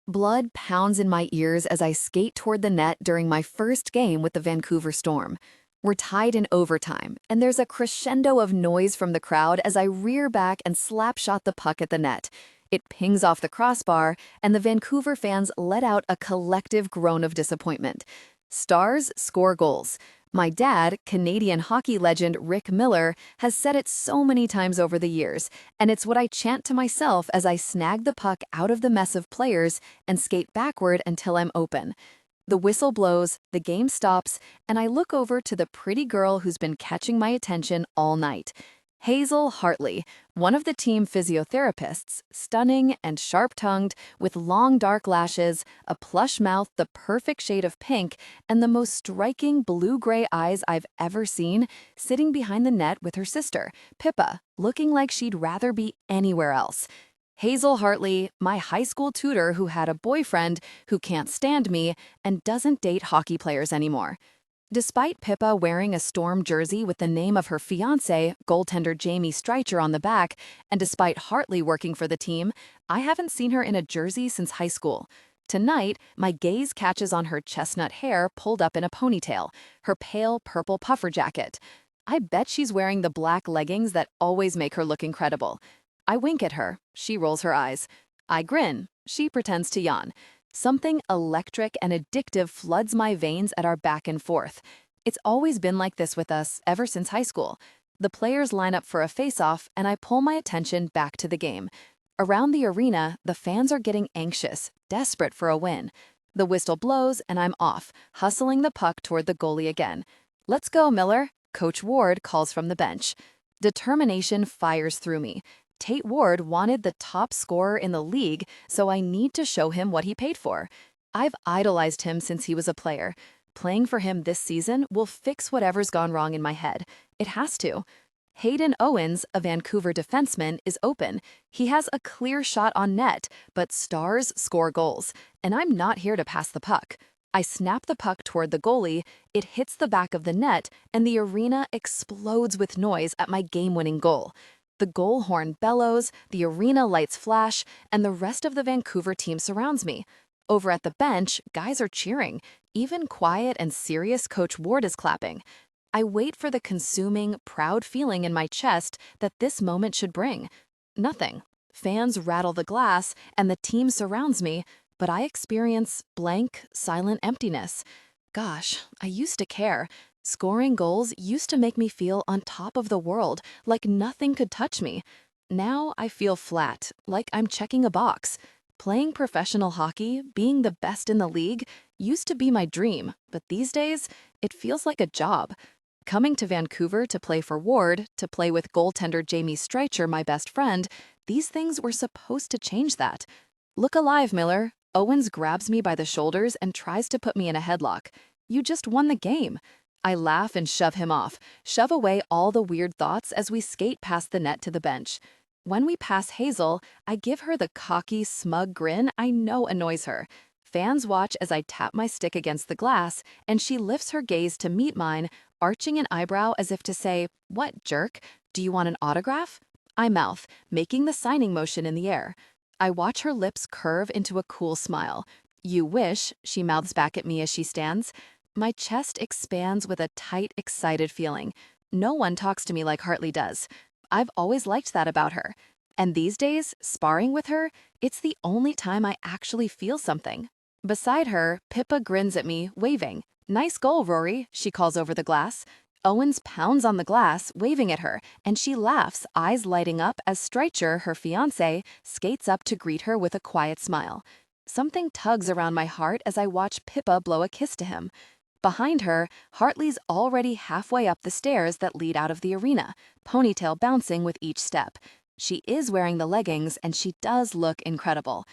Blood pounds in my ears as I skate toward the net during my first game with the Vancouver Storm. We're tied in overtime, and there's a crescendo of noise from the crowd as I rear back and slap shot the puck at the net. It pings off the crossbar, and the Vancouver fans let out a collective groan of disappointment. Stars score goals. My dad, Canadian hockey legend Rick Miller, has said it so many times over the years, and it's what I chant to myself as I snag the puck out of the mess of players and skate backward until I'm open. The whistle blows, the game stops, and I look over to the pretty girl who's been catching my attention all night. Hazel Hartley, one of the team physiotherapists, stunning and sharp-tongued, with long dark lashes, a plush mouth the perfect shade of pink, and the most striking blue-gray eyes I've ever seen, sitting behind the net with her sister, Pippa, looking like she'd rather be anywhere else. Hazel Hartley, my high school tutor who had a boyfriend who can't stand me and doesn't date hockey players anymore. Despite Pippa wearing a Storm jersey with the name of her fiancé, goaltender Jamie Streicher, on the back, and despite Hartley working for the team, I haven't seen her in a jersey since high school. Tonight, my gaze catches on her chestnut hair pulled up in a ponytail, her pale purple puffer jacket. I bet she's wearing the black leggings that always make her look incredible. I wink at her. She rolls her eyes. I grin. She pretends to yawn. Something electric and addictive floods my veins at our back and forth. It's always been like this with us ever since high school. The players line up for a face-off, and I pull my attention back to the game. Around the arena, the fans are getting anxious, desperate for a win. The whistle blows, and I'm off, hustling the puck toward the goalie again. "Let's go, Miller," Coach Ward calls from the bench. Determination fires through me. Tate Ward wanted the top scorer in the league, so I need to show him what he paid for. I've idolized him since he was a player. Playing for him this season will fix whatever's gone wrong in my head. It has to. Hayden Owens, a Vancouver defenseman, is open. He has a clear shot on net, but Stars score goals, and I'm not here to pass the puck. I snap the puck toward the goalie, it hits the back of the net, and the arena explodes with noise at my game-winning goal. The goal horn bellows, the arena lights flash, and the rest of the Vancouver team surrounds me. Over at the bench, guys are cheering. Even quiet and serious Coach Ward is clapping. I wait for the consuming, proud feeling in my chest that this moment should bring. Nothing. Fans rattle the glass, and the team surrounds me, but I experience blank, silent emptiness. Gosh, I used to care. Scoring goals used to make me feel on top of the world, like nothing could touch me. Now I feel flat, like I'm checking a box. Playing professional hockey, being the best in the league, used to be my dream, but these days, it feels like a job. Coming to Vancouver to play for Ward, to play with goaltender Jamie Streicher, my best friend, these things were supposed to change that. "Look alive, Miller." Owens grabs me by the shoulders and tries to put me in a headlock. "You just won the game." I laugh and shove him off, shove away all the weird thoughts as we skate past the net to the bench. When we pass Hazel, I give her the cocky, smug grin I know annoys her. Fans watch as I tap my stick against the glass, and she lifts her gaze to meet mine, arching an eyebrow as if to say, "What, jerk? Do you want an autograph?" I mouth, making the signing motion in the air. I watch her lips curve into a cool smile. "You wish," she mouths back at me as she stands. My chest expands with a tight, excited feeling. No one talks to me like Hartley does. I've always liked that about her. And these days, sparring with her, it's the only time I actually feel something. Beside her, Pippa grins at me, waving. "Nice goal, Rory," she calls over the glass. Owens pounds on the glass, waving at her, and she laughs, eyes lighting up as Streicher, her fiancé, skates up to greet her with a quiet smile. Something tugs around my heart as I watch Pippa blow a kiss to him. Behind her, Hartley's already halfway up the stairs that lead out of the arena, ponytail bouncing with each step. She is wearing the leggings, and she does look incredible.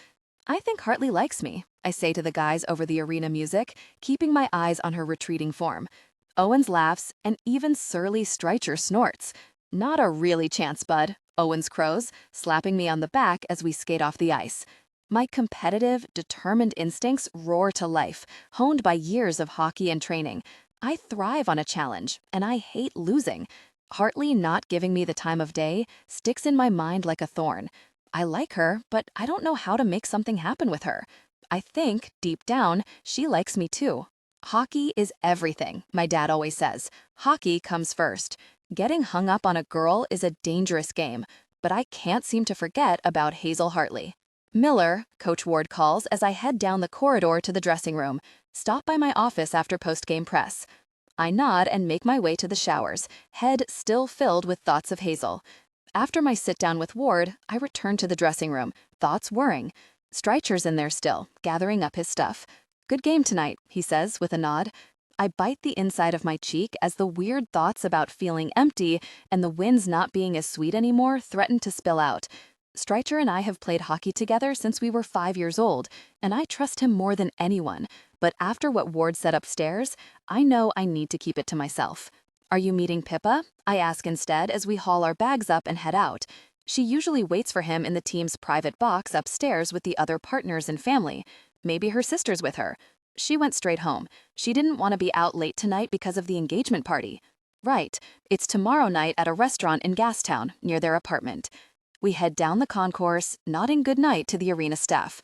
"I think Hartley likes me," I say to the guys over the arena music, keeping my eyes on her retreating form. Owens laughs, and even surly Streicher snorts. "Not a really chance, bud," Owens crows, slapping me on the back as we skate off the ice. My competitive, determined instincts roar to life, honed by years of hockey and training. I thrive on a challenge, and I hate losing. Hartley not giving me the time of day sticks in my mind like a thorn. I like her, but I don't know how to make something happen with her. I think, deep down, she likes me too. Hockey is everything, my dad always says. Hockey comes first. Getting hung up on a girl is a dangerous game, but I can't seem to forget about Hazel Hartley. Miller, Coach Ward calls as I head down the corridor to the dressing room. Stop by my office after post-game press. I nod and make my way to the showers, head still filled with thoughts of Hazel. After my sit-down with Ward, I return to the dressing room, thoughts whirring. Streicher's in there still, gathering up his stuff. Good game tonight, he says with a nod. I bite the inside of my cheek as the weird thoughts about feeling empty and the wins not being as sweet anymore threaten to spill out. Streicher and I have played hockey together since we were 5 years old, and I trust him more than anyone. But after what Ward said upstairs, I know I need to keep it to myself. Are you meeting Pippa? I ask instead as we haul our bags up and head out. She usually waits for him in the team's private box upstairs with the other partners and family. Maybe her sister's with her. She went straight home. She didn't want to be out late tonight because of the engagement party. Right, it's tomorrow night at a restaurant in Gastown, near their apartment. We head down the concourse, nodding goodnight to the arena staff.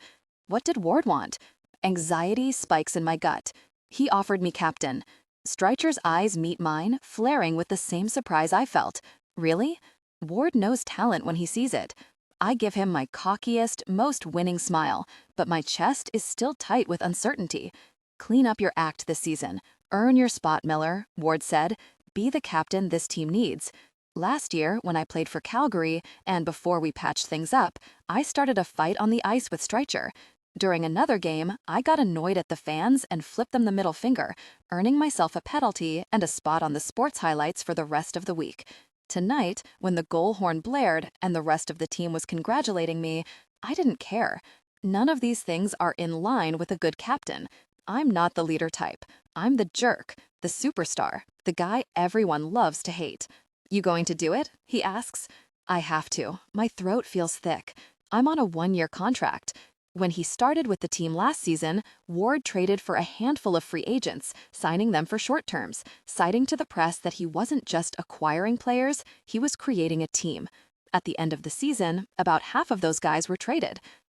What did Ward want? Anxiety spikes in my gut. He offered me captain. Streicher's eyes meet mine, flaring with the same surprise I felt. Really? Ward knows talent when he sees it. I give him my cockiest, most winning smile, but my chest is still tight with uncertainty. Clean up your act this season. Earn your spot, Miller, Ward said. Be the captain this team needs. Last year, when I played for Calgary, and before we patched things up, I started a fight on the ice with Streicher. During another game, I got annoyed at the fans and flipped them the middle finger, earning myself a penalty and a spot on the sports highlights for the rest of the week. Tonight, when the goal horn blared and the rest of the team was congratulating me, I didn't care. None of these things are in line with a good captain. I'm not the leader type. I'm the jerk, the superstar, the guy everyone loves to hate. You going to do it? He asks. I have to. My throat feels thick. I'm on a 1-year contract. When he started with the team last season, Ward traded for a handful of free agents, signing them for short terms, citing to the press that he wasn't just acquiring players, he was creating a team. At the end of the season, about half of those guys were traded.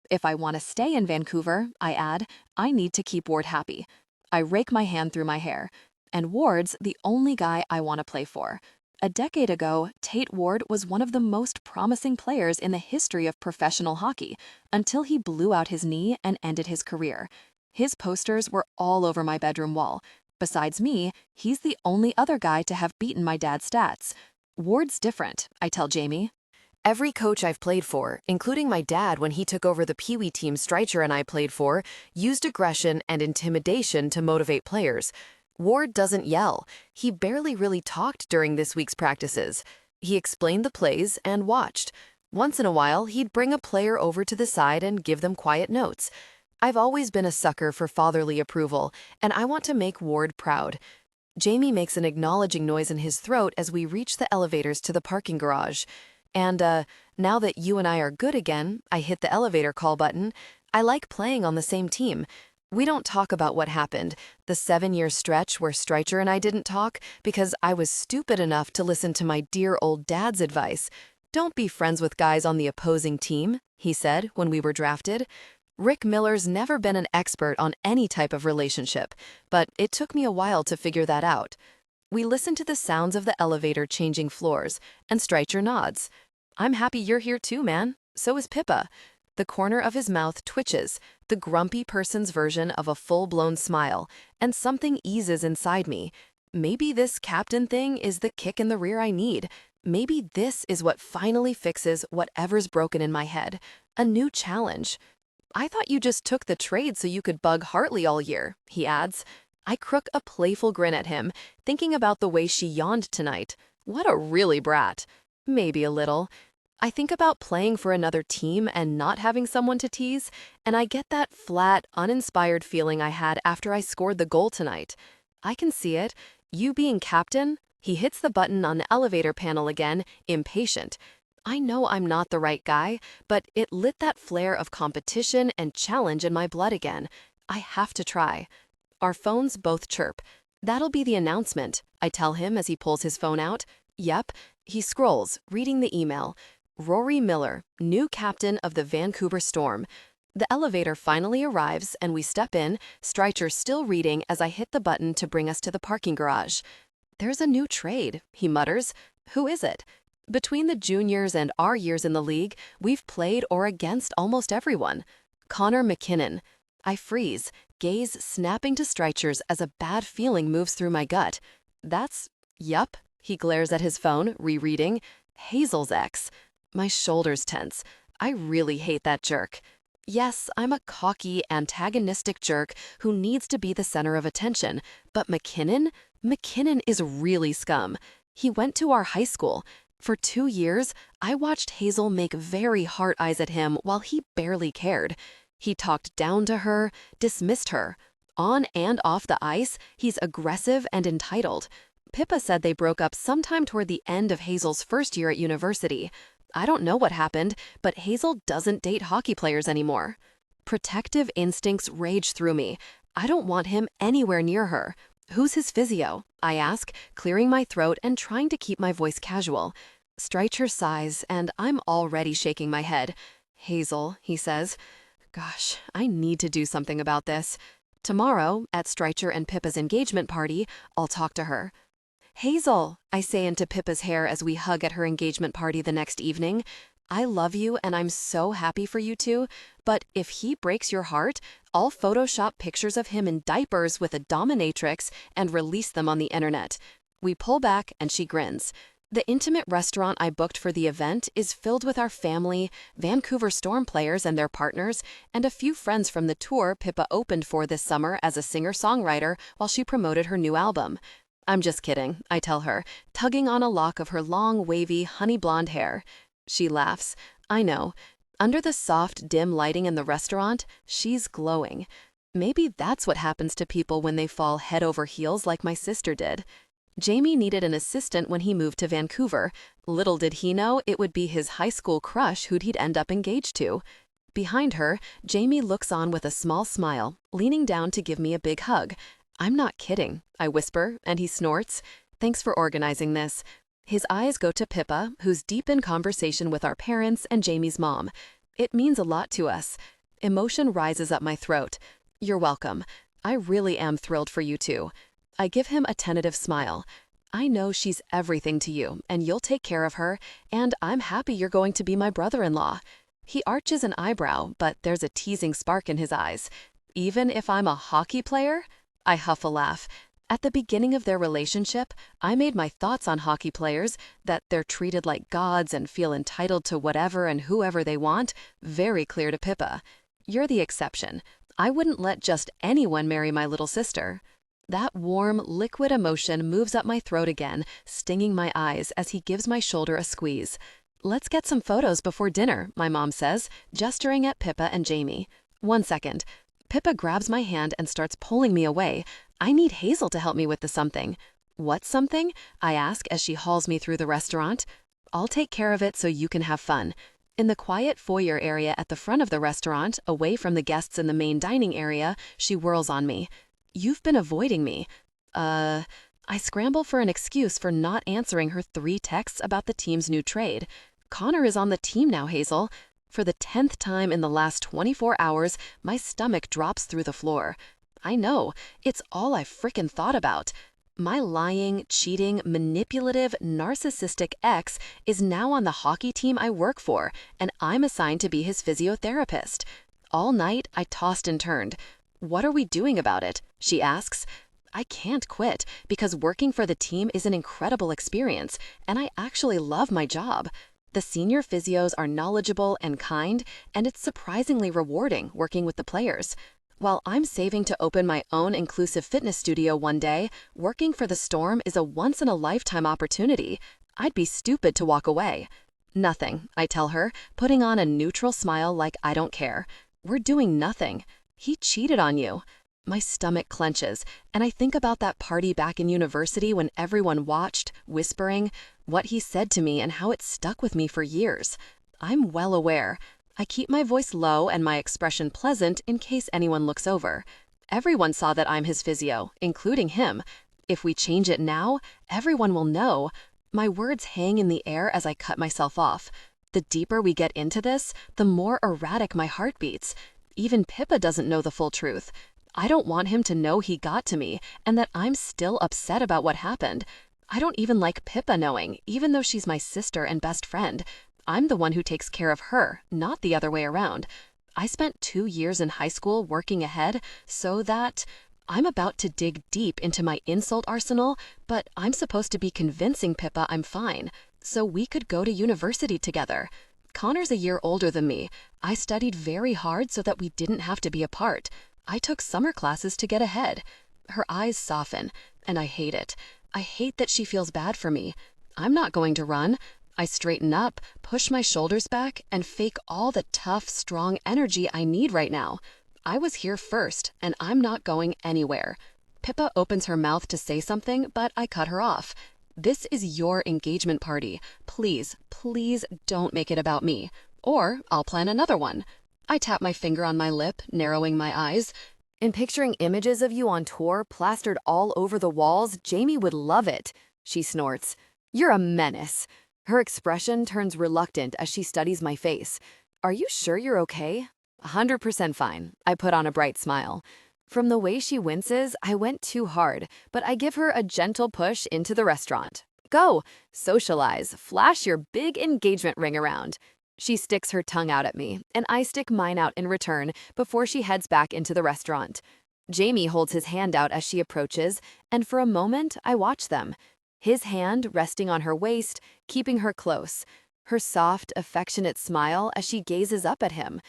If I want to stay in Vancouver, I add, I need to keep Ward happy. I rake my hand through my hair. And Ward's the only guy I want to play for. A decade ago, Tate Ward was one of the most promising players in the history of professional hockey until he blew out his knee and ended his career. His posters were all over my bedroom wall. Besides me, he's the only other guy to have beaten my dad's stats. Ward's different, I tell Jamie. Every coach I've played for, including my dad when he took over the Pee Wee team Streicher and I played for, used aggression and intimidation to motivate players. Ward doesn't yell. He barely really talked during this week's practices. He explained the plays and watched. Once in a while, he'd bring a player over to the side and give them quiet notes. I've always been a sucker for fatherly approval, and I want to make Ward proud. Jamie makes an acknowledging noise in his throat as we reach the elevators to the parking garage. And, now that you and I are good again, I hit the elevator call button. I like playing on the same team. We don't talk about what happened, the 7-year stretch where Streicher and I didn't talk, because I was stupid enough to listen to my dear old dad's advice. Don't be friends with guys on the opposing team, he said when we were drafted. Rick Miller's never been an expert on any type of relationship, but it took me a while to figure that out. We listen to the sounds of the elevator changing floors, and Streicher nods. I'm happy you're here too, man. So is Pippa. The corner of his mouth twitches, the grumpy person's version of a full-blown smile, and something eases inside me. Maybe this captain thing is the kick in the rear I need. Maybe this is what finally fixes whatever's broken in my head. A new challenge. I thought you just took the trade so you could bug Hartley all year, he adds. I crook a playful grin at him, thinking about the way she yawned tonight. What a really brat. Maybe a little. I think about playing for another team and not having someone to tease, and I get that flat, uninspired feeling I had after I scored the goal tonight. I can see it. You being captain? He hits the button on the elevator panel again, impatient. I know I'm not the right guy, but it lit that flare of competition and challenge in my blood again. I have to try. Our phones both chirp. That'll be the announcement, I tell him as he pulls his phone out. Yep. He scrolls, reading the email. Rory Miller, new captain of the Vancouver Storm. The elevator finally arrives and we step in, Strycher still reading as I hit the button to bring us to the parking garage. "There's a new trade," he mutters. "Who is it?" Between the juniors and our years in the league, we've played or against almost everyone. Connor McKinnon. I freeze, gaze snapping to Strycher's as a bad feeling moves through my gut. Yup. He glares at his phone, rereading. Hazel's ex. My shoulders tense. I really hate that jerk. Yes, I'm a cocky, antagonistic jerk who needs to be the center of attention, but McKinnon? McKinnon is really scum. He went to our high school. For 2 years, I watched Hazel make very hard eyes at him while he barely cared. He talked down to her, dismissed her. On and off the ice, he's aggressive and entitled. Pippa said they broke up sometime toward the end of Hazel's first year at university. I don't know what happened, but Hazel doesn't date hockey players anymore. Protective instincts rage through me. I don't want him anywhere near her. "Who's his physio?" I ask, clearing my throat and trying to keep my voice casual. Strycher sighs, and I'm already shaking my head. "Hazel," he says. Gosh, I need to do something about this. Tomorrow, at Strycher and Pippa's engagement party, I'll talk to her. "Hazel," I say into Pippa's hair as we hug at her engagement party the next evening, "I love you and I'm so happy for you two, but if he breaks your heart, I'll Photoshop pictures of him in diapers with a dominatrix and release them on the internet." We pull back and she grins. The intimate restaurant I booked for the event is filled with our family, Vancouver Storm players and their partners, and a few friends from the tour Pippa opened for this summer as a singer-songwriter while she promoted her new album. "I'm just kidding," I tell her, tugging on a lock of her long, wavy, honey blonde hair. She laughs. I know. Under the soft, dim lighting in the restaurant, she's glowing. Maybe that's what happens to people when they fall head over heels like my sister did. Jamie needed an assistant when he moved to Vancouver. Little did he know it would be his high school crush who'd he'd end up engaged to. Behind her, Jamie looks on with a small smile, leaning down to give me a big hug. "I'm not kidding," I whisper, and he snorts. "Thanks for organizing this." His eyes go to Pippa, who's deep in conversation with our parents and Jamie's mom. It means a lot to us. Emotion rises up my throat. "You're welcome. I really am thrilled for you two." I give him a tentative smile. "I know she's everything to you, and you'll take care of her, and I'm happy you're going to be my brother-in-law." He arches an eyebrow, but there's a teasing spark in his eyes. "Even if I'm a hockey player?" I huff a laugh. At the beginning of their relationship, I made my thoughts on hockey players, that they're treated like gods and feel entitled to whatever and whoever they want, very clear to Pippa. "You're the exception. I wouldn't let just anyone marry my little sister." That warm, liquid emotion moves up my throat again, stinging my eyes as he gives my shoulder a squeeze. "Let's get some photos before dinner," my mom says, gesturing at Pippa and Jamie. "1 second. Pippa grabs my hand and starts pulling me away. I need Hazel to help me with the something. "What something?" I ask as she hauls me through the restaurant. "I'll take care of it so you can have fun." In the quiet foyer area at the front of the restaurant, away from the guests in the main dining area, she whirls on me. "You've been avoiding me." I scramble for an excuse for not answering her 3 texts about the team's new trade. "Connor is on the team now, Hazel." For the 10th time in the last 24 hours, my stomach drops through the floor. I know, it's all I've frickin' thought about. My lying, cheating, manipulative, narcissistic ex is now on the hockey team I work for, and I'm assigned to be his physiotherapist. All night, I tossed and turned. "What are we doing about it?" she asks. I can't quit, because working for the team is an incredible experience, and I actually love my job. The senior physios are knowledgeable and kind, and it's surprisingly rewarding working with the players. While I'm saving to open my own inclusive fitness studio one day, working for the Storm is a once-in-a-lifetime opportunity. I'd be stupid to walk away. "Nothing," I tell her, putting on a neutral smile like I don't care. "We're doing nothing. He cheated on you." My stomach clenches, and I think about that party back in university when everyone watched, whispering, what he said to me and how it stuck with me for years. I'm well aware. I keep my voice low and my expression pleasant in case anyone looks over. Everyone saw that I'm his physio, including him. If we change it now, everyone will know. My words hang in the air as I cut myself off. The deeper we get into this, the more erratic my heart beats. Even Pippa doesn't know the full truth. I don't want him to know he got to me and that I'm still upset about what happened. I don't even like Pippa knowing, even though she's my sister and best friend. I'm the one who takes care of her, not the other way around. I spent 2 years in high school working ahead so that I'm about to dig deep into my insult arsenal, but I'm supposed to be convincing Pippa I'm fine, so we could go to university together. Connor's a year older than me. I studied very hard so that we didn't have to be apart. I took summer classes to get ahead. Her eyes soften, and I hate it. I hate that she feels bad for me. I'm not going to run. I straighten up, push my shoulders back, and fake all the tough, strong energy I need right now. I was here first, and I'm not going anywhere. Pippa opens her mouth to say something, but I cut her off. This is your engagement party. Please, please don't make it about me. Or I'll plan another one. I tap my finger on my lip, narrowing my eyes. In picturing images of you on tour plastered all over the walls, Jamie would love it. She snorts. You're a menace. Her expression turns reluctant as she studies my face. Are you sure you're okay? 100% fine. I put on a bright smile. From the way she winces, I went too hard, but I give her a gentle push into the restaurant. Go, socialize, flash your big engagement ring around. She sticks her tongue out at me, and I stick mine out in return before she heads back into the restaurant. Jamie holds his hand out as she approaches, and for a moment I watch them. His hand resting on her waist, keeping her close. Her soft, affectionate smile as she gazes up at him.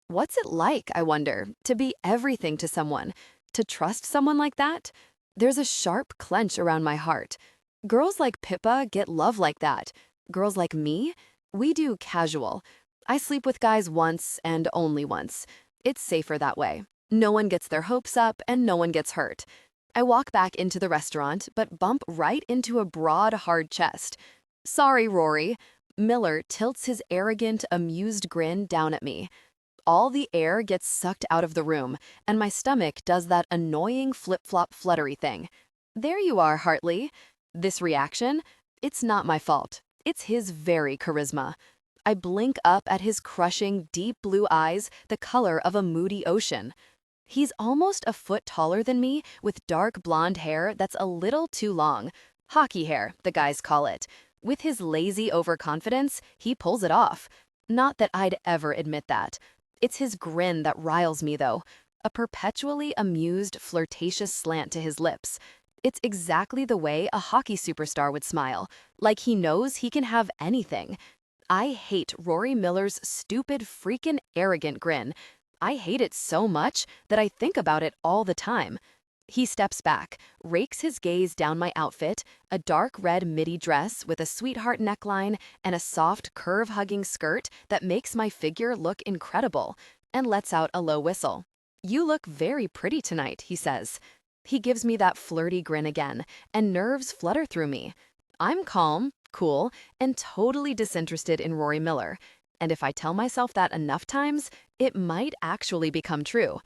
What's it like, I wonder, to be everything to someone? To trust someone like that? There's a sharp clench around my heart. Girls like Pippa get love like that. Girls like me? We do casual. I sleep with guys once and only once. It's safer that way. No one gets their hopes up and no one gets hurt. I walk back into the restaurant, but bump right into a broad, hard chest. Sorry, Rory. Miller tilts his arrogant, amused grin down at me. All the air gets sucked out of the room, and my stomach does that annoying flip-flop fluttery thing. There you are, Hartley. This reaction? It's not my fault. It's his very charisma. I blink up at his crushing, deep blue eyes, the color of a moody ocean. He's almost a foot taller than me, with dark blonde hair that's a little too long. Hockey hair, the guys call it. With his lazy overconfidence, he pulls it off. Not that I'd ever admit that. It's his grin that riles me, though. A perpetually amused, flirtatious slant to his lips. It's exactly the way a hockey superstar would smile, like he knows he can have anything. I hate Rory Miller's stupid, freaking arrogant grin. I hate it so much that I think about it all the time. He steps back, rakes his gaze down my outfit, a dark red midi dress with a sweetheart neckline and a soft, curve-hugging skirt that makes my figure look incredible, and lets out a low whistle. You look very pretty tonight, he says. He gives me that flirty grin again, and nerves flutter through me. I'm calm, cool, and totally disinterested in Rory Miller. And if I tell myself that enough times, it might actually become true.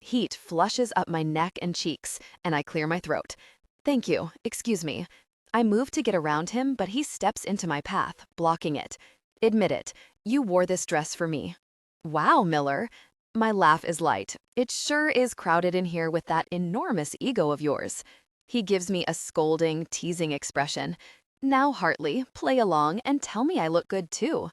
Heat flushes up my neck and cheeks, and I clear my throat. Thank you, excuse me. I move to get around him, but he steps into my path, blocking it. Admit it, you wore this dress for me. Wow, Miller. My laugh is light. It sure is crowded in here with that enormous ego of yours. He gives me a scolding, teasing expression. Now, Hartley, play along and tell me I look good too.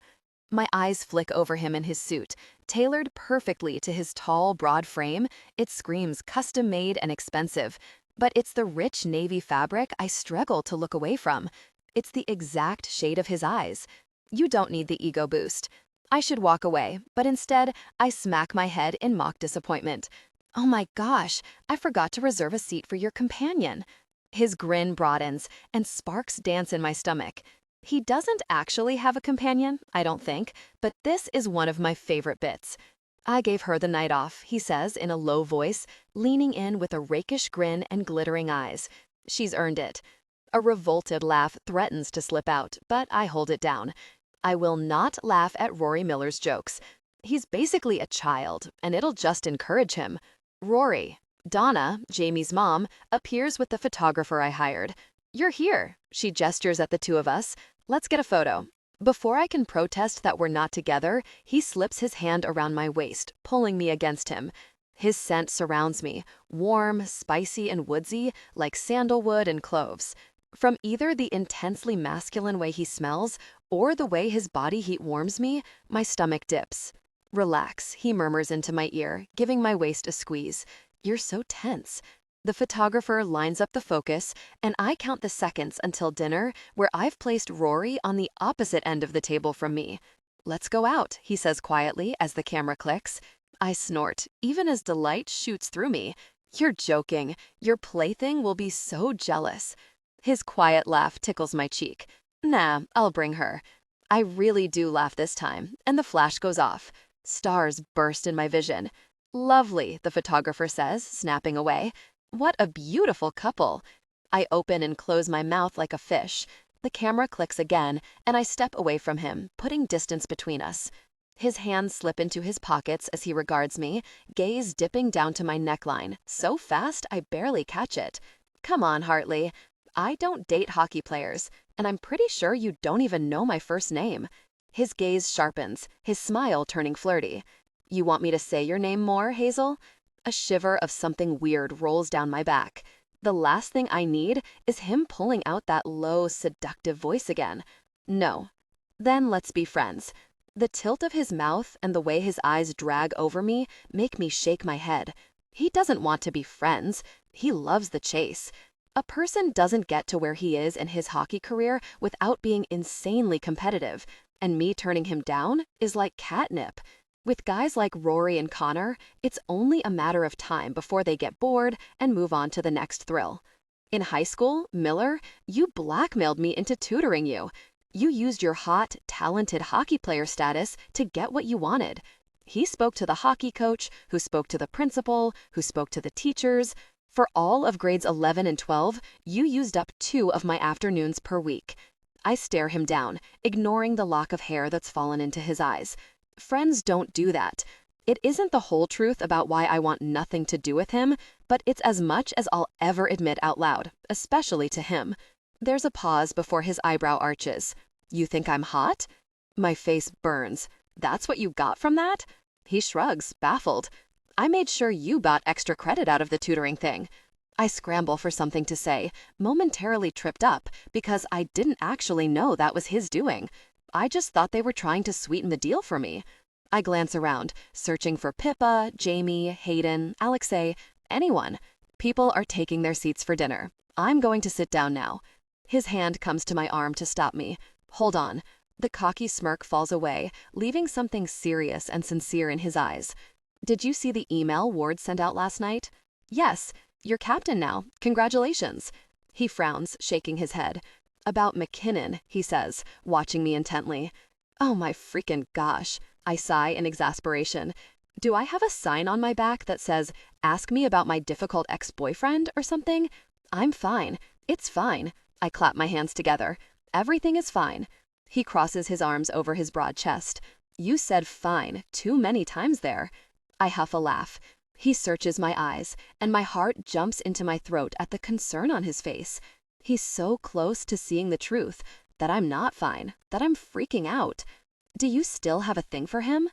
My eyes flick over him in his suit, tailored perfectly to his tall, broad frame. It screams custom-made and expensive, but it's the rich navy fabric I struggle to look away from. It's the exact shade of his eyes. You don't need the ego boost. I should walk away, but instead, I smack my head in mock disappointment. Oh my gosh, I forgot to reserve a seat for your companion. His grin broadens, and sparks dance in my stomach. He doesn't actually have a companion, I don't think, but this is one of my favorite bits. I gave her the night off, he says in a low voice, leaning in with a rakish grin and glittering eyes. She's earned it. A revolted laugh threatens to slip out, but I hold it down. I will not laugh at Rory Miller's jokes. He's basically a child, and it'll just encourage him. Rory, Donna, Jamie's mom, appears with the photographer I hired. You're here. She gestures at the two of us. Let's get a photo. Before I can protest that we're not together, he slips his hand around my waist, pulling me against him. His scent surrounds me, warm, spicy, and woodsy, like sandalwood and cloves. From either the intensely masculine way he smells or the way his body heat warms me, my stomach dips. Relax, he murmurs into my ear, giving my waist a squeeze. You're so tense. The photographer lines up the focus, and I count the seconds until dinner, where I've placed Rory on the opposite end of the table from me. Let's go out, he says quietly as the camera clicks. I snort, even as delight shoots through me. You're joking. Your plaything will be so jealous. His quiet laugh tickles my cheek. Nah, I'll bring her. I really do laugh this time, and the flash goes off. Stars burst in my vision. Lovely, the photographer says, snapping away. What a beautiful couple. I open and close my mouth like a fish. The camera clicks again, and I step away from him, putting distance between us. His hands slip into his pockets as he regards me, gaze dipping down to my neckline, so fast I barely catch it. Come on, Hartley. I don't date hockey players, and I'm pretty sure you don't even know my first name. His gaze sharpens, his smile turning flirty. You want me to say your name more, Hazel? A shiver of something weird rolls down my back. The last thing I need is him pulling out that low, seductive voice again. No. Then let's be friends. The tilt of his mouth and the way his eyes drag over me make me shake my head. He doesn't want to be friends. He loves the chase. A person doesn't get to where he is in his hockey career without being insanely competitive, and me turning him down is like catnip. With guys like Rory and Connor, it's only a matter of time before they get bored and move on to the next thrill. In high school, Miller, you blackmailed me into tutoring you. You used your hot, talented hockey player status to get what you wanted. He spoke to the hockey coach, who spoke to the principal, who spoke to the teachers. For all of grades 11 and 12, you used up 2 of my afternoons per week. I stare him down, ignoring the lock of hair that's fallen into his eyes. Friends don't do that. It isn't the whole truth about why I want nothing to do with him, but it's as much as I'll ever admit out loud, especially to him. There's a pause before his eyebrow arches. You think I'm hot? My face burns. That's what you got from that? He shrugs, baffled. I made sure you got extra credit out of the tutoring thing. I scramble for something to say, momentarily tripped up, because I didn't actually know that was his doing. I just thought they were trying to sweeten the deal for me. I glance around, searching for Pippa, Jamie, Hayden, Alexei, anyone. People are taking their seats for dinner. I'm going to sit down now. His hand comes to my arm to stop me. Hold on. The cocky smirk falls away, leaving something serious and sincere in his eyes. Did you see the email Ward sent out last night? Yes, you're captain now. Congratulations. He frowns, shaking his head. About McKinnon, he says, watching me intently. Oh my freaking gosh. I sigh in exasperation. Do I have a sign on my back that says, ask me about my difficult ex-boyfriend or something? I'm fine. It's fine. I clap my hands together. Everything is fine. He crosses his arms over his broad chest. You said fine too many times there. I huff a laugh. He searches my eyes, and my heart jumps into my throat at the concern on his face. He's so close to seeing the truth, that I'm not fine, that I'm freaking out. Do you still have a thing for him?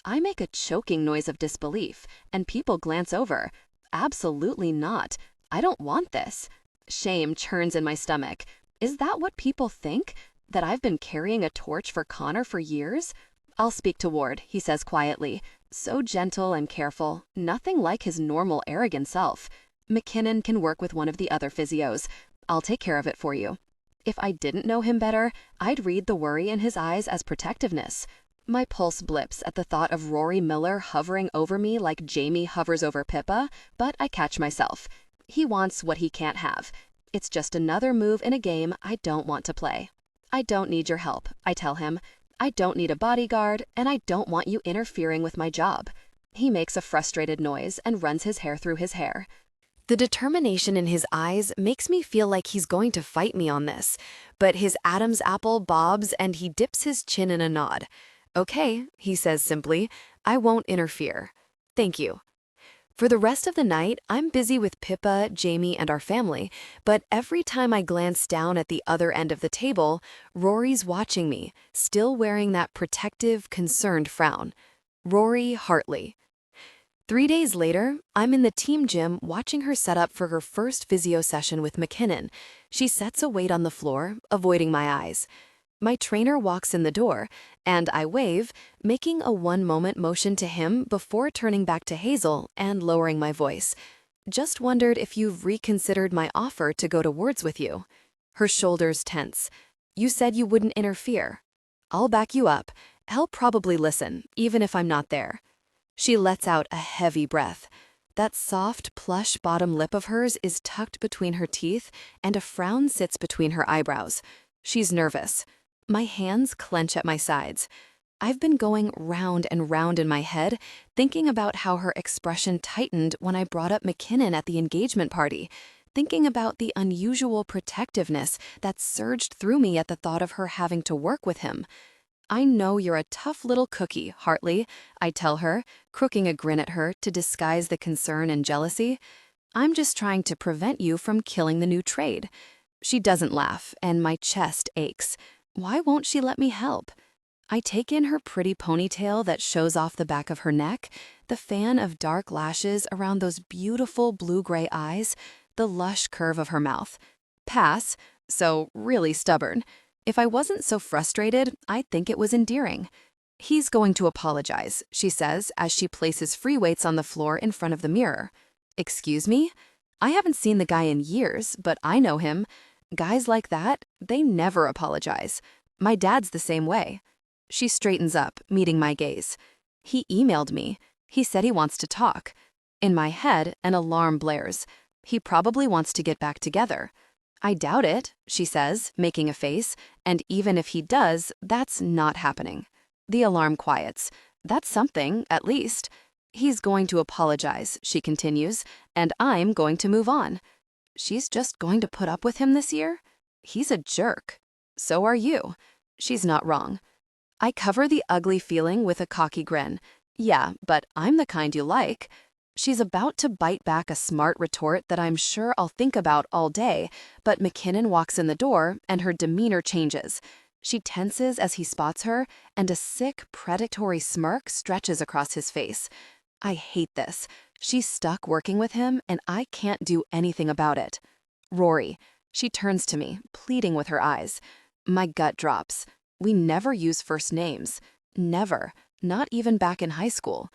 I make a choking noise of disbelief, and people glance over. Absolutely not. I don't want this. Shame churns in my stomach. Is that what people think? That I've been carrying a torch for Connor for years? I'll speak to Ward, he says quietly. So gentle and careful, nothing like his normal arrogant self. McKinnon can work with one of the other physios. I'll take care of it for you. If I didn't know him better, I'd read the worry in his eyes as protectiveness. My pulse blips at the thought of Rory Miller hovering over me like Jamie hovers over Pippa, but I catch myself. He wants what he can't have. It's just another move in a game I don't want to play. I don't need your help, I tell him. I don't need a bodyguard, and I don't want you interfering with my job. He makes a frustrated noise and runs his hair through his hair. The determination in his eyes makes me feel like he's going to fight me on this, but his Adam's apple bobs and he dips his chin in a nod. Okay, he says simply, I won't interfere. Thank you. For the rest of the night, I'm busy with Pippa, Jamie, and our family, but every time I glance down at the other end of the table, Rory's watching me, still wearing that protective, concerned frown. Rory Hartley. 3 days later, I'm in the team gym watching her set up for her first physio session with McKinnon. She sets a weight on the floor, avoiding my eyes. My trainer walks in the door, and I wave, making a one-moment motion to him before turning back to Hazel and lowering my voice. Just wondered if you've reconsidered my offer to go to Words with you. Her shoulders tense. You said you wouldn't interfere. I'll back you up. I'll probably listen, even if I'm not there. She lets out a heavy breath. That soft, plush bottom lip of hers is tucked between her teeth, and a frown sits between her eyebrows. She's nervous. My hands clench at my sides. I've been going round and round in my head, thinking about how her expression tightened when I brought up McKinnon at the engagement party, thinking about the unusual protectiveness that surged through me at the thought of her having to work with him. I know you're a tough little cookie, Hartley, I tell her, crooking a grin at her to disguise the concern and jealousy. I'm just trying to prevent you from killing the new trade. She doesn't laugh, and my chest aches. Why won't she let me help? I take in her pretty ponytail that shows off the back of her neck, the fan of dark lashes around those beautiful blue-gray eyes, the lush curve of her mouth. Pass, so really stubborn. If I wasn't so frustrated, I'd think it was endearing. He's going to apologize, she says as she places free weights on the floor in front of the mirror. Excuse me? I haven't seen the guy in years, but I know him. Guys like that, they never apologize. My dad's the same way. She straightens up, meeting my gaze. He emailed me. He said he wants to talk. In my head, an alarm blares. He probably wants to get back together. I doubt it, she says, making a face, and even if he does, that's not happening. The alarm quiets. That's something, at least. He's going to apologize, she continues, and I'm going to move on. She's just going to put up with him this year? He's a jerk. So are you. She's not wrong. I cover the ugly feeling with a cocky grin. Yeah, but I'm the kind you like. She's about to bite back a smart retort that I'm sure I'll think about all day, but McKinnon walks in the door and her demeanor changes. She tenses as he spots her, and a sick, predatory smirk stretches across his face. I hate this. She's stuck working with him, and I can't do anything about it. Rory. She turns to me, pleading with her eyes. My gut drops. We never use first names. Never. Not even back in high school.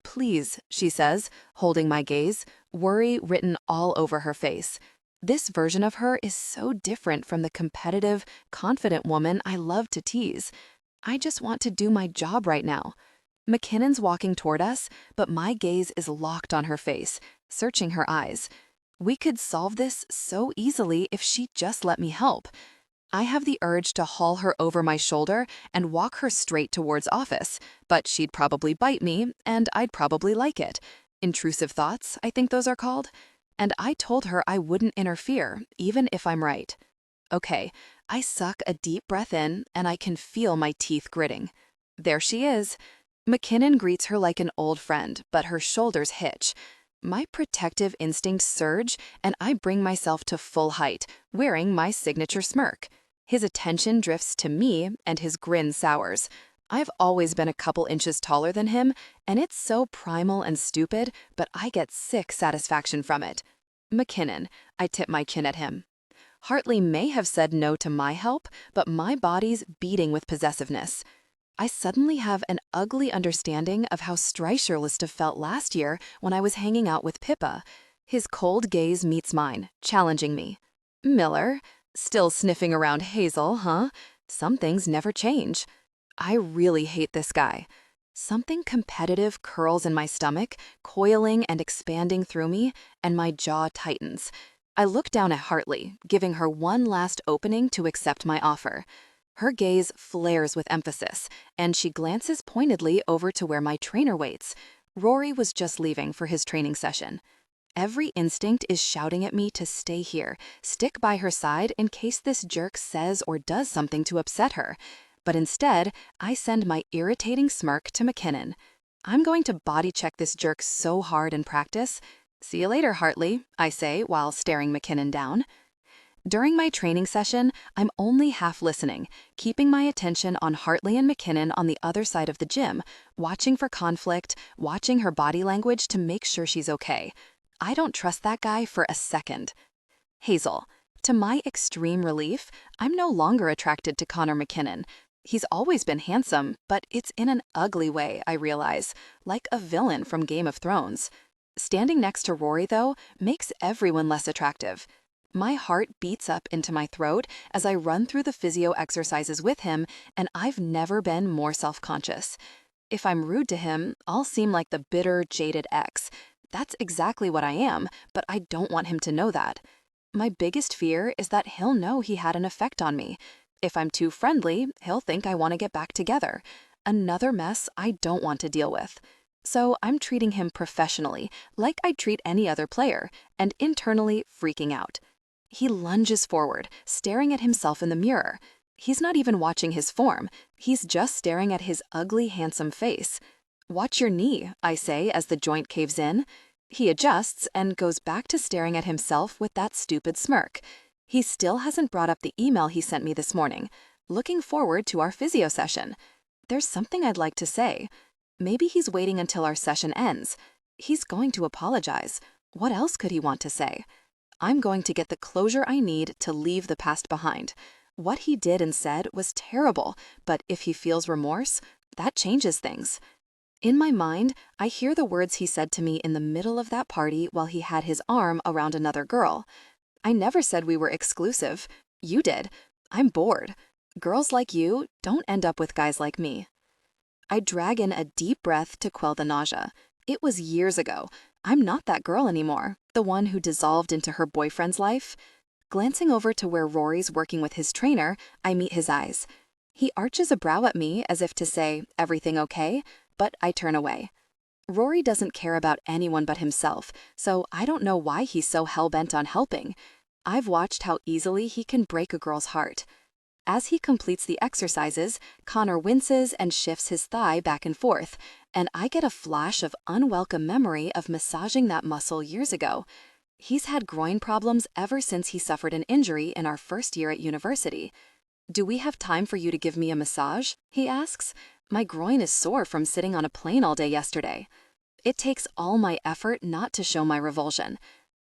Please, she says, holding my gaze, worry written all over her face. This version of her is so different from the competitive, confident woman I love to tease. I just want to do my job right now. McKinnon's walking toward us, but my gaze is locked on her face, searching her eyes. We could solve this so easily if she'd just let me help. I have the urge to haul her over my shoulder and walk her straight towards office, but she'd probably bite me, and I'd probably like it. Intrusive thoughts, I think those are called. And I told her I wouldn't interfere, even if I'm right. Okay, I suck a deep breath in, and I can feel my teeth gritting. There she is. McKinnon greets her like an old friend, but her shoulders hitch. My protective instincts surge, and I bring myself to full height, wearing my signature smirk. His attention drifts to me, and his grin sours. I've always been a couple inches taller than him, and it's so primal and stupid, but I get sick satisfaction from it. McKinnon, I tip my chin at him. Hartley may have said no to my help, but my body's beating with possessiveness. I suddenly have an ugly understanding of how Streicher must have felt last year when I was hanging out with Pippa. His cold gaze meets mine, challenging me. Miller, still sniffing around Hazel, huh? Some things never change. I really hate this guy. Something competitive curls in my stomach, coiling and expanding through me, and my jaw tightens. I look down at Hartley, giving her one last opening to accept my offer. Her gaze flares with emphasis, and she glances pointedly over to where my trainer waits. Rory was just leaving for his training session. Every instinct is shouting at me to stay here, stick by her side in case this jerk says or does something to upset her. But instead, I send my irritating smirk to McKinnon. I'm going to body check this jerk so hard in practice. See you later, Hartley, I say while staring McKinnon down. During my training session, I'm only half listening, keeping my attention on Hartley and McKinnon on the other side of the gym, watching for conflict, watching her body language to make sure she's okay. I don't trust that guy for a second. Hazel. To my extreme relief, I'm no longer attracted to Connor McKinnon. He's always been handsome, but it's in an ugly way, I realize, like a villain from Game of Thrones. Standing next to Rory, though, makes everyone less attractive. My heart beats up into my throat as I run through the physio exercises with him, and I've never been more self-conscious. If I'm rude to him, I'll seem like the bitter, jaded ex. That's exactly what I am, but I don't want him to know that. My biggest fear is that he'll know he had an effect on me. If I'm too friendly, he'll think I want to get back together. Another mess I don't want to deal with. So I'm treating him professionally, like I'd treat any other player, and internally freaking out. He lunges forward, staring at himself in the mirror. He's not even watching his form. He's just staring at his ugly, handsome face. "Watch your knee," I say as the joint caves in. He adjusts and goes back to staring at himself with that stupid smirk. He still hasn't brought up the email he sent me this morning. Looking forward to our physio session. There's something I'd like to say. Maybe he's waiting until our session ends. He's going to apologize. What else could he want to say? I'm going to get the closure I need to leave the past behind. What he did and said was terrible, but if he feels remorse, that changes things. In my mind, I hear the words he said to me in the middle of that party while he had his arm around another girl. "I never said we were exclusive. You did. I'm bored. Girls like you don't end up with guys like me." I drag in a deep breath to quell the nausea. It was years ago. I'm not that girl anymore, the one who dissolved into her boyfriend's life. Glancing over to where Rory's working with his trainer, I meet his eyes. He arches a brow at me as if to say, "Everything okay?" But I turn away. Rory doesn't care about anyone but himself, so I don't know why he's so hell-bent on helping. I've watched how easily he can break a girl's heart. As he completes the exercises, Connor winces and shifts his thigh back and forth, and I get a flash of unwelcome memory of massaging that muscle years ago. He's had groin problems ever since he suffered an injury in our first year at university. "Do we have time for you to give me a massage?" he asks. My groin is sore from sitting on a plane all day yesterday. It takes all my effort not to show my revulsion.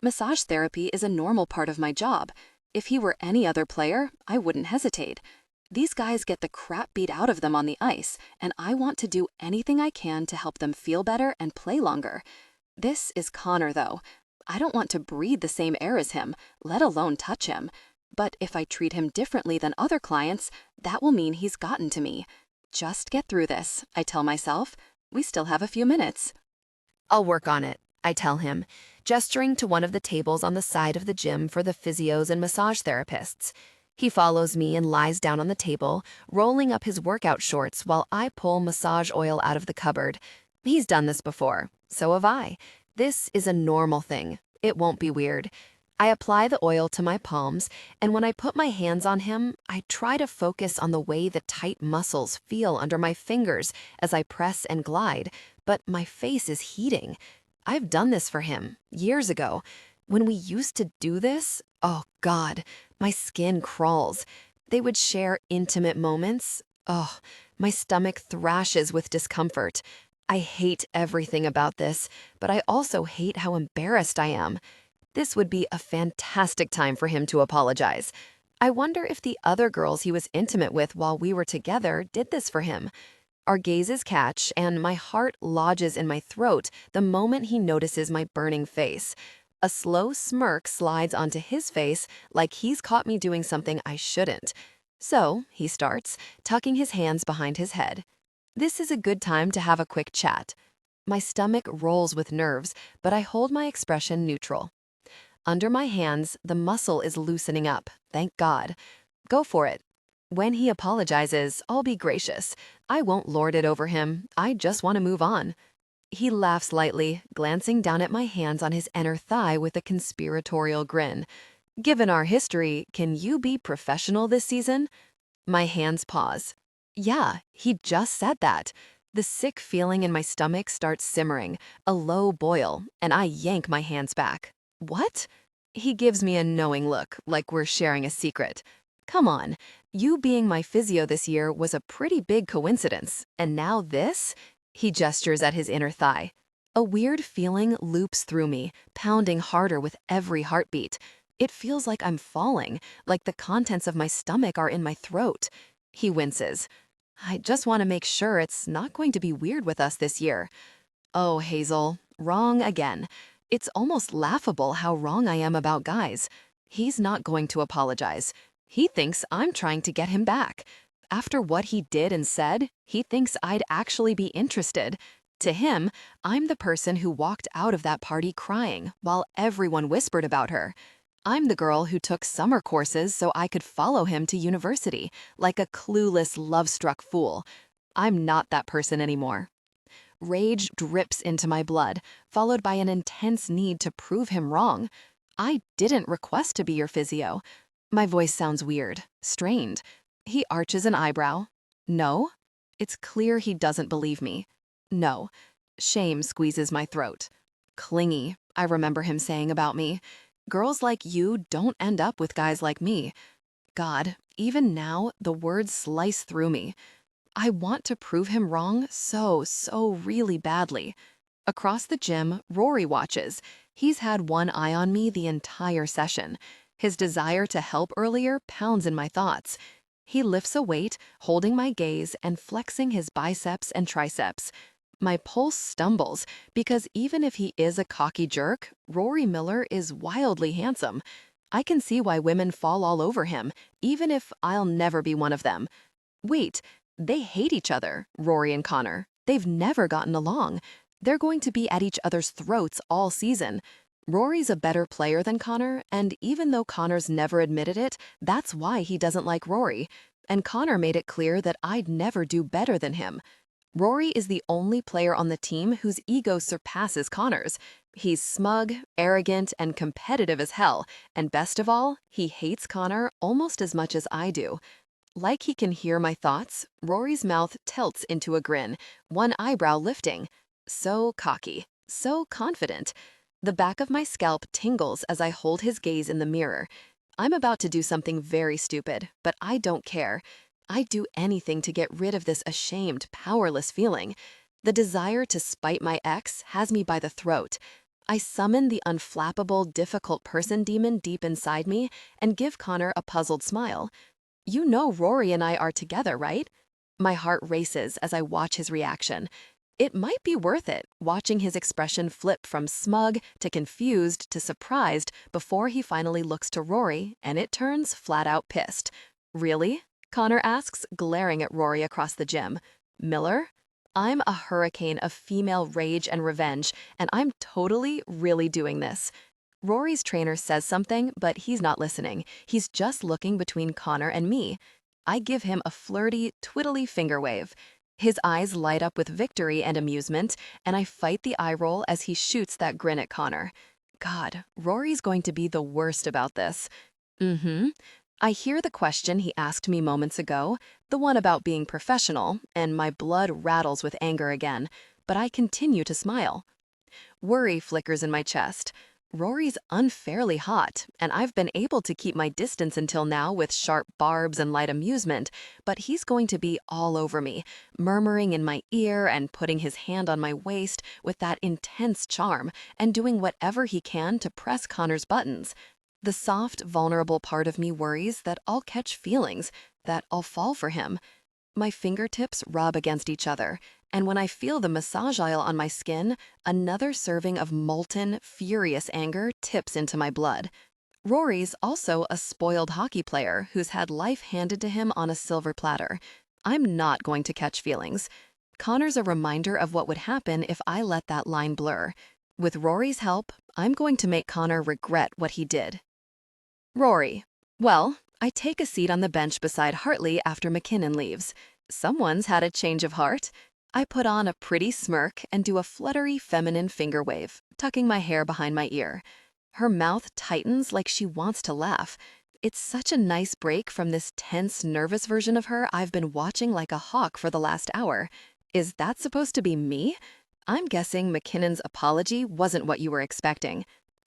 Massage therapy is a normal part of my job. If he were any other player, I wouldn't hesitate. These guys get the crap beat out of them on the ice, and I want to do anything I can to help them feel better and play longer. This is Connor, though. I don't want to breathe the same air as him, let alone touch him. But if I treat him differently than other clients, that will mean he's gotten to me. Just get through this, I tell myself. We still have a few minutes. "I'll work on it," I tell him, gesturing to one of the tables on the side of the gym for the physios and massage therapists. He follows me and lies down on the table, rolling up his workout shorts while I pull massage oil out of the cupboard. He's done this before, so have I. This is a normal thing. It won't be weird. I apply the oil to my palms, and when I put my hands on him, I try to focus on the way the tight muscles feel under my fingers as I press and glide, but my face is heating. I've done this for him, years ago. When we used to do this, oh God, my skin crawls. They would share intimate moments. Oh, my stomach thrashes with discomfort. I hate everything about this, but I also hate how embarrassed I am. This would be a fantastic time for him to apologize. I wonder if the other girls he was intimate with while we were together did this for him. Our gazes catch, and my heart lodges in my throat the moment he notices my burning face. A slow smirk slides onto his face like he's caught me doing something I shouldn't. So, he starts, tucking his hands behind his head. This is a good time to have a quick chat. My stomach rolls with nerves, but I hold my expression neutral. Under my hands, the muscle is loosening up, thank God. Go for it. When he apologizes, I'll be gracious. I won't lord it over him. I just want to move on. He laughs lightly, glancing down at my hands on his inner thigh with a conspiratorial grin. "Given our history, can you be professional this season?" My hands pause. Yeah, he just said that. The sick feeling in my stomach starts simmering, a low boil, and I yank my hands back. What? He gives me a knowing look, like we're sharing a secret. Come on, you being my physio this year was a pretty big coincidence, and now this? He gestures at his inner thigh. A weird feeling loops through me, pounding harder with every heartbeat. It feels like I'm falling, like the contents of my stomach are in my throat. He winces. I just want to make sure it's not going to be weird with us this year. Oh, Hazel, wrong again. It's almost laughable how wrong I am about guys. He's not going to apologize. He thinks I'm trying to get him back. After what he did and said, he thinks I'd actually be interested. To him, I'm the person who walked out of that party crying while everyone whispered about her. I'm the girl who took summer courses so I could follow him to university, like a clueless, love-struck fool. I'm not that person anymore. Rage drips into my blood, followed by an intense need to prove him wrong. I didn't request to be your physio. My voice sounds weird, strained. He arches an eyebrow. No? It's clear he doesn't believe me. No. Shame squeezes my throat. Clingy, I remember him saying about me. Girls like you don't end up with guys like me. God, even now, the words slice through me. I want to prove him wrong so really badly. Across the gym, Rory watches. He's had one eye on me the entire session. His desire to help earlier pounds in my thoughts. He lifts a weight, holding my gaze and flexing his biceps and triceps. My pulse stumbles because even if he is a cocky jerk, Rory Miller is wildly handsome. I can see why women fall all over him, even if I'll never be one of them. Wait, they hate each other, Rory and Connor. They've never gotten along. They're going to be at each other's throats all season. Rory's a better player than Connor, and even though Connor's never admitted it, that's why he doesn't like Rory. And Connor made it clear that I'd never do better than him. Rory is the only player on the team whose ego surpasses Connor's. He's smug, arrogant, and competitive as hell, and best of all, he hates Connor almost as much as I do. Like he can hear my thoughts, Rory's mouth tilts into a grin, one eyebrow lifting. So cocky, so confident. The back of my scalp tingles as I hold his gaze in the mirror. I'm about to do something very stupid, but I don't care. I'd do anything to get rid of this ashamed, powerless feeling. The desire to spite my ex has me by the throat. I summon the unflappable, difficult person demon deep inside me and give Connor a puzzled smile. You know Rory and I are together, right? My heart races as I watch his reaction. It might be worth it, watching his expression flip from smug to confused to surprised before he finally looks to Rory and it turns flat out pissed. Really? Connor asks, glaring at Rory across the gym. Miller? I'm a hurricane of female rage and revenge, and I'm totally, really doing this. Rory's trainer says something, but he's not listening. He's just looking between Connor and me. I give him a flirty, twiddly finger wave. His eyes light up with victory and amusement, and I fight the eye roll as he shoots that grin at Connor. God, Rory's going to be the worst about this. I hear the question he asked me moments ago, the one about being professional, and my blood rattles with anger again, but I continue to smile. Worry flickers in my chest. Rory's unfairly hot, and I've been able to keep my distance until now with sharp barbs and light amusement, but he's going to be all over me, murmuring in my ear and putting his hand on my waist with that intense charm and doing whatever he can to press Connor's buttons. The soft, vulnerable part of me worries that I'll catch feelings, that I'll fall for him. My fingertips rub against each other, and when I feel the massage oil on my skin, another serving of molten, furious anger tips into my blood. Rory's also a spoiled hockey player who's had life handed to him on a silver platter. I'm not going to catch feelings. Connor's a reminder of what would happen if I let that line blur. With Rory's help, I'm going to make Connor regret what he did. Rory. Well, I take a seat on the bench beside Hartley after McKinnon leaves. Someone's had a change of heart. I put on a pretty smirk and do a fluttery feminine finger wave, tucking my hair behind my ear. Her mouth tightens like she wants to laugh. It's such a nice break from this tense, nervous version of her I've been watching like a hawk for the last hour. Is that supposed to be me? I'm guessing McKinnon's apology wasn't what you were expecting.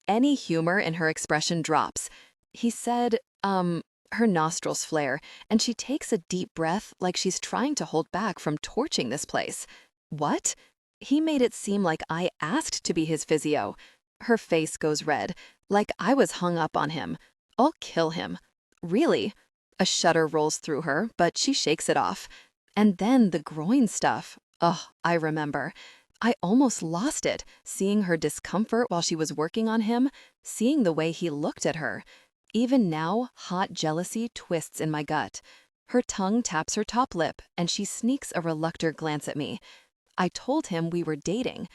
Any humor in her expression drops. He said, her nostrils flare, and she takes a deep breath like she's trying to hold back from torching this place. What? He made it seem like I asked to be his physio. Her face goes red, like I was hung up on him. I'll kill him. Really? A shudder rolls through her, but she shakes it off. And then the groin stuff. Oh, I remember. I almost lost it, seeing her discomfort while she was working on him, seeing the way he looked at her. Even now, hot jealousy twists in my gut. Her tongue taps her top lip, and she sneaks a reluctant glance at me. I told him we were dating.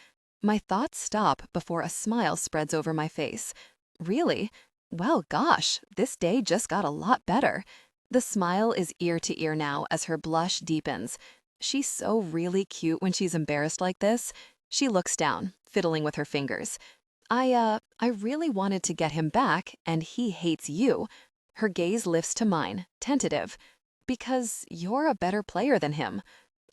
My thoughts stop before a smile spreads over my face. Really? Well, gosh, this day just got a lot better. The smile is ear to ear now as her blush deepens. She's so really cute when she's embarrassed like this. She looks down, fiddling with her fingers. I really wanted to get him back, and he hates you. Her gaze lifts to mine, tentative. Because you're a better player than him.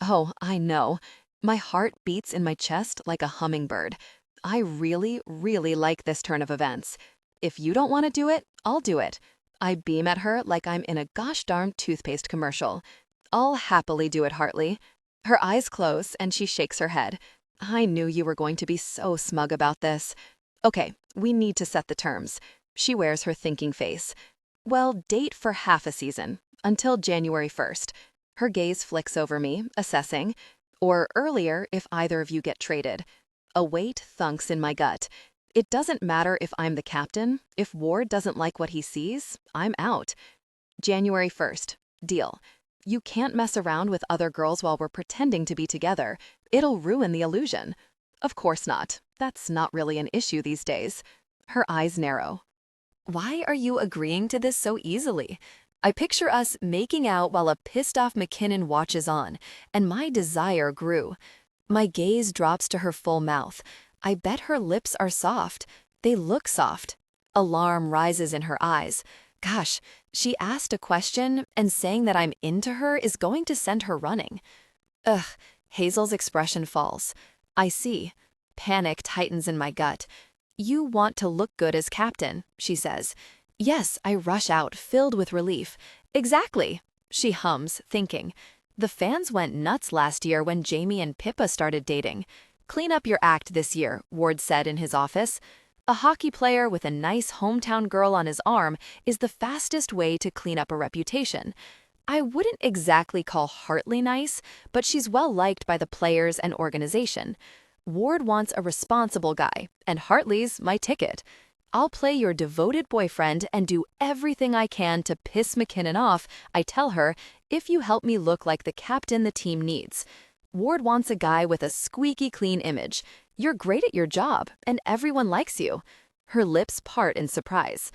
Oh, I know. My heart beats in my chest like a hummingbird. I really, really like this turn of events. If you don't want to do it, I'll do it. I beam at her like I'm in a gosh darn toothpaste commercial. I'll happily do it, Hartley. Her eyes close and she shakes her head. I knew you were going to be so smug about this. Okay, we need to set the terms. She wears her thinking face. Well, date for half a season, until January 1st. Her gaze flicks over me, assessing. Or earlier if either of you get traded. A weight thunks in my gut. It doesn't matter if I'm the captain. If Ward doesn't like what he sees, I'm out. January 1st. Deal. You can't mess around with other girls while we're pretending to be together. It'll ruin the illusion. Of course not. That's not really an issue these days. Her eyes narrow. Why are you agreeing to this so easily? I picture us making out while a pissed-off McKinnon watches on, and my desire grew. My gaze drops to her full mouth. I bet her lips are soft. They look soft. Alarm rises in her eyes. Gosh, she asked a question, and saying that I'm into her is going to send her running. Ugh, Hazel's expression falls. I see. Panic tightens in my gut. You want to look good as captain, she says. Yes, I rush out, filled with relief. Exactly, she hums, thinking. The fans went nuts last year when Jamie and Pippa started dating. Clean up your act this year, Ward said in his office. A hockey player with a nice hometown girl on his arm is the fastest way to clean up a reputation. I wouldn't exactly call Hartley nice, but she's well liked by the players and organization. Ward wants a responsible guy, and Hartley's my ticket. I'll play your devoted boyfriend and do everything I can to piss McKinnon off, I tell her, if you help me look like the captain the team needs. Ward wants a guy with a squeaky clean image. You're great at your job, and everyone likes you. Her lips part in surprise.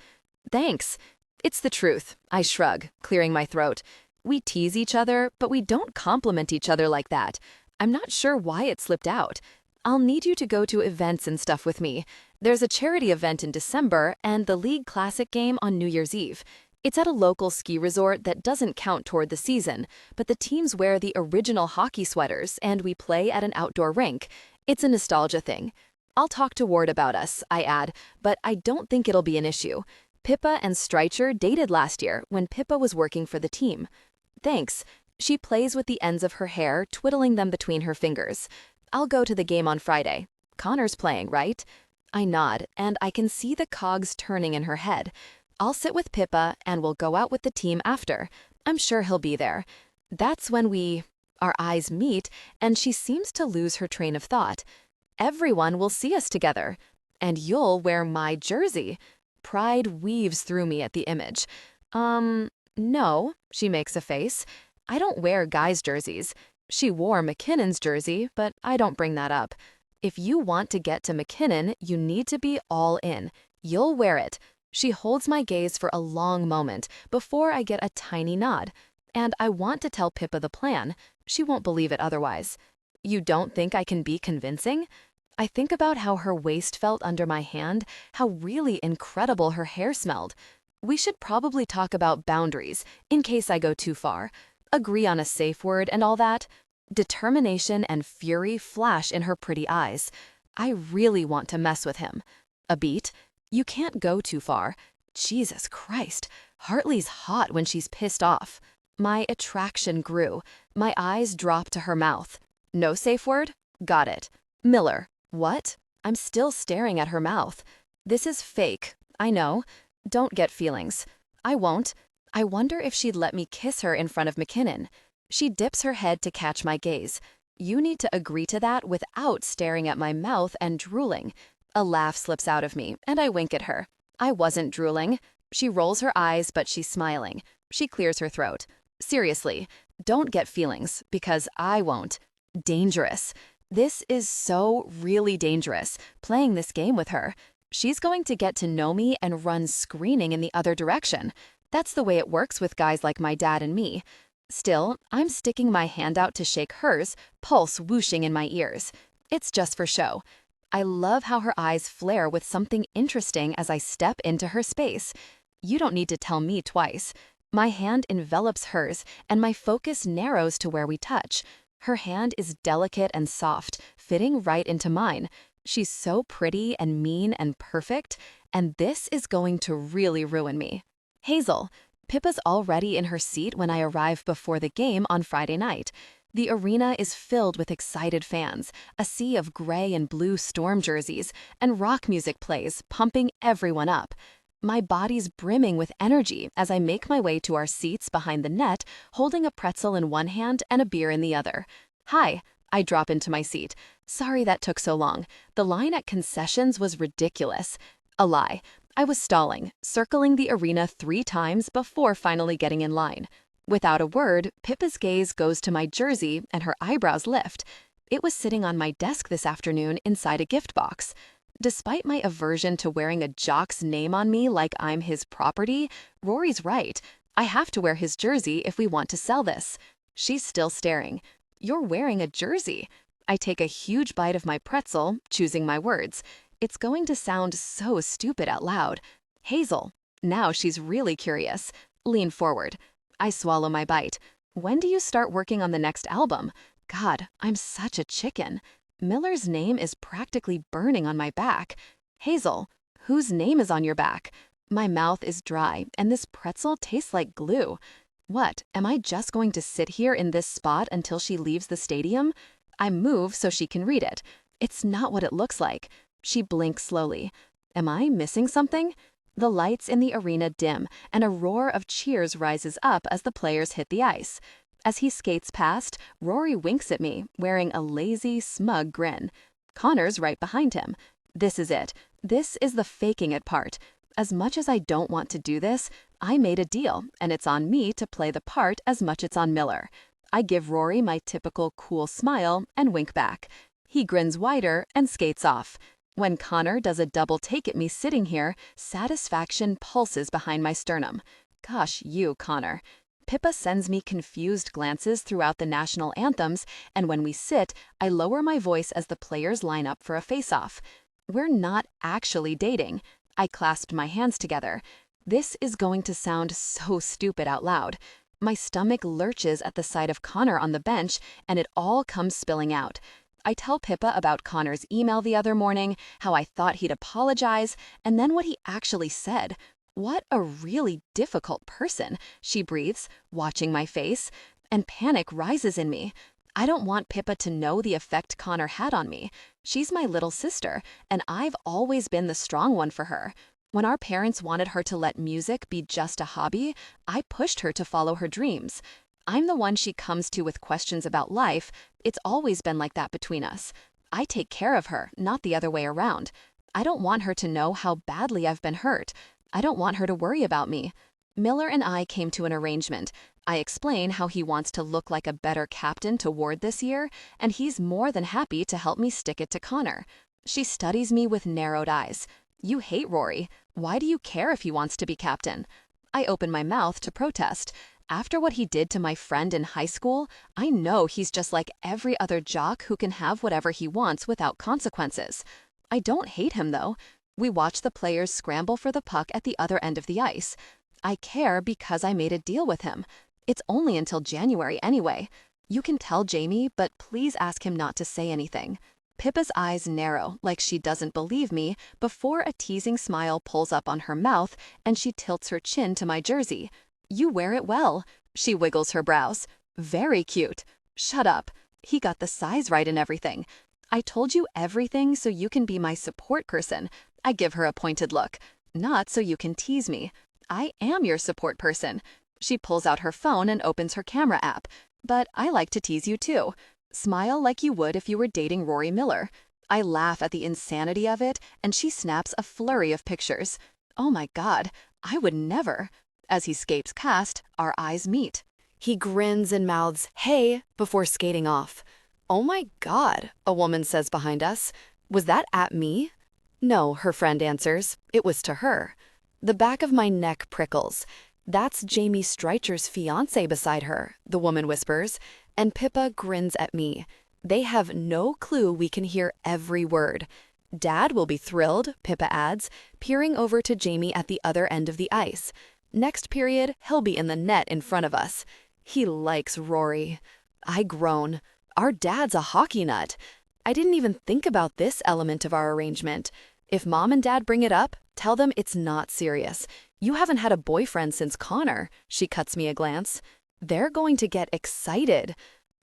Thanks. It's the truth, I shrug, clearing my throat. We tease each other, but we don't compliment each other like that. I'm not sure why it slipped out. I'll need you to go to events and stuff with me. There's a charity event in December and the League Classic game on New Year's Eve. It's at a local ski resort that doesn't count toward the season, but the teams wear the original hockey sweaters and we play at an outdoor rink. It's a nostalgia thing. I'll talk to Ward about us, I add, but I don't think it'll be an issue. Pippa and Streicher dated last year when Pippa was working for the team. Thanks. She plays with the ends of her hair, twiddling them between her fingers. I'll go to the game on Friday. Connor's playing, right? I nod, and I can see the cogs turning in her head. I'll sit with Pippa, and we'll go out with the team after. I'm sure he'll be there. That's when our eyes meet, and she seems to lose her train of thought. Everyone will see us together. And you'll wear my jersey. Pride weaves through me at the image. No, she makes a face. I don't wear guys' jerseys. She wore McKinnon's jersey, but I don't bring that up. If you want to get to McKinnon, you need to be all in. You'll wear it. She holds my gaze for a long moment before I get a tiny nod. And I want to tell Pippa the plan. She won't believe it otherwise. You don't think I can be convincing? I think about how her waist felt under my hand, how really incredible her hair smelled. We should probably talk about boundaries, in case I go too far. Agree on a safe word and all that. Determination and fury flash in her pretty eyes. I really want to mess with him. A beat? You can't go too far. Jesus Christ, Hartley's hot when she's pissed off. My attraction grew. My eyes dropped to her mouth. No safe word? Got it. Miller. What? I'm still staring at her mouth. This is fake. I know. Don't get feelings. I won't. I wonder if she'd let me kiss her in front of McKinnon. She dips her head to catch my gaze. You need to agree to that without staring at my mouth and drooling. A laugh slips out of me, and I wink at her. I wasn't drooling. She rolls her eyes, but she's smiling. She clears her throat. Seriously, don't get feelings, because I won't. Dangerous. This is so really dangerous, playing this game with her. She's going to get to know me and run screaming in the other direction. That's the way it works with guys like my dad and me. Still, I'm sticking my hand out to shake hers, pulse whooshing in my ears. It's just for show. I love how her eyes flare with something interesting as I step into her space. You don't need to tell me twice. My hand envelops hers, and my focus narrows to where we touch. Her hand is delicate and soft, fitting right into mine. She's so pretty and mean and perfect, and this is going to really ruin me. Hazel. Pippa's already in her seat when I arrive before the game on Friday night. The arena is filled with excited fans, a sea of gray and blue Storm jerseys, and rock music plays, pumping everyone up. My body's brimming with energy as I make my way to our seats behind the net, holding a pretzel in one hand and a beer in the other. Hi, I drop into my seat. Sorry that took so long. The line at concessions was ridiculous. A lie. I was stalling, circling the arena 3 times before finally getting in line. Without a word, Pippa's gaze goes to my jersey and her eyebrows lift. It was sitting on my desk this afternoon inside a gift box. Despite my aversion to wearing a jock's name on me like I'm his property, Rory's right. I have to wear his jersey if we want to sell this. She's still staring. You're wearing a jersey. I take a huge bite of my pretzel, choosing my words. It's going to sound so stupid out loud. Hazel. Now she's really curious. Lean forward. I swallow my bite. When do you start working on the next album? God, I'm such a chicken. Miller's name is practically burning on my back. Hazel. Whose name is on your back? My mouth is dry, and this pretzel tastes like glue. What, am I just going to sit here in this spot until she leaves the stadium? I move so she can read it. It's not what it looks like. She blinks slowly. Am I missing something? The lights in the arena dim, and a roar of cheers rises up as the players hit the ice. As he skates past, Rory winks at me, wearing a lazy, smug grin. Connor's right behind him. This is it. This is the faking it part. As much as I don't want to do this, I made a deal, and it's on me to play the part as much as it's on Miller. I give Rory my typical cool smile and wink back. He grins wider and skates off. When Connor does a double take at me sitting here, satisfaction pulses behind my sternum. Gosh, you, Connor. Pippa sends me confused glances throughout the national anthems, and when we sit, I lower my voice as the players line up for a face-off. We're not actually dating. I clasped my hands together. This is going to sound so stupid out loud. My stomach lurches at the sight of Connor on the bench, and it all comes spilling out. I tell Pippa about Connor's email the other morning, how I thought he'd apologize, and then what he actually said. What a really difficult person, she breathes, watching my face, and panic rises in me. I don't want Pippa to know the effect Connor had on me. She's my little sister, and I've always been the strong one for her. When our parents wanted her to let music be just a hobby, I pushed her to follow her dreams. I'm the one she comes to with questions about life. It's always been like that between us. I take care of her, not the other way around. I don't want her to know how badly I've been hurt. I don't want her to worry about me. Miller and I came to an arrangement. I explain how he wants to look like a better captain to Ward this year, and he's more than happy to help me stick it to Connor. She studies me with narrowed eyes. You hate Rory. Why do you care if he wants to be captain? I open my mouth to protest. After what he did to my friend in high school, I know he's just like every other jock who can have whatever he wants without consequences. I don't hate him, though. We watch the players scramble for the puck at the other end of the ice. I care because I made a deal with him. It's only until January anyway. You can tell Jamie, but please ask him not to say anything. Pippa's eyes narrow, like she doesn't believe me, before a teasing smile pulls up on her mouth and she tilts her chin to my jersey. You wear it well. She wiggles her brows. Very cute. Shut up. He got the size right and everything. I told you everything so you can be my support person. I give her a pointed look. Not so you can tease me. I am your support person. She pulls out her phone and opens her camera app. But I like to tease you too. Smile like you would if you were dating Rory Miller. I laugh at the insanity of it, and she snaps a flurry of pictures. Oh my God, I would never. As he scapes past, our eyes meet. He grins and mouths, "Hey," before skating off. "Oh my God," a woman says behind us. "Was that at me?" "No," her friend answers. "It was to her." The back of my neck prickles. "That's Jamie Streicher's fiancé beside her," the woman whispers, and Pippa grins at me. They have no clue we can hear every word. "Dad will be thrilled," Pippa adds, peering over to Jamie at the other end of the ice. Next period, he'll be in the net in front of us. He likes Rory. I groan. Our dad's a hockey nut. I didn't even think about this element of our arrangement. If Mom and Dad bring it up, tell them it's not serious. You haven't had a boyfriend since Connor. She cuts me a glance. They're going to get excited.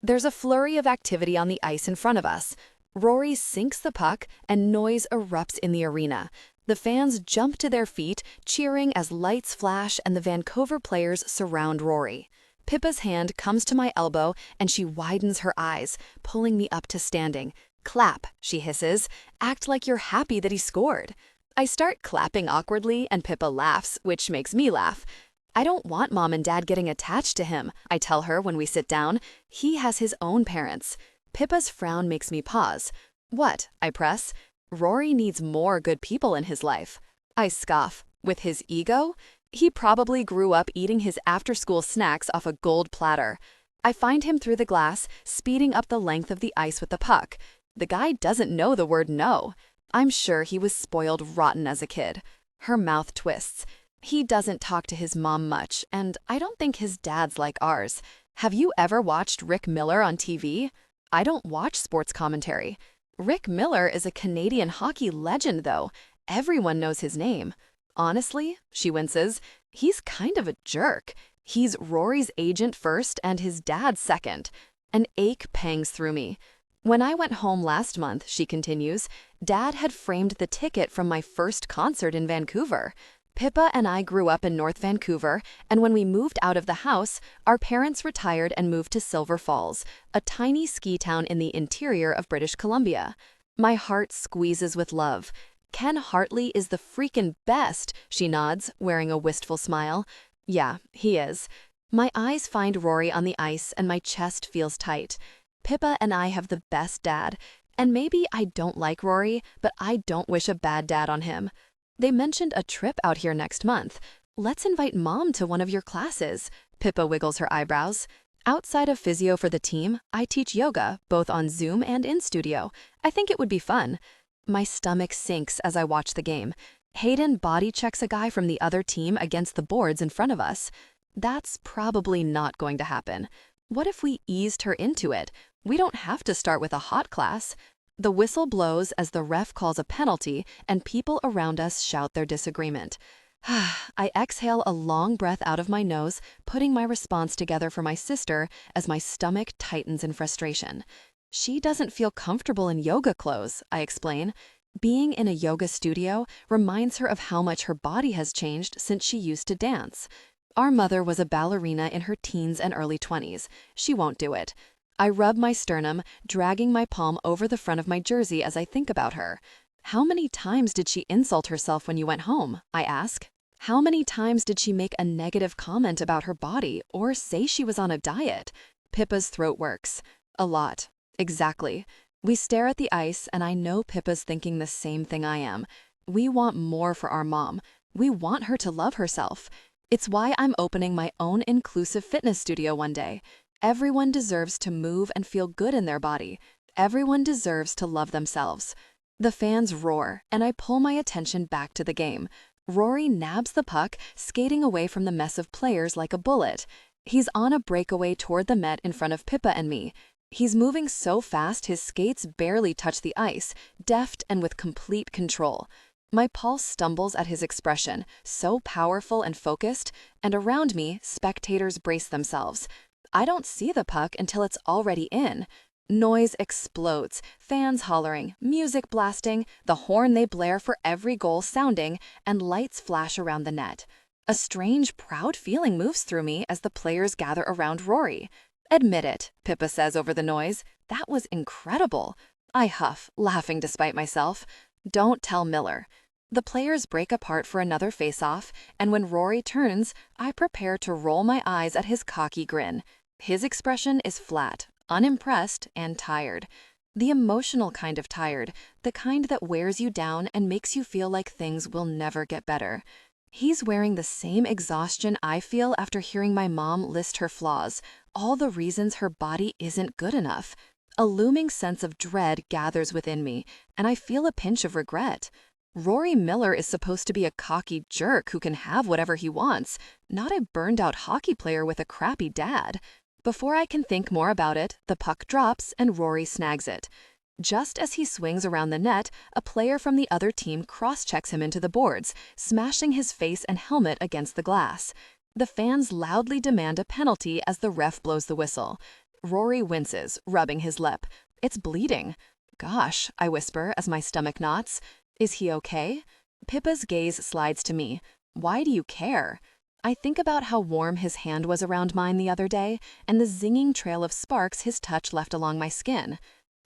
There's a flurry of activity on the ice in front of us. Rory sinks the puck and noise erupts in the arena. The fans jump to their feet, cheering as lights flash and the Vancouver players surround Rory. Pippa's hand comes to my elbow and she widens her eyes, pulling me up to standing. "Clap," she hisses. "Act like you're happy that he scored." I start clapping awkwardly and Pippa laughs, which makes me laugh. "I don't want Mom and Dad getting attached to him," I tell her when we sit down. "He has his own parents." Pippa's frown makes me pause. "What?" I press. "Rory needs more good people in his life." I scoff. With his ego? He probably grew up eating his after-school snacks off a gold platter. I find him through the glass, speeding up the length of the ice with the puck. The guy doesn't know the word no. I'm sure he was spoiled rotten as a kid. Her mouth twists. He doesn't talk to his mom much, and I don't think his dad's like ours. Have you ever watched Rick Miller on TV? I don't watch sports commentary. Rick Miller is a Canadian hockey legend, though. Everyone knows his name. Honestly, she winces, he's kind of a jerk. He's Rory's agent first and his dad second. An ache pangs through me. When I went home last month, she continues, Dad had framed the ticket from my first concert in Vancouver. Pippa and I grew up in North Vancouver, and when we moved out of the house, our parents retired and moved to Silver Falls, a tiny ski town in the interior of British Columbia. My heart squeezes with love. Ken Hartley is the freaking best, she nods, wearing a wistful smile. Yeah, he is. My eyes find Rory on the ice and my chest feels tight. Pippa and I have the best dad, and maybe I don't like Rory, but I don't wish a bad dad on him. They mentioned a trip out here next month. Let's invite Mom to one of your classes. Pippa wiggles her eyebrows. Outside of physio for the team, I teach yoga, both on Zoom and in studio. I think it would be fun. My stomach sinks as I watch the game. Hayden body checks a guy from the other team against the boards in front of us. That's probably not going to happen. What if we eased her into it? We don't have to start with a hot class. The whistle blows as the ref calls a penalty and people around us shout their disagreement. I exhale a long breath out of my nose, putting my response together for my sister as my stomach tightens in frustration. She doesn't feel comfortable in yoga clothes, I explain. Being in a yoga studio reminds her of how much her body has changed since she used to dance. Our mother was a ballerina in her teens and early 20s. She won't do it. I rub my sternum, dragging my palm over the front of my jersey as I think about her. How many times did she insult herself when you went home? I ask. How many times did she make a negative comment about her body or say she was on a diet? Pippa's throat works. A lot. Exactly. We stare at the ice and I know Pippa's thinking the same thing I am. We want more for our mom. We want her to love herself. It's why I'm opening my own inclusive fitness studio one day. Everyone deserves to move and feel good in their body. Everyone deserves to love themselves. The fans roar, and I pull my attention back to the game. Rory nabs the puck, skating away from the mess of players like a bullet. He's on a breakaway toward the net in front of Pippa and me. He's moving so fast his skates barely touch the ice, deft and with complete control. My pulse stumbles at his expression, so powerful and focused, and around me, spectators brace themselves. I don't see the puck until it's already in. Noise explodes, fans hollering, music blasting, the horn they blare for every goal sounding, and lights flash around the net. A strange, proud feeling moves through me as the players gather around Rory. "Admit it," Pippa says over the noise. "That was incredible." I huff, laughing despite myself. "Don't tell Miller." The players break apart for another face-off, and when Rory turns, I prepare to roll my eyes at his cocky grin. His expression is flat, unimpressed, and tired. The emotional kind of tired, the kind that wears you down and makes you feel like things will never get better. He's wearing the same exhaustion I feel after hearing my mom list her flaws, all the reasons her body isn't good enough. A looming sense of dread gathers within me, and I feel a pinch of regret. Rory Miller is supposed to be a cocky jerk who can have whatever he wants, not a burned-out hockey player with a crappy dad. Before I can think more about it, the puck drops and Rory snags it. Just as he swings around the net, a player from the other team cross-checks him into the boards, smashing his face and helmet against the glass. The fans loudly demand a penalty as the ref blows the whistle. Rory winces, rubbing his lip. It's bleeding. "Gosh," I whisper as my stomach knots. "Is he okay?" Pippa's gaze slides to me. "Why do you care?" I think about how warm his hand was around mine the other day, and the zinging trail of sparks his touch left along my skin.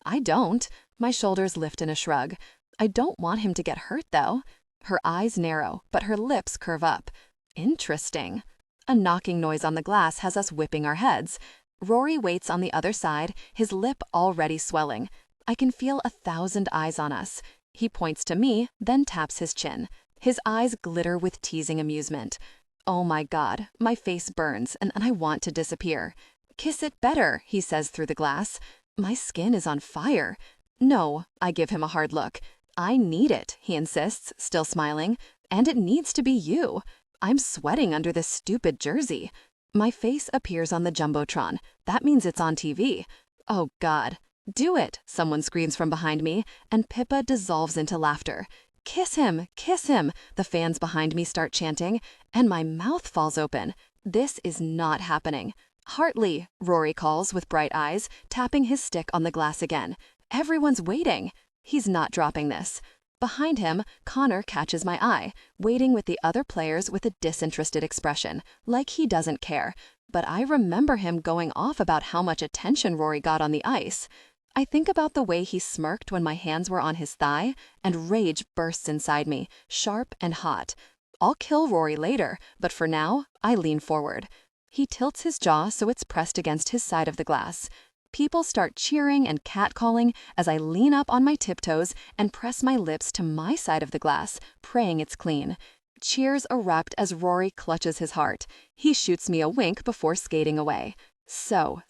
"I don't." My shoulders lift in a shrug. "I don't want him to get hurt, though." Her eyes narrow, but her lips curve up. "Interesting." A knocking noise on the glass has us whipping our heads. Rory waits on the other side, his lip already swelling. I can feel 1,000 eyes on us. He points to me, then taps his chin. His eyes glitter with teasing amusement. Oh my God, my face burns, and I want to disappear. "Kiss it better," he says through the glass. My skin is on fire. "No," I give him a hard look. "I need it," he insists, still smiling. "And it needs to be you. I'm sweating under this stupid jersey." My face appears on the Jumbotron. That means it's on TV. Oh God. "Do it," someone screams from behind me, and Pippa dissolves into laughter. "Kiss him, kiss him," the fans behind me start chanting, and my mouth falls open. This is not happening. "Hartley," Rory calls with bright eyes, tapping his stick on the glass again. Everyone's waiting. He's not dropping this. Behind him, Connor catches my eye, waiting with the other players with a disinterested expression, like he doesn't care. But I remember him going off about how much attention Rory got on the ice. I think about the way he smirked when my hands were on his thigh, and rage bursts inside me, sharp and hot. I'll kill Rory later, but for now, I lean forward. He tilts his jaw so it's pressed against his side of the glass. People start cheering and catcalling as I lean up on my tiptoes and press my lips to my side of the glass, praying it's clean. Cheers erupt as Rory clutches his heart. He shoots me a wink before skating away. So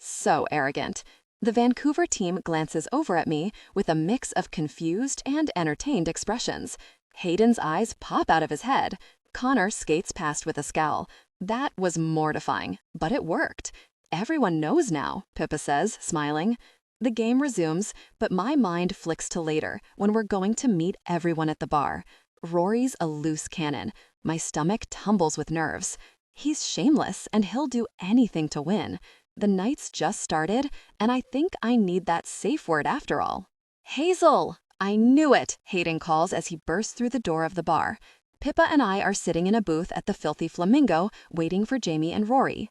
arrogant. The Vancouver team glances over at me with a mix of confused and entertained expressions. Hayden's eyes pop out of his head. Connor skates past with a scowl. That was mortifying, but it worked. "Everyone knows now," Pippa says, smiling. The game resumes, but my mind flicks to later, when we're going to meet everyone at the bar. Rory's a loose cannon. My stomach tumbles with nerves. He's shameless, and he'll do anything to win. The night's just started, and I think I need that safe word after all. "Hazel!" "I knew it," Hayden calls as he bursts through the door of the bar. Pippa and I are sitting in a booth at the Filthy Flamingo, waiting for Jamie and Rory.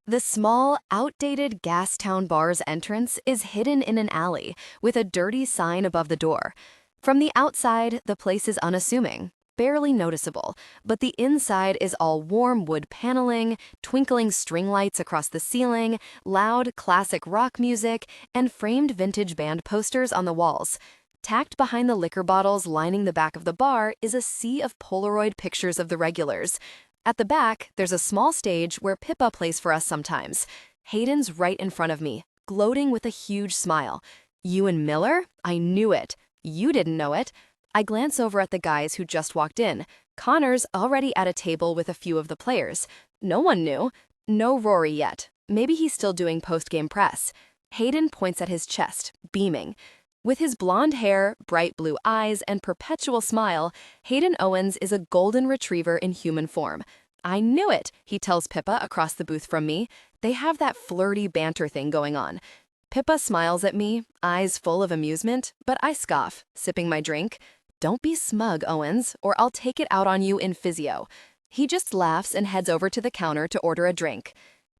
The small, outdated Gastown bar's entrance is hidden in an alley, with a dirty sign above the door. From the outside, the place is unassuming, barely noticeable, but the inside is all warm wood paneling, twinkling string lights across the ceiling, loud classic rock music, and framed vintage band posters on the walls. Tacked behind the liquor bottles lining the back of the bar is a sea of Polaroid pictures of the regulars. At the back, there's a small stage where Pippa plays for us sometimes. Hayden's right in front of me, gloating with a huge smile. "You and Miller? I knew it. You didn't know it." I glance over at the guys who just walked in. Connor's already at a table with a few of the players. No one knew. No Rory yet. Maybe he's still doing post-game press. Hayden points at his chest, beaming. With his blonde hair, bright blue eyes, and perpetual smile, Hayden Owens is a golden retriever in human form. I knew it, he tells Pippa across the booth from me. They have that flirty banter thing going on. Pippa smiles at me, eyes full of amusement, but I scoff, sipping my drink. Don't be smug, Owens, or I'll take it out on you in physio. He just laughs and heads over to the counter to order a drink.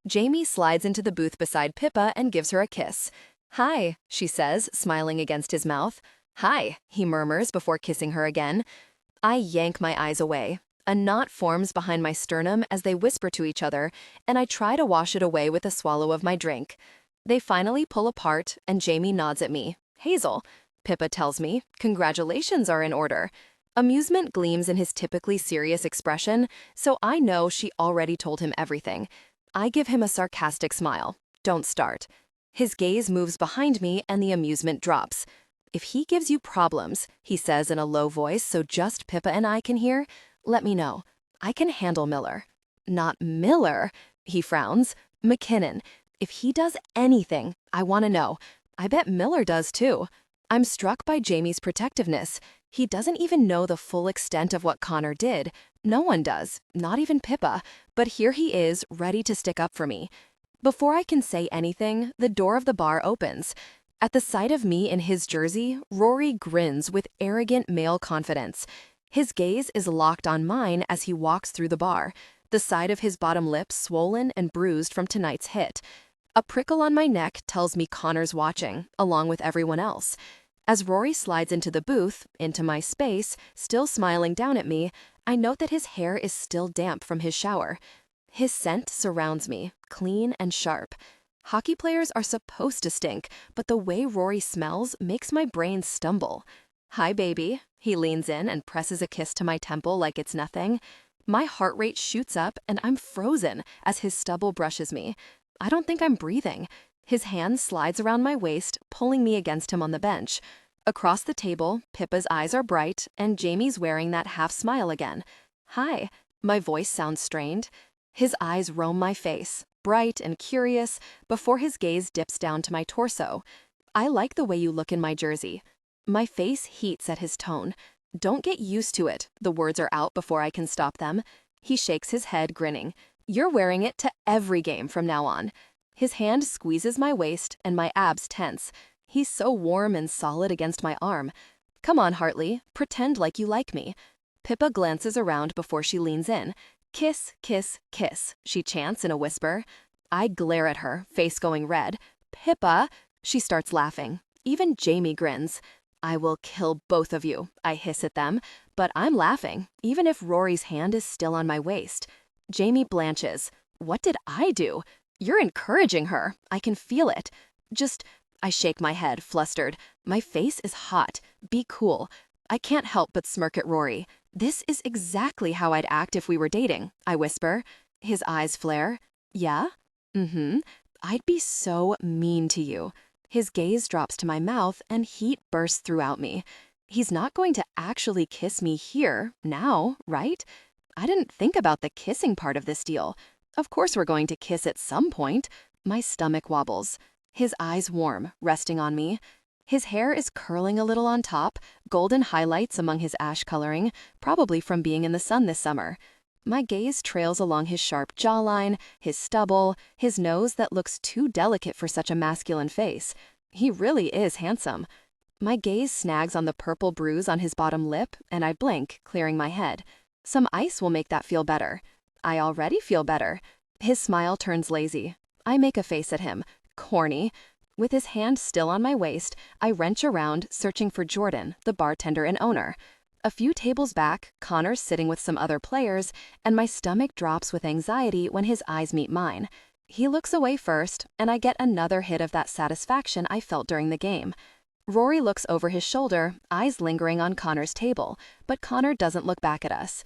Jamie slides into the booth beside Pippa and gives her a kiss. Hi, she says, smiling against his mouth. Hi, he murmurs before kissing her again. I yank my eyes away. A knot forms behind my sternum as they whisper to each other, and I try to wash it away with a swallow of my drink. They finally pull apart, and Jamie nods at me. Hazel. Pippa tells me, congratulations are in order. Amusement gleams in his typically serious expression, so I know she already told him everything. I give him a sarcastic smile. Don't start. His gaze moves behind me and the amusement drops. If he gives you problems, he says in a low voice so just Pippa and I can hear, let me know. I can handle Miller. Not Miller, he frowns. McKinnon. If he does anything, I want to know. I bet Miller does too. I'm struck by Jamie's protectiveness. He doesn't even know the full extent of what Connor did. No one does, not even Pippa. But here he is, ready to stick up for me. Before I can say anything, the door of the bar opens. At the sight of me in his jersey, Rory grins with arrogant male confidence. His gaze is locked on mine as he walks through the bar, the side of his bottom lip swollen and bruised from tonight's hit. A prickle on my neck tells me Connor's watching, along with everyone else. As Rory slides into the booth, into my space, still smiling down at me, I note that his hair is still damp from his shower. His scent surrounds me, clean and sharp. Hockey players are supposed to stink, but the way Rory smells makes my brain stumble. Hi, baby. He leans in and presses a kiss to my temple like it's nothing. My heart rate shoots up and I'm frozen as his stubble brushes me. I don't think I'm breathing. His hand slides around my waist, pulling me against him on the bench. Across the table, Pippa's eyes are bright, and Jamie's wearing that half smile again. Hi. My voice sounds strained. His eyes roam my face, bright and curious, before his gaze dips down to my torso. I like the way you look in my jersey. My face heats at his tone. Don't get used to it. The words are out before I can stop them. He shakes his head, grinning. You're wearing it to every game from now on. His hand squeezes my waist and my abs tense. He's so warm and solid against my arm. Come on, Hartley, pretend like you like me. Pippa glances around before she leans in. Kiss, kiss, kiss, she chants in a whisper. I glare at her, face going red. Pippa, she starts laughing. Even Jamie grins. I will kill both of you, I hiss at them, but I'm laughing, even if Rory's hand is still on my waist. Jamie blanches. What did I do? You're encouraging her. I can feel it. I shake my head, flustered. My face is hot. Be cool. I can't help but smirk at Rory. This is exactly how I'd act if we were dating, I whisper. His eyes flare. Yeah? Mm-hmm. I'd be so mean to you. His gaze drops to my mouth and heat bursts throughout me. He's not going to actually kiss me here, now, right? I didn't think about the kissing part of this deal. Of course we're going to kiss at some point. My stomach wobbles. His eyes warm, resting on me. His hair is curling a little on top, golden highlights among his ash coloring, probably from being in the sun this summer. My gaze trails along his sharp jawline, his stubble, his nose that looks too delicate for such a masculine face. He really is handsome. My gaze snags on the purple bruise on his bottom lip, and I blink, clearing my head. Some ice will make that feel better. I already feel better. His smile turns lazy. I make a face at him. Corny. With his hand still on my waist, I wrench around, searching for Jordan, the bartender and owner. A few tables back, Connor's sitting with some other players, and my stomach drops with anxiety when his eyes meet mine. He looks away first, and I get another hit of that satisfaction I felt during the game. Rory looks over his shoulder, eyes lingering on Connor's table, but Connor doesn't look back at us.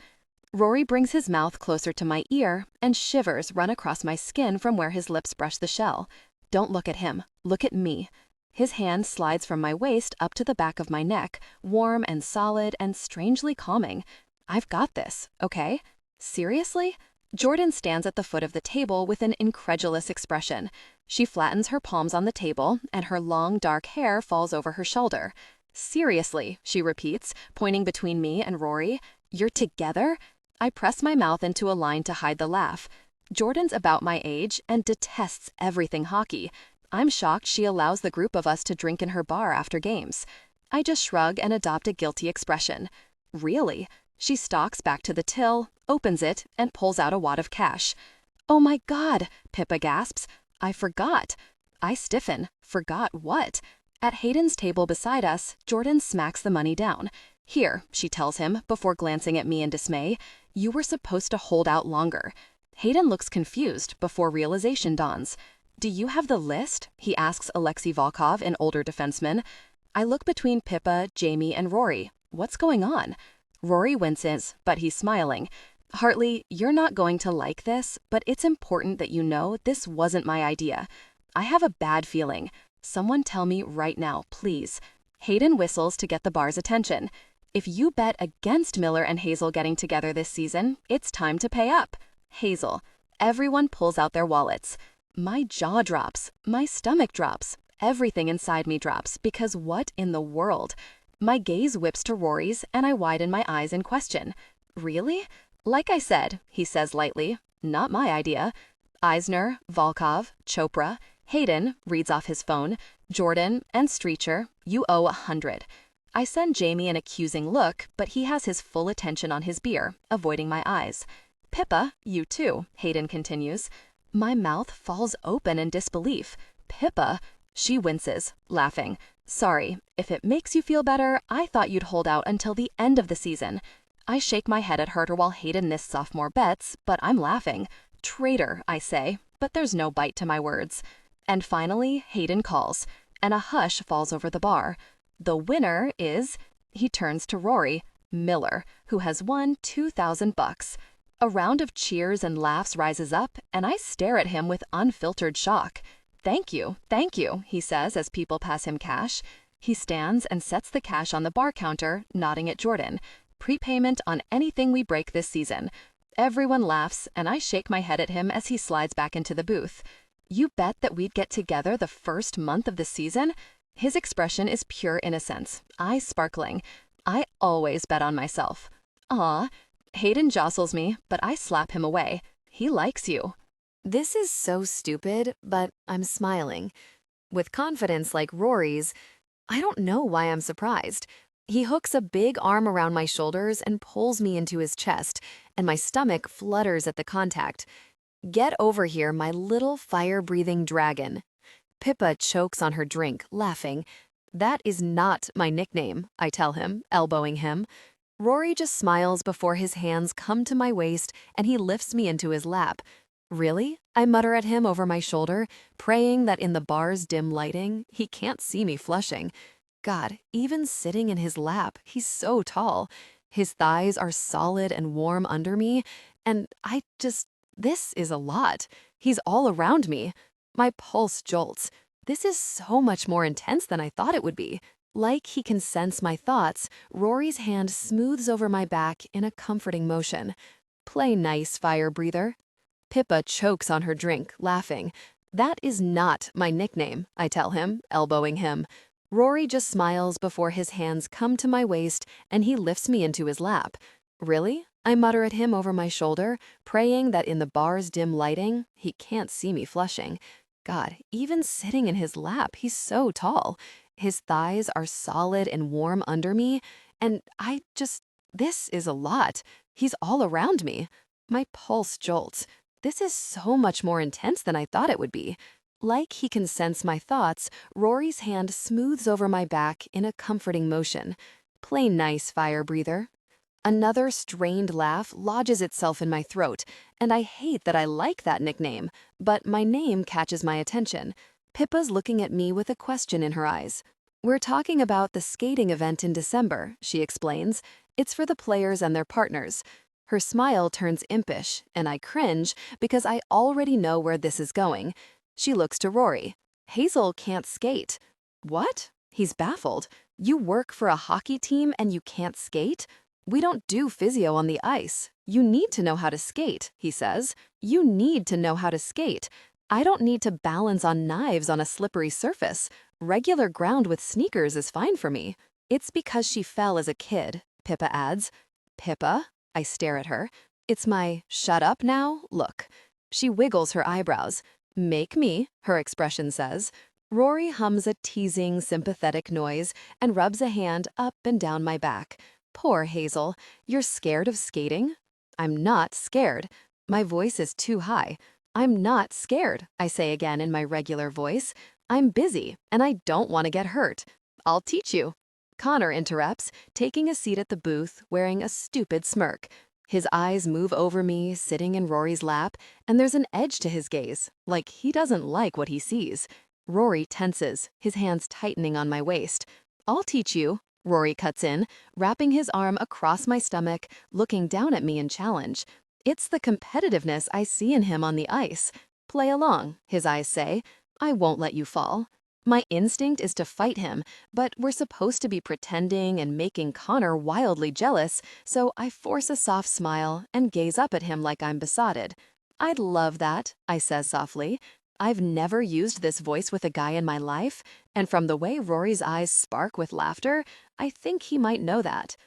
Rory brings his mouth closer to my ear, and shivers run across my skin from where his lips brush the shell. Don't look at him. Look at me. His hand slides from my waist up to the back of my neck, warm and solid and strangely calming. I've got this, okay? Seriously? Jordan stands at the foot of the table with an incredulous expression. She flattens her palms on the table, and her long, dark hair falls over her shoulder. Seriously, she repeats, pointing between me and Rory. You're together? I press my mouth into a line to hide the laugh. Jordan's about my age and detests everything hockey. I'm shocked she allows the group of us to drink in her bar after games. I just shrug and adopt a guilty expression. Really? She stalks back to the till, opens it, and pulls out a wad of cash. Oh my God, Pippa gasps. I forgot. I stiffen. Forgot what? At Hayden's table beside us, Jordan smacks the money down. Here, she tells him, before glancing at me in dismay. You were supposed to hold out longer. Hayden looks confused before realization dawns. Do you have the list? He asks Alexei Volkov, an older defenseman. I look between Pippa, Jamie, and Rory. What's going on? Rory winces, but he's smiling. Hartley, you're not going to like this, but it's important that you know this wasn't my idea. I have a bad feeling. Someone tell me right now, please. Hayden whistles to get the bar's attention. If you bet against Miller and Hazel getting together this season, it's time to pay up. Hazel. Everyone pulls out their wallets. My jaw drops. My stomach drops. Everything inside me drops, because what in the world? My gaze whips to Rory's, and I widen my eyes in question. Really? Like I said, he says lightly, not my idea. Eisner, Volkov, Chopra, Hayden, reads off his phone, Jordan, and Streecher, you owe 100. I send Jamie an accusing look, but he has his full attention on his beer, avoiding my eyes. Pippa, you too, Hayden continues. My mouth falls open in disbelief. Pippa? She winces, laughing. Sorry, if it makes you feel better, I thought you'd hold out until the end of the season. I shake my head at her while Hayden lists sophomore bets, but I'm laughing. Traitor, I say, but there's no bite to my words. And finally, Hayden calls, and a hush falls over the bar. The winner is, he turns to Rory, Miller, who has won $2,000. A round of cheers and laughs rises up, and I stare at him with unfiltered shock. Thank you, he says as people pass him cash. He stands and sets the cash on the bar counter, nodding at Jordan. Prepayment on anything we break this season. Everyone laughs, and I shake my head at him as he slides back into the booth. You bet that we'd get together the first month of the season? His expression is pure innocence, eyes sparkling. I always bet on myself. Aw. Hayden jostles me, but I slap him away. He likes you. This is so stupid, but I'm smiling. With confidence like Rory's, I don't know why I'm surprised. He hooks a big arm around my shoulders and pulls me into his chest, and my stomach flutters at the contact. Get over here, my little fire-breathing dragon. Pippa chokes on her drink, laughing. That is not my nickname, I tell him, elbowing him. Rory just smiles before his hands come to my waist and he lifts me into his lap. Really? I mutter at him over my shoulder, praying that in the bar's dim lighting, he can't see me flushing. God, even sitting in his lap, he's so tall. His thighs are solid and warm under me, and this is a lot. He's all around me. My pulse jolts. This is so much more intense than I thought it would be. Like he can sense my thoughts, Rory's hand smooths over my back in a comforting motion. Play nice, fire breather. Pippa chokes on her drink, laughing. That is not my nickname, I tell him, elbowing him. Rory just smiles before his hands come to my waist and he lifts me into his lap. Really? I mutter at him over my shoulder, praying that in the bar's dim lighting, he can't see me flushing. God, even sitting in his lap, he's so tall. His thighs are solid and warm under me, and this is a lot. He's all around me. My pulse jolts. This is so much more intense than I thought it would be. Like he can sense my thoughts, Rory's hand smooths over my back in a comforting motion. Play nice, fire breather. Another strained laugh lodges itself in my throat, and I hate that I like that nickname, but my name catches my attention. Pippa's looking at me with a question in her eyes. We're talking about the skating event in December, she explains. It's for the players and their partners. Her smile turns impish, and I cringe because I already know where this is going. She looks to Rory. Hazel can't skate. What? He's baffled. You work for a hockey team and you can't skate? We don't do physio on the ice. You need to know how to skate, he says. You need to know how to skate. I don't need to balance on knives on a slippery surface. Regular ground with sneakers is fine for me. It's because she fell as a kid, Pippa adds. Pippa? I stare at her. It's my shut up now look. She wiggles her eyebrows. Make me, her expression says. Rory hums a teasing, sympathetic noise and rubs a hand up and down my back. Poor Hazel, you're scared of skating? I'm not scared. My voice is too high. I'm not scared, I say again in my regular voice. I'm busy, and I don't want to get hurt. I'll teach you. Connor interrupts, taking a seat at the booth, wearing a stupid smirk. His eyes move over me, sitting in Rory's lap, and there's an edge to his gaze, like he doesn't like what he sees. Rory tenses, his hands tightening on my waist. I'll teach you, Rory cuts in, wrapping his arm across my stomach, looking down at me in challenge. It's the competitiveness I see in him on the ice. Play along, his eyes say. I won't let you fall. My instinct is to fight him, but we're supposed to be pretending and making Connor wildly jealous, so I force a soft smile and gaze up at him like I'm besotted. I'd love that, I says softly. I've never used this voice with a guy in my life, and from the way Rory's eyes spark with laughter, I think he might know that.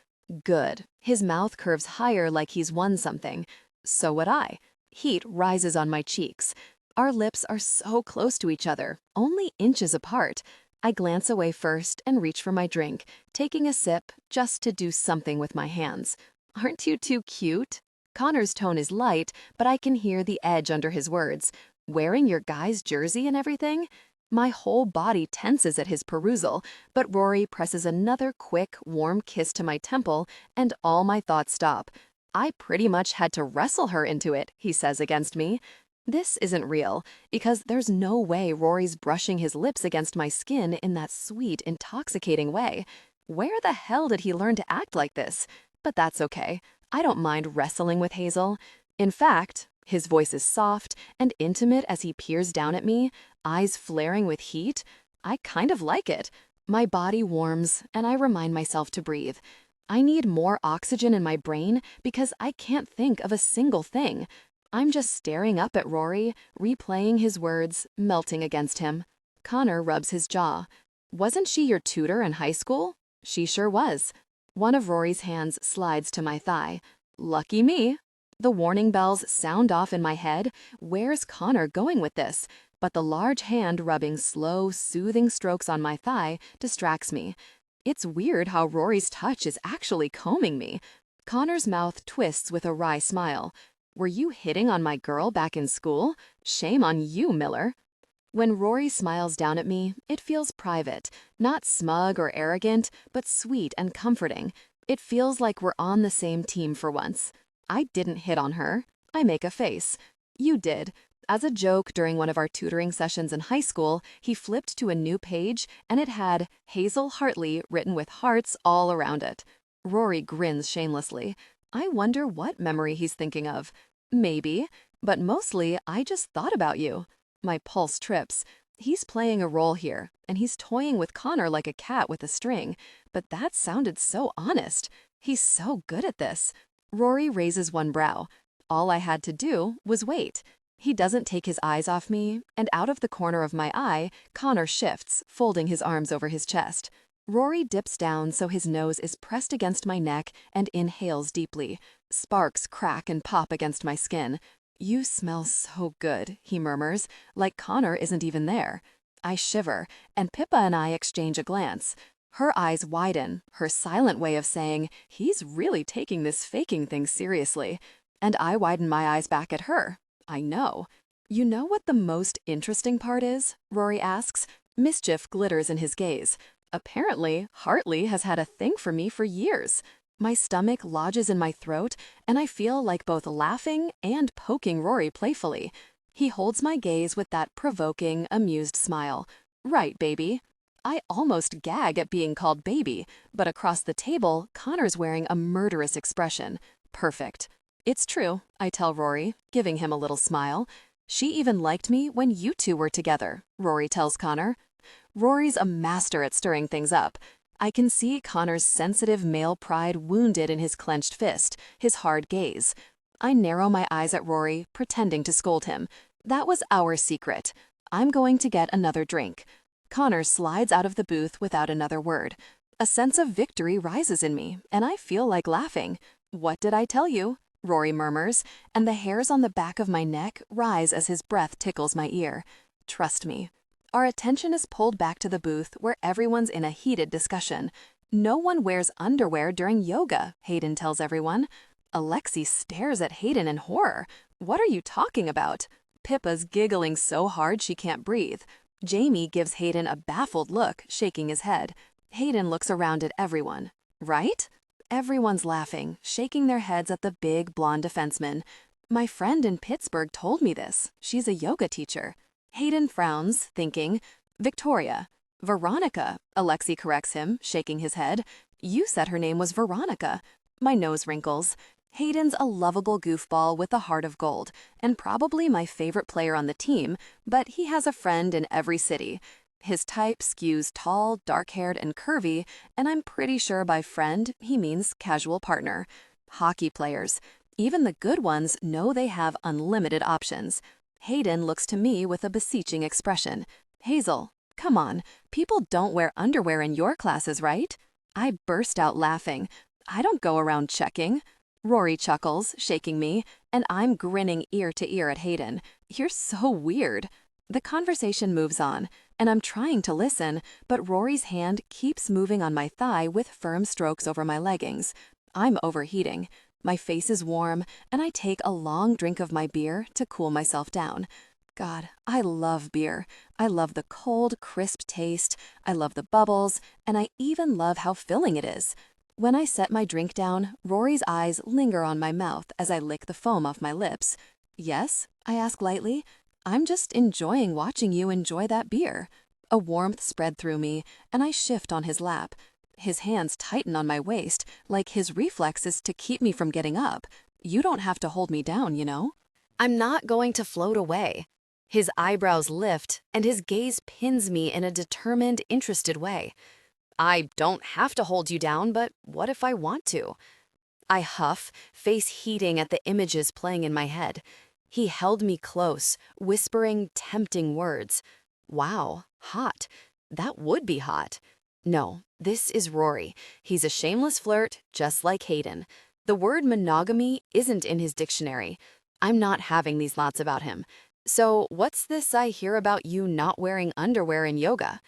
Good. His mouth curves higher like he's won something. So would I. Heat rises on my cheeks. Our lips are so close to each other, only inches apart. I glance away first and reach for my drink, taking a sip just to do something with my hands. Aren't you too cute? Connor's tone is light, but I can hear the edge under his words. Wearing your guy's jersey and everything? My whole body tenses at his perusal, but Rory presses another quick, warm kiss to my temple, and all my thoughts stop. I pretty much had to wrestle her into it, he says against me. This isn't real, because there's no way Rory's brushing his lips against my skin in that sweet, intoxicating way. Where the hell did he learn to act like this? But that's okay. I don't mind wrestling with Hazel. In fact, his voice is soft and intimate as he peers down at me, eyes flaring with heat. I kind of like it. My body warms, and I remind myself to breathe. I need more oxygen in my brain because I can't think of a single thing. I'm just staring up at Rory, replaying his words, melting against him. Connor rubs his jaw. Wasn't she your tutor in high school? She sure was. One of Rory's hands slides to my thigh. Lucky me. The warning bells sound off in my head. Where's Connor going with this? But the large hand rubbing slow, soothing strokes on my thigh distracts me. It's weird how Rory's touch is actually combing me. Connor's mouth twists with a wry smile. Were you hitting on my girl back in school? Shame on you, Miller. When Rory smiles down at me, it feels private, not smug or arrogant, but sweet and comforting. It feels like we're on the same team for once. I didn't hit on her. I make a face. You did. As a joke during one of our tutoring sessions in high school, he flipped to a new page and it had Hazel Hartley written with hearts all around it. Rory grins shamelessly. I wonder what memory he's thinking of. Maybe, but mostly I just thought about you. My pulse trips. He's playing a role here, and he's toying with Connor like a cat with a string, but that sounded so honest. He's so good at this. Rory raises one brow. All I had to do was wait. He doesn't take his eyes off me, and out of the corner of my eye, Connor shifts, folding his arms over his chest. Rory dips down so his nose is pressed against my neck and inhales deeply. Sparks crack and pop against my skin. You smell so good, he murmurs, like Connor isn't even there. I shiver, and Pippa and I exchange a glance. Her eyes widen, her silent way of saying, he's really taking this faking thing seriously. And I widen my eyes back at her. I know. You know what the most interesting part is? Rory asks. Mischief glitters in his gaze. Apparently, Hartley has had a thing for me for years. My stomach lodges in my throat, and I feel like both laughing and poking Rory playfully. He holds my gaze with that provoking, amused smile. Right, baby. I almost gag at being called baby, but across the table, Connor's wearing a murderous expression. Perfect. It's true, I tell Rory, giving him a little smile. She even liked me when you two were together, Rory tells Connor. Rory's a master at stirring things up. I can see Connor's sensitive male pride wounded in his clenched fist, his hard gaze. I narrow my eyes at Rory, pretending to scold him. That was our secret. I'm going to get another drink. Connor slides out of the booth without another word. A sense of victory rises in me, and I feel like laughing. "What did I tell you?" Rory murmurs, and the hairs on the back of my neck rise as his breath tickles my ear. Trust me. Our attention is pulled back to the booth where everyone's in a heated discussion. No one wears underwear during yoga, Hayden tells everyone. Alexi stares at Hayden in horror. What are you talking about? Pippa's giggling so hard she can't breathe. Jamie gives Hayden a baffled look, shaking his head. Hayden looks around at everyone. Right? Everyone's laughing, shaking their heads at the big blonde defenseman. My friend in Pittsburgh told me this. She's a yoga teacher. Hayden frowns, thinking, Victoria. Veronica, Alexi corrects him, shaking his head. You said her name was Veronica. My nose wrinkles. Hayden's a lovable goofball with a heart of gold, and probably my favorite player on the team, but he has a friend in every city. His type skews tall, dark-haired, and curvy, and I'm pretty sure by friend he means casual partner. Hockey players. Even the good ones know they have unlimited options. Hayden looks to me with a beseeching expression. Hazel, come on, people don't wear underwear in your classes, right? I burst out laughing. I don't go around checking. Rory chuckles, shaking me, and I'm grinning ear to ear at Hayden. You're so weird. The conversation moves on, and I'm trying to listen, but Rory's hand keeps moving on my thigh with firm strokes over my leggings. I'm overheating. My face is warm, and I take a long drink of my beer to cool myself down. God, I love beer. I love the cold, crisp taste. I love the bubbles, and I even love how filling it is. When I set my drink down, Rory's eyes linger on my mouth as I lick the foam off my lips. Yes? I ask lightly. I'm just enjoying watching you enjoy that beer. A warmth spread through me, and I shift on his lap. His hands tighten on my waist, like his reflex is to keep me from getting up. You don't have to hold me down, you know? I'm not going to float away. His eyebrows lift, and his gaze pins me in a determined, interested way. I don't have to hold you down, but what if I want to? I huff, face heating at the images playing in my head. He held me close, whispering tempting words. Wow, hot. That would be hot. No, this is Rory. He's a shameless flirt, just like Hayden. The word monogamy isn't in his dictionary. I'm not having these thoughts about him. So what's this I hear about you not wearing underwear in yoga?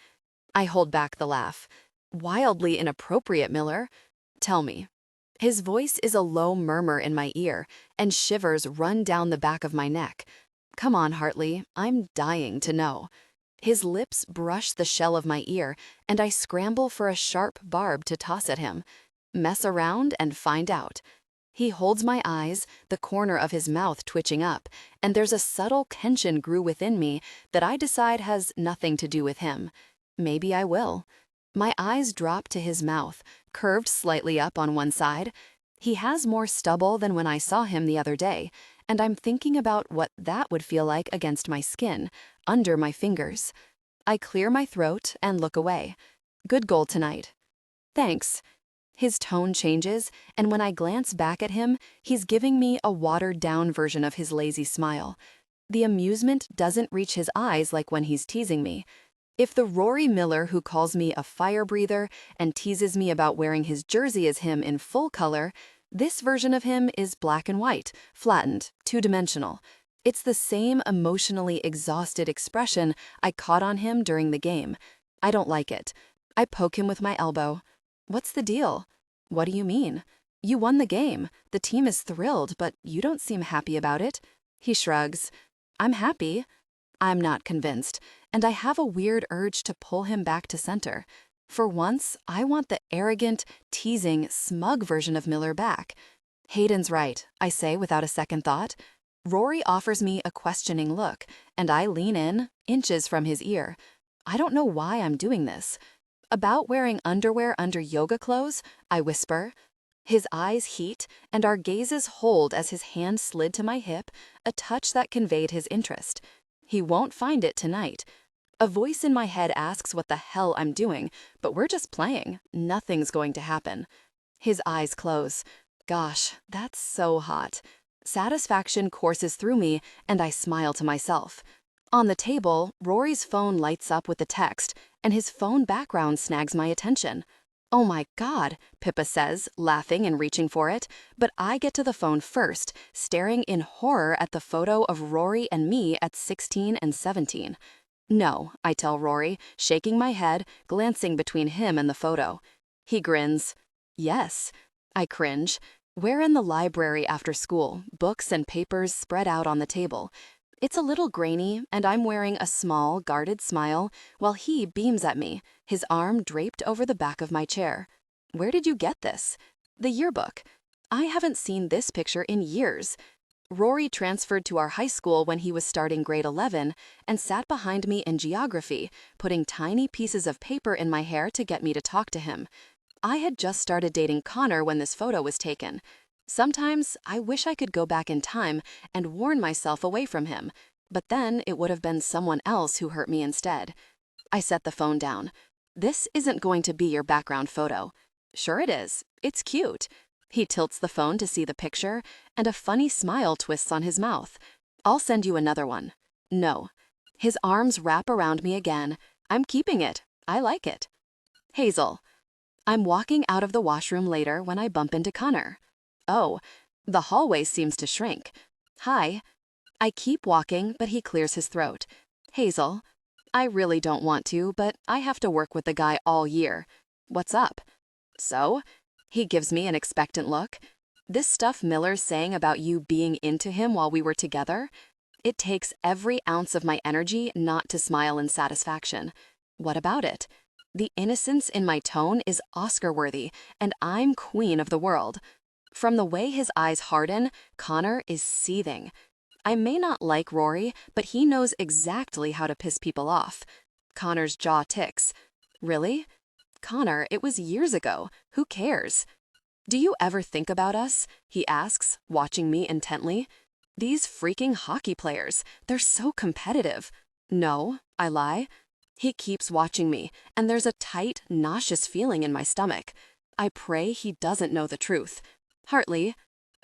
I hold back the laugh. Wildly inappropriate, Miller. Tell me. His voice is a low murmur in my ear, and shivers run down the back of my neck. Come on, Hartley, I'm dying to know. His lips brush the shell of my ear, and I scramble for a sharp barb to toss at him. Mess around and find out. He holds my eyes, the corner of his mouth twitching up, and there's a subtle tension grew within me that I decide has nothing to do with him. Maybe I will. My eyes drop to his mouth, curved slightly up on one side. He has more stubble than when I saw him the other day, and I'm thinking about what that would feel like against my skin, under my fingers. I clear my throat and look away. Good goal tonight. Thanks. His tone changes, and when I glance back at him, he's giving me a watered-down version of his lazy smile. The amusement doesn't reach his eyes like when he's teasing me. If the Rory Miller who calls me a fire breather and teases me about wearing his jersey is him in full color, this version of him is black and white, flattened, two-dimensional. It's the same emotionally exhausted expression I caught on him during the game. I don't like it. I poke him with my elbow. What's the deal? What do you mean? You won the game. The team is thrilled, but you don't seem happy about it. He shrugs. I'm happy. I'm not convinced, and I have a weird urge to pull him back to center. For once, I want the arrogant, teasing, smug version of Miller back. Hayden's right, I say without a second thought. Rory offers me a questioning look, and I lean in, inches from his ear. I don't know why I'm doing this. About wearing underwear under yoga clothes, I whisper. His eyes heat, and our gazes hold as his hand slid to my hip, a touch that conveyed his interest. He won't find it tonight. A voice in my head asks what the hell I'm doing, but we're just playing. Nothing's going to happen. His eyes close. Gosh, that's so hot. Satisfaction courses through me, and I smile to myself. On the table, Rory's phone lights up with the text, and his phone background snags my attention. "Oh my God," Pippa says, laughing and reaching for it, but I get to the phone first, staring in horror at the photo of Rory and me at 16 and 17. "No," I tell Rory, shaking my head, glancing between him and the photo. He grins. "Yes." I cringe. We're in the library after school, books and papers spread out on the table. It's a little grainy, and I'm wearing a small, guarded smile, while he beams at me, his arm draped over the back of my chair. "Where did you get this?" "The yearbook." I haven't seen this picture in years. Rory transferred to our high school when he was starting grade 11 and sat behind me in geography, putting tiny pieces of paper in my hair to get me to talk to him. I had just started dating Connor when this photo was taken. Sometimes I wish I could go back in time and warn myself away from him, but then it would have been someone else who hurt me instead. I set the phone down. "This isn't going to be your background photo." "Sure it is. It's cute." He tilts the phone to see the picture, and a funny smile twists on his mouth. "I'll send you another one." "No." His arms wrap around me again. "I'm keeping it. I like it." Hazel. I'm walking out of the washroom later when I bump into Connor. "Oh." The hallway seems to shrink. "Hi." I keep walking, but he clears his throat. "Hazel." I really don't want to, but I have to work with the guy all year. "What's up?" "So?" He gives me an expectant look. "This stuff Miller's saying about you being into him while we were together?" It takes every ounce of my energy not to smile in satisfaction. "What about it?" The innocence in my tone is Oscar-worthy, and I'm queen of the world. From the way his eyes harden, Connor is seething. I may not like Rory, but he knows exactly how to piss people off. Connor's jaw ticks. "Really?" "Connor, it was years ago. Who cares?" "Do you ever think about us?" he asks, watching me intently. "These freaking hockey players, they're so competitive." "No," I lie. He keeps watching me, and there's a tight, nauseous feeling in my stomach. I pray he doesn't know the truth. "Hartley."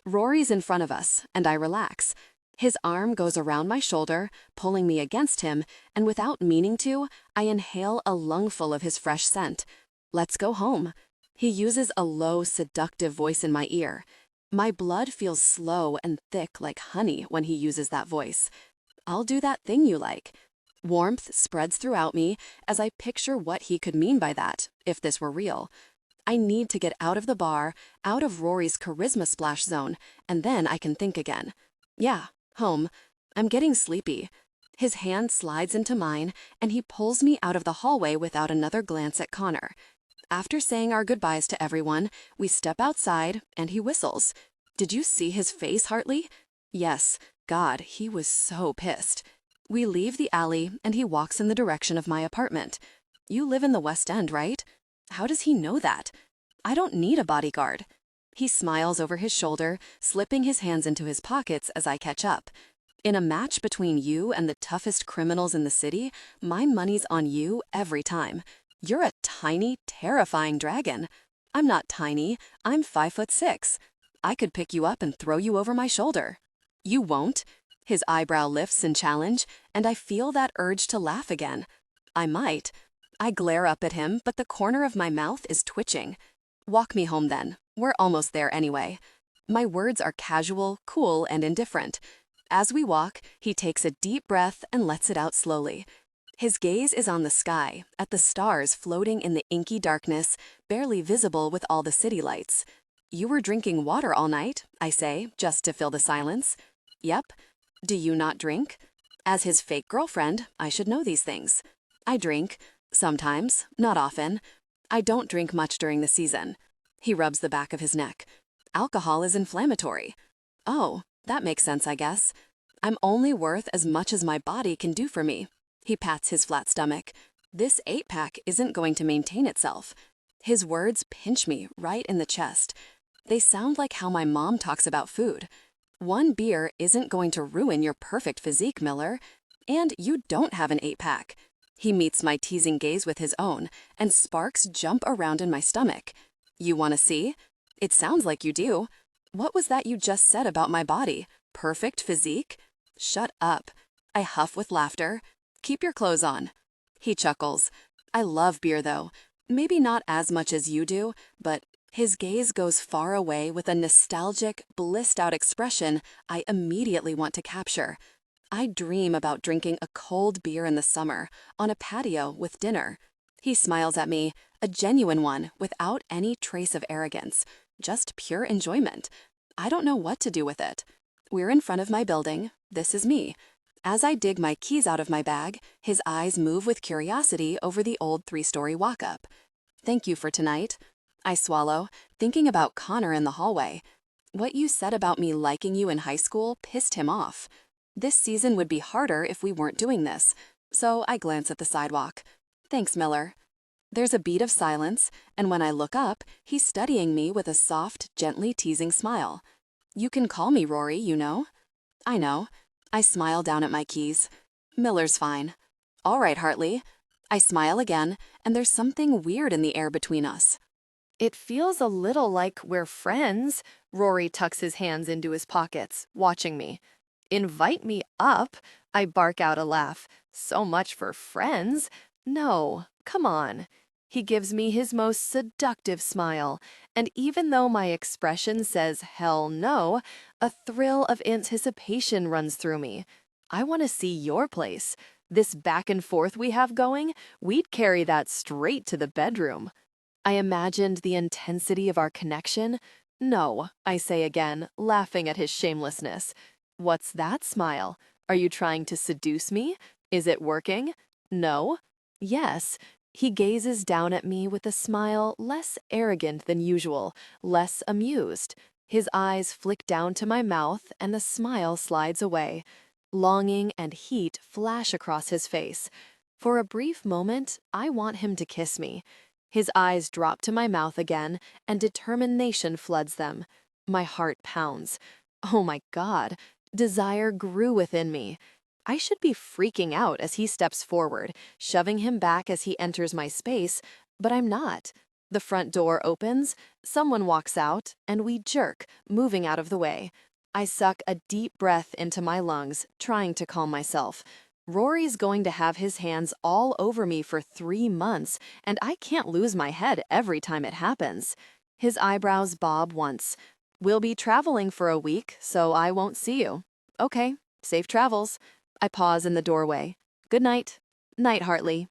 Rory's in front of us, and I relax. His arm goes around my shoulder, pulling me against him, and without meaning to, I inhale a lungful of his fresh scent. "Let's go home." He uses a low, seductive voice in my ear. My blood feels slow and thick like honey when he uses that voice. "I'll do that thing you like." Warmth spreads throughout me as I picture what he could mean by that, if this were real. I need to get out of the bar, out of Rory's charisma splash zone, and then I can think again. "Yeah, home. I'm getting sleepy." His hand slides into mine, and he pulls me out of the hallway without another glance at Connor. After saying our goodbyes to everyone, we step outside, and he whistles. Did you see his face, Hartley? Yes. God, he was so pissed. We leave the alley, and he walks in the direction of my apartment. "You live in the West End, right?" How does he know that? "I don't need a bodyguard." He smiles over his shoulder, slipping his hands into his pockets as I catch up. "In a match between you and the toughest criminals in the city, my money's on you every time. You're a tiny, terrifying dragon." "I'm not tiny. I'm 5'6". "I could pick you up and throw you over my shoulder." "You won't." His eyebrow lifts in challenge, and I feel that urge to laugh again. "I might." I glare up at him, but the corner of my mouth is twitching. "Walk me home then. We're almost there anyway." My words are casual, cool, and indifferent. As we walk, he takes a deep breath and lets it out slowly. His gaze is on the sky, at the stars floating in the inky darkness, barely visible with all the city lights. "You were drinking water all night," I say, just to fill the silence. "Yep." "Do you not drink?" As his fake girlfriend, I should know these things. "I drink. Sometimes, not often. I don't drink much during the season." He rubs the back of his neck. "Alcohol is inflammatory." "Oh, that makes sense, I guess. I'm only worth as much as my body can do for me." He pats his flat stomach. "This 8-pack isn't going to maintain itself." His words pinch me right in the chest. They sound like how my mom talks about food. "One beer isn't going to ruin your perfect physique, Miller. And you don't have an 8-pack." He meets my teasing gaze with his own, and sparks jump around in my stomach. You want to see? It sounds like you do. What was that you just said about my body? Perfect physique? Shut up. I huff with laughter. Keep your clothes on. He chuckles. I love beer, though. Maybe not as much as you do, but his gaze goes far away with a nostalgic, blissed-out expression I immediately want to capture. I dream about drinking a cold beer in the summer, on a patio with dinner. He smiles at me, a genuine one, without any trace of arrogance. Just pure enjoyment. I don't know what to do with it. We're in front of my building. This is me. As I dig my keys out of my bag, his eyes move with curiosity over the old 3-story walk-up. Thank you for tonight. I swallow, thinking about Connor in the hallway. What you said about me liking you in high school pissed him off. This season would be harder if we weren't doing this, so I glance at the sidewalk. Thanks, Miller. There's a beat of silence, and when I look up, he's studying me with a soft, gently teasing smile. You can call me Rory, you know. I know. I smile down at my keys. Miller's fine. All right, Hartley. I smile again, and there's something weird in the air between us. It feels a little like we're friends. Rory tucks his hands into his pockets, watching me. Invite me up? I bark out a laugh. So much for friends. No, come on. He gives me his most seductive smile, and even though my expression says hell no, a thrill of anticipation runs through me. I want to see your place. This back and forth we have going, we'd carry that straight to the bedroom. I imagined the intensity of our connection. No, I say again, laughing at his shamelessness. What's that smile? Are you trying to seduce me? Is it working? No? Yes. He gazes down at me with a smile less arrogant than usual, less amused. His eyes flick down to my mouth and the smile slides away. Longing and heat flash across his face. For a brief moment, I want him to kiss me. His eyes drop to my mouth again, and determination floods them. My heart pounds. Oh my God, desire grew within me. I should be freaking out as he steps forward, shoving him back as he enters my space, but I'm not. The front door opens, someone walks out, and we jerk, moving out of the way. I suck a deep breath into my lungs, trying to calm myself. Rory's going to have his hands all over me for 3 months, and I can't lose my head every time it happens. His eyebrows bob once. We'll be traveling for a week, so I won't see you. Okay, safe travels. I pause in the doorway. Good night. Night, Hartley.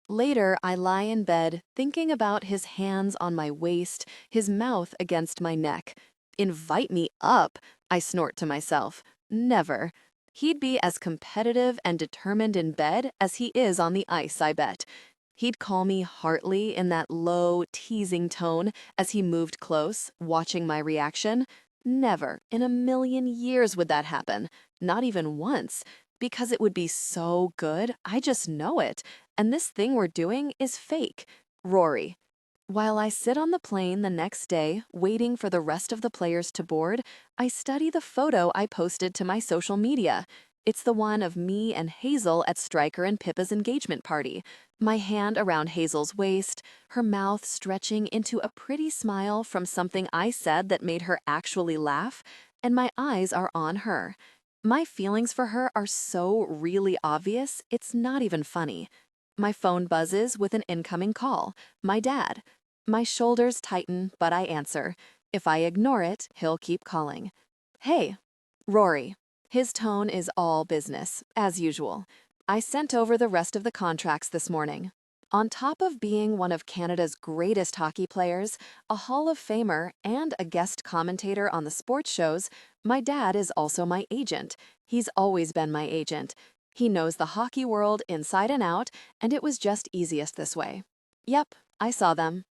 Later, I lie in bed, thinking about his hands on my waist, his mouth against my neck. Invite me up, I snort to myself. Never. He'd be as competitive and determined in bed as he is on the ice, I bet. He'd call me Hartley in that low, teasing tone as he moved close, watching my reaction. Never in a million years would that happen, not even once, because it would be so good, I just know it, and this thing we're doing is fake. Rory. While I sit on the plane the next day, waiting for the rest of the players to board, I study the photo I posted to my social media. It's the one of me and Hazel at Stryker and Pippa's engagement party. My hand around Hazel's waist, her mouth stretching into a pretty smile from something I said that made her actually laugh, and my eyes are on her. My feelings for her are so really obvious, it's not even funny. My phone buzzes with an incoming call. My dad. My shoulders tighten, but I answer. If I ignore it, he'll keep calling. Hey, Rory. His tone is all business, as usual. I sent over the rest of the contracts this morning. On top of being one of Canada's greatest hockey players, a Hall of Famer, and a guest commentator on the sports shows, my dad is also my agent. He's always been my agent. He knows the hockey world inside and out, and it was just easiest this way. Yep, I saw them.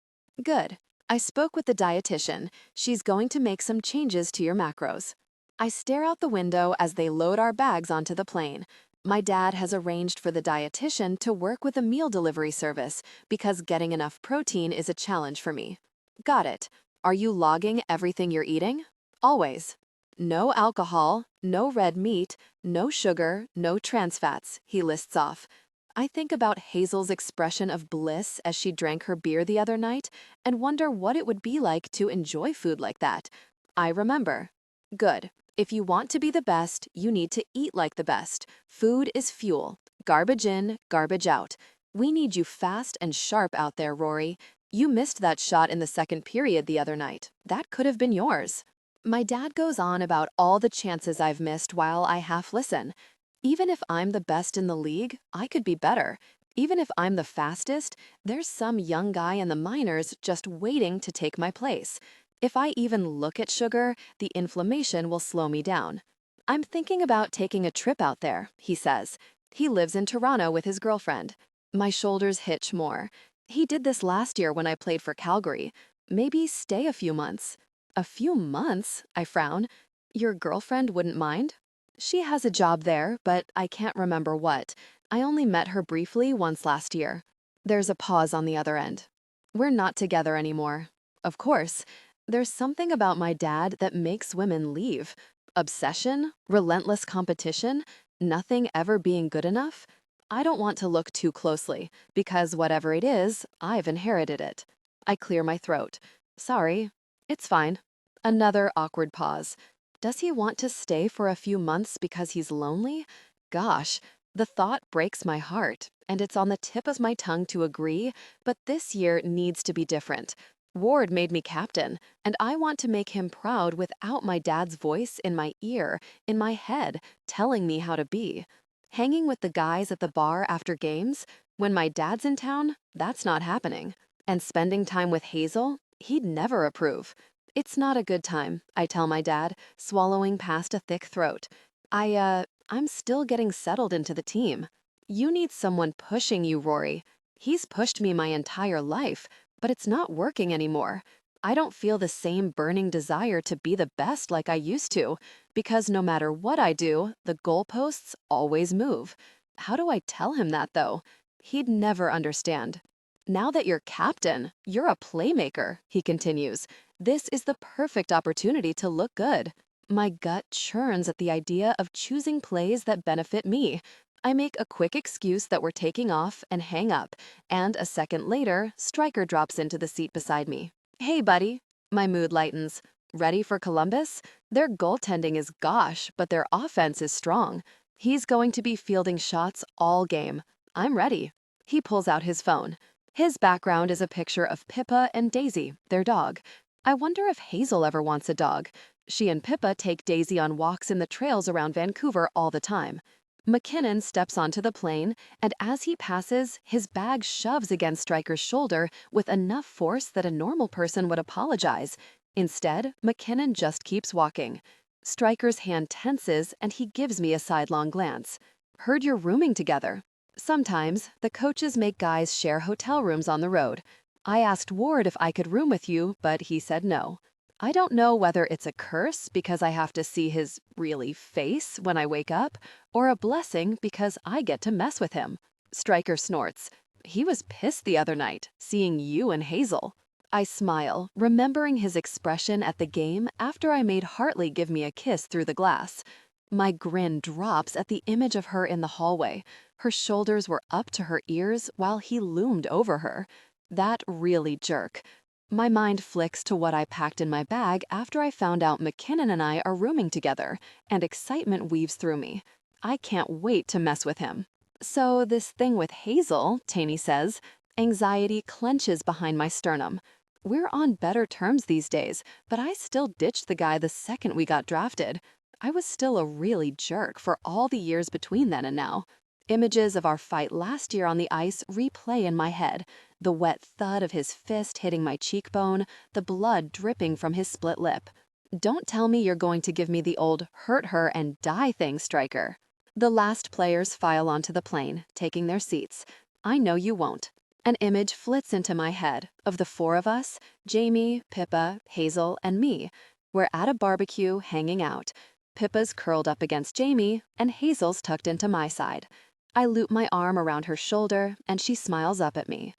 Good. I spoke with the dietitian. She's going to make some changes to your macros. I stare out the window as they load our bags onto the plane. My dad has arranged for the dietitian to work with a meal delivery service because getting enough protein is a challenge for me. Got it. Are you logging everything you're eating? Always. No alcohol, no red meat, no sugar, no trans fats, he lists off. I think about Hazel's expression of bliss as she drank her beer the other night and wonder what it would be like to enjoy food like that. I remember. Good. If you want to be the best, you need to eat like the best. Food is fuel. Garbage in, garbage out. We need you fast and sharp out there, Rory. You missed that shot in the second period the other night. That could have been yours. My dad goes on about all the chances I've missed while I half listen. Even if I'm the best in the league, I could be better. Even if I'm the fastest, there's some young guy in the minors just waiting to take my place. If I even look at sugar, the inflammation will slow me down. I'm thinking about taking a trip out there, he says. He lives in Toronto with his girlfriend. My shoulders hitch more. He did this last year when I played for Calgary. Maybe stay a few months. A few months? I frown. Your girlfriend wouldn't mind? She has a job there, but I can't remember what. I only met her briefly once last year. There's a pause on the other end. We're not together anymore. Of course. There's something about my dad that makes women leave. Obsession? Relentless competition? Nothing ever being good enough? I don't want to look too closely, because whatever it is, I've inherited it. I clear my throat. Sorry. It's fine. Another awkward pause. Does he want to stay for a few months because he's lonely? Gosh, the thought breaks my heart, and it's on the tip of my tongue to agree, but this year needs to be different. Ward made me captain, and I want to make him proud without my dad's voice in my ear, in my head, telling me how to be. Hanging with the guys at the bar after games, when my dad's in town, that's not happening. And spending time with Hazel, he'd never approve. It's not a good time, I tell my dad, swallowing past a thick throat. I'm still getting settled into the team. You need someone pushing you, Rory. He's pushed me my entire life, but it's not working anymore. I don't feel the same burning desire to be the best like I used to, because no matter what I do, the goalposts always move. How do I tell him that, though? He'd never understand. Now that you're captain, you're a playmaker, he continues. This is the perfect opportunity to look good. My gut churns at the idea of choosing plays that benefit me. I make a quick excuse that we're taking off and hang up, and a second later, Stryker drops into the seat beside me. Hey, buddy. My mood lightens. Ready for Columbus? Their goaltending is gosh, but their offense is strong. He's going to be fielding shots all game. I'm ready. He pulls out his phone. His background is a picture of Pippa and Daisy, their dog. I wonder if Hazel ever wants a dog. She and Pippa take Daisy on walks in the trails around Vancouver all the time. McKinnon steps onto the plane, and as he passes, his bag shoves against Stryker's shoulder with enough force that a normal person would apologize. Instead, McKinnon just keeps walking. Stryker's hand tenses, and he gives me a sidelong glance. Heard you're rooming together. Sometimes, the coaches make guys share hotel rooms on the road. I asked Ward if I could room with you, but he said no. I don't know whether it's a curse because I have to see his really face when I wake up, or a blessing because I get to mess with him. Stryker snorts. He was pissed the other night, seeing you and Hazel. I smile, remembering his expression at the game after I made Hartley give me a kiss through the glass. My grin drops at the image of her in the hallway. Her shoulders were up to her ears while he loomed over her. That really jerk. My mind flicks to what I packed in my bag after I found out McKinnon and I are rooming together, and excitement weaves through me. I can't wait to mess with him. So this thing with Hazel, Taney says, anxiety clenches behind my sternum. We're on better terms these days, but I still ditched the guy the second we got drafted. I was still a really jerk for all the years between then and now. Images of our fight last year on the ice replay in my head. The wet thud of his fist hitting my cheekbone, the blood dripping from his split lip. Don't tell me you're going to give me the old hurt her and die thing, Stryker. The last players file onto the plane, taking their seats. I know you won't. An image flits into my head of the four of us, Jamie, Pippa, Hazel, and me. We're at a barbecue hanging out. Pippa's curled up against Jamie, and Hazel's tucked into my side. I loop my arm around her shoulder, and she smiles up at me.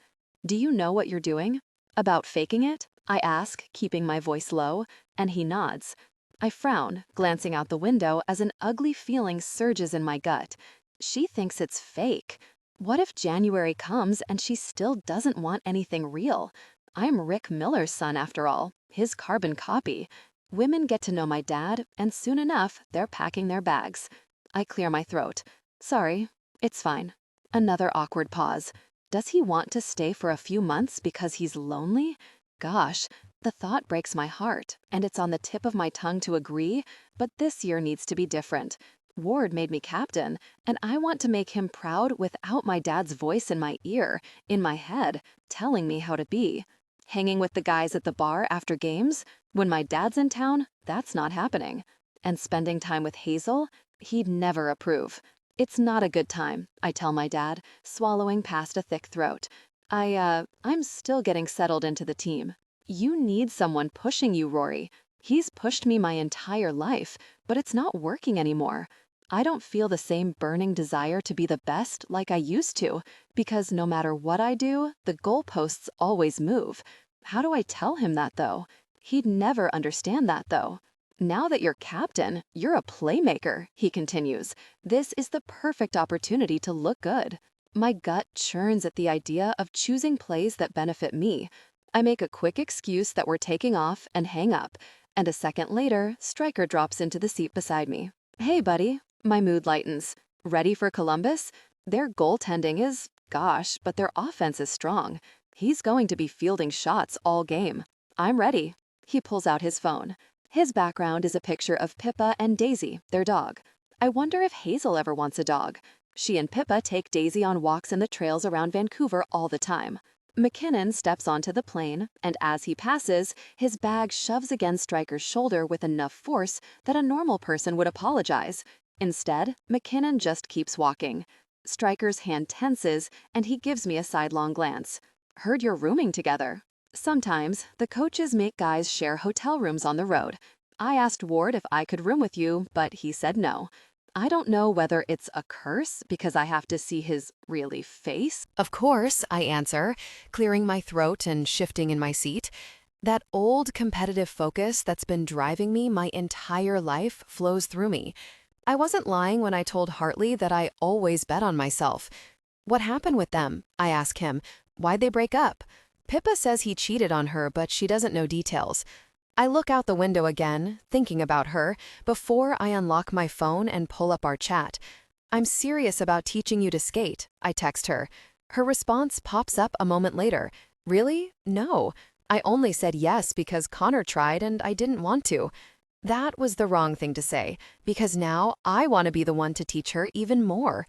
Do you know what you're doing? About faking it? I ask, keeping my voice low, and he nods. I frown, glancing out the window as an ugly feeling surges in my gut. She thinks it's fake. What if January comes and she still doesn't want anything real? I'm Rick Miller's son after all, his carbon copy. Women get to know my dad, and soon enough, they're packing their bags. I clear my throat. Sorry, it's fine. Another awkward pause. Does he want to stay for a few months because he's lonely? Gosh, the thought breaks my heart, and it's on the tip of my tongue to agree, but this year needs to be different. Ward made me captain, and I want to make him proud without my dad's voice in my ear, in my head, telling me how to be. Hanging with the guys at the bar after games? When my dad's in town, that's not happening. And spending time with Hazel? He'd never approve. It's not a good time, I tell my dad, swallowing past a thick throat. I'm still getting settled into the team. You need someone pushing you, Rory. He's pushed me my entire life, but it's not working anymore. I don't feel the same burning desire to be the best like I used to, because no matter what I do, the goalposts always move. How do I tell him that, though? He'd never understand that, though. Now that you're captain, you're a playmaker, he continues. This is the perfect opportunity to look good. My gut churns at the idea of choosing plays that benefit me. I make a quick excuse that we're taking off and hang up, and a second later, Stryker drops into the seat beside me. Hey, buddy. My mood lightens. Ready for Columbus? Their goaltending is, gosh, but their offense is strong. He's going to be fielding shots all game. I'm ready. He pulls out his phone. His background is a picture of Pippa and Daisy, their dog. I wonder if Hazel ever wants a dog. She and Pippa take Daisy on walks in the trails around Vancouver all the time. McKinnon steps onto the plane, and as he passes, his bag shoves against Stryker's shoulder with enough force that a normal person would apologize. Instead, McKinnon just keeps walking. Stryker's hand tenses, and he gives me a sidelong glance. Heard you're rooming together. Sometimes, the coaches make guys share hotel rooms on the road. I asked Ward if I could room with you, but he said no. I don't know whether it's a curse because I have to see his really face. Of course, I answer, clearing my throat and shifting in my seat. That old competitive focus that's been driving me my entire life flows through me. I wasn't lying when I told Hartley that I always bet on myself. What happened with them? I ask him. Why'd they break up? Pippa says he cheated on her, but she doesn't know details. I look out the window again, thinking about her, before I unlock my phone and pull up our chat. I'm serious about teaching you to skate, I text her. Her response pops up a moment later. Really? No. I only said yes because Connor tried and I didn't want to. That was the wrong thing to say, because now I want to be the one to teach her even more.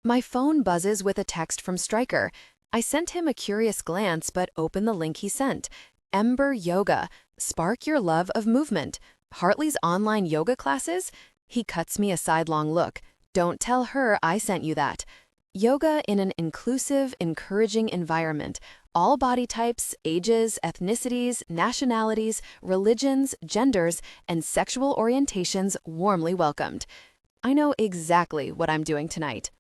My phone buzzes with a text from Stryker. I sent him a curious glance but opened the link he sent. Ember Yoga. Spark your love of movement. Hartley's online yoga classes? He cuts me a sidelong look. Don't tell her I sent you that. Yoga in an inclusive, encouraging environment. All body types, ages, ethnicities, nationalities, religions, genders, and sexual orientations warmly welcomed. I know exactly what I'm doing tonight.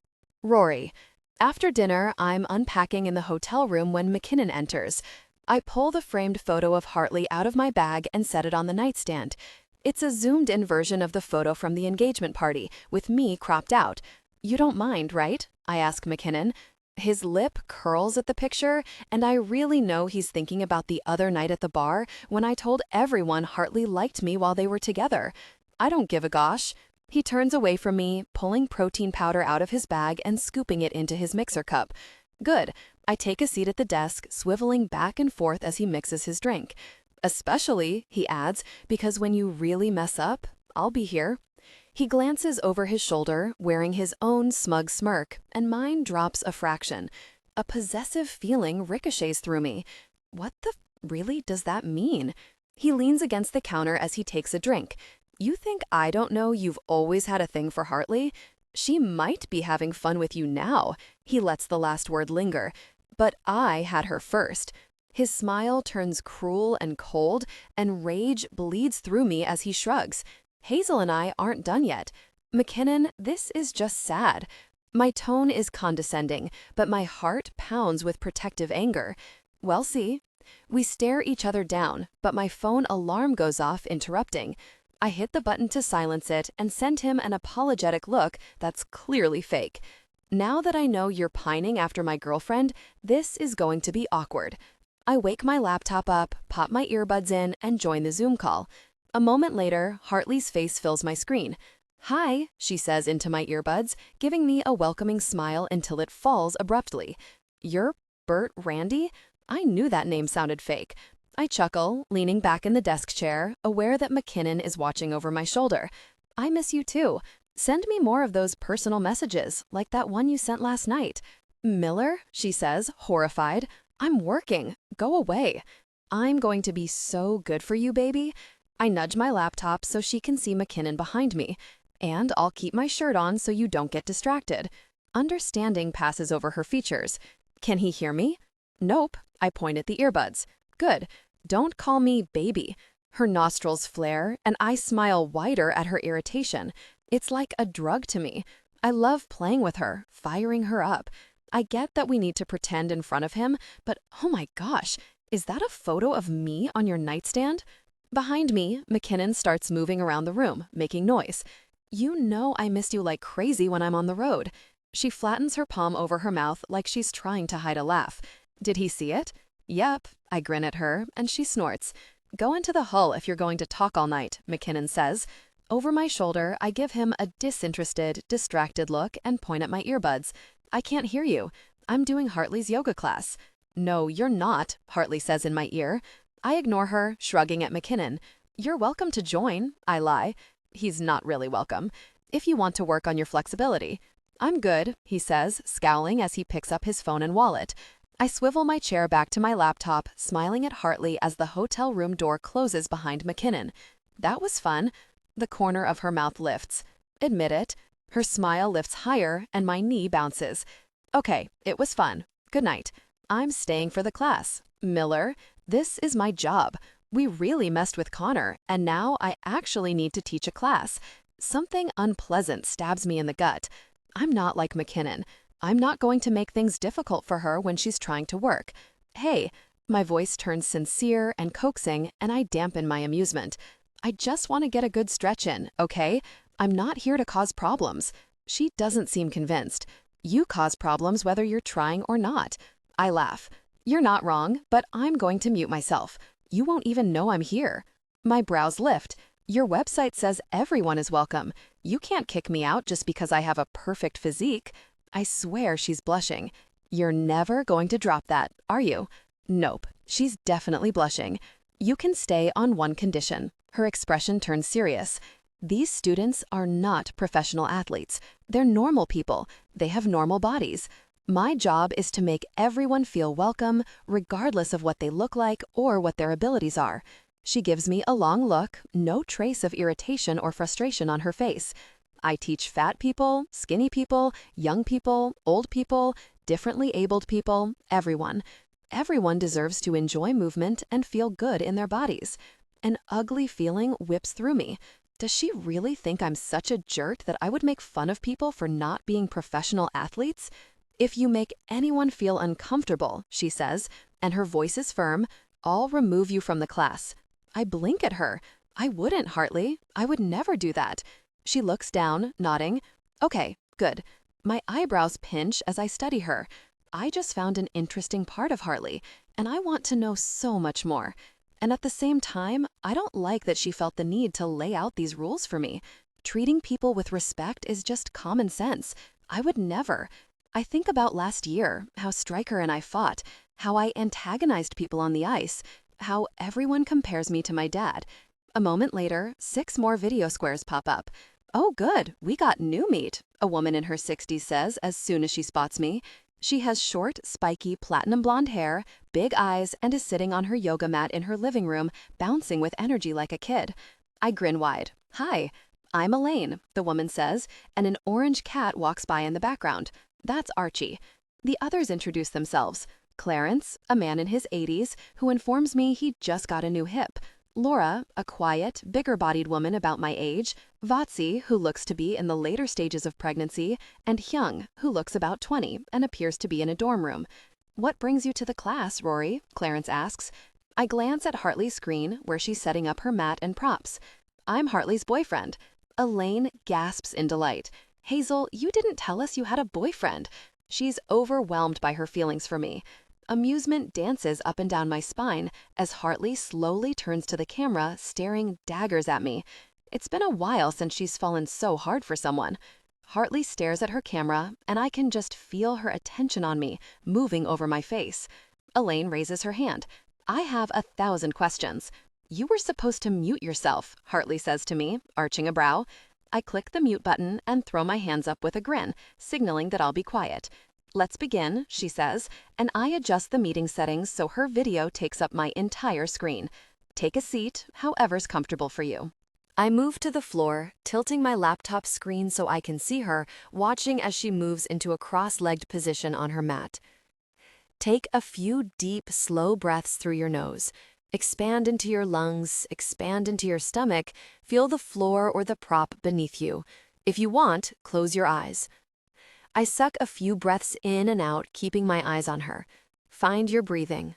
Rory. After dinner, I'm unpacking in the hotel room when McKinnon enters. I pull the framed photo of Hartley out of my bag and set it on the nightstand. It's a zoomed-in version of the photo from the engagement party, with me cropped out. You don't mind, right? I ask McKinnon. His lip curls at the picture, and I really know he's thinking about the other night at the bar when I told everyone Hartley liked me while they were together. I don't give a gosh. He turns away from me, pulling protein powder out of his bag and scooping it into his mixer cup. Good. I take a seat at the desk, swiveling back and forth as he mixes his drink. Especially, he adds, because when you really mess up, I'll be here. He glances over his shoulder, wearing his own smug smirk, and mine drops a fraction. A possessive feeling ricochets through me. What the really does that mean? He leans against the counter as he takes a drink. You think I don't know you've always had a thing for Hartley? She might be having fun with you now. He lets the last word linger. But I had her first. His smile turns cruel and cold, and rage bleeds through me as he shrugs. Hazel and I aren't done yet. McKinnon, this is just sad. My tone is condescending, but my heart pounds with protective anger. Well, see. We stare each other down, but my phone alarm goes off, interrupting. I hit the button to silence it and send him an apologetic look that's clearly fake. Now that I know you're pining after my girlfriend, this is going to be awkward. I wake my laptop up, pop my earbuds in, and join the Zoom call. A moment later, Hartley's face fills my screen. "Hi," she says into my earbuds, giving me a welcoming smile until it falls abruptly. "You're Bert Randy?" I knew that name sounded fake. I chuckle, leaning back in the desk chair, aware that McKinnon is watching over my shoulder. "I miss you too. Send me more of those personal messages, like that one you sent last night." "Miller?" she says, horrified. "I'm working. Go away." "I'm going to be so good for you, baby." I nudge my laptop so she can see McKinnon behind me. "And I'll keep my shirt on so you don't get distracted." Understanding passes over her features. "Can he hear me?" "Nope." I point at the earbuds. "Good. Don't call me baby." Her nostrils flare, and I smile wider at her irritation. It's like a drug to me. I love playing with her, firing her up. I get that we need to pretend in front of him, but oh my gosh, is that a photo of me on your nightstand? Behind me, McKinnon starts moving around the room, making noise. "You know I miss you like crazy when I'm on the road." She flattens her palm over her mouth like she's trying to hide a laugh. "Did he see it?" "Yep." I grin at her, and she snorts. "Go into the hull if you're going to talk all night," McKinnon says. Over my shoulder, I give him a disinterested, distracted look and point at my earbuds. "I can't hear you. I'm doing Hartley's yoga class." "No, you're not," Hartley says in my ear. I ignore her, shrugging at McKinnon. "You're welcome to join," I lie. He's not really welcome. "If you want to work on your flexibility." "I'm good," he says, scowling as he picks up his phone and wallet. I swivel my chair back to my laptop, smiling at Hartley as the hotel room door closes behind McKinnon. "That was fun." The corner of her mouth lifts. "Admit it." Her smile lifts higher, and my knee bounces. "Okay, it was fun. Good night." I'm staying for the class. "Miller, this is my job. We really messed with Connor, and now I actually need to teach a class." Something unpleasant stabs me in the gut. I'm not like McKinnon. I'm not going to make things difficult for her when she's trying to work. "Hey," my voice turns sincere and coaxing, and I dampen my amusement. "I just want to get a good stretch in, okay? I'm not here to cause problems." She doesn't seem convinced. "You cause problems whether you're trying or not." I laugh. "You're not wrong, but I'm going to mute myself. You won't even know I'm here." My brows lift. "Your website says everyone is welcome. You can't kick me out just because I have a perfect physique." I swear she's blushing. "You're never going to drop that, are you?" Nope, she's definitely blushing. "You can stay on one condition." Her expression turns serious. "These students are not professional athletes. They're normal people. They have normal bodies. My job is to make everyone feel welcome, regardless of what they look like or what their abilities are." She gives me a long look, no trace of irritation or frustration on her face. "I teach fat people, skinny people, young people, old people, differently abled people, everyone. Everyone deserves to enjoy movement and feel good in their bodies." An ugly feeling whips through me. Does she really think I'm such a jerk that I would make fun of people for not being professional athletes? "If you make anyone feel uncomfortable," she says, and her voice is firm, "I'll remove you from the class." I blink at her. "I wouldn't, Hartley. I would never do that." She looks down, nodding. "Okay, good." My eyebrows pinch as I study her. I just found an interesting part of Hartley, and I want to know so much more. And at the same time, I don't like that she felt the need to lay out these rules for me. Treating people with respect is just common sense. I would never. I think about last year, how Stryker and I fought, how I antagonized people on the ice, how everyone compares me to my dad. A moment later, 6 more video squares pop up. "Oh good, we got new meat," a woman in her 60s says as soon as she spots me. She has short, spiky, platinum blonde hair, big eyes, and is sitting on her yoga mat in her living room, bouncing with energy like a kid. I grin wide. "Hi." "I'm Elaine," the woman says, and an orange cat walks by in the background. That's Archie. The others introduce themselves. Clarence, a man in his 80s, who informs me he just got a new hip. Laura, a quiet, bigger-bodied woman about my age. Vatsi, who looks to be in the later stages of pregnancy. And Hyung, who looks about 20 and appears to be in a dorm room. "What brings you to the class, Rory?" Clarence asks. I glance at Hartley's screen, where she's setting up her mat and props. "I'm Hartley's boyfriend." Elaine gasps in delight. Hazel, you didn't tell us you had a boyfriend. She's overwhelmed by her feelings for me. Amusement dances up and down my spine as Hartley slowly turns to the camera, staring daggers at me. It's been a while since she's fallen so hard for someone. Hartley stares at her camera, and I can just feel her attention on me, moving over my face. Elaine raises her hand. I have 1,000 questions. You were supposed to mute yourself, Hartley says to me, arching a brow. I click the mute button and throw my hands up with a grin, signaling that I'll be quiet. Let's begin, she says, and I adjust the meeting settings so her video takes up my entire screen. Take a seat, however's comfortable for you. I move to the floor, tilting my laptop screen so I can see her, watching as she moves into a cross-legged position on her mat. Take a few deep, slow breaths through your nose. Expand into your lungs, expand into your stomach, feel the floor or the prop beneath you. If you want, close your eyes. I suck a few breaths in and out, keeping my eyes on her. Find your breathing.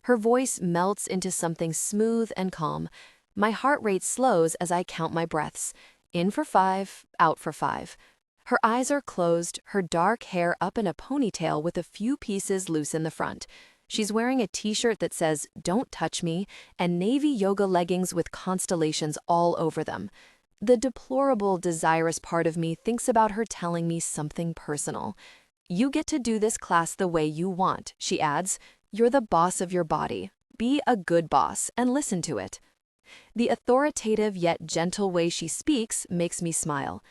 Her voice melts into something smooth and calm. My heart rate slows as I count my breaths. In for 5, out for 5. Her eyes are closed, her dark hair up in a ponytail with a few pieces loose in the front. She's wearing a t-shirt that says, "Don't touch me," and navy yoga leggings with constellations all over them. The deplorable, desirous part of me thinks about her telling me something personal. "You get to do this class the way you want," she adds. "You're the boss of your body. Be a good boss and listen to it." The authoritative yet gentle way she speaks makes me smile.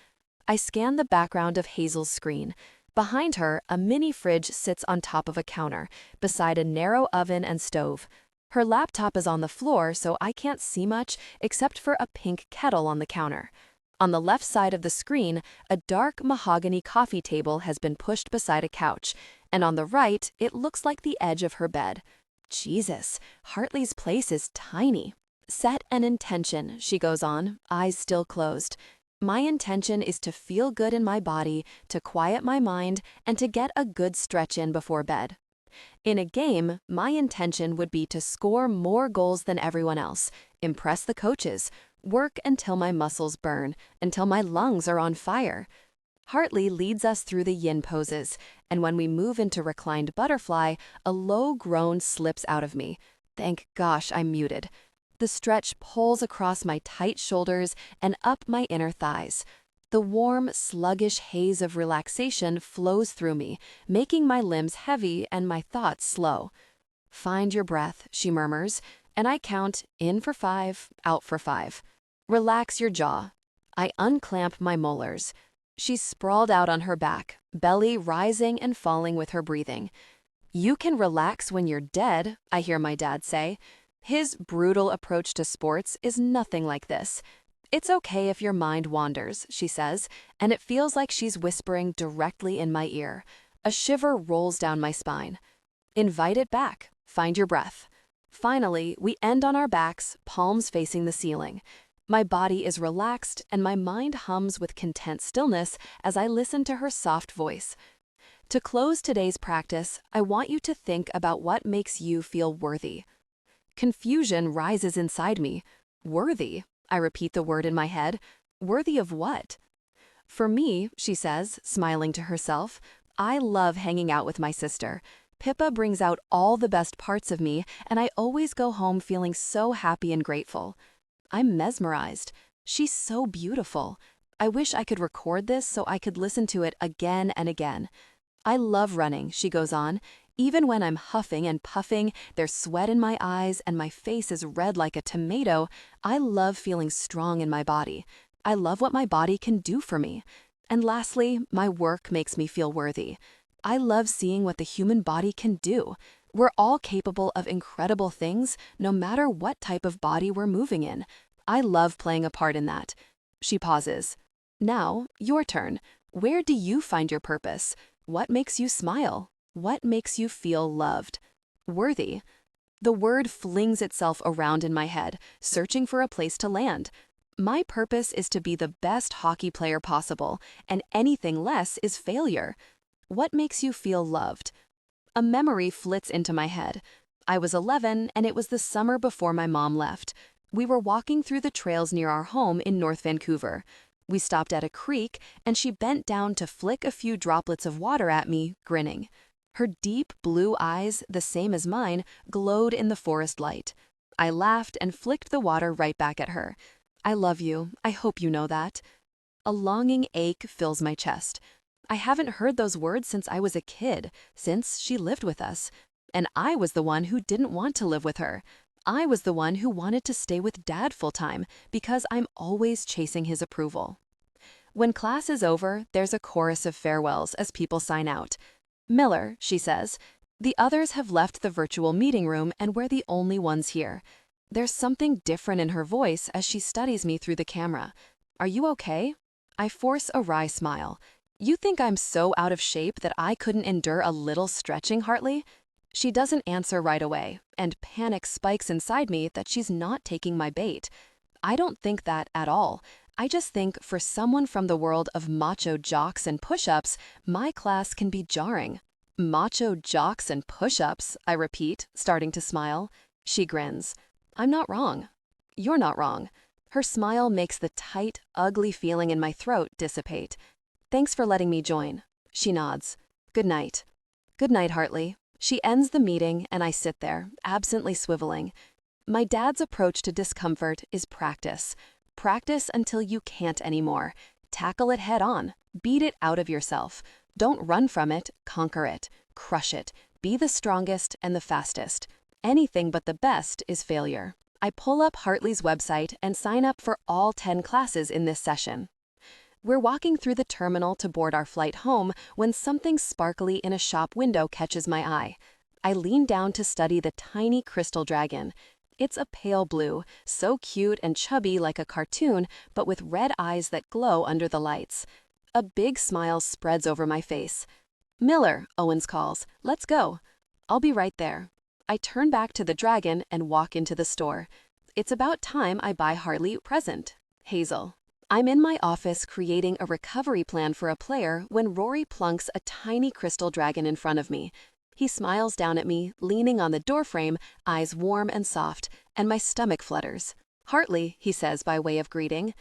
I scan the background of Hazel's screen. Behind her, a mini fridge sits on top of a counter, beside a narrow oven and stove. Her laptop is on the floor, so I can't see much except for a pink kettle on the counter. On the left side of the screen, a dark mahogany coffee table has been pushed beside a couch, and on the right, it looks like the edge of her bed. Jesus, Hartley's place is tiny. Set an intention, she goes on, eyes still closed. My intention is to feel good in my body, to quiet my mind, and to get a good stretch in before bed. In a game, my intention would be to score more goals than everyone else, impress the coaches, work until my muscles burn, until my lungs are on fire. Hartley leads us through the yin poses, and when we move into reclined butterfly, a low groan slips out of me. Thank gosh I'm muted. The stretch pulls across my tight shoulders and up my inner thighs. The warm, sluggish haze of relaxation flows through me, making my limbs heavy and my thoughts slow. "Find your breath," she murmurs, and I count in for 5, out for 5. "Relax your jaw." I unclamp my molars. She's sprawled out on her back, belly rising and falling with her breathing. "You can relax when you're dead," I hear my dad say. His brutal approach to sports is nothing like this. "It's okay if your mind wanders," she says, and it feels like she's whispering directly in my ear. A shiver rolls down my spine. Invite it back. Find your breath. Finally, we end on our backs, palms facing the ceiling. My body is relaxed, and my mind hums with content stillness as I listen to her soft voice. To close today's practice, I want you to think about what makes you feel worthy. Confusion rises inside me. Worthy? I repeat the word in my head. Worthy of what? For me, she says, smiling to herself, I love hanging out with my sister. Pippa brings out all the best parts of me, and I always go home feeling so happy and grateful. I'm mesmerized. She's so beautiful. I wish I could record this so I could listen to it again and again. I love running, she goes on. Even when I'm huffing and puffing, there's sweat in my eyes and my face is red like a tomato, I love feeling strong in my body. I love what my body can do for me. And lastly, my work makes me feel worthy. I love seeing what the human body can do. We're all capable of incredible things, no matter what type of body we're moving in. I love playing a part in that. She pauses. Now, your turn. Where do you find your purpose? What makes you smile? What makes you feel loved? Worthy. The word flings itself around in my head, searching for a place to land. My purpose is to be the best hockey player possible, and anything less is failure. What makes you feel loved? A memory flits into my head. I was 11, and it was the summer before my mom left. We were walking through the trails near our home in North Vancouver. We stopped at a creek, and she bent down to flick a few droplets of water at me, grinning. Her deep blue eyes, the same as mine, glowed in the forest light. I laughed and flicked the water right back at her. I love you. I hope you know that. A longing ache fills my chest. I haven't heard those words since I was a kid, since she lived with us. And I was the one who didn't want to live with her. I was the one who wanted to stay with Dad full-time because I'm always chasing his approval. When class is over, there's a chorus of farewells as people sign out. Miller, she says, the others have left the virtual meeting room and we're the only ones here. There's something different in her voice as she studies me through the camera. Are you okay? I force a wry smile. You think I'm so out of shape that I couldn't endure a little stretching, Hartley? She doesn't answer right away, and panic spikes inside me that she's not taking my bait. I don't think that at all. I just think for someone from the world of macho jocks and push-ups, my class can be jarring. Macho jocks and push-ups, I repeat, starting to smile. She grins. I'm not wrong. You're not wrong. Her smile makes the tight, ugly feeling in my throat dissipate. Thanks for letting me join. She nods. Good night. Good night, Hartley. She ends the meeting, and I sit there, absently swiveling. My dad's approach to discomfort is practice. Practice until you can't anymore. Tackle it head on. Beat it out of yourself. Don't run from it, conquer it. Crush it. Be the strongest and the fastest. Anything but the best is failure. I pull up Hartley's website and sign up for all 10 classes in this session. We're walking through the terminal to board our flight home when something sparkly in a shop window catches my eye. I lean down to study the tiny crystal dragon. It's a pale blue, so cute and chubby like a cartoon, but with red eyes that glow under the lights. A big smile spreads over my face. Miller, Owens calls. Let's go. I'll be right there. I turn back to the dragon and walk into the store. It's about time I buy Hartley a present. Hazel. I'm in my office creating a recovery plan for a player when Rory plunks a tiny crystal dragon in front of me. He smiles down at me, leaning on the doorframe, eyes warm and soft, and my stomach flutters. Hartley, he says by way of greeting.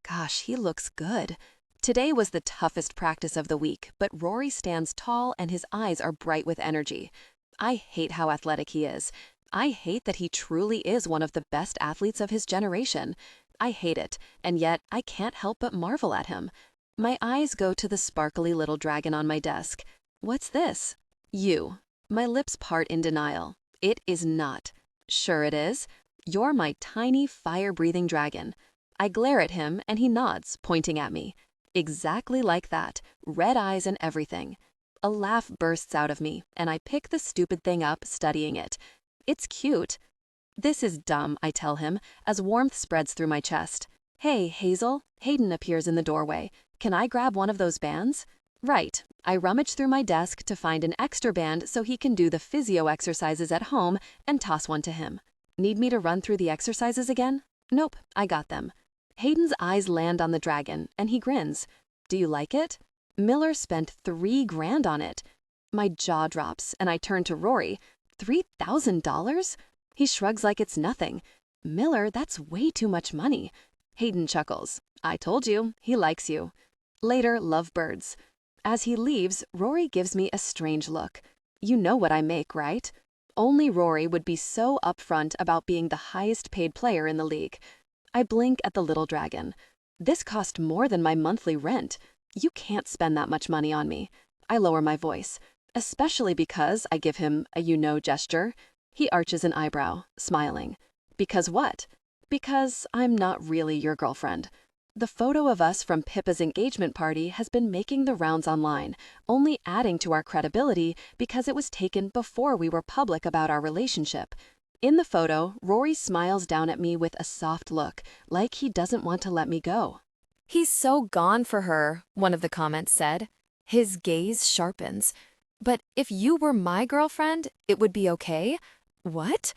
Gosh, he looks good. Today was the toughest practice of the week, but Rory stands tall and his eyes are bright with energy. I hate how athletic he is. I hate that he truly is one of the best athletes of his generation. I hate it, and yet I can't help but marvel at him. My eyes go to the sparkly little dragon on my desk. What's this? You. My lips part in denial. It is not. Sure it is. You're my tiny, fire-breathing dragon. I glare at him, and he nods, pointing at me. Exactly like that, red eyes and everything. A laugh bursts out of me, and I pick the stupid thing up, studying it. It's cute. This is dumb, I tell him, as warmth spreads through my chest. Hey, Hazel. Hayden appears in the doorway. Can I grab one of those bands? Right. I rummage through my desk to find an extra band so he can do the physio exercises at home and toss one to him. Need me to run through the exercises again? Nope, I got them. Hayden's eyes land on the dragon, and he grins. Do you like it? Miller spent $3 grand on it. My jaw drops, and I turn to Rory. $3,000? He shrugs like it's nothing. Miller, that's way too much money. Hayden chuckles. I told you, he likes you. Later, lovebirds. As he leaves, Rory gives me a strange look. You know what I make, right? Only Rory would be so upfront about being the highest paid player in the league. I blink at the little dragon. This cost more than my monthly rent. You can't spend that much money on me. I lower my voice, especially because I give him a you-know gesture. He arches an eyebrow, smiling. Because what? Because I'm not really your girlfriend. The photo of us from Pippa's engagement party has been making the rounds online, only adding to our credibility because it was taken before we were public about our relationship. In the photo, Rory smiles down at me with a soft look, like he doesn't want to let me go. He's so gone for her, one of the comments said. His gaze sharpens. But if you were my girlfriend, it would be okay? What?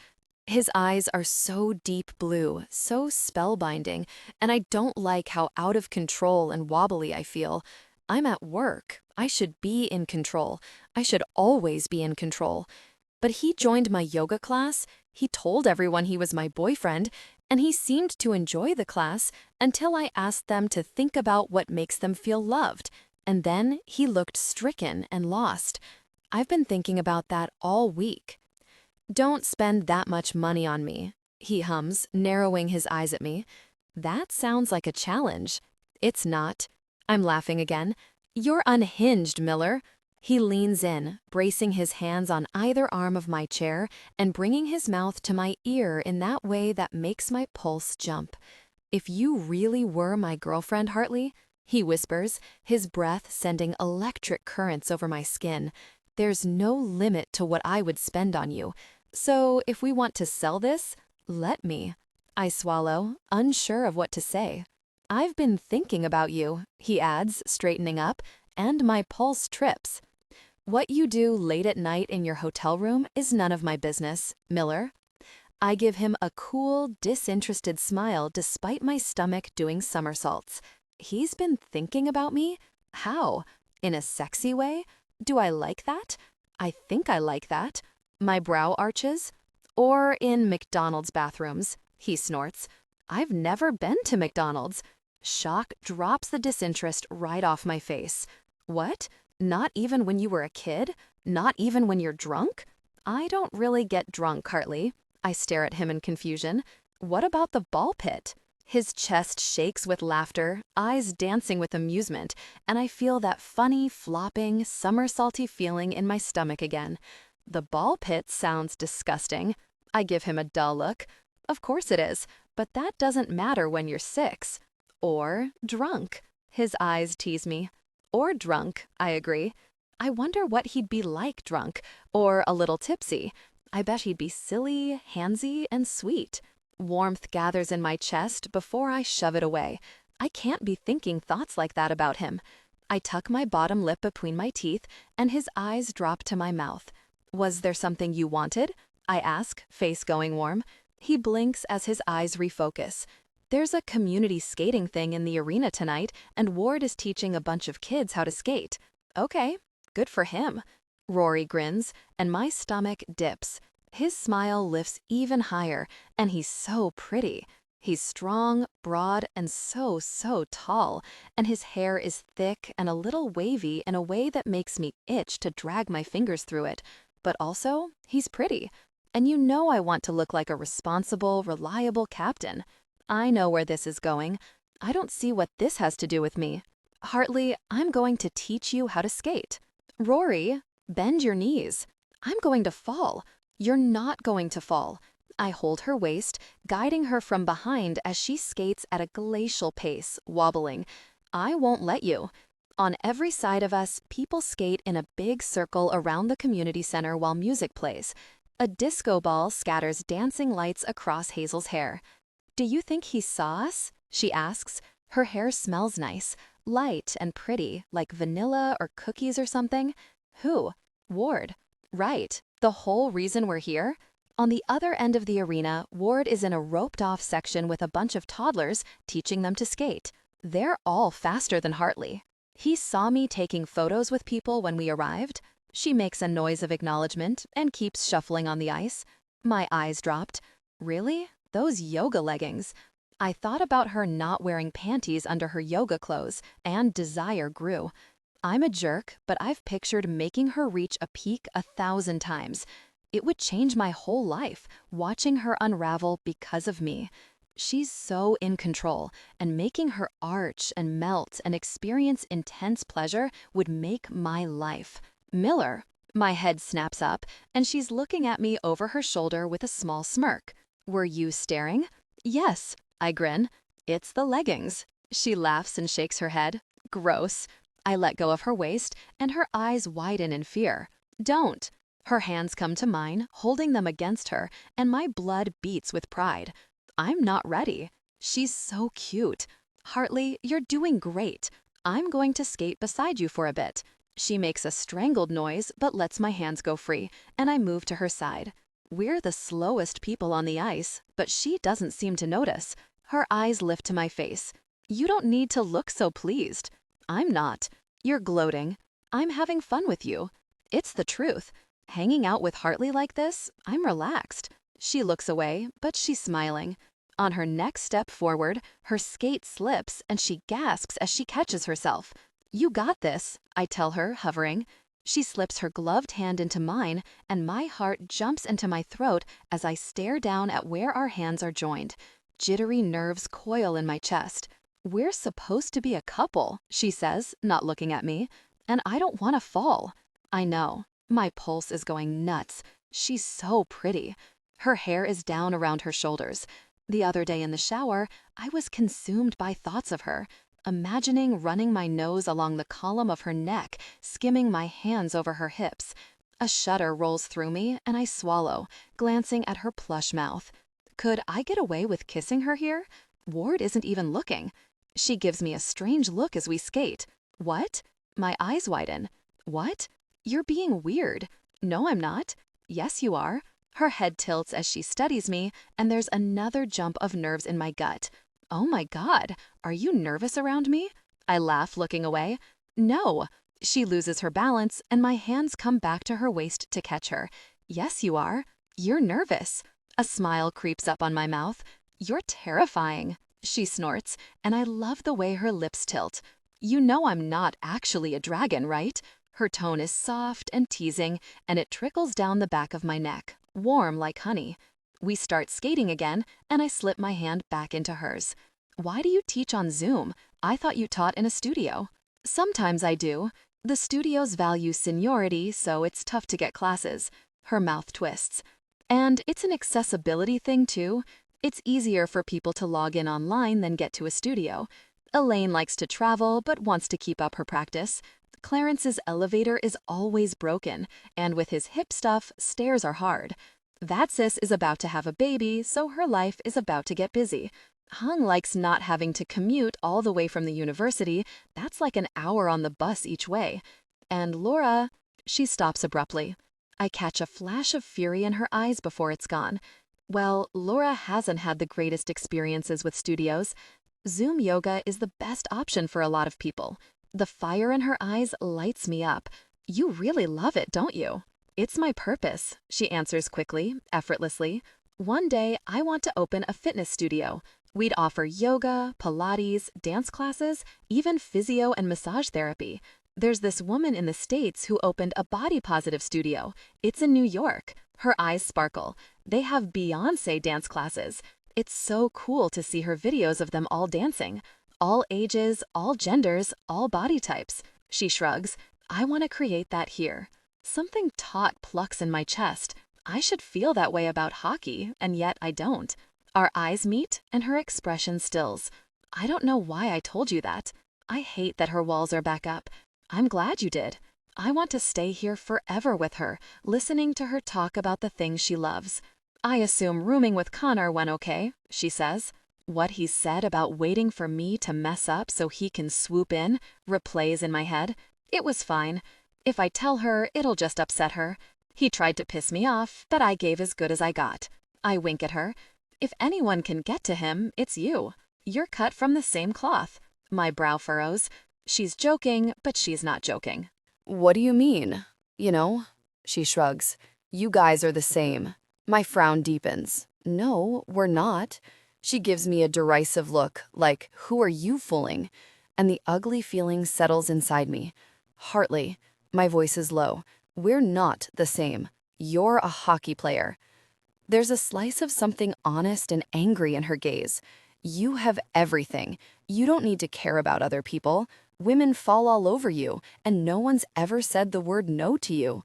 His eyes are so deep blue, so spellbinding, and I don't like how out of control and wobbly I feel. I'm at work. I should be in control. I should always be in control. But he joined my yoga class, he told everyone he was my boyfriend, and he seemed to enjoy the class until I asked them to think about what makes them feel loved, and then he looked stricken and lost. I've been thinking about that all week. "Don't spend that much money on me," he hums, narrowing his eyes at me. That sounds like a challenge. It's not. I'm laughing again. "You're unhinged, Miller." He leans in, bracing his hands on either arm of my chair and bringing his mouth to my ear in that way that makes my pulse jump. "If you really were my girlfriend, Hartley," he whispers, his breath sending electric currents over my skin, "there's no limit to what I would spend on you. So if we want to sell this, let me." I swallow, unsure of what to say. "I've been thinking about you," he adds, straightening up, and my pulse trips. "What you do late at night in your hotel room is none of my business, Miller." I give him a cool, disinterested smile despite my stomach doing somersaults. He's been thinking about me? How? In a sexy way? Do I like that? I think I like that. My brow arches? Or in McDonald's bathrooms? He snorts. I've never been to McDonald's. Shock drops the disinterest right off my face. What? Not even when you were a kid? Not even when you're drunk? I don't really get drunk, Hartley. I stare at him in confusion. What about the ball pit? His chest shakes with laughter, eyes dancing with amusement, and I feel that funny, flopping, somersaulty feeling in my stomach again. The ball pit sounds disgusting. I give him a dull look. Of course it is, but that doesn't matter when you're 6. Or drunk. His eyes tease me. Or drunk, I agree. I wonder what he'd be like drunk, or a little tipsy. I bet he'd be silly, handsy, and sweet. Warmth gathers in my chest before I shove it away. I can't be thinking thoughts like that about him. I tuck my bottom lip between my teeth, and his eyes drop to my mouth. "Was there something you wanted?" I ask, face going warm. He blinks as his eyes refocus. "There's a community skating thing in the arena tonight, and Ward is teaching a bunch of kids how to skate." "Okay, good for him." Rory grins, and my stomach dips. His smile lifts even higher, and he's so pretty. He's strong, broad, and so tall, and his hair is thick and a little wavy in a way that makes me itch to drag my fingers through it. But also, he's pretty. And you know I want to look like a responsible, reliable captain. I know where this is going. I don't see what this has to do with me. "Hartley, I'm going to teach you how to skate." "Rory, bend your knees." "I'm going to fall." "You're not going to fall." I hold her waist, guiding her from behind as she skates at a glacial pace, wobbling. "I won't let you." On every side of us, people skate in a big circle around the community center while music plays. A disco ball scatters dancing lights across Hazel's hair. "Do you think he saw us?" she asks. Her hair smells nice, light and pretty, like vanilla or cookies or something. "Who?" "Ward." "Right. The whole reason we're here?" On the other end of the arena, Ward is in a roped-off section with a bunch of toddlers, teaching them to skate. They're all faster than Hartley. "He saw me taking photos with people when we arrived." She makes a noise of acknowledgement and keeps shuffling on the ice. My eyes dropped. Really? Those yoga leggings. I thought about her not wearing panties under her yoga clothes, and desire grew. I'm a jerk, but I've pictured making her reach a peak 1,000 times. It would change my whole life, watching her unravel because of me. She's so in control, and making her arch and melt and experience intense pleasure would make my life. "Miller." My head snaps up, and she's looking at me over her shoulder with a small smirk. "Were you staring?" "Yes." I grin. "It's the leggings." She laughs and shakes her head. "Gross." I let go of her waist, and her eyes widen in fear. "Don't." Her hands come to mine, holding them against her, and my blood beats with pride. I'm not ready. She's so cute. "Hartley, you're doing great. I'm going to skate beside you for a bit." She makes a strangled noise but lets my hands go free, and I move to her side. We're the slowest people on the ice, but she doesn't seem to notice. Her eyes lift to my face. "You don't need to look so pleased." "I'm not." "You're gloating." "I'm having fun with you." It's the truth. Hanging out with Hartley like this, I'm relaxed. She looks away, but she's smiling. On her next step forward, her skate slips and she gasps as she catches herself. "You got this," I tell her, hovering. She slips her gloved hand into mine, and my heart jumps into my throat as I stare down at where our hands are joined. Jittery nerves coil in my chest. "We're supposed to be a couple," she says, not looking at me, "and I don't want to fall." I know. My pulse is going nuts. She's so pretty. Her hair is down around her shoulders. The other day in the shower, I was consumed by thoughts of her, imagining running my nose along the column of her neck, skimming my hands over her hips. A shudder rolls through me, and I swallow, glancing at her plush mouth. Could I get away with kissing her here? Ward isn't even looking. She gives me a strange look as we skate. "What?" My eyes widen. "What? You're being weird." "No, I'm not." "Yes, you are." Her head tilts as she studies me, and there's another jump of nerves in my gut. "Oh my God, are you nervous around me?" I laugh, looking away. "No." She loses her balance, and my hands come back to her waist to catch her. "Yes, you are. You're nervous." A smile creeps up on my mouth. "You're terrifying," she snorts, and I love the way her lips tilt. "You know I'm not actually a dragon, right?" Her tone is soft and teasing, and it trickles down the back of my neck, warm like honey. We start skating again, and I slip my hand back into hers. "Why do you teach on Zoom? I thought you taught in a studio." "Sometimes I do. The studios value seniority, so it's tough to get classes." Her mouth twists. "And it's an accessibility thing, too. It's easier for people to log in online than get to a studio. Elaine likes to travel, but wants to keep up her practice. Clarence's elevator is always broken, and with his hip stuff, stairs are hard. That sis is about to have a baby, so her life is about to get busy. Hung likes not having to commute all the way from the university. That's like an hour on the bus each way. And Laura..." She stops abruptly. I catch a flash of fury in her eyes before it's gone. Well, Laura hasn't had the greatest experiences with studios. Zoom yoga is the best option for a lot of people. The fire in her eyes lights me up. "You really love it, don't you?" "It's my purpose," she answers quickly, effortlessly. "One day, I want to open a fitness studio. We'd offer yoga, Pilates, dance classes, even physio and massage therapy. There's this woman in the States who opened a body-positive studio. It's in New York." Her eyes sparkle. "They have Beyoncé dance classes. It's so cool to see her videos of them all dancing. All ages, all genders, all body types." She shrugs. "I want to create that here." Something taut plucks in my chest. I should feel that way about hockey, and yet I don't. Our eyes meet, and her expression stills. "I don't know why I told you that. I hate that her walls are back up. I'm glad you did. I want to stay here forever with her, listening to her talk about the things she loves." "I assume rooming with Connor went okay," she says. What he said about waiting for me to mess up so he can swoop in replays in my head. It was fine. If I tell her, it'll just upset her. He tried to piss me off, but I gave as good as I got. I wink at her. "If anyone can get to him, it's you. You're cut from the same cloth." My brow furrows. She's joking, but she's not joking. "What do you mean?" "You know," she shrugs. "You guys are the same." My frown deepens. "No, we're not." She gives me a derisive look, like, "Who are you fooling?" And the ugly feeling settles inside me. "Hartley," my voice is low, "we're not the same. You're a hockey player." There's a slice of something honest and angry in her gaze. "You have everything. You don't need to care about other people. Women fall all over you, and no one's ever said the word no to you."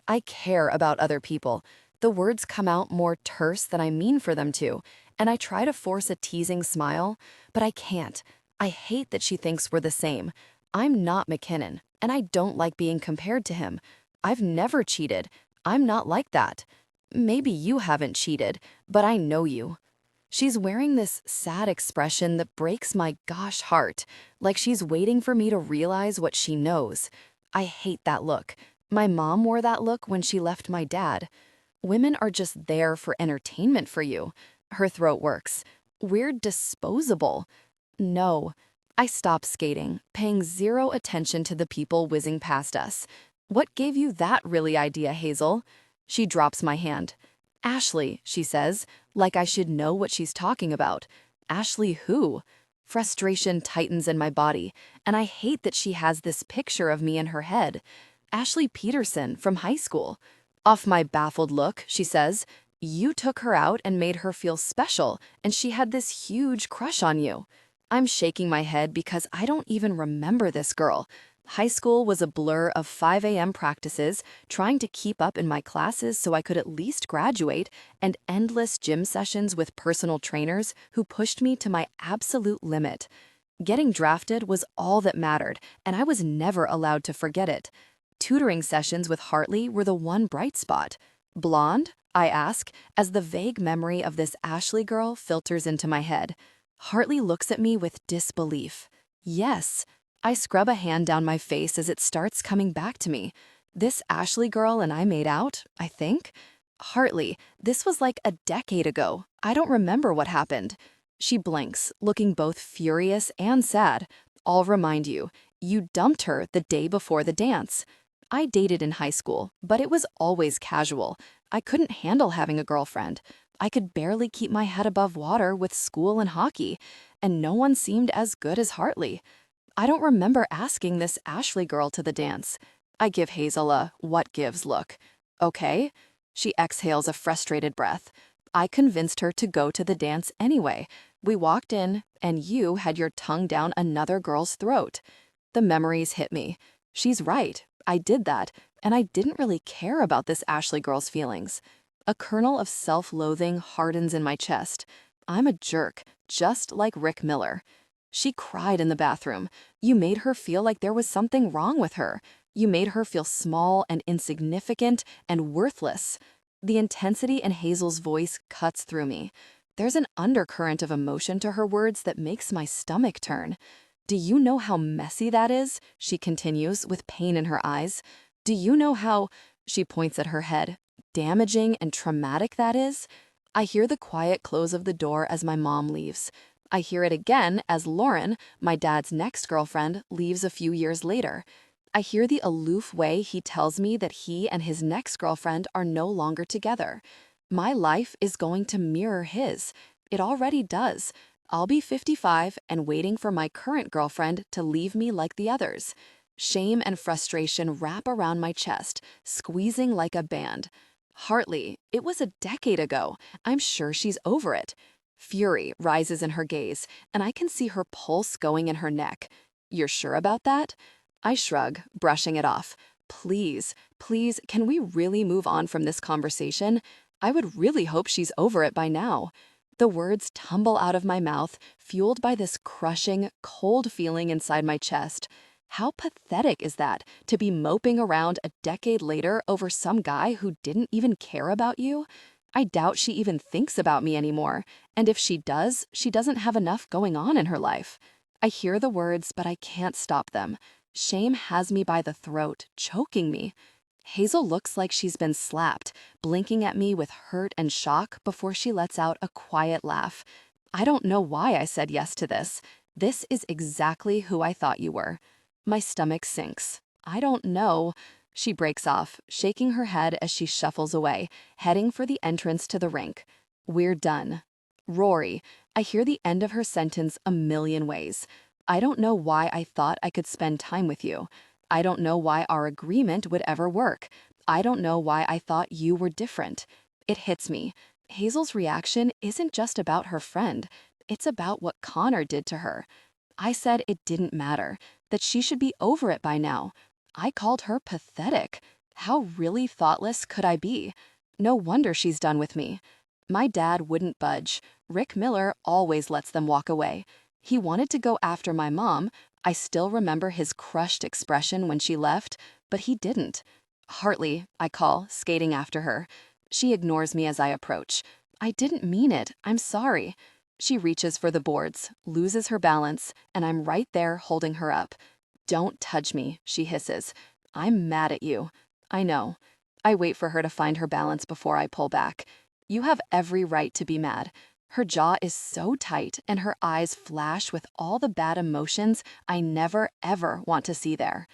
I care about other people. The words come out more terse than I mean for them to, and I try to force a teasing smile, but I can't. I hate that she thinks we're the same. I'm not McKinnon, and I don't like being compared to him. I've never cheated. I'm not like that. Maybe you haven't cheated, but I know you. She's wearing this sad expression that breaks my gosh heart, like she's waiting for me to realize what she knows. I hate that look. My mom wore that look when she left my dad. Women are just there for entertainment for you. Her throat works. We're disposable. No. I stop skating, paying zero attention to the people whizzing past us. "What gave you that really idea, Hazel?" She drops my hand. Ashley, she says, like I should know what she's talking about. Ashley who? Frustration tightens in my body, and I hate that she has this picture of me in her head. Ashley Peterson from high school. Off my baffled look, she says, you took her out and made her feel special, and she had this huge crush on you. I'm shaking my head because I don't even remember this girl. High school was a blur of 5 a.m. practices, trying to keep up in my classes so I could at least graduate, and endless gym sessions with personal trainers who pushed me to my absolute limit. Getting drafted was all that mattered, and I was never allowed to forget it. Tutoring sessions with Hartley were the one bright spot. Blonde? I ask, as the vague memory of this Ashley girl filters into my head. Hartley looks at me with disbelief. Yes. I scrub a hand down my face as it starts coming back to me. This Ashley girl and I made out, I think. Hartley, this was like a decade ago. I don't remember what happened. She blinks, looking both furious and sad. I'll remind you, you dumped her the day before the dance. I dated in high school, but it was always casual. I couldn't handle having a girlfriend. I could barely keep my head above water with school and hockey, and no one seemed as good as Hartley. I don't remember asking this Ashley girl to the dance. I give Hazel a what gives look. Okay? She exhales a frustrated breath. I convinced her to go to the dance anyway. We walked in, and you had your tongue down another girl's throat. The memories hit me. She's right. I did that, and I didn't really care about this Ashley girl's feelings. A kernel of self-loathing hardens in my chest. I'm a jerk, just like Rick Miller. She cried in the bathroom. You made her feel like there was something wrong with her. You made her feel small and insignificant and worthless. The intensity in Hazel's voice cuts through me. There's an undercurrent of emotion to her words that makes my stomach turn. Do you know how messy that is? She continues, with pain in her eyes. Do you know how, she points at her head, damaging and traumatic that is? I hear the quiet close of the door as my mom leaves. I hear it again as Lauren, my dad's next girlfriend, leaves a few years later. I hear the aloof way he tells me that he and his next girlfriend are no longer together. My life is going to mirror his. It already does. I'll be 55 and waiting for my current girlfriend to leave me like the others. Shame and frustration wrap around my chest, squeezing like a band. Hartley, it was a decade ago. I'm sure she's over it. Fury rises in her gaze, and I can see her pulse going in her neck. You're sure about that? I shrug, brushing it off. Please, please, can we really move on from this conversation? I would really hope she's over it by now. The words tumble out of my mouth, fueled by this crushing, cold feeling inside my chest. How pathetic is that, to be moping around a decade later over some guy who didn't even care about you? I doubt she even thinks about me anymore, and if she does, she doesn't have enough going on in her life. I hear the words, but I can't stop them. Shame has me by the throat, choking me. Hazel looks like she's been slapped, blinking at me with hurt and shock before she lets out a quiet laugh. I don't know why I said yes to this. This is exactly who I thought you were. My stomach sinks. I don't know. She breaks off, shaking her head as she shuffles away, heading for the entrance to the rink. We're done. Rory, I hear the end of her sentence a million ways. I don't know why I thought I could spend time with you. I don't know why our agreement would ever work. I don't know why I thought you were different. It hits me. Hazel's reaction isn't just about her friend. It's about what Connor did to her. I said it didn't matter, that she should be over it by now. I called her pathetic. How really thoughtless could I be? No wonder she's done with me. My dad wouldn't budge. Rick Miller always lets them walk away. He wanted to go after my mom. I still remember his crushed expression when she left, but he didn't. Hartley, I call, skating after her. She ignores me as I approach. I didn't mean it. I'm sorry. She reaches for the boards, loses her balance, and I'm right there holding her up. Don't touch me, she hisses. I'm mad at you. I know. I wait for her to find her balance before I pull back. You have every right to be mad. Her jaw is so tight and her eyes flash with all the bad emotions I never, ever want to see there.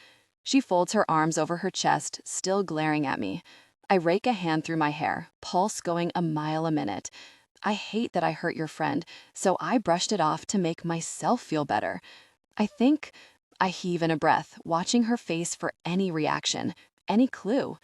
She folds her arms over her chest, still glaring at me. I rake a hand through my hair, pulse going a mile a minute. I hate that I hurt your friend, so I brushed it off to make myself feel better. I think I heave in a breath, watching her face for any reaction, any clue.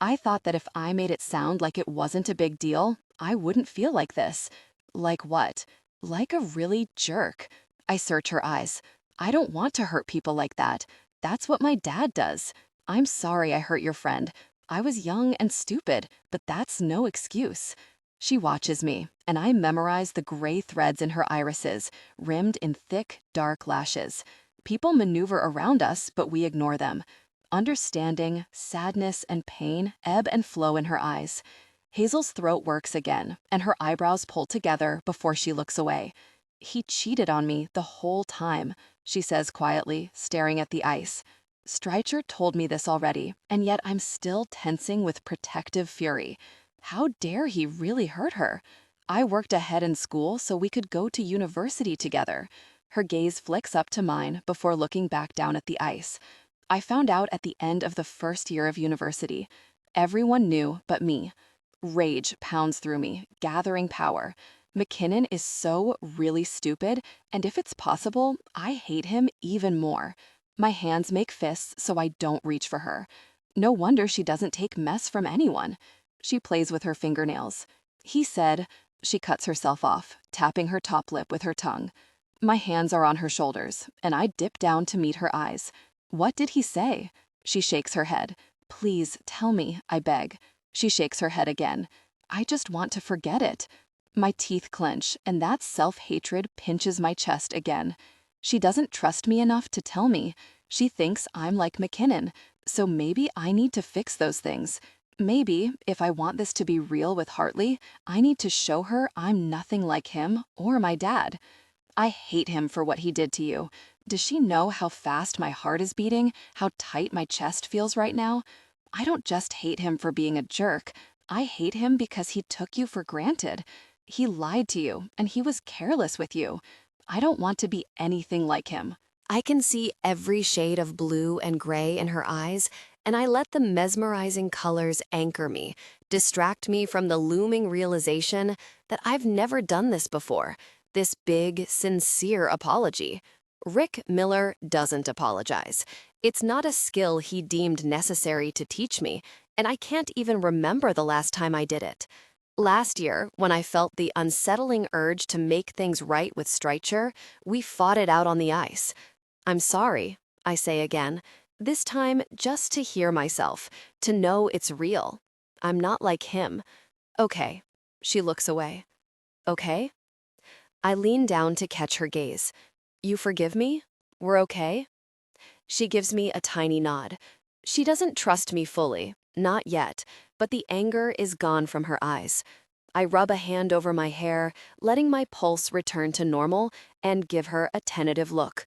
I thought that if I made it sound like it wasn't a big deal, I wouldn't feel like this. Like what? Like a really jerk. I search her eyes. I don't want to hurt people like that. That's what my dad does. I'm sorry I hurt your friend. I was young and stupid, but that's no excuse. She watches me, and I memorize the gray threads in her irises, rimmed in thick, dark lashes. People maneuver around us, but we ignore them. Understanding, sadness, and pain ebb and flow in her eyes. Hazel's throat works again, and her eyebrows pull together before she looks away. He cheated on me the whole time, she says quietly, staring at the ice. Strycher told me this already, and yet I'm still tensing with protective fury. How dare he really hurt her? I worked ahead in school so we could go to university together. Her gaze flicks up to mine before looking back down at the ice. I found out at the end of the first year of university. Everyone knew but me. Rage pounds through me, gathering power. McKinnon is so really stupid, and if it's possible, I hate him even more. My hands make fists so I don't reach for her. No wonder she doesn't take mess from anyone. She plays with her fingernails. He said, she cuts herself off, tapping her top lip with her tongue. My hands are on her shoulders, and I dip down to meet her eyes. What did he say? She shakes her head. Please, tell me, I beg. She shakes her head again. I just want to forget it. My teeth clench, and that self-hatred pinches my chest again. She doesn't trust me enough to tell me. She thinks I'm like McKinnon, so maybe I need to fix those things. Maybe, if I want this to be real with Hartley, I need to show her I'm nothing like him or my dad. I hate him for what he did to you. Does she know how fast my heart is beating, how tight my chest feels right now? I don't just hate him for being a jerk. I hate him because he took you for granted. He lied to you, and he was careless with you. I don't want to be anything like him. I can see every shade of blue and gray in her eyes, and I let the mesmerizing colors anchor me, distract me from the looming realization that I've never done this before, this big, sincere apology. Rick Miller doesn't apologize. It's not a skill he deemed necessary to teach me, and I can't even remember the last time I did it. Last year, when I felt the unsettling urge to make things right with Strycher, we fought it out on the ice. I'm sorry, I say again, this time just to hear myself, to know it's real. I'm not like him. Okay. She looks away. Okay? I lean down to catch her gaze. You forgive me? We're okay? She gives me a tiny nod. She doesn't trust me fully, not yet, but the anger is gone from her eyes. I rub a hand over my hair, letting my pulse return to normal, and give her a tentative look.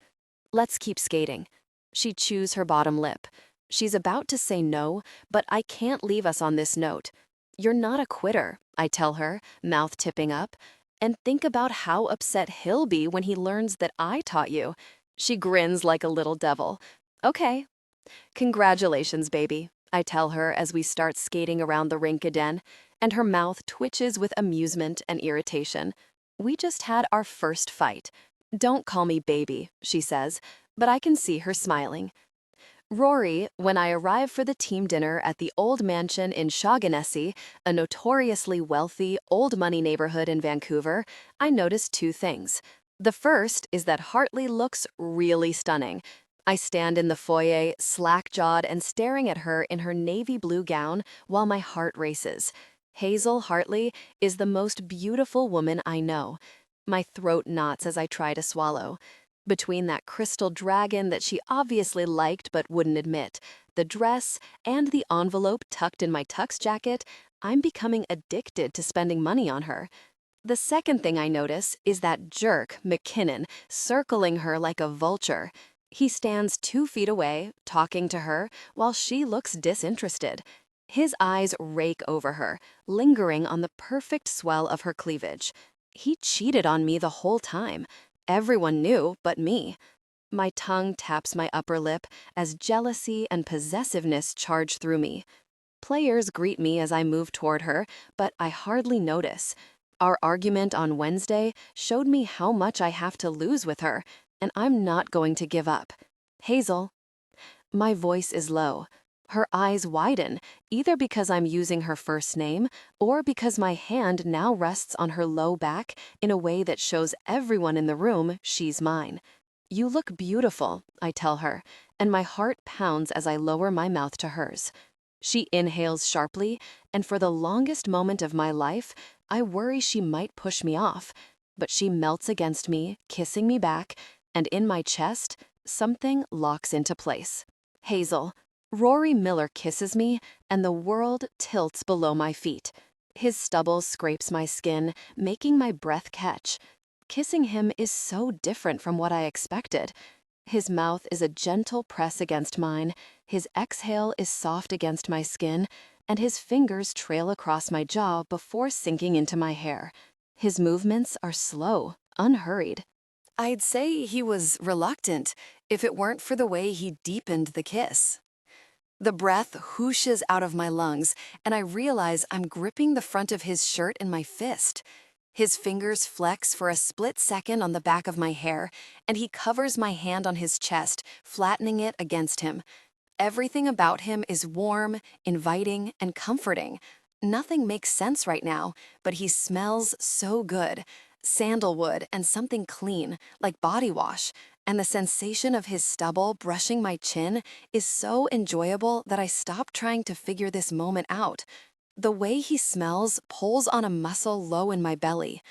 Let's keep skating. She chews her bottom lip. She's about to say no, but I can't leave us on this note. You're not a quitter, I tell her, mouth tipping up. And think about how upset he'll be when he learns that I taught you. She grins like a little devil. Okay. Congratulations, baby, I tell her as we start skating around the rink again, and her mouth twitches with amusement and irritation. We just had our first fight. Don't call me baby, she says, but I can see her smiling. Rory, when I arrive for the team dinner at the old mansion in Shaughnessy, a notoriously wealthy, old-money neighborhood in Vancouver, I notice two things. The first is that Hartley looks really stunning. I stand in the foyer, slack-jawed and staring at her in her navy blue gown while my heart races. Hazel Hartley is the most beautiful woman I know. My throat knots as I try to swallow. Between that crystal dragon that she obviously liked but wouldn't admit, the dress, and the envelope tucked in my tux jacket, I'm becoming addicted to spending money on her. The second thing I notice is that jerk, McKinnon, circling her like a vulture. He stands 2 feet away, talking to her, while she looks disinterested. His eyes rake over her, lingering on the perfect swell of her cleavage. He cheated on me the whole time. Everyone knew but me. My tongue taps my upper lip as jealousy and possessiveness charge through me. Players greet me as I move toward her, but I hardly notice. Our argument on Wednesday showed me how much I have to lose with her, and I'm not going to give up. Hazel. My voice is low. Her eyes widen, either because I'm using her first name or because my hand now rests on her low back in a way that shows everyone in the room she's mine. You look beautiful, I tell her, and my heart pounds as I lower my mouth to hers. She inhales sharply, and for the longest moment of my life, I worry she might push me off. But she melts against me, kissing me back, and in my chest, something locks into place. Hazel. Rory Miller kisses me, and the world tilts below my feet. His stubble scrapes my skin, making my breath catch. Kissing him is so different from what I expected. His mouth is a gentle press against mine, his exhale is soft against my skin, and his fingers trail across my jaw before sinking into my hair. His movements are slow, unhurried. I'd say he was reluctant if it weren't for the way he deepened the kiss. The breath whooshes out of my lungs, and I realize I'm gripping the front of his shirt in my fist. His fingers flex for a split second on the back of my hair, and he covers my hand on his chest, flattening it against him. Everything about him is warm, inviting, and comforting. Nothing makes sense right now, but he smells so good. Sandalwood and something clean, like body wash, and the sensation of his stubble brushing my chin is so enjoyable that I stop trying to figure this moment out. The way he smells pulls on a muscle low in my belly.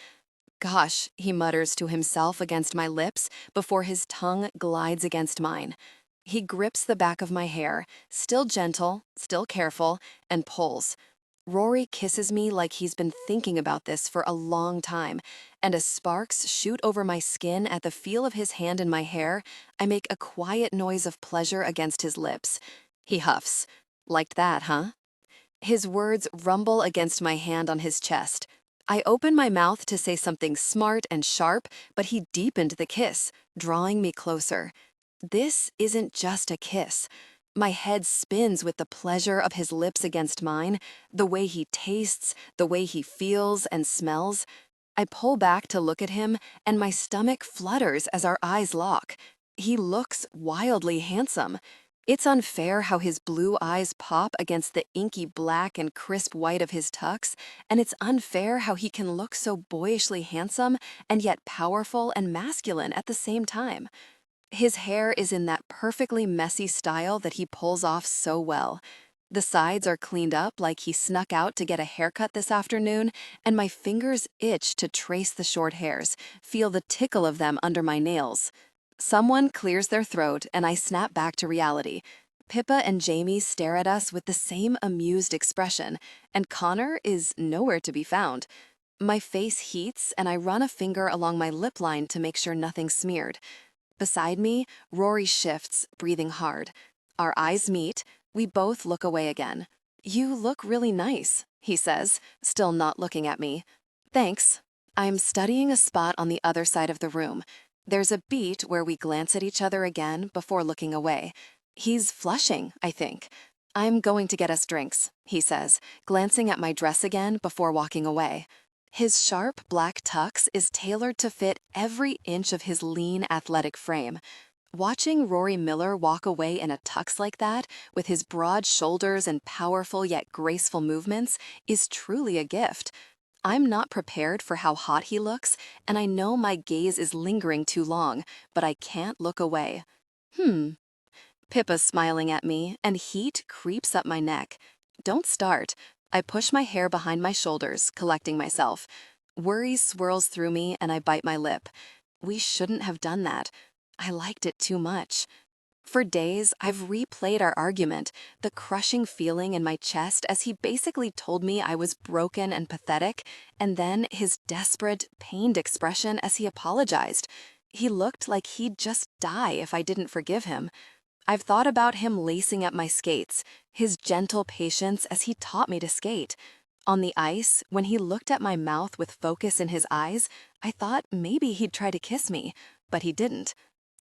Gosh, he mutters to himself against my lips before his tongue glides against mine. He grips the back of my hair, still gentle, still careful, and pulls. Rory kisses me like he's been thinking about this for a long time, and as sparks shoot over my skin at the feel of his hand in my hair, I make a quiet noise of pleasure against his lips. He huffs. Liked that, huh? His words rumble against my hand on his chest. I open my mouth to say something smart and sharp, but he deepened the kiss, drawing me closer. This isn't just a kiss. My head spins with the pleasure of his lips against mine, the way he tastes, the way he feels and smells. I pull back to look at him, and my stomach flutters as our eyes lock. He looks wildly handsome. It's unfair how his blue eyes pop against the inky black and crisp white of his tux, and it's unfair how he can look so boyishly handsome and yet powerful and masculine at the same time. His hair is in that perfectly messy style that he pulls off so well. The sides are cleaned up like he snuck out to get a haircut this afternoon, and my fingers itch to trace the short hairs, feel the tickle of them under my nails. Someone clears their throat, and I snap back to reality. Pippa and Jamie stare at us with the same amused expression, and Connor is nowhere to be found. My face heats, and I run a finger along my lip line to make sure nothing's smeared. Beside me, Rory shifts, breathing hard. Our eyes meet. We both look away again. "You look really nice," he says, still not looking at me. "Thanks." I'm studying a spot on the other side of the room. There's a beat where we glance at each other again before looking away. He's flushing, I think. "I'm going to get us drinks," he says, glancing at my dress again before walking away. His sharp black tux is tailored to fit every inch of his lean, athletic frame. Watching Rory Miller walk away in a tux like that, with his broad shoulders and powerful yet graceful movements, is truly a gift. I'm not prepared for how hot he looks, and I know my gaze is lingering too long, but I can't look away. Pippa's smiling at me, and heat creeps up my neck. Don't start. I push my hair behind my shoulders, collecting myself. Worry swirls through me, and I bite my lip. We shouldn't have done that. I liked it too much. For days, I've replayed our argument, the crushing feeling in my chest as he basically told me I was broken and pathetic, and then his desperate, pained expression as he apologized. He looked like he'd just die if I didn't forgive him. I've thought about him lacing up my skates, his gentle patience as he taught me to skate. On the ice, when he looked at my mouth with focus in his eyes, I thought maybe he'd try to kiss me, but he didn't.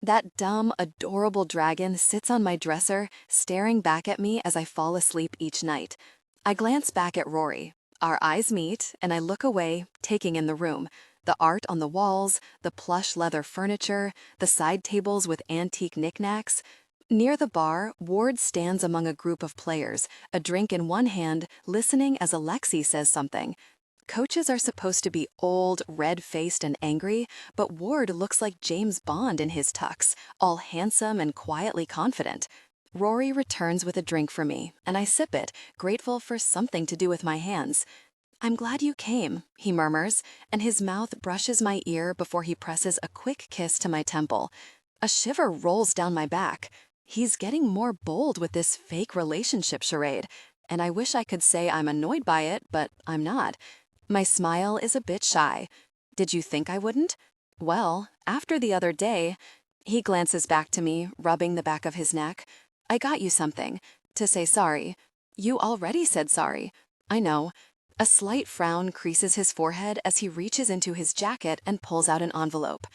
That dumb, adorable dragon sits on my dresser, staring back at me as I fall asleep each night. I glance back at Rory. Our eyes meet, and I look away, taking in the room. The art on the walls, the plush leather furniture, the side tables with antique knickknacks. Near the bar, Ward stands among a group of players, a drink in one hand, listening as Alexi says something. Coaches are supposed to be old, red-faced and angry, but Ward looks like James Bond in his tux, all handsome and quietly confident. Rory returns with a drink for me, and I sip it, grateful for something to do with my hands. "I'm glad you came," he murmurs, and his mouth brushes my ear before he presses a quick kiss to my temple. A shiver rolls down my back. He's getting more bold with this fake relationship charade, and I wish I could say I'm annoyed by it, but I'm not. My smile is a bit shy. "Did you think I wouldn't?" "Well, after the other day—" He glances back to me, rubbing the back of his neck. "I got you something. To say sorry." "You already said sorry." "I know." A slight frown creases his forehead as he reaches into his jacket and pulls out an envelope.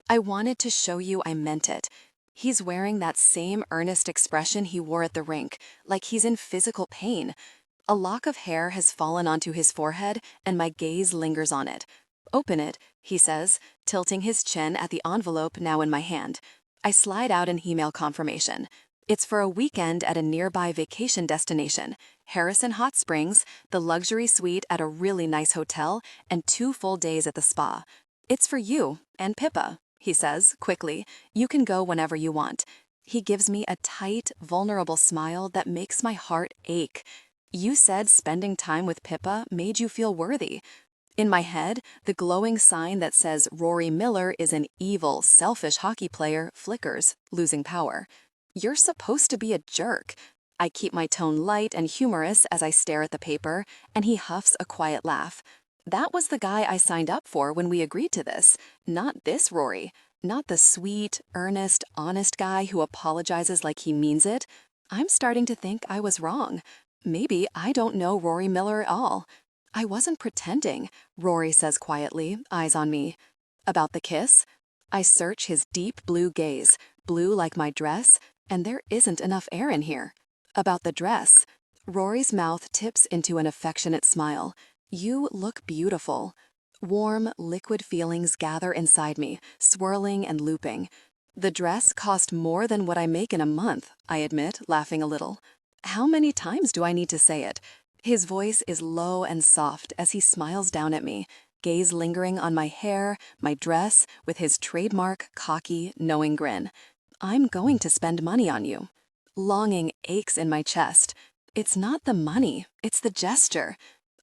"I wanted to show you I meant it." He's wearing that same earnest expression he wore at the rink, like he's in physical pain. A lock of hair has fallen onto his forehead, and my gaze lingers on it. "Open it," he says, tilting his chin at the envelope now in my hand. I slide out an email confirmation. It's for a weekend at a nearby vacation destination, Harrison Hot Springs, the luxury suite at a really nice hotel, and 2 full days at the spa. "It's for you and Pippa," he says, quickly. "You can go whenever you want." He gives me a tight, vulnerable smile that makes my heart ache. "You said spending time with Pippa made you feel worthy." In my head, the glowing sign that says Rory Miller is an evil, selfish hockey player flickers, losing power. "You're supposed to be a jerk." I keep my tone light and humorous as I stare at the paper, and he huffs a quiet laugh. "That was the guy I signed up for when we agreed to this. Not this Rory. Not the sweet, earnest, honest guy who apologizes like he means it. I'm starting to think I was wrong. Maybe I don't know Rory Miller at all." "I wasn't pretending," Rory says quietly, eyes on me. "About the kiss?" I search his deep blue gaze, blue like my dress, and there isn't enough air in here. "About the dress." Rory's mouth tips into an affectionate smile. "You look beautiful." Warm, liquid feelings gather inside me, swirling and looping. "The dress cost more than what I make in a month," I admit, laughing a little. How many times do I need to say it? His voice is low and soft as he smiles down at me, gaze lingering on my hair, my dress, with his trademark, cocky, knowing grin. "I'm going to spend money on you." Longing aches in my chest. It's not the money, it's the gesture.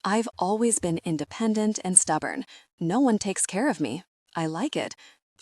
I've always been independent and stubborn. No one takes care of me. I like it.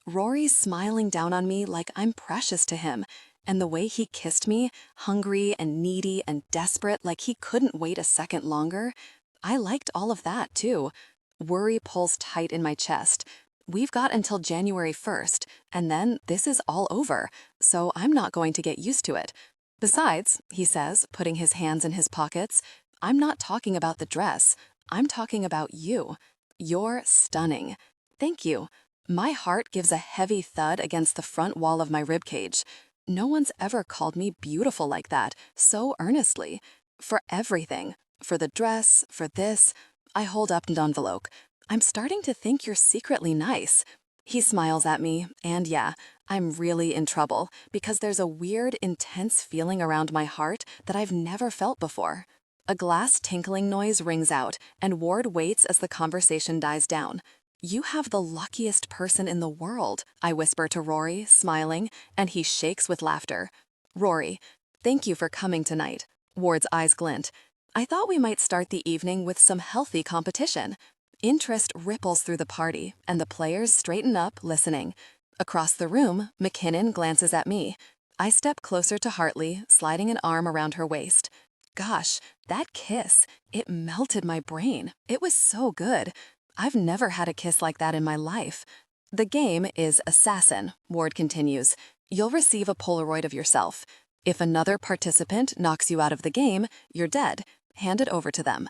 Rory's smiling down on me like I'm precious to him, and the way he kissed me, hungry and needy and desperate like he couldn't wait a second longer, I liked all of that too. Worry pulls tight in my chest. We've got until January 1st, and then this is all over, so I'm not going to get used to it. "Besides," he says, putting his hands in his pockets, "I'm not talking about the dress. I'm talking about you. You're stunning." "Thank you." My heart gives a heavy thud against the front wall of my ribcage. No one's ever called me beautiful like that, so earnestly. For everything. For the dress, for this. I hold up an envelope. "I'm starting to think you're secretly nice." He smiles at me, and yeah, I'm really in trouble because there's a weird, intense feeling around my heart that I've never felt before. A glass tinkling noise rings out, and Ward waits as the conversation dies down. "You have the luckiest person in the world," I whisper to Rory, smiling, and he shakes with laughter. "Rory, thank you for coming tonight." Ward's eyes glint. "I thought we might start the evening with some healthy competition." Interest ripples through the party, and the players straighten up, listening. Across the room, McKinnon glances at me. I step closer to Hartley, sliding an arm around her waist. Gosh, that kiss, it melted my brain. It was so good. I've never had a kiss like that in my life. "The game is Assassin," Ward continues. "You'll receive a Polaroid of yourself. If another participant knocks you out of the game, you're dead. Hand it over to them."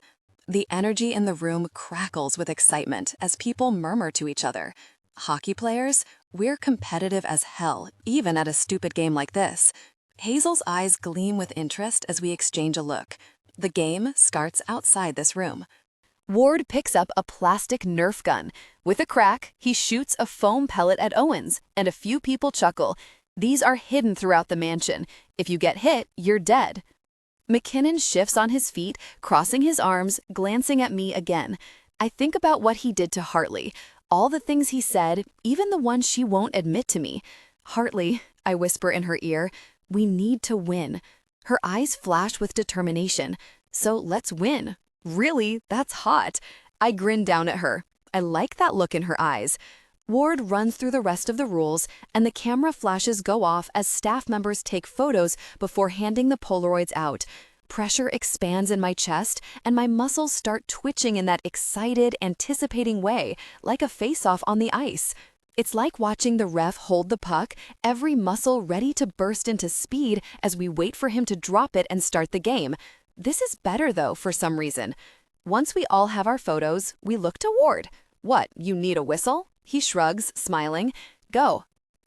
The energy in the room crackles with excitement as people murmur to each other. Hockey players, we're competitive as hell, even at a stupid game like this. Hazel's eyes gleam with interest as we exchange a look. The game starts outside this room. Ward picks up a plastic Nerf gun. With a crack, he shoots a foam pellet at Owens, and a few people chuckle. These are hidden throughout the mansion. If you get hit, you're dead. McKinnon shifts on his feet, crossing his arms, glancing at me again. I think about what he did to Hartley. All the things he said, even the ones she won't admit to me. Hartley, I whisper in her ear, we need to win. Her eyes flash with determination. So let's win. Really, that's hot. I grin down at her. I like that look in her eyes. Ward runs through the rest of the rules, and the camera flashes go off as staff members take photos before handing the Polaroids out. Pressure expands in my chest, and my muscles start twitching in that excited, anticipating way, like a face-off on the ice. It's like watching the ref hold the puck, every muscle ready to burst into speed as we wait for him to drop it and start the game. This is better, though, for some reason. Once we all have our photos, we look to Ward. What, you need a whistle? He shrugs, smiling. Go.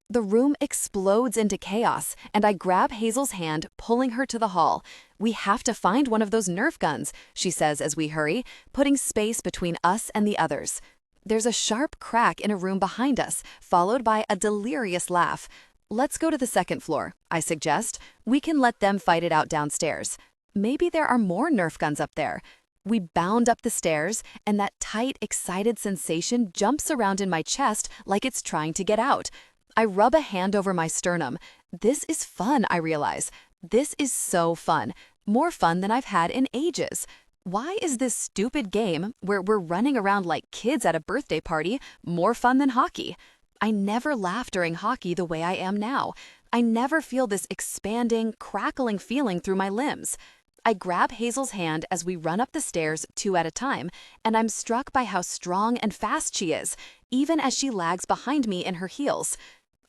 The room explodes into chaos, and I grab Hazel's hand, pulling her to the hall. We have to find one of those Nerf guns, she says as we hurry, putting space between us and the others. There's a sharp crack in a room behind us, followed by a delirious laugh. Let's go to the second floor, I suggest. We can let them fight it out downstairs. Maybe there are more Nerf guns up there. We bound up the stairs, and that tight, excited sensation jumps around in my chest like it's trying to get out. I rub a hand over my sternum. This is fun, I realize. This is so fun. More fun than I've had in ages. Why is this stupid game, where we're running around like kids at a birthday party, more fun than hockey? I never laugh during hockey the way I am now. I never feel this expanding, crackling feeling through my limbs. I grab Hazel's hand as we run up the stairs 2 at a time, and I'm struck by how strong and fast she is, even as she lags behind me in her heels.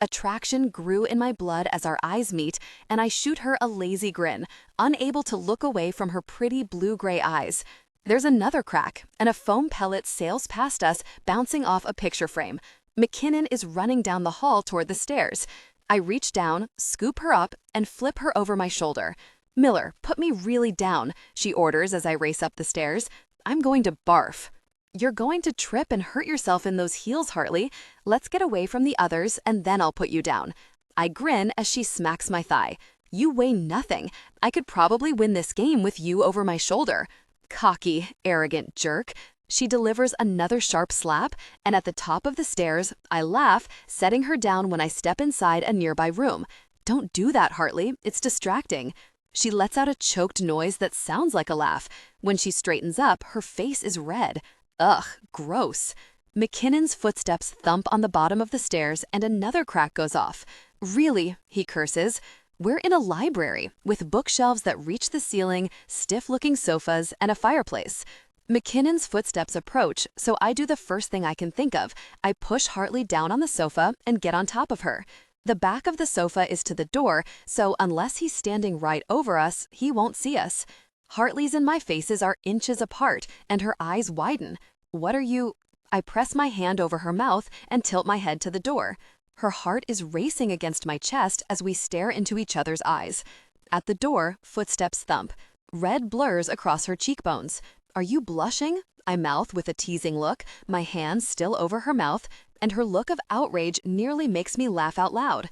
Attraction grew in my blood as our eyes meet, and I shoot her a lazy grin, unable to look away from her pretty blue-gray eyes. There's another crack, and a foam pellet sails past us, bouncing off a picture frame. McKinnon is running down the hall toward the stairs. I reach down, scoop her up, and flip her over my shoulder. Miller, put me really down, she orders as I race up the stairs. I'm going to barf. You're going to trip and hurt yourself in those heels, Hartley. Let's get away from the others, and then I'll put you down. I grin as she smacks my thigh. You weigh nothing. I could probably win this game with you over my shoulder. Cocky, arrogant jerk. She delivers another sharp slap, and at the top of the stairs, I laugh, setting her down when I step inside a nearby room. Don't do that, Hartley. It's distracting. She lets out a choked noise that sounds like a laugh. When she straightens up, her face is red. Ugh, gross. McKinnon's footsteps thump on the bottom of the stairs and another crack goes off. Really, he curses. We're in a library with bookshelves that reach the ceiling, stiff-looking sofas, and a fireplace. McKinnon's footsteps approach, so I do the first thing I can think of. I push Hartley down on the sofa and get on top of her. The back of the sofa is to the door, so unless he's standing right over us, he won't see us. Hartley's and my faces are inches apart, and her eyes widen. What are you? I press my hand over her mouth and tilt my head to the door. Her heart is racing against my chest as we stare into each other's eyes. At the door, footsteps thump. Red blurs across her cheekbones. Are you blushing? I mouth with a teasing look, my hand still over her mouth, and her look of outrage nearly makes me laugh out loud.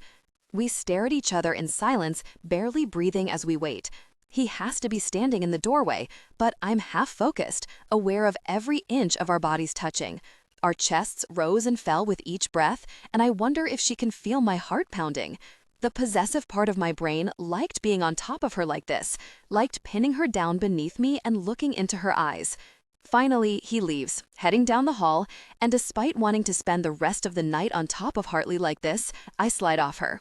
We stare at each other in silence, barely breathing as we wait. He has to be standing in the doorway, but I'm half-focused, aware of every inch of our bodies touching. Our chests rose and fell with each breath, and I wonder if she can feel my heart pounding. The possessive part of my brain liked being on top of her like this, liked pinning her down beneath me and looking into her eyes. Finally, he leaves, heading down the hall, and despite wanting to spend the rest of the night on top of Hartley like this, I slide off her.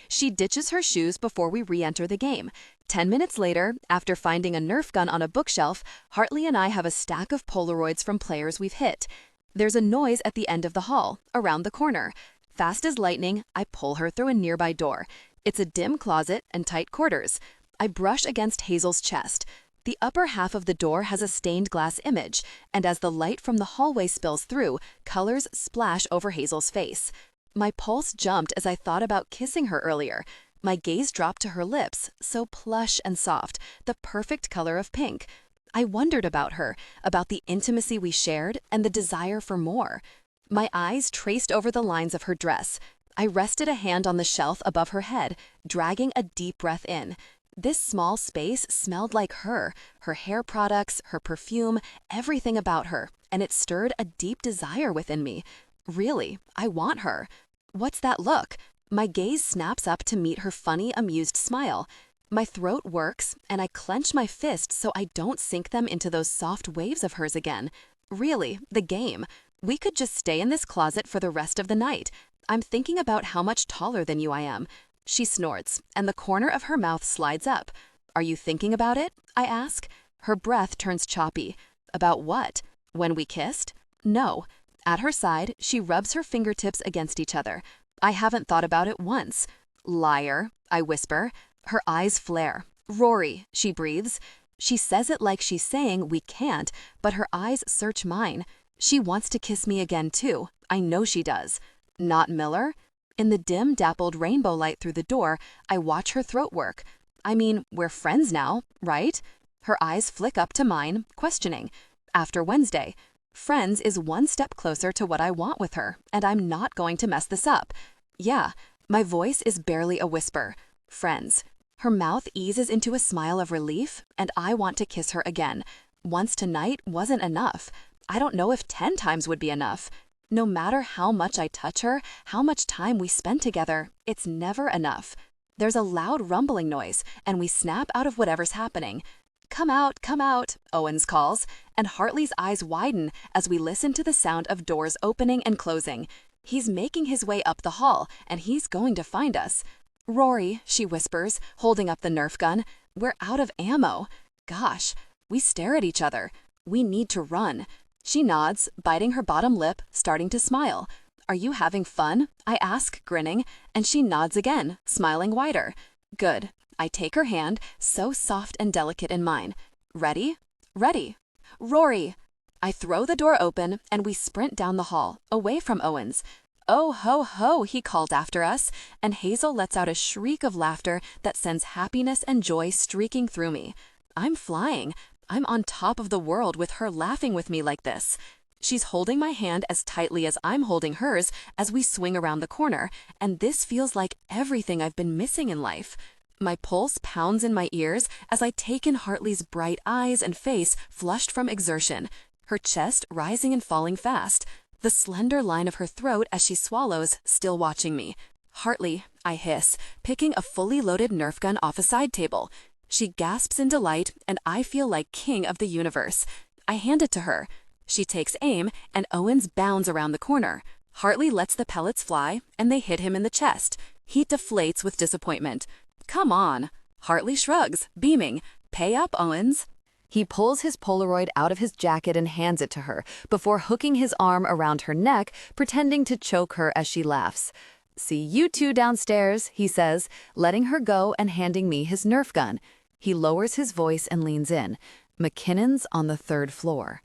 She ditches her shoes before we re-enter the game. 10 minutes later, after finding a Nerf gun on a bookshelf, Hartley and I have a stack of Polaroids from players we've hit. There's a noise at the end of the hall, around the corner. Fast as lightning, I pull her through a nearby door. It's a dim closet and tight quarters. I brush against Hazel's chest. The upper half of the door has a stained glass image, and as the light from the hallway spills through, colors splash over Hazel's face. My pulse jumped as I thought about kissing her earlier. My gaze dropped to her lips, so plush and soft, the perfect color of pink. I wondered about her, about the intimacy we shared, and the desire for more. My eyes traced over the lines of her dress. I rested a hand on the shelf above her head, dragging a deep breath in. This small space smelled like her hair products, her perfume, everything about her, and it stirred a deep desire within me. Really, I want her. What's that look? My gaze snaps up to meet her funny, amused smile. My throat works, and I clench my fists so I don't sink them into those soft waves of hers again. Really, the game. We could just stay in this closet for the rest of the night. I'm thinking about how much taller than you I am. She snorts, and the corner of her mouth slides up. Are you thinking about it? I ask. Her breath turns choppy. About what? When we kissed? No. At her side, she rubs her fingertips against each other. I haven't thought about it once. Liar, I whisper. Her eyes flare. Rory, she breathes. She says it like she's saying we can't, but her eyes search mine. She wants to kiss me again too. I know she does. Not Miller? In the dim, dappled rainbow light through the door, I watch her throat work. I mean, we're friends now, right? Her eyes flick up to mine, questioning. After Wednesday. Friends is one step closer to what I want with her, and I'm not going to mess this up. Yeah, my voice is barely a whisper. Friends. Her mouth eases into a smile of relief, and I want to kiss her again. Once tonight wasn't enough. I don't know if 10 times would be enough. No matter how much I touch her, how much time we spend together, it's never enough. There's a loud rumbling noise, and we snap out of whatever's happening. Come out, Owens calls, and Hartley's eyes widen as we listen to the sound of doors opening and closing. He's making his way up the hall, and he's going to find us. Rory, she whispers, holding up the Nerf gun, we're out of ammo. Gosh, we stare at each other. We need to run. She nods, biting her bottom lip, starting to smile. Are you having fun? I ask, grinning, and she nods again, smiling wider. Good. I take her hand, so soft and delicate in mine. Ready? Ready. Rory! I throw the door open, and we sprint down the hall, away from Owens. Oh, ho, ho, he called after us, and Hazel lets out a shriek of laughter that sends happiness and joy streaking through me. I'm flying. I'm on top of the world with her laughing with me like this. She's holding my hand as tightly as I'm holding hers as we swing around the corner, and this feels like everything I've been missing in life. My pulse pounds in my ears as I take in Hartley's bright eyes and face flushed from exertion, her chest rising and falling fast, the slender line of her throat as she swallows, still watching me. Hartley, I hiss, picking a fully loaded Nerf gun off a side table. She gasps in delight, and I feel like king of the universe. I hand it to her. She takes aim, and Owens bounds around the corner. Hartley lets the pellets fly, and they hit him in the chest. He deflates with disappointment. Come on. Hartley shrugs, beaming. Pay up, Owens. He pulls his Polaroid out of his jacket and hands it to her, before hooking his arm around her neck, pretending to choke her as she laughs. See you two downstairs, he says, letting her go and handing me his Nerf gun. He lowers his voice and leans in. McKinnon's on the 3rd floor.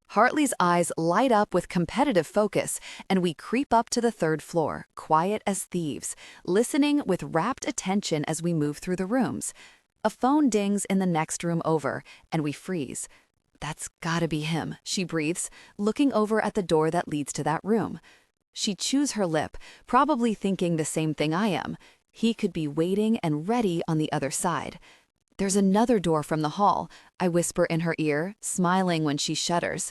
Hartley's eyes light up with competitive focus, and we creep up to the 3rd floor, quiet as thieves, listening with rapt attention as we move through the rooms. A phone dings in the next room over, and we freeze. That's gotta be him, she breathes, looking over at the door that leads to that room. She chews her lip, probably thinking the same thing I am. He could be waiting and ready on the other side. There's another door from the hall, I whisper in her ear, smiling when she shudders.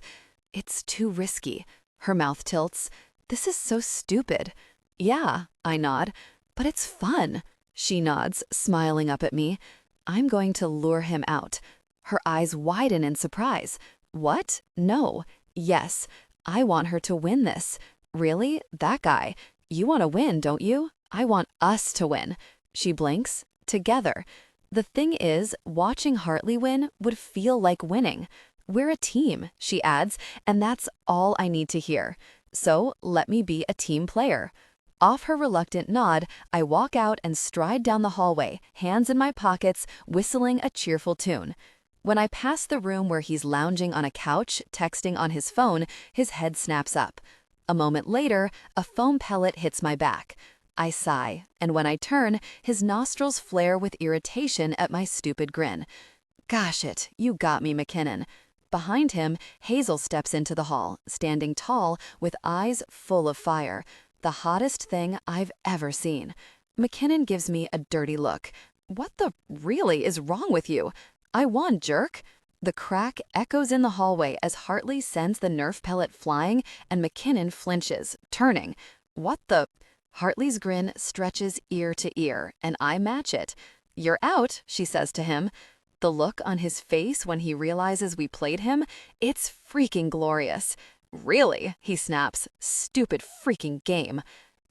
It's too risky. Her mouth tilts. This is so stupid. Yeah, I nod. But it's fun. She nods, smiling up at me. I'm going to lure him out. Her eyes widen in surprise. What? No. Yes. I want her to win this. Really? That guy? You want to win, don't you? I want us to win. She blinks. Together. The thing is, watching Hartley win would feel like winning. We're a team, she adds, and that's all I need to hear. So let me be a team player. Off her reluctant nod, I walk out and stride down the hallway, hands in my pockets, whistling a cheerful tune. When I pass the room where he's lounging on a couch, texting on his phone, his head snaps up. A moment later, a foam pellet hits my back. I sigh, and when I turn, his nostrils flare with irritation at my stupid grin. Gosh it, you got me, McKinnon. Behind him, Hazel steps into the hall, standing tall with eyes full of fire. The hottest thing I've ever seen. McKinnon gives me a dirty look. What the really is wrong with you? I won, jerk. The crack echoes in the hallway as Hartley sends the Nerf pellet flying and McKinnon flinches, turning. What the? Hartley's grin stretches ear to ear, and I match it. You're out, she says to him. The look on his face when he realizes we played him, it's freaking glorious. Really, he snaps. Stupid freaking game.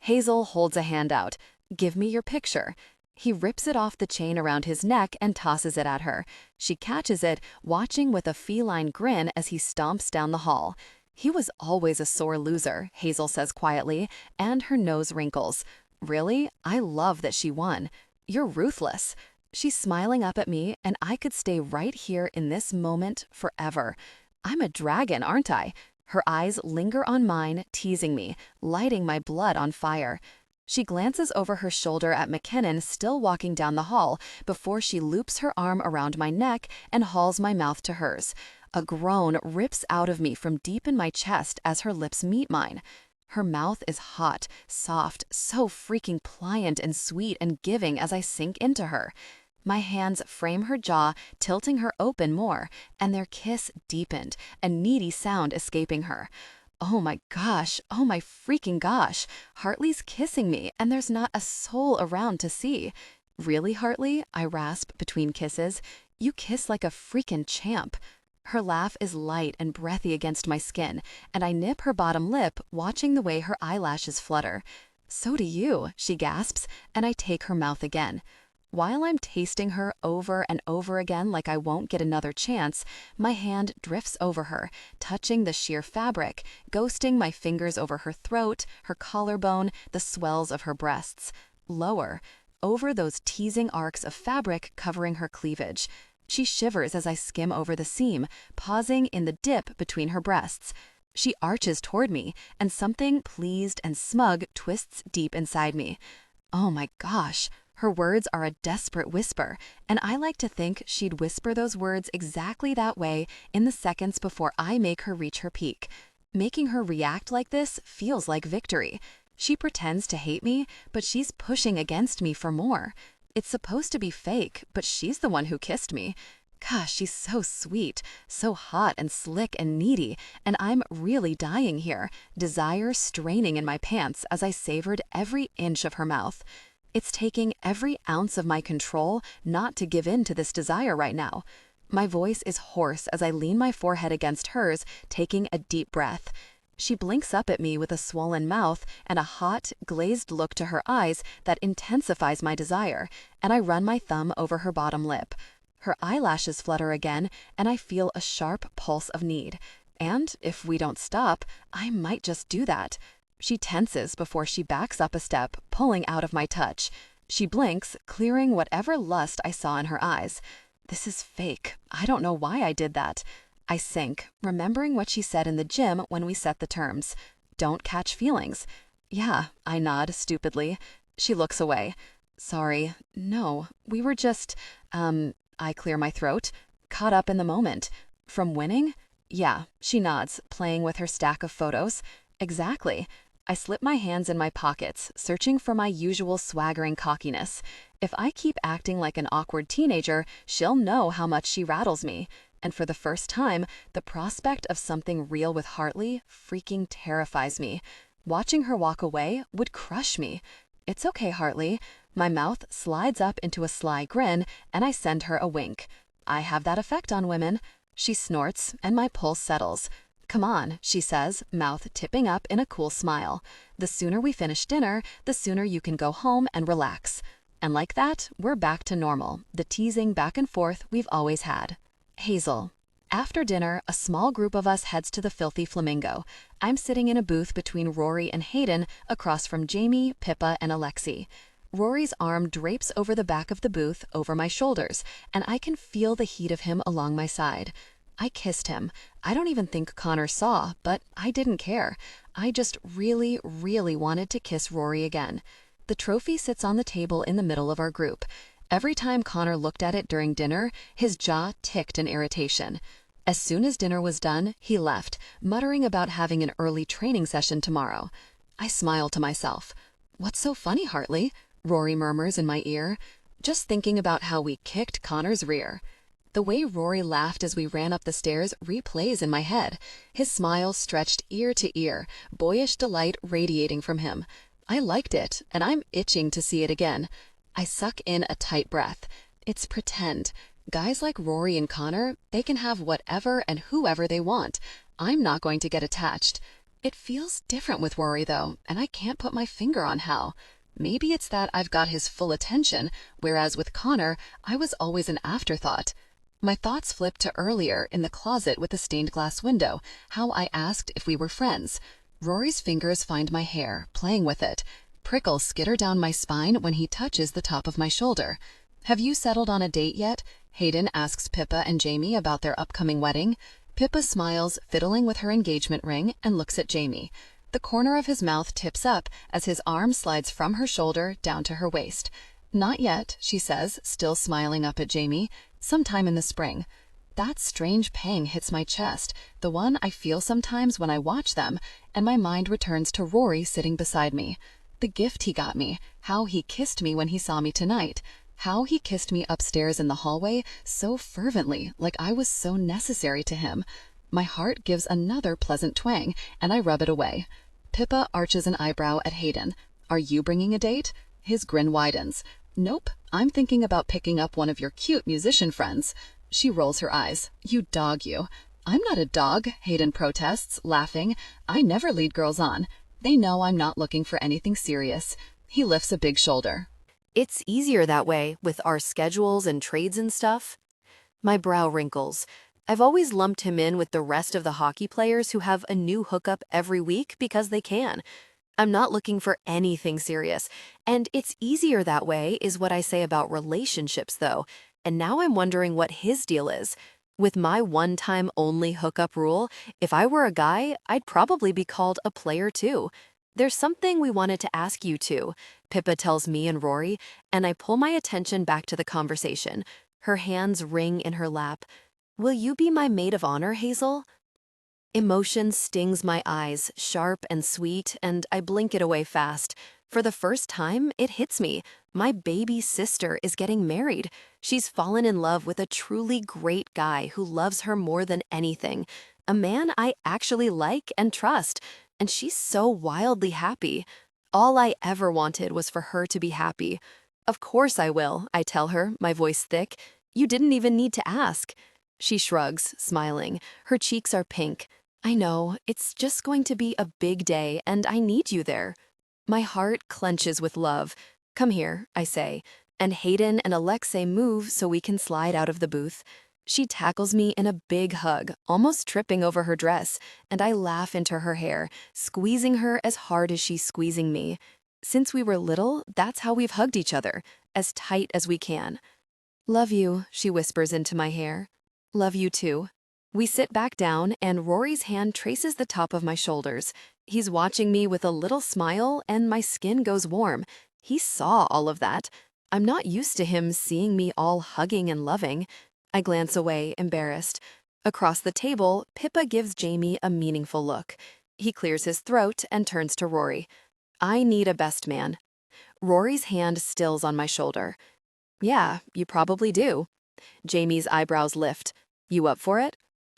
Hazel holds a hand out. Give me your picture. He rips it off the chain around his neck and tosses it at her. She catches it, watching with a feline grin as he stomps down the hall. He was always a sore loser, Hazel says quietly, and her nose wrinkles. Really? I love that she won. You're ruthless. She's smiling up at me, and I could stay right here in this moment forever. I'm a dragon, aren't I? Her eyes linger on mine, teasing me, lighting my blood on fire. She glances over her shoulder at McKinnon still walking down the hall before she loops her arm around my neck and hauls my mouth to hers. A groan rips out of me from deep in my chest as her lips meet mine. Her mouth is hot, soft, so freaking pliant and sweet and giving as I sink into her. My hands frame her jaw, tilting her open more, and their kiss deepened, a needy sound escaping her. Oh my gosh, oh my freaking gosh, Hartley's kissing me, and there's not a soul around to see. Really, Hartley? I rasp between kisses. You kiss like a freaking champ. Her laugh is light and breathy against my skin, and I nip her bottom lip, watching the way her eyelashes flutter. So do you, she gasps, and I take her mouth again. While I'm tasting her over and over again like I won't get another chance, my hand drifts over her, touching the sheer fabric, ghosting my fingers over her throat, her collarbone, the swells of her breasts. Lower, over those teasing arcs of fabric covering her cleavage. She shivers as I skim over the seam, pausing in the dip between her breasts. She arches toward me, and something pleased and smug twists deep inside me. Oh my gosh. Her words are a desperate whisper, and I like to think she'd whisper those words exactly that way in the seconds before I make her reach her peak. Making her react like this feels like victory. She pretends to hate me, but she's pushing against me for more. It's supposed to be fake, but she's the one who kissed me. Gosh, she's so sweet, so hot and slick and needy, and I'm really dying here, desire straining in my pants as I savored every inch of her mouth. It's taking every ounce of my control not to give in to this desire right now. My voice is hoarse as I lean my forehead against hers, taking a deep breath. She blinks up at me with a swollen mouth and a hot, glazed look to her eyes that intensifies my desire, and I run my thumb over her bottom lip. Her eyelashes flutter again, and I feel a sharp pulse of need. And if we don't stop, I might just do that. She tenses before she backs up a step, pulling out of my touch. She blinks, clearing whatever lust I saw in her eyes. This is fake. I don't know why I did that. I sink, remembering what she said in the gym when we set the terms. Don't catch feelings. Yeah, I nod stupidly. She looks away. Sorry. No, we were just, I clear my throat. Caught up in the moment. From winning? Yeah, she nods, playing with her stack of photos. Exactly. I slip my hands in my pockets, searching for my usual swaggering cockiness. If I keep acting like an awkward teenager, she'll know how much she rattles me. And for the first time, the prospect of something real with Hartley freaking terrifies me. Watching her walk away would crush me. It's okay, Hartley. My mouth slides up into a sly grin, and I send her a wink. I have that effect on women. She snorts, and my pulse settles. Come on, she says, mouth tipping up in a cool smile. The sooner we finish dinner, the sooner you can go home and relax. And like that, we're back to normal, the teasing back and forth we've always had. Hazel. After dinner, a small group of us heads to the Filthy Flamingo. I'm sitting in a booth between Rory and Hayden, across from Jamie, Pippa, and Alexi. Rory's arm drapes over the back of the booth over my shoulders, and I can feel the heat of him along my side. I kissed him. I don't even think Connor saw, but I didn't care. I just really, really wanted to kiss Rory again. The trophy sits on the table in the middle of our group. Every time Connor looked at it during dinner, his jaw ticked in irritation. As soon as dinner was done, he left, muttering about having an early training session tomorrow. I smiled to myself. "What's so funny, Hartley?" Rory murmurs in my ear. "Just thinking about how we kicked Connor's rear." The way Rory laughed as we ran up the stairs replays in my head. His smile stretched ear to ear, boyish delight radiating from him. I liked it, and I'm itching to see it again. I suck in a tight breath. It's pretend. Guys like Rory and Connor, they can have whatever and whoever they want. I'm not going to get attached. It feels different with Rory, though, and I can't put my finger on how. Maybe it's that I've got his full attention, whereas with Connor, I was always an afterthought. My thoughts flipped to earlier in the closet with the stained glass window, how I asked if we were friends. Rory's fingers find my hair, playing with it. Prickles skitter down my spine when he touches the top of my shoulder. "Have you settled on a date yet?" Hayden asks Pippa and Jamie about their upcoming wedding. Pippa smiles, fiddling with her engagement ring, and looks at Jamie. The corner of his mouth tips up as his arm slides from her shoulder down to her waist. "Not yet," she says, still smiling up at Jamie. "Sometime in the spring." That strange pang hits my chest, the one I feel sometimes when I watch them, and my mind returns to Rory sitting beside me. The gift he got me, how he kissed me when he saw me tonight, how he kissed me upstairs in the hallway so fervently, like I was so necessary to him. My heart gives another pleasant twang, and I rub it away. Pippa arches an eyebrow at Hayden. "Are you bringing a date?" His grin widens. "Nope, I'm thinking about picking up one of your cute musician friends." She rolls her eyes. "You dog, you." "I'm not a dog," Hayden protests, laughing. "I never lead girls on. They know I'm not looking for anything serious." He lifts a big shoulder. It's easier that way, with our schedules and trades and stuff. My brow wrinkles. I've always lumped him in with the rest of the hockey players who have a new hookup every week because they can. I'm not looking for anything serious, and it's easier that way is what I say about relationships, though, and now I'm wondering what his deal is. With my one-time only hookup rule, if I were a guy, I'd probably be called a player too. "There's something we wanted to ask you two," Pippa tells me and Rory, and I pull my attention back to the conversation. Her hands ring in her lap. "Will you be my maid of honor, Hazel?" Emotion stings my eyes, sharp and sweet, and I blink it away fast. For the first time, it hits me. My baby sister is getting married. She's fallen in love with a truly great guy who loves her more than anything. A man I actually like and trust, and she's so wildly happy. All I ever wanted was for her to be happy. "Of course I will," I tell her, my voice thick. "You didn't even need to ask." She shrugs, smiling. Her cheeks are pink. "I know, it's just going to be a big day, and I need you there." My heart clenches with love. "Come here," I say, and Hayden and Alexei move so we can slide out of the booth. She tackles me in a big hug, almost tripping over her dress, and I laugh into her hair, squeezing her as hard as she's squeezing me. Since we were little, that's how we've hugged each other, as tight as we can. "Love you," she whispers into my hair. "Love you too." We sit back down, and Rory's hand traces the top of my shoulders. He's watching me with a little smile, and my skin goes warm. He saw all of that. I'm not used to him seeing me all hugging and loving. I glance away, embarrassed. Across the table, Pippa gives Jamie a meaningful look. He clears his throat and turns to Rory. "I need a best man." Rory's hand stills on my shoulder. "Yeah, you probably do." Jamie's eyebrows lift. "You up for it?"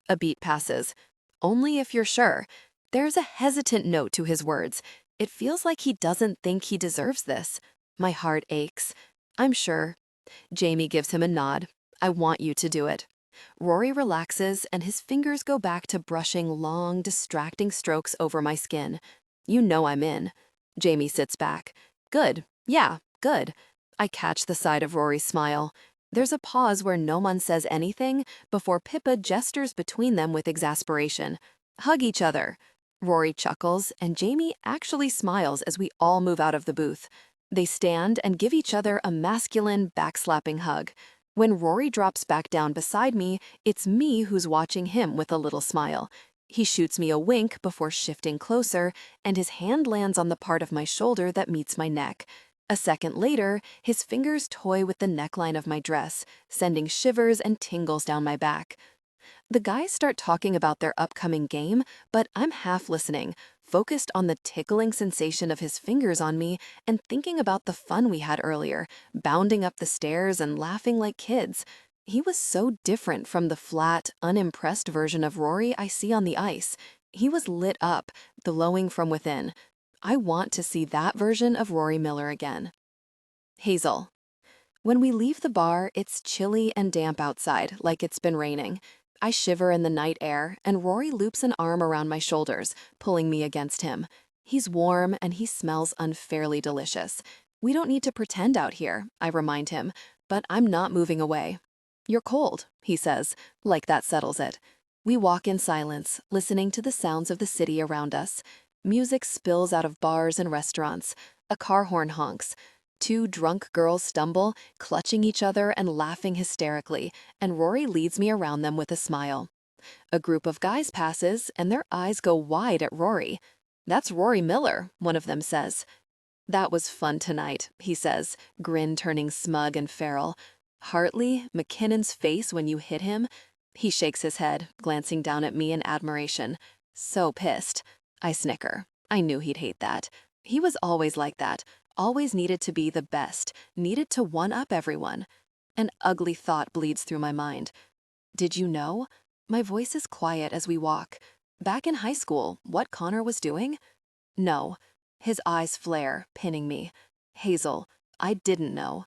A beat passes. "Only if you're sure." There's a hesitant note to his words. It feels like he doesn't think he deserves this. My heart aches. "I'm sure." Jamie gives him a nod. "I want you to do it." Rory relaxes, and his fingers go back to brushing long, distracting strokes over my skin. "You know I'm in." Jamie sits back. "Good. Yeah, good." I catch the side of Rory's smile. There's a pause where no one says anything before Pippa gestures between them with exasperation. "Hug each other." Rory chuckles, and Jamie actually smiles as we all move out of the booth. They stand and give each other a masculine, backslapping hug. When Rory drops back down beside me, it's me who's watching him with a little smile. He shoots me a wink before shifting closer, and his hand lands on the part of my shoulder that meets my neck. A second later, his fingers toy with the neckline of my dress, sending shivers and tingles down my back. The guys start talking about their upcoming game, but I'm half listening, focused on the tickling sensation of his fingers on me and thinking about the fun we had earlier, bounding up the stairs and laughing like kids. He was so different from the flat, unimpressed version of Rory I see on the ice. He was lit up, glowing from within. I want to see that version of Rory Miller again. Hazel. When we leave the bar, it's chilly and damp outside, like it's been raining. I shiver in the night air, and Rory loops an arm around my shoulders, pulling me against him. He's warm, and he smells unfairly delicious. We don't need to pretend out here, I remind him, but I'm not moving away. You're cold, he says, like that settles it. We walk in silence, listening to the sounds of the city around us. Music spills out of bars and restaurants. A car horn honks. Two drunk girls stumble, clutching each other and laughing hysterically, and Rory leads me around them with a smile. A group of guys passes, and their eyes go wide at Rory. "That's Rory Miller," one of them says. "That was fun tonight," he says, grin turning smug and feral. "Hartley, McKinnon's face when you hit him?" He shakes his head, glancing down at me in admiration. "So pissed." I snicker. I knew he'd hate that. He was always like that. Always needed to be the best, needed to one-up everyone. An ugly thought bleeds through my mind. "Did you know?" My voice is quiet as we walk. "Back in high school, what Connor was doing?" "No." His eyes flare, pinning me. "Hazel, I didn't know."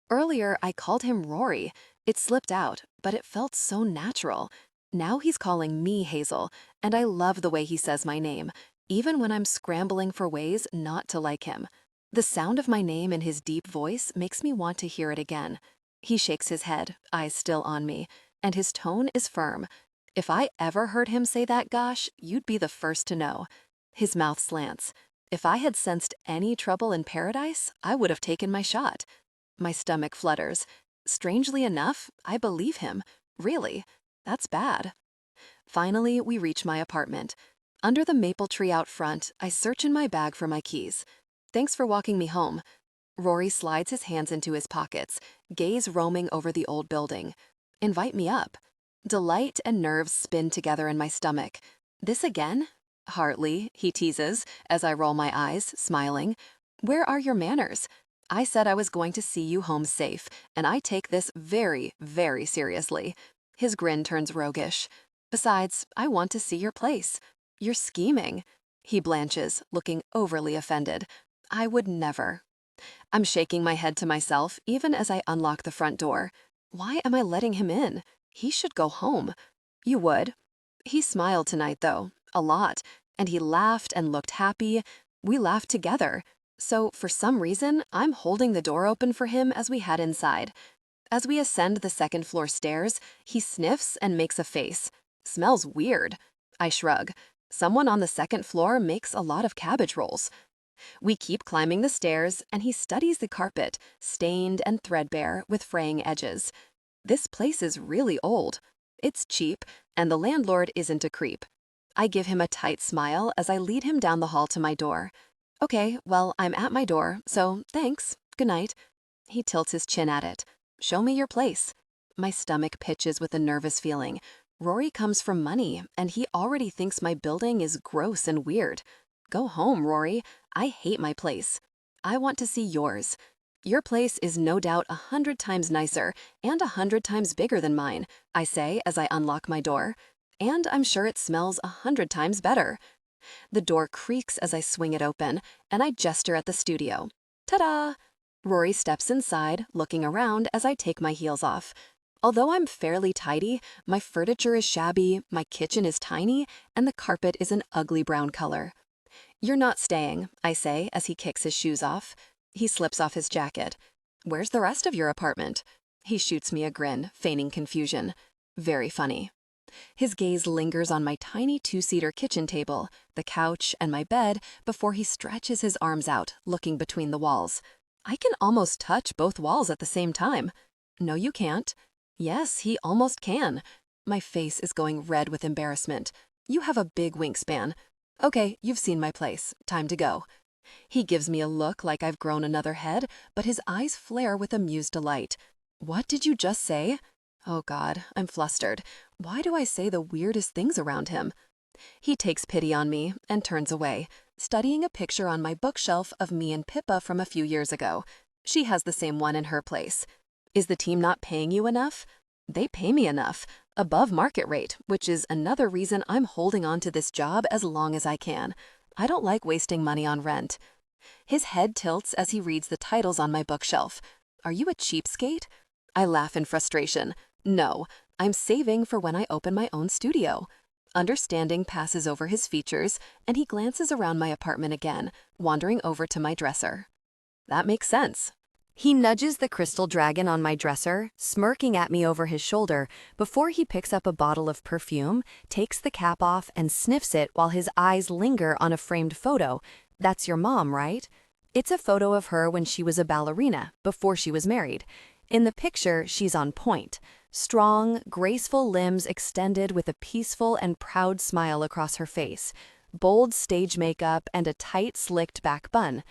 Earlier, I called him Rory. It slipped out, but it felt so natural. Now he's calling me Hazel, and I love the way he says my name, even when I'm scrambling for ways not to like him. The sound of my name in his deep voice makes me want to hear it again. He shakes his head, eyes still on me, and his tone is firm. If I ever heard him say that, gosh, you'd be the first to know. His mouth slants. If I had sensed any trouble in paradise, I would have taken my shot. My stomach flutters. Strangely enough, I believe him. Really, that's bad. Finally, we reach my apartment. Under the maple tree out front, I search in my bag for my keys. "Thanks for walking me home." Rory slides his hands into his pockets, gaze roaming over the old building. "Invite me up." Delight and nerves spin together in my stomach. "This again?" "Hartley," he teases, as I roll my eyes, smiling. "Where are your manners? I said I was going to see you home safe, and I take this very, very seriously." His grin turns roguish. "Besides, I want to see your place. You're scheming." He blanches, looking overly offended. "I would never." I'm shaking my head to myself even as I unlock the front door. Why am I letting him in? He should go home. "You would." He smiled tonight, though, a lot, and he laughed and looked happy. We laughed together. So, for some reason, I'm holding the door open for him as we head inside. As we ascend the second-floor stairs, he sniffs and makes a face. "Smells weird." I shrug. Someone on the second floor makes a lot of cabbage rolls. We keep climbing the stairs, and he studies the carpet, stained and threadbare with fraying edges. This place is really old. It's cheap, and the landlord isn't a creep. I give him a tight smile as I lead him down the hall to my door. "Okay, well, I'm at my door, so thanks. Good night." He tilts his chin at it. "Show me your place." My stomach pitches with a nervous feeling. Rory comes from money, and he already thinks my building is gross and weird. Go home, Rory. I hate my place. I want to see yours. Your place is no doubt 100 times nicer and 100 times bigger than mine, I say as I unlock my door. And I'm sure it smells 100 times better. The door creaks as I swing it open, and I gesture at the studio. Ta-da! Rory steps inside, looking around as I take my heels off. Although I'm fairly tidy, my furniture is shabby, my kitchen is tiny, and the carpet is an ugly brown color. "You're not staying," I say as he kicks his shoes off. He slips off his jacket. "Where's the rest of your apartment?" He shoots me a grin, feigning confusion. Very funny. His gaze lingers on my tiny two-seater kitchen table, the couch, and my bed before he stretches his arms out, looking between the walls. I can almost touch both walls at the same time. No, you can't. Yes, he almost can. My face is going red with embarrassment. You have a big wingspan. Okay, you've seen my place. Time to go. He gives me a look like I've grown another head, but his eyes flare with amused delight. What did you just say? Oh God, I'm flustered. Why do I say the weirdest things around him? He takes pity on me and turns away, studying a picture on my bookshelf of me and Pippa from a few years ago. She has the same one in her place. Is the team not paying you enough? They pay me enough, above market rate, which is another reason I'm holding on to this job as long as I can. I don't like wasting money on rent. His head tilts as he reads the titles on my bookshelf. Are you a cheapskate? I laugh in frustration. No, I'm saving for when I open my own studio. Understanding passes over his features, and he glances around my apartment again, wandering over to my dresser. That makes sense. He nudges the crystal dragon on my dresser, smirking at me over his shoulder, before he picks up a bottle of perfume, takes the cap off, and sniffs it while his eyes linger on a framed photo. That's your mom, right? It's a photo of her when she was a ballerina, before she was married. In the picture, she's on point. Strong, graceful limbs extended with a peaceful and proud smile across her face. Bold stage makeup and a tight, slicked back bun.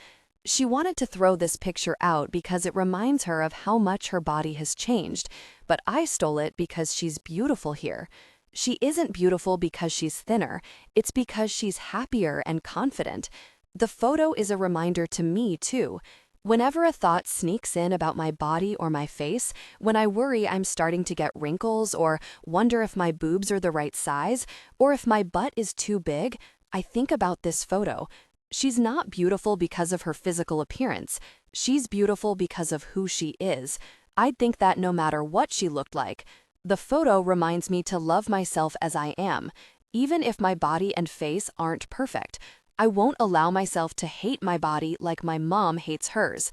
She wanted to throw this picture out because it reminds her of how much her body has changed, but I stole it because she's beautiful here. She isn't beautiful because she's thinner, it's because she's happier and confident. The photo is a reminder to me, too. Whenever a thought sneaks in about my body or my face, when I worry I'm starting to get wrinkles or wonder if my boobs are the right size, or if my butt is too big, I think about this photo. She's not beautiful because of her physical appearance. She's beautiful because of who she is. I'd think that no matter what she looked like. The photo reminds me to love myself as I am. Even if my body and face aren't perfect, I won't allow myself to hate my body like my mom hates hers.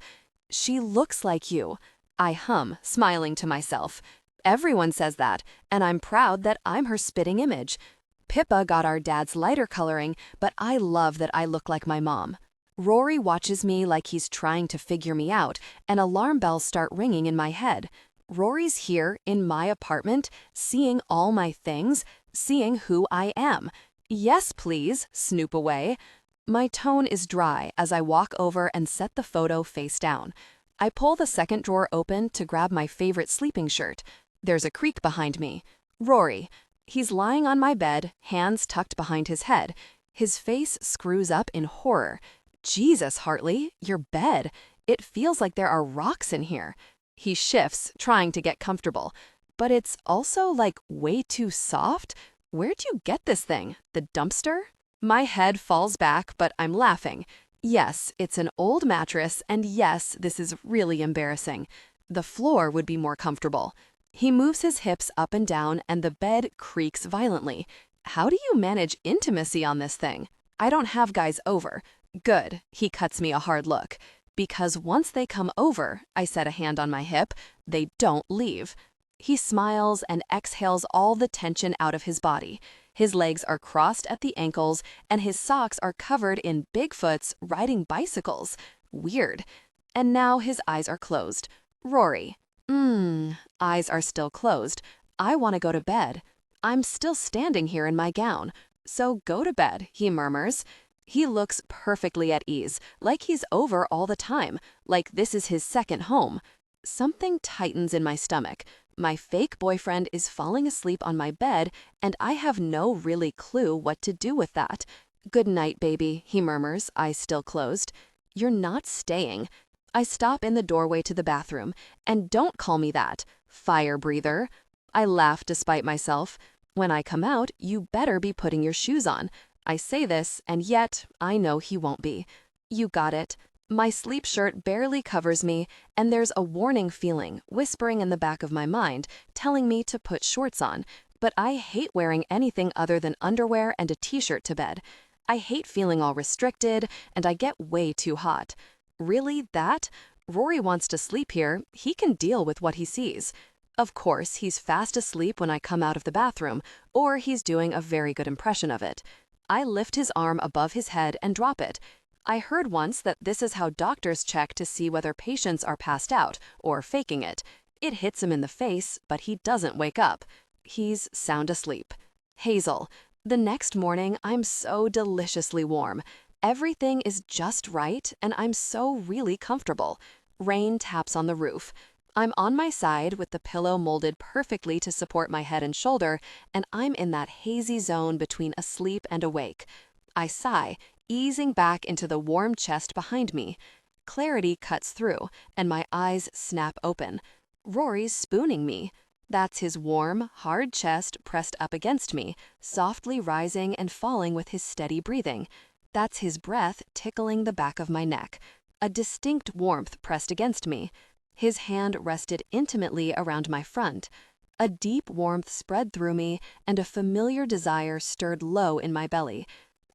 She looks like you. I hum, smiling to myself. Everyone says that, and I'm proud that I'm her spitting image. Pippa got our dad's lighter coloring, but I love that I look like my mom. Rory watches me like he's trying to figure me out, and alarm bells start ringing in my head. Rory's here, in my apartment, seeing all my things, seeing who I am. Yes, please, snoop away. My tone is dry as I walk over and set the photo face down. I pull the second drawer open to grab my favorite sleeping shirt. There's a creak behind me. Rory. He's lying on my bed, hands tucked behind his head. His face screws up in horror. Jesus, Hartley, your bed. It feels like there are rocks in here. He shifts, trying to get comfortable. But it's also like way too soft. Where'd you get this thing? The dumpster? My head falls back, but I'm laughing. Yes, it's an old mattress, and yes, this is really embarrassing. The floor would be more comfortable. He moves his hips up and down, and the bed creaks violently. How do you manage intimacy on this thing? I don't have guys over. Good, he cuts me a hard look. Because once they come over, I set a hand on my hip, they don't leave. He smiles and exhales all the tension out of his body. His legs are crossed at the ankles, and his socks are covered in Bigfoots riding bicycles. Weird. And now his eyes are closed. Rory. Eyes are still closed. I want to go to bed. I'm still standing here in my gown. So go to bed, he murmurs. He looks perfectly at ease, like he's over all the time, like this is his second home. Something tightens in my stomach. My fake boyfriend is falling asleep on my bed, and I have no really clue what to do with that. Good night, baby, he murmurs, eyes still closed. You're not staying. I stop in the doorway to the bathroom, and don't call me that. Fire breather. I laugh despite myself. When I come out, you better be putting your shoes on. I say this, and yet I know he won't be. You got it. My sleep shirt barely covers me, and there's a warning feeling, whispering in the back of my mind, telling me to put shorts on. But I hate wearing anything other than underwear and a t-shirt to bed. I hate feeling all restricted, and I get way too hot. Really, that? Rory wants to sleep here. He can deal with what he sees. Of course, he's fast asleep when I come out of the bathroom, or he's doing a very good impression of it. I lift his arm above his head and drop it. I heard once that this is how doctors check to see whether patients are passed out or faking it. It hits him in the face, but he doesn't wake up. He's sound asleep. Hazel. The next morning, I'm so deliciously warm. Everything is just right, and I'm so really comfortable. Rain taps on the roof. I'm on my side with the pillow molded perfectly to support my head and shoulder, and I'm in that hazy zone between asleep and awake. I sigh, easing back into the warm chest behind me. Clarity cuts through, and my eyes snap open. Rory's spooning me. That's his warm, hard chest pressed up against me, softly rising and falling with his steady breathing. That's his breath tickling the back of my neck. A distinct warmth pressed against me. His hand rested intimately around my front. A deep warmth spread through me, and a familiar desire stirred low in my belly.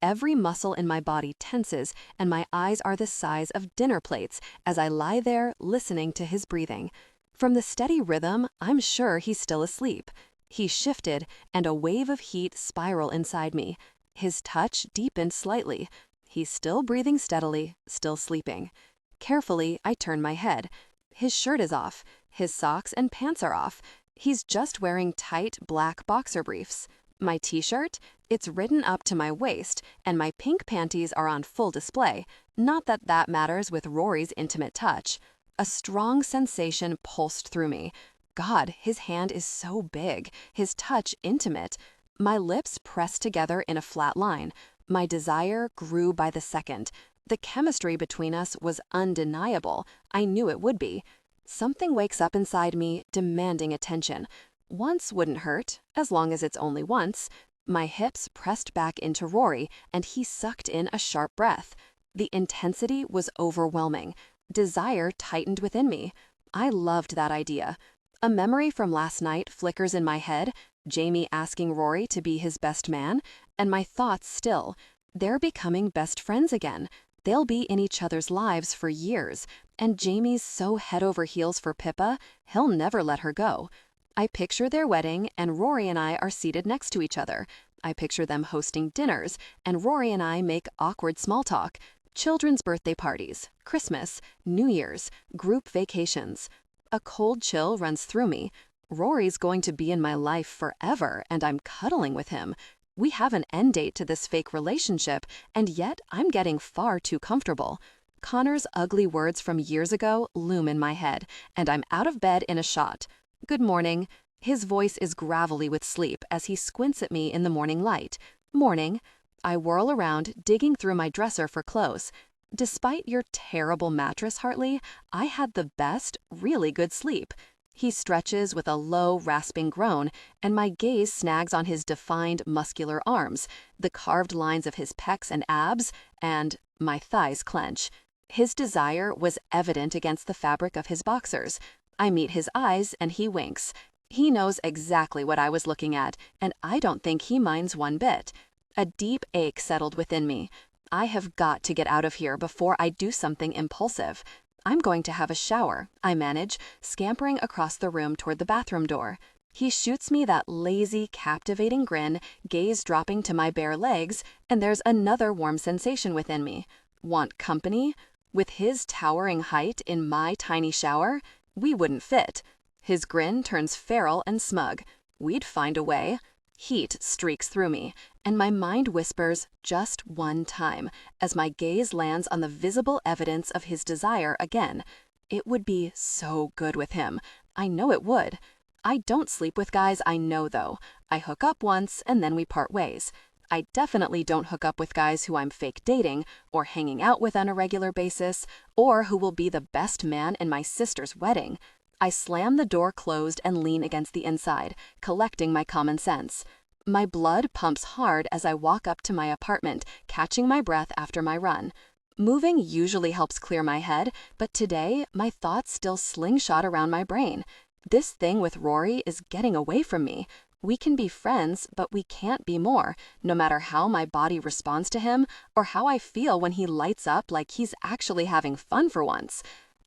Every muscle in my body tenses, and my eyes are the size of dinner plates as I lie there listening to his breathing. From the steady rhythm, I'm sure he's still asleep. He shifted, and a wave of heat spiraled inside me. His touch deepened slightly. He's still breathing steadily, still sleeping. Carefully, I turn my head. His shirt is off. His socks and pants are off. He's just wearing tight black boxer briefs. My t-shirt? It's ridden up to my waist, and my pink panties are on full display. Not that that matters with Rory's intimate touch. A strong sensation pulsed through me. God, his hand is so big, his touch intimate. My lips pressed together in a flat line. My desire grew by the second. The chemistry between us was undeniable. I knew it would be. Something wakes up inside me, demanding attention. Once wouldn't hurt, as long as it's only once. My hips pressed back into Rory, and he sucked in a sharp breath. The intensity was overwhelming. Desire tightened within me. I loved that idea. A memory from last night flickers in my head, Jamie asking Rory to be his best man, and my thoughts still. They're becoming best friends again. They'll be in each other's lives for years, and Jamie's so head over heels for Pippa, he'll never let her go. I picture their wedding, and Rory and I are seated next to each other. I picture them hosting dinners, and Rory and I make awkward small talk. Children's birthday parties, Christmas, New Year's, group vacations. A cold chill runs through me. Rory's going to be in my life forever, and I'm cuddling with him. We have an end date to this fake relationship, and yet I'm getting far too comfortable. Connor's ugly words from years ago loom in my head, and I'm out of bed in a shot. Good morning. His voice is gravelly with sleep as he squints at me in the morning light. Morning. I whirl around, digging through my dresser for clothes. Despite your terrible mattress, Hartley, I had the best, really good sleep. He stretches with a low, rasping groan, and my gaze snags on his defined, muscular arms, the carved lines of his pecs and abs, and my thighs clench. His desire was evident against the fabric of his boxers. I meet his eyes, and he winks. He knows exactly what I was looking at, and I don't think he minds one bit. A deep ache settled within me. I have got to get out of here before I do something impulsive. I'm going to have a shower, I manage, scampering across the room toward the bathroom door. He shoots me that lazy, captivating grin, gaze dropping to my bare legs, and there's another warm sensation within me. Want company? With his towering height in my tiny shower, we wouldn't fit. His grin turns feral and smug. We'd find a way. Heat streaks through me, and my mind whispers just one time as my gaze lands on the visible evidence of his desire again. It would be so good with him. I know it would. I don't sleep with guys I know, though. I hook up once, and then we part ways. I definitely don't hook up with guys who I'm fake dating or hanging out with on a regular basis, or who will be the best man in my sister's wedding. I slam the door closed and lean against the inside, collecting my common sense. My blood pumps hard as I walk up to my apartment, catching my breath after my run. Moving usually helps clear my head, but today my thoughts still slingshot around my brain. This thing with Rory is getting away from me. We can be friends, but we can't be more, no matter how my body responds to him or how I feel when he lights up like he's actually having fun for once.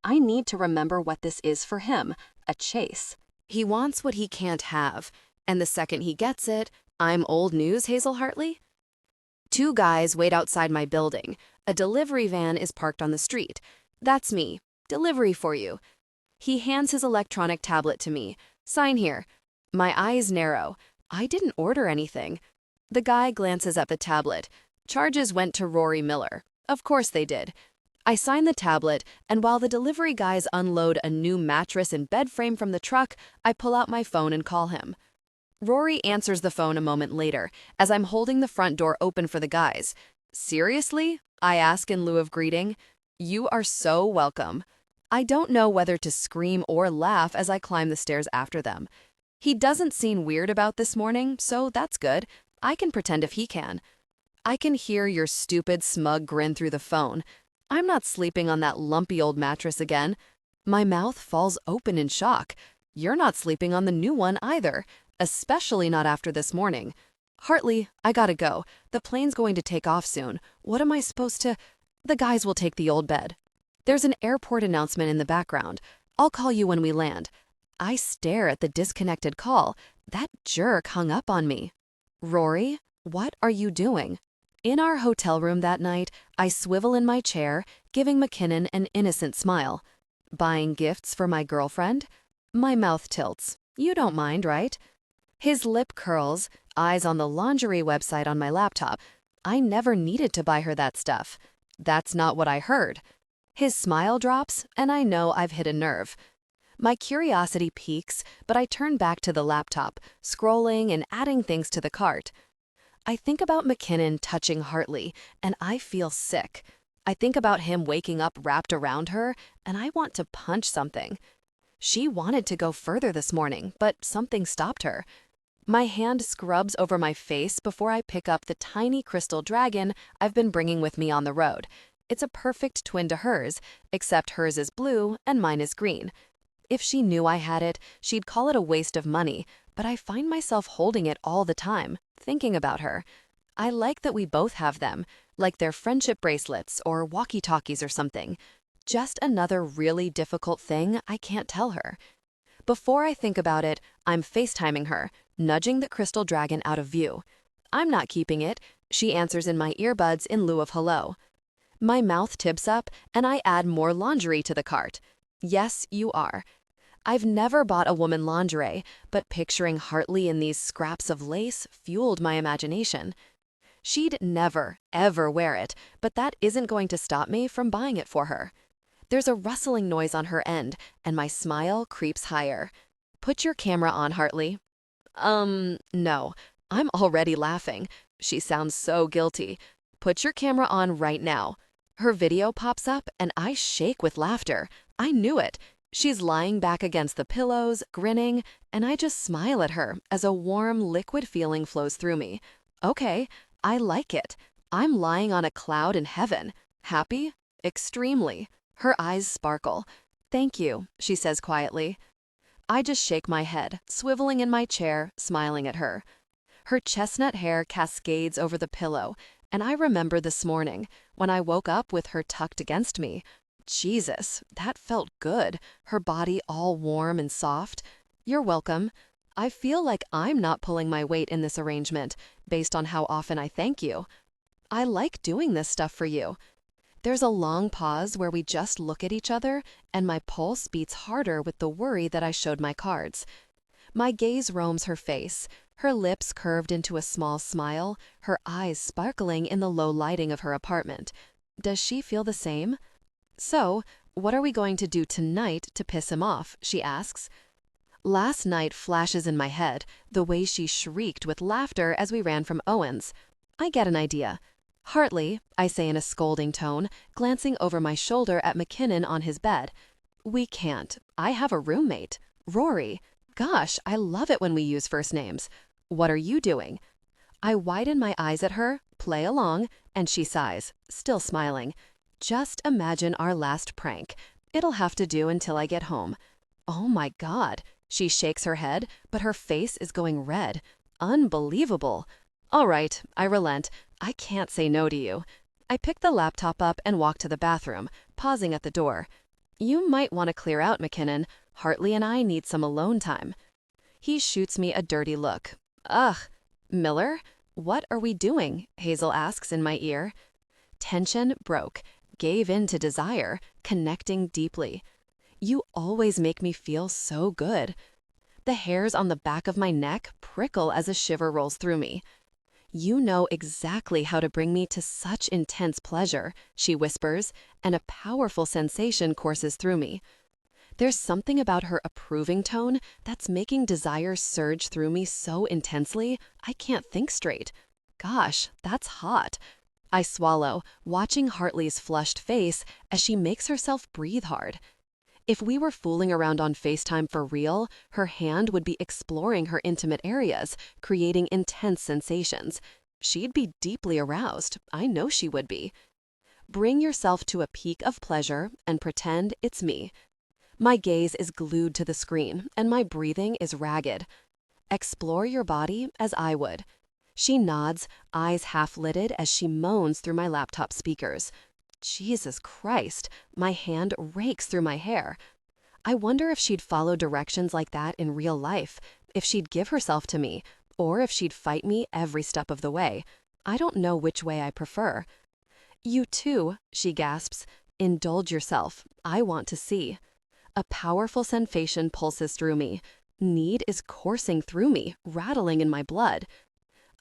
I need to remember what this is for him, a chase. He wants what he can't have, and the second he gets it, I'm old news, Hazel Hartley? Two guys wait outside my building. A delivery van is parked on the street. That's me. Delivery for you. He hands his electronic tablet to me. Sign here. My eyes narrow. I didn't order anything. The guy glances at the tablet. Charges went to Rory Miller. Of course they did. I sign the tablet, and while the delivery guys unload a new mattress and bed frame from the truck, I pull out my phone and call him. Rory answers the phone a moment later, as I'm holding the front door open for the guys. Seriously? I ask in lieu of greeting. You are so welcome. I don't know whether to scream or laugh as I climb the stairs after them. He doesn't seem weird about this morning, so that's good. I can pretend if he can. I can hear your stupid, smug grin through the phone. I'm not sleeping on that lumpy old mattress again. My mouth falls open in shock. You're not sleeping on the new one either, especially not after this morning. Hartley, I gotta go. The plane's going to take off soon. What am I supposed to... The guys will take the old bed. There's an airport announcement in the background. I'll call you when we land. I stare at the disconnected call. That jerk hung up on me. Rory, what are you doing? In our hotel room that night, I swivel in my chair, giving McKinnon an innocent smile. Buying gifts for my girlfriend? My mouth tilts. You don't mind, right? His lip curls, eyes on the lingerie website on my laptop. I never needed to buy her that stuff. That's not what I heard. His smile drops, and I know I've hit a nerve. My curiosity peaks, but I turn back to the laptop, scrolling and adding things to the cart. I think about McKinnon touching Hartley, and I feel sick. I think about him waking up wrapped around her, and I want to punch something. She wanted to go further this morning, but something stopped her. My hand scrubs over my face before I pick up the tiny crystal dragon I've been bringing with me on the road. It's a perfect twin to hers, except hers is blue and mine is green. If she knew I had it, she'd call it a waste of money, but I find myself holding it all the time, thinking about her. I like that we both have them, like they're friendship bracelets or walkie-talkies or something. Just another really difficult thing I can't tell her. Before I think about it, I'm FaceTiming her, nudging the crystal dragon out of view. I'm not keeping it. She answers in my earbuds in lieu of hello. My mouth tips up, and I add more lingerie to the cart. Yes, you are. I've never bought a woman lingerie, but picturing Hartley in these scraps of lace fueled my imagination. She'd never, ever wear it, but that isn't going to stop me from buying it for her. There's a rustling noise on her end, and my smile creeps higher. Put your camera on, Hartley. No. I'm already laughing. She sounds so guilty. Put your camera on right now. Her video pops up, and I shake with laughter. I knew it. She's lying back against the pillows, grinning, and I just smile at her as a warm, liquid feeling flows through me. Okay, I like it. I'm lying on a cloud in heaven. Happy? Extremely. Her eyes sparkle. Thank you, she says quietly. I just shake my head, swiveling in my chair, smiling at her. Her chestnut hair cascades over the pillow, and I remember this morning when I woke up with her tucked against me. Jesus, that felt good, her body all warm and soft. You're welcome. I feel like I'm not pulling my weight in this arrangement, based on how often I thank you. I like doing this stuff for you. There's a long pause where we just look at each other, and my pulse beats harder with the worry that I showed my cards. My gaze roams her face, her lips curved into a small smile, her eyes sparkling in the low lighting of her apartment. Does she feel the same? So, what are we going to do tonight to piss him off? She asks. Last night flashes in my head, the way she shrieked with laughter as we ran from Owen's. I get an idea. Hartley, I say in a scolding tone, glancing over my shoulder at McKinnon on his bed. We can't. I have a roommate. Rory. Gosh, I love it when we use first names. What are you doing? I widen my eyes at her, play along, and she sighs, still smiling. Just imagine our last prank. It'll have to do until I get home. Oh my God. She shakes her head, but her face is going red. Unbelievable. All right, I relent. I can't say no to you. I pick the laptop up and walk to the bathroom, pausing at the door. You might want to clear out, McKinnon. Hartley and I need some alone time. He shoots me a dirty look. Ugh. Miller? "What are we doing?" Hazel asks in my ear. Tension broke, gave in to desire, connecting deeply. "You always make me feel so good." The hairs on the back of my neck prickle as a shiver rolls through me. "You know exactly how to bring me to such intense pleasure," she whispers, and a powerful sensation courses through me. There's something about her approving tone that's making desire surge through me so intensely, I can't think straight. Gosh, that's hot. I swallow, watching Hartley's flushed face as she makes herself breathe hard. If we were fooling around on FaceTime for real, her hand would be exploring her intimate areas, creating intense sensations. She'd be deeply aroused. I know she would be. Bring yourself to a peak of pleasure and pretend it's me. My gaze is glued to the screen, and my breathing is ragged. Explore your body as I would. She nods, eyes half-lidded as she moans through my laptop speakers. Jesus Christ, my hand rakes through my hair. I wonder if she'd follow directions like that in real life, if she'd give herself to me, or if she'd fight me every step of the way. I don't know which way I prefer. "You too," she gasps. "Indulge yourself. I want to see." A powerful sensation pulses through me. Need is coursing through me, rattling in my blood.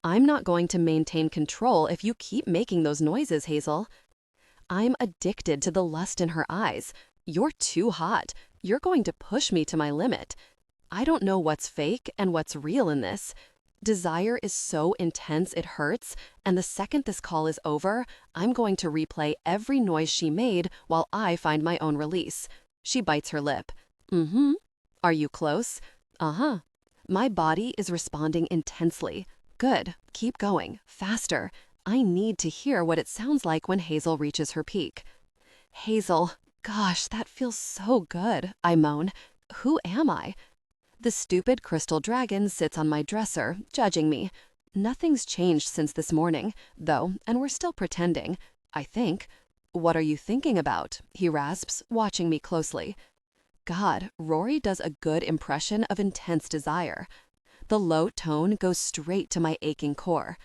"I'm not going to maintain control if you keep making those noises, Hazel." I'm addicted to the lust in her eyes. "You're too hot. You're going to push me to my limit." I don't know what's fake and what's real in this. Desire is so intense it hurts, and the second this call is over, I'm going to replay every noise she made while I find my own release. She bites her lip. "Mm-hmm. Are you close?" "Uh-huh." My body is responding intensely. Good. Keep going. Faster. I need to hear what it sounds like when Hazel reaches her peak. "Hazel, gosh, that feels so good," I moan. Who am I? The stupid crystal dragon sits on my dresser, judging me. Nothing's changed since this morning, though, and we're still pretending, I think. "What are you thinking about?" he rasps, watching me closely. God, Rory does a good impression of intense desire. The low tone goes straight to my aching core.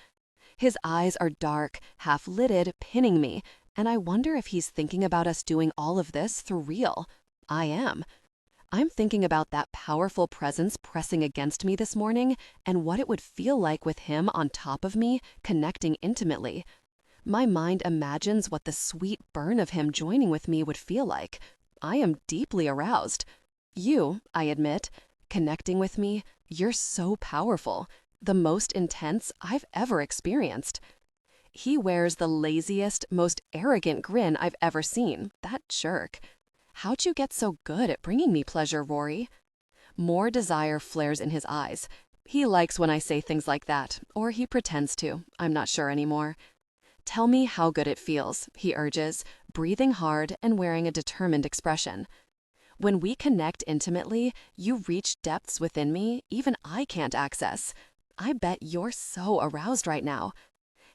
His eyes are dark, half-lidded, pinning me, and I wonder if he's thinking about us doing all of this for real. I am. I'm thinking about that powerful presence pressing against me this morning and what it would feel like with him on top of me, connecting intimately. My mind imagines what the sweet burn of him joining with me would feel like. I am deeply aroused. You, I admit, connecting with me, you're so powerful, the most intense I've ever experienced. He wears the laziest, most arrogant grin I've ever seen, that jerk. How'd you get so good at bringing me pleasure, Rory? More desire flares in his eyes. He likes when I say things like that, or he pretends to. I'm not sure anymore. "Tell me how good it feels," he urges, breathing hard and wearing a determined expression. "When we connect intimately, you reach depths within me even I can't access. I bet you're so aroused right now."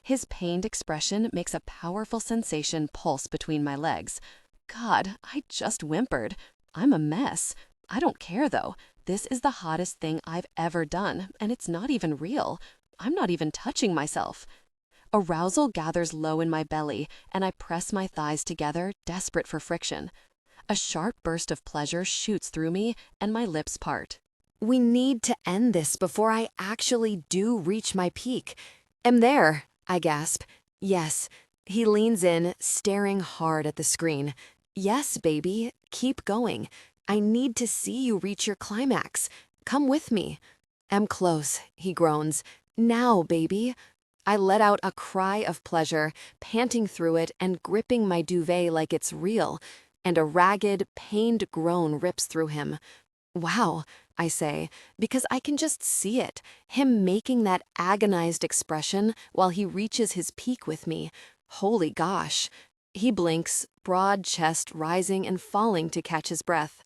His pained expression makes a powerful sensation pulse between my legs. God, I just whimpered. I'm a mess. I don't care, though. This is the hottest thing I've ever done, and it's not even real. I'm not even touching myself. Arousal gathers low in my belly, and I press my thighs together, desperate for friction. A sharp burst of pleasure shoots through me, and my lips part. We need to end this before I actually do reach my peak. "Am there," I gasp. "Yes." He leans in, staring hard at the screen. "Yes, baby, keep going. I need to see you reach your climax. Come with me." "Am close," he groans. "Now, baby." I let out a cry of pleasure, panting through it and gripping my duvet like it's real, and a ragged, pained groan rips through him. "Wow," I say, because I can just see it, him making that agonized expression while he reaches his peak with me. Holy gosh. He blinks, broad chest rising and falling to catch his breath.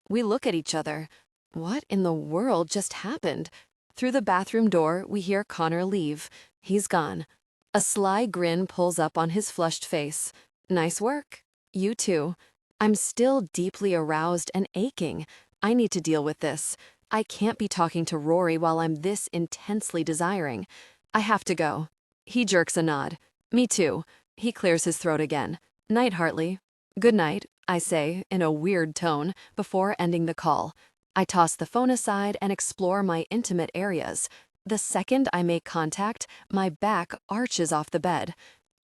We look at each other. What in the world just happened? Through the bathroom door, we hear Connor leave. He's gone. A sly grin pulls up on his flushed face. "Nice work." "You too." I'm still deeply aroused and aching. I need to deal with this. I can't be talking to Rory while I'm this intensely desiring. I have to go. He jerks a nod. Me too. He clears his throat again. Night, Hartley. Good night, I say, in a weird tone, before ending the call. I toss the phone aside and explore my intimate areas. The second I make contact, my back arches off the bed.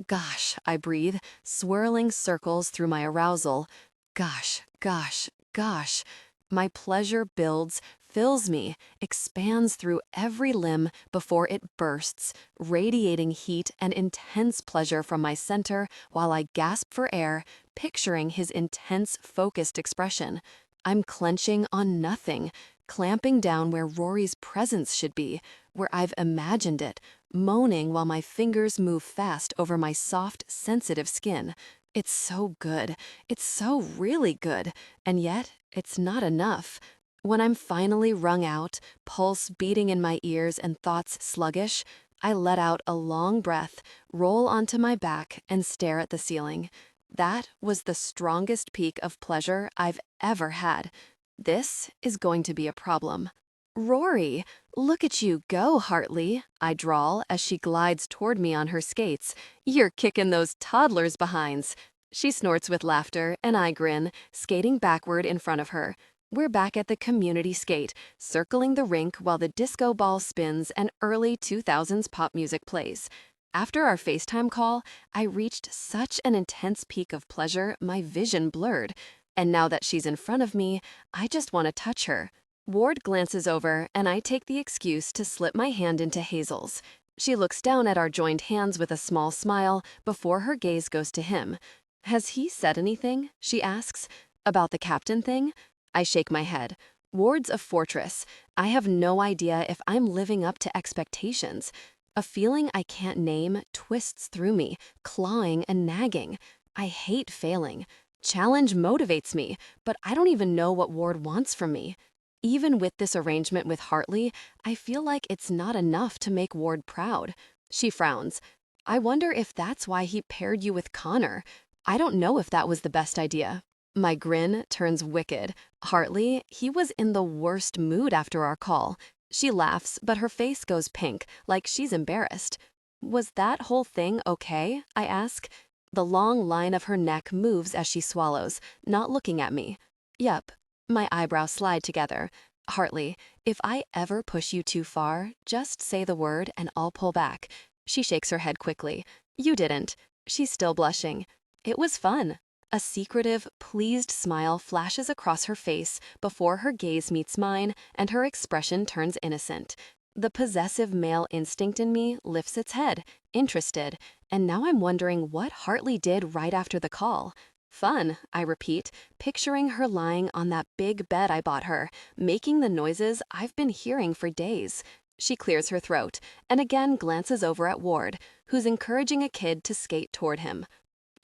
Gosh, I breathe, swirling circles through my arousal. Gosh, gosh, gosh. My pleasure builds, fills me, expands through every limb before it bursts, radiating heat and intense pleasure from my center while I gasp for air, picturing his intense, focused expression. I'm clenching on nothing, clamping down where Rory's presence should be, where I've imagined it, moaning while my fingers move fast over my soft, sensitive skin. It's so good. It's so really good. And yet, it's not enough. When I'm finally wrung out, pulse beating in my ears and thoughts sluggish, I let out a long breath, roll onto my back, and stare at the ceiling. That was the strongest peak of pleasure I've ever had. This is going to be a problem. Rory, look at you go, Hartley, I drawl as she glides toward me on her skates. You're kicking those toddlers' behinds. She snorts with laughter, and I grin, skating backward in front of her. We're back at the community skate, circling the rink while the disco ball spins and early 2000s pop music plays. After our FaceTime call, I reached such an intense peak of pleasure my vision blurred. And now that she's in front of me, I just want to touch her. Ward glances over, and I take the excuse to slip my hand into Hazel's. She looks down at our joined hands with a small smile before her gaze goes to him. Has he said anything? She asks. About the captain thing? I shake my head. Ward's a fortress. I have no idea if I'm living up to expectations. A feeling I can't name twists through me, clawing and nagging. I hate failing. Challenge motivates me, but I don't even know what Ward wants from me. Even with this arrangement with Hartley, I feel like it's not enough to make Ward proud. She frowns. I wonder if that's why he paired you with Connor. I don't know if that was the best idea. My grin turns wicked. Hartley, he was in the worst mood after our call. She laughs, but her face goes pink, like she's embarrassed. Was that whole thing okay? I ask. The long line of her neck moves as she swallows, not looking at me. Yep. My eyebrows slide together. Hartley, if I ever push you too far, just say the word and I'll pull back. She shakes her head quickly. You didn't. She's still blushing. It was fun. A secretive, pleased smile flashes across her face before her gaze meets mine and her expression turns innocent. The possessive male instinct in me lifts its head, interested, and now I'm wondering what Hartley did right after the call. Fun, I repeat, picturing her lying on that big bed I bought her, making the noises I've been hearing for days. She clears her throat and again glances over at Ward, who's encouraging a kid to skate toward him.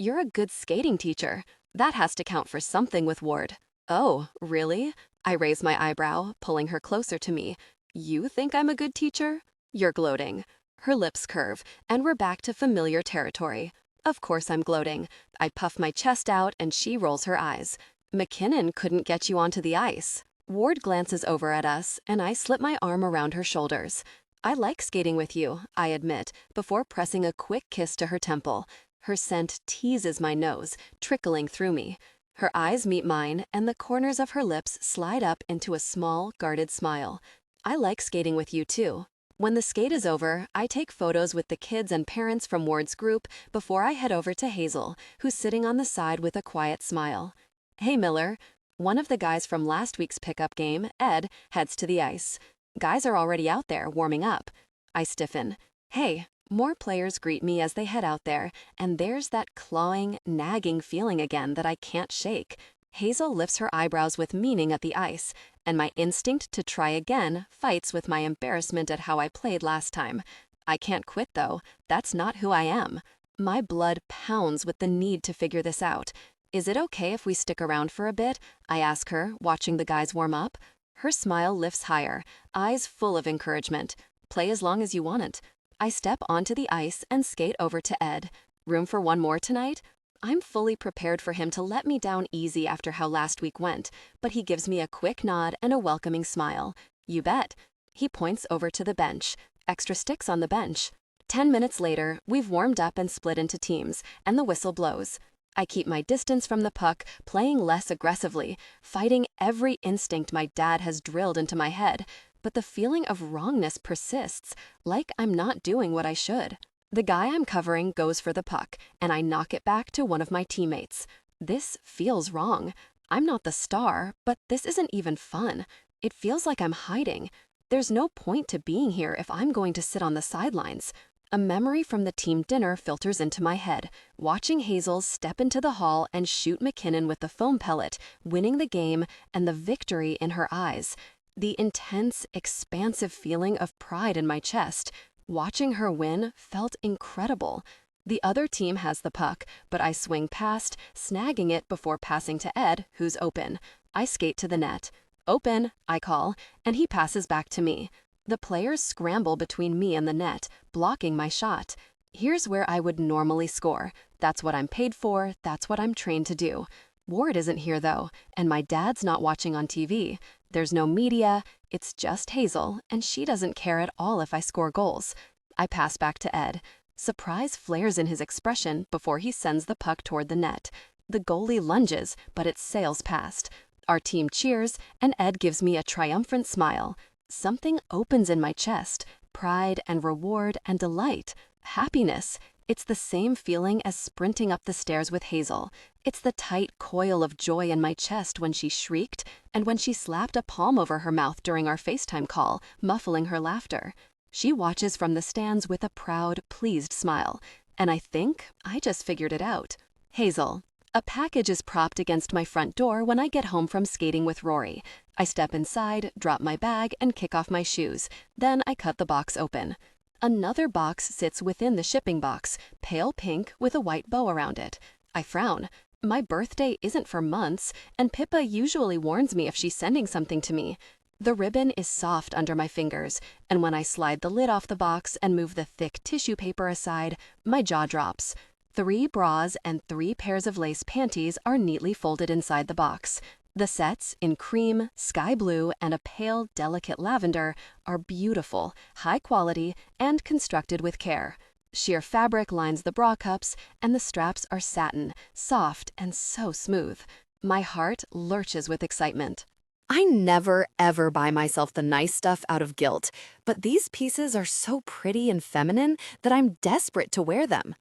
You're a good skating teacher. That has to count for something with Ward. Oh, really? I raise my eyebrow, pulling her closer to me. You think I'm a good teacher? You're gloating. Her lips curve, and we're back to familiar territory. Of course I'm gloating. I puff my chest out, and she rolls her eyes. McKinnon couldn't get you onto the ice. Ward glances over at us, and I slip my arm around her shoulders. I like skating with you, I admit, before pressing a quick kiss to her temple. Her scent teases my nose, trickling through me. Her eyes meet mine, and the corners of her lips slide up into a small, guarded smile. I like skating with you, too. When the skate is over, I take photos with the kids and parents from Ward's group before I head over to Hazel, who's sitting on the side with a quiet smile. Hey, Miller. One of the guys from last week's pickup game, Ed, heads to the ice. Guys are already out there, warming up. I stiffen. Hey. More players greet me as they head out there, and there's that clawing, nagging feeling again that I can't shake. Hazel lifts her eyebrows with meaning at the ice, and my instinct to try again fights with my embarrassment at how I played last time. I can't quit, though. That's not who I am. My blood pounds with the need to figure this out. Is it okay if we stick around for a bit? I ask her, watching the guys warm up. Her smile lifts higher, eyes full of encouragement. Play as long as you want it. I step onto the ice and skate over to Ed. Room for one more tonight? I'm fully prepared for him to let me down easy after how last week went, but he gives me a quick nod and a welcoming smile. You bet. He points over to the bench. extra sticks on the bench. 10 minutes later, we've warmed up and split into teams, and the whistle blows. I keep my distance from the puck, playing less aggressively, fighting every instinct my dad has drilled into my head, but the feeling of wrongness persists, like I'm not doing what I should. The guy I'm covering goes for the puck, and I knock it back to one of my teammates. This feels wrong. I'm not the star, but this isn't even fun. It feels like I'm hiding. There's no point to being here if I'm going to sit on the sidelines. A memory from the team dinner filters into my head, watching Hazel step into the hall and shoot McKinnon with the foam pellet, winning the game, and the victory in her eyes. The intense, expansive feeling of pride in my chest. Watching her win felt incredible. The other team has the puck, but I swing past, snagging it before passing to Ed, who's open. I skate to the net. "Open," I call, and he passes back to me. The players scramble between me and the net, blocking my shot. Here's where I would normally score. That's what I'm paid for, that's what I'm trained to do. Ward isn't here though, and my dad's not watching on TV. There's no media, it's just Hazel, and she doesn't care at all if I score goals. I pass back to Ed. Surprise flares in his expression before he sends the puck toward the net. The goalie lunges, but it sails past. Our team cheers, and Ed gives me a triumphant smile. Something opens in my chest, pride and reward and delight, happiness. It's the same feeling as sprinting up the stairs with Hazel. It's the tight coil of joy in my chest when she shrieked and when she slapped a palm over her mouth during our FaceTime call, muffling her laughter. She watches from the stands with a proud, pleased smile, and I think I just figured it out. Hazel. A package is propped against my front door when I get home from skating with Rory. I step inside, drop my bag, and kick off my shoes. Then I cut the box open. Another box sits within the shipping box, pale pink with a white bow around it. I frown. My birthday isn't for months, and Pippa usually warns me if she's sending something to me. The ribbon is soft under my fingers, and when I slide the lid off the box and move the thick tissue paper aside, my jaw drops. 3 bras and 3 pairs of lace panties are neatly folded inside the box. The sets, in cream, sky blue, and a pale, delicate lavender, are beautiful, high quality, and constructed with care. Sheer fabric lines the bra cups, and the straps are satin, soft, and so smooth. My heart lurches with excitement. I never, ever buy myself the nice stuff out of guilt, but these pieces are so pretty and feminine that I'm desperate to wear them.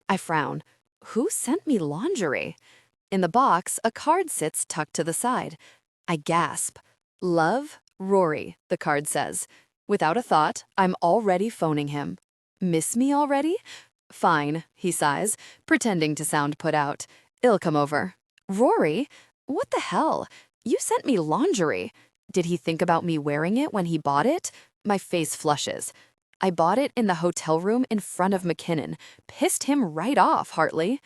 I frown. Who sent me lingerie? In the box, a card sits tucked to the side. I gasp. Love, Rory, the card says. Without a thought, I'm already phoning him. Miss me already? Fine, he sighs, pretending to sound put out. I'll come over. Rory? What the hell? You sent me lingerie. Did he think about me wearing it when he bought it? My face flushes. I bought it in the hotel room in front of McKinnon. Pissed him right off, Hartley.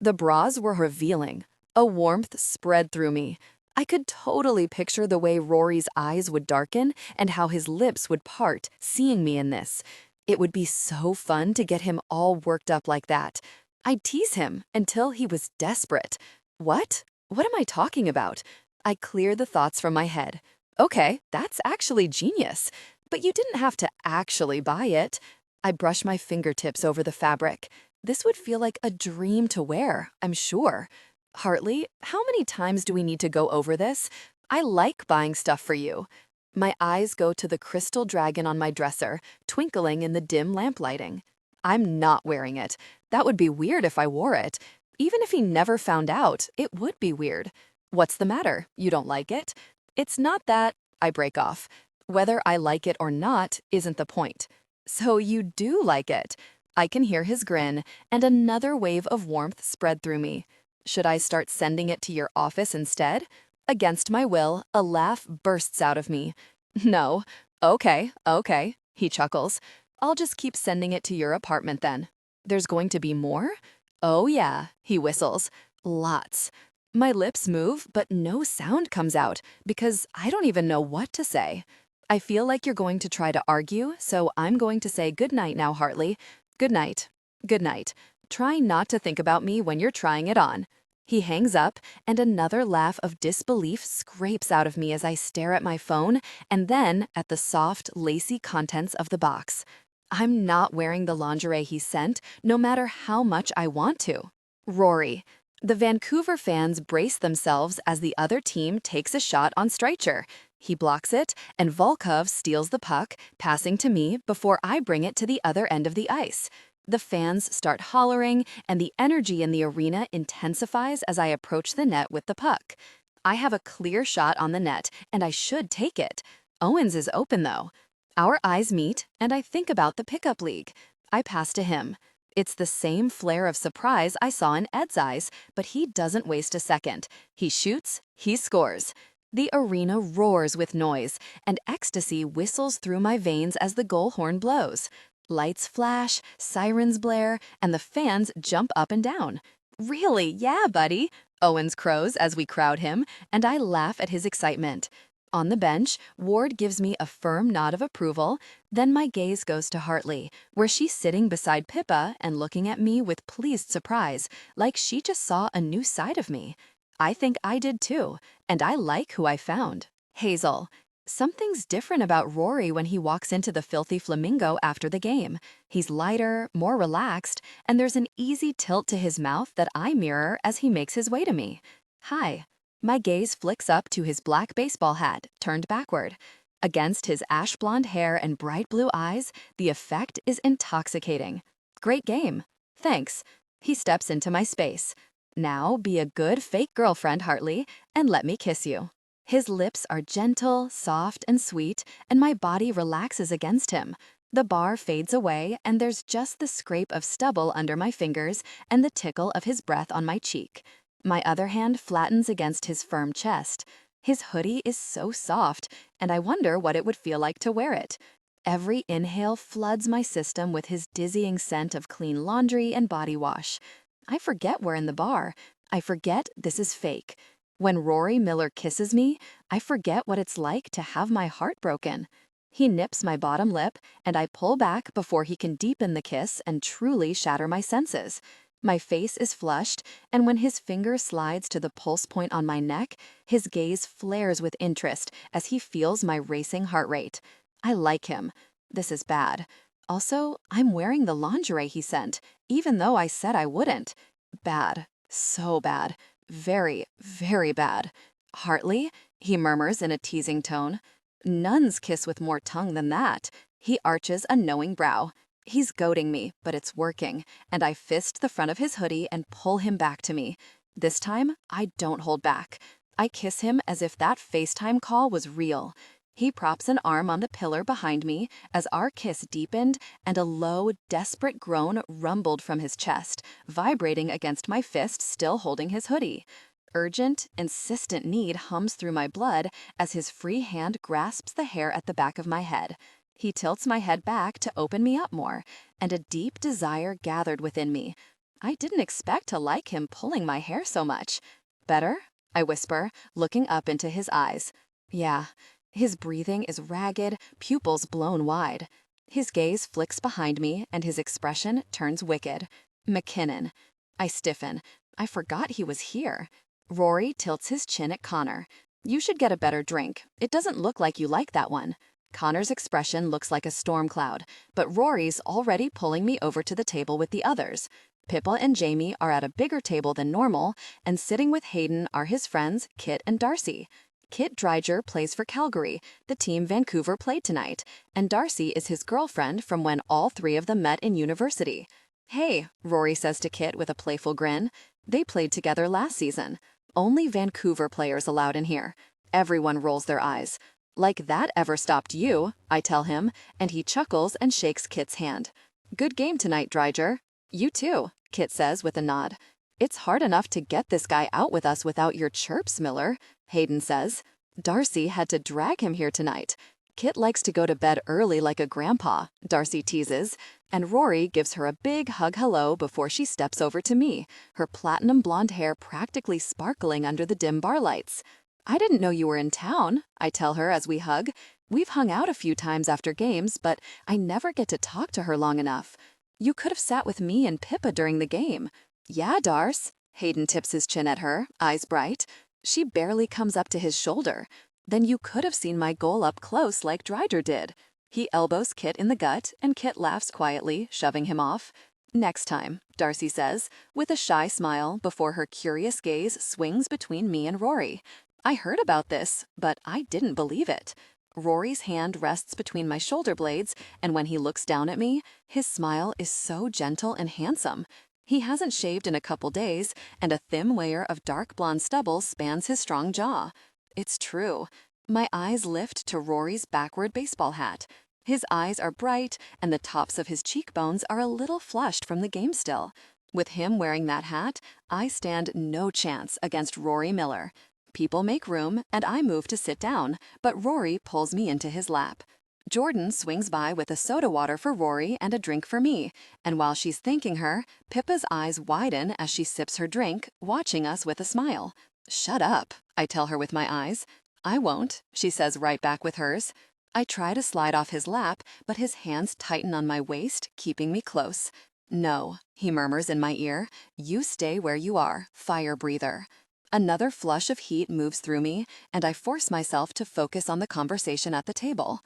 The bras were revealing. A warmth spread through me. I could totally picture the way Rory's eyes would darken and how his lips would part, seeing me in this. It would be so fun to get him all worked up like that. I'd tease him until he was desperate. What? What am I talking about? I clear the thoughts from my head. Okay, that's actually genius. But you didn't have to actually buy it. I brush my fingertips over the fabric. This would feel like a dream to wear, I'm sure. Hartley, how many times do we need to go over this? I like buying stuff for you. My eyes go to the crystal dragon on my dresser, twinkling in the dim lamplighting. I'm not wearing it. That would be weird if I wore it. Even if he never found out, it would be weird. What's the matter? You don't like it? It's not that, I break off. Whether I like it or not isn't the point. So you do like it. I can hear his grin, and another wave of warmth spread through me. Should I start sending it to your office instead? Against my will, a laugh bursts out of me. No. Okay, he chuckles. I'll just keep sending it to your apartment then. There's going to be more? Oh yeah, he whistles. Lots. My lips move, but no sound comes out because I don't even know what to say. I feel like you're going to try to argue, so I'm going to say good night now, Hartley. Good night. Good night. Try not to think about me when you're trying it on. He hangs up, and another laugh of disbelief scrapes out of me as I stare at my phone and then at the soft, lacy contents of the box. I'm not wearing the lingerie he sent, no matter how much I want to. Rory. The Vancouver fans brace themselves as the other team takes a shot on Streicher. He blocks it, and Volkov steals the puck, passing to me before I bring it to the other end of the ice. The fans start hollering, and the energy in the arena intensifies as I approach the net with the puck. I have a clear shot on the net, and I should take it. Owens is open, though. Our eyes meet, and I think about the pickup league. I pass to him. It's the same flare of surprise I saw in Ed's eyes, but he doesn't waste a second. He shoots, he scores. The arena roars with noise, and ecstasy whistles through my veins as the goal horn blows. Lights flash, sirens blare, and the fans jump up and down. "Really? Yeah, buddy," Owens crows as we crowd him, and I laugh at his excitement. On the bench, Ward gives me a firm nod of approval, then my gaze goes to Hartley, where she's sitting beside Pippa and looking at me with pleased surprise, like she just saw a new side of me. I think I did too, and I like who I found. Hazel. Something's different about Rory when he walks into the Filthy Flamingo after the game. He's lighter, more relaxed, and there's an easy tilt to his mouth that I mirror as he makes his way to me. Hi. My gaze flicks up to his black baseball hat, turned backward. Against his ash blonde hair and bright blue eyes, the effect is intoxicating. Great game. Thanks. He steps into my space. Now be a good fake girlfriend, Hartley, and let me kiss you. His lips are gentle, soft, and sweet, and my body relaxes against him. The bar fades away, and there's just the scrape of stubble under my fingers and the tickle of his breath on my cheek. My other hand flattens against his firm chest. His hoodie is so soft, and I wonder what it would feel like to wear it. Every inhale floods my system with his dizzying scent of clean laundry and body wash. I forget we're in the bar. I forget this is fake. When Rory Miller kisses me, I forget what it's like to have my heart broken. He nips my bottom lip, and I pull back before he can deepen the kiss and truly shatter my senses. My face is flushed, and when his finger slides to the pulse point on my neck, his gaze flares with interest as he feels my racing heart rate. I like him. This is bad. Also, I'm wearing the lingerie he sent, even though I said I wouldn't. Bad. So bad. Very, very bad. Hartley, he murmurs in a teasing tone. Nuns kiss with more tongue than that. He arches a knowing brow. He's goading me, but it's working, and I fist the front of his hoodie and pull him back to me. This time, I don't hold back. I kiss him as if that FaceTime call was real. He props an arm on the pillar behind me as our kiss deepened and a low, desperate groan rumbled from his chest, vibrating against my fist still holding his hoodie. Urgent, insistent need hums through my blood as his free hand grasps the hair at the back of my head. He tilts my head back to open me up more, and a deep desire gathered within me. I didn't expect to like him pulling my hair so much. Better? I whisper, looking up into his eyes. Yeah. His breathing is ragged, pupils blown wide. His gaze flicks behind me, and his expression turns wicked. McKinnon. I stiffen. I forgot he was here. Rory tilts his chin at Connor. You should get a better drink. It doesn't look like you like that one. Connor's expression looks like a storm cloud, but Rory's already pulling me over to the table with the others. Pippa and Jamie are at a bigger table than normal, and sitting with Hayden are his friends Kit and Darcy. Kit Dreiger plays for Calgary, the team Vancouver played tonight, and Darcy is his girlfriend from when all three of them met in university. Hey, Rory says to Kit with a playful grin. They played together last season. Only Vancouver players allowed in here. Everyone rolls their eyes. Like that ever stopped you, I tell him, and he chuckles and shakes Kit's hand. Good game tonight, Dreiger. You too, Kit says with a nod. It's hard enough to get this guy out with us without your chirps, Miller, Hayden says. Darcy had to drag him here tonight. Kit likes to go to bed early like a grandpa, Darcy teases, and Rory gives her a big hug hello before she steps over to me, her platinum blonde hair practically sparkling under the dim bar lights. I didn't know you were in town, I tell her as we hug. We've hung out a few times after games, but I never get to talk to her long enough. You could have sat with me and Pippa during the game. Yeah, Darce, Hayden tips his chin at her, eyes bright. She barely comes up to his shoulder. Then you could have seen my goal up close like Dryder did. He elbows Kit in the gut, and Kit laughs quietly, shoving him off. Next time, Darcy says, with a shy smile before her curious gaze swings between me and Rory. I heard about this, but I didn't believe it. Rory's hand rests between my shoulder blades, and when he looks down at me, his smile is so gentle and handsome. He hasn't shaved in a couple days, and a thin layer of dark blonde stubble spans his strong jaw. It's true. My eyes lift to Rory's backward baseball hat. His eyes are bright, and the tops of his cheekbones are a little flushed from the game still. With him wearing that hat, I stand no chance against Rory Miller. People make room, and I move to sit down, but Rory pulls me into his lap. Jordan swings by with a soda water for Rory and a drink for me, and while she's thanking her, Pippa's eyes widen as she sips her drink, watching us with a smile. "Shut up," I tell her with my eyes. "I won't," she says right back with hers. I try to slide off his lap, but his hands tighten on my waist, keeping me close. "No," he murmurs in my ear, "you stay where you are, fire breather." Another flush of heat moves through me, and I force myself to focus on the conversation at the table.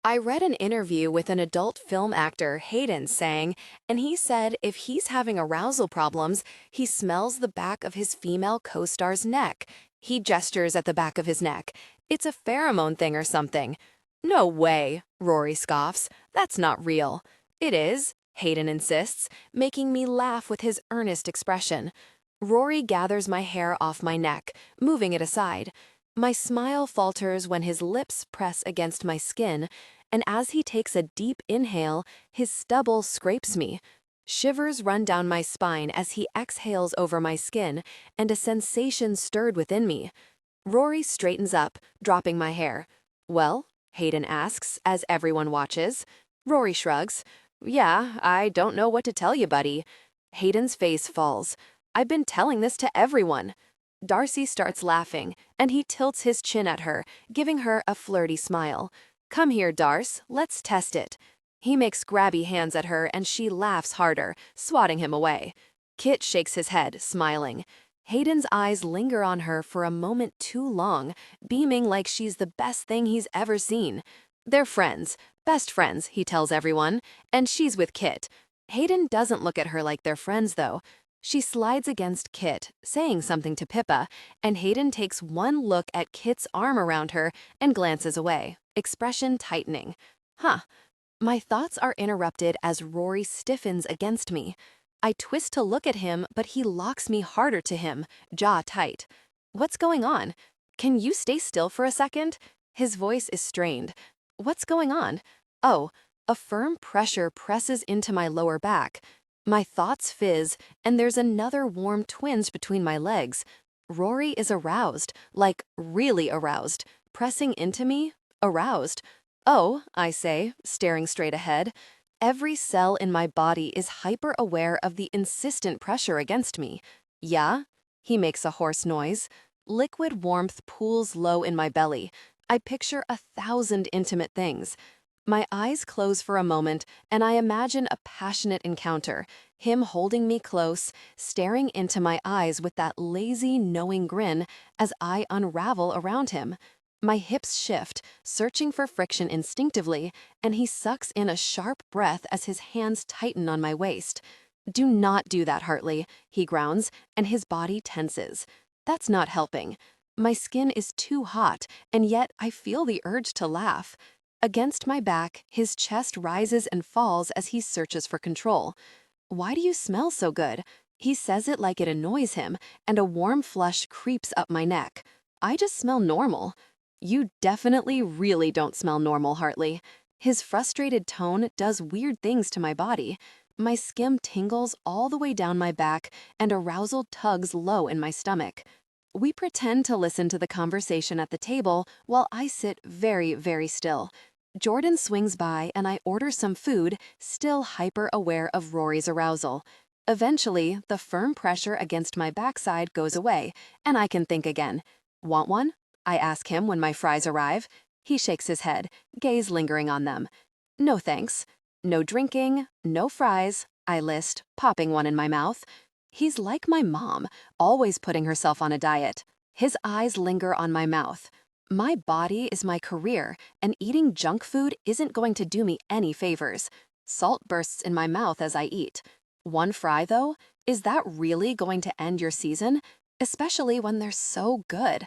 I read an interview with an adult film actor, Hayden, saying, and he said if he's having arousal problems, he smells the back of his female co-star's neck. He gestures at the back of his neck. It's a pheromone thing or something. No way, Rory scoffs. That's not real. It is, Hayden insists, making me laugh with his earnest expression. Rory gathers my hair off my neck, moving it aside. My smile falters when his lips press against my skin, and as he takes a deep inhale, his stubble scrapes me. Shivers run down my spine as he exhales over my skin, and a sensation stirred within me. Rory straightens up, dropping my hair. "Well?" Hayden asks, as everyone watches. Rory shrugs. "Yeah, I don't know what to tell you, buddy." Hayden's face falls. "I've been telling this to everyone." Darcy starts laughing, and he tilts his chin at her, giving her a flirty smile. "Come here, Darce, let's test it." He makes grabby hands at her, and she laughs harder, swatting him away. Kit shakes his head, smiling. Hayden's eyes linger on her for a moment too long, beaming like she's the best thing he's ever seen. They're friends, best friends, he tells everyone, and she's with Kit. Hayden doesn't look at her like they're friends, though. She slides against Kit, saying something to Pippa, and Hayden takes one look at Kit's arm around her and glances away, expression tightening. Huh. My thoughts are interrupted as Rory stiffens against me. I twist to look at him, but he locks me harder to him, jaw tight. "What's going on? Can you stay still for a second?" His voice is strained. "What's going on?" Oh, a firm pressure presses into my lower back. My thoughts fizz, and there's another warm twinge between my legs. Rory is aroused, like really aroused, pressing into me, aroused. "Oh," I say, staring straight ahead. Every cell in my body is hyper-aware of the insistent pressure against me. "Yeah?" He makes a hoarse noise. Liquid warmth pools low in my belly. I picture 1,000 intimate things. My eyes close for a moment, and I imagine a passionate encounter, him holding me close, staring into my eyes with that lazy, knowing grin as I unravel around him. My hips shift, searching for friction instinctively, and he sucks in a sharp breath as his hands tighten on my waist. "Do not do that, Hartley," he grounds, and his body tenses. That's not helping. My skin is too hot, and yet I feel the urge to laugh. Against my back, his chest rises and falls as he searches for control. "Why do you smell so good?" He says it like it annoys him, and a warm flush creeps up my neck. "I just smell normal." "You definitely really don't smell normal, Hartley." His frustrated tone does weird things to my body. My skin tingles all the way down my back, and arousal tugs low in my stomach. We pretend to listen to the conversation at the table while I sit very, very still. Jordan swings by and I order some food, still hyper-aware of Rory's arousal. Eventually, the firm pressure against my backside goes away, and I can think again. "Want one?" I ask him when my fries arrive. He shakes his head, gaze lingering on them. "No thanks." "No drinking, no fries," I list, popping one in my mouth. He's like my mom, always putting herself on a diet. His eyes linger on my mouth. My body is my career, and eating junk food isn't going to do me any favors. Salt bursts in my mouth as I eat. One fry, though? Is that really going to end your season? Especially when they're so good.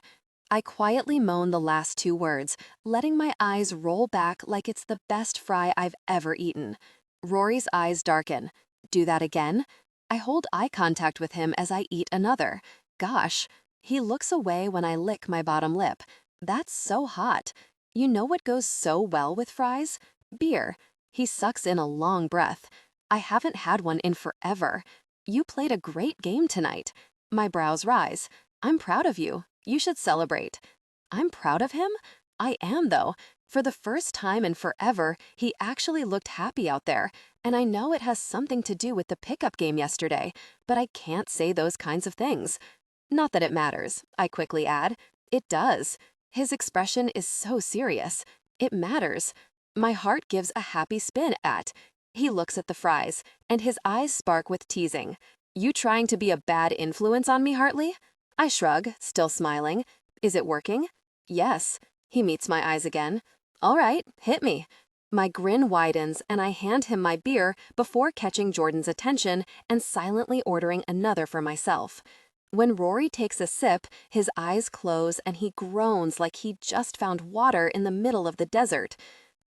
I quietly moan the last two words, letting my eyes roll back like it's the best fry I've ever eaten. Rory's eyes darken. Do that again? I hold eye contact with him as I eat another. Gosh, he looks away when I lick my bottom lip. That's so hot. You know what goes so well with fries? Beer. He sucks in a long breath. I haven't had one in forever. You played a great game tonight. My brows rise. I'm proud of you. You should celebrate. I'm proud of him? I am, though. For the first time in forever, he actually looked happy out there. And I know it has something to do with the pickup game yesterday, but I can't say those kinds of things. Not that it matters, I quickly add. It does. His expression is so serious. It matters. My heart gives a happy spin at. He looks at the fries, and his eyes spark with teasing. You trying to be a bad influence on me, Hartley? I shrug, still smiling. Is it working? Yes. He meets my eyes again. All right, hit me. My grin widens, and I hand him my beer before catching Jordan's attention and silently ordering another for myself. When Rory takes a sip, his eyes close and he groans like he just found water in the middle of the desert.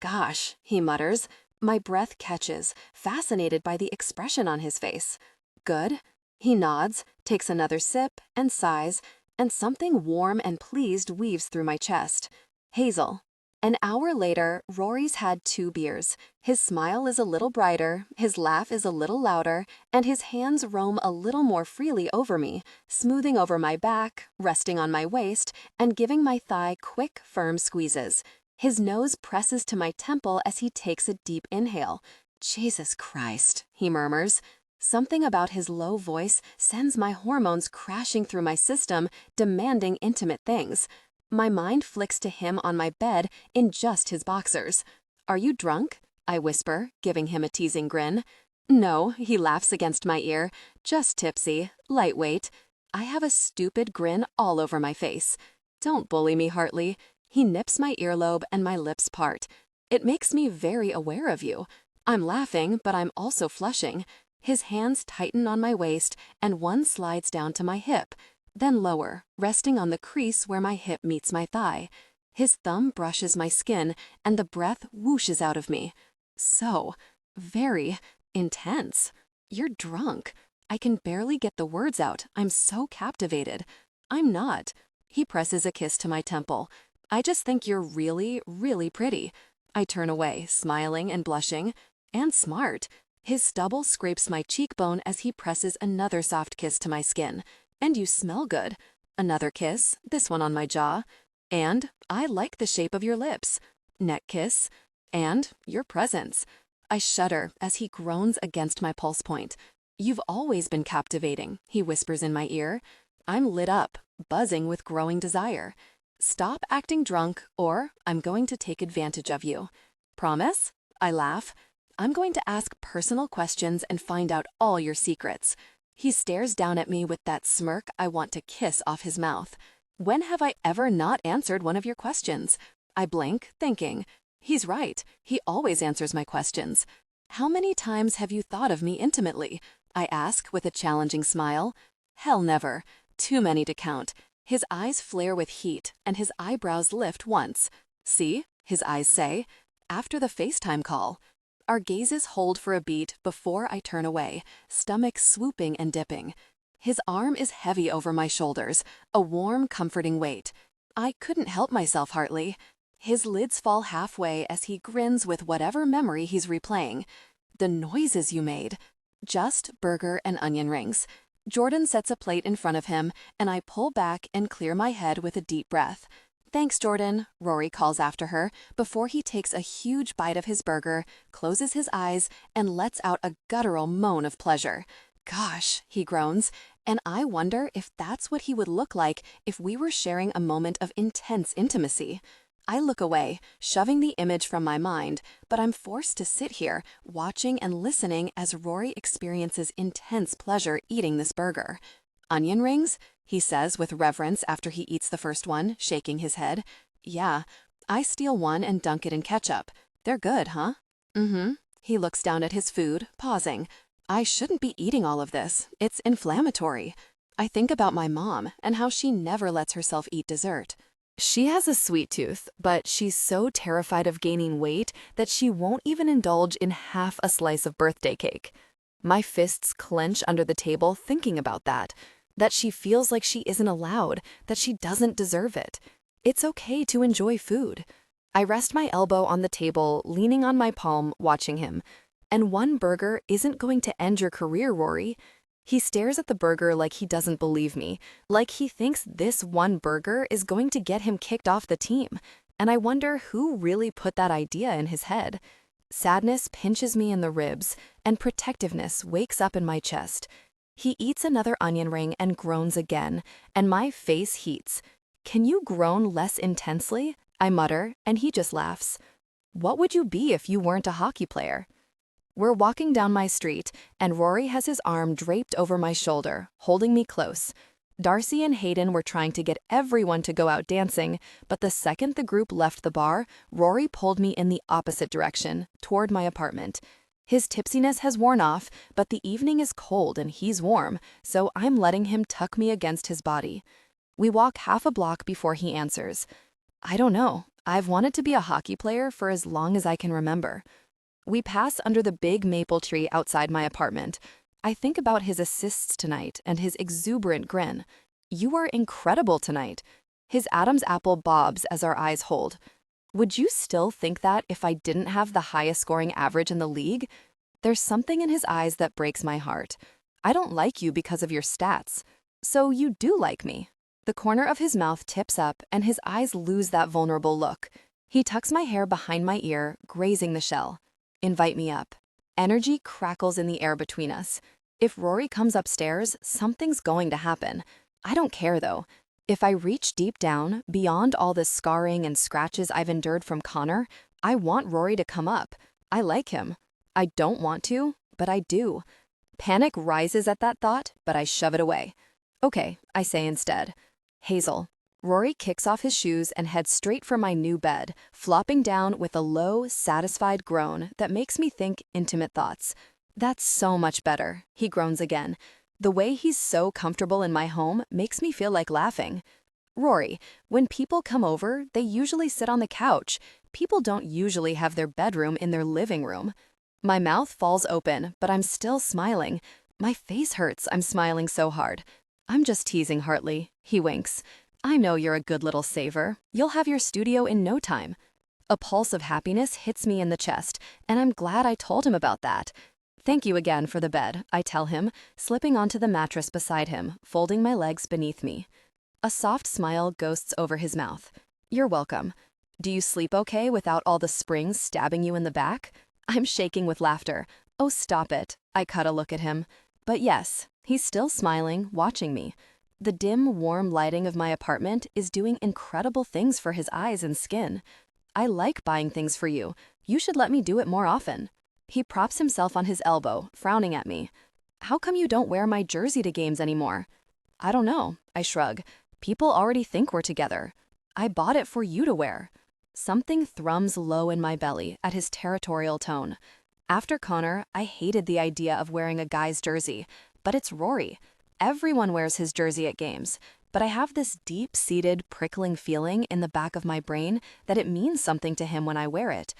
Gosh, he mutters. My breath catches, fascinated by the expression on his face. Good. He nods, takes another sip, and sighs, and something warm and pleased weaves through my chest. Hazel. An hour later, Rory's had 2 beers. His smile is a little brighter, his laugh is a little louder, and his hands roam a little more freely over me, smoothing over my back, resting on my waist, and giving my thigh quick, firm squeezes. His nose presses to my temple as he takes a deep inhale. Jesus Christ, he murmurs. Something about his low voice sends my hormones crashing through my system, demanding intimate things. My mind flicks to him on my bed in just his boxers. Are you drunk? I whisper, giving him a teasing grin. No, he laughs against my ear. Just tipsy, lightweight. I have a stupid grin all over my face. Don't bully me, Hartley. He nips my earlobe and my lips part. It makes me very aware of you. I'm laughing, but I'm also flushing. His hands tighten on my waist, and one slides down to my hip, then lower, resting on the crease where my hip meets my thigh. His thumb brushes my skin, and the breath whooshes out of me. So, very intense. You're drunk. I can barely get the words out. I'm so captivated. I'm not. He presses a kiss to my temple. I just think you're really, really pretty. I turn away, smiling and blushing. And smart. His stubble scrapes my cheekbone as he presses another soft kiss to my skin. And you smell good. Another kiss, this one on my jaw. And I like the shape of your lips. Neck kiss. And your presence. I shudder as he groans against my pulse point. You've always been captivating, he whispers in my ear. I'm lit up, buzzing with growing desire. Stop acting drunk, or I'm going to take advantage of you. Promise? I laugh. I'm going to ask personal questions and find out all your secrets. He stares down at me with that smirk I want to kiss off his mouth. When have I ever not answered one of your questions? I blink, thinking. He's right. He always answers my questions. How many times have you thought of me intimately? I ask with a challenging smile. Hell never. Too many to count. His eyes flare with heat, and his eyebrows lift once. See? His eyes say. After the FaceTime call. Our gazes hold for a beat before I turn away, stomach swooping and dipping. His arm is heavy over my shoulders, a warm, comforting weight. I couldn't help myself, Hartley. His lids fall halfway as he grins with whatever memory he's replaying. The noises you made. Just burger and onion rings. Jordan sets a plate in front of him, and I pull back and clear my head with a deep breath. Thanks, Jordan, Rory calls after her before he takes a huge bite of his burger, closes his eyes, and lets out a guttural moan of pleasure. Gosh, he groans, and I wonder if that's what he would look like if we were sharing a moment of intense intimacy. I look away, shoving the image from my mind, but I'm forced to sit here, watching and listening as Rory experiences intense pleasure eating this burger. Onion rings? He says with reverence after he eats the first one, shaking his head. Yeah, I steal one and dunk it in ketchup. They're good, huh? Mm-hmm. He looks down at his food, pausing. I shouldn't be eating all of this. It's inflammatory. I think about my mom and how she never lets herself eat dessert. She has a sweet tooth, but she's so terrified of gaining weight that she won't even indulge in half a slice of birthday cake. My fists clench under the table thinking about that she feels like she isn't allowed, that she doesn't deserve it. It's okay to enjoy food. I rest my elbow on the table, leaning on my palm, watching him. And one burger isn't going to end your career, Rory. He stares at the burger like he doesn't believe me, like he thinks this one burger is going to get him kicked off the team. And I wonder who really put that idea in his head. Sadness pinches me in the ribs, and protectiveness wakes up in my chest. He eats another onion ring and groans again, and my face heats. Can you groan less intensely? I mutter, and he just laughs. What would you be if you weren't a hockey player? We're walking down my street, and Rory has his arm draped over my shoulder, holding me close. Darcy and Hayden were trying to get everyone to go out dancing, but the second the group left the bar, Rory pulled me in the opposite direction, toward my apartment. His tipsiness has worn off, but the evening is cold and he's warm, so I'm letting him tuck me against his body. We walk half a block before he answers. I don't know. I've wanted to be a hockey player for as long as I can remember. We pass under the big maple tree outside my apartment. I think about his assists tonight and his exuberant grin. You are incredible tonight. His Adam's apple bobs as our eyes hold. Would you still think that if I didn't have the highest scoring average in the league? There's something in his eyes that breaks my heart. I don't like you because of your stats. So you do like me. The corner of his mouth tips up and his eyes lose that vulnerable look. He tucks my hair behind my ear, grazing the shell. Invite me up. Energy crackles in the air between us. If Rory comes upstairs, something's going to happen. I don't care though. If I reach deep down, beyond all the scarring and scratches I've endured from Connor, I want Rory to come up. I like him. I don't want to, but I do. Panic rises at that thought, but I shove it away. Okay, I say instead. Hazel. Rory kicks off his shoes and heads straight for my new bed, flopping down with a low, satisfied groan that makes me think intimate thoughts. That's so much better, he groans again. The way he's so comfortable in my home makes me feel like laughing. Rory, when people come over, they usually sit on the couch. People don't usually have their bedroom in their living room. My mouth falls open, but I'm still smiling. My face hurts, I'm smiling so hard. I'm just teasing Hartley, he winks. I know you're a good little saver. You'll have your studio in no time. A pulse of happiness hits me in the chest, and I'm glad I told him about that. Thank you again for the bed, I tell him, slipping onto the mattress beside him, folding my legs beneath me. A soft smile ghosts over his mouth. You're welcome. Do you sleep okay without all the springs stabbing you in the back? I'm shaking with laughter. Oh, stop it. I cut a look at him. But yes, he's still smiling, watching me. The dim, warm lighting of my apartment is doing incredible things for his eyes and skin. I like buying things for you. You should let me do it more often. He props himself on his elbow, frowning at me. How come you don't wear my jersey to games anymore? I don't know, I shrug. People already think we're together. I bought it for you to wear. Something thrums low in my belly at his territorial tone. After Connor, I hated the idea of wearing a guy's jersey, but it's Rory. Everyone wears his jersey at games, but I have this deep-seated, prickling feeling in the back of my brain that it means something to him when I wear it.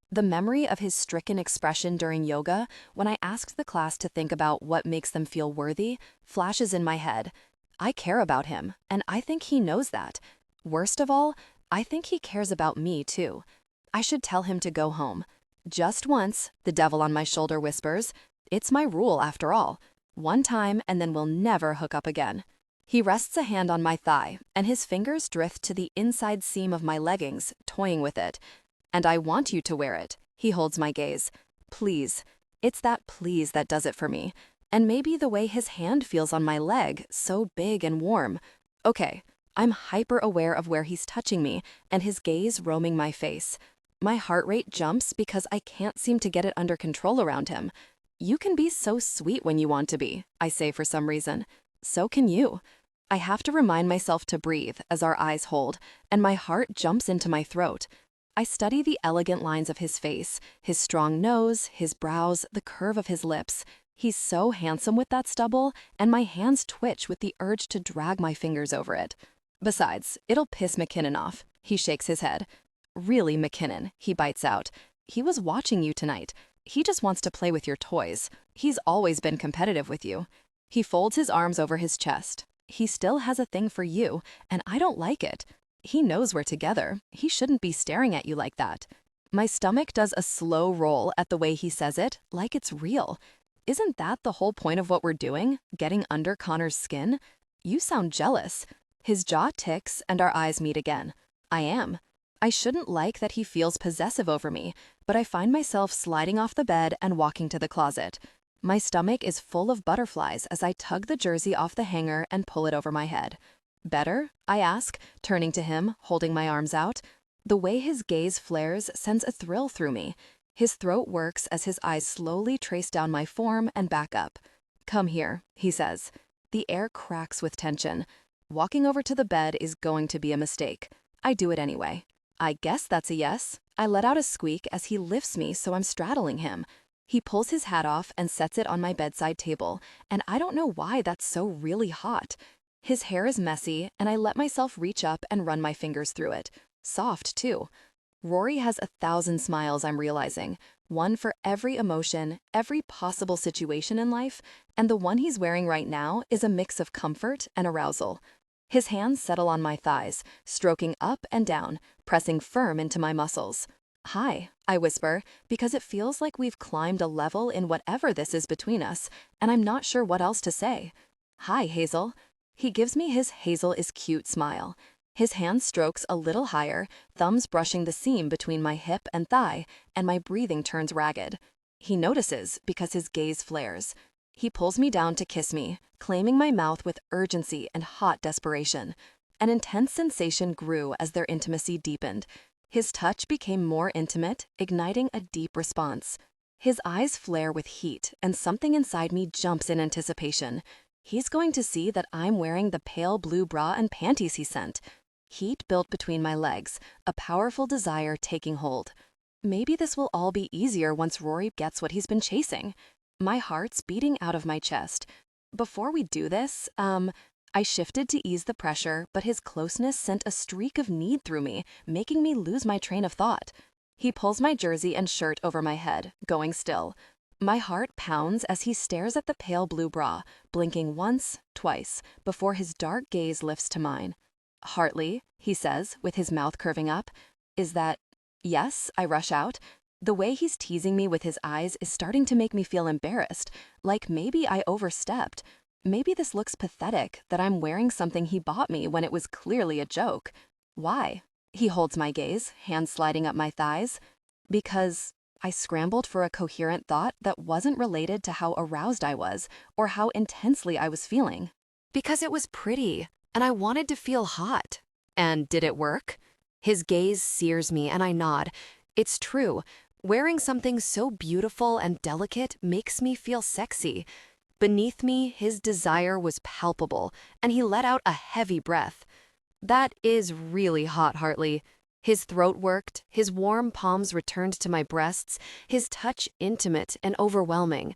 The memory of his stricken expression during yoga, when I asked the class to think about what makes them feel worthy, flashes in my head. I care about him, and I think he knows that. Worst of all, I think he cares about me, too. I should tell him to go home. Just once, the devil on my shoulder whispers. It's my rule, after all. One time, and then we'll never hook up again. He rests a hand on my thigh, and his fingers drift to the inside seam of my leggings, toying with it. And I want you to wear it. He holds my gaze. Please. It's that please that does it for me. And maybe the way his hand feels on my leg, so big and warm. Okay, I'm hyper-aware of where he's touching me and his gaze roaming my face. My heart rate jumps because I can't seem to get it under control around him. You can be so sweet when you want to be, I say for some reason. So can you. I have to remind myself to breathe as our eyes hold, and my heart jumps into my throat. I study the elegant lines of his face, his strong nose, his brows, the curve of his lips. He's so handsome with that stubble, and my hands twitch with the urge to drag my fingers over it. Besides, it'll piss McKinnon off. He shakes his head. Really, McKinnon, he bites out. He was watching you tonight. He just wants to play with your toys. He's always been competitive with you. He folds his arms over his chest. He still has a thing for you, and I don't like it. He knows we're together. He shouldn't be staring at you like that. My stomach does a slow roll at the way he says it, like it's real. Isn't that the whole point of what we're doing? Getting under Connor's skin? You sound jealous. His jaw ticks and our eyes meet again. I am. I shouldn't like that he feels possessive over me, but I find myself sliding off the bed and walking to the closet. My stomach is full of butterflies as I tug the jersey off the hanger and pull it over my head. Better? I ask, turning to him, holding my arms out. The way his gaze flares sends a thrill through me. His throat works as his eyes slowly trace down my form and back up. Come here, he says. The air cracks with tension. Walking over to the bed is going to be a mistake. I do it anyway. I guess that's a yes. I let out a squeak as he lifts me so I'm straddling him. He pulls his hat off and sets it on my bedside table, and I don't know why that's so really hot. His hair is messy, and I let myself reach up and run my fingers through it. Soft, too. Rory has 1,000 smiles, I'm realizing. One for every emotion, every possible situation in life, and the one he's wearing right now is a mix of comfort and arousal. His hands settle on my thighs, stroking up and down, pressing firm into my muscles. Hi, I whisper, because it feels like we've climbed a level in whatever this is between us, and I'm not sure what else to say. Hi, Hazel. He gives me his Hazel is cute smile. His hand strokes a little higher, thumbs brushing the seam between my hip and thigh, and my breathing turns ragged. He notices because his gaze flares. He pulls me down to kiss me, claiming my mouth with urgency and hot desperation. An intense sensation grew as their intimacy deepened. His touch became more intimate, igniting a deep response. His eyes flare with heat, and something inside me jumps in anticipation. He's going to see that I'm wearing the pale blue bra and panties he sent. Heat built between my legs, a powerful desire taking hold. Maybe this will all be easier once Rory gets what he's been chasing. My heart's beating out of my chest. Before we do this, I shifted to ease the pressure, but his closeness sent a streak of need through me, making me lose my train of thought. He pulls my jersey and shirt over my head, going still. My heart pounds as he stares at the pale blue bra, blinking once, twice, before his dark gaze lifts to mine. Hartley, he says, with his mouth curving up. Is that... Yes, I rush out. The way he's teasing me with his eyes is starting to make me feel embarrassed, like maybe I overstepped. Maybe this looks pathetic, that I'm wearing something he bought me when it was clearly a joke. Why? He holds my gaze, hands sliding up my thighs. Because I scrambled for a coherent thought that wasn't related to how aroused I was or how intensely I was feeling. Because it was pretty, and I wanted to feel hot. And did it work? His gaze sears me, and I nod. It's true. Wearing something so beautiful and delicate makes me feel sexy. Beneath me, his desire was palpable, and he let out a heavy breath. That is really hot, Hartley. His throat worked, his warm palms returned to my breasts, his touch intimate and overwhelming.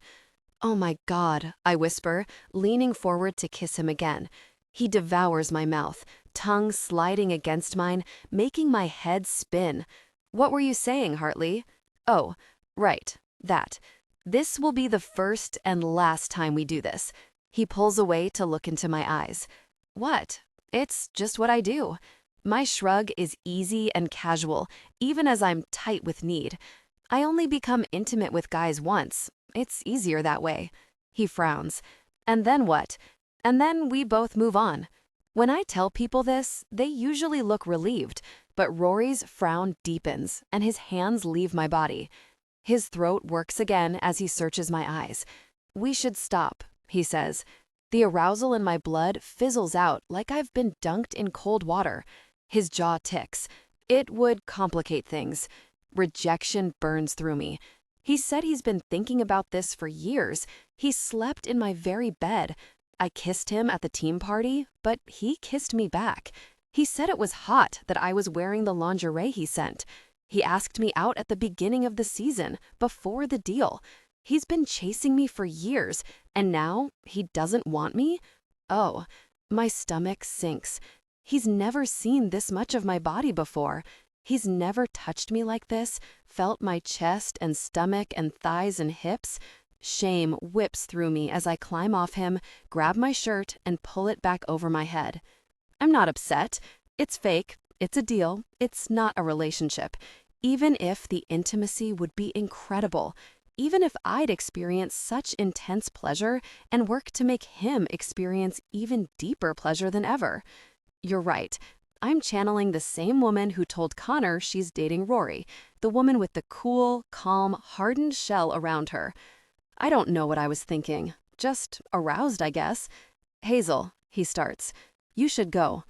Oh my God, I whisper, leaning forward to kiss him again. He devours my mouth, tongue sliding against mine, making my head spin. What were you saying, Hartley? Oh, right, that. This will be the first and last time we do this. He pulls away to look into my eyes. What? It's just what I do. My shrug is easy and casual, even as I'm tight with need. I only become intimate with guys once. It's easier that way. He frowns. And then what? And then we both move on. When I tell people this, they usually look relieved, but Rory's frown deepens and his hands leave my body. His throat works again as he searches my eyes. We should stop, he says. The arousal in my blood fizzles out like I've been dunked in cold water. His jaw ticks. It would complicate things. Rejection burns through me. He said he's been thinking about this for years. He slept in my very bed. I kissed him at the team party, but he kissed me back. He said it was hot that I was wearing the lingerie he sent. He asked me out at the beginning of the season, before the deal. He's been chasing me for years, and now he doesn't want me? Oh, my stomach sinks. He's never seen this much of my body before. He's never touched me like this, felt my chest and stomach and thighs and hips. Shame whips through me as I climb off him, grab my shirt, and pull it back over my head. I'm not upset. It's fake. It's a deal. It's not a relationship. Even if the intimacy would be incredible, even if I'd experience such intense pleasure and work to make him experience even deeper pleasure than ever. You're right. I'm channeling the same woman who told Connor she's dating Rory, the woman with the cool, calm, hardened shell around her. I don't know what I was thinking. Just aroused, I guess. Hazel, he starts. You should go.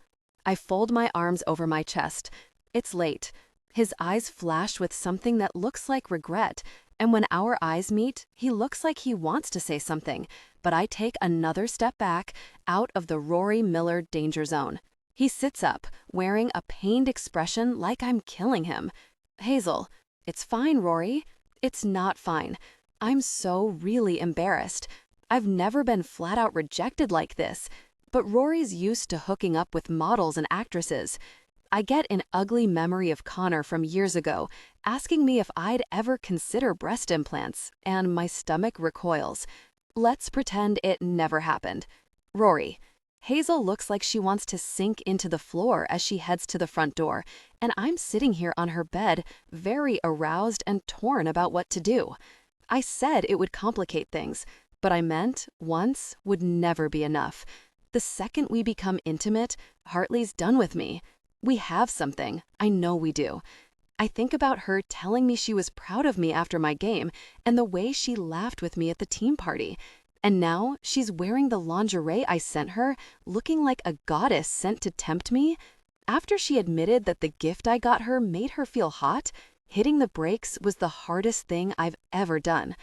I fold my arms over my chest. It's late. His eyes flash with something that looks like regret, and when our eyes meet, he looks like he wants to say something, but I take another step back, out of the Rory Miller danger zone. He sits up, wearing a pained expression like I'm killing him. Hazel, it's fine, Rory. It's not fine. I'm so really embarrassed. I've never been flat out rejected like this, but Rory's used to hooking up with models and actresses. I get an ugly memory of Connor from years ago, asking me if I'd ever consider breast implants, and my stomach recoils. Let's pretend it never happened. Rory. Hazel looks like she wants to sink into the floor as she heads to the front door, and I'm sitting here on her bed, very aroused and torn about what to do. I said it would complicate things, but I meant once would never be enough. The second we become intimate, Hartley's done with me. We have something. I know we do. I think about her telling me she was proud of me after my game and the way she laughed with me at the team party. And now she's wearing the lingerie I sent her, looking like a goddess sent to tempt me. After she admitted that the gift I got her made her feel hot, hitting the brakes was the hardest thing I've ever done.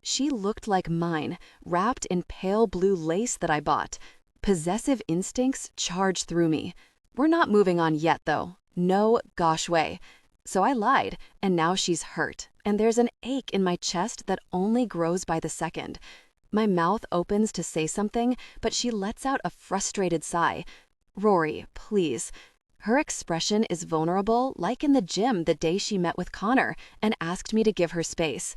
She looked like mine, wrapped in pale blue lace that I bought. Possessive instincts charged through me. We're not moving on yet, though. No gosh way. So I lied, and now she's hurt, and there's an ache in my chest that only grows by the second. My mouth opens to say something, but she lets out a frustrated sigh. Rory, please. Her expression is vulnerable, like in the gym the day she met with Connor and asked me to give her space.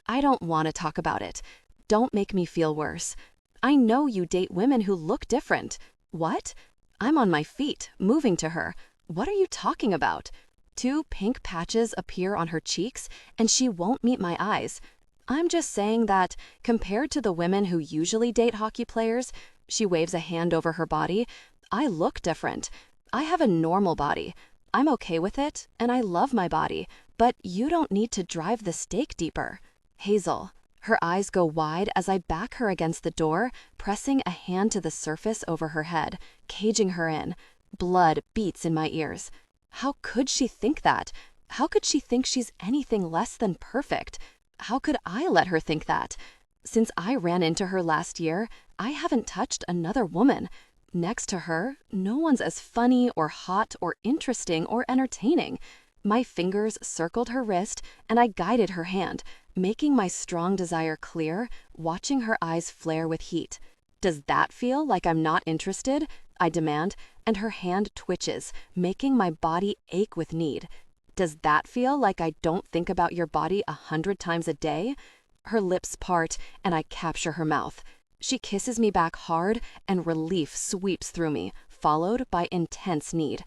I don't want to talk about it. Don't make me feel worse. I know you date women who look different. What? I'm on my feet, moving to her. What are you talking about? 2 pink patches appear on her cheeks, and she won't meet my eyes. I'm just saying that, compared to the women who usually date hockey players, she waves a hand over her body, I look different. I have a normal body. I'm okay with it, and I love my body, but you don't need to drive the stake deeper. Hazel. Her eyes go wide as I back her against the door, pressing a hand to the surface over her head, caging her in. Blood beats in my ears. How could she think that? How could she think she's anything less than perfect? How could I let her think that? Since I ran into her last year, I haven't touched another woman. Next to her, no one's as funny or hot or interesting or entertaining. My fingers circled her wrist, and I guided her hand, making my strong desire clear, watching her eyes flare with heat. Does that feel like I'm not interested? I demand, and her hand twitches, making my body ache with need. Does that feel like I don't think about your body 100 times a day? Her lips part, and I capture her mouth. She kisses me back hard, and relief sweeps through me, followed by intense need.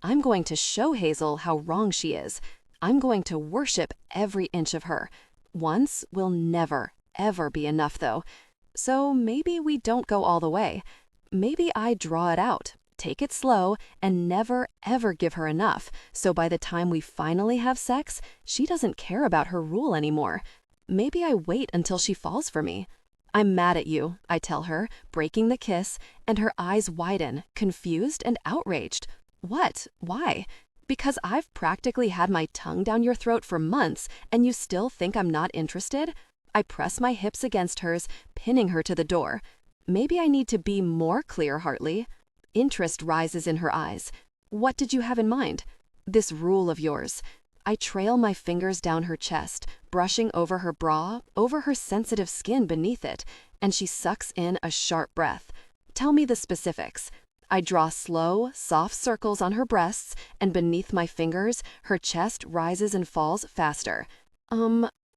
I'm going to show Hazel how wrong she is. I'm going to worship every inch of her. Once will never, ever be enough, though. So maybe we don't go all the way. Maybe I draw it out, take it slow, and never, ever give her enough, so by the time we finally have sex, she doesn't care about her rule anymore. Maybe I wait until she falls for me. I'm mad at you, I tell her, breaking the kiss, and her eyes widen, confused and outraged. What? Why? Because I've practically had my tongue down your throat for months, and you still think I'm not interested? I press my hips against hers, pinning her to the door. Maybe I need to be more clear, Hartley. Interest rises in her eyes. What did you have in mind? This rule of yours. I trail my fingers down her chest, brushing over her bra, over her sensitive skin beneath it, and she sucks in a sharp breath. Tell me the specifics. I draw slow, soft circles on her breasts, and beneath my fingers, her chest rises and falls faster.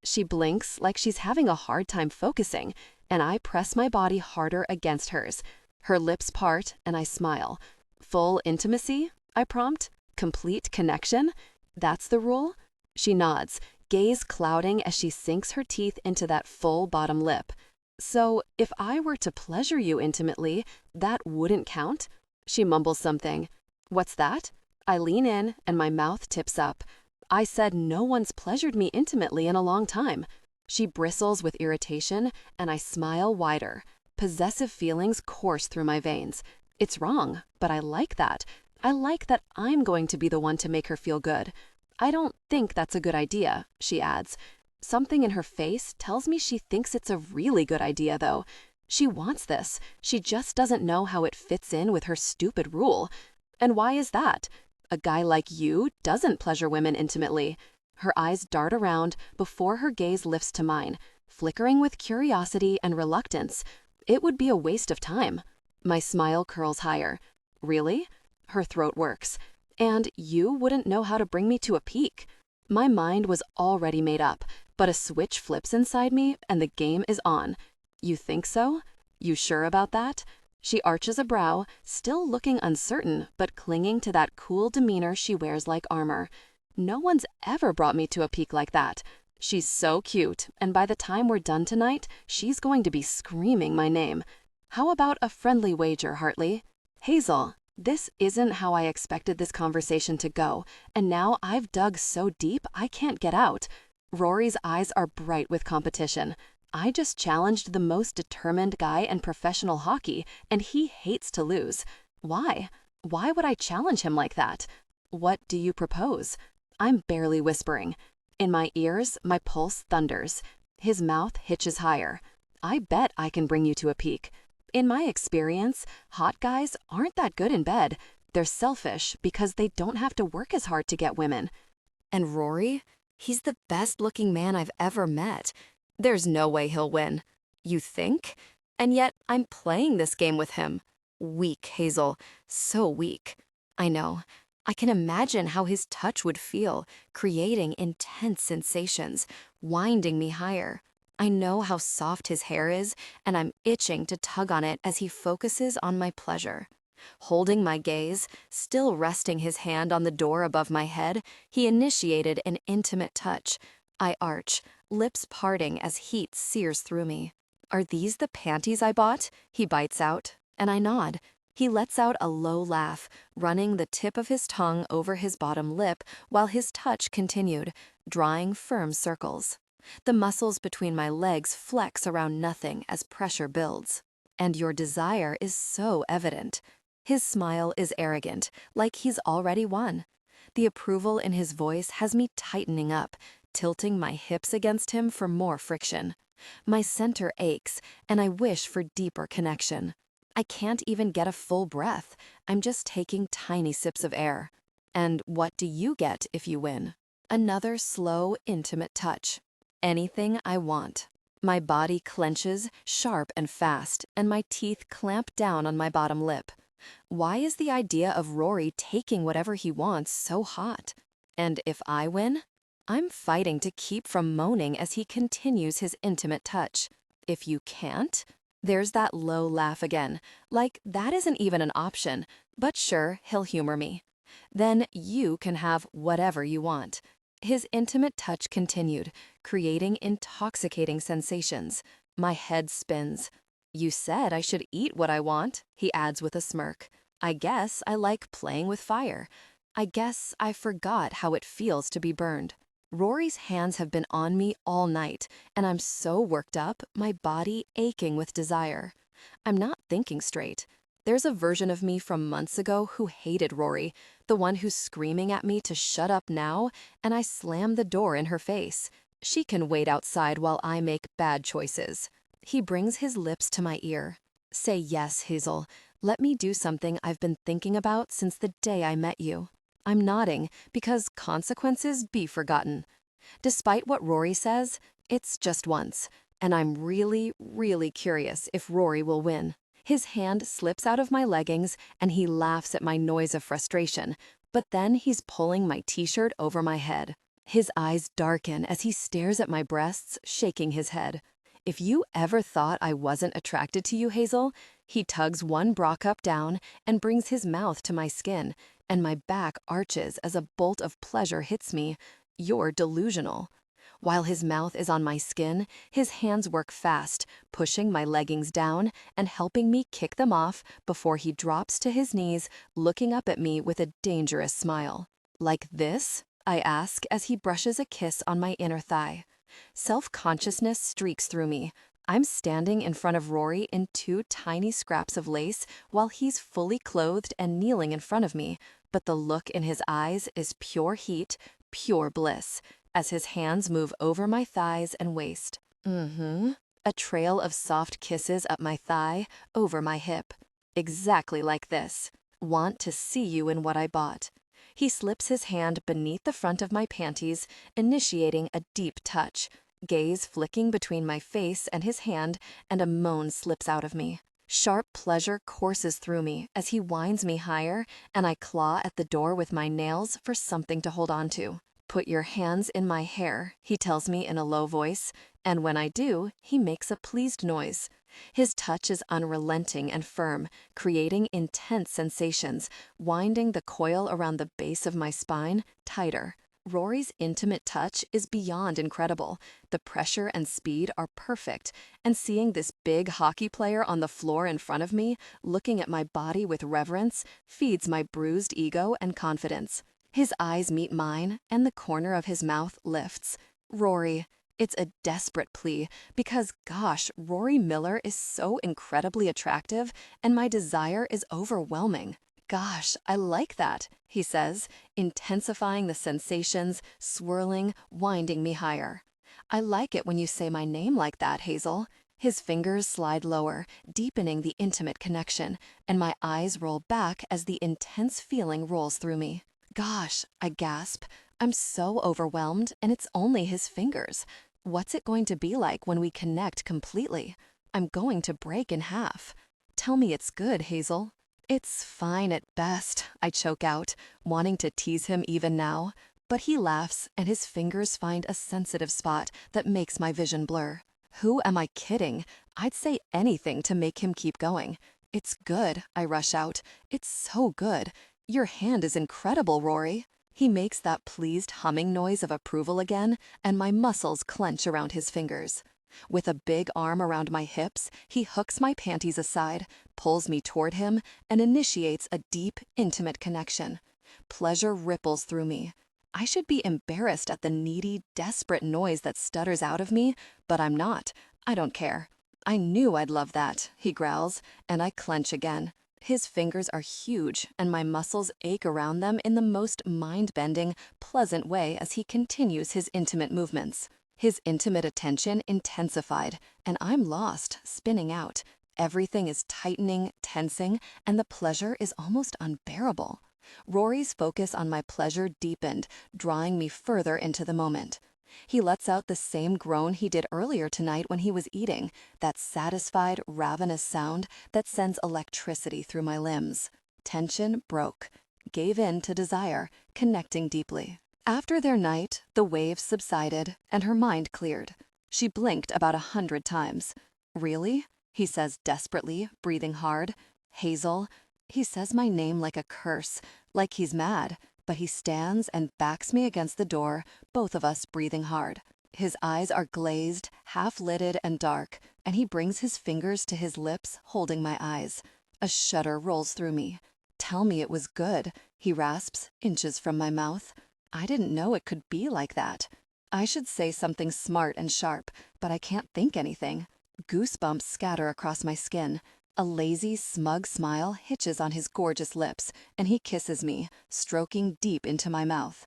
She blinks like she's having a hard time focusing, and I press my body harder against hers. Her lips part, and I smile. Full intimacy? I prompt. Complete connection? That's the rule? She nods, gaze clouding as she sinks her teeth into that full bottom lip. So, if I were to pleasure you intimately, that wouldn't count? She mumbles something. What's that? I lean in, and my mouth tips up. I said no one's pleasured me intimately in a long time. She bristles with irritation, and I smile wider. Possessive feelings course through my veins. It's wrong, but I like that. I like that I'm going to be the one to make her feel good. I don't think that's a good idea, she adds. Something in her face tells me she thinks it's a really good idea, though. She wants this. She just doesn't know how it fits in with her stupid rule. And why is that? A guy like you doesn't pleasure women intimately. Her eyes dart around before her gaze lifts to mine, flickering with curiosity and reluctance. It would be a waste of time. My smile curls higher. Really? Her throat works. And you wouldn't know how to bring me to a peak. My mind was already made up, but a switch flips inside me and the game is on. You think so? You sure about that? She arches a brow, still looking uncertain, but clinging to that cool demeanor she wears like armor. No one's ever brought me to a peak like that. She's so cute, and by the time we're done tonight, she's going to be screaming my name. How about a friendly wager, Hartley? Hazel, this isn't how I expected this conversation to go, and now I've dug so deep I can't get out. Rory's eyes are bright with competition. I just challenged the most determined guy in professional hockey, and he hates to lose. Why? Why would I challenge him like that? What do you propose? I'm barely whispering. In my ears, my pulse thunders. His mouth hitches higher. I bet I can bring you to a peak. In my experience, hot guys aren't that good in bed. They're selfish because they don't have to work as hard to get women. And Rory? He's the best-looking man I've ever met. There's no way he'll win. You think? And yet I'm playing this game with him. Weak, Hazel. So weak. I know. I can imagine how his touch would feel, creating intense sensations, winding me higher. I know how soft his hair is, and I'm itching to tug on it as he focuses on my pleasure. Holding my gaze, still resting his hand on the door above my head, he initiated an intimate touch. I arch, lips parting as heat sears through me. Are these the panties I bought? He bites out, and I nod. He lets out a low laugh, running the tip of his tongue over his bottom lip while his touch continued, drawing firm circles. The muscles between my legs flex around nothing as pressure builds. And your desire is so evident. His smile is arrogant, like he's already won. The approval in his voice has me tightening up, tilting my hips against him for more friction. My center aches, and I wish for deeper connection. I can't even get a full breath. I'm just taking tiny sips of air. And what do you get if you win? Another slow, intimate touch. Anything I want. My body clenches, sharp and fast, and my teeth clamp down on my bottom lip. Why is the idea of Rory taking whatever he wants so hot? And if I win? I'm fighting to keep from moaning as he continues his intimate touch. If you can't? There's that low laugh again, like that isn't even an option, but sure, he'll humor me. Then you can have whatever you want. His intimate touch continued, creating intoxicating sensations. My head spins. You said I should eat what I want, he adds with a smirk. I guess I like playing with fire. I guess I forgot how it feels to be burned. Rory's hands have been on me all night, and I'm so worked up, my body aching with desire. I'm not thinking straight. There's a version of me from months ago who hated Rory, the one who's screaming at me to shut up now, and I slam the door in her face. She can wait outside while I make bad choices. He brings his lips to my ear. Say yes, Hazel. Let me do something I've been thinking about since the day I met you. I'm nodding because consequences be forgotten. Despite what Rory says, it's just once, and I'm really, really curious if Rory will win. His hand slips out of my leggings and he laughs at my noise of frustration, but then he's pulling my t-shirt over my head. His eyes darken as he stares at my breasts, shaking his head. If you ever thought I wasn't attracted to you, Hazel, he tugs one bra cup down and brings his mouth to my skin, and my back arches as a bolt of pleasure hits me. You're delusional. While his mouth is on my skin, his hands work fast, pushing my leggings down and helping me kick them off before he drops to his knees, looking up at me with a dangerous smile. Like this? I ask as he brushes a kiss on my inner thigh. Self-consciousness streaks through me. I'm standing in front of Rory in two tiny scraps of lace while he's fully clothed and kneeling in front of me, but the look in his eyes is pure heat, pure bliss, as his hands move over my thighs and waist. A trail of soft kisses up my thigh, over my hip. Exactly like this. Want to see you in what I bought. He slips his hand beneath the front of my panties, initiating a deep touch, gaze flicking between my face and his hand, and a moan slips out of me. Sharp pleasure courses through me as he winds me higher, and I claw at the door with my nails for something to hold on to. Put your hands in my hair, he tells me in a low voice, and when I do, he makes a pleased noise. His touch is unrelenting and firm, creating intense sensations, winding the coil around the base of my spine tighter. Rory's intimate touch is beyond incredible. The pressure and speed are perfect, and seeing this big hockey player on the floor in front of me, looking at my body with reverence, feeds my bruised ego and confidence. His eyes meet mine, and the corner of his mouth lifts. Rory. It's a desperate plea, because gosh, Rory Miller is so incredibly attractive, and my desire is overwhelming. Gosh, I like that, he says, intensifying the sensations, swirling, winding me higher. I like it when you say my name like that, Hazel. His fingers slide lower, deepening the intimate connection, and my eyes roll back as the intense feeling rolls through me. Gosh, I gasp. I'm so overwhelmed, and it's only his fingers. What's it going to be like when we connect completely? I'm going to break in half. Tell me it's good, Hazel. It's fine at best, I choke out, wanting to tease him even now. But he laughs, and his fingers find a sensitive spot that makes my vision blur. Who am I kidding? I'd say anything to make him keep going. It's good, I rush out. It's so good. Your hand is incredible, Rory. He makes that pleased humming noise of approval again, and my muscles clench around his fingers. With a big arm around my hips, he hooks my panties aside, pulls me toward him, and initiates a deep, intimate connection. Pleasure ripples through me. I should be embarrassed at the needy, desperate noise that stutters out of me, but I'm not. I don't care. I knew I'd love that, he growls, and I clench again. His fingers are huge, and my muscles ache around them in the most mind-bending, pleasant way as he continues his intimate movements. His intimate attention intensified, and I'm lost, spinning out. Everything is tightening, tensing, and the pleasure is almost unbearable. Rory's focus on my pleasure deepened, drawing me further into the moment. He lets out the same groan he did earlier tonight when he was eating, that satisfied, ravenous sound that sends electricity through my limbs. Tension broke, gave in to desire, connecting deeply. After their night, the waves subsided, and her mind cleared. She blinked about 100 times. Really? He says desperately, breathing hard. Hazel. He says my name like a curse, like he's mad. But he stands and backs me against the door, both of us breathing hard. His eyes are glazed, half-lidded and dark, and he brings his fingers to his lips, holding my eyes. A shudder rolls through me. Tell me it was good, he rasps, inches from my mouth. I didn't know it could be like that. I should say something smart and sharp, but I can't think anything. Goosebumps scatter across my skin. A lazy, smug smile hitches on his gorgeous lips, and he kisses me, stroking deep into my mouth.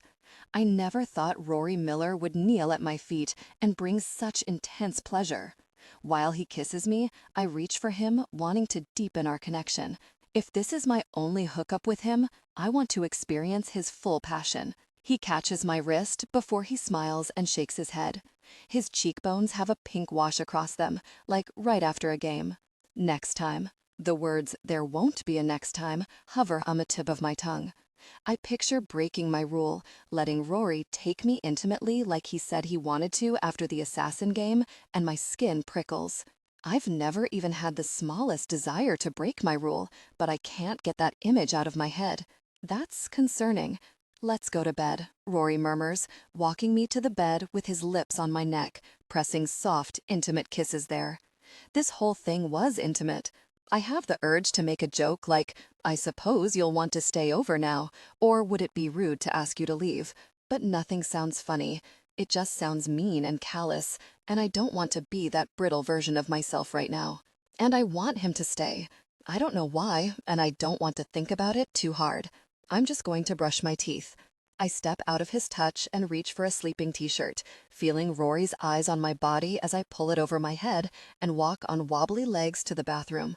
I never thought Rory Miller would kneel at my feet and bring such intense pleasure. While he kisses me, I reach for him, wanting to deepen our connection. If this is my only hookup with him, I want to experience his full passion. He catches my wrist before he smiles and shakes his head. His cheekbones have a pink wash across them, like right after a game. Next time. The words, "there won't be a next time," hover on the tip of my tongue. I picture breaking my rule, letting Rory take me intimately like he said he wanted to after the assassin game, and my skin prickles. I've never even had the smallest desire to break my rule, but I can't get that image out of my head. That's concerning. "Let's go to bed," Rory murmurs, walking me to the bed with his lips on my neck, pressing soft, intimate kisses there. This whole thing was intimate. I have the urge to make a joke like, "I suppose you'll want to stay over now," or "would it be rude to ask you to leave?" But nothing sounds funny. It just sounds mean and callous, and I don't want to be that brittle version of myself right now. And I want him to stay. I don't know why, and I don't want to think about it too hard. I'm just going to brush my teeth. I step out of his touch and reach for a sleeping t-shirt, feeling Rory's eyes on my body as I pull it over my head and walk on wobbly legs to the bathroom.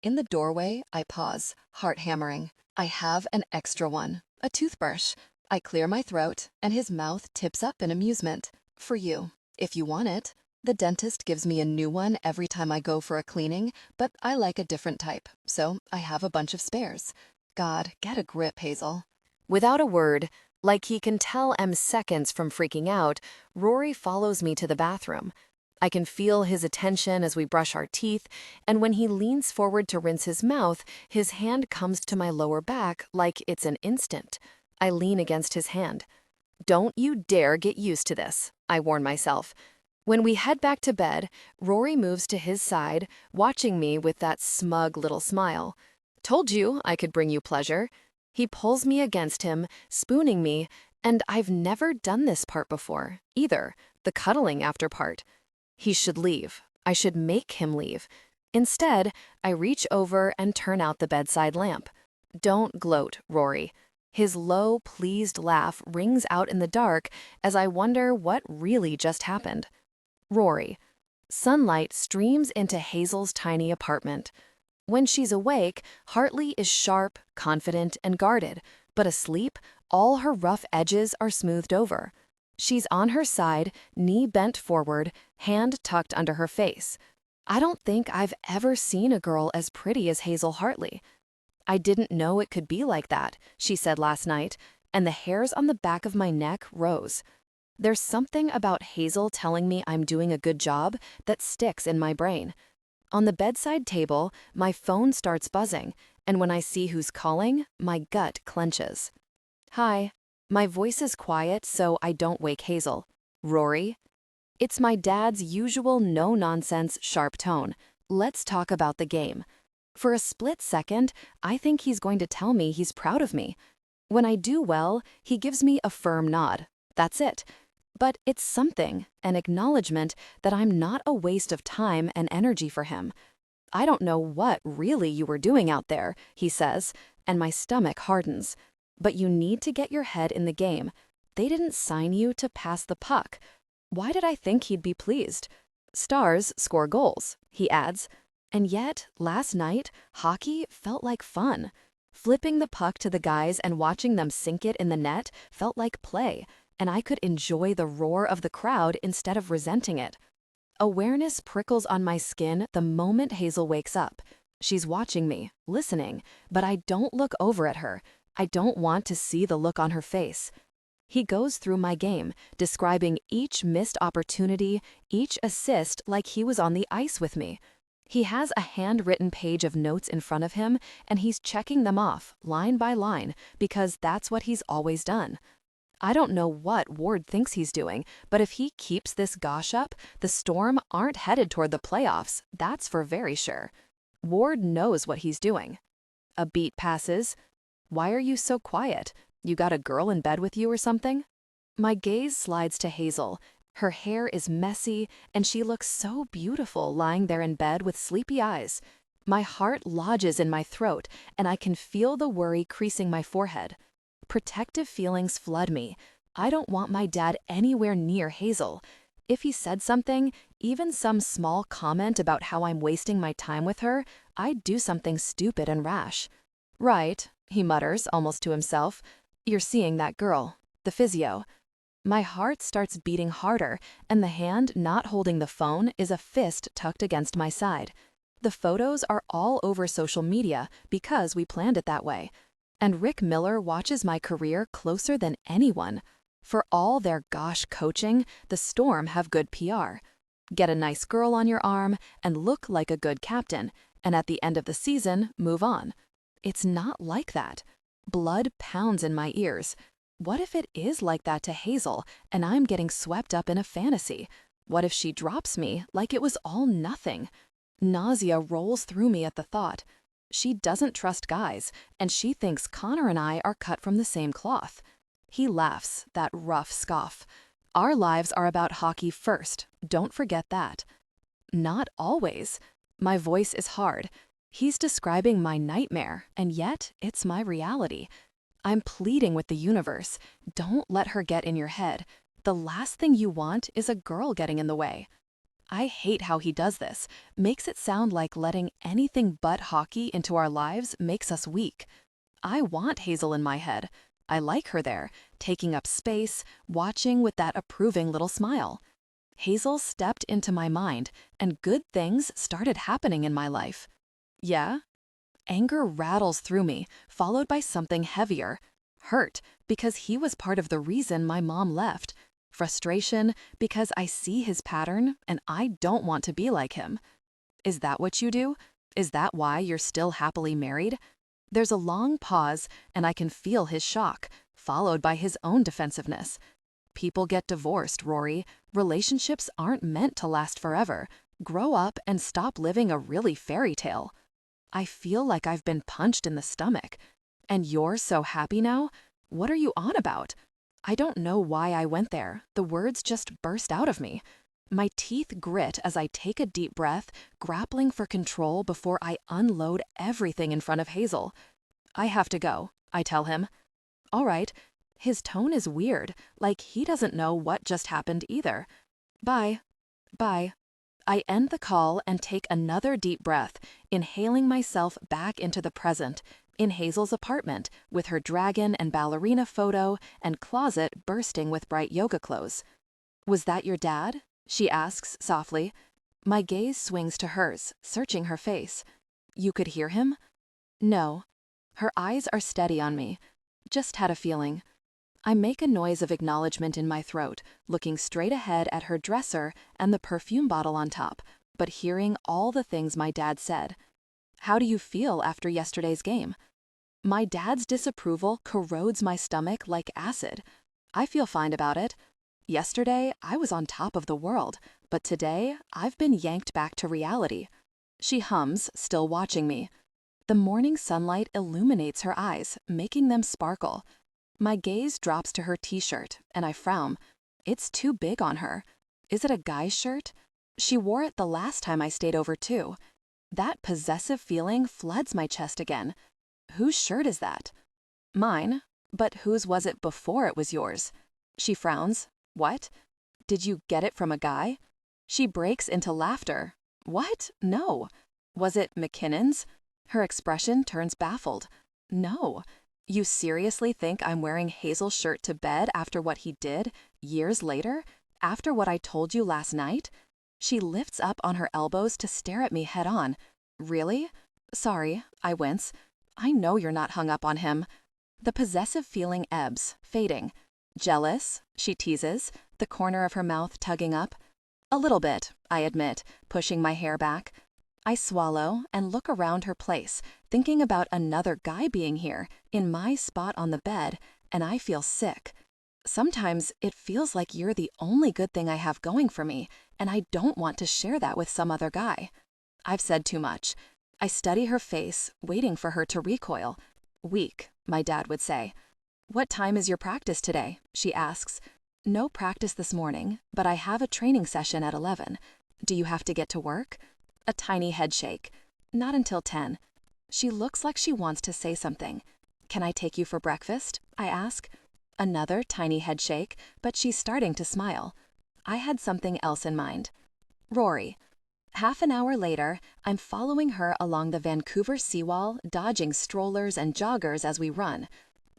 In the doorway, I pause, heart hammering. I have an extra one, a toothbrush. I clear my throat, and his mouth tips up in amusement. "For you, if you want it." The dentist gives me a new one every time I go for a cleaning, but I like a different type, so I have a bunch of spares. God, get a grip, Hazel. Without a word, like he can tell I'm seconds from freaking out, Rory follows me to the bathroom. I can feel his attention as we brush our teeth, and when he leans forward to rinse his mouth, his hand comes to my lower back like it's an instant. I lean against his hand. "Don't you dare get used to this," I warn myself. When we head back to bed, Rory moves to his side, watching me with that smug little smile. "Told you I could bring you pleasure." He pulls me against him, spooning me, and I've never done this part before, either, the cuddling after part. He should leave. I should make him leave. Instead, I reach over and turn out the bedside lamp. "Don't gloat, Rory." His low, pleased laugh rings out in the dark as I wonder what really just happened. Rory. Sunlight streams into Hazel's tiny apartment. When she's awake, Hartley is sharp, confident, and guarded, but asleep, all her rough edges are smoothed over. She's on her side, knee bent forward, hand tucked under her face. I don't think I've ever seen a girl as pretty as Hazel Hartley. "I didn't know it could be like that," she said last night, and the hairs on the back of my neck rose. There's something about Hazel telling me I'm doing a good job that sticks in my brain. On the bedside table, my phone starts buzzing, and when I see who's calling, my gut clenches. "Hi." My voice is quiet so I don't wake Hazel. "Rory?" It's my dad's usual no-nonsense, sharp tone. "Let's talk about the game." For a split second, I think he's going to tell me he's proud of me. When I do well, he gives me a firm nod. That's it. But it's something, an acknowledgement that I'm not a waste of time and energy for him. "I don't know what really you were doing out there," he says, and my stomach hardens. "But you need to get your head in the game. They didn't sign you to pass the puck." Why did I think he'd be pleased? "Stars score goals," he adds. And yet, last night, hockey felt like fun. Flipping the puck to the guys and watching them sink it in the net felt like play, and I could enjoy the roar of the crowd instead of resenting it. Awareness prickles on my skin the moment Hazel wakes up. She's watching me, listening, but I don't look over at her. I don't want to see the look on her face. He goes through my game, describing each missed opportunity, each assist like he was on the ice with me. He has a handwritten page of notes in front of him, and he's checking them off, line by line, because that's what he's always done. I don't know what Ward thinks he's doing, but if he keeps this gosh up, the Storm aren't headed toward the playoffs, that's for very sure. Ward knows what he's doing. A beat passes. "Why are you so quiet?" You got a girl in bed with you or something? My gaze slides to Hazel. Her hair is messy, and she looks so beautiful lying there in bed with sleepy eyes. My heart lodges in my throat, and I can feel the worry creasing my forehead. Protective feelings flood me. I don't want my dad anywhere near Hazel. If he said something, even some small comment about how I'm wasting my time with her, I'd do something stupid and rash. Right, he mutters, almost to himself. You're seeing that girl, the physio. My heart starts beating harder, and the hand not holding the phone is a fist tucked against my side. The photos are all over social media because we planned it that way. And Rick Miller watches my career closer than anyone. For all their gosh coaching, the Storm have good PR. Get a nice girl on your arm and look like a good captain, and at the end of the season, move on. It's not like that. Blood pounds in my ears. What if it is like that to Hazel, and I'm getting swept up in a fantasy? What if she drops me like it was all nothing? Nausea rolls through me at the thought. She doesn't trust guys, and she thinks Connor and I are cut from the same cloth. He laughs, that rough scoff. Our lives are about hockey first, don't forget that. Not always. My voice is hard. He's describing my nightmare, and yet it's my reality. I'm pleading with the universe. Don't let her get in your head. The last thing you want is a girl getting in the way. I hate how he does this. Makes it sound like letting anything but hockey into our lives makes us weak. I want Hazel in my head. I like her there, taking up space, watching with that approving little smile. Hazel stepped into my mind, and good things started happening in my life. Yeah? Anger rattles through me, followed by something heavier. Hurt, because he was part of the reason my mom left. Frustration, because I see his pattern, and I don't want to be like him. Is that what you do? Is that why you're still happily married? There's a long pause, and I can feel his shock, followed by his own defensiveness. People get divorced, Rory. Relationships aren't meant to last forever. Grow up and stop living a really fairy tale. I feel like I've been punched in the stomach. And you're so happy now? What are you on about? I don't know why I went there. The words just burst out of me. My teeth grit as I take a deep breath, grappling for control before I unload everything in front of Hazel. I have to go, I tell him. All right. His tone is weird, like he doesn't know what just happened either. Bye. Bye. I end the call and take another deep breath, inhaling myself back into the present, in Hazel's apartment, with her dragon and ballerina photo and closet bursting with bright yoga clothes. Was that your dad? She asks softly. My gaze swings to hers, searching her face. You could hear him? No. Her eyes are steady on me. Just had a feeling. I make a noise of acknowledgement in my throat, looking straight ahead at her dresser and the perfume bottle on top, but hearing all the things my dad said. How do you feel after yesterday's game? My dad's disapproval corrodes my stomach like acid. I feel fine about it. Yesterday, I was on top of the world, but today, I've been yanked back to reality. She hums, still watching me. The morning sunlight illuminates her eyes, making them sparkle. My gaze drops to her t-shirt, and I frown. It's too big on her. Is it a guy's shirt? She wore it the last time I stayed over too. That possessive feeling floods my chest again. Whose shirt is that? Mine, but whose was it before it was yours? She frowns. What? Did you get it from a guy? She breaks into laughter. What? No. Was it McKinnon's? Her expression turns baffled. No. You seriously think I'm wearing Hazel's shirt to bed after what he did, years later? After what I told you last night? She lifts up on her elbows to stare at me head on. Really? Sorry, I wince. I know you're not hung up on him. The possessive feeling ebbs, fading. Jealous? She teases, the corner of her mouth tugging up. A little bit, I admit, pushing my hair back. I swallow and look around her place, thinking about another guy being here, in my spot on the bed, and I feel sick. Sometimes it feels like you're the only good thing I have going for me, and I don't want to share that with some other guy. I've said too much. I study her face, waiting for her to recoil. Weak, my dad would say. "What time is your practice today?" she asks. "No practice this morning, but I have a training session at 11. Do you have to get to work?" A tiny head shake. "Not until 10. She looks like she wants to say something. "Can I take you for breakfast?" I ask. Another tiny head shake, but she's starting to smile. I had something else in mind. Rory. Half an hour later, I'm following her along the Vancouver seawall, dodging strollers and joggers as we run.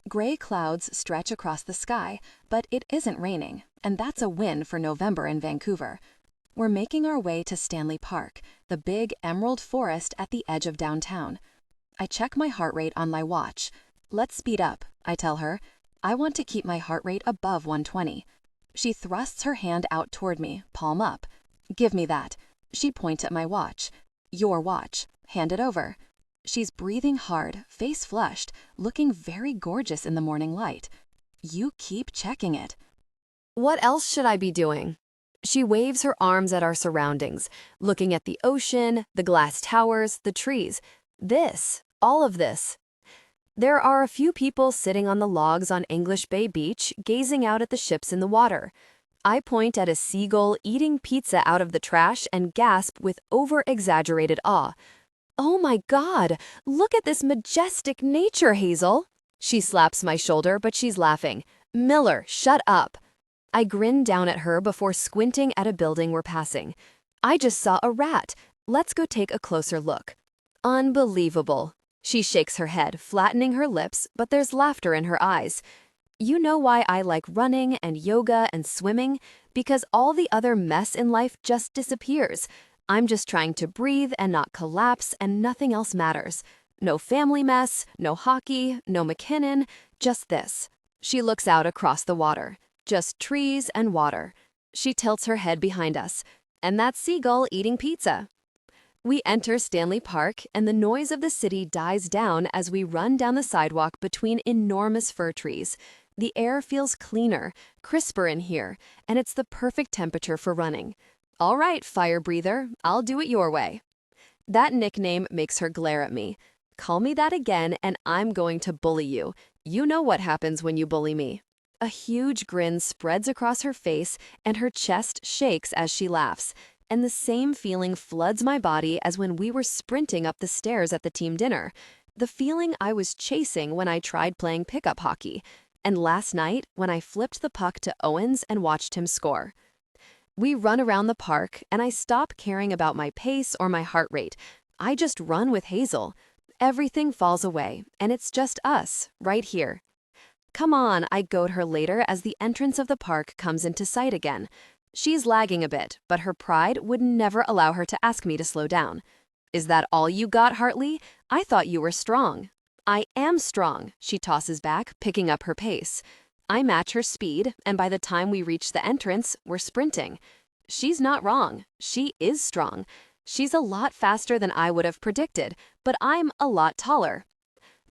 Gray clouds stretch across the sky, but it isn't raining, and that's a win for November in Vancouver. We're making our way to Stanley Park, the big emerald forest at the edge of downtown. I check my heart rate on my watch. "Let's speed up," I tell her. I want to keep my heart rate above 120. She thrusts her hand out toward me, palm up. "Give me that." She points at my watch. "Your watch. Hand it over." She's breathing hard, face flushed, looking very gorgeous in the morning light. "You keep checking it." What else should I be doing? She waves her arms at our surroundings, looking at the ocean, the glass towers, the trees. All of this. There are a few people sitting on the logs on English Bay Beach, gazing out at the ships in the water. I point at a seagull eating pizza out of the trash and gasp with over-exaggerated awe. "Oh my God, look at this majestic nature, Hazel." She slaps my shoulder, but she's laughing. "Miller, shut up." I grin down at her before squinting at a building we're passing. "I just saw a rat. Let's go take a closer look." "Unbelievable." She shakes her head, flattening her lips, but there's laughter in her eyes. "You know why I like running and yoga and swimming? Because all the other mess in life just disappears. I'm just trying to breathe and not collapse, and nothing else matters. No family mess, no hockey, no McKinnon, just this." She looks out across the water. Just trees and water. She tilts her head behind us. And that seagull eating pizza. We enter Stanley Park, and the noise of the city dies down as we run down the sidewalk between enormous fir trees. The air feels cleaner, crisper in here, and it's the perfect temperature for running. "All right, fire breather, I'll do it your way." That nickname makes her glare at me. "Call me that again, and I'm going to bully you. You know what happens when you bully me." A huge grin spreads across her face, and her chest shakes as she laughs. And the same feeling floods my body as when we were sprinting up the stairs at the team dinner. The feeling I was chasing when I tried playing pickup hockey. And last night when I flipped the puck to Owens and watched him score. We run around the park, and I stop caring about my pace or my heart rate. I just run with Hazel. Everything falls away, and it's just us, right here. "Come on," I goad her later as the entrance of the park comes into sight again. She's lagging a bit, but her pride would never allow her to ask me to slow down. "Is that all you got, Hartley? I thought you were strong." "I am strong," she tosses back, picking up her pace. I match her speed, and by the time we reach the entrance, we're sprinting. She's not wrong. She is strong. She's a lot faster than I would have predicted, but I'm a lot taller.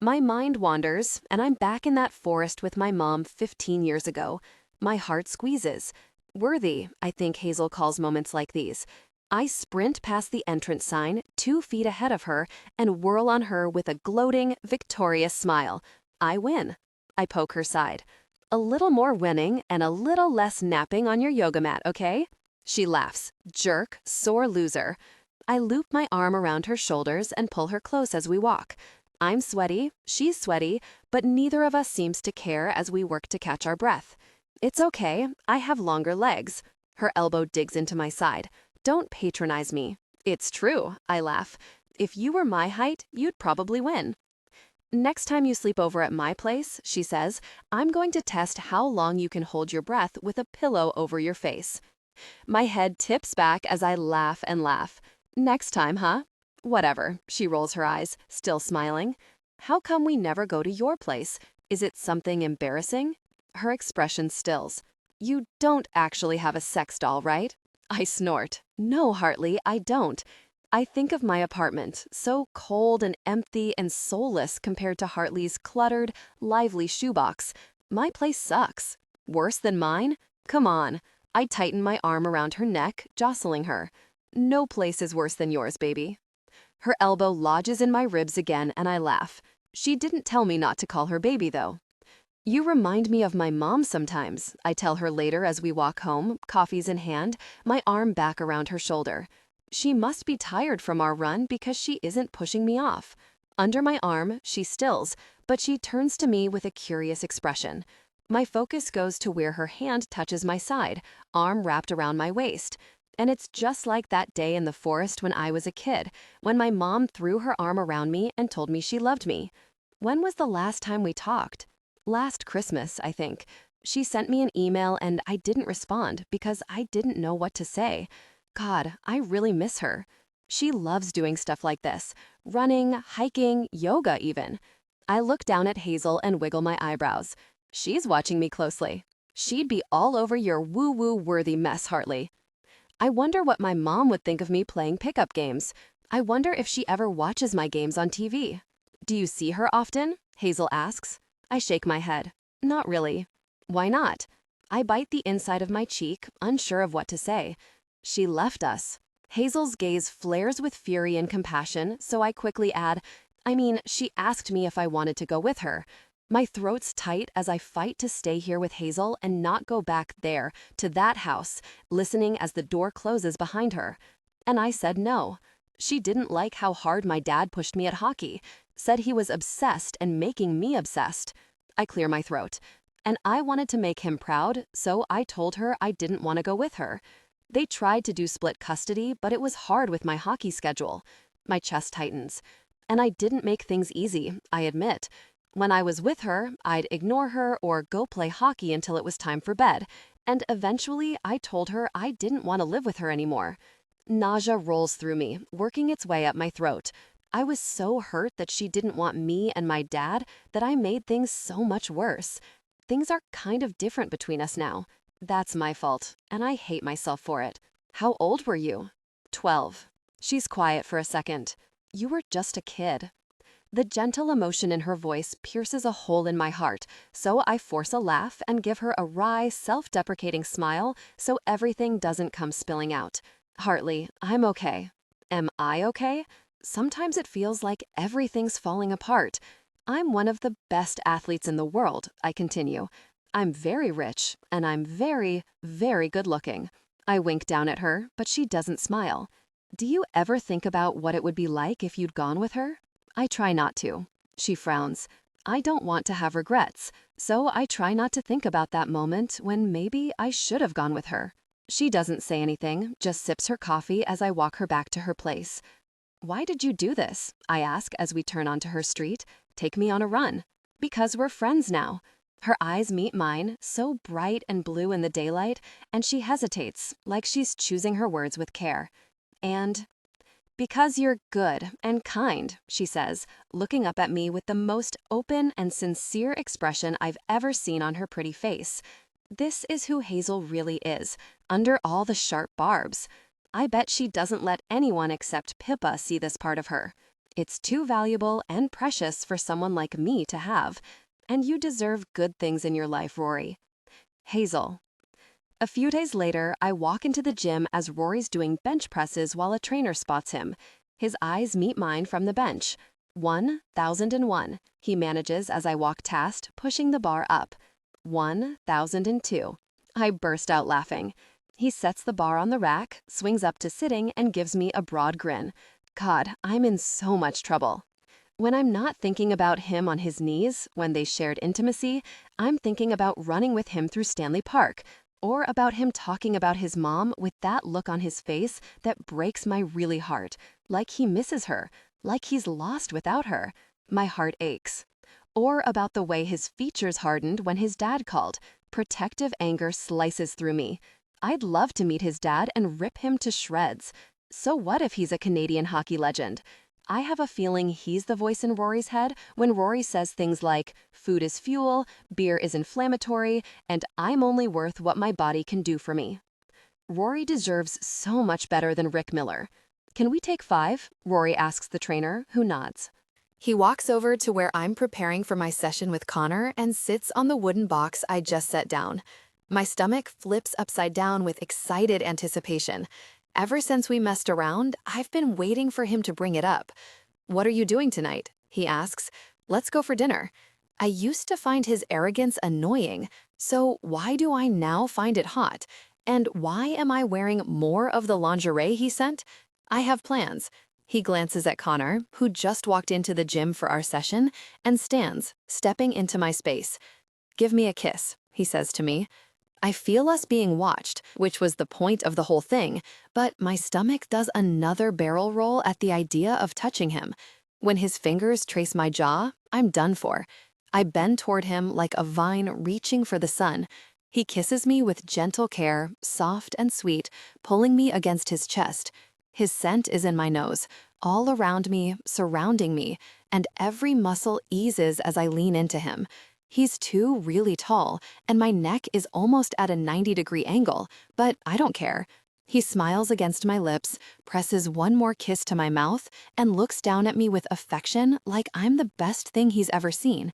My mind wanders, and I'm back in that forest with my mom 15 years ago. My heart squeezes. Worthy, I think Hazel calls moments like these. I sprint past the entrance sign, 2 feet ahead of her, and whirl on her with a gloating, victorious smile. I win. I poke her side. "A little more winning and a little less napping on your yoga mat, okay?" She laughs. Jerk, sore loser. I loop my arm around her shoulders and pull her close as we walk. I'm sweaty, she's sweaty, but neither of us seems to care as we work to catch our breath. "It's okay, I have longer legs." Her elbow digs into my side. "Don't patronize me." "It's true," I laugh. "If you were my height, you'd probably win." "Next time you sleep over at my place," she says, "I'm going to test how long you can hold your breath with a pillow over your face." My head tips back as I laugh and laugh. "Next time, huh?" "Whatever," she rolls her eyes, still smiling. "How come we never go to your place? Is it something embarrassing?" Her expression stills. "You don't actually have a sex doll, right?" I snort. "No, Hartley, I don't." I think of my apartment, so cold and empty and soulless compared to Hartley's cluttered, lively shoebox. My place sucks. Worse than mine? Come on. I tighten my arm around her neck, jostling her. "No place is worse than yours, baby." Her elbow lodges in my ribs again, and I laugh. She didn't tell me not to call her baby, though. You remind me of my mom sometimes, I tell her later as we walk home, coffees in hand, my arm back around her shoulder. She must be tired from our run because she isn't pushing me off. Under my arm, she stills, but she turns to me with a curious expression. My focus goes to where her hand touches my side, arm wrapped around my waist. And it's just like that day in the forest when I was a kid, when my mom threw her arm around me and told me she loved me. When was the last time we talked? Last Christmas, I think. She sent me an email and I didn't respond because I didn't know what to say. God, I really miss her. She loves doing stuff like this, running, hiking, yoga even. I look down at Hazel and wiggle my eyebrows. She's watching me closely. She'd be all over your woo-woo worthy mess, Hartley. I wonder what my mom would think of me playing pickup games. I wonder if she ever watches my games on TV. Do you see her often? Hazel asks. I shake my head. Not really. Why not? I bite the inside of my cheek, unsure of what to say. She left us. Hazel's gaze flares with fury and compassion, so I quickly add, she asked me if I wanted to go with her. My throat's tight as I fight to stay here with Hazel and not go back there, to that house, listening as the door closes behind her. And I said no. She didn't like how hard my dad pushed me at hockey, said he was obsessed and making me obsessed. I clear my throat. And I wanted to make him proud, so I told her I didn't want to go with her. They tried to do split custody, but it was hard with my hockey schedule. My chest tightens. And I didn't make things easy, I admit. When I was with her, I'd ignore her or go play hockey until it was time for bed. And eventually, I told her I didn't want to live with her anymore. Nausea rolls through me, working its way up my throat. I was so hurt that she didn't want me and my dad that I made things so much worse. Things are kind of different between us now. That's my fault, and I hate myself for it. How old were you? 12. She's quiet for a second. You were just a kid. The gentle emotion in her voice pierces a hole in my heart, so I force a laugh and give her a wry, self-deprecating smile so everything doesn't come spilling out. Hartley, I'm okay. Am I okay? Sometimes it feels like everything's falling apart. I'm one of the best athletes in the world, I continue. I'm very rich, and I'm very, very good looking. I wink down at her, but she doesn't smile. Do you ever think about what it would be like if you'd gone with her? I try not to. She frowns. I don't want to have regrets, so I try not to think about that moment when maybe I should have gone with her. She doesn't say anything, just sips her coffee as I walk her back to her place. Why did you do this? I ask as we turn onto her street. Take me on a run. Because we're friends now. Her eyes meet mine, so bright and blue in the daylight, and she hesitates, like she's choosing her words with care. And because you're good and kind, she says, looking up at me with the most open and sincere expression I've ever seen on her pretty face. This is who Hazel really is, under all the sharp barbs. I bet she doesn't let anyone except Pippa see this part of her. It's too valuable and precious for someone like me to have. And you deserve good things in your life, Rory. Hazel. A few days later, I walk into the gym as Rory's doing bench presses while a trainer spots him. His eyes meet mine from the bench. 1,001, he manages as I walk past, pushing the bar up. 1,002. I burst out laughing. He sets the bar on the rack, swings up to sitting, and gives me a broad grin. God, I'm in so much trouble. When I'm not thinking about him on his knees, when they shared intimacy, I'm thinking about running with him through Stanley Park, or about him talking about his mom with that look on his face that breaks my really heart, like he misses her, like he's lost without her. My heart aches. Or about the way his features hardened when his dad called. Protective anger slices through me. I'd love to meet his dad and rip him to shreds. So what if he's a Canadian hockey legend? I have a feeling he's the voice in Rory's head when Rory says things like, food is fuel, beer is inflammatory, and I'm only worth what my body can do for me. Rory deserves so much better than Rick Miller. Can we take 5? Rory asks the trainer, who nods. He walks over to where I'm preparing for my session with Connor and sits on the wooden box I just set down. My stomach flips upside down with excited anticipation. Ever since we messed around, I've been waiting for him to bring it up. What are you doing tonight? He asks. Let's go for dinner. I used to find his arrogance annoying, so why do I now find it hot? And why am I wearing more of the lingerie he sent? I have plans. He glances at Connor, who just walked into the gym for our session, and stands, stepping into my space. "Give me a kiss," he says to me. I feel us being watched, which was the point of the whole thing, but my stomach does another barrel roll at the idea of touching him. When his fingers trace my jaw, I'm done for. I bend toward him like a vine reaching for the sun. He kisses me with gentle care, soft and sweet, pulling me against his chest. His scent is in my nose, all around me, surrounding me, and every muscle eases as I lean into him. He's too really tall, and my neck is almost at a 90-degree angle, but I don't care. He smiles against my lips, presses one more kiss to my mouth, and looks down at me with affection like I'm the best thing he's ever seen.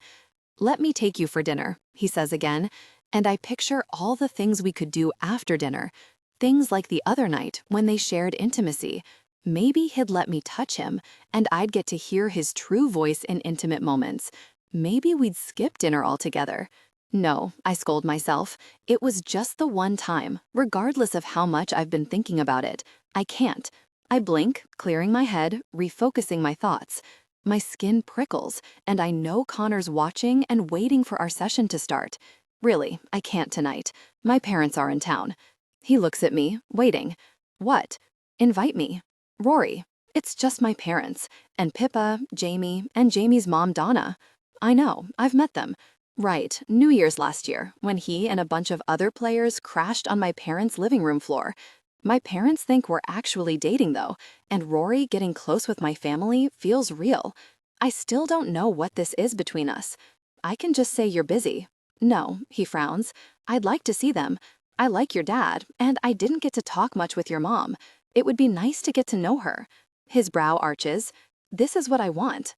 "Let me take you for dinner," he says again, and I picture all the things we could do after dinner. Things like the other night when they shared intimacy. Maybe he'd let me touch him, and I'd get to hear his true voice in intimate moments. Maybe we'd skip dinner altogether. No, I scold myself. It was just the one time, regardless of how much I've been thinking about it. I can't. I blink, clearing my head, refocusing my thoughts. My skin prickles, and I know Connor's watching and waiting for our session to start. Really, I can't tonight. My parents are in town. He looks at me, waiting. What? Invite me. Rory. It's just my parents, and Pippa, Jamie, and Jamie's mom, Donna. I know, I've met them. Right, New Year's last year, when he and a bunch of other players crashed on my parents' living room floor. My parents think we're actually dating, though, and Rory getting close with my family feels real. I still don't know what this is between us. I can just say you're busy. No, he frowns. I'd like to see them. I like your dad, and I didn't get to talk much with your mom. It would be nice to get to know her. His brow arches. This is what I want.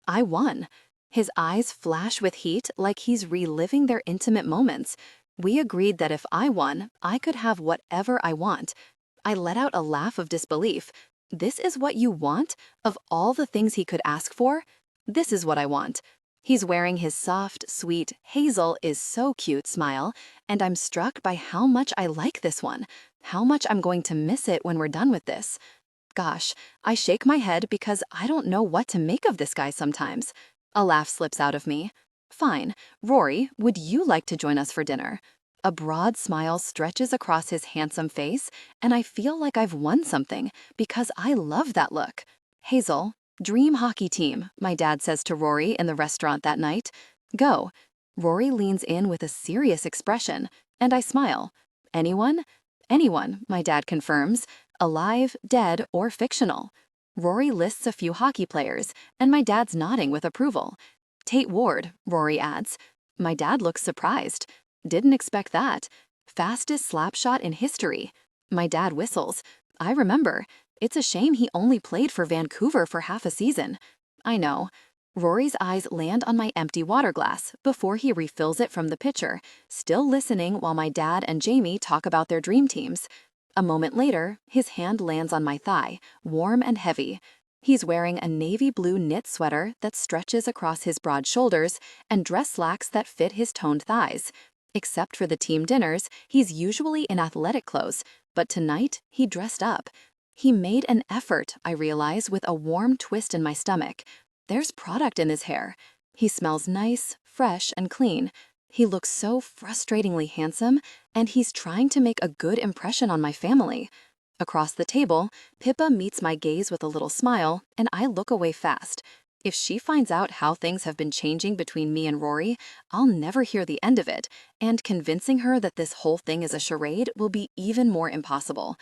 I won. His eyes flash with heat like he's reliving their intimate moments. We agreed that if I won, I could have whatever I want. I let out a laugh of disbelief. This is what you want? Of all the things he could ask for? This is what I want. He's wearing his soft, sweet, Hazel is so cute smile, and I'm struck by how much I like this one, how much I'm going to miss it when we're done with this. Gosh, I shake my head because I don't know what to make of this guy sometimes. A laugh slips out of me. Fine. Rory, would you like to join us for dinner? A broad smile stretches across his handsome face, and I feel like I've won something because I love that look. Hazel, dream hockey team, my dad says to Rory in the restaurant that night. Go. Rory leans in with a serious expression, and I smile. Anyone? Anyone, my dad confirms. Alive, dead, or fictional. Rory lists a few hockey players, and my dad's nodding with approval. Tate Ward, Rory adds. My dad looks surprised. Didn't expect that. Fastest slap shot in history. My dad whistles. I remember. It's a shame he only played for Vancouver for half a season. I know. Rory's eyes land on my empty water glass before he refills it from the pitcher, still listening while my dad and Jamie talk about their dream teams. A moment later, his hand lands on my thigh, warm and heavy. He's wearing a navy blue knit sweater that stretches across his broad shoulders and dress slacks that fit his toned thighs. Except for the team dinners, he's usually in athletic clothes, but tonight he dressed up. He made an effort, I realize, with a warm twist in my stomach. There's product in his hair. He smells nice, fresh, and clean. He looks so frustratingly handsome, and he's trying to make a good impression on my family. Across the table, Pippa meets my gaze with a little smile, and I look away fast. If she finds out how things have been changing between me and Rory, I'll never hear the end of it, and convincing her that this whole thing is a charade will be even more impossible.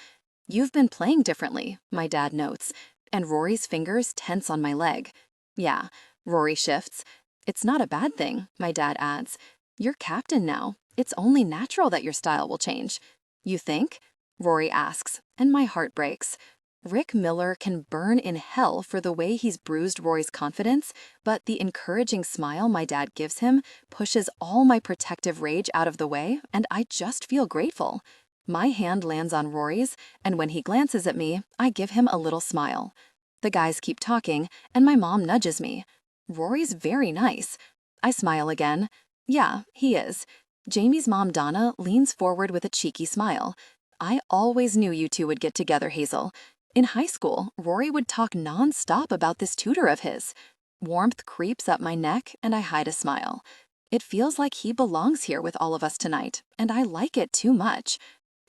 You've been playing differently, my dad notes, and Rory's fingers tense on my leg. Yeah, Rory shifts. It's not a bad thing, my dad adds. You're captain now. It's only natural that your style will change. You think? Rory asks, and my heart breaks. Rick Miller can burn in hell for the way he's bruised Rory's confidence, but the encouraging smile my dad gives him pushes all my protective rage out of the way, and I just feel grateful. My hand lands on Rory's, and when he glances at me, I give him a little smile. The guys keep talking, and my mom nudges me. Rory's very nice. I smile again. Yeah, he is. Jamie's mom, Donna, leans forward with a cheeky smile. I always knew you two would get together, Hazel. In high school, Rory would talk nonstop about this tutor of his. Warmth creeps up my neck, and I hide a smile. It feels like he belongs here with all of us tonight, and I like it too much.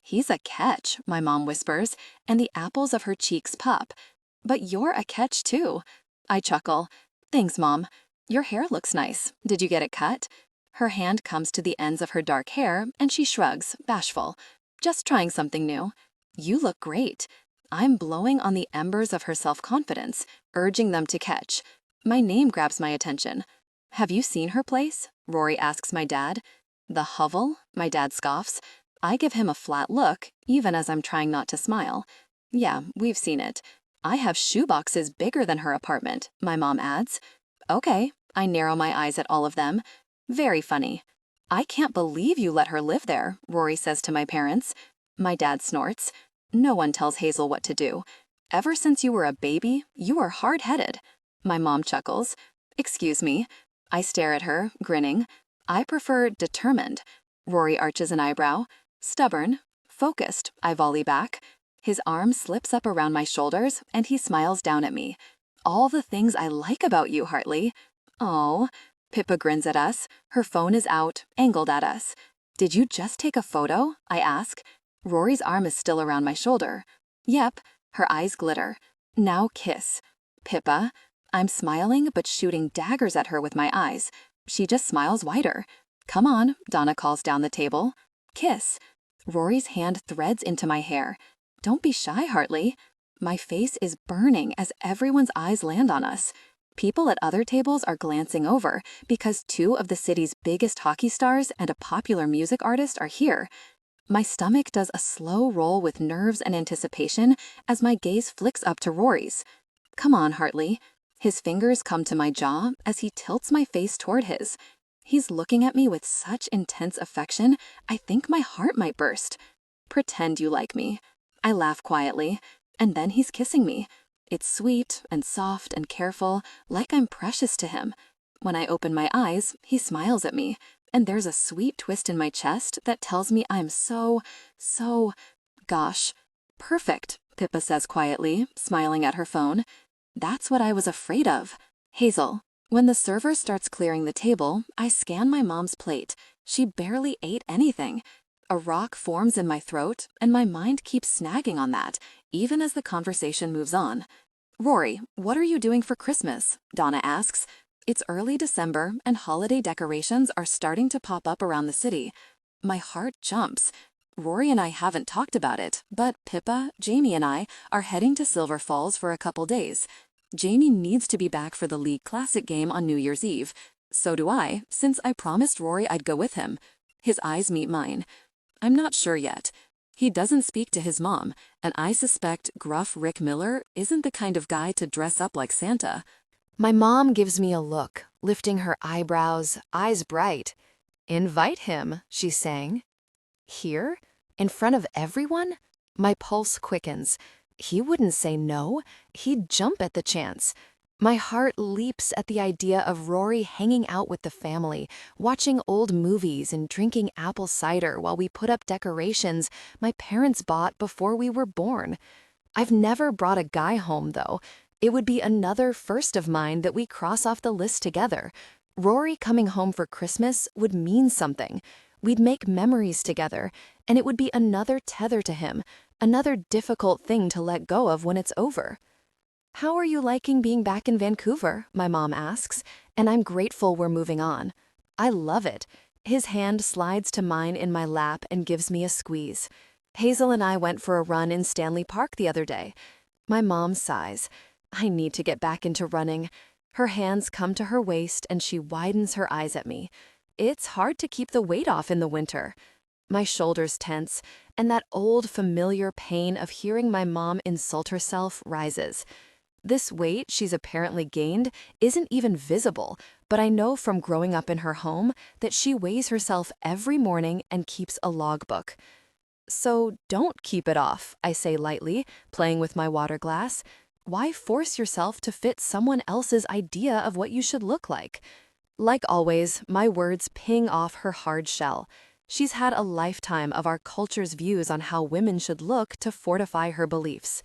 He's a catch, my mom whispers, and the apples of her cheeks pop. But you're a catch too. I chuckle. Thanks, Mom. Your hair looks nice. Did you get it cut? Her hand comes to the ends of her dark hair, and she shrugs, bashful. Just trying something new. You look great. I'm blowing on the embers of her self-confidence, urging them to catch. My name grabs my attention. Have you seen her place? Rory asks my dad. The hovel? My dad scoffs. I give him a flat look, even as I'm trying not to smile. Yeah, we've seen it. I have shoeboxes bigger than her apartment, my mom adds. Okay, I narrow my eyes at all of them. Very funny. I can't believe you let her live there, Rory says to my parents. My dad snorts. No one tells Hazel what to do. Ever since you were a baby, you were hard-headed. My mom chuckles. Excuse me. I stare at her, grinning. I prefer determined. Rory arches an eyebrow. Stubborn. Focused, I volley back. His arm slips up around my shoulders, and he smiles down at me. All the things I like about you, Hartley. Oh. Pippa grins at us. Her phone is out, angled at us. Did you just take a photo? I ask. Rory's arm is still around my shoulder. Yep. Her eyes glitter. Now kiss. Pippa. I'm smiling but shooting daggers at her with my eyes. She just smiles wider. Come on, Donna calls down the table. Kiss. Rory's hand threads into my hair. Don't be shy, Hartley. My face is burning as everyone's eyes land on us. People at other tables are glancing over because two of the city's biggest hockey stars and a popular music artist are here. My stomach does a slow roll with nerves and anticipation as my gaze flicks up to Rory's. Come on, Hartley. His fingers come to my jaw as he tilts my face toward his. He's looking at me with such intense affection, I think my heart might burst. Pretend you like me. I laugh quietly, and then he's kissing me. It's sweet and soft and careful, like I'm precious to him. When I open my eyes, he smiles at me, and there's a sweet twist in my chest that tells me I'm so, gosh, perfect, Pippa says quietly, smiling at her phone. That's what I was afraid of. Hazel. When the server starts clearing the table, I scan my mom's plate. She barely ate anything. A rock forms in my throat, and my mind keeps snagging on that, even as the conversation moves on. Rory, what are you doing for Christmas? Donna asks. It's early December, and holiday decorations are starting to pop up around the city. My heart jumps. Rory and I haven't talked about it, but Pippa, Jamie, and I are heading to Silver Falls for a couple days. Jamie needs to be back for the League Classic game on New Year's Eve. So do I, since I promised Rory I'd go with him. His eyes meet mine. I'm not sure yet. He doesn't speak to his mom, and I suspect gruff Rick Miller isn't the kind of guy to dress up like Santa. My mom gives me a look, lifting her eyebrows, eyes bright. Invite him, she's saying. Here? In front of everyone? My pulse quickens. He wouldn't say no. He'd jump at the chance. My heart leaps at the idea of Rory hanging out with the family, watching old movies and drinking apple cider while we put up decorations my parents bought before we were born. I've never brought a guy home, though. It would be another first of mine that we cross off the list together. Rory coming home for Christmas would mean something. We'd make memories together, and it would be another tether to him, another difficult thing to let go of when it's over. How are you liking being back in Vancouver? My mom asks, and I'm grateful we're moving on. I love it. His hand slides to mine in my lap and gives me a squeeze. Hazel and I went for a run in Stanley Park the other day. My mom sighs. I need to get back into running. Her hands come to her waist and she widens her eyes at me. It's hard to keep the weight off in the winter. My shoulders tense, and that old familiar pain of hearing my mom insult herself rises. This weight she's apparently gained isn't even visible, but I know from growing up in her home that she weighs herself every morning and keeps a logbook. So don't keep it off, I say lightly, playing with my water glass. Why force yourself to fit someone else's idea of what you should look like? Like always, my words ping off her hard shell. She's had a lifetime of our culture's views on how women should look to fortify her beliefs.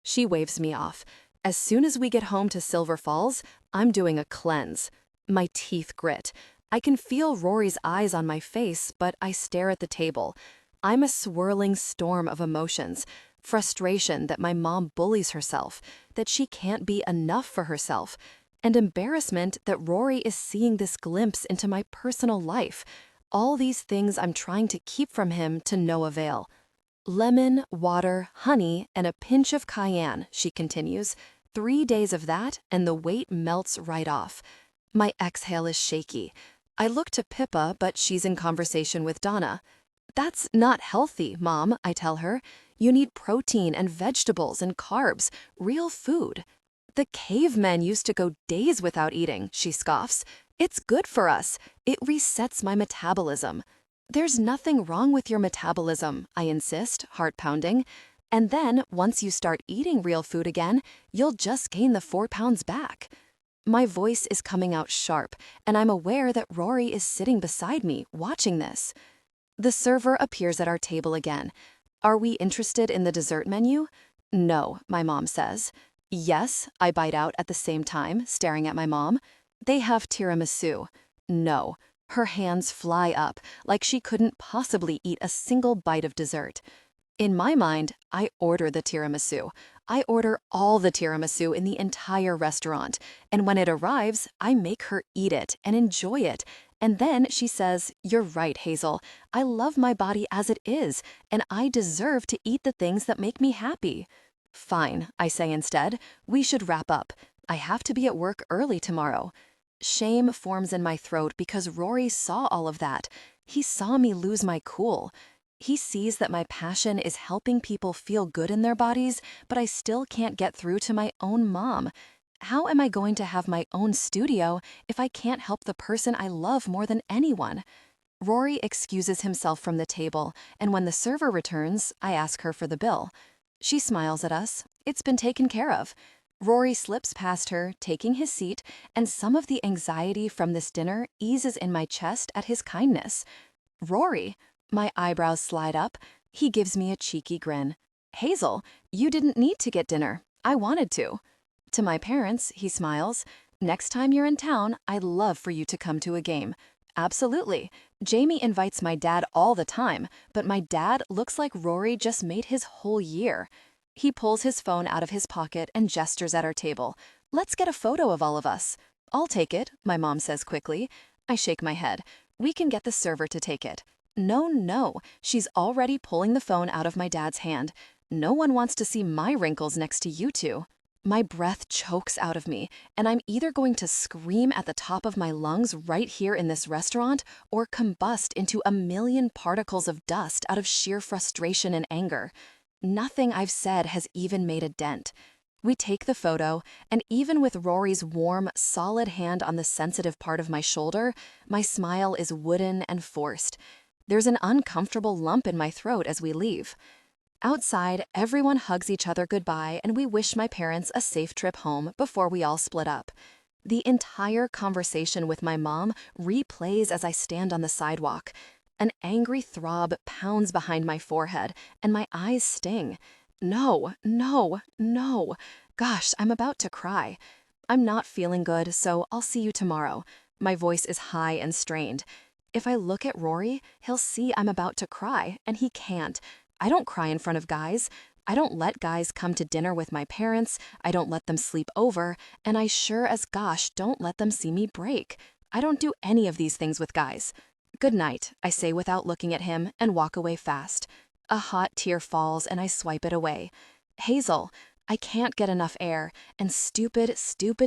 She waves me off. As soon as we get home to Silver Falls, I'm doing a cleanse. My teeth grit. I can feel Rory's eyes on my face, but I stare at the table. I'm a swirling storm of emotions. Frustration that my mom bullies herself, that she can't be enough for herself, and embarrassment that Rory is seeing this glimpse into my personal life. All these things I'm trying to keep from him to no avail. Lemon, water, honey, and a pinch of cayenne, she continues. 3 days of that, and the weight melts right off. My exhale is shaky. I look to Pippa, but she's in conversation with Donna. That's not healthy, Mom, I tell her. You need protein and vegetables and carbs, real food. The cavemen used to go days without eating, she scoffs. It's good for us. It resets my metabolism. There's nothing wrong with your metabolism, I insist, heart pounding. And then, once you start eating real food again, you'll just gain the 4 pounds back. My voice is coming out sharp, and I'm aware that Rory is sitting beside me, watching this. The server appears at our table again. Are we interested in the dessert menu? No, my mom says. Yes, I bite out at the same time, staring at my mom. They have tiramisu. No. Her hands fly up, like she couldn't possibly eat a single bite of dessert. In my mind, I order the tiramisu. I order all the tiramisu in the entire restaurant, and when it arrives, I make her eat it and enjoy it. And then she says, "You're right, Hazel. I love my body as it is, and I deserve to eat the things that make me happy." Fine, I say instead. We should wrap up. I have to be at work early tomorrow. Shame forms in my throat because Rory saw all of that. He saw me lose my cool. He sees that my passion is helping people feel good in their bodies, but I still can't get through to my own mom. How am I going to have my own studio if I can't help the person I love more than anyone? Rory excuses himself from the table, and when the server returns, I ask her for the bill. She smiles at us. It's been taken care of. Rory slips past her, taking his seat, and some of the anxiety from this dinner eases in my chest at his kindness. Rory, my eyebrows slide up. He gives me a cheeky grin. Hazel, you didn't need to get dinner. I wanted to. To my parents, he smiles. Next time you're in town, I'd love for you to come to a game. Absolutely. Jamie invites my dad all the time, but my dad looks like Rory just made his whole year. He pulls his phone out of his pocket and gestures at our table. Let's get a photo of all of us. I'll take it, my mom says quickly. I shake my head. We can get the server to take it. No, she's already pulling the phone out of my dad's hand. No one wants to see my wrinkles next to you two. My breath chokes out of me, and I'm either going to scream at the top of my lungs right here in this restaurant or combust into a million particles of dust out of sheer frustration and anger. Nothing I've said has even made a dent. We take the photo, and even with Rory's warm, solid hand on the sensitive part of my shoulder, my smile is wooden and forced. There's an uncomfortable lump in my throat as we leave. Outside, everyone hugs each other goodbye, and we wish my parents a safe trip home before we all split up. The entire conversation with my mom replays as I stand on the sidewalk. An angry throb pounds behind my forehead, and my eyes sting. No. Gosh, I'm about to cry. I'm not feeling good, so I'll see you tomorrow. My voice is high and strained. If I look at Rory, he'll see I'm about to cry, and he can't. I don't cry in front of guys. I don't let guys come to dinner with my parents. I don't let them sleep over, and I sure as gosh don't let them see me break. I don't do any of these things with guys. Good night, I say without looking at him, and walk away fast. A hot tear falls, and I swipe it away. Hazel, I can't get enough air, and stupid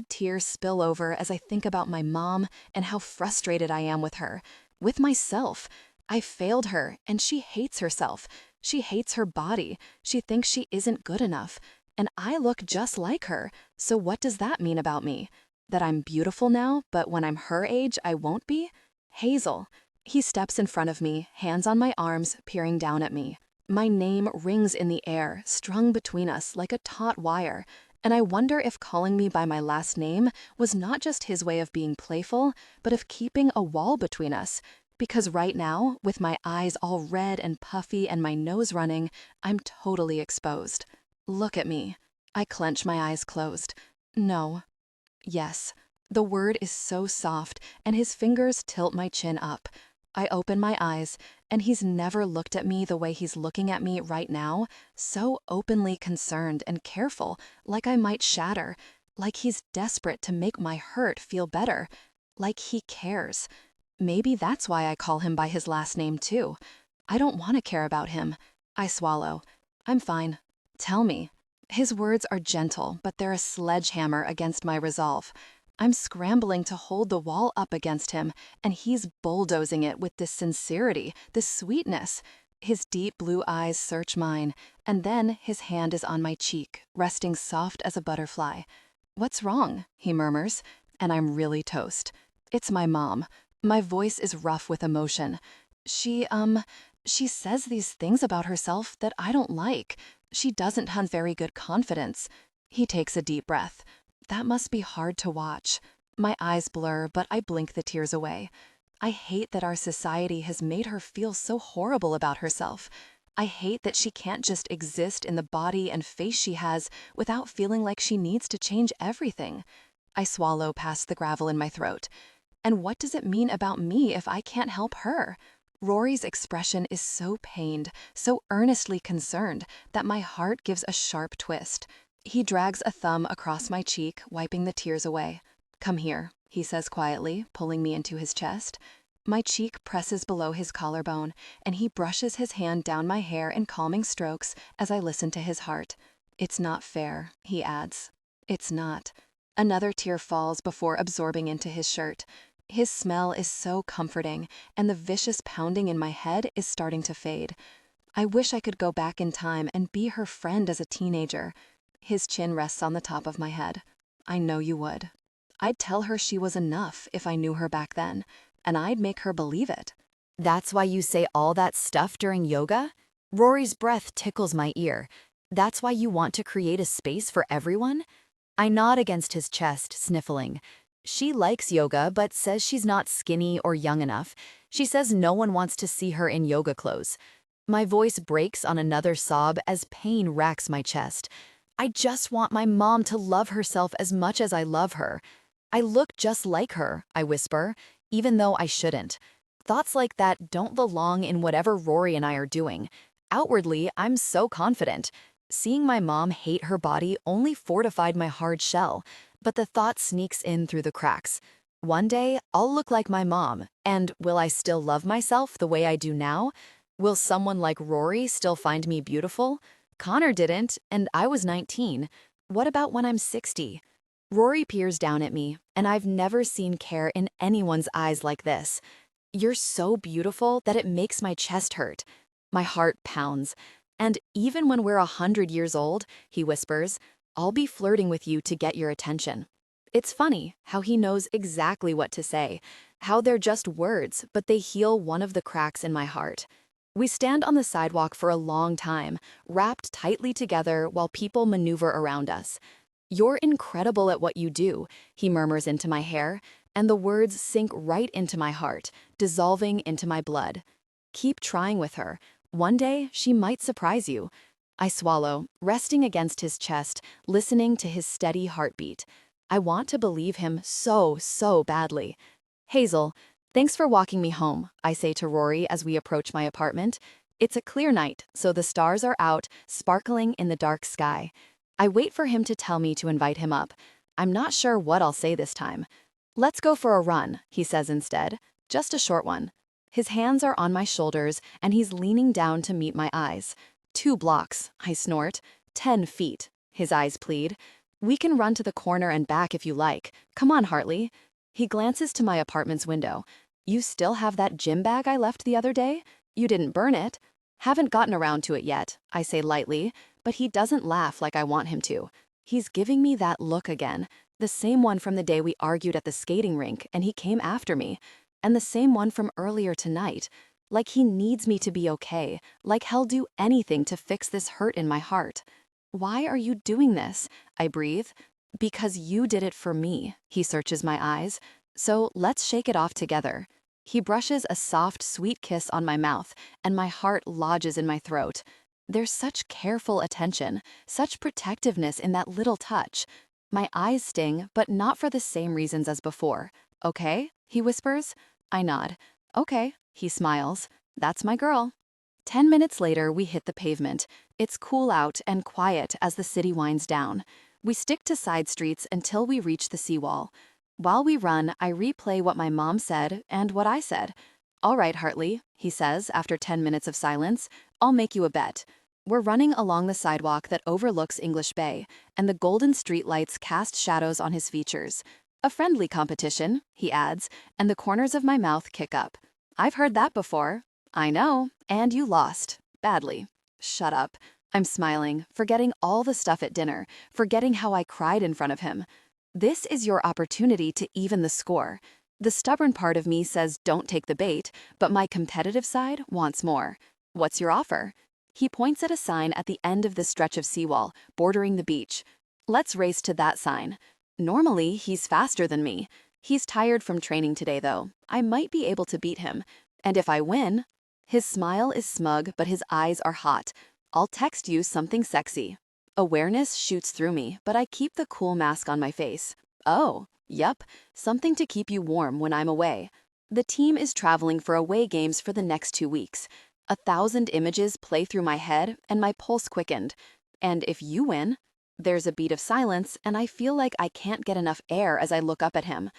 tears spill over as I think about my mom and how frustrated I am with her. With myself. I failed her, and she hates herself. She hates her body. She thinks she isn't good enough. And I look just like her, so what does that mean about me? That I'm beautiful now, but when I'm her age, I won't be? Hazel. He steps in front of me, hands on my arms, peering down at me. My name rings in the air, strung between us like a taut wire, And I wonder if calling me by my last name was not just his way of being playful, but of keeping a wall between us. Because right now, with my eyes all red and puffy and my nose running, I'm totally exposed. Look at me. I clench my eyes closed. No. Yes. The word is so soft, and his fingers tilt my chin up. I open my eyes, and he's never looked at me the way he's looking at me right now, so openly concerned and careful, like I might shatter, like he's desperate to make my hurt feel better, like he cares. Maybe that's why I call him by his last name, too. I don't want to care about him. I swallow. I'm fine. Tell me. His words are gentle, but they're a sledgehammer against my resolve. I'm scrambling to hold the wall up against him, and he's bulldozing it with this sincerity, this sweetness. His deep blue eyes search mine, and then his hand is on my cheek, resting soft as a butterfly. "What's wrong?" he murmurs, and I'm really toast. It's my mom. My voice is rough with emotion. She says these things about herself that I don't like. She doesn't have very good confidence. He takes a deep breath. That must be hard to watch. My eyes blur, but I blink the tears away. I hate that our society has made her feel so horrible about herself. I hate that she can't just exist in the body and face she has without feeling like she needs to change everything. I swallow past the gravel in my throat. And what does it mean about me if I can't help her? Rory's expression is so pained, so earnestly concerned, that my heart gives a sharp twist. He drags a thumb across my cheek, wiping the tears away. "Come here," he says quietly, pulling me into his chest. My cheek presses below his collarbone, and he brushes his hand down my hair in calming strokes as I listen to his heart. "It's not fair," he adds. "It's not." Another tear falls before absorbing into his shirt. His smell is so comforting, and the vicious pounding in my head is starting to fade. I wish I could go back in time and be her friend as a teenager. His chin rests on the top of my head. "I know you would. I'd tell her she was enough if I knew her back then, and I'd make her believe it." That's why you say all that stuff during yoga? Rory's breath tickles my ear. That's why you want to create a space for everyone? I nod against his chest, sniffling. She likes yoga, but says she's not skinny or young enough. She says no one wants to see her in yoga clothes. My voice breaks on another sob as pain racks my chest. I just want my mom to love herself as much as I love her. "I look just like her," I whisper, even though I shouldn't. Thoughts like that don't belong in whatever Rory and I are doing. Outwardly, I'm so confident. Seeing my mom hate her body only fortified my hard shell, but the thought sneaks in through the cracks. One day, I'll look like my mom, and will I still love myself the way I do now? Will someone like Rory still find me beautiful? Connor didn't, and I was 19. What about when I'm 60? Rory peers down at me, and I've never seen care in anyone's eyes like this. "You're so beautiful that it makes my chest hurt." My heart pounds. "And even when we're 100 years old," he whispers, "I'll be flirting with you to get your attention." It's funny how he knows exactly what to say, how they're just words, but they heal one of the cracks in my heart. We stand on the sidewalk for a long time, wrapped tightly together while people maneuver around us. "You're incredible at what you do," he murmurs into my hair, and the words sink right into my heart, dissolving into my blood. "Keep trying with her. One day, she might surprise you." I swallow, resting against his chest, listening to his steady heartbeat. I want to believe him so badly. "Hazel, thanks for walking me home," I say to Rory as we approach my apartment. It's a clear night, so the stars are out, sparkling in the dark sky. I wait for him to tell me to invite him up. I'm not sure what I'll say this time. "Let's go for a run," he says instead. "Just a short one." His hands are on my shoulders, and he's leaning down to meet my eyes. 2 blocks, I snort. 10 feet, his eyes plead. "We can run to the corner and back if you like. Come on, Hartley." He glances to my apartment's window. "You still have that gym bag I left the other day? You didn't burn it." "Haven't gotten around to it yet," I say lightly, but he doesn't laugh like I want him to. He's giving me that look again, the same one from the day we argued at the skating rink and he came after me, and the same one from earlier tonight, like he needs me to be okay, like he'll do anything to fix this hurt in my heart. Why are you doing this? I breathe. Because you did it for me, he searches my eyes. So let's shake it off together. He brushes a soft, sweet kiss on my mouth, and my heart lodges in my throat. There's such careful attention, such protectiveness in that little touch. My eyes sting, but not for the same reasons as before. Okay, he whispers. I nod. Okay, he smiles. That's my girl. 10 minutes later, we hit the pavement. It's cool out and quiet as the city winds down. We stick to side streets until we reach the seawall. While we run, I replay what my mom said and what I said. All right, Hartley, he says after 10 minutes of silence, I'll make you a bet. We're running along the sidewalk that overlooks English Bay, and the golden streetlights cast shadows on his features. A friendly competition, he adds, and the corners of my mouth kick up. I've heard that before. I know, and you lost. Badly. Shut up. I'm smiling, forgetting all the stuff at dinner, forgetting how I cried in front of him. This is your opportunity to even the score. The stubborn part of me says don't take the bait, but my competitive side wants more. What's your offer? He points at a sign at the end of the stretch of seawall, bordering the beach. Let's race to that sign. Normally, he's faster than me. He's tired from training today, though. I might be able to beat him. And if I win... His smile is smug, but his eyes are hot. I'll text you something sexy. Awareness shoots through me, but I keep the cool mask on my face. Oh, yup, something to keep you warm when I'm away. The team is traveling for away games for the next 2 weeks. 1,000 images play through my head, and my pulse quickened. And if you win... There's a beat of silence, and I feel like I can't get enough air as I look up at him.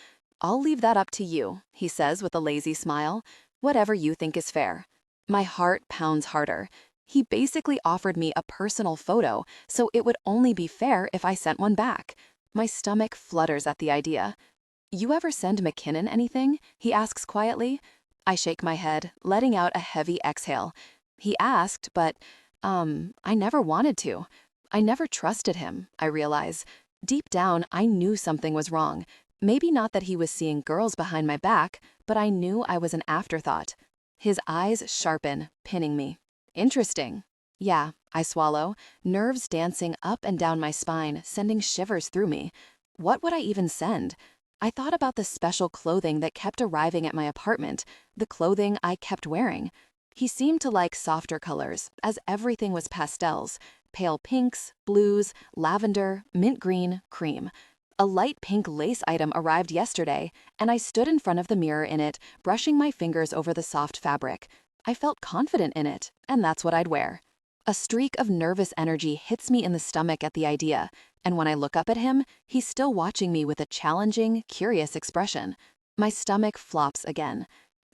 I'll leave that up to you, he says with a lazy smile. Whatever you think is fair. My heart pounds harder. He basically offered me a personal photo, so it would only be fair if I sent one back. My stomach flutters at the idea. You ever send McKinnon anything? He asks quietly. I shake my head, letting out a heavy exhale. He asked, but, I never wanted to. I never trusted him, I realize. Deep down, I knew something was wrong. Maybe not that he was seeing girls behind my back, but I knew I was an afterthought. His eyes sharpen, pinning me. Interesting. Yeah, I swallow, nerves dancing up and down my spine, sending shivers through me. What would I even send? I thought about the special clothing that kept arriving at my apartment, the clothing I kept wearing. He seemed to like softer colors, as everything was pastels, pale pinks, blues, lavender, mint green, cream. A light pink lace item arrived yesterday, and I stood in front of the mirror in it, brushing my fingers over the soft fabric. I felt confident in it, and that's what I'd wear. A streak of nervous energy hits me in the stomach at the idea, and when I look up at him, he's still watching me with a challenging, curious expression. My stomach flops again.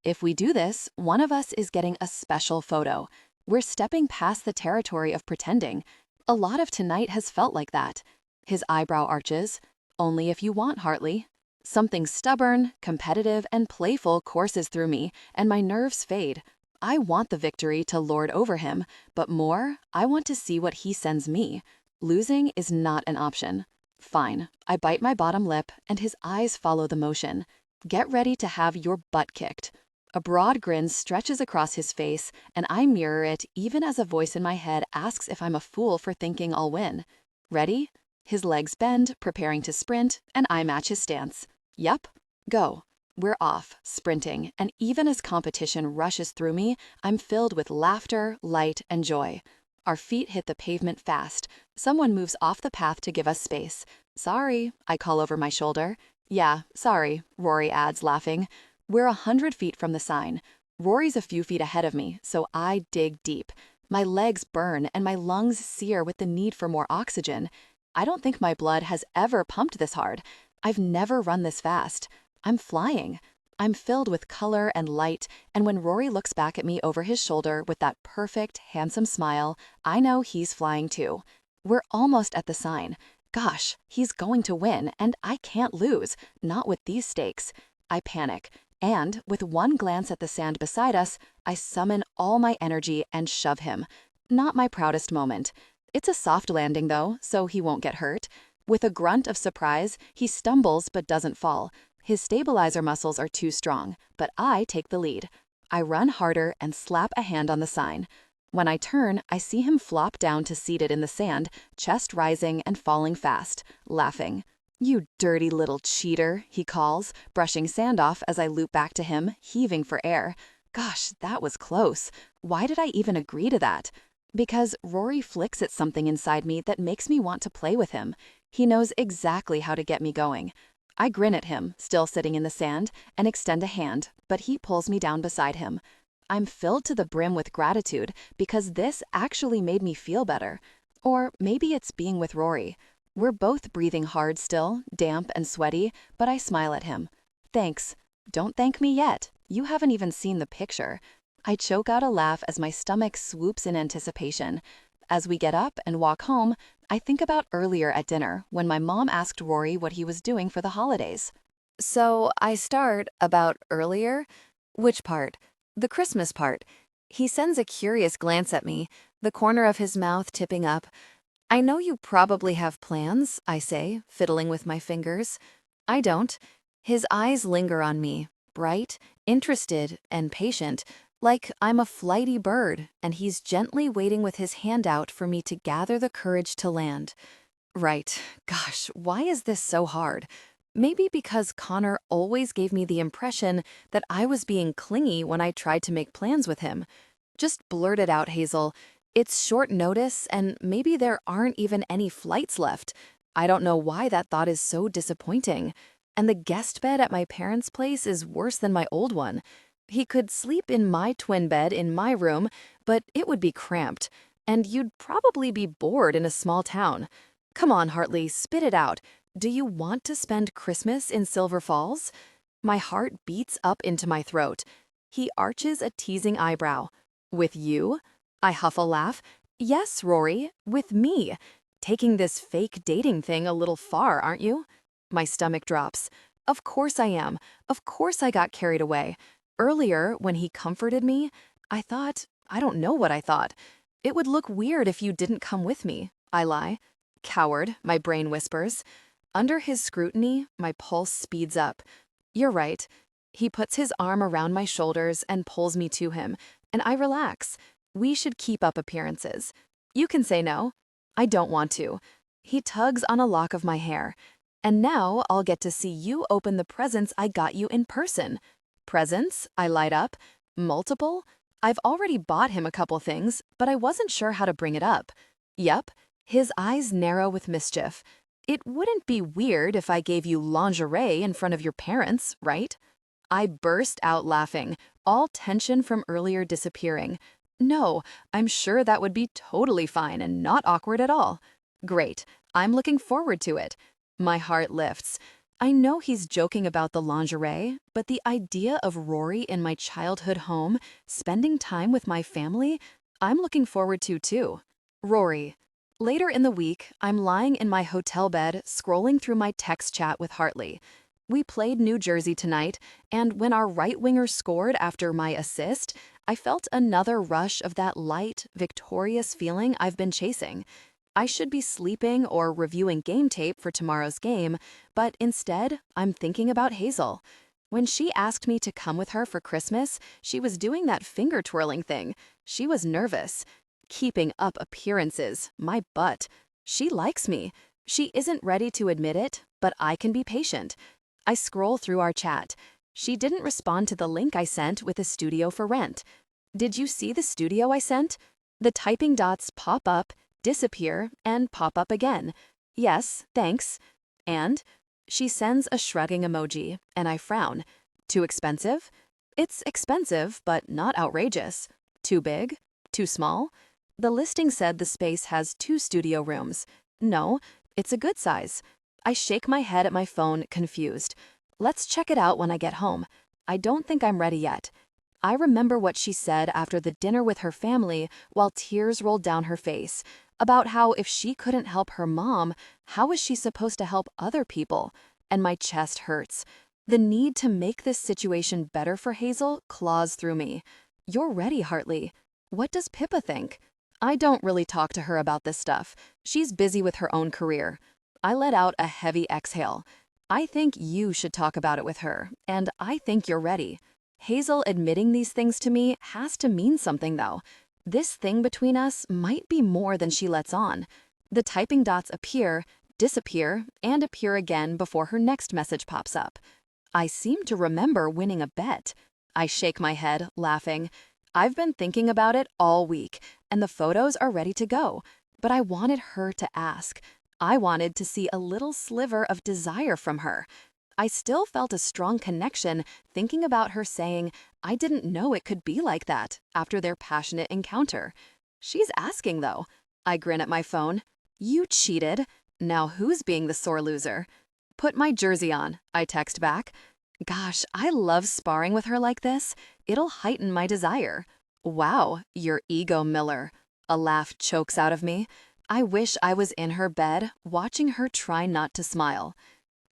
If we do this, one of us is getting a special photo. We're stepping past the territory of pretending. A lot of tonight has felt like that. His eyebrow arches. Only if you want, Hartley. Something stubborn, competitive, and playful courses through me, and my nerves fade. I want the victory to lord over him, but more, I want to see what he sends me. Losing is not an option. Fine, I bite my bottom lip, and his eyes follow the motion. Get ready to have your butt kicked. A broad grin stretches across his face, and I mirror it even as a voice in my head asks if I'm a fool for thinking I'll win. Ready? His legs bend, preparing to sprint, and I match his stance. Yup, go. We're off, sprinting, and even as competition rushes through me, I'm filled with laughter, light, and joy. Our feet hit the pavement fast. Someone moves off the path to give us space. Sorry, I call over my shoulder. Yeah, sorry, Rory adds, laughing. We're 100 feet from the sign. Rory's a few feet ahead of me, so I dig deep. My legs burn and my lungs sear with the need for more oxygen. I don't think my blood has ever pumped this hard. I've never run this fast. I'm flying. I'm filled with color and light, and when Rory looks back at me over his shoulder with that perfect, handsome smile, I know he's flying too. We're almost at the sign. Gosh, he's going to win, and I can't lose, not with these stakes. I panic, and with one glance at the sand beside us, I summon all my energy and shove him. Not my proudest moment. It's a soft landing, though, so he won't get hurt. With a grunt of surprise, he stumbles but doesn't fall. His stabilizer muscles are too strong, but I take the lead. I run harder and slap a hand on the sign. When I turn, I see him flop down to seated in the sand, chest rising and falling fast, laughing. "You dirty little cheater," he calls, brushing sand off as I loop back to him, heaving for air. Gosh, that was close. Why did I even agree to that? Because Rory flicks at something inside me that makes me want to play with him. He knows exactly how to get me going. I grin at him, still sitting in the sand, and extend a hand, but he pulls me down beside him. I'm filled to the brim with gratitude because this actually made me feel better. Or maybe it's being with Rory. We're both breathing hard still, damp and sweaty, but I smile at him. "Thanks." "Don't thank me yet. You haven't even seen the picture." I choke out a laugh as my stomach swoops in anticipation. As we get up and walk home, I think about earlier at dinner when my mom asked Rory what he was doing for the holidays. So I start about earlier. Which part? The Christmas part. He sends a curious glance at me, the corner of his mouth tipping up. "I know you probably have plans," I say, fiddling with my fingers. "I don't." His eyes linger on me, bright, interested, and patient, like I'm a flighty bird, and he's gently waiting with his hand out for me to gather the courage to land. Right. Gosh, why is this so hard? Maybe because Connor always gave me the impression that I was being clingy when I tried to make plans with him. Just blurt it out, Hazel. It's short notice, and maybe there aren't even any flights left. I don't know why that thought is so disappointing. And the guest bed at my parents' place is worse than my old one. He could sleep in my twin bed in my room, but it would be cramped, and you'd probably be bored in a small town. Come on, Hartley, spit it out. Do you want to spend Christmas in Silver Falls? My heart beats up into my throat. He arches a teasing eyebrow. With you? I huff a laugh. Yes, Rory, with me. Taking this fake dating thing a little far, aren't you? My stomach drops. Of course I am. Of course I got carried away. Earlier, when he comforted me, I don't know what I thought. It would look weird if you didn't come with me, I lie. Coward, my brain whispers. Under his scrutiny, my pulse speeds up. You're right. He puts his arm around my shoulders and pulls me to him, and I relax. We should keep up appearances. You can say no. I don't want to. He tugs on a lock of my hair. And now I'll get to see you open the presents I got you in person. Presents? I light up. Multiple? I've already bought him a couple things, but I wasn't sure how to bring it up. Yup. His eyes narrow with mischief. It wouldn't be weird if I gave you lingerie in front of your parents, right? I burst out laughing, all tension from earlier disappearing. No, I'm sure that would be totally fine and not awkward at all. Great, I'm looking forward to it. My heart lifts. I know he's joking about the lingerie, but the idea of Rory in my childhood home, spending time with my family, I'm looking forward to too. Rory. Later in the week, I'm lying in my hotel bed, scrolling through my text chat with Hartley. We played New Jersey tonight, and when our right winger scored after my assist, I felt another rush of that light, victorious feeling I've been chasing. I should be sleeping or reviewing game tape for tomorrow's game, but instead, I'm thinking about Hazel. When she asked me to come with her for Christmas, she was doing that finger-twirling thing. She was nervous. Keeping up appearances, my butt. She likes me. She isn't ready to admit it, but I can be patient. I scroll through our chat. She didn't respond to the link I sent with a studio for rent. Did you see the studio I sent? The typing dots pop up, disappear, and pop up again. Yes, thanks. And she sends a shrugging emoji, and I frown. Too expensive? It's expensive, but not outrageous. Too big? Too small? The listing said the space has 2 studio rooms. No, it's a good size. I shake my head at my phone, confused. Let's check it out when I get home. I don't think I'm ready yet. I remember what she said after the dinner with her family while tears rolled down her face, about how if she couldn't help her mom, how was she supposed to help other people? And my chest hurts. The need to make this situation better for Hazel claws through me. You're ready, Hartley. What does Pippa think? I don't really talk to her about this stuff. She's busy with her own career. I let out a heavy exhale. I think you should talk about it with her, and I think you're ready. Hazel admitting these things to me has to mean something, though. This thing between us might be more than she lets on. The typing dots appear, disappear, and appear again before her next message pops up. I seem to remember winning a bet. I shake my head, laughing. I've been thinking about it all week, and the photos are ready to go. But I wanted her to ask. I wanted to see a little sliver of desire from her. I still felt a strong connection thinking about her saying, I didn't know it could be like that after their passionate encounter. She's asking, though. I grin at my phone. You cheated. Now who's being the sore loser? Put my jersey on, I text back. Gosh, I love sparring with her like this. It'll heighten my desire. Wow, your ego, Miller. A laugh chokes out of me. I wish I was in her bed, watching her try not to smile.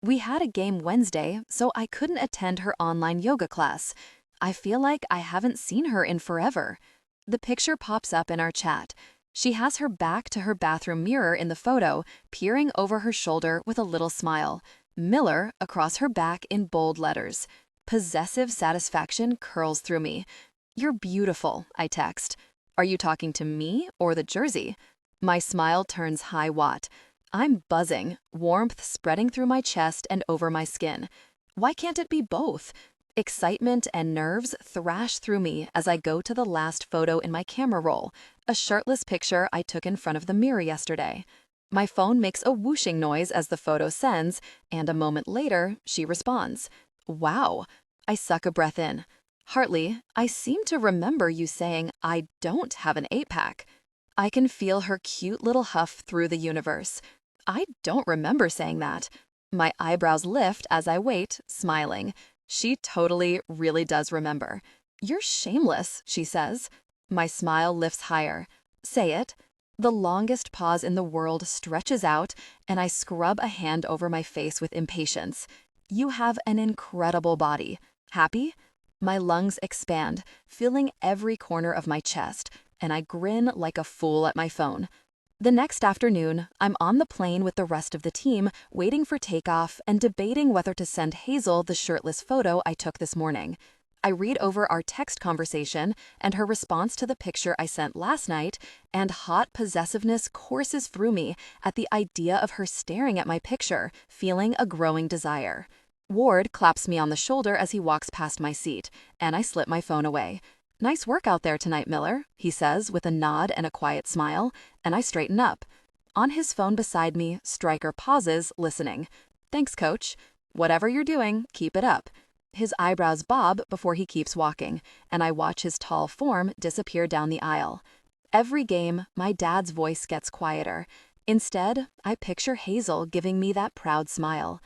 We had a game Wednesday, so I couldn't attend her online yoga class. I feel like I haven't seen her in forever. The picture pops up in our chat. She has her back to her bathroom mirror in the photo, peering over her shoulder with a little smile. Miller across her back in bold letters. Possessive satisfaction curls through me. You're beautiful, I text. Are you talking to me or the jersey? My smile turns high watt. I'm buzzing, warmth spreading through my chest and over my skin. Why can't it be both? Excitement and nerves thrash through me as I go to the last photo in my camera roll, a shirtless picture I took in front of the mirror yesterday. My phone makes a whooshing noise as the photo sends, and a moment later, she responds. Wow. I suck a breath in. Hartley, I seem to remember you saying I don't have an 8-pack. I can feel her cute little huff through the universe. I don't remember saying that. My eyebrows lift as I wait, smiling. She totally, really does remember. You're shameless, she says. My smile lifts higher. Say it. The longest pause in the world stretches out, and I scrub a hand over my face with impatience. You have an incredible body. Happy? My lungs expand, filling every corner of my chest, and I grin like a fool at my phone. The next afternoon, I'm on the plane with the rest of the team, waiting for takeoff and debating whether to send Hazel the shirtless photo I took this morning. I read over our text conversation and her response to the picture I sent last night, and hot possessiveness courses through me at the idea of her staring at my picture, feeling a growing desire. Ward claps me on the shoulder as he walks past my seat, and I slip my phone away. Nice work out there tonight, Miller, he says with a nod and a quiet smile, and I straighten up. On his phone beside me, Stryker pauses, listening. Thanks, coach. Whatever you're doing, keep it up. His eyebrows bob before he keeps walking, and I watch his tall form disappear down the aisle. Every game, my dad's voice gets quieter. Instead, I picture Hazel giving me that proud smile.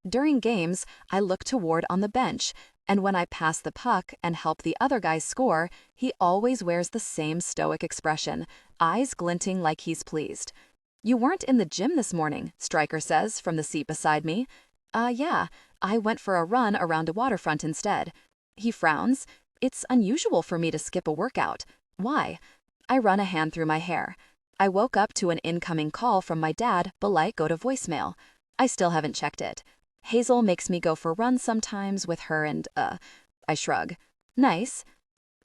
During games, I look toward on the bench, and when I pass the puck and help the other guys score, he always wears the same stoic expression, eyes glinting like he's pleased. You weren't in the gym this morning, Stryker says from the seat beside me. Yeah, I went for a run around a waterfront instead. He frowns. It's unusual for me to skip a workout. Why? I run a hand through my hair. I woke up to an incoming call from my dad, belike go to voicemail. I still haven't checked it. Hazel makes me go for runs sometimes with her and, I shrug. Nice.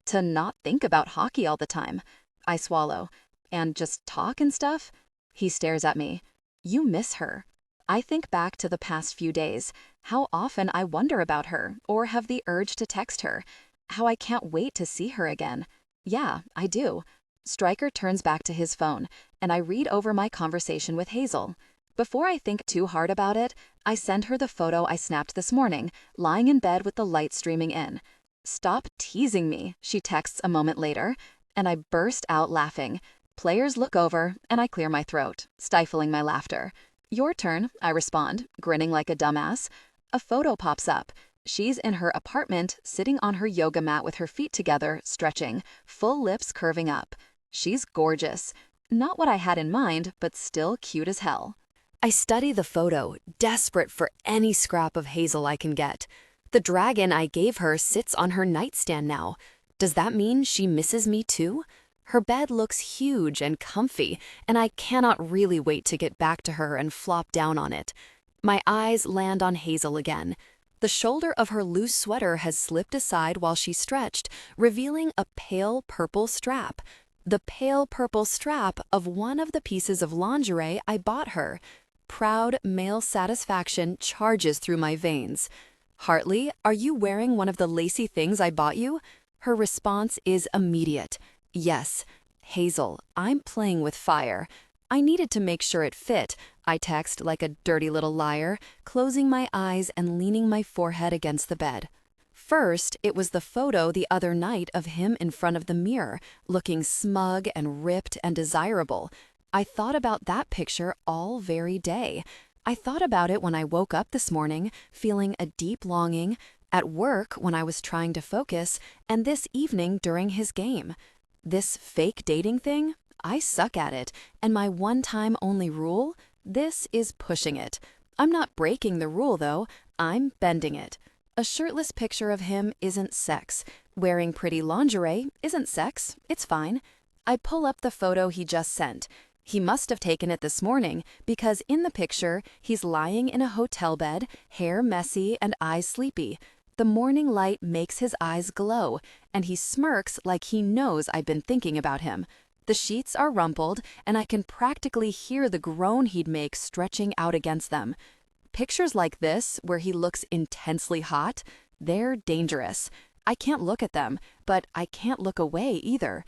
To not think about hockey all the time. I swallow. And just talk and stuff? He stares at me. You miss her. I think back to the past few days, how often I wonder about her or have the urge to text her, how I can't wait to see her again. Yeah, I do. Stryker turns back to his phone, and I read over my conversation with Hazel. Before I think too hard about it, I send her the photo I snapped this morning, lying in bed with the light streaming in. Stop teasing me, she texts a moment later, and I burst out laughing. Players look over, and I clear my throat, stifling my laughter. Your turn, I respond, grinning like a dumbass. A photo pops up. She's in her apartment, sitting on her yoga mat with her feet together, stretching, full lips curving up. She's gorgeous. Not what I had in mind, but still cute as hell. I study the photo, desperate for any scrap of Hazel I can get. The dragon I gave her sits on her nightstand now. Does that mean she misses me too? Her bed looks huge and comfy, and I cannot really wait to get back to her and flop down on it. My eyes land on Hazel again. The shoulder of her loose sweater has slipped aside while she stretched, revealing a pale purple strap. the pale purple strap of one of the pieces of lingerie I bought her. Proud male satisfaction charges through my veins. "Hartley, are you wearing one of the lacy things I bought you?" Her response is immediate. "Yes." "Hazel, I'm playing with fire." "I needed to make sure it fit," I text like a dirty little liar, closing my eyes and leaning my forehead against the bed. First, it was the photo the other night of him in front of the mirror, looking smug and ripped and desirable. I thought about that picture all very day. I thought about it when I woke up this morning, feeling a deep longing, at work when I was trying to focus, and this evening during his game. This fake dating thing? I suck at it, and my one-time only rule? This is pushing it. I'm not breaking the rule, though. I'm bending it. A shirtless picture of him isn't sex. Wearing pretty lingerie isn't sex. It's fine. I pull up the photo he just sent. He must have taken it this morning because in the picture, he's lying in a hotel bed, hair messy and eyes sleepy. The morning light makes his eyes glow, and he smirks like he knows I've been thinking about him. The sheets are rumpled, and I can practically hear the groan he'd make stretching out against them. Pictures like this, where he looks intensely hot, they're dangerous. I can't look at them, but I can't look away either.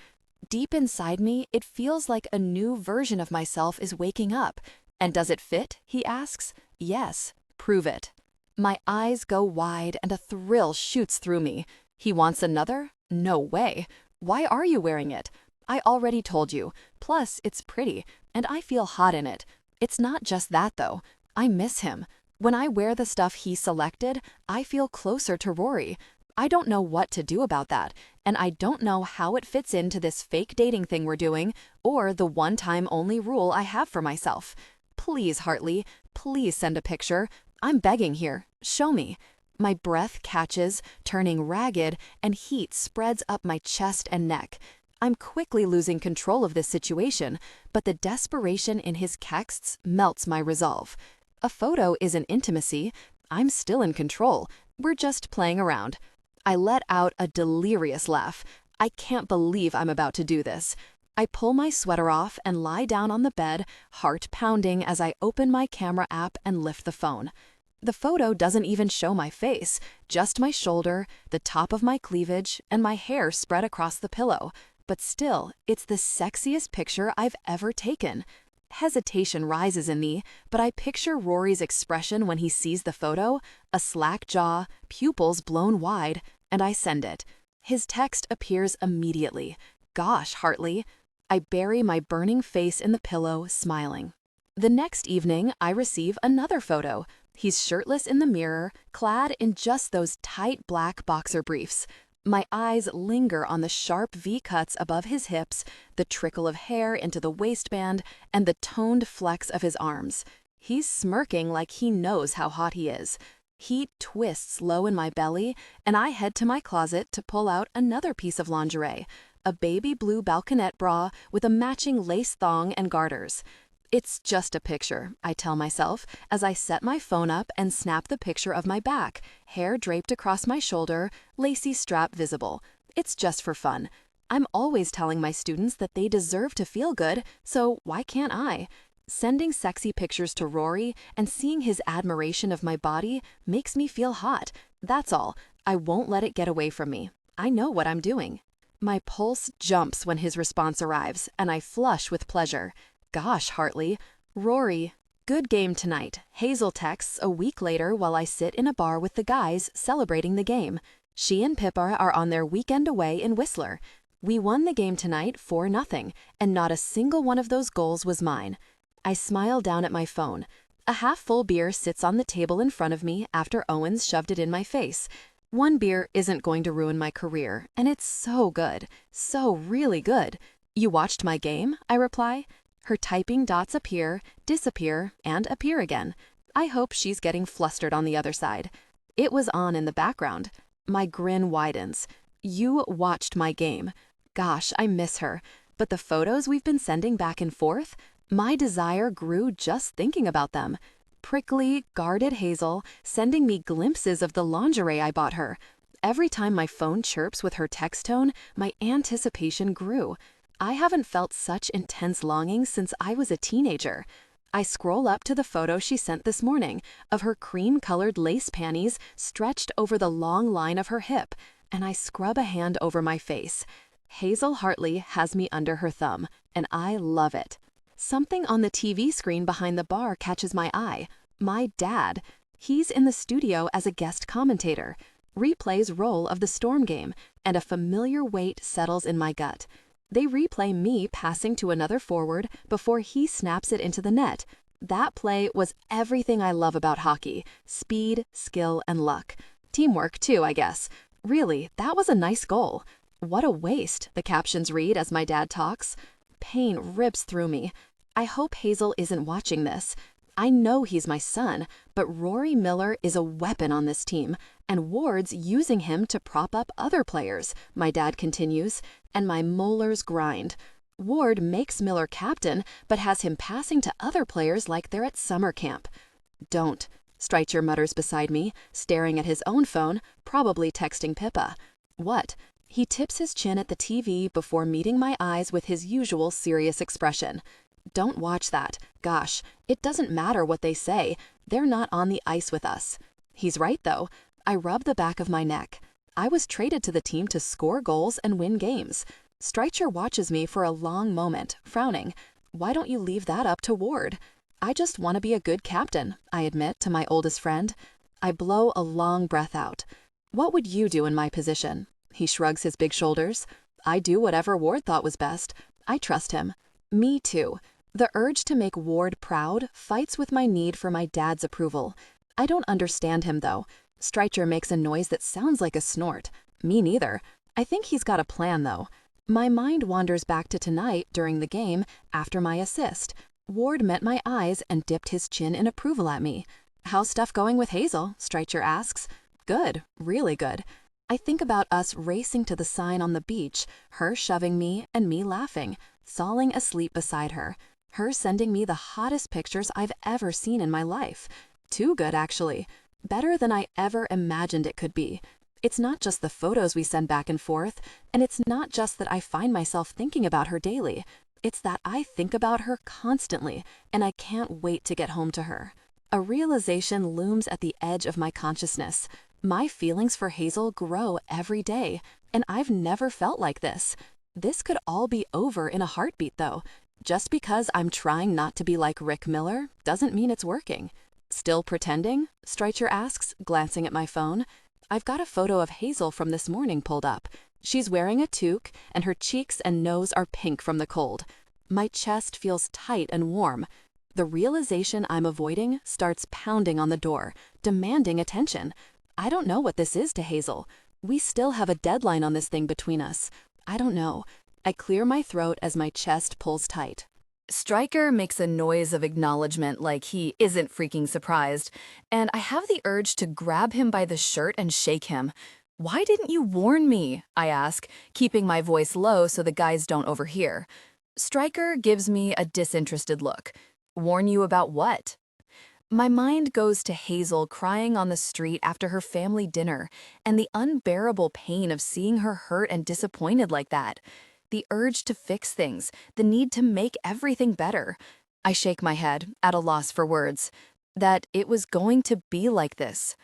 Deep inside me, it feels like a new version of myself is waking up. "And does it fit?" he asks. "Yes." "Prove it." My eyes go wide and a thrill shoots through me. He wants another? No way. "Why are you wearing it?" "I already told you. Plus, it's pretty, and I feel hot in it." It's not just that, though. I miss him. When I wear the stuff he selected, I feel closer to Rory. I don't know what to do about that, and I don't know how it fits into this fake dating thing we're doing, or the one-time only rule I have for myself. Please, Hartley, please send a picture. I'm begging here. Show me. My breath catches, turning ragged, and heat spreads up my chest and neck. I'm quickly losing control of this situation, but the desperation in his texts melts my resolve. A photo isn't intimacy. I'm still in control. We're just playing around. I let out a delirious laugh. I can't believe I'm about to do this. I pull my sweater off and lie down on the bed, heart pounding as I open my camera app and lift the phone. The photo doesn't even show my face, just my shoulder, the top of my cleavage, and my hair spread across the pillow. But still, it's the sexiest picture I've ever taken. Hesitation rises in me, but I picture Rory's expression when he sees the photo, a slack jaw, pupils blown wide, and I send it. His text appears immediately. "Gosh, Hartley." I bury my burning face in the pillow, smiling. The next evening, I receive another photo. He's shirtless in the mirror, clad in just those tight black boxer briefs. My eyes linger on the sharp V-cuts above his hips, the trickle of hair into the waistband, and the toned flex of his arms. He's smirking like he knows how hot he is. Heat twists low in my belly, and I head to my closet to pull out another piece of lingerie, a baby blue balconette bra with a matching lace thong and garters. It's just a picture, I tell myself, as I set my phone up and snap the picture of my back, hair draped across my shoulder, lacy strap visible. It's just for fun. I'm always telling my students that they deserve to feel good, so why can't I? Sending sexy pictures to Rory and seeing his admiration of my body makes me feel hot. That's all. I won't let it get away from me. I know what I'm doing. My pulse jumps when his response arrives, and I flush with pleasure. "Gosh, Hartley." "Rory, good game tonight." Hazel texts a week later while I sit in a bar with the guys celebrating the game. She and Pippa are on their weekend away in Whistler. "We won the game tonight 4-0, and not a single one of those goals was mine." I smile down at my phone. A half-full beer sits on the table in front of me after Owens shoved it in my face. One beer isn't going to ruin my career, and it's so good. So really good. "You watched my game?" I reply. Her typing dots appear, disappear, and appear again. I hope she's getting flustered on the other side. It was on in the background. My grin widens. "You watched my game." Gosh, I miss her. But the photos we've been sending back and forth, my desire grew just thinking about them. Prickly, guarded Hazel, sending me glimpses of the lingerie I bought her. Every time my phone chirps with her text tone, my anticipation grew. I haven't felt such intense longing since I was a teenager. I scroll up to the photo she sent this morning of her cream-colored lace panties stretched over the long line of her hip, and I scrub a hand over my face. Hazel Hartley has me under her thumb, and I love it. Something on the TV screen behind the bar catches my eye. My dad. He's in the studio as a guest commentator, replays role of the Storm game, and a familiar weight settles in my gut. They replay me passing to another forward before he snaps it into the net. That play was everything I love about hockey: speed, skill, and luck. Teamwork too, I guess. Really, that was a nice goal. What a waste, the captions read as my dad talks. Pain rips through me. I hope Hazel isn't watching this. I know he's my son, but Rory Miller is a weapon on this team, and Ward's using him to prop up other players, my dad continues, and my molars grind. Ward makes Miller captain, but has him passing to other players like they're at summer camp. Don't, Streicher mutters beside me, staring at his own phone, probably texting Pippa. What? He tips his chin at the TV before meeting my eyes with his usual serious expression. Don't watch that. Gosh, it doesn't matter what they say. They're not on the ice with us. He's right, though. I rub the back of my neck. I was traded to the team to score goals and win games. Streicher watches me for a long moment, frowning. Why don't you leave that up to Ward? I just want to be a good captain, I admit to my oldest friend. I blow a long breath out. What would you do in my position? He shrugs his big shoulders. I do whatever Ward thought was best. I trust him. Me too. The urge to make Ward proud fights with my need for my dad's approval. I don't understand him, though. Streicher makes a noise that sounds like a snort. Me neither. I think he's got a plan, though. My mind wanders back to tonight during the game after my assist. Ward met my eyes and dipped his chin in approval at me. How's stuff going with Hazel? Streicher asks. Good, really good. I think about us racing to the sign on the beach, her shoving me and me laughing, falling asleep beside her. Her sending me the hottest pictures I've ever seen in my life. Too good, actually. Better than I ever imagined it could be. It's not just the photos we send back and forth, and it's not just that I find myself thinking about her daily. It's that I think about her constantly, and I can't wait to get home to her. A realization looms at the edge of my consciousness. My feelings for Hazel grow every day, and I've never felt like this. This could all be over in a heartbeat, though. Just because I'm trying not to be like Rick Miller doesn't mean it's working. Still pretending? Streicher asks, glancing at my phone. I've got a photo of Hazel from this morning pulled up. She's wearing a toque, and her cheeks and nose are pink from the cold. My chest feels tight and warm. The realization I'm avoiding starts pounding on the door, demanding attention. I don't know what this is to Hazel. We still have a deadline on this thing between us. I don't know. I clear my throat as my chest pulls tight. Stryker makes a noise of acknowledgement like he isn't freaking surprised, and I have the urge to grab him by the shirt and shake him. Why didn't you warn me? I ask, keeping my voice low so the guys don't overhear. Stryker gives me a disinterested look. Warn you about what? My mind goes to Hazel crying on the street after her family dinner, and the unbearable pain of seeing her hurt and disappointed like that. The urge to fix things, the need to make everything better. I shake my head, at a loss for words. That it was going to be like this.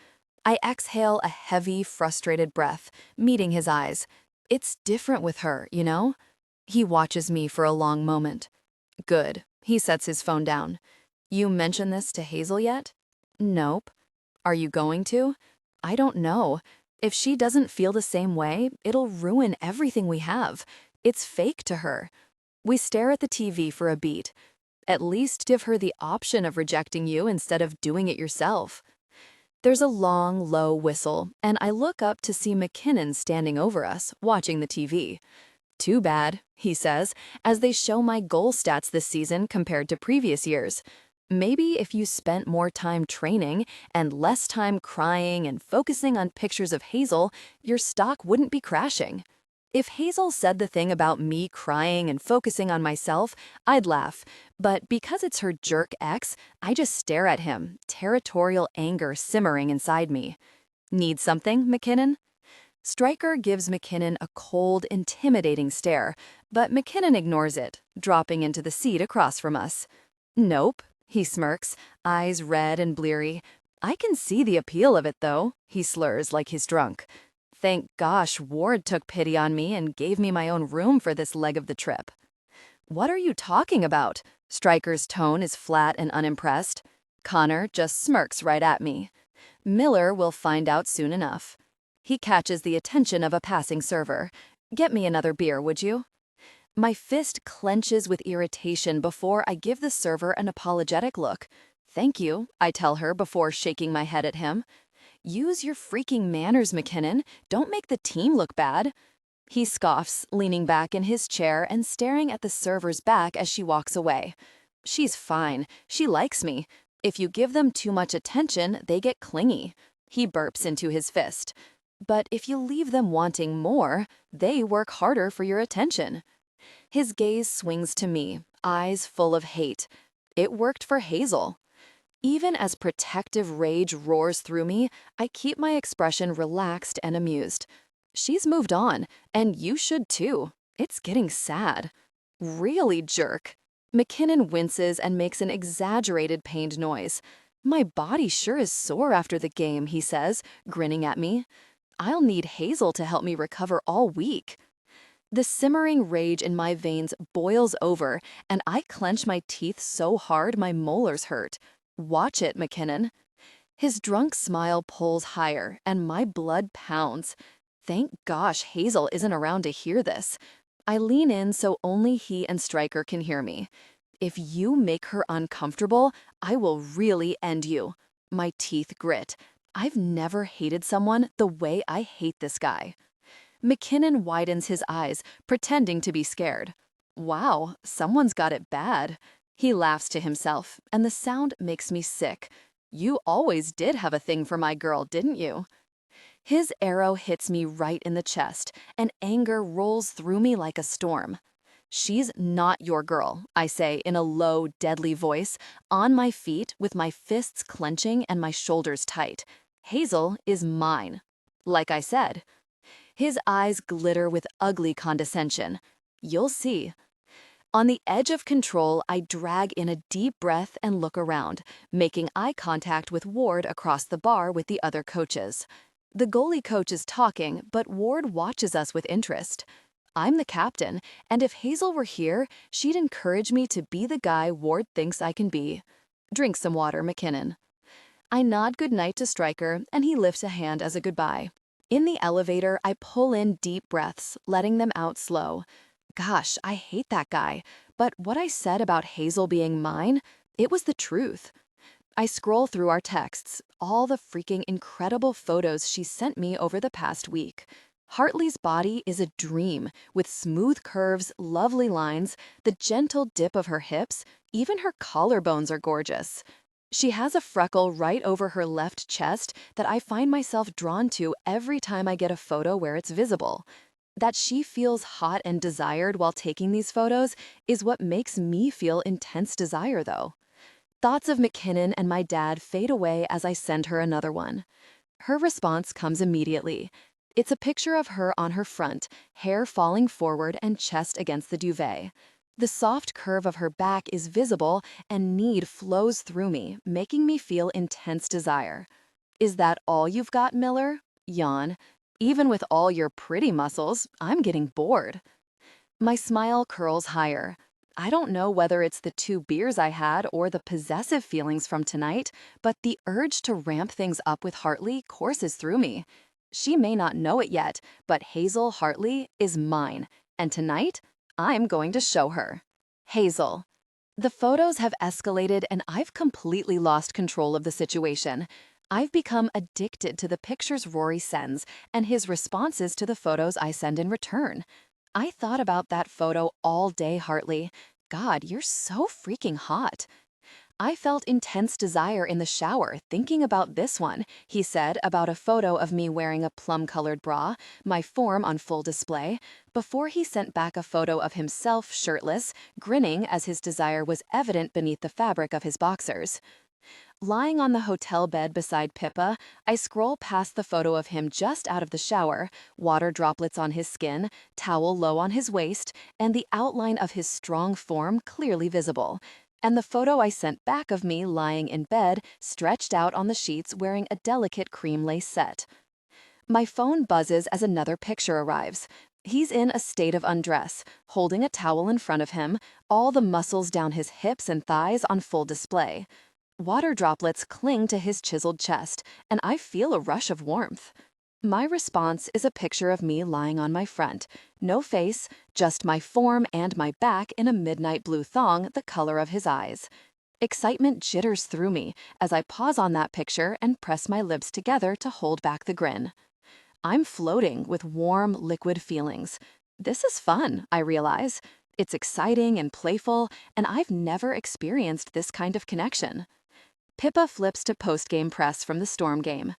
I exhale a heavy, frustrated breath, meeting his eyes. It's different with her, you know? He watches me for a long moment. Good. He sets his phone down. You mentioned this to Hazel yet? Nope. Are you going to? I don't know. If she doesn't feel the same way, it'll ruin everything we have. It's fake to her. We stare at the TV for a beat. At least give her the option of rejecting you instead of doing it yourself. There's a long, low whistle, and I look up to see McKinnon standing over us, watching the TV. Too bad, he says, as they show my goal stats this season compared to previous years. Maybe if you spent more time training and less time crying and focusing on pictures of Hazel, your stock wouldn't be crashing. If Hazel said the thing about me crying and focusing on myself, I'd laugh. But because it's her jerk ex, I just stare at him, territorial anger simmering inside me. Need something, McKinnon? Stryker gives McKinnon a cold, intimidating stare, but McKinnon ignores it, dropping into the seat across from us. Nope, he smirks, eyes red and bleary. I can see the appeal of it, though, he slurs like he's drunk. Thank gosh Ward took pity on me and gave me my own room for this leg of the trip. What are you talking about? Stryker's tone is flat and unimpressed. Connor just smirks right at me. Miller will find out soon enough. He catches the attention of a passing server. Get me another beer, would you? My fist clenches with irritation before I give the server an apologetic look. Thank you, I tell her before shaking my head at him. Use your freaking manners, McKinnon. Don't make the team look bad. He scoffs, leaning back in his chair and staring at the server's back as she walks away. She's fine. She likes me. If you give them too much attention, they get clingy. He burps into his fist. But if you leave them wanting more, they work harder for your attention. His gaze swings to me, eyes full of hate. It worked for Hazel. Even as protective rage roars through me, I keep my expression relaxed and amused. She's moved on, and you should too. It's getting sad. Really, jerk. McKinnon winces and makes an exaggerated pained noise. My body sure is sore after the game, he says, grinning at me. I'll need Hazel to help me recover all week. The simmering rage in my veins boils over, and I clench my teeth so hard my molars hurt. Watch it, McKinnon. His drunk smile pulls higher, and my blood pounds. Thank gosh Hazel isn't around to hear this. I lean in so only he and Stryker can hear me. If you make her uncomfortable, I will really end you. My teeth grit. I've never hated someone the way I hate this guy. McKinnon widens his eyes, pretending to be scared. Wow, someone's got it bad. He laughs to himself, and the sound makes me sick. You always did have a thing for my girl, didn't you? His arrow hits me right in the chest, and anger rolls through me like a storm. She's not your girl, I say in a low, deadly voice, on my feet with my fists clenching and my shoulders tight. Hazel is mine. Like I said. His eyes glitter with ugly condescension. You'll see. On the edge of control, I drag in a deep breath and look around, making eye contact with Ward across the bar with the other coaches. The goalie coach is talking, but Ward watches us with interest. I'm the captain, and if Hazel were here, she'd encourage me to be the guy Ward thinks I can be. Drink some water, McKinnon. I nod goodnight to Stryker, and he lifts a hand as a goodbye. In the elevator, I pull in deep breaths, letting them out slow. Gosh, I hate that guy, but what I said about Hazel being mine, it was the truth. I scroll through our texts, all the freaking incredible photos she sent me over the past week. Hartley's body is a dream, with smooth curves, lovely lines, the gentle dip of her hips, even her collarbones are gorgeous. She has a freckle right over her left chest that I find myself drawn to every time I get a photo where it's visible. That she feels hot and desired while taking these photos is what makes me feel intense desire, though. Thoughts of McKinnon and my dad fade away as I send her another one. Her response comes immediately. It's a picture of her on her front, hair falling forward and chest against the duvet. The soft curve of her back is visible and need flows through me, making me feel intense desire. Is that all you've got, Miller? Yawn. Even with all your pretty muscles, I'm getting bored. My smile curls higher. I don't know whether it's the 2 beers I had or the possessive feelings from tonight, but the urge to ramp things up with Hartley courses through me. She may not know it yet, but Hazel Hartley is mine, and tonight, I'm going to show her. Hazel. The photos have escalated and I've completely lost control of the situation. I've become addicted to the pictures Rory sends and his responses to the photos I send in return. I thought about that photo all day, Hartley. God, you're so freaking hot. I felt intense desire in the shower thinking about this one, he said about a photo of me wearing a plum-colored bra, my form on full display, before he sent back a photo of himself shirtless, grinning as his desire was evident beneath the fabric of his boxers. Lying on the hotel bed beside Pippa, I scroll past the photo of him just out of the shower, water droplets on his skin, towel low on his waist, and the outline of his strong form clearly visible. And the photo I sent back of me lying in bed, stretched out on the sheets wearing a delicate cream lace set. My phone buzzes as another picture arrives. He's in a state of undress, holding a towel in front of him, all the muscles down his hips and thighs on full display. Water droplets cling to his chiseled chest, and I feel a rush of warmth. My response is a picture of me lying on my front. No face, just my form and my back in a midnight blue thong the color of his eyes. Excitement jitters through me as I pause on that picture and press my lips together to hold back the grin. I'm floating with warm, liquid feelings. This is fun, I realize. It's exciting and playful, and I've never experienced this kind of connection. Pippa flips to post-game press from the Storm game.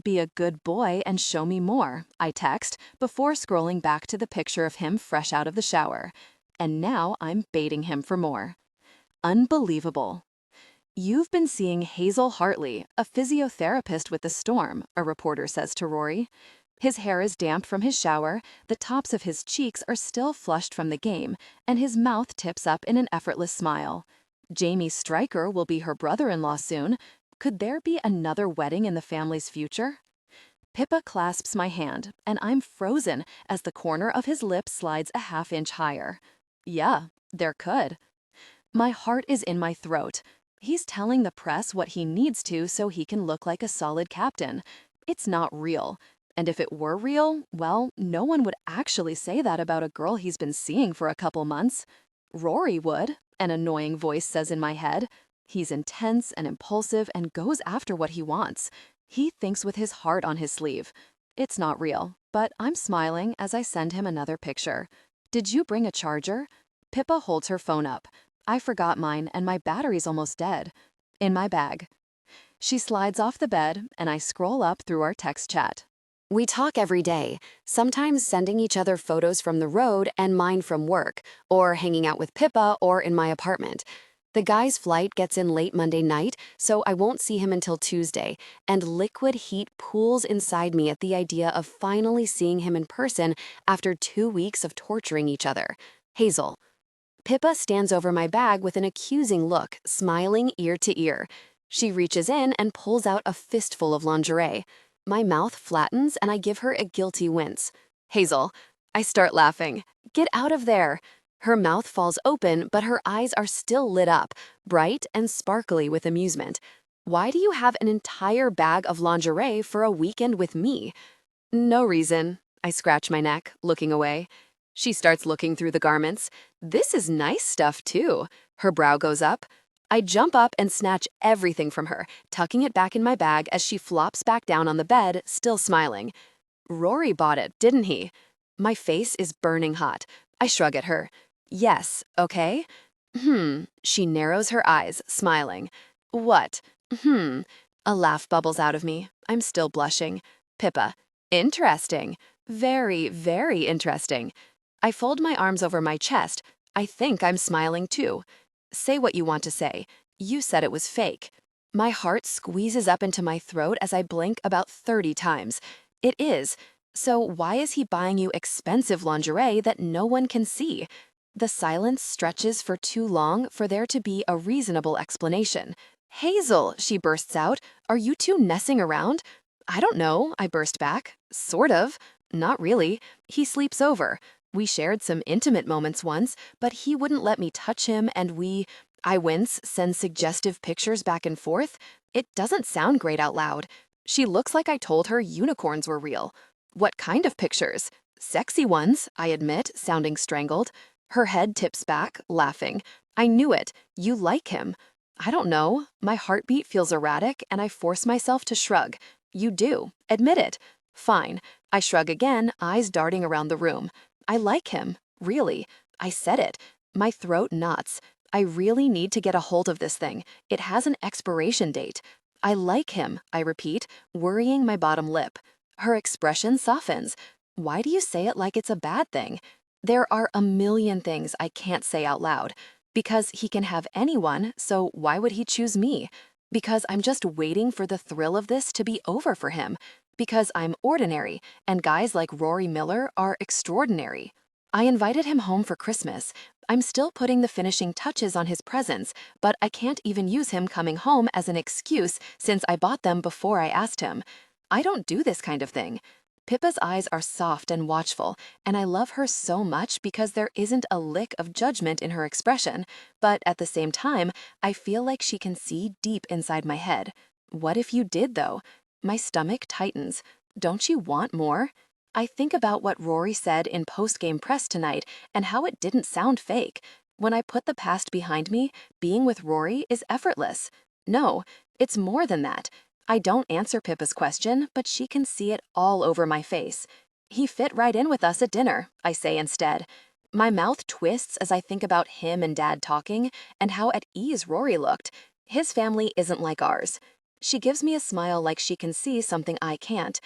Be a good boy and show me more, I text, before scrolling back to the picture of him fresh out of the shower. And now I'm baiting him for more. Unbelievable. You've been seeing Hazel Hartley, a physiotherapist with the Storm, a reporter says to Rory. His hair is damp from his shower, the tops of his cheeks are still flushed from the game, and his mouth tips up in an effortless smile. Jamie Stryker will be her brother-in-law soon. Could there be another wedding in the family's future? Pippa clasps my hand, and I'm frozen as the corner of his lip slides a half-inch higher. Yeah, there could. My heart is in my throat. He's telling the press what he needs to so he can look like a solid captain. It's not real. And if it were real, well, no one would actually say that about a girl he's been seeing for a couple months. Rory would, an annoying voice says in my head. He's intense and impulsive and goes after what he wants. He thinks with his heart on his sleeve. It's not real, but I'm smiling as I send him another picture. Did you bring a charger? Pippa holds her phone up. I forgot mine and my battery's almost dead. In my bag. She slides off the bed and I scroll up through our text chat. We talk every day, sometimes sending each other photos from the road and mine from work, or hanging out with Pippa or in my apartment. The guy's flight gets in late Monday night, so I won't see him until Tuesday, and liquid heat pools inside me at the idea of finally seeing him in person after 2 weeks of torturing each other. Hazel. Pippa stands over my bag with an accusing look, smiling ear to ear. She reaches in and pulls out a fistful of lingerie. My mouth flattens and I give her a guilty wince. Hazel. I start laughing. Get out of there. Her mouth falls open, but her eyes are still lit up, bright and sparkly with amusement. Why do you have an entire bag of lingerie for a weekend with me? No reason. I scratch my neck, looking away. She starts looking through the garments. This is nice stuff, too. Her brow goes up. I jump up and snatch everything from her, tucking it back in my bag as she flops back down on the bed, still smiling. Rory bought it, didn't he? My face is burning hot. I shrug at her. Yes, okay? She narrows her eyes, smiling. What? A laugh bubbles out of me. I'm still blushing. Pippa. Interesting. Very, very interesting. I fold my arms over my chest. I think I'm smiling too. Say what you want to say. You said it was fake. My heart squeezes up into my throat as I blink about 30 times. It is. So why is he buying you expensive lingerie that no one can see? The silence stretches for too long for there to be a reasonable explanation. Hazel, she bursts out, are you two messing around? I don't know, I burst back. Sort of. Not really. He sleeps over. We shared some intimate moments once, but he wouldn't let me touch him and I wince, send suggestive pictures back and forth. It doesn't sound great out loud. She looks like I told her unicorns were real. What kind of pictures? Sexy ones, I admit, sounding strangled. Her head tips back, laughing. I knew it. You like him. I don't know. My heartbeat feels erratic and I force myself to shrug. You do. Admit it. Fine. I shrug again, eyes darting around the room. I like him. Really. I said it. My throat knots. I really need to get a hold of this thing. It has an expiration date. I like him, I repeat, worrying my bottom lip. Her expression softens. Why do you say it like it's a bad thing? There are a million things I can't say out loud. Because he can have anyone, so why would he choose me? Because I'm just waiting for the thrill of this to be over for him. Because I'm ordinary, and guys like Rory Miller are extraordinary. I invited him home for Christmas. I'm still putting the finishing touches on his presents, but I can't even use him coming home as an excuse since I bought them before I asked him. I don't do this kind of thing. Pippa's eyes are soft and watchful, and I love her so much because there isn't a lick of judgment in her expression, but at the same time, I feel like she can see deep inside my head. What if you did, though? My stomach tightens. Don't you want more? I think about what Rory said in post-game press tonight and how it didn't sound fake. When I put the past behind me, being with Rory is effortless. No, it's more than that. I don't answer Pippa's question, but she can see it all over my face. He fit right in with us at dinner, I say instead. My mouth twists as I think about him and Dad talking and how at ease Rory looked. His family isn't like ours. She gives me a smile like she can see something I can't.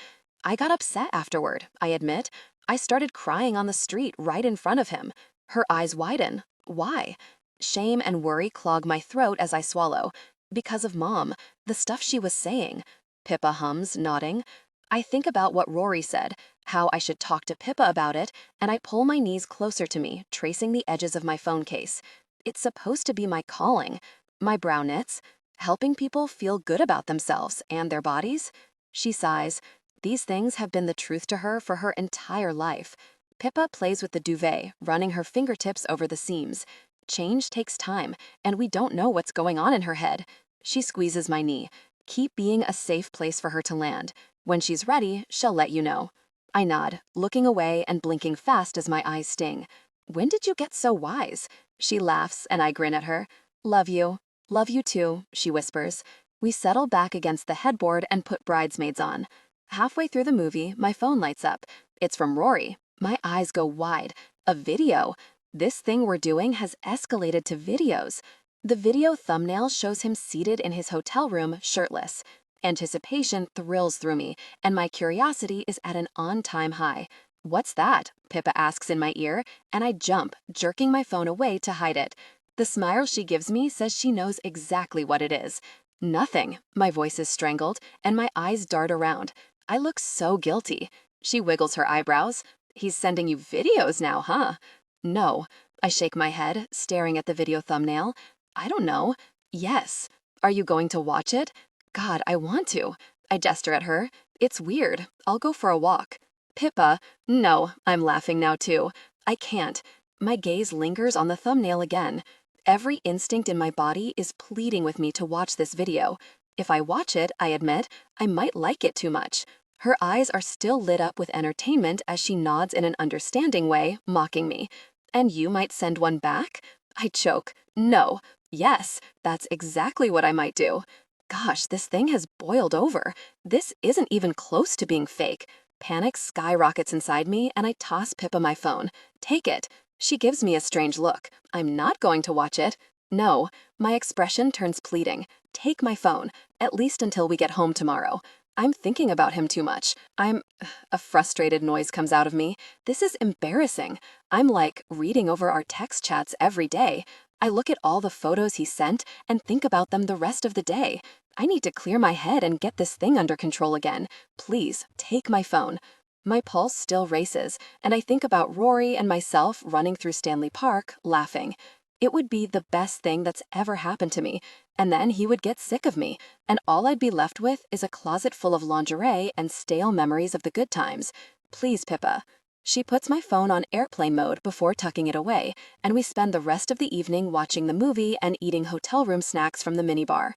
I got upset afterward, I admit. I started crying on the street right in front of him. Her eyes widen. Why? Shame and worry clog my throat as I swallow. Because of Mom, the stuff she was saying. Pippa hums, nodding. I think about what Rory said, how I should talk to Pippa about it, and I pull my knees closer to me, tracing the edges of my phone case. It's supposed to be my calling. My brow knits. Helping people feel good about themselves and their bodies? She sighs. These things have been the truth to her for her entire life. Pippa plays with the duvet, running her fingertips over the seams. Change takes time, and we don't know what's going on in her head. She squeezes my knee. Keep being a safe place for her to land. When she's ready, she'll let you know. I nod, looking away and blinking fast as my eyes sting. When did you get so wise? She laughs, and I grin at her. Love you. Love you too, she whispers. We settle back against the headboard and put Bridesmaids on. Halfway through the movie, my phone lights up. It's from Rory. My eyes go wide. A video. This thing we're doing has escalated to videos. The video thumbnail shows him seated in his hotel room, shirtless. Anticipation thrills through me, and my curiosity is at an on-time high. What's that? Pippa asks in my ear, and I jump, jerking my phone away to hide it. The smile she gives me says she knows exactly what it is. Nothing. My voice is strangled, and my eyes dart around. I look so guilty. She wiggles her eyebrows. He's sending you videos now, huh? No. I shake my head, staring at the video thumbnail. I don't know. Yes. Are you going to watch it? God, I want to. I gesture at her. It's weird. I'll go for a walk. Pippa. No, I'm laughing now too. I can't. My gaze lingers on the thumbnail again. Every instinct in my body is pleading with me to watch this video. If I watch it, I admit, I might like it too much. Her eyes are still lit up with entertainment as she nods in an understanding way, mocking me. And you might send one back? I choke. No. Yes, that's exactly what I might do. Gosh, this thing has boiled over. This isn't even close to being fake. Panic skyrockets inside me, and I toss Pippa my phone. Take it. She gives me a strange look. I'm not going to watch it. No. My expression turns pleading. Take my phone, at least until we get home tomorrow. I'm thinking about him too much. A frustrated noise comes out of me. This is embarrassing. I'm like reading over our text chats every day. I look at all the photos he sent and think about them the rest of the day. I need to clear my head and get this thing under control again. Please, take my phone. My pulse still races, and I think about Rory and myself running through Stanley Park, laughing. It would be the best thing that's ever happened to me, and then he would get sick of me, and all I'd be left with is a closet full of lingerie and stale memories of the good times. Please, Pippa. She puts my phone on airplane mode before tucking it away, and we spend the rest of the evening watching the movie and eating hotel room snacks from the minibar.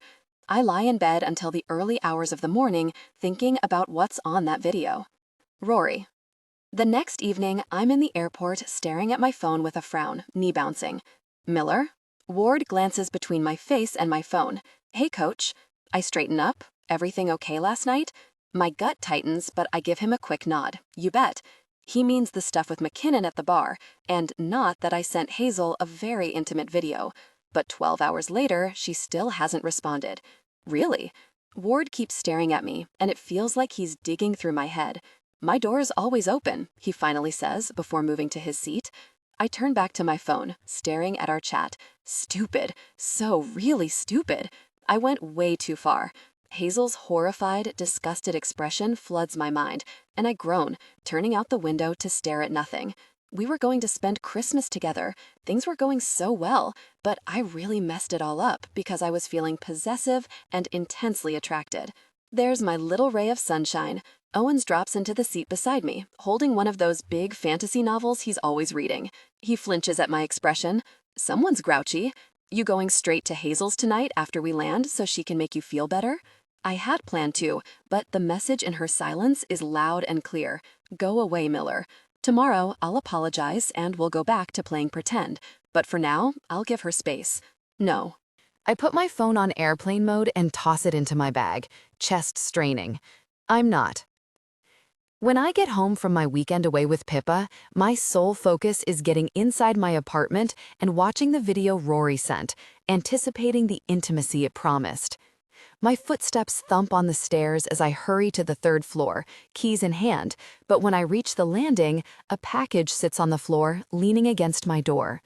I lie in bed until the early hours of the morning, thinking about what's on that video. Rory. The next evening, I'm in the airport staring at my phone with a frown, knee bouncing. Miller? Ward glances between my face and my phone. Hey, coach. I straighten up. Everything okay last night? My gut tightens, but I give him a quick nod. You bet. He means the stuff with McKinnon at the bar, and not that I sent Hazel a very intimate video. But 12 hours later, she still hasn't responded. Really? Ward keeps staring at me, and it feels like he's digging through my head. My door's always open, he finally says before moving to his seat. I turn back to my phone, staring at our chat. Stupid. So really stupid. I went way too far. Hazel's horrified, disgusted expression floods my mind, and I groan, turning out the window to stare at nothing. We were going to spend Christmas together. Things were going so well, but I really messed it all up because I was feeling possessive and intensely attracted. There's my little ray of sunshine. Owens drops into the seat beside me, holding one of those big fantasy novels he's always reading. He flinches at my expression. Someone's grouchy. You going straight to Hazel's tonight after we land so she can make you feel better? I had planned to, but the message in her silence is loud and clear. Go away, Miller. Tomorrow, I'll apologize and we'll go back to playing pretend, but for now, I'll give her space. No. I put my phone on airplane mode and toss it into my bag, chest straining. I'm not. When I get home from my weekend away with Pippa, my sole focus is getting inside my apartment and watching the video Rory sent, anticipating the intimacy it promised. My footsteps thump on the stairs as I hurry to the third floor, keys in hand, but when I reach the landing, a package sits on the floor, leaning against my door.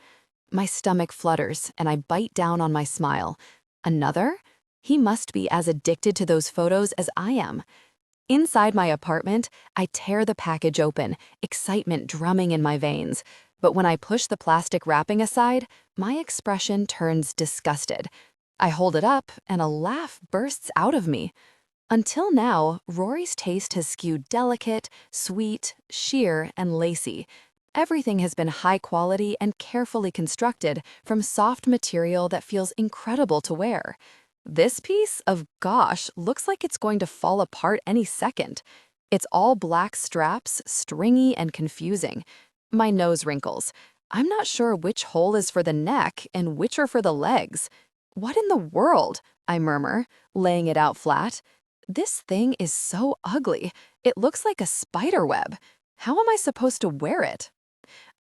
My stomach flutters, and I bite down on my smile. Another? He must be as addicted to those photos as I am. Inside my apartment, I tear the package open, excitement drumming in my veins. But when I push the plastic wrapping aside, my expression turns disgusted. I hold it up, and a laugh bursts out of me. Until now, Rory's taste has skewed delicate, sweet, sheer, and lacy. Everything has been high quality and carefully constructed from soft material that feels incredible to wear. This piece of gosh looks like it's going to fall apart any second. It's all black straps, stringy and confusing. My nose wrinkles. I'm not sure which hole is for the neck and which are for the legs. What in the world? I murmur, laying it out flat. This thing is so ugly. It looks like a spider web. How am I supposed to wear it?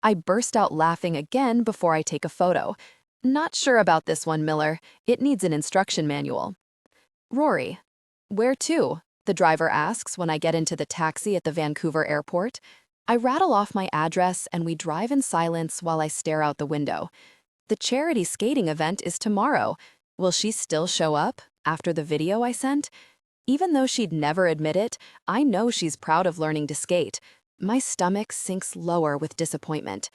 I burst out laughing again before I take a photo. Not sure about this one, Miller. It needs an instruction manual. Rory. Where to? The driver asks when I get into the taxi at the Vancouver airport. I rattle off my address and we drive in silence while I stare out the window. The charity skating event is tomorrow. Will she still show up after the video I sent? Even though she'd never admit it, I know she's proud of learning to skate. My stomach sinks lower with disappointment.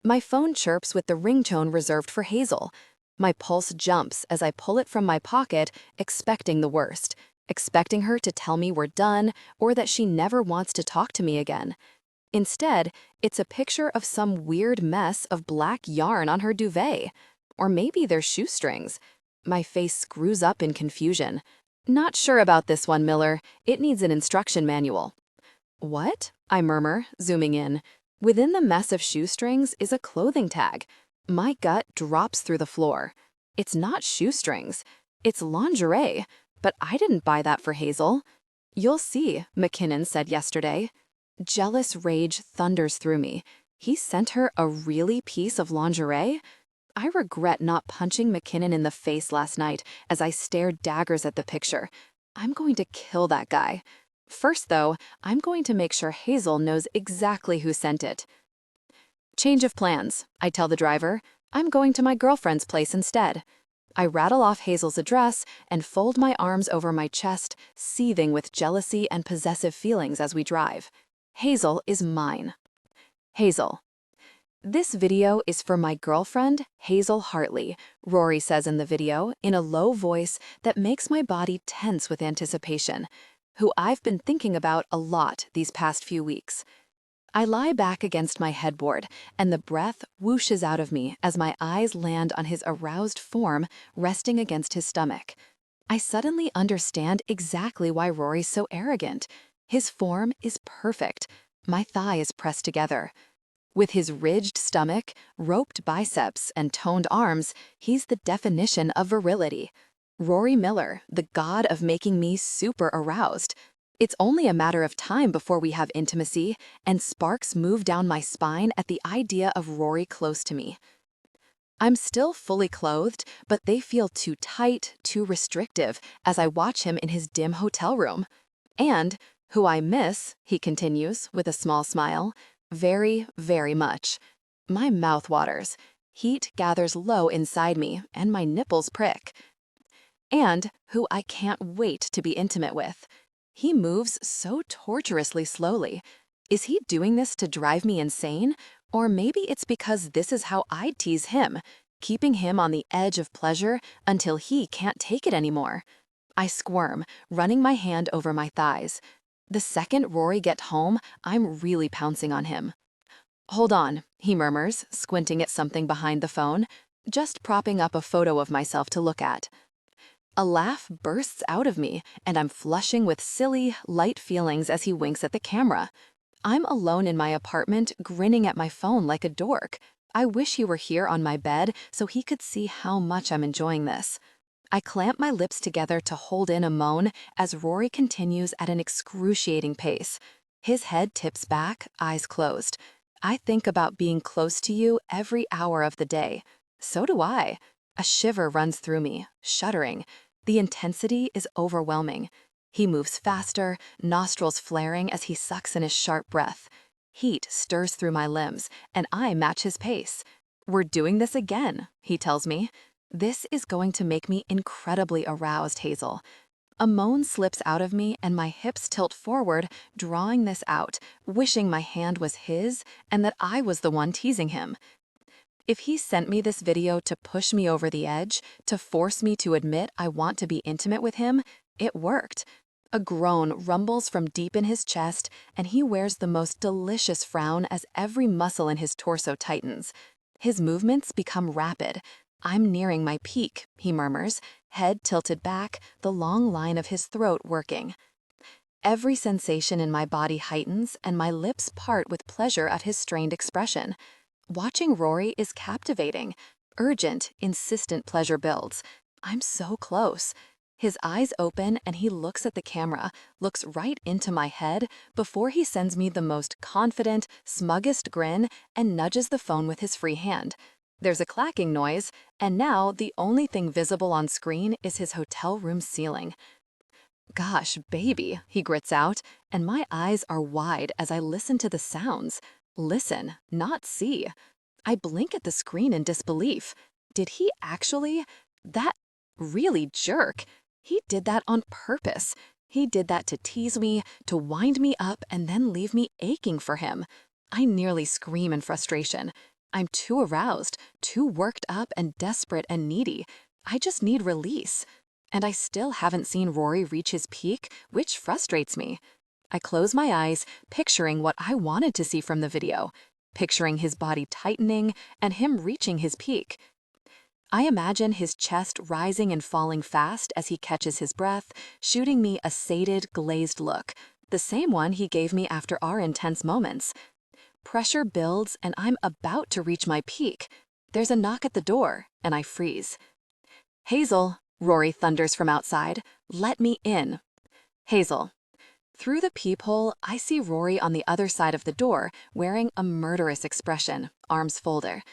My phone chirps with the ringtone reserved for Hazel. My pulse jumps as I pull it from my pocket, expecting the worst, expecting her to tell me we're done or that she never wants to talk to me again. Instead, it's a picture of some weird mess of black yarn on her duvet. Or maybe they're shoestrings. My face screws up in confusion. Not sure about this one, Miller. It needs an instruction manual. What? I murmur, zooming in. Within the mess of shoestrings is a clothing tag. My gut drops through the floor. It's not shoestrings. It's lingerie. But I didn't buy that for Hazel. You'll see, McKinnon said yesterday. Jealous rage thunders through me. He sent her a really piece of lingerie? I regret not punching McKinnon in the face last night as I stared daggers at the picture. I'm going to kill that guy. First, though, I'm going to make sure Hazel knows exactly who sent it. Change of plans, I tell the driver. I'm going to my girlfriend's place instead. I rattle off Hazel's address and fold my arms over my chest, seething with jealousy and possessive feelings as we drive. Hazel is mine. Hazel. This video is for my girlfriend, Hazel Hartley, Rory says in the video in a low voice that makes my body tense with anticipation, who I've been thinking about a lot these past few weeks. I lie back against my headboard, and the breath whooshes out of me as my eyes land on his aroused form resting against his stomach. I suddenly understand exactly why Rory's so arrogant. His form is perfect. My thigh is pressed together. With his ridged stomach, roped biceps, and toned arms, he's the definition of virility. Rory Miller, the god of making me super aroused. It's only a matter of time before we have intimacy, and sparks move down my spine at the idea of Rory close to me. I'm still fully clothed, but they feel too tight, too restrictive as I watch him in his dim hotel room. And, who I miss, he continues with a small smile, very, very much. My mouth waters. Heat gathers low inside me, and my nipples prick. and who I can't wait to be intimate with. He moves so torturously slowly. Is he doing this to drive me insane? Or maybe it's because this is how I'd tease him, keeping him on the edge of pleasure until he can't take it anymore. I squirm, running my hand over my thighs. The second Rory gets home, I'm really pouncing on him. "Hold on," he murmurs, squinting at something behind the phone, just propping up a photo of myself to look at. A laugh bursts out of me, and I'm flushing with silly, light feelings as he winks at the camera. I'm alone in my apartment, grinning at my phone like a dork. I wish he were here on my bed so he could see how much I'm enjoying this. I clamp my lips together to hold in a moan as Rory continues at an excruciating pace. His head tips back, eyes closed. I think about being close to you every hour of the day. So do I. A shiver runs through me, shuddering. The intensity is overwhelming. He moves faster, nostrils flaring as he sucks in his sharp breath. Heat stirs through my limbs, and I match his pace. "We're doing this again," he tells me. "This is going to make me incredibly aroused, Hazel." A moan slips out of me and my hips tilt forward, drawing this out, wishing my hand was his and that I was the one teasing him. If he sent me this video to push me over the edge, to force me to admit I want to be intimate with him, it worked. A groan rumbles from deep in his chest, and he wears the most delicious frown as every muscle in his torso tightens. His movements become rapid. "I'm nearing my peak," he murmurs, head tilted back, the long line of his throat working. Every sensation in my body heightens, and my lips part with pleasure at his strained expression. Watching Rory is captivating. Urgent, insistent pleasure builds. I'm so close. His eyes open and he looks at the camera, looks right into my head before he sends me the most confident, smuggest grin and nudges the phone with his free hand. There's a clacking noise, and now the only thing visible on screen is his hotel room ceiling. "Gosh, baby," he grits out, and my eyes are wide as I listen to the sounds. Listen, not see. I blink at the screen in disbelief. Did he actually? That really jerk. He did that on purpose. He did that to tease me, to wind me up, and then leave me aching for him. I nearly scream in frustration. I'm too aroused, too worked up and desperate and needy. I just need release. And I still haven't seen Rory reach his peak, which frustrates me. I close my eyes, picturing what I wanted to see from the video, picturing his body tightening and him reaching his peak. I imagine his chest rising and falling fast as he catches his breath, shooting me a sated, glazed look, the same one he gave me after our intense moments. Pressure builds and I'm about to reach my peak. There's a knock at the door, and I freeze. "Hazel," Rory thunders from outside, "let me in." "Hazel." Through the peephole, I see Rory on the other side of the door, wearing a murderous expression, arms folded.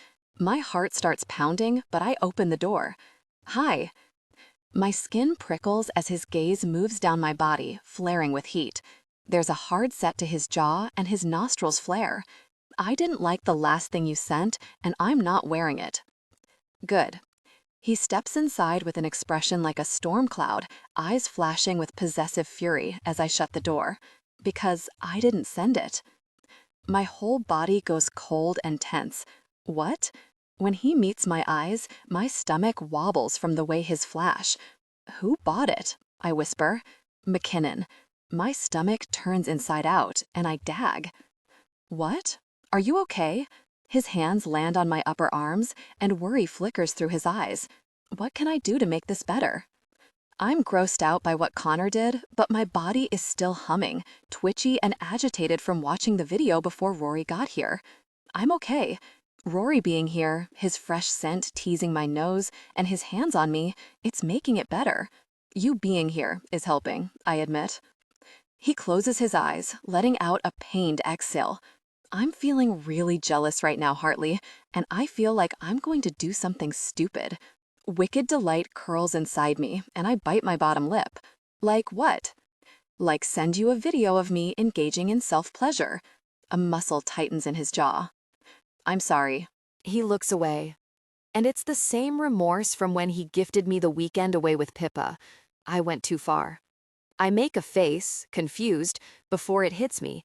My heart starts pounding, but I open the door. "Hi." My skin prickles as his gaze moves down my body, flaring with heat. There's a hard set to his jaw, and his nostrils flare. "I didn't like the last thing you sent, and I'm not wearing it." "Good." He steps inside with an expression like a storm cloud, eyes flashing with possessive fury as I shut the door. Because I didn't send it. My whole body goes cold and tense. What? When he meets my eyes, my stomach wobbles from the way his flash. "Who bought it?" I whisper. "McKinnon." My stomach turns inside out, and I gag. "What? Are you okay?" His hands land on my upper arms, and worry flickers through his eyes. What can I do to make this better? I'm grossed out by what Connor did, but my body is still humming, twitchy and agitated from watching the video before Rory got here. I'm okay. Rory being here, his fresh scent teasing my nose, and his hands on me, it's making it better. You being here is helping, I admit. He closes his eyes, letting out a pained exhale. I'm feeling really jealous right now, Hartley, and I feel like I'm going to do something stupid. Wicked delight curls inside me, and I bite my bottom lip. Like what? Like send you a video of me engaging in self-pleasure. A muscle tightens in his jaw. "I'm sorry." He looks away. And it's the same remorse from when he gifted me the weekend away with Pippa. I went too far. I make a face, confused, before it hits me.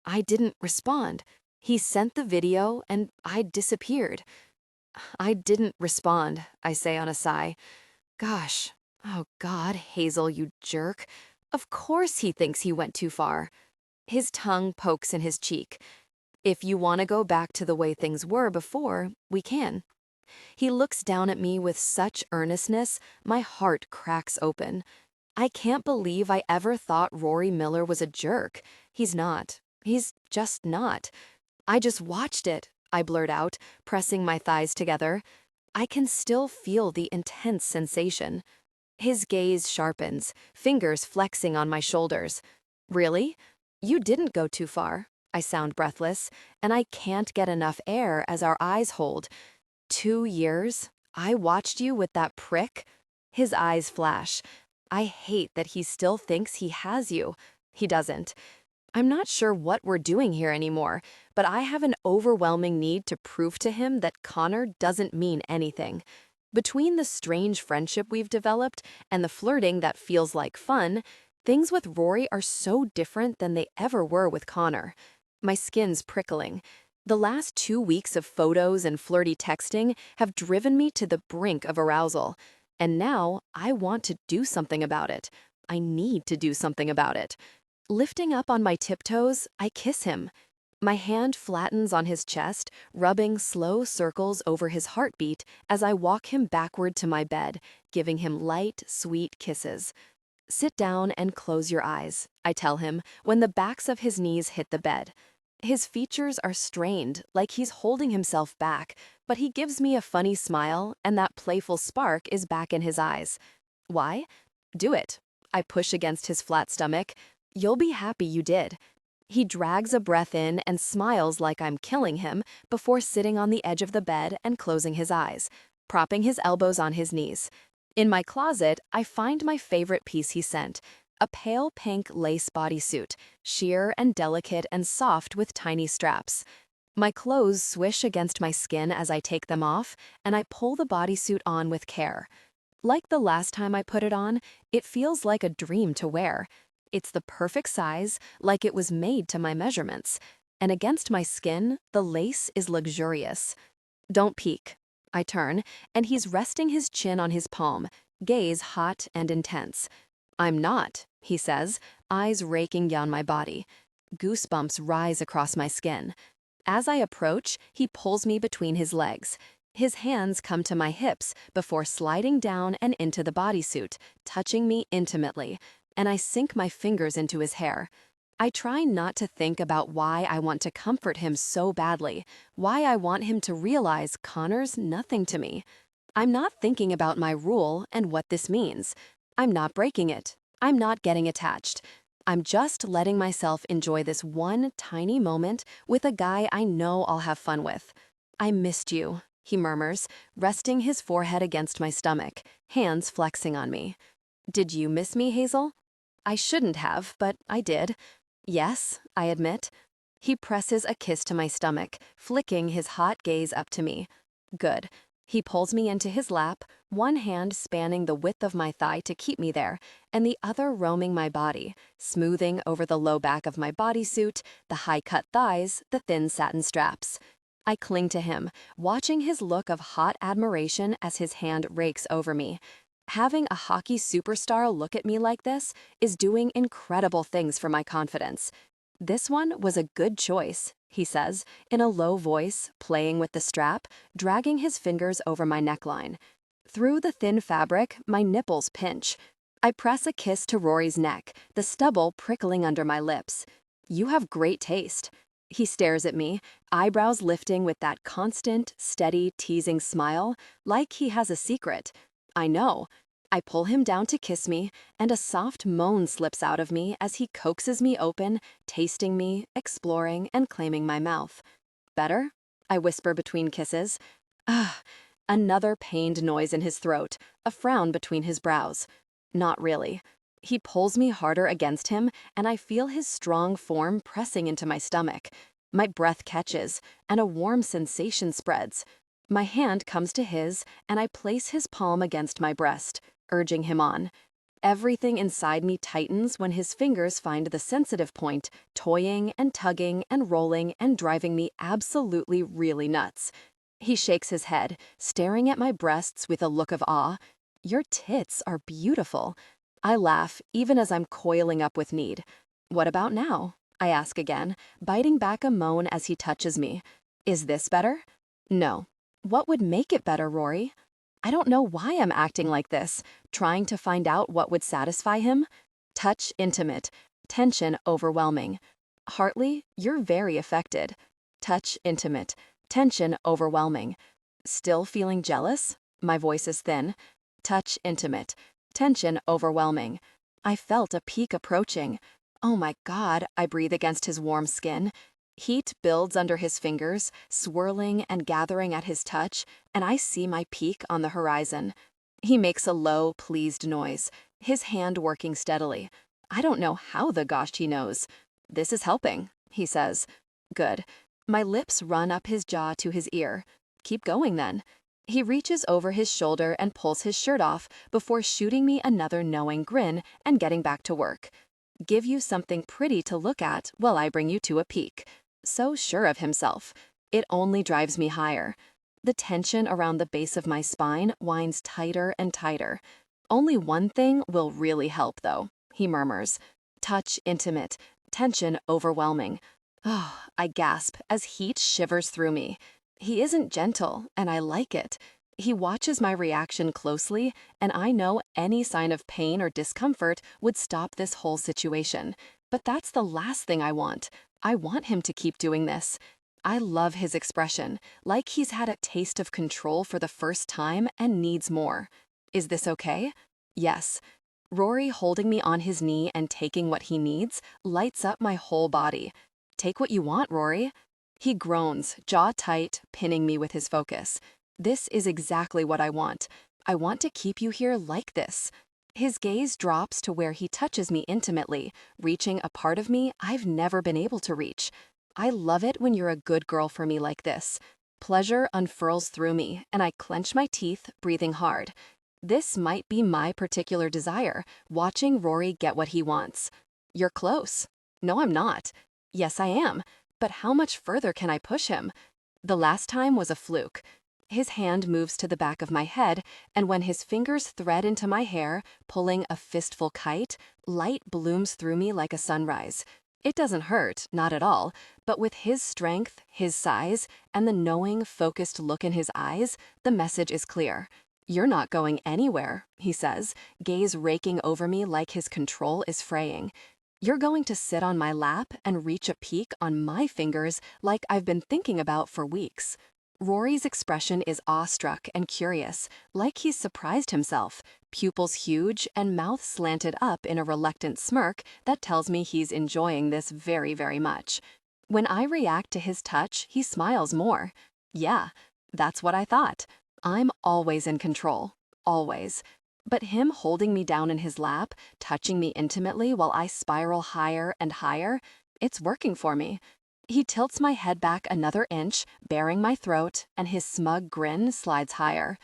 I didn't respond. He sent the video, and I disappeared. I didn't respond, I say on a sigh. Gosh, oh God, Hazel, you jerk. Of course he thinks he went too far. His tongue pokes in his cheek. If you want to go back to the way things were before, we can. He looks down at me with such earnestness, my heart cracks open. I can't believe I ever thought Rory Miller was a jerk. He's not. He's just not. I just watched it, I blurt out, pressing my thighs together. I can still feel the intense sensation. His gaze sharpens, fingers flexing on my shoulders. Really? You didn't go too far. I sound breathless, and I can't get enough air as our eyes hold. 2 years? I watched you with that prick? His eyes flash. I hate that he still thinks he has you. He doesn't. I'm not sure what we're doing here anymore, but I have an overwhelming need to prove to him that Connor doesn't mean anything. Between the strange friendship we've developed and the flirting that feels like fun, things with Rory are so different than they ever were with Connor. My skin's prickling. The last 2 weeks of photos and flirty texting have driven me to the brink of arousal. And now I want to do something about it. I need to do something about it. Lifting up on my tiptoes, I kiss him. My hand flattens on his chest, rubbing slow circles over his heartbeat as I walk him backward to my bed, giving him light, sweet kisses. Sit down and close your eyes, I tell him when the backs of his knees hit the bed. His features are strained, like he's holding himself back, but he gives me a funny smile, and that playful spark is back in his eyes. Why? Do it. I push against his flat stomach. You'll be happy you did. He drags a breath in and smiles like I'm killing him before sitting on the edge of the bed and closing his eyes, propping his elbows on his knees. In my closet, I find my favorite piece he sent, a pale pink lace bodysuit, sheer and delicate and soft with tiny straps. My clothes swish against my skin as I take them off, and I pull the bodysuit on with care. Like the last time I put it on, it feels like a dream to wear. It's the perfect size, like it was made to my measurements. And against my skin, the lace is luxurious. Don't peek. I turn, and he's resting his chin on his palm, gaze hot and intense. I'm not, he says, eyes raking down my body. Goosebumps rise across my skin. As I approach, he pulls me between his legs. His hands come to my hips before sliding down and into the bodysuit, touching me intimately, and I sink my fingers into his hair. I try not to think about why I want to comfort him so badly, why I want him to realize Connor's nothing to me. I'm not thinking about my rule and what this means. I'm not breaking it. I'm not getting attached. I'm just letting myself enjoy this one tiny moment with a guy I know I'll have fun with. I missed you, he murmurs, resting his forehead against my stomach, hands flexing on me. Did you miss me, Hazel? I shouldn't have, but I did. Yes, I admit. He presses a kiss to my stomach, flicking his hot gaze up to me. Good. He pulls me into his lap, one hand spanning the width of my thigh to keep me there, and the other roaming my body, smoothing over the low back of my bodysuit, the high-cut thighs, the thin satin straps. I cling to him, watching his look of hot admiration as his hand rakes over me. Having a hockey superstar look at me like this is doing incredible things for my confidence. This one was a good choice, he says, in a low voice, playing with the strap, dragging his fingers over my neckline. Through the thin fabric, my nipples pinch. I press a kiss to Rory's neck, the stubble prickling under my lips. You have great taste. He stares at me, eyebrows lifting with that constant, steady, teasing smile, like he has a secret. I know. I pull him down to kiss me, and a soft moan slips out of me as he coaxes me open, tasting me, exploring, and claiming my mouth. Better? I whisper between kisses. Ugh. Another pained noise in his throat, a frown between his brows. Not really. He pulls me harder against him, and I feel his strong form pressing into my stomach. My breath catches, and a warm sensation spreads. My hand comes to his, and I place his palm against my breast, urging him on. Everything inside me tightens when his fingers find the sensitive point, toying and tugging and rolling and driving me absolutely really nuts. He shakes his head, staring at my breasts with a look of awe. Your tits are beautiful. I laugh, even as I'm coiling up with need. What about now? I ask again, biting back a moan as he touches me. Is this better? No. What would make it better, Rory? I don't know why I'm acting like this, trying to find out what would satisfy him. Touch intimate, tension overwhelming. Hartley, you're very affected. Touch intimate, tension overwhelming. Still feeling jealous? My voice is thin. Touch intimate, tension overwhelming. I felt a peak approaching. Oh my God, I breathe against his warm skin. Heat builds under his fingers, swirling and gathering at his touch, and I see my peak on the horizon. He makes a low, pleased noise, his hand working steadily. I don't know how the gosh he knows. This is helping, he says. Good. My lips run up his jaw to his ear. Keep going then. He reaches over his shoulder and pulls his shirt off before shooting me another knowing grin and getting back to work. Give you something pretty to look at while I bring you to a peak. So sure of himself. It only drives me higher. The tension around the base of my spine winds tighter and tighter. Only one thing will really help, though, he murmurs. Touch intimate, tension overwhelming. Oh, I gasp as heat shivers through me. He isn't gentle, and I like it. He watches my reaction closely, and I know any sign of pain or discomfort would stop this whole situation. But that's the last thing I want. I want him to keep doing this. I love his expression, like he's had a taste of control for the first time and needs more. Is this okay? Yes. Rory holding me on his knee and taking what he needs lights up my whole body. Take what you want, Rory. He groans, jaw tight, pinning me with his focus. This is exactly what I want. I want to keep you here like this. His gaze drops to where he touches me intimately, reaching a part of me I've never been able to reach. I love it when you're a good girl for me like this. Pleasure unfurls through me, and I clench my teeth, breathing hard. This might be my particular desire, watching Rory get what he wants. You're close. No, I'm not. Yes, I am. But how much further can I push him? The last time was a fluke. His hand moves to the back of my head, and when his fingers thread into my hair, pulling a fistful kite, light blooms through me like a sunrise. It doesn't hurt, not at all, but with his strength, his size, and the knowing, focused look in his eyes, the message is clear. You're not going anywhere, he says, gaze raking over me like his control is fraying. You're going to sit on my lap and reach a peak on my fingers like I've been thinking about for weeks. Rory's expression is awestruck and curious, like he's surprised himself, pupils huge and mouth slanted up in a reluctant smirk that tells me he's enjoying this very, very much. When I react to his touch, he smiles more. Yeah, that's what I thought. I'm always in control. Always. But him holding me down in his lap, touching me intimately while I spiral higher and higher, it's working for me. He tilts my head back another inch, baring my throat, and his smug grin slides higher.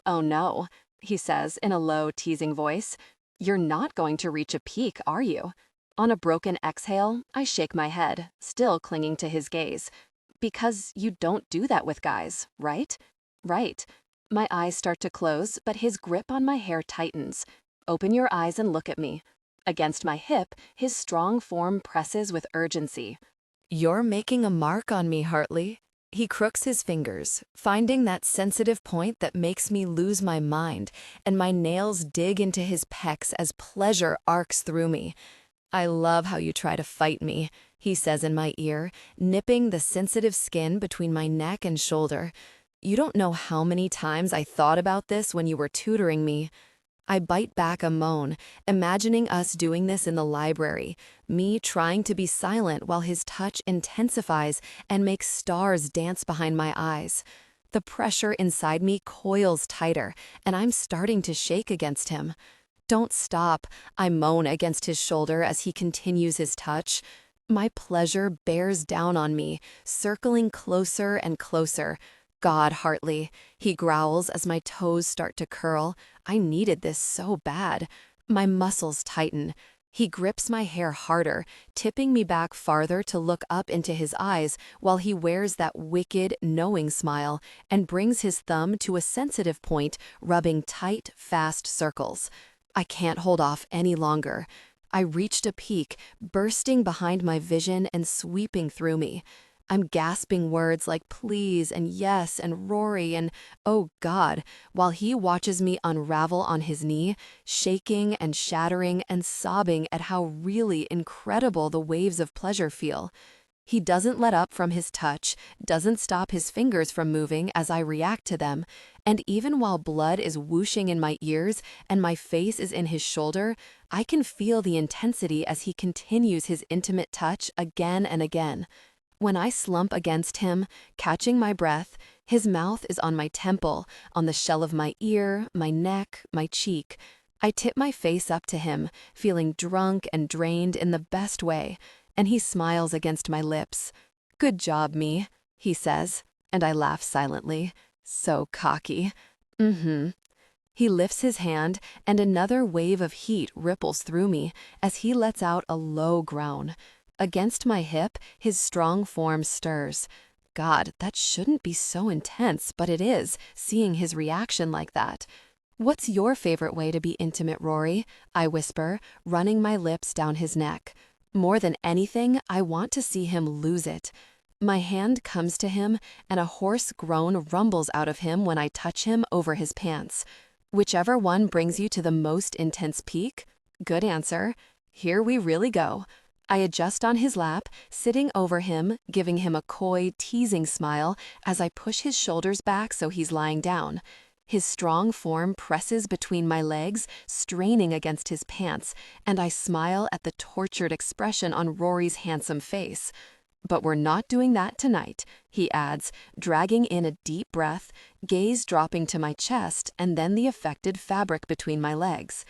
Oh no, he says in a low, teasing voice. You're not going to reach a peak, are you? On a broken exhale, I shake my head, still clinging to his gaze. Because you don't do that with guys, right? Right. My eyes start to close, but his grip on my hair tightens. Open your eyes and look at me. Against my hip, his strong form presses with urgency. You're making a mark on me, Hartley. He crooks his fingers, finding that sensitive point that makes me lose my mind, and my nails dig into his pecs as pleasure arcs through me. I love how you try to fight me, he says in my ear, nipping the sensitive skin between my neck and shoulder. You don't know how many times I thought about this when you were tutoring me. I bite back a moan, imagining us doing this in the library, me trying to be silent while his touch intensifies and makes stars dance behind my eyes. The pressure inside me coils tighter, and I'm starting to shake against him. Don't stop, I moan against his shoulder as he continues his touch. My pleasure bears down on me, circling closer and closer. God, Hartley, he growls as my toes start to curl. I needed this so bad. My muscles tighten. He grips my hair harder, tipping me back farther to look up into his eyes while he wears that wicked, knowing smile and brings his thumb to a sensitive point, rubbing tight, fast circles. I can't hold off any longer. I reached a peak, bursting behind my vision and sweeping through me. I'm gasping words like please and yes and Rory and oh God, while he watches me unravel on his knee, shaking and shattering and sobbing at how really incredible the waves of pleasure feel. He doesn't let up from his touch, doesn't stop his fingers from moving as I react to them, and even while blood is whooshing in my ears and my face is in his shoulder, I can feel the intensity as he continues his intimate touch again and again. When I slump against him, catching my breath, his mouth is on my temple, on the shell of my ear, my neck, my cheek. I tip my face up to him, feeling drunk and drained in the best way, and he smiles against my lips. "Good job, me," he says, and I laugh silently. So cocky. He lifts his hand, and another wave of heat ripples through me as he lets out a low groan. Against my hip, his strong form stirs. God, that shouldn't be so intense, but it is, seeing his reaction like that. "What's your favorite way to be intimate, Rory?" I whisper, running my lips down his neck. More than anything, I want to see him lose it. My hand comes to him, and a hoarse groan rumbles out of him when I touch him over his pants. Whichever one brings you to the most intense peak? Good answer. Here we really go. I adjust on his lap, sitting over him, giving him a coy, teasing smile as I push his shoulders back so he's lying down. His strong form presses between my legs, straining against his pants, and I smile at the tortured expression on Rory's handsome face. "But we're not doing that tonight," he adds, dragging in a deep breath, gaze dropping to my chest and then the affected fabric between my legs.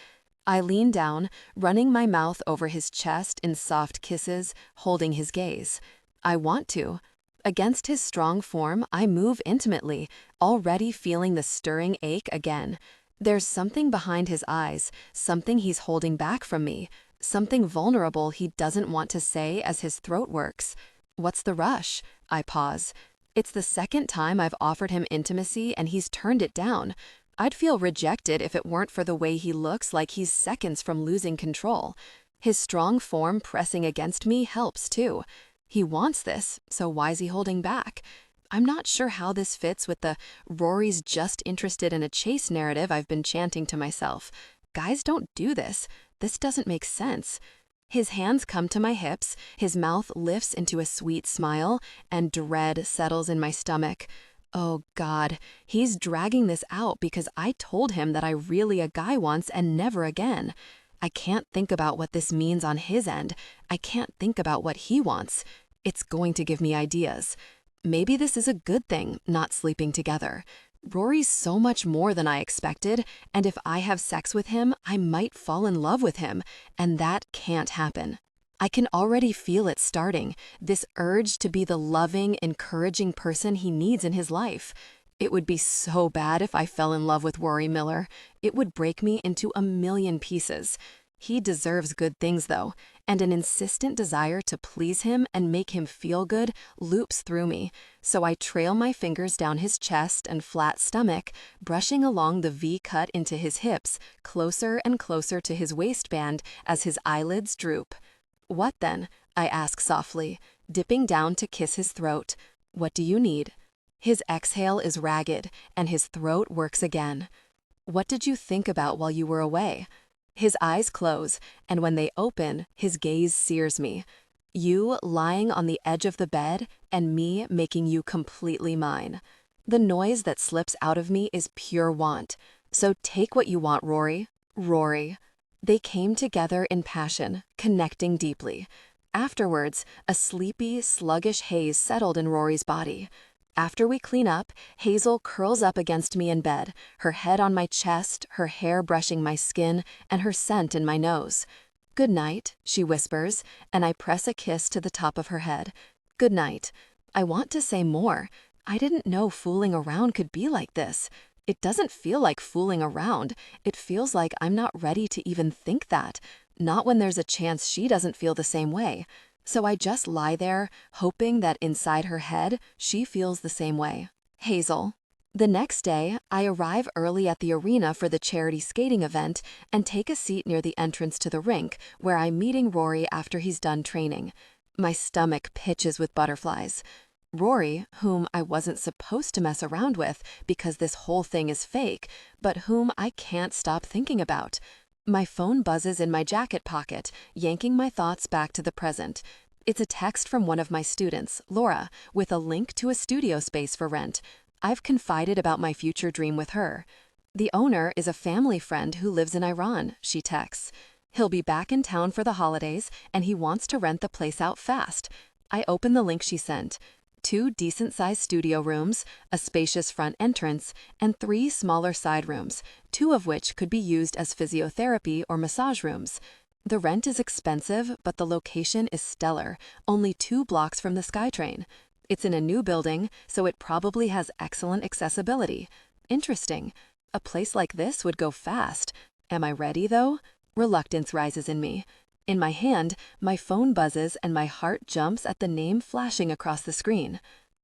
I lean down, running my mouth over his chest in soft kisses, holding his gaze. I want to. Against his strong form, I move intimately, already feeling the stirring ache again. There's something behind his eyes, something he's holding back from me, something vulnerable he doesn't want to say as his throat works. What's the rush? I pause. It's the second time I've offered him intimacy and he's turned it down. I'd feel rejected if it weren't for the way he looks like he's seconds from losing control. His strong form pressing against me helps too. He wants this, so why's he holding back? I'm not sure how this fits with the Rory's just interested in a chase narrative I've been chanting to myself. Guys don't do this. This doesn't make sense. His hands come to my hips, his mouth lifts into a sweet smile, and dread settles in my stomach. Oh God, he's dragging this out because I told him that I really a guy once and never again. I can't think about what this means on his end. I can't think about what he wants. It's going to give me ideas. Maybe this is a good thing, not sleeping together. Rory's so much more than I expected, and if I have sex with him, I might fall in love with him, and that can't happen. I can already feel it starting, this urge to be the loving, encouraging person he needs in his life. It would be so bad if I fell in love with Rory Miller. It would break me into a million pieces. He deserves good things, though, and an insistent desire to please him and make him feel good loops through me, so I trail my fingers down his chest and flat stomach, brushing along the V cut into his hips, closer and closer to his waistband as his eyelids droop. "What then?" I ask softly, dipping down to kiss his throat. "What do you need?" His exhale is ragged, and his throat works again. "What did you think about while you were away?" His eyes close, and when they open, his gaze sears me. You lying on the edge of the bed, and me making you completely mine. The noise that slips out of me is pure want. So take what you want, Rory. Rory. They came together in passion, connecting deeply. Afterwards, a sleepy, sluggish haze settled in Rory's body. After we clean up, Hazel curls up against me in bed, her head on my chest, her hair brushing my skin, and her scent in my nose. "Good night," she whispers, and I press a kiss to the top of her head. "Good night." I want to say more. I didn't know fooling around could be like this. It doesn't feel like fooling around. It feels like I'm not ready to even think that. Not when there's a chance she doesn't feel the same way. So I just lie there, hoping that inside her head, she feels the same way. Hazel. The next day, I arrive early at the arena for the charity skating event and take a seat near the entrance to the rink, where I'm meeting Rory after he's done training. My stomach pitches with butterflies. Rory, whom I wasn't supposed to mess around with because this whole thing is fake, but whom I can't stop thinking about. My phone buzzes in my jacket pocket, yanking my thoughts back to the present. It's a text from one of my students, Laura, with a link to a studio space for rent. I've confided about my future dream with her. The owner is a family friend who lives in Iran, she texts. He'll be back in town for the holidays, and he wants to rent the place out fast. I open the link she sent. 2 decent-sized studio rooms, a spacious front entrance, and 3 smaller side rooms, 2 of which could be used as physiotherapy or massage rooms. The rent is expensive, but the location is stellar, only 2 blocks from the SkyTrain. It's in a new building, so it probably has excellent accessibility. Interesting. A place like this would go fast. Am I ready, though? Reluctance rises in me. In my hand, my phone buzzes and my heart jumps at the name flashing across the screen.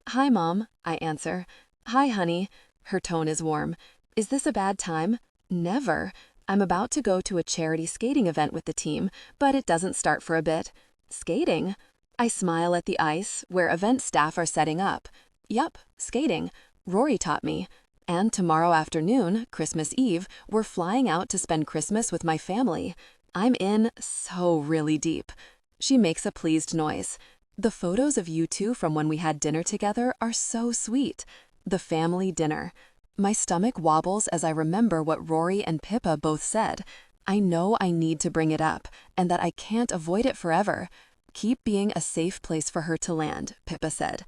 Hi, Mom, I answer. Hi, honey. Her tone is warm. Is this a bad time? Never. I'm about to go to a charity skating event with the team, but it doesn't start for a bit. Skating? I smile at the ice, where event staff are setting up. Yup, skating. Rory taught me. And tomorrow afternoon, Christmas Eve, we're flying out to spend Christmas with my family. I'm in so really deep. She makes a pleased noise. The photos of you two from when we had dinner together are so sweet. The family dinner. My stomach wobbles as I remember what Rory and Pippa both said. I know I need to bring it up, and that I can't avoid it forever. Keep being a safe place for her to land, Pippa said.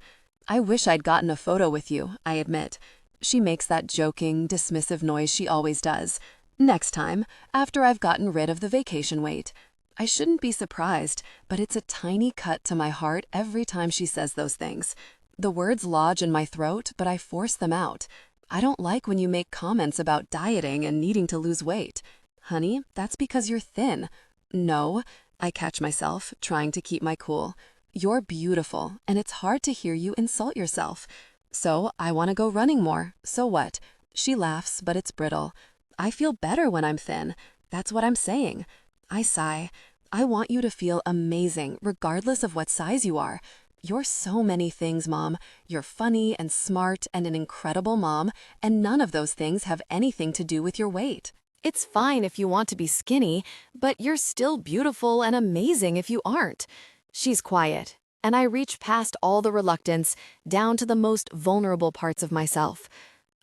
I wish I'd gotten a photo with you, I admit. She makes that joking, dismissive noise she always does. Next time, after I've gotten rid of the vacation weight. I shouldn't be surprised, but it's a tiny cut to my heart every time she says those things. The words lodge in my throat, but I force them out. I don't like when you make comments about dieting and needing to lose weight. Honey, that's because you're thin. No. I catch myself, trying to keep my cool. You're beautiful, and it's hard to hear you insult yourself. So I want to go running more. So what? She laughs, but it's brittle. I feel better when I'm thin. That's what I'm saying. I sigh. I want you to feel amazing, regardless of what size you are. You're so many things, Mom. You're funny and smart and an incredible mom, and none of those things have anything to do with your weight. It's fine if you want to be skinny, but you're still beautiful and amazing if you aren't. She's quiet, and I reach past all the reluctance, down to the most vulnerable parts of myself.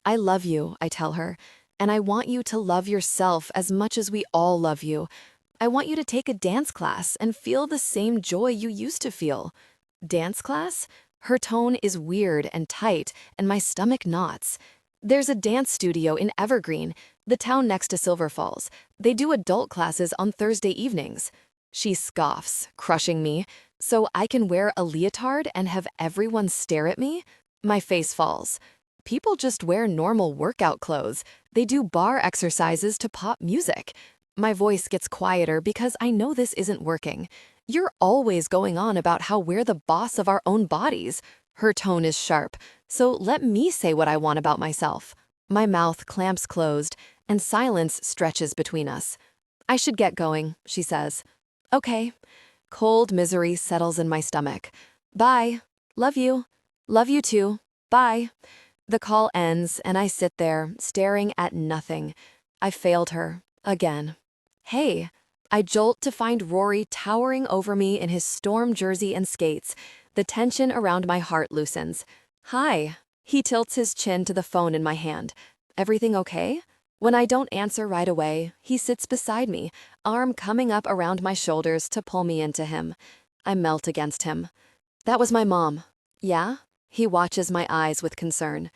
I love you, I tell her, and I want you to love yourself as much as we all love you. I want you to take a dance class and feel the same joy you used to feel. Dance class? Her tone is weird and tight, and my stomach knots. There's a dance studio in Evergreen, the town next to Silver Falls. They do adult classes on Thursday evenings. She scoffs, crushing me. So I can wear a leotard and have everyone stare at me? My face falls. People just wear normal workout clothes. They do bar exercises to pop music. My voice gets quieter because I know this isn't working. You're always going on about how we're the boss of our own bodies. Her tone is sharp, so let me say what I want about myself. My mouth clamps closed, and silence stretches between us. I should get going, she says. Okay. Cold misery settles in my stomach. Bye. Love you. Love you too. Bye. The call ends, and I sit there, staring at nothing. I failed her. Again. Hey. I jolt to find Rory towering over me in his storm jersey and skates. The tension around my heart loosens. Hi. He tilts his chin to the phone in my hand. Everything okay? When I don't answer right away, he sits beside me, arm coming up around my shoulders to pull me into him. I melt against him. That was my mom. Yeah? He watches my eyes with concern.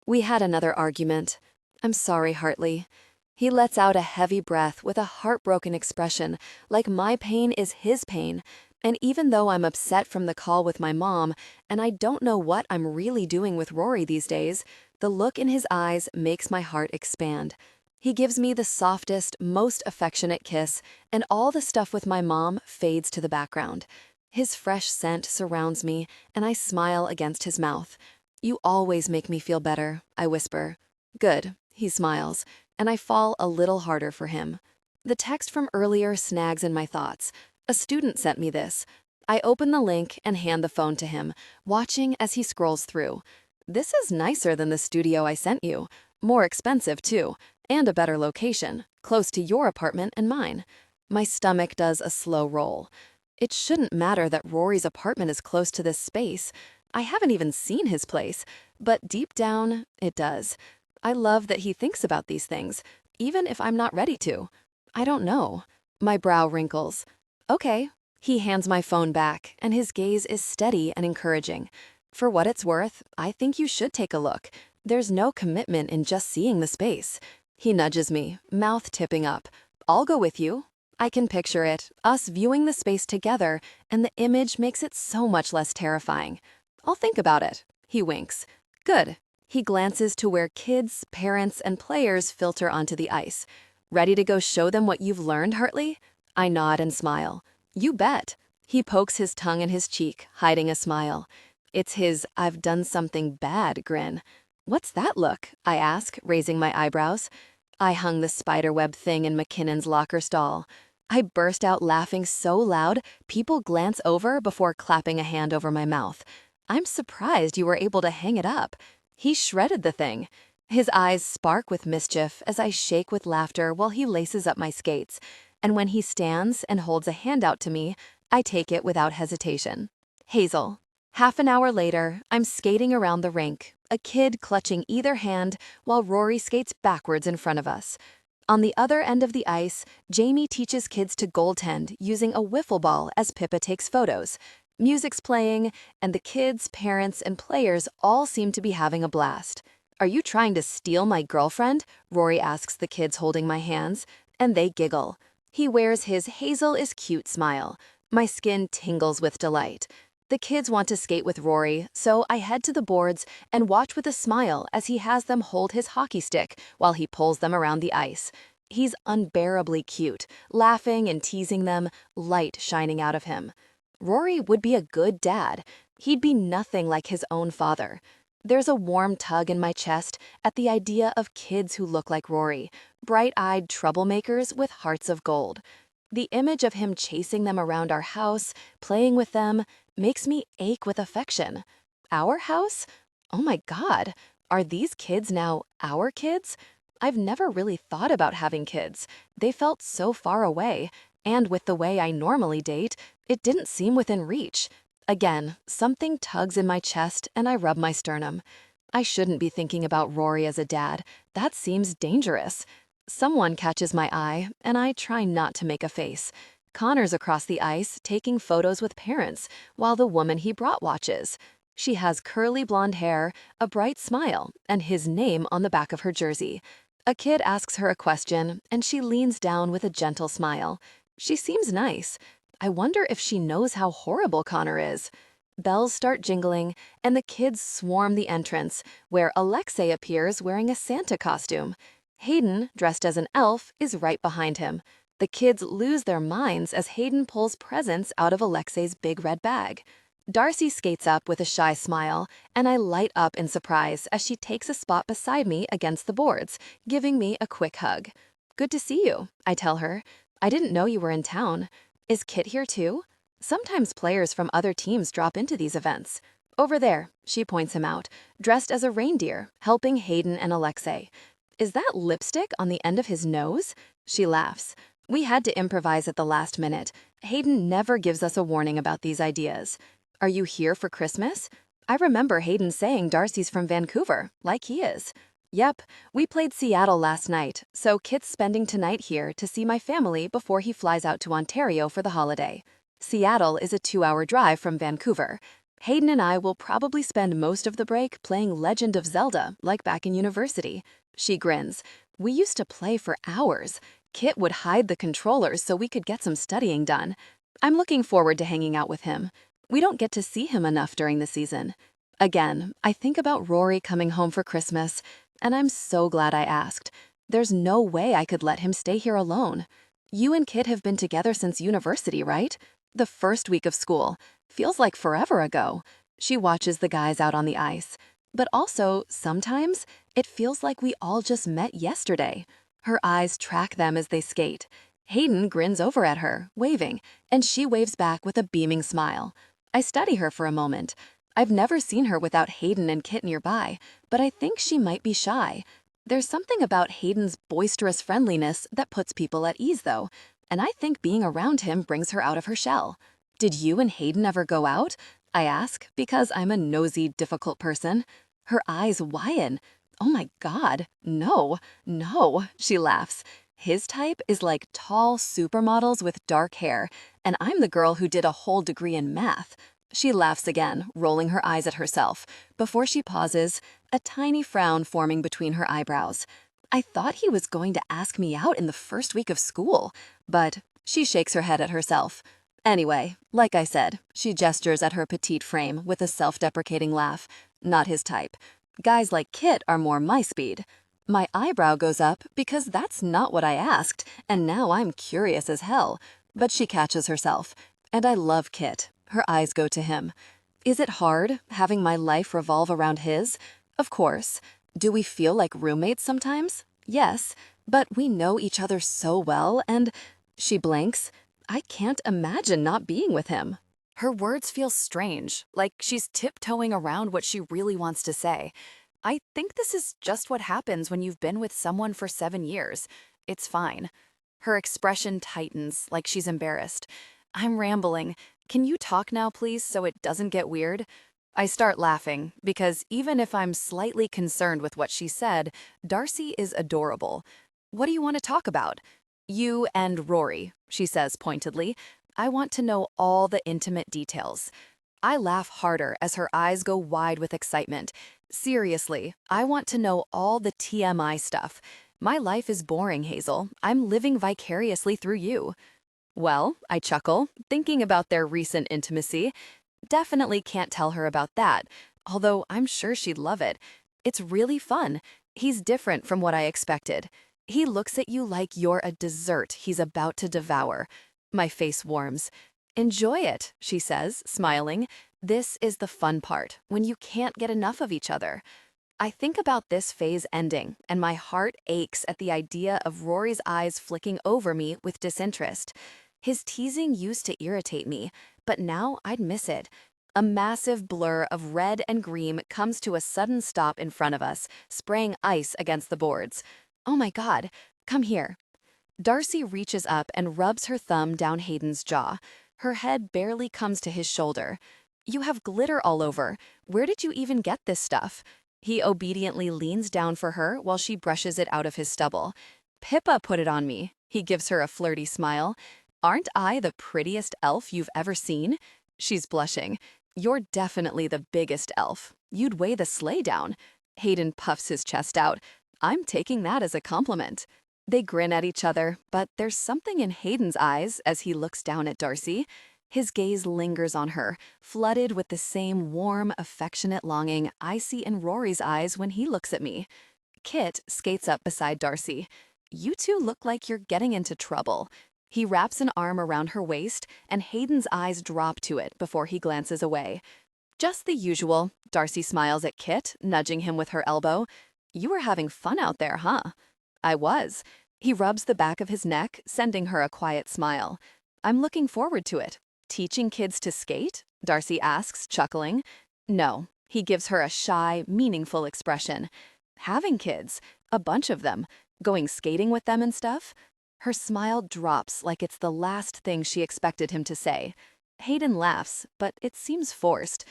We had another argument. I'm sorry, Hartley. He lets out a heavy breath with a heartbroken expression, like my pain is his pain. And even though I'm upset from the call with my mom, and I don't know what I'm really doing with Rory these days, the look in his eyes makes my heart expand. He gives me the softest, most affectionate kiss, and all the stuff with my mom fades to the background. His fresh scent surrounds me, and I smile against his mouth. "You always make me feel better," I whisper. "Good," he smiles, and I fall a little harder for him. The text from earlier snags in my thoughts. A student sent me this. I open the link and hand the phone to him, watching as he scrolls through. "This is nicer than the studio I sent you. More expensive, too, and a better location, close to your apartment and mine." My stomach does a slow roll. It shouldn't matter that Rory's apartment is close to this space. I haven't even seen his place, but deep down, it does. I love that he thinks about these things, even if I'm not ready to. I don't know. My brow wrinkles. "Okay." He hands my phone back, and his gaze is steady and encouraging. "For what it's worth, I think you should take a look. There's no commitment in just seeing the space." He nudges me, mouth tipping up. "I'll go with you." I can picture it, us viewing the space together, and the image makes it so much less terrifying. "I'll think about it." He winks. "Good." He glances to where kids, parents, and players filter onto the ice. "Ready to go show them what you've learned, Hartley?" I nod and smile. "You bet." He pokes his tongue in his cheek, hiding a smile. It's his "I've done something bad" grin. "What's that look?" I ask, raising my eyebrows. "I hung the spiderweb thing in McKinnon's locker stall." I burst out laughing so loud, people glance over before clapping a hand over my mouth. "I'm surprised you were able to hang it up." He shredded the thing. His eyes spark with mischief as I shake with laughter while he laces up my skates. And when he stands and holds a hand out to me, I take it without hesitation. Hazel. Half an hour later, I'm skating around the rink, a kid clutching either hand while Rory skates backwards in front of us. On the other end of the ice, Jamie teaches kids to goaltend using a wiffle ball as Pippa takes photos. Music's playing, and the kids, parents, and players all seem to be having a blast. "Are you trying to steal my girlfriend?" Rory asks the kids holding my hands, and they giggle. He wears his "Hazel is cute" smile. My skin tingles with delight. The kids want to skate with Rory, so I head to the boards and watch with a smile as he has them hold his hockey stick while he pulls them around the ice. He's unbearably cute, laughing and teasing them, light shining out of him. Rory would be a good dad. He'd be nothing like his own father. There's a warm tug in my chest at the idea of kids who look like Rory, bright-eyed troublemakers with hearts of gold. The image of him chasing them around our house, playing with them, makes me ache with affection. Our house? Oh my God, are these kids now our kids? I've never really thought about having kids. They felt so far away, and with the way I normally date, it didn't seem within reach. Again, something tugs in my chest and I rub my sternum. I shouldn't be thinking about Rory as a dad. That seems dangerous. Someone catches my eye, and I try not to make a face. Connor's across the ice, taking photos with parents, while the woman he brought watches. She has curly blonde hair, a bright smile, and his name on the back of her jersey. A kid asks her a question, and she leans down with a gentle smile. She seems nice. I wonder if she knows how horrible Connor is. Bells start jingling, and the kids swarm the entrance, where Alexei appears wearing a Santa costume. Hayden, dressed as an elf, is right behind him. The kids lose their minds as Hayden pulls presents out of Alexei's big red bag. Darcy skates up with a shy smile, and I light up in surprise as she takes a spot beside me against the boards, giving me a quick hug. "Good to see you," I tell her. "I didn't know you were in town. Is Kit here too?" Sometimes players from other teams drop into these events. "Over there," she points him out, dressed as a reindeer, helping Hayden and Alexei. "Is that lipstick on the end of his nose?" She laughs. "We had to improvise at the last minute. Hayden never gives us a warning about these ideas." "Are you here for Christmas?" I remember Hayden saying Darcy's from Vancouver, like he is. "Yep, we played Seattle last night, so Kit's spending tonight here to see my family before he flies out to Ontario for the holiday." Seattle is a 2-hour drive from Vancouver. Hayden and I will probably spend most of the break playing Legend of Zelda, like back in university. She grins. "We used to play for hours. Kit would hide the controllers so we could get some studying done." I'm looking forward to hanging out with him. We don't get to see him enough during the season. Again, I think about Rory coming home for Christmas, and I'm so glad I asked. There's no way I could let him stay here alone. You and Kit have been together since university, right? The first week of school. Feels like forever ago. She watches the guys out on the ice. But also, sometimes, it feels like we all just met yesterday. Her eyes track them as they skate. Hayden grins over at her, waving, and she waves back with a beaming smile. I study her for a moment. I've never seen her without Hayden and Kit nearby, but I think she might be shy. There's something about Hayden's boisterous friendliness that puts people at ease, though, and I think being around him brings her out of her shell. Did you and Hayden ever go out? I ask, because I'm a nosy, difficult person. Her eyes widen. Oh my God, no, no, she laughs. His type is like tall supermodels with dark hair, and I'm the girl who did a whole degree in math. She laughs again, rolling her eyes at herself. Before she pauses, a tiny frown forming between her eyebrows. I thought he was going to ask me out in the first week of school, but she shakes her head at herself. Anyway, like I said, she gestures at her petite frame with a self-deprecating laugh. Not his type. Guys like Kit are more my speed. My eyebrow goes up because that's not what I asked, and now I'm curious as hell. But she catches herself. And I love Kit. Her eyes go to him. Is it hard, having my life revolve around his? Of course. Do we feel like roommates sometimes? Yes. But we know each other so well, and she blinks. I can't imagine not being with him. Her words feel strange, like she's tiptoeing around what she really wants to say. I think this is just what happens when you've been with someone for 7 years. It's fine. Her expression tightens, like she's embarrassed. I'm rambling. Can you talk now, please, so it doesn't get weird? I start laughing, because even if I'm slightly concerned with what she said, Darcy is adorable. What do you want to talk about? You and Rory, she says pointedly. I want to know all the intimate details. I laugh harder as her eyes go wide with excitement. Seriously, I want to know all the TMI stuff. My life is boring, Hazel. I'm living vicariously through you. Well, I chuckle, thinking about their recent intimacy. Definitely can't tell her about that, although I'm sure she'd love it. It's really fun. He's different from what I expected. He looks at you like you're a dessert he's about to devour. My face warms. Enjoy it, she says, smiling. This is the fun part, when you can't get enough of each other. I think about this phase ending, and my heart aches at the idea of Rory's eyes flicking over me with disinterest. His teasing used to irritate me, but now I'd miss it. A massive blur of red and green comes to a sudden stop in front of us, spraying ice against the boards. Oh my God, come here. Darcy reaches up and rubs her thumb down Hayden's jaw. Her head barely comes to his shoulder. You have glitter all over. Where did you even get this stuff? He obediently leans down for her while she brushes it out of his stubble. Pippa put it on me. He gives her a flirty smile. Aren't I the prettiest elf you've ever seen? She's blushing. You're definitely the biggest elf. You'd weigh the sleigh down. Hayden puffs his chest out. I'm taking that as a compliment. They grin at each other, but there's something in Hayden's eyes as he looks down at Darcy. His gaze lingers on her, flooded with the same warm, affectionate longing I see in Rory's eyes when he looks at me. Kit skates up beside Darcy. You two look like you're getting into trouble. He wraps an arm around her waist, and Hayden's eyes drop to it before he glances away. Just the usual, Darcy smiles at Kit, nudging him with her elbow. You were having fun out there, huh? I was. He rubs the back of his neck, sending her a quiet smile. I'm looking forward to it. Teaching kids to skate? Darcy asks, chuckling. No. He gives her a shy, meaningful expression. Having kids, a bunch of them, going skating with them and stuff? Her smile drops like it's the last thing she expected him to say. Hayden laughs, but it seems forced.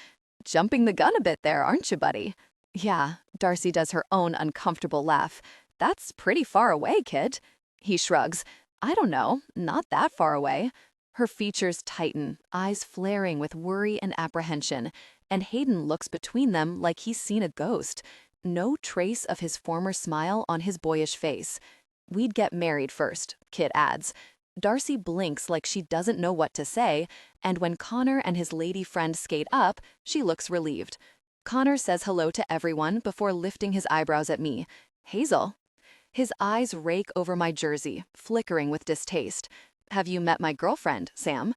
Jumping the gun a bit there, aren't you, buddy? Yeah, Darcy does her own uncomfortable laugh. That's pretty far away, kid. He shrugs. I don't know, not that far away. Her features tighten, eyes flaring with worry and apprehension, and Hayden looks between them like he's seen a ghost. No trace of his former smile on his boyish face. We'd get married first, Kit adds. Darcy blinks like she doesn't know what to say, and when Connor and his lady friend skate up, she looks relieved. Connor says hello to everyone before lifting his eyebrows at me. Hazel. His eyes rake over my jersey, flickering with distaste. Have you met my girlfriend, Sam?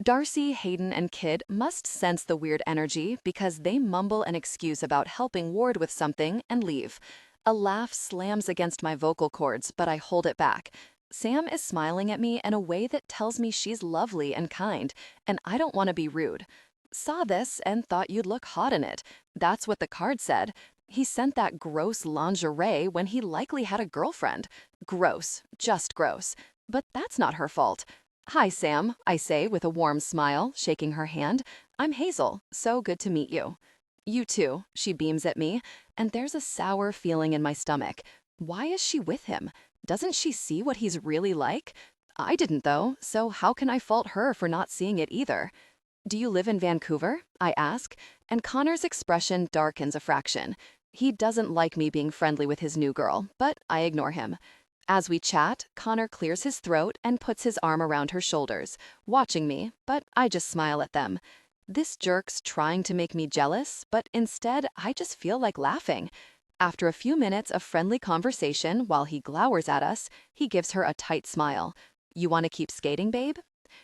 Darcy, Hayden, and Kid must sense the weird energy because they mumble an excuse about helping Ward with something and leave. A laugh slams against my vocal cords, but I hold it back. Sam is smiling at me in a way that tells me she's lovely and kind, and I don't want to be rude. Saw this and thought you'd look hot in it. That's what the card said. He sent that gross lingerie when he likely had a girlfriend. Gross, just gross. But that's not her fault. Hi, Sam, I say with a warm smile, shaking her hand. I'm Hazel. So good to meet you. You too, she beams at me, and there's a sour feeling in my stomach. Why is she with him? Doesn't she see what he's really like? I didn't, though, so how can I fault her for not seeing it either? Do you live in Vancouver? I ask, and Connor's expression darkens a fraction. He doesn't like me being friendly with his new girl, but I ignore him. As we chat, Connor clears his throat and puts his arm around her shoulders, watching me, but I just smile at them. This jerk's trying to make me jealous, but instead I just feel like laughing. After a few minutes of friendly conversation while he glowers at us, he gives her a tight smile. You want to keep skating, babe?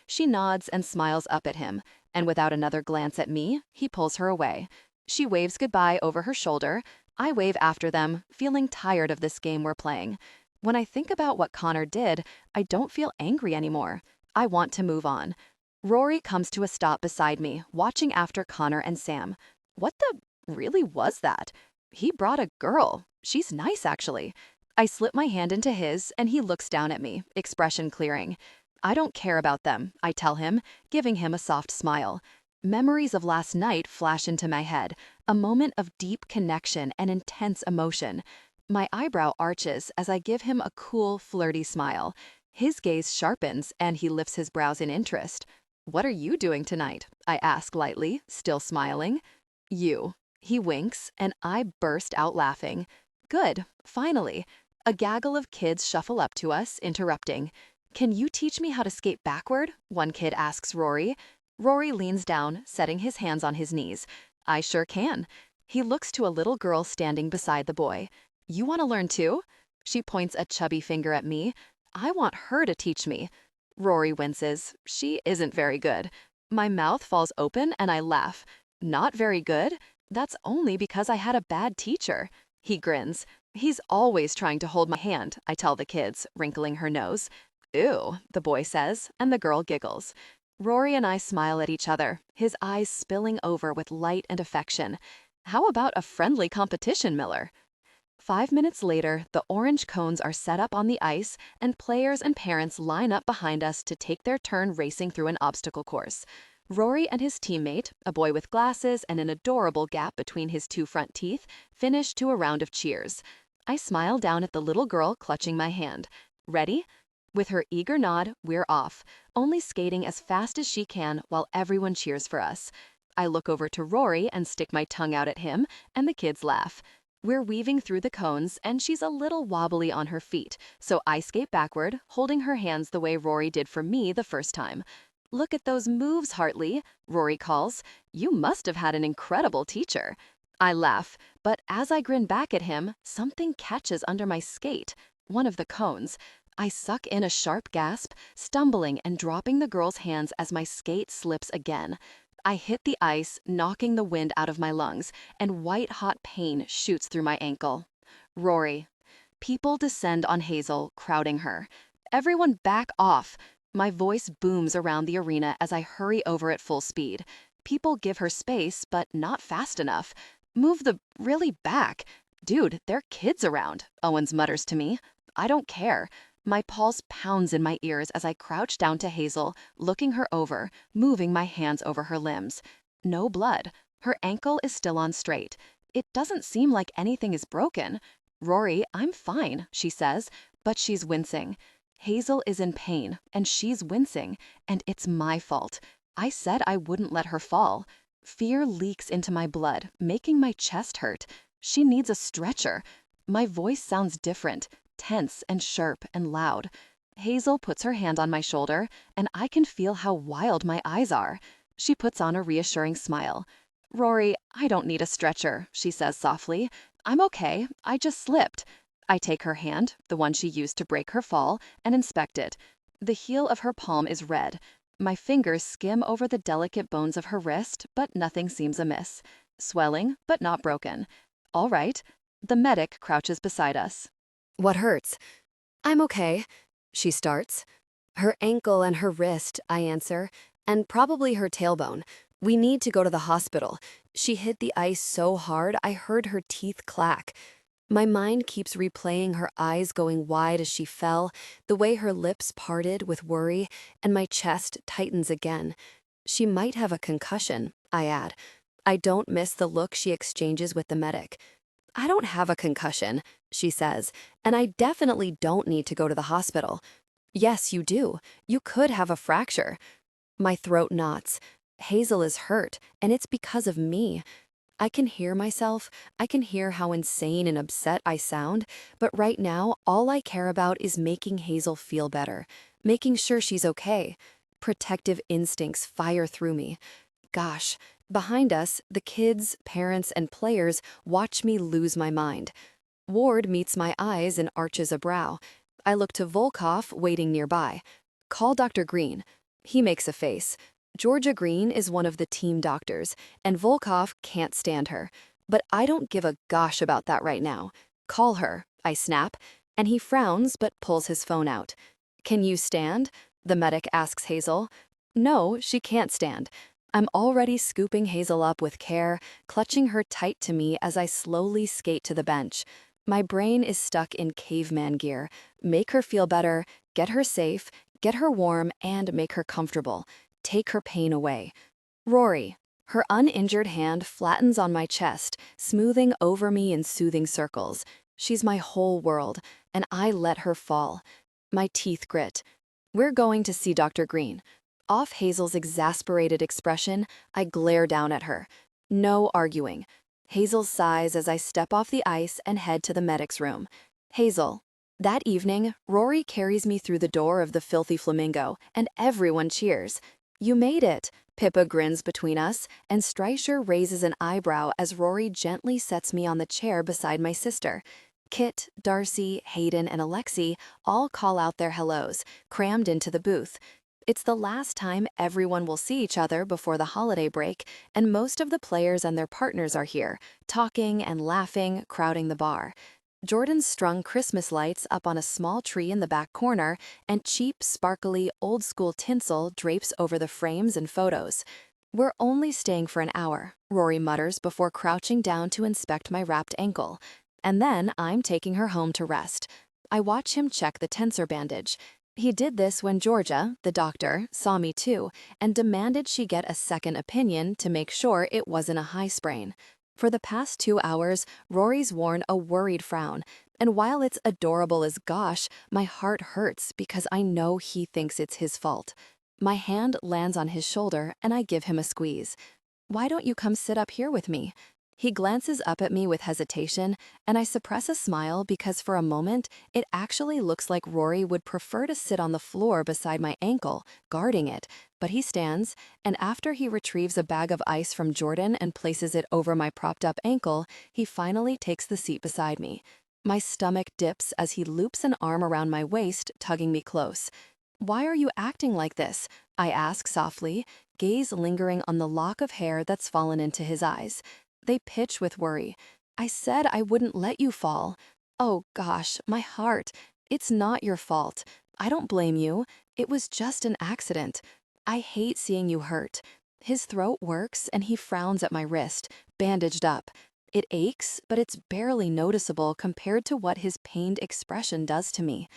She nods and smiles up at him, and without another glance at me, he pulls her away. She waves goodbye over her shoulder. I wave after them, feeling tired of this game we're playing. When I think about what Connor did, I don't feel angry anymore. I want to move on. Rory comes to a stop beside me, watching after Connor and Sam. What the really was that? He brought a girl. She's nice, actually. I slip my hand into his, and he looks down at me, expression clearing. I don't care about them, I tell him, giving him a soft smile. Memories of last night flash into my head, a moment of deep connection and intense emotion. My eyebrow arches as I give him a cool, flirty smile. His gaze sharpens, and he lifts his brows in interest. What are you doing tonight? I ask lightly, still smiling. You. He winks, and I burst out laughing. Good, finally. A gaggle of kids shuffle up to us, interrupting. Can you teach me how to skate backward? One kid asks Rory. Rory leans down, setting his hands on his knees. I sure can. He looks to a little girl standing beside the boy. You want to learn too? She points a chubby finger at me. I want her to teach me. Rory winces. She isn't very good. My mouth falls open and I laugh. Not very good? That's only because I had a bad teacher. He grins. He's always trying to hold my hand, I tell the kids, wrinkling her nose. Ew, the boy says, and the girl giggles. Rory and I smile at each other, his eyes spilling over with light and affection. How about a friendly competition, Miller? 5 minutes later, the orange cones are set up on the ice, and players and parents line up behind us to take their turn racing through an obstacle course. Rory and his teammate, a boy with glasses and an adorable gap between his two front teeth, finish to a round of cheers. I smile down at the little girl clutching my hand. Ready? With her eager nod, we're off, only skating as fast as she can while everyone cheers for us. I look over to Rory and stick my tongue out at him, and the kids laugh. We're weaving through the cones, and she's a little wobbly on her feet, so I skate backward, holding her hands the way Rory did for me the first time. Look at those moves, Hartley, Rory calls. You must have had an incredible teacher. I laugh, but as I grin back at him, something catches under my skate, one of the cones. I suck in a sharp gasp, stumbling and dropping the girl's hands as my skate slips again. I hit the ice, knocking the wind out of my lungs, and white-hot pain shoots through my ankle. Rory. People descend on Hazel, crowding her. Everyone back off. My voice booms around the arena as I hurry over at full speed. People give her space, but not fast enough. Move the really back. Dude, there are kids around, Owens mutters to me. I don't care. My pulse pounds in my ears as I crouch down to Hazel, looking her over, moving my hands over her limbs. No blood. Her ankle is still on straight. It doesn't seem like anything is broken. Rory, I'm fine, she says, but she's wincing. Hazel is in pain, and she's wincing, and it's my fault. I said I wouldn't let her fall. Fear leaks into my blood, making my chest hurt. She needs a stretcher. My voice sounds different, tense and sharp and loud. Hazel puts her hand on my shoulder, and I can feel how wild my eyes are. She puts on a reassuring smile. "Rory, I don't need a stretcher," she says softly. "I'm okay. I just slipped." I take her hand, the one she used to break her fall, and inspect it. The heel of her palm is red. My fingers skim over the delicate bones of her wrist, but nothing seems amiss. Swelling, but not broken. All right. The medic crouches beside us. What hurts? I'm okay, she starts. Her ankle and her wrist, I answer, and probably her tailbone. We need to go to the hospital. She hit the ice so hard I heard her teeth clack. My mind keeps replaying her eyes going wide as she fell, the way her lips parted with worry, and my chest tightens again. She might have a concussion, I add. I don't miss the look she exchanges with the medic. I don't have a concussion, she says, and I definitely don't need to go to the hospital. Yes, you do. You could have a fracture. My throat knots. Hazel is hurt, and it's because of me. I can hear myself. I can hear how insane and upset I sound, but right now, all I care about is making Hazel feel better, making sure she's okay. Protective instincts fire through me. Gosh, behind us, the kids, parents, and players watch me lose my mind. Ward meets my eyes and arches a brow. I look to Volkov, waiting nearby. Call Dr. Green. He makes a face. Georgia Green is one of the team doctors, and Volkov can't stand her. But I don't give a gosh about that right now. Call her, I snap, and he frowns but pulls his phone out. Can you stand? The medic asks Hazel. No, she can't stand. I'm already scooping Hazel up with care, clutching her tight to me as I slowly skate to the bench. My brain is stuck in caveman gear. Make her feel better, get her safe, get her warm, and make her comfortable. Take her pain away. Rory. Her uninjured hand flattens on my chest, smoothing over me in soothing circles. She's my whole world, and I let her fall. My teeth grit. We're going to see Dr. Green. Off Hazel's exasperated expression, I glare down at her. No arguing. Hazel sighs as I step off the ice and head to the medic's room. Hazel. That evening, Rory carries me through the door of the Filthy Flamingo, and everyone cheers. You made it. Pippa grins between us, and Streicher raises an eyebrow as Rory gently sets me on the chair beside my sister. Kit, Darcy, Hayden, and Alexi all call out their hellos, crammed into the booth. It's the last time everyone will see each other before the holiday break, and most of the players and their partners are here, talking and laughing, crowding the bar. Jordan's strung Christmas lights up on a small tree in the back corner, and cheap, sparkly, old-school tinsel drapes over the frames and photos. We're only staying for an hour, Rory mutters before crouching down to inspect my wrapped ankle. And then I'm taking her home to rest. I watch him check the tensor bandage. He did this when Georgia, the doctor, saw me too, and demanded she get a second opinion to make sure it wasn't a high sprain. For the past 2 hours, Rory's worn a worried frown, and while it's adorable as gosh, my heart hurts because I know he thinks it's his fault. My hand lands on his shoulder and I give him a squeeze. Why don't you come sit up here with me? He glances up at me with hesitation, and I suppress a smile because for a moment, it actually looks like Rory would prefer to sit on the floor beside my ankle, guarding it. But he stands, and after he retrieves a bag of ice from Jordan and places it over my propped-up ankle, he finally takes the seat beside me. My stomach dips as he loops an arm around my waist, tugging me close. "Why are you acting like this?" I ask softly, gaze lingering on the lock of hair that's fallen into his eyes. They pitch with worry. I said I wouldn't let you fall. Oh gosh, my heart. It's not your fault. I don't blame you. It was just an accident. I hate seeing you hurt. His throat works and he frowns at my wrist, bandaged up. It aches, but it's barely noticeable compared to what his pained expression does to me.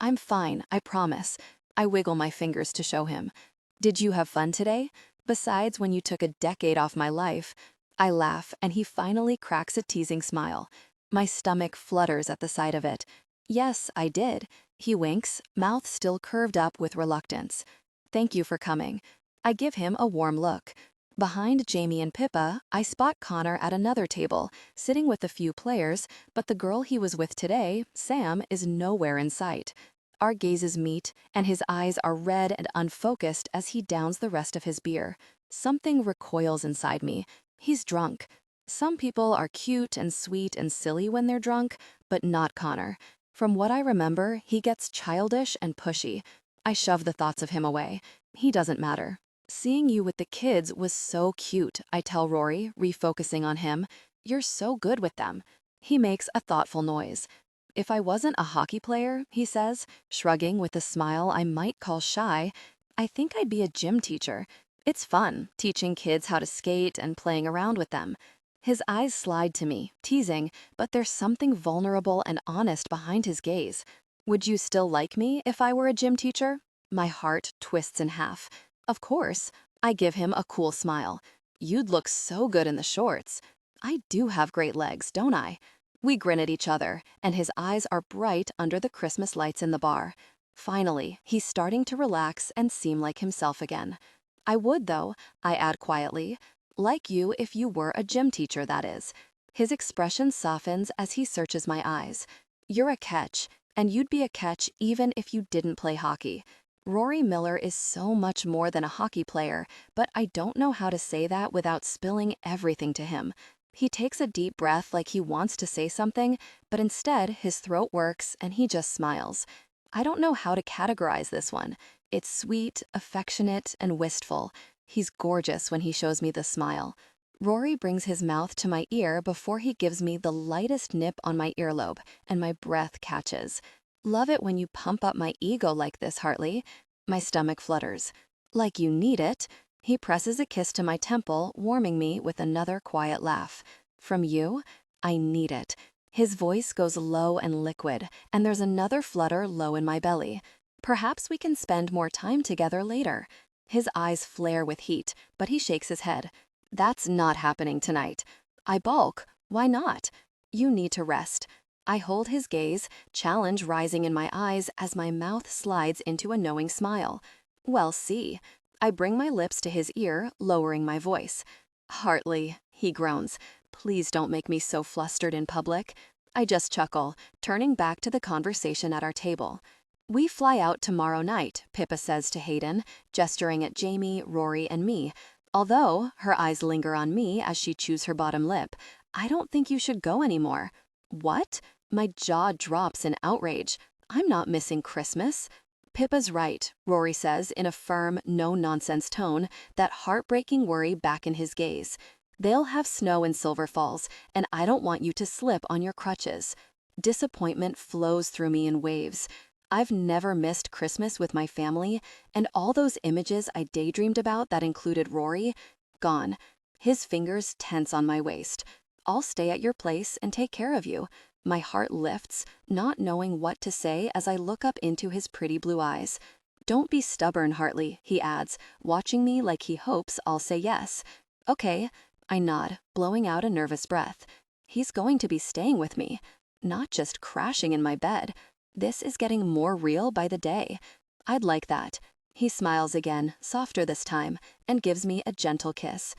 I'm fine, I promise. I wiggle my fingers to show him. Did you have fun today? Besides when you took a decade off my life. I laugh, and he finally cracks a teasing smile. My stomach flutters at the sight of it. Yes, I did. He winks, mouth still curved up with reluctance. Thank you for coming. I give him a warm look. Behind Jamie and Pippa, I spot Connor at another table, sitting with a few players, but the girl he was with today, Sam, is nowhere in sight. Our gazes meet, and his eyes are red and unfocused as he downs the rest of his beer. Something recoils inside me. He's drunk. Some people are cute and sweet and silly when they're drunk, but not Connor. From what I remember, he gets childish and pushy. I shove the thoughts of him away. He doesn't matter. Seeing you with the kids was so cute, I tell Rory, refocusing on him. You're so good with them. He makes a thoughtful noise. If I wasn't a hockey player, he says, shrugging with a smile I might call shy, I think I'd be a gym teacher. It's fun, teaching kids how to skate and playing around with them. His eyes slide to me, teasing, but there's something vulnerable and honest behind his gaze. Would you still like me if I were a gym teacher? My heart twists in half. Of course. I give him a cool smile. You'd look so good in the shorts. I do have great legs, don't I? We grin at each other, and his eyes are bright under the Christmas lights in the bar. Finally, he's starting to relax and seem like himself again. I would, though, I add quietly, like you if you were a gym teacher, that is. His expression softens as he searches my eyes. You're a catch, and you'd be a catch even if you didn't play hockey. Rory Miller is so much more than a hockey player, but I don't know how to say that without spilling everything to him. He takes a deep breath like he wants to say something, but instead his throat works and he just smiles. I don't know how to categorize this one. It's sweet, affectionate, and wistful. He's gorgeous when he shows me the smile. Rory brings his mouth to my ear before he gives me the lightest nip on my earlobe, and my breath catches. Love it when you pump up my ego like this, Hartley. My stomach flutters. Like you need it. He presses a kiss to my temple, warming me with another quiet laugh. From you? I need it. His voice goes low and liquid, and there's another flutter low in my belly. Perhaps we can spend more time together later. His eyes flare with heat, but he shakes his head. That's not happening tonight. I balk. Why not? You need to rest. I hold his gaze, challenge rising in my eyes as my mouth slides into a knowing smile. Well, see. I bring my lips to his ear, lowering my voice. Hartley, he groans. Please don't make me so flustered in public. I just chuckle, turning back to the conversation at our table. We fly out tomorrow night, Pippa says to Hayden, gesturing at Jamie, Rory, and me. Although her eyes linger on me as she chews her bottom lip, I don't think you should go anymore. What? My jaw drops in outrage. I'm not missing Christmas. Pippa's right, Rory says in a firm, no-nonsense tone, that heartbreaking worry back in his gaze. They'll have snow in Silver Falls, and I don't want you to slip on your crutches. Disappointment flows through me in waves. I've never missed Christmas with my family, and all those images I daydreamed about that included Rory, gone. His fingers tense on my waist. I'll stay at your place and take care of you. My heart lifts, not knowing what to say as I look up into his pretty blue eyes. Don't be stubborn, Hartley, he adds, watching me like he hopes I'll say yes. Okay, I nod, blowing out a nervous breath. He's going to be staying with me, not just crashing in my bed. This is getting more real by the day. I'd like that. He smiles again, softer this time, and gives me a gentle kiss.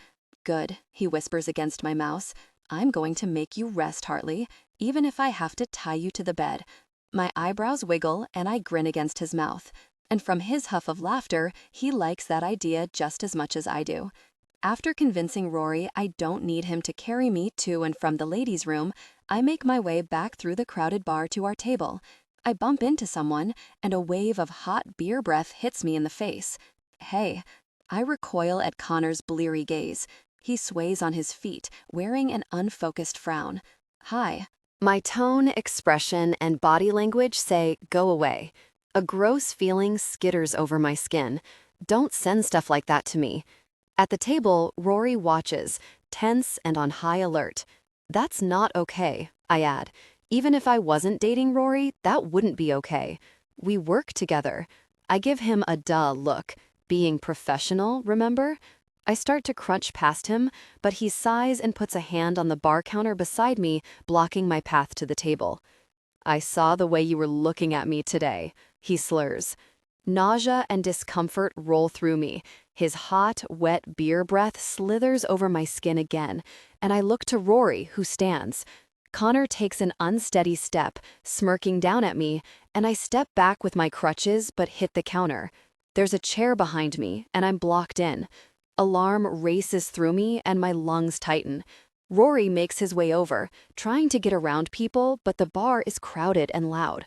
Good, he whispers against my mouse. I'm going to make you rest, Hartley, even if I have to tie you to the bed. My eyebrows wiggle and I grin against his mouth. And from his huff of laughter, he likes that idea just as much as I do. After convincing Rory I don't need him to carry me to and from the ladies' room, I make my way back through the crowded bar to our table. I bump into someone, and a wave of hot beer breath hits me in the face. Hey. I recoil at Connor's bleary gaze. He sways on his feet, wearing an unfocused frown. Hi. My tone, expression, and body language say, go away. A gross feeling skitters over my skin. Don't send stuff like that to me. At the table, Rory watches, tense and on high alert. That's not okay, I add. Even if I wasn't dating Rory, that wouldn't be okay. We work together. I give him a duh look. Being professional, remember? I start to crunch past him, but he sighs and puts a hand on the bar counter beside me, blocking my path to the table. I saw the way you were looking at me today, he slurs. Nausea and discomfort roll through me. His hot, wet beer breath slithers over my skin again, and I look to Rory, who stands. Connor takes an unsteady step, smirking down at me, and I step back with my crutches but hit the counter. There's a chair behind me, and I'm blocked in. Alarm races through me, and my lungs tighten. Rory makes his way over, trying to get around people, but the bar is crowded and loud.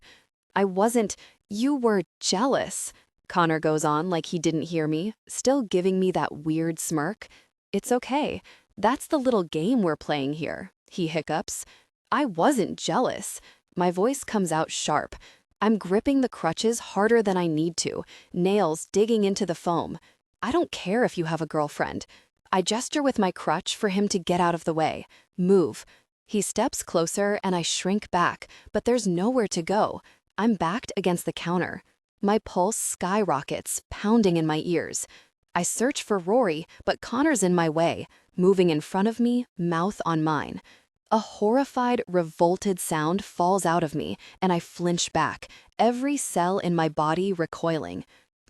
You were jealous. Connor goes on like he didn't hear me, still giving me that weird smirk. It's okay. That's the little game we're playing here, he hiccups. I wasn't jealous. My voice comes out sharp. I'm gripping the crutches harder than I need to, nails digging into the foam. I don't care if you have a girlfriend. I gesture with my crutch for him to get out of the way. Move. He steps closer and I shrink back, but there's nowhere to go. I'm backed against the counter. My pulse skyrockets, pounding in my ears. I search for Rory, but Connor's in my way, moving in front of me, mouth on mine. A horrified, revolted sound falls out of me, and I flinch back, every cell in my body recoiling.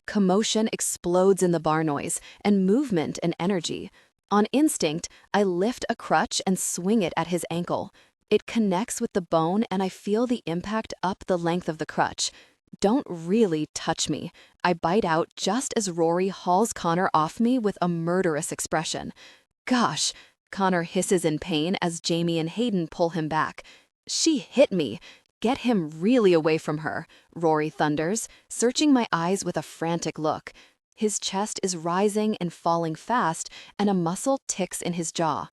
Commotion explodes in the bar noise, and movement and energy. On instinct, I lift a crutch and swing it at his ankle. It connects with the bone, and I feel the impact up the length of the crutch. Don't really touch me. I bite out just as Rory hauls Connor off me with a murderous expression. Gosh, Connor hisses in pain as Jamie and Hayden pull him back. She hit me. Get him really away from her, Rory thunders, searching my eyes with a frantic look. His chest is rising and falling fast, and a muscle ticks in his jaw.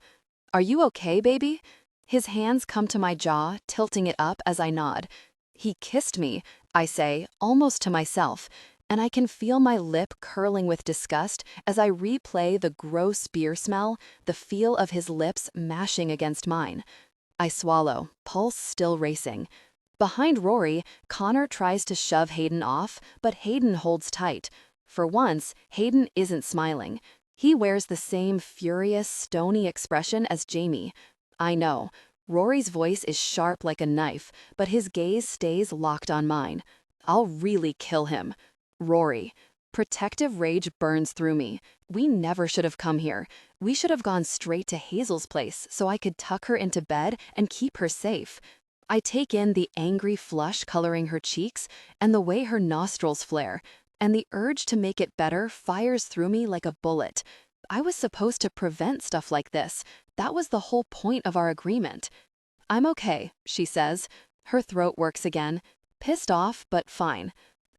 Are you okay, baby? His hands come to my jaw, tilting it up as I nod. He kissed me, I say, almost to myself, and I can feel my lip curling with disgust as I replay the gross beer smell, the feel of his lips mashing against mine. I swallow, pulse still racing. Behind Rory, Connor tries to shove Hayden off, but Hayden holds tight. For once, Hayden isn't smiling. He wears the same furious, stony expression as Jamie. I know. Rory's voice is sharp like a knife, but his gaze stays locked on mine. I'll really kill him. Rory. Protective rage burns through me. We never should have come here. We should have gone straight to Hazel's place so I could tuck her into bed and keep her safe. I take in the angry flush coloring her cheeks and the way her nostrils flare, and the urge to make it better fires through me like a bullet. I was supposed to prevent stuff like this. That was the whole point of our agreement. I'm okay, she says. Her throat works again. Pissed off, but fine.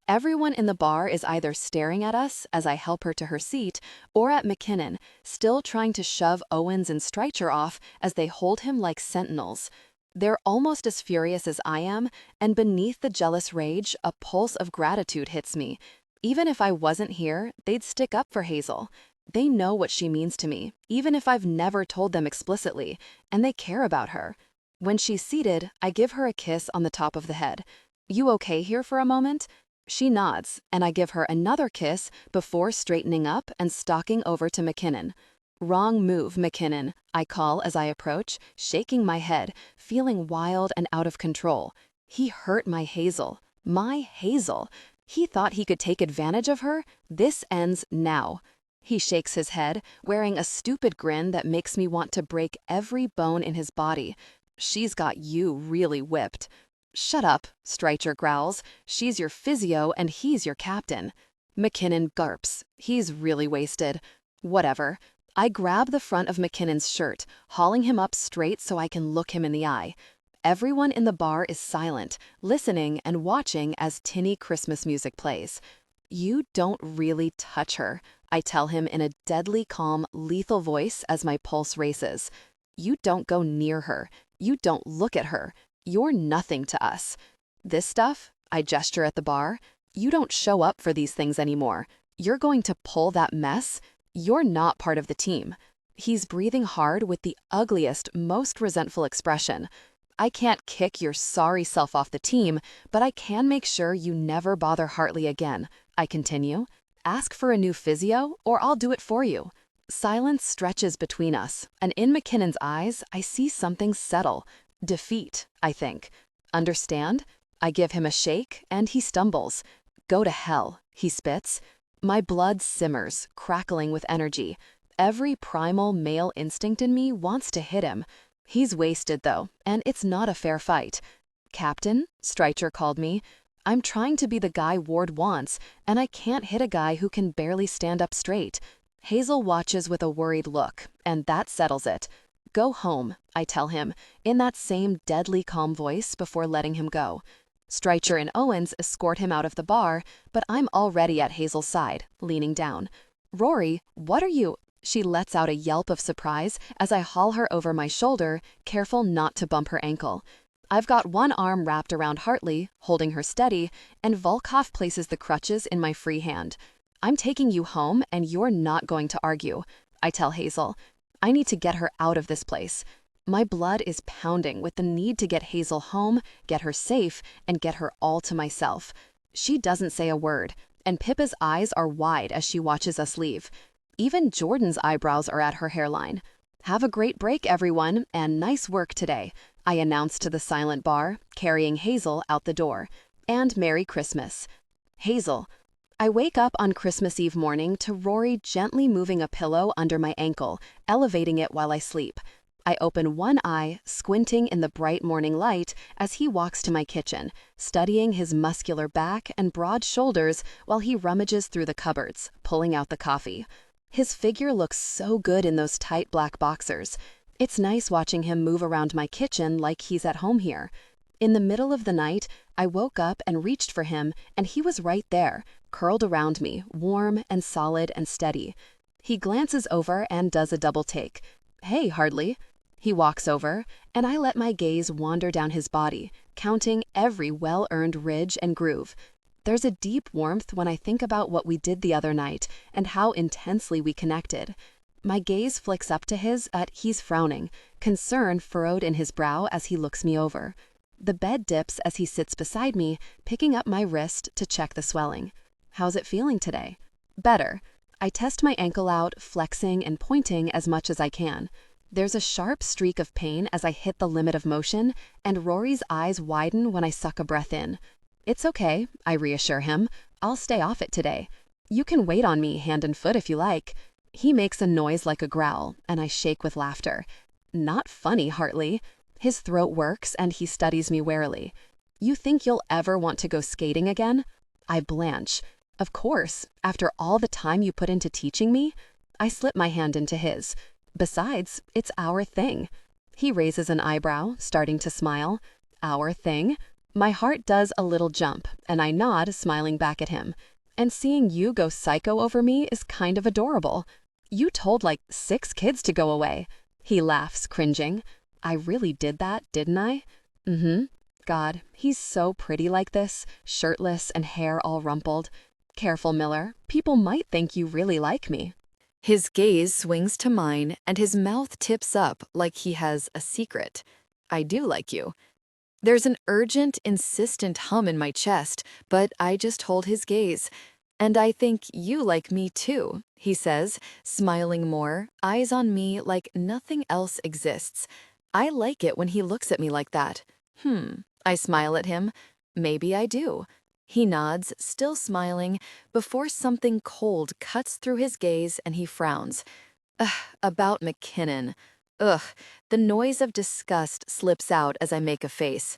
Everyone in the bar is either staring at us as I help her to her seat, or at McKinnon, still trying to shove Owens and Streicher off as they hold him like sentinels. They're almost as furious as I am, and beneath the jealous rage, a pulse of gratitude hits me. Even if I wasn't here, they'd stick up for Hazel. They know what she means to me, even if I've never told them explicitly, and they care about her. When she's seated, I give her a kiss on the top of the head. You okay here for a moment? She nods, and I give her another kiss before straightening up and stalking over to McKinnon. Wrong move, McKinnon, I call as I approach, shaking my head, feeling wild and out of control. He hurt my Hazel. My Hazel. He thought he could take advantage of her? This ends now. He shakes his head, wearing a stupid grin that makes me want to break every bone in his body. She's got you really whipped. Shut up, Streicher growls. She's your physio and he's your captain. McKinnon gulps. He's really wasted. Whatever. I grab the front of McKinnon's shirt, hauling him up straight so I can look him in the eye. Everyone in the bar is silent, listening and watching as tinny Christmas music plays. You don't really touch her, I tell him in a deadly calm, lethal voice as my pulse races. You don't go near her. You don't look at her. You're nothing to us. This stuff, I gesture at the bar, you don't show up for these things anymore. You're going to pull that mess. You're not part of the team. He's breathing hard with the ugliest, most resentful expression. I can't kick your sorry self off the team, but I can make sure you never bother Hartley again. I continue. Ask for a new physio, or I'll do it for you. Silence stretches between us, and in McKinnon's eyes, I see something settle. Defeat, I think. Understand? I give him a shake, and he stumbles. Go to hell, he spits. My blood simmers, crackling with energy. Every primal male instinct in me wants to hit him. He's wasted, though, and it's not a fair fight. Captain, Strycher called me. I'm trying to be the guy Ward wants, and I can't hit a guy who can barely stand up straight. Hazel watches with a worried look, and that settles it. Go home, I tell him, in that same deadly calm voice before letting him go. Strycher and Owens escort him out of the bar, but I'm already at Hazel's side, leaning down. Rory, what are you? She lets out a yelp of surprise as I haul her over my shoulder, careful not to bump her ankle. I've got one arm wrapped around Hartley, holding her steady, and Volkov places the crutches in my free hand. I'm taking you home, and you're not going to argue, I tell Hazel. I need to get her out of this place. My blood is pounding with the need to get Hazel home, get her safe, and get her all to myself. She doesn't say a word, and Pippa's eyes are wide as she watches us leave. Even Jordan's eyebrows are at her hairline. Have a great break, everyone, and nice work today, I announce to the silent bar, carrying Hazel out the door. And Merry Christmas. Hazel. I wake up on Christmas Eve morning to Rory gently moving a pillow under my ankle, elevating it while I sleep. I open one eye, squinting in the bright morning light as he walks to my kitchen, studying his muscular back and broad shoulders while he rummages through the cupboards, pulling out the coffee. His figure looks so good in those tight black boxers. It's nice watching him move around my kitchen like he's at home here. In the middle of the night, I woke up and reached for him, and he was right there, curled around me, warm and solid and steady. He glances over and does a double take. Hey, Hartley. He walks over, and I let my gaze wander down his body, counting every well-earned ridge and groove. There's a deep warmth when I think about what we did the other night and how intensely we connected. My gaze flicks up to his, but he's frowning, concern furrowed in his brow as he looks me over. The bed dips as he sits beside me, picking up my wrist to check the swelling. How's it feeling today? Better. I test my ankle out, flexing and pointing as much as I can. There's a sharp streak of pain as I hit the limit of motion, and Rory's eyes widen when I suck a breath in. It's okay, I reassure him. I'll stay off it today. You can wait on me hand and foot if you like. He makes a noise like a growl, and I shake with laughter. Not funny, Hartley. His throat works, and he studies me warily. You think you'll ever want to go skating again? I blanch. Of course, after all the time you put into teaching me? I slip my hand into his. Besides, it's our thing. He raises an eyebrow, starting to smile. Our thing? My heart does a little jump, and I nod, smiling back at him. And seeing you go psycho over me is kind of adorable. You told like 6 kids to go away. He laughs, cringing. I really did that, didn't I? Mm-hmm. God, he's so pretty like this, shirtless and hair all rumpled. Careful, Miller. People might think you really like me. His gaze swings to mine, and his mouth tips up like he has a secret. I do like you. There's an urgent, insistent hum in my chest, but I just hold his gaze. And I think you like me too, he says, smiling more, eyes on me like nothing else exists. I like it when he looks at me like that. I smile at him. Maybe I do. He nods, still smiling, before something cold cuts through his gaze and he frowns. About McKinnon. The noise of disgust slips out as I make a face.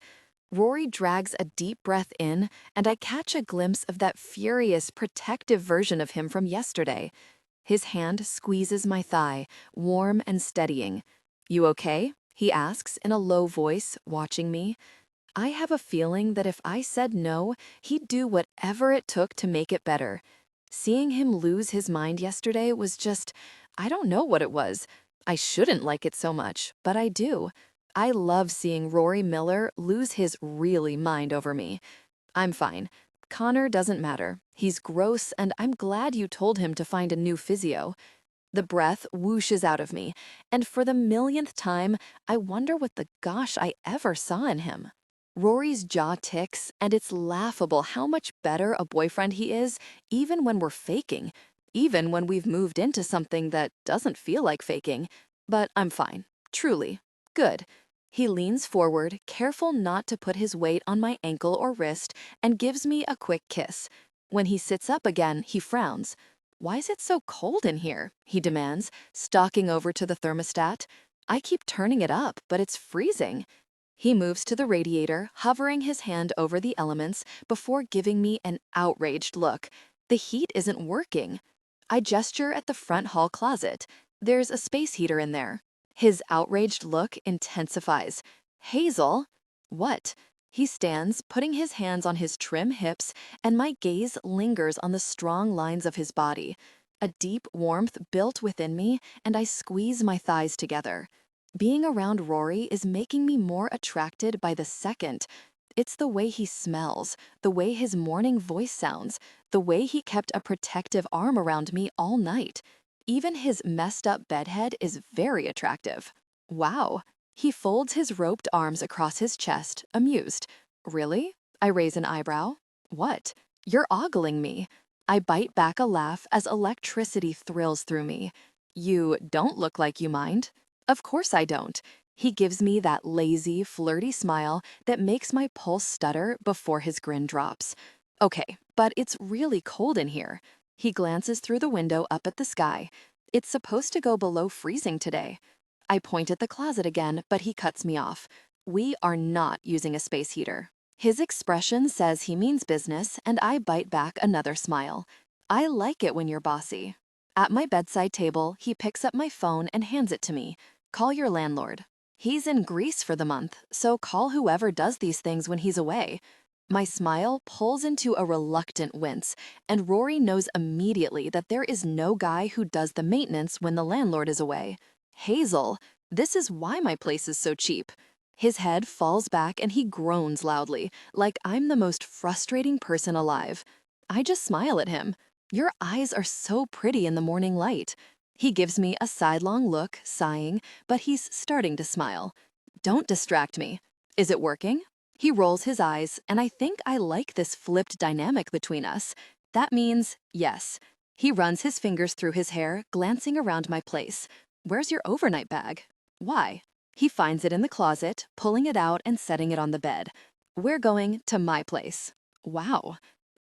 Rory drags a deep breath in, and I catch a glimpse of that furious, protective version of him from yesterday. His hand squeezes my thigh, warm and steadying. You okay? He asks in a low voice, watching me. I have a feeling that if I said no, he'd do whatever it took to make it better. Seeing him lose his mind yesterday was just, I don't know what it was. I shouldn't like it so much, but I do. I love seeing Rory Miller lose his really mind over me. I'm fine. Connor doesn't matter. He's gross, and I'm glad you told him to find a new physio. The breath whooshes out of me, and for the millionth time, I wonder what the gosh I ever saw in him. Rory's jaw ticks, and it's laughable how much better a boyfriend he is, even when we're faking, even when we've moved into something that doesn't feel like faking. But I'm fine. Truly. Good. He leans forward, careful not to put his weight on my ankle or wrist, and gives me a quick kiss. When he sits up again, he frowns. Why is it so cold in here? He demands, stalking over to the thermostat. I keep turning it up, but it's freezing. He moves to the radiator, hovering his hand over the elements before giving me an outraged look. The heat isn't working. I gesture at the front hall closet. There's a space heater in there. His outraged look intensifies. Hazel? What? He stands, putting his hands on his trim hips, and my gaze lingers on the strong lines of his body. A deep warmth built within me, and I squeeze my thighs together. Being around Rory is making me more attracted by the second. It's the way he smells, the way his morning voice sounds, the way he kept a protective arm around me all night. Even his messed up bedhead is very attractive. Wow. He folds his roped arms across his chest, amused. Really? I raise an eyebrow. What? You're ogling me. I bite back a laugh as electricity thrills through me. You don't look like you mind. Of course I don't. He gives me that lazy, flirty smile that makes my pulse stutter before his grin drops. Okay, but it's really cold in here. He glances through the window up at the sky. It's supposed to go below freezing today. I point at the closet again, but he cuts me off. We are not using a space heater. His expression says he means business, and I bite back another smile. I like it when you're bossy. At my bedside table, he picks up my phone and hands it to me. Call your landlord. He's in Greece for the month, so call whoever does these things when he's away. My smile pulls into a reluctant wince, and Rory knows immediately that there is no guy who does the maintenance when the landlord is away. Hazel, this is why my place is so cheap. His head falls back and he groans loudly, like I'm the most frustrating person alive. I just smile at him. Your eyes are so pretty in the morning light. He gives me a sidelong look, sighing, but he's starting to smile. Don't distract me. Is it working? He rolls his eyes, and I think I like this flipped dynamic between us. That means yes. He runs his fingers through his hair, glancing around my place. Where's your overnight bag? Why? He finds it in the closet, pulling it out and setting it on the bed. We're going to my place. Wow.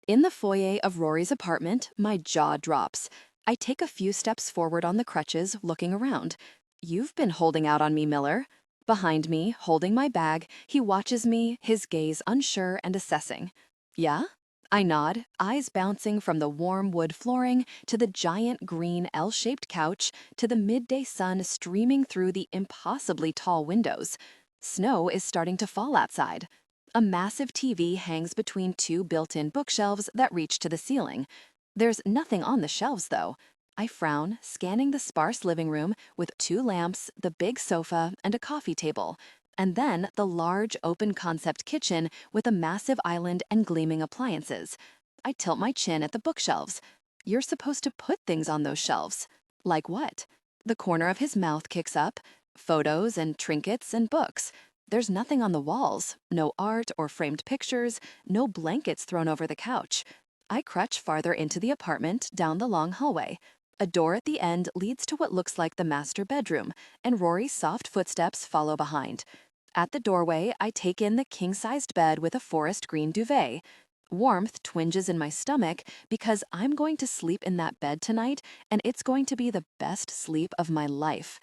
In the foyer of Rory's apartment, my jaw drops. I take a few steps forward on the crutches, looking around. You've been holding out on me, Miller. Behind me, holding my bag, he watches me, his gaze unsure and assessing. Yeah? I nod, eyes bouncing from the warm wood flooring to the giant green L-shaped couch to the midday sun streaming through the impossibly tall windows. Snow is starting to fall outside. A massive TV hangs between two built-in bookshelves that reach to the ceiling. There's nothing on the shelves, though. I frown, scanning the sparse living room with two lamps, the big sofa, and a coffee table. And then the large, open-concept kitchen with a massive island and gleaming appliances. I tilt my chin at the bookshelves. You're supposed to put things on those shelves. Like what? The corner of his mouth kicks up. Photos and trinkets and books. There's nothing on the walls. No art or framed pictures. No blankets thrown over the couch. I crutch farther into the apartment, down the long hallway. A door at the end leads to what looks like the master bedroom, and Rory's soft footsteps follow behind. At the doorway, I take in the king-sized bed with a forest green duvet. Warmth twinges in my stomach because I'm going to sleep in that bed tonight, and it's going to be the best sleep of my life.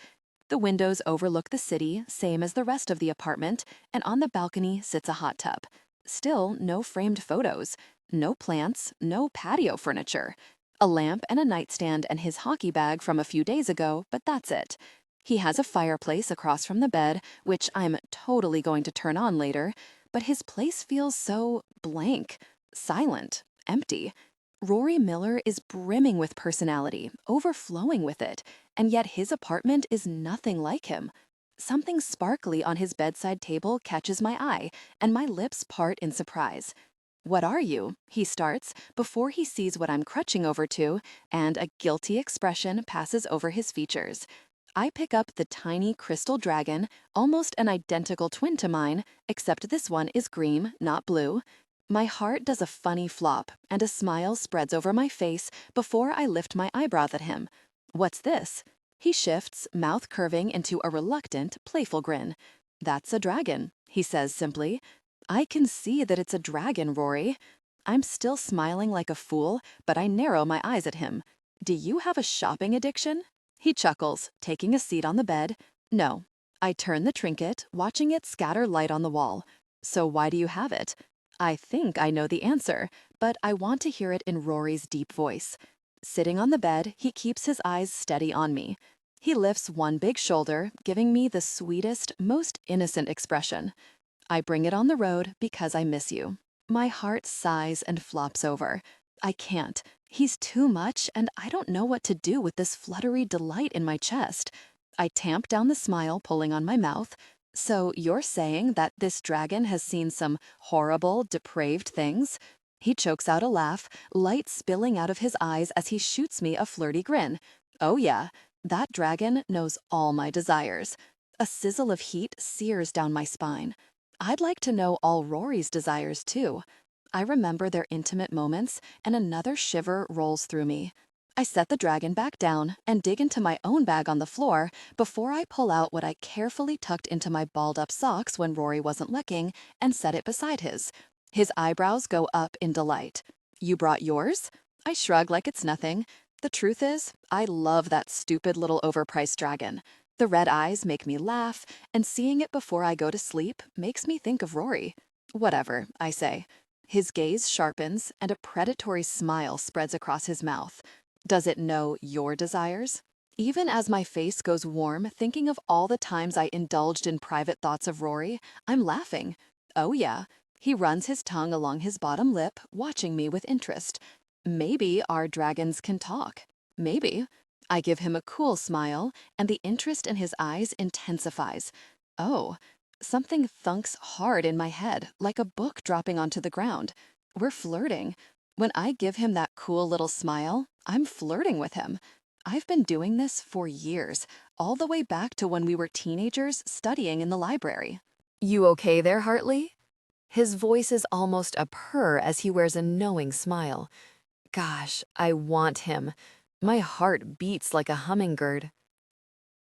The windows overlook the city, same as the rest of the apartment, and on the balcony sits a hot tub. Still, no framed photos, no plants, no patio furniture. A lamp and a nightstand and his hockey bag from a few days ago, but that's it. He has a fireplace across from the bed, which I'm totally going to turn on later, but his place feels so blank, silent, empty. Rory Miller is brimming with personality, overflowing with it, and yet his apartment is nothing like him. Something sparkly on his bedside table catches my eye, and my lips part in surprise. What are you? He starts, before he sees what I'm crutching over to, and a guilty expression passes over his features. I pick up the tiny crystal dragon, almost an identical twin to mine, except this one is green, not blue. My heart does a funny flop, and a smile spreads over my face before I lift my eyebrows at him. What's this? He shifts, mouth curving into a reluctant, playful grin. That's a dragon, he says simply. I can see that it's a dragon, Rory. I'm still smiling like a fool, but I narrow my eyes at him. Do you have a shopping addiction? He chuckles, taking a seat on the bed. No, I turn the trinket, watching it scatter light on the wall. So why do you have it? I think I know the answer, but I want to hear it in Rory's deep voice. Sitting on the bed, he keeps his eyes steady on me. He lifts one big shoulder, giving me the sweetest, most innocent expression. I bring it on the road because I miss you. My heart sighs and flops over. I can't. He's too much, and I don't know what to do with this fluttery delight in my chest. I tamp down the smile pulling on my mouth. So you're saying that this dragon has seen some horrible, depraved things? He chokes out a laugh, light spilling out of his eyes as he shoots me a flirty grin. Oh yeah, that dragon knows all my desires. A sizzle of heat sears down my spine. I'd like to know all Rory's desires too. I remember their intimate moments, and another shiver rolls through me. I set the dragon back down and dig into my own bag on the floor before I pull out what I carefully tucked into my balled-up socks when Rory wasn't looking and set it beside his. His eyebrows go up in delight. You brought yours? I shrug like it's nothing. The truth is, I love that stupid little overpriced dragon. The red eyes make me laugh, and seeing it before I go to sleep makes me think of Rory. Whatever, I say. His gaze sharpens, and a predatory smile spreads across his mouth. Does it know your desires? Even as my face goes warm, thinking of all the times I indulged in private thoughts of Rory, I'm laughing. Oh yeah. He runs his tongue along his bottom lip, watching me with interest. Maybe our dragons can talk. Maybe. I give him a cool smile, and the interest in his eyes intensifies. Oh, something thunks hard in my head, like a book dropping onto the ground. We're flirting. When I give him that cool little smile, I'm flirting with him. I've been doing this for years, all the way back to when we were teenagers studying in the library. You okay there, Hartley? His voice is almost a purr as he wears a knowing smile. Gosh, I want him. My heart beats like a hummingbird.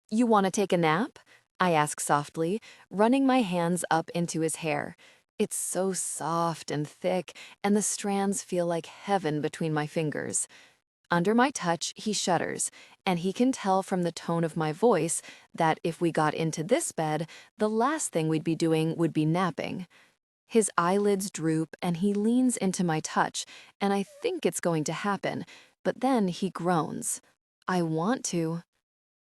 You want to take a nap? I ask softly, running my hands up into his hair. It's so soft and thick, and the strands feel like heaven between my fingers. Under my touch, he shudders, and he can tell from the tone of my voice that if we got into this bed, the last thing we'd be doing would be napping. His eyelids droop, and he leans into my touch, and I think it's going to happen, but then he groans. I want to.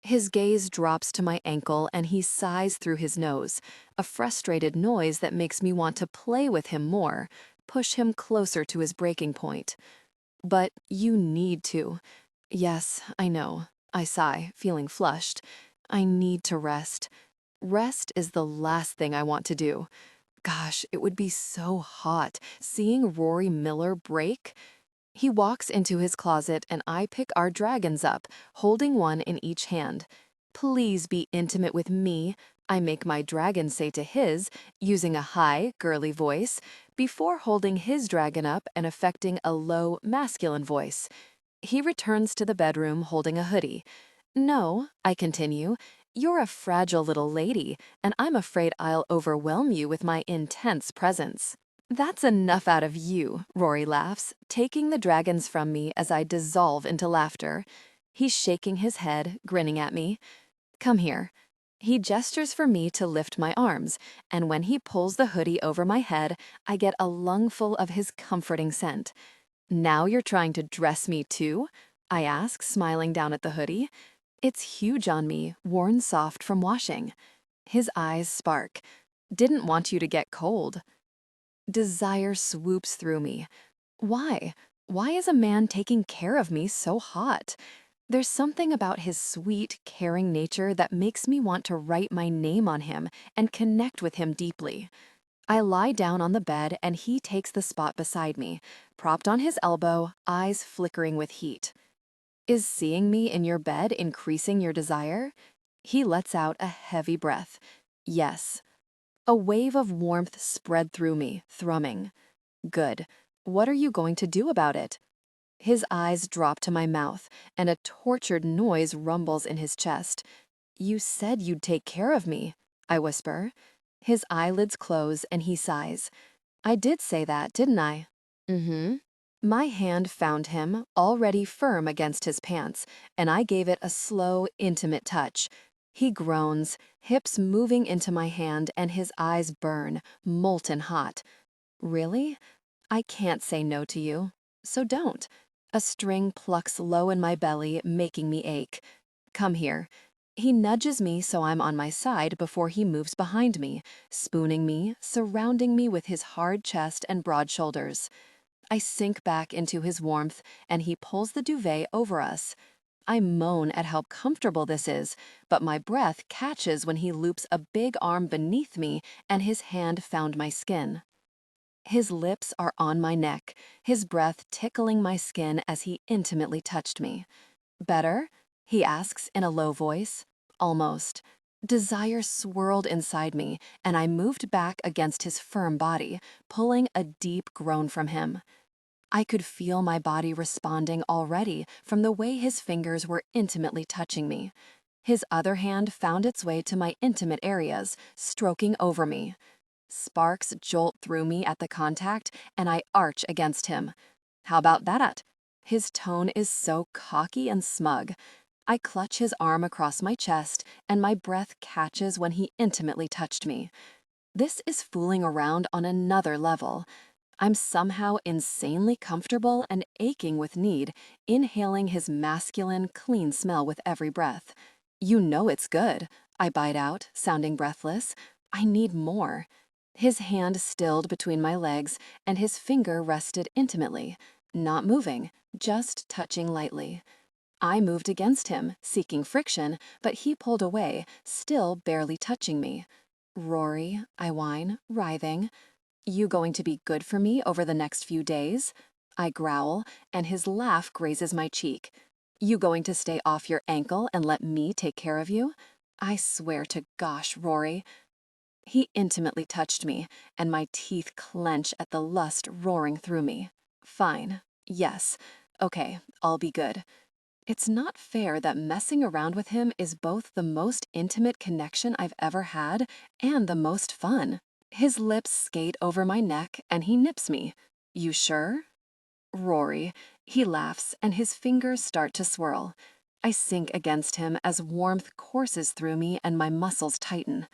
His gaze drops to my ankle, and he sighs through his nose, a frustrated noise that makes me want to play with him more, push him closer to his breaking point. But you need to. Yes, I know. I sigh, feeling flushed. I need to rest. Rest is the last thing I want to do. Gosh, it would be so hot seeing Rory Miller break. He walks into his closet and I pick our dragons up, holding one in each hand. Please be intimate with me, I make my dragon say to his, using a high, girly voice, before holding his dragon up and affecting a low, masculine voice. He returns to the bedroom holding a hoodie. No, I continue, you're a fragile little lady, and I'm afraid I'll overwhelm you with my intense presence. That's enough out of you, Rory laughs, taking the dragons from me as I dissolve into laughter. He's shaking his head, grinning at me. Come here. He gestures for me to lift my arms, and when he pulls the hoodie over my head, I get a lungful of his comforting scent. Now you're trying to dress me too? I ask, smiling down at the hoodie. It's huge on me, worn soft from washing. His eyes spark. Didn't want you to get cold. Desire swoops through me. Why? Why is a man taking care of me so hot? There's something about his sweet, caring nature that makes me want to write my name on him and connect with him deeply. I lie down on the bed and he takes the spot beside me, propped on his elbow, eyes flickering with heat. Is seeing me in your bed increasing your desire? He lets out a heavy breath. Yes. A wave of warmth spread through me, thrumming. Good. What are you going to do about it? His eyes drop to my mouth, and a tortured noise rumbles in his chest. You said you'd take care of me, I whisper. His eyelids close, and he sighs. I did say that, didn't I? Mm-hmm. My hand found him, already firm against his pants, and I gave it a slow, intimate touch. He groans, hips moving into my hand, and his eyes burn, molten hot. Really? I can't say no to you. So don't. A string plucks low in my belly, making me ache. Come here. He nudges me so I'm on my side before he moves behind me, spooning me, surrounding me with his hard chest and broad shoulders. I sink back into his warmth, and he pulls the duvet over us. I moan at how comfortable this is, but my breath catches when he loops a big arm beneath me and his hand found my skin. His lips are on my neck, his breath tickling my skin as he intimately touched me. Better? He asks in a low voice. Almost. Desire swirled inside me, and I moved back against his firm body, pulling a deep groan from him. I could feel my body responding already from the way his fingers were intimately touching me. His other hand found its way to my intimate areas, stroking over me. Sparks jolt through me at the contact, and I arch against him. How about that? His tone is so cocky and smug. I clutch his arm across my chest, and my breath catches when he intimately touched me. This is fooling around on another level. I'm somehow insanely comfortable and aching with need, inhaling his masculine, clean smell with every breath. You know it's good, I bite out, sounding breathless. I need more. His hand stilled between my legs, and his finger rested intimately, not moving, just touching lightly. I moved against him, seeking friction, but he pulled away, still barely touching me. Rory, I whine, writhing. You going to be good for me over the next few days? I growl, and his laugh grazes my cheek. You going to stay off your ankle and let me take care of you? I swear to gosh, Rory. He intimately touched me, and my teeth clench at the lust roaring through me. Fine. Yes. Okay, I'll be good. It's not fair that messing around with him is both the most intimate connection I've ever had and the most fun. His lips skate over my neck and he nips me. You sure? Rory. He laughs and his fingers start to swirl. I sink against him as warmth courses through me and my muscles tighten.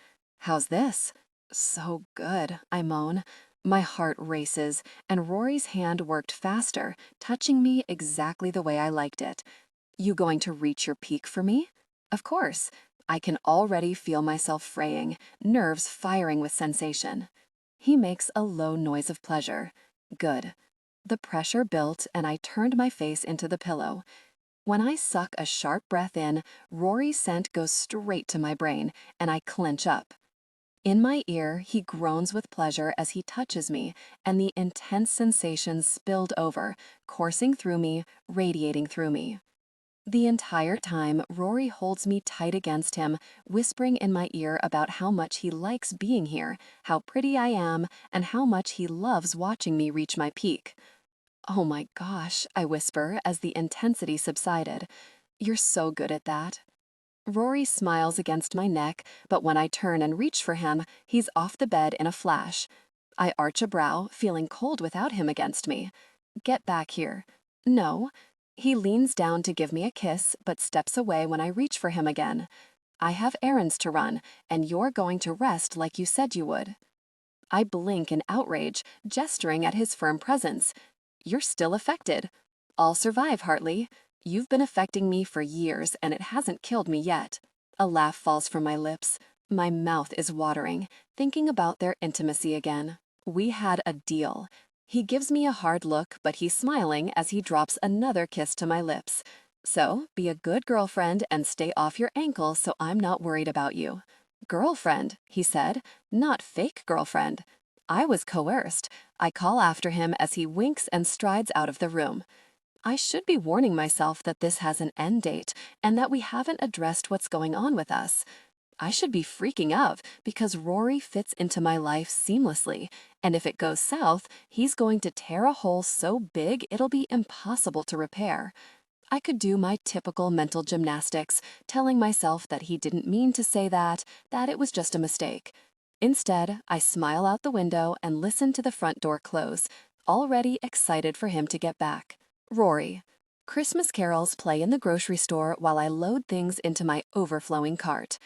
How's this? So good, I moan. My heart races, and Rory's hand worked faster, touching me exactly the way I liked it. You going to reach your peak for me? Of course. I can already feel myself fraying, nerves firing with sensation. He makes a low noise of pleasure. Good. The pressure built, and I turned my face into the pillow. When I suck a sharp breath in, Rory's scent goes straight to my brain, and I clench up. In my ear, he groans with pleasure as he touches me, and the intense sensation spilled over, coursing through me, radiating through me. The entire time, Rory holds me tight against him, whispering in my ear about how much he likes being here, how pretty I am, and how much he loves watching me reach my peak. Oh my gosh, I whisper as the intensity subsided. You're so good at that. Rory smiles against my neck, but when I turn and reach for him, he's off the bed in a flash. I arch a brow, feeling cold without him against me. Get back here. No. He leans down to give me a kiss, but steps away when I reach for him again. I have errands to run, and you're going to rest like you said you would. I blink in outrage, gesturing at his firm presence. You're still affected. I'll survive, Hartley. You've been affecting me for years, and it hasn't killed me yet. A laugh falls from my lips. My mouth is watering, thinking about their intimacy again. We had a deal. He gives me a hard look, but he's smiling as he drops another kiss to my lips. So, be a good girlfriend and stay off your ankle so I'm not worried about you. Girlfriend, he said, not fake girlfriend. I was coerced. I call after him as he winks and strides out of the room. I should be warning myself that this has an end date and that we haven't addressed what's going on with us. I should be freaking out because Rory fits into my life seamlessly, and if it goes south, he's going to tear a hole so big it'll be impossible to repair. I could do my typical mental gymnastics, telling myself that he didn't mean to say that it was just a mistake. Instead, I smile out the window and listen to the front door close, already excited for him to get back. Rory. Christmas carols play in the grocery store while I load things into my overflowing cart.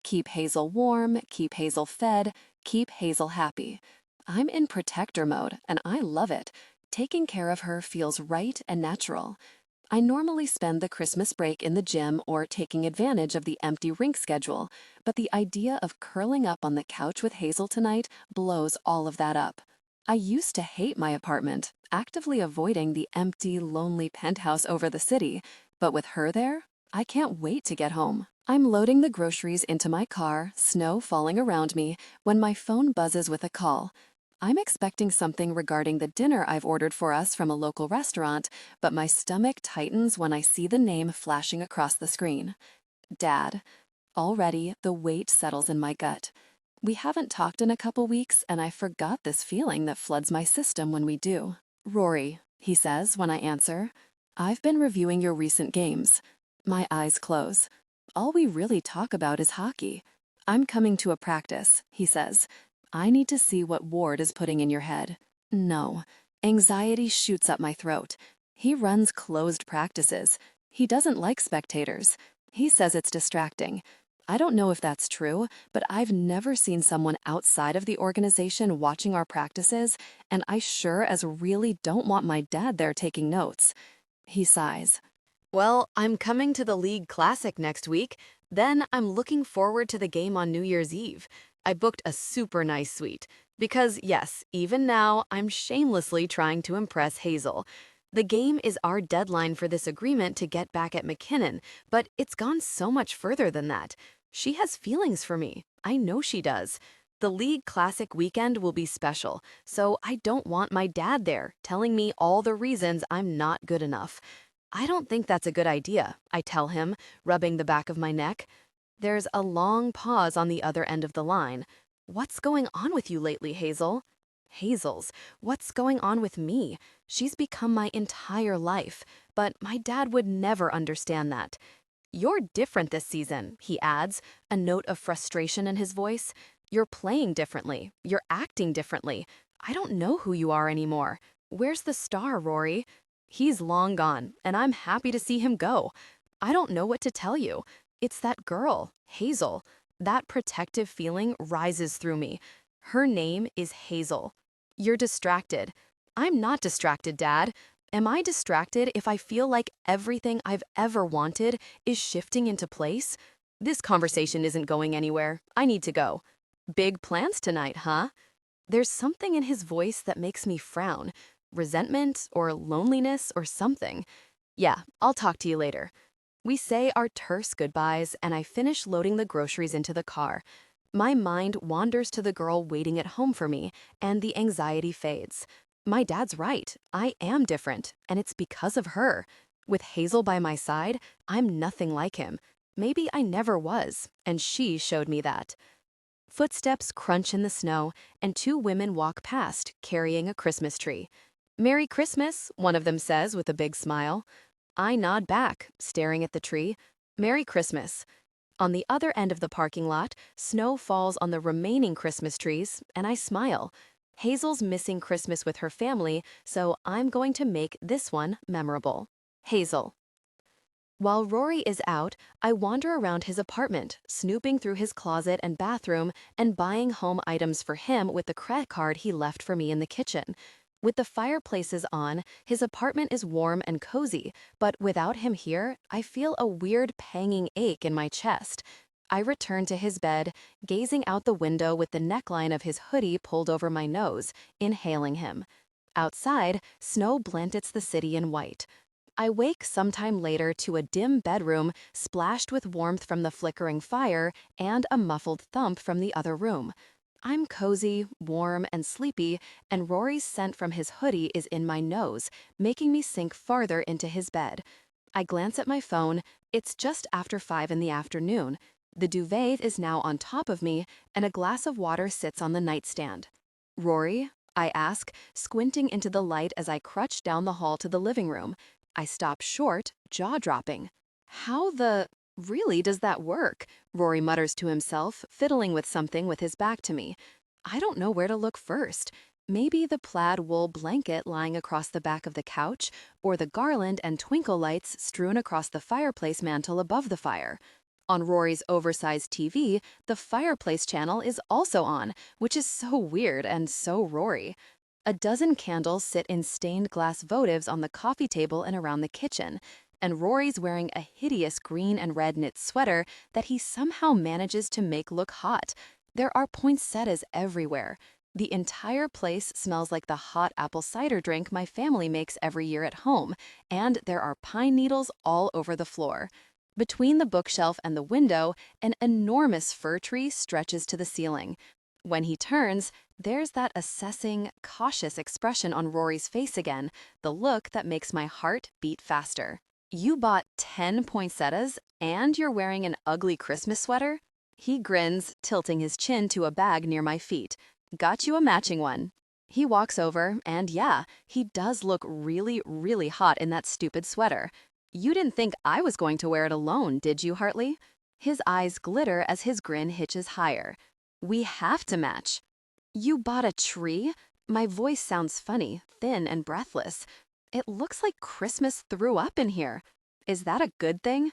Keep Hazel warm, keep Hazel fed, keep Hazel happy. I'm in protector mode, and I love it. Taking care of her feels right and natural. I normally spend the Christmas break in the gym or taking advantage of the empty rink schedule, but the idea of curling up on the couch with Hazel tonight blows all of that up. I used to hate my apartment, actively avoiding the empty, lonely penthouse over the city, but with her there, I can't wait to get home. I'm loading the groceries into my car, snow falling around me, when my phone buzzes with a call. I'm expecting something regarding the dinner I've ordered for us from a local restaurant, but my stomach tightens when I see the name flashing across the screen. Dad. Already, the weight settles in my gut. We haven't talked in a couple weeks, and I forgot this feeling that floods my system when we do. Rory, he says when I answer. I've been reviewing your recent games. My eyes close. All we really talk about is hockey. I'm coming to a practice, he says. I need to see what Ward is putting in your head. No. Anxiety shoots up my throat. He runs closed practices. He doesn't like spectators. He says it's distracting. I don't know if that's true, but I've never seen someone outside of the organization watching our practices, and I sure as really don't want my dad there taking notes. He sighs. Well, I'm coming to the League Classic next week. Then I'm looking forward to the game on New Year's Eve. I booked a super nice suite. Because, yes, even now, I'm shamelessly trying to impress Hazel. The game is our deadline for this agreement to get back at McKinnon, but it's gone so much further than that. She has feelings for me. I know she does. The League Classic weekend will be special, so I don't want my dad there telling me all the reasons I'm not good enough. I don't think that's a good idea, I tell him, rubbing the back of my neck. There's a long pause on the other end of the line. What's going on with you lately, Hazel? Hazel's. What's going on with me? She's become my entire life, but my dad would never understand that. You're different this season, he adds, a note of frustration in his voice. You're playing differently. You're acting differently. I don't know who you are anymore. Where's the star, Rory? He's long gone, and I'm happy to see him go. I don't know what to tell you. It's that girl, Hazel. That protective feeling rises through me. Her name is Hazel. You're distracted. I'm not distracted, Dad. Am I distracted if I feel like everything I've ever wanted is shifting into place? This conversation isn't going anywhere. I need to go. Big plans tonight, huh? There's something in his voice that makes me frown. Resentment or loneliness or something. Yeah, I'll talk to you later. We say our terse goodbyes, and I finish loading the groceries into the car. My mind wanders to the girl waiting at home for me, and the anxiety fades. My dad's right. I am different, and it's because of her. With Hazel by my side, I'm nothing like him. Maybe I never was, and she showed me that. Footsteps crunch in the snow, and two women walk past, carrying a Christmas tree. "Merry Christmas," one of them says with a big smile. I nod back, staring at the tree. "Merry Christmas." On the other end of the parking lot, snow falls on the remaining Christmas trees, and I smile. Hazel's missing Christmas with her family, so I'm going to make this one memorable. Hazel. While Rory is out, I wander around his apartment, snooping through his closet and bathroom and buying home items for him with the credit card he left for me in the kitchen. With the fireplaces on, his apartment is warm and cozy, but without him here, I feel a weird panging ache in my chest. I return to his bed, gazing out the window with the neckline of his hoodie pulled over my nose, inhaling him. Outside, snow blankets the city in white. I wake sometime later to a dim bedroom splashed with warmth from the flickering fire and a muffled thump from the other room. I'm cozy, warm, and sleepy, and Rory's scent from his hoodie is in my nose, making me sink farther into his bed. I glance at my phone. It's just after 5 in the afternoon. The duvet is now on top of me, and a glass of water sits on the nightstand. "Rory?" I ask, squinting into the light as I crutch down the hall to the living room. I stop short, jaw-dropping. Really does that work? Rory mutters to himself, fiddling with something with his back to me. I don't know where to look first. Maybe the plaid wool blanket lying across the back of the couch, or the garland and twinkle lights strewn across the fireplace mantel above the fire. On Rory's oversized TV, the fireplace channel is also on, which is so weird and so Rory. A dozen candles sit in stained glass votives on the coffee table and around the kitchen, and Rory's wearing a hideous green and red knit sweater that he somehow manages to make look hot. There are poinsettias everywhere. The entire place smells like the hot apple cider drink my family makes every year at home, and there are pine needles all over the floor. Between the bookshelf and the window, an enormous fir tree stretches to the ceiling. When he turns, there's that assessing, cautious expression on Rory's face again, the look that makes my heart beat faster. You bought 10 poinsettias, and you're wearing an ugly Christmas sweater? He grins, tilting his chin to a bag near my feet. Got you a matching one. He walks over, and yeah, he does look really, really hot in that stupid sweater. You didn't think I was going to wear it alone, did you, Hartley? His eyes glitter as his grin hitches higher. We have to match. You bought a tree? My voice sounds funny, thin and breathless. It looks like Christmas threw up in here. Is that a good thing?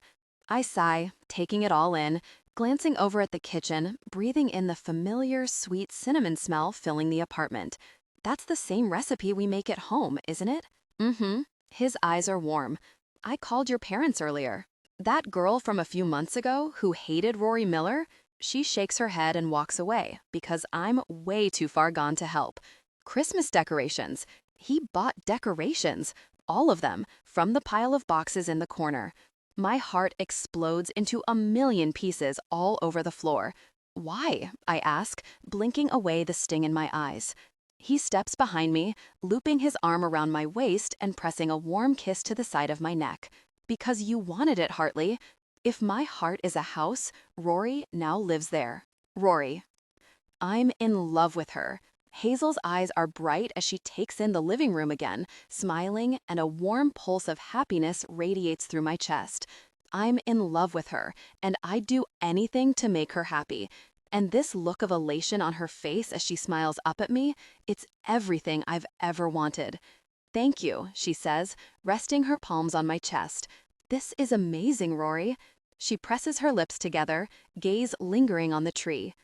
I sigh, taking it all in, glancing over at the kitchen, breathing in the familiar, sweet cinnamon smell filling the apartment. That's the same recipe we make at home, isn't it? Mm-hmm. His eyes are warm. I called your parents earlier. That girl from a few months ago who hated Rory Miller, she shakes her head and walks away because I'm way too far gone to help. Christmas decorations. He bought decorations. All of them, from the pile of boxes in the corner. My heart explodes into a million pieces all over the floor. Why? I ask, blinking away the sting in my eyes. He steps behind me, looping his arm around my waist and pressing a warm kiss to the side of my neck. Because you wanted it, Hartley. If my heart is a house, Rory now lives there. Rory. I'm in love with her. Hazel's eyes are bright as she takes in the living room again, smiling, and a warm pulse of happiness radiates through my chest. I'm in love with her, and I'd do anything to make her happy. And this look of elation on her face as she smiles up at me, it's everything I've ever wanted. Thank you, she says, resting her palms on my chest. This is amazing, Rory. She presses her lips together, gaze lingering on the tree.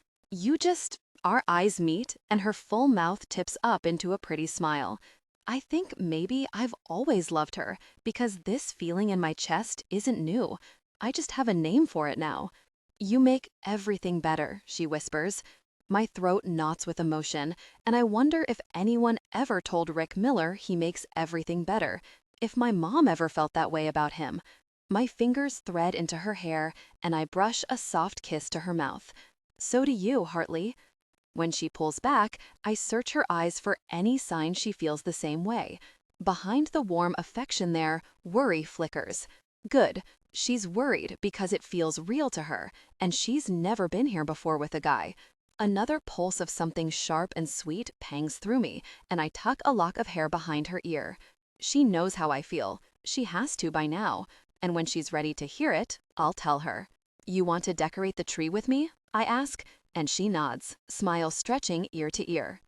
Our eyes meet, and her full mouth tips up into a pretty smile. I think maybe I've always loved her, because this feeling in my chest isn't new. I just have a name for it now. You make everything better, she whispers. My throat knots with emotion, and I wonder if anyone ever told Rick Miller he makes everything better, if my mom ever felt that way about him. My fingers thread into her hair, and I brush a soft kiss to her mouth. So do you, Hartley. When she pulls back, I search her eyes for any sign she feels the same way. Behind the warm affection there, worry flickers. Good. She's worried because it feels real to her, and she's never been here before with a guy. Another pulse of something sharp and sweet pangs through me, and I tuck a lock of hair behind her ear. She knows how I feel. She has to by now. And when she's ready to hear it, I'll tell her. You want to decorate the tree with me? I ask. And she nods, smile stretching ear to ear.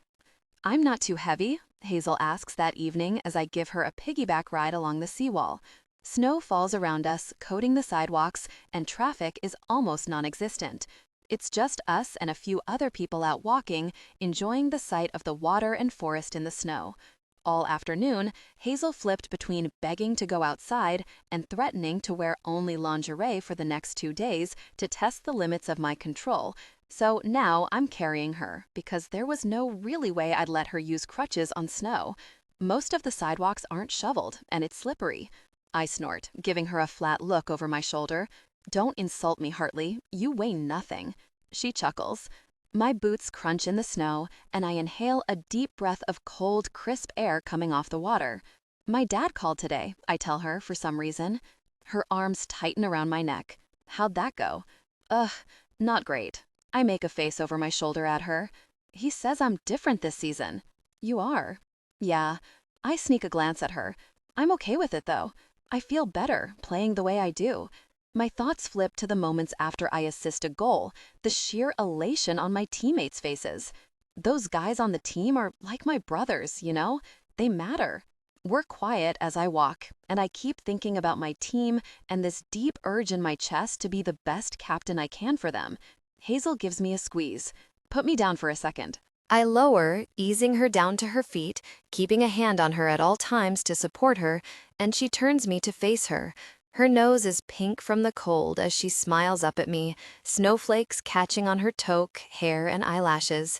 I'm not too heavy, Hazel asks that evening as I give her a piggyback ride along the seawall. Snow falls around us, coating the sidewalks, and traffic is almost non-existent. It's just us and a few other people out walking, enjoying the sight of the water and forest in the snow. All afternoon, Hazel flipped between begging to go outside and threatening to wear only lingerie for the next 2 days to test the limits of my control. So now I'm carrying her, because there was no really way I'd let her use crutches on snow. Most of the sidewalks aren't shoveled, and it's slippery. I snort, giving her a flat look over my shoulder. Don't insult me, Hartley. You weigh nothing. She chuckles. My boots crunch in the snow, and I inhale a deep breath of cold, crisp air coming off the water. My dad called today, I tell her for some reason. Her arms tighten around my neck. How'd that go? Ugh, not great. I make a face over my shoulder at her. He says I'm different this season. You are. Yeah. I sneak a glance at her. I'm okay with it, though. I feel better playing the way I do. My thoughts flip to the moments after I assist a goal, the sheer elation on my teammates' faces. Those guys on the team are like my brothers, you know? They matter. We're quiet as I walk, and I keep thinking about my team and this deep urge in my chest to be the best captain I can for them. Hazel gives me a squeeze. Put me down for a second. I lower, easing her down to her feet, keeping a hand on her at all times to support her, and she turns me to face her. Her nose is pink from the cold as she smiles up at me, snowflakes catching on her toque, hair, and eyelashes.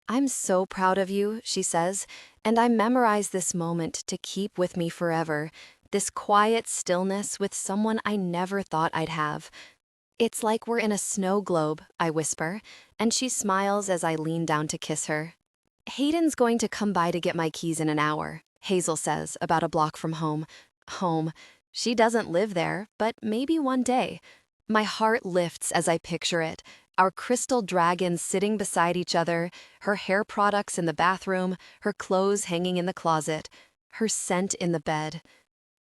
"I'm so proud of you," she says, and I memorize this moment to keep with me forever, this quiet stillness with someone I never thought I'd have. "It's like we're in a snow globe," I whisper, and she smiles as I lean down to kiss her. "Hayden's going to come by to get my keys in an hour," Hazel says, about a block from home. Home. She doesn't live there, but maybe one day. My heart lifts as I picture it. Our crystal dragons sitting beside each other, her hair products in the bathroom, her clothes hanging in the closet, her scent in the bed.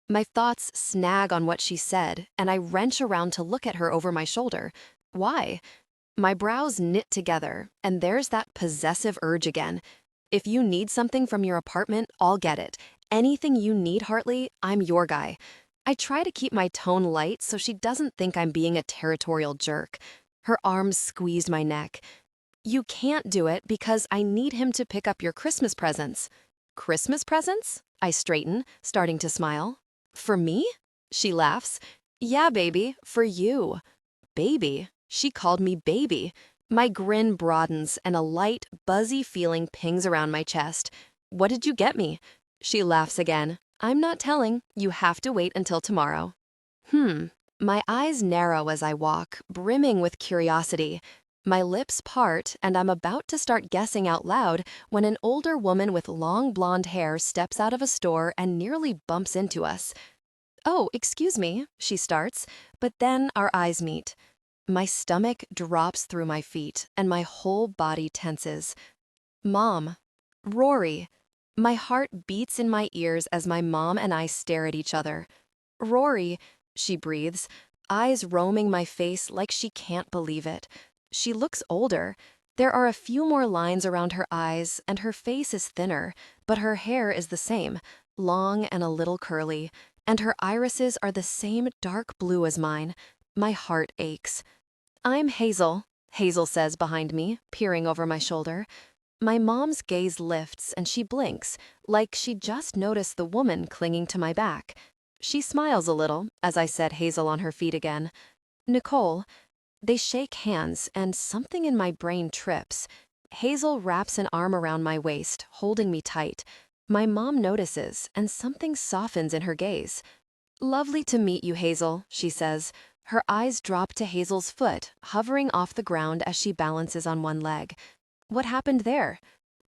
My thoughts snag on what she said, and I wrench around to look at her over my shoulder. Why? My brows knit together, and there's that possessive urge again. If you need something from your apartment, I'll get it. Anything you need, Hartley, I'm your guy. I try to keep my tone light so she doesn't think I'm being a territorial jerk. Her arms squeezed my neck. "You can't do it because I need him to pick up your Christmas presents." "Christmas presents?" I straighten, starting to smile. "For me?" She laughs. "Yeah, baby, for you." Baby? She called me baby. My grin broadens and a light, buzzy feeling pings around my chest. "What did you get me?" She laughs again. "I'm not telling. You have to wait until tomorrow." My eyes narrow as I walk, brimming with curiosity. My lips part, and I'm about to start guessing out loud when an older woman with long blonde hair steps out of a store and nearly bumps into us. "Oh, excuse me," she starts, but then our eyes meet. My stomach drops through my feet, and my whole body tenses. "Mom." "Rory." My heart beats in my ears as my mom and I stare at each other. "Rory," she breathes, eyes roaming my face like she can't believe it. She looks older. There are a few more lines around her eyes, and her face is thinner, but her hair is the same, long and a little curly, and her irises are the same dark blue as mine. My heart aches. "I'm Hazel," Hazel says behind me, peering over my shoulder. My mom's gaze lifts and she blinks, like she just noticed the woman clinging to my back. She smiles a little as I set Hazel on her feet again. "Nicole." They shake hands and something in my brain trips. Hazel wraps an arm around my waist, holding me tight. My mom notices and something softens in her gaze. "Lovely to meet you, Hazel," she says. Her eyes drop to Hazel's foot, hovering off the ground as she balances on one leg. "What happened there?"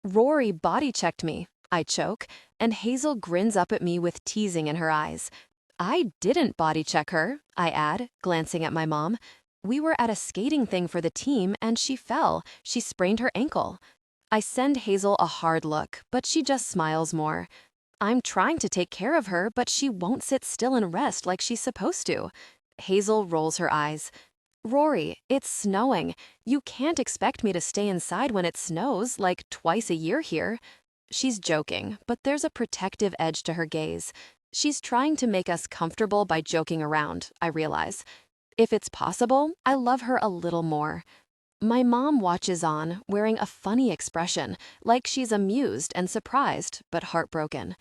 "Rory body-checked me," I choke, and Hazel grins up at me with teasing in her eyes. "I didn't body-check her," I add, glancing at my mom. "We were at a skating thing for the team, and she fell. She sprained her ankle." I send Hazel a hard look, but she just smiles more. "I'm trying to take care of her, but she won't sit still and rest like she's supposed to." Hazel rolls her eyes. "Rory, it's snowing. You can't expect me to stay inside when it snows, like twice a year here." She's joking, but there's a protective edge to her gaze. She's trying to make us comfortable by joking around, I realize. If it's possible, I love her a little more. My mom watches on, wearing a funny expression, like she's amused and surprised, but heartbroken.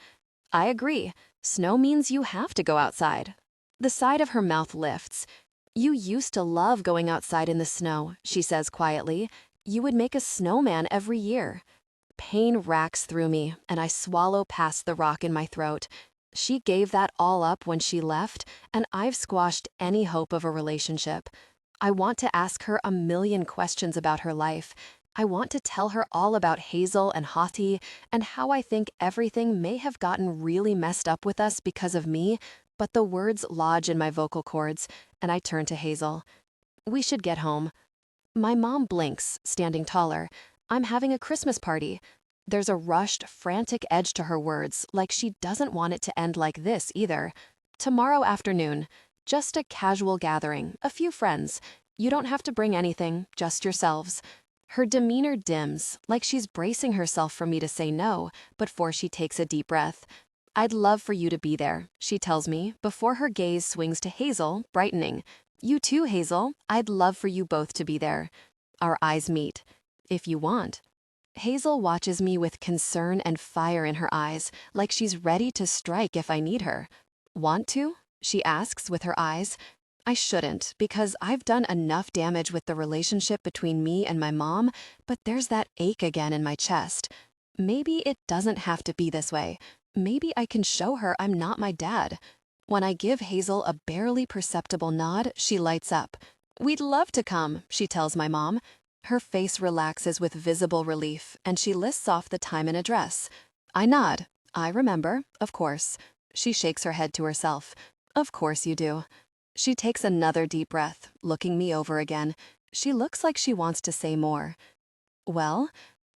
I agree. Snow means you have to go outside. The side of her mouth lifts. "You used to love going outside in the snow," she says quietly. "You would make a snowman every year." Pain racks through me, and I swallow past the rock in my throat. She gave that all up when she left, and I've squashed any hope of a relationship. I want to ask her a million questions about her life. I want to tell her all about Hazel and Hati and how I think everything may have gotten really messed up with us because of me, but the words lodge in my vocal cords, and I turn to Hazel. "We should get home." My mom blinks, standing taller. "I'm having a Christmas party." There's a rushed, frantic edge to her words, like she doesn't want it to end like this either. "Tomorrow afternoon. Just a casual gathering, a few friends. You don't have to bring anything, just yourselves." Her demeanor dims, like she's bracing herself for me to say no, before she takes a deep breath. "I'd love for you to be there," she tells me, before her gaze swings to Hazel, brightening. "You too, Hazel. I'd love for you both to be there." Our eyes meet. "If you want." Hazel watches me with concern and fire in her eyes, like she's ready to strike if I need her. "Want to?" she asks with her eyes. I shouldn't, because I've done enough damage with the relationship between me and my mom, but there's that ache again in my chest. Maybe it doesn't have to be this way. Maybe I can show her I'm not my dad. When I give Hazel a barely perceptible nod, she lights up. "We'd love to come," she tells my mom. Her face relaxes with visible relief, and she lists off the time and address. I nod. "I remember, of course." She shakes her head to herself. "Of course you do." She takes another deep breath, looking me over again. She looks like she wants to say more. "Well?"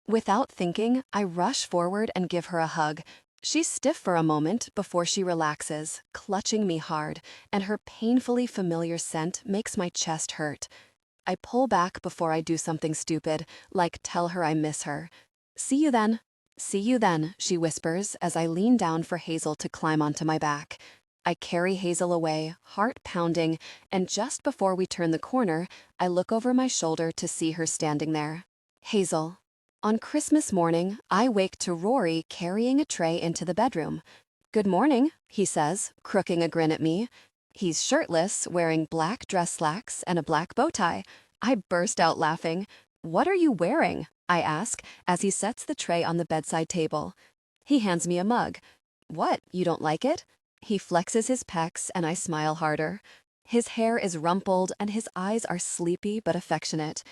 Without thinking, I rush forward and give her a hug. She's stiff for a moment before she relaxes, clutching me hard, and her painfully familiar scent makes my chest hurt. I pull back before I do something stupid, like tell her I miss her. "See you then." "See you then," she whispers as I lean down for Hazel to climb onto my back. I carry Hazel away, heart pounding, and just before we turn the corner, I look over my shoulder to see her standing there. Hazel. On Christmas morning, I wake to Rory carrying a tray into the bedroom. "Good morning," he says, crooking a grin at me. He's shirtless, wearing black dress slacks and a black bow tie. I burst out laughing. "What are you wearing?" I ask, as he sets the tray on the bedside table. He hands me a mug. "What, you don't like it?" He flexes his pecs, and I smile harder. His hair is rumpled, and his eyes are sleepy but affectionate.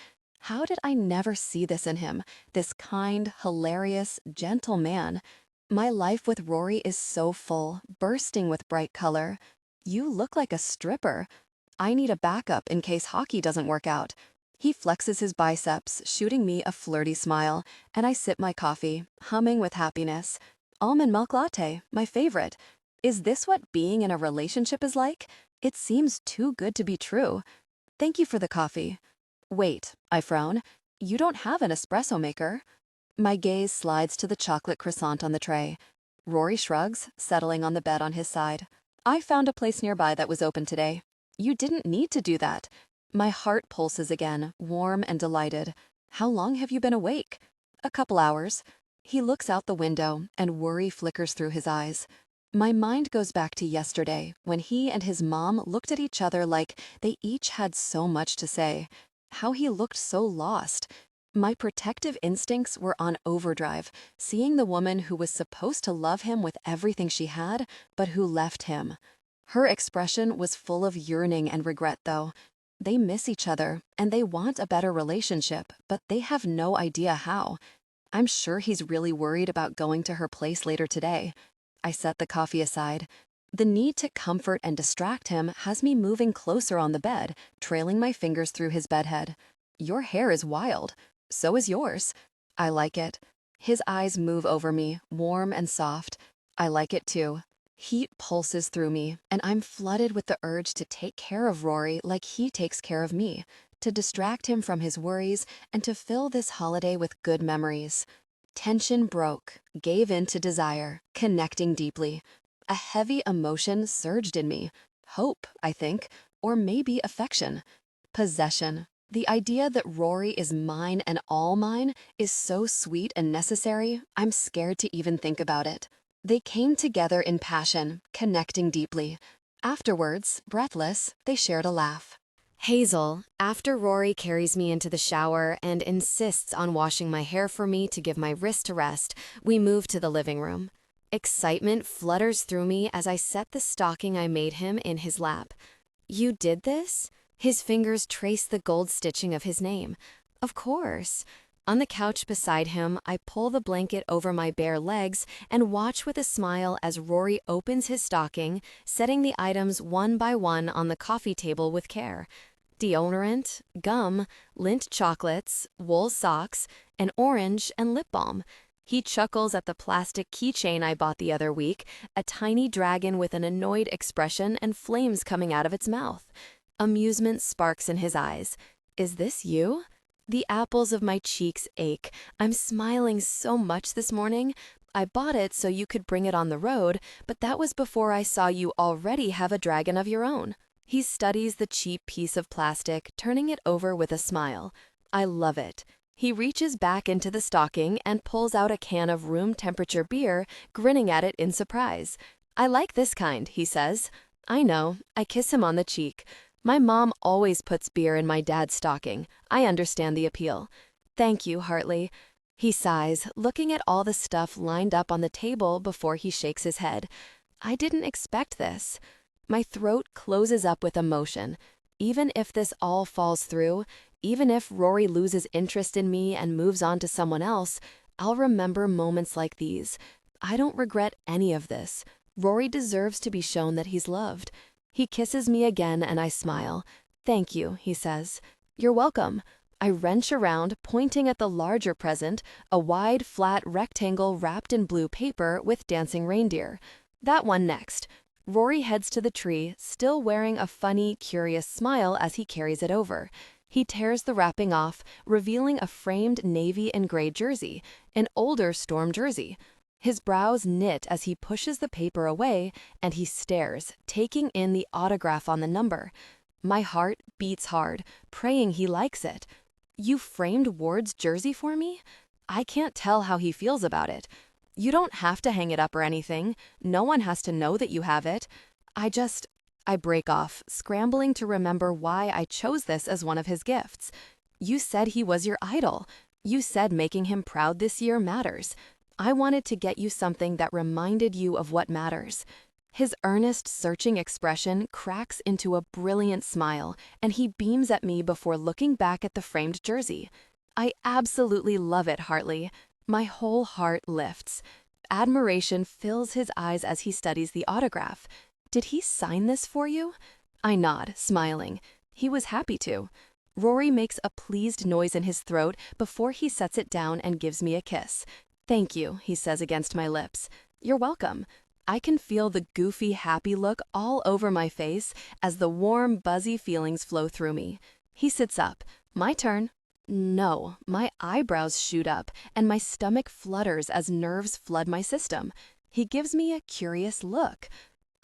How did I never see this in him, this kind, hilarious, gentle man? My life with Rory is so full, bursting with bright color. "You look like a stripper." I need a backup in case hockey doesn't work out. He flexes his biceps, shooting me a flirty smile, and I sip my coffee, humming with happiness. Almond milk latte, my favorite. Is this what being in a relationship is like? It seems too good to be true. "Thank you for the coffee." "Wait," I frown. "You don't have an espresso maker." My gaze slides to the chocolate croissant on the tray. Rory shrugs, settling on the bed on his side. "I found a place nearby that was open today." "You didn't need to do that." My heart pulses again, warm and delighted. "How long have you been awake?" "A couple hours." He looks out the window, and worry flickers through his eyes. My mind goes back to yesterday, when he and his mom looked at each other like they each had so much to say. How he looked so lost. My protective instincts were on overdrive, seeing the woman who was supposed to love him with everything she had, but who left him. Her expression was full of yearning and regret, though. They miss each other, and they want a better relationship, but they have no idea how. I'm sure he's really worried about going to her place later today. I set the coffee aside. The need to comfort and distract him has me moving closer on the bed, trailing my fingers through his bedhead. "Your hair is wild. So is yours." I like it. His eyes move over me, warm and soft. I like it too. Heat pulses through me, and I'm flooded with the urge to take care of Rory like he takes care of me, to distract him from his worries, and to fill this holiday with good memories. Tension broke, gave in to desire, connecting deeply. A heavy emotion surged in me. Hope, I think, or maybe affection. Possession. The idea that Rory is mine and all mine is so sweet and necessary, I'm scared to even think about it. They came together in passion, connecting deeply. Afterwards, breathless, they shared a laugh. Hazel, after Rory carries me into the shower and insists on washing my hair for me to give my wrist a rest, we move to the living room. Excitement flutters through me as I set the stocking I made him in his lap. "You did this?" His fingers trace the gold stitching of his name. "Of course." On the couch beside him, I pull the blanket over my bare legs and watch with a smile as Rory opens his stocking, setting the items one by one on the coffee table with care. Deodorant, gum, Lindt chocolates, wool socks, an orange, and lip balm. He chuckles at the plastic keychain I bought the other week, a tiny dragon with an annoyed expression and flames coming out of its mouth. Amusement sparks in his eyes. "Is this you?" The apples of my cheeks ache. I'm smiling so much this morning. I bought it so you could bring it on the road, but that was before I saw you already have a dragon of your own. He studies the cheap piece of plastic, turning it over with a smile. I love it. He reaches back into the stocking and pulls out a can of room temperature beer, grinning at it in surprise. I like this kind, he says. I know. I kiss him on the cheek. My mom always puts beer in my dad's stocking. I understand the appeal. Thank you, Hartley. He sighs, looking at all the stuff lined up on the table before he shakes his head. I didn't expect this. My throat closes up with emotion. Even if this all falls through, even if Rory loses interest in me and moves on to someone else, I'll remember moments like these. I don't regret any of this. Rory deserves to be shown that he's loved. He kisses me again and I smile. Thank you, he says. You're welcome. I wrench around, pointing at the larger present, a wide, flat rectangle wrapped in blue paper with dancing reindeer. That one next. Rory heads to the tree, still wearing a funny, curious smile as he carries it over. He tears the wrapping off, revealing a framed navy and gray jersey, an older Storm jersey. His brows knit as he pushes the paper away, and he stares, taking in the autograph on the number. My heart beats hard, praying he likes it. You framed Ward's jersey for me? I can't tell how he feels about it. You don't have to hang it up or anything. No one has to know that you have it. I break off, scrambling to remember why I chose this as one of his gifts. You said he was your idol. You said making him proud this year matters. I wanted to get you something that reminded you of what matters. His earnest, searching expression cracks into a brilliant smile, and he beams at me before looking back at the framed jersey. I absolutely love it, Hartley. My whole heart lifts. Admiration fills his eyes as he studies the autograph. Did he sign this for you? I nod, smiling. He was happy to. Rory makes a pleased noise in his throat before he sets it down and gives me a kiss. Thank you, he says against my lips. You're welcome. I can feel the goofy, happy look all over my face as the warm, buzzy feelings flow through me. He sits up. My turn. No, my eyebrows shoot up and my stomach flutters as nerves flood my system. He gives me a curious look.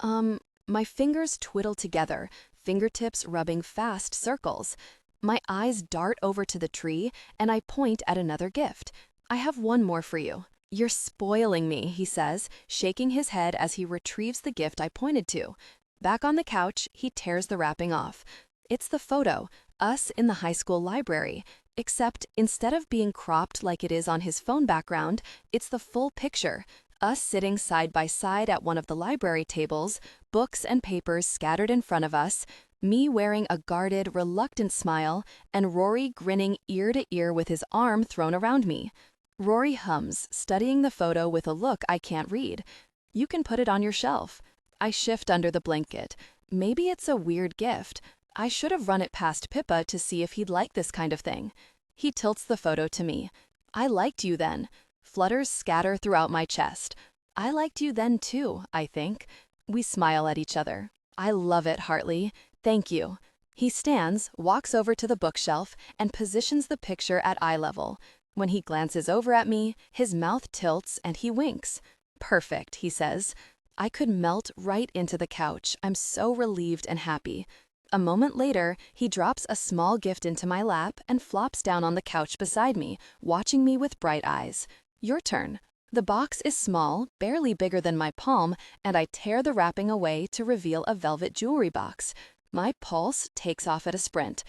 My fingers twiddle together, fingertips rubbing fast circles. My eyes dart over to the tree and I point at another gift. I have one more for you. You're spoiling me, he says, shaking his head as he retrieves the gift I pointed to. Back on the couch, he tears the wrapping off. It's the photo, us in the high school library, except instead of being cropped like it is on his phone background, it's the full picture, us sitting side by side at one of the library tables, books and papers scattered in front of us, me wearing a guarded, reluctant smile, and Rory grinning ear to ear with his arm thrown around me. Rory hums, studying the photo with a look I can't read. You can put it on your shelf. I shift under the blanket. Maybe it's a weird gift. I should have run it past Pippa to see if he'd like this kind of thing. He tilts the photo to me. I liked you then. Flutters scatter throughout my chest. I liked you then too, I think. We smile at each other. I love it, Hartley. Thank you. He stands, walks over to the bookshelf, and positions the picture at eye level. When he glances over at me, his mouth tilts and he winks. Perfect, he says. I could melt right into the couch. I'm so relieved and happy. A moment later, he drops a small gift into my lap and flops down on the couch beside me, watching me with bright eyes. Your turn. The box is small, barely bigger than my palm, and I tear the wrapping away to reveal a velvet jewelry box. My pulse takes off at a sprint.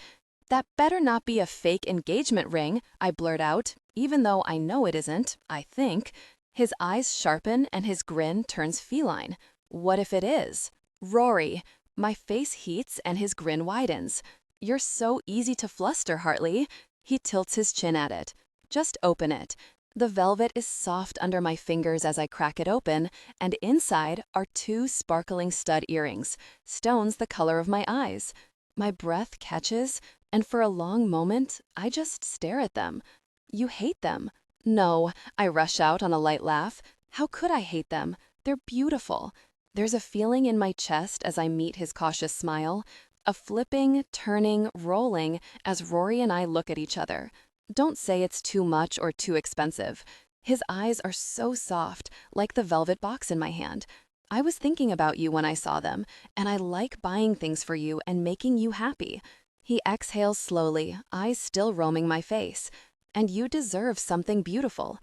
That better not be a fake engagement ring, I blurt out, even though I know it isn't, I think. His eyes sharpen and his grin turns feline. What if it is? Rory. My face heats and his grin widens. You're so easy to fluster, Hartley. He tilts his chin at it. Just open it. The velvet is soft under my fingers as I crack it open, and inside are 2 sparkling stud earrings, stones the color of my eyes. My breath catches, and for a long moment, I just stare at them. You hate them. No, I rush out on a light laugh. How could I hate them? They're beautiful. There's a feeling in my chest as I meet his cautious smile, a flipping, turning, rolling as Rory and I look at each other. Don't say it's too much or too expensive. His eyes are so soft, like the velvet box in my hand. I was thinking about you when I saw them, and I like buying things for you and making you happy. He exhales slowly, eyes still roaming my face. And you deserve something beautiful.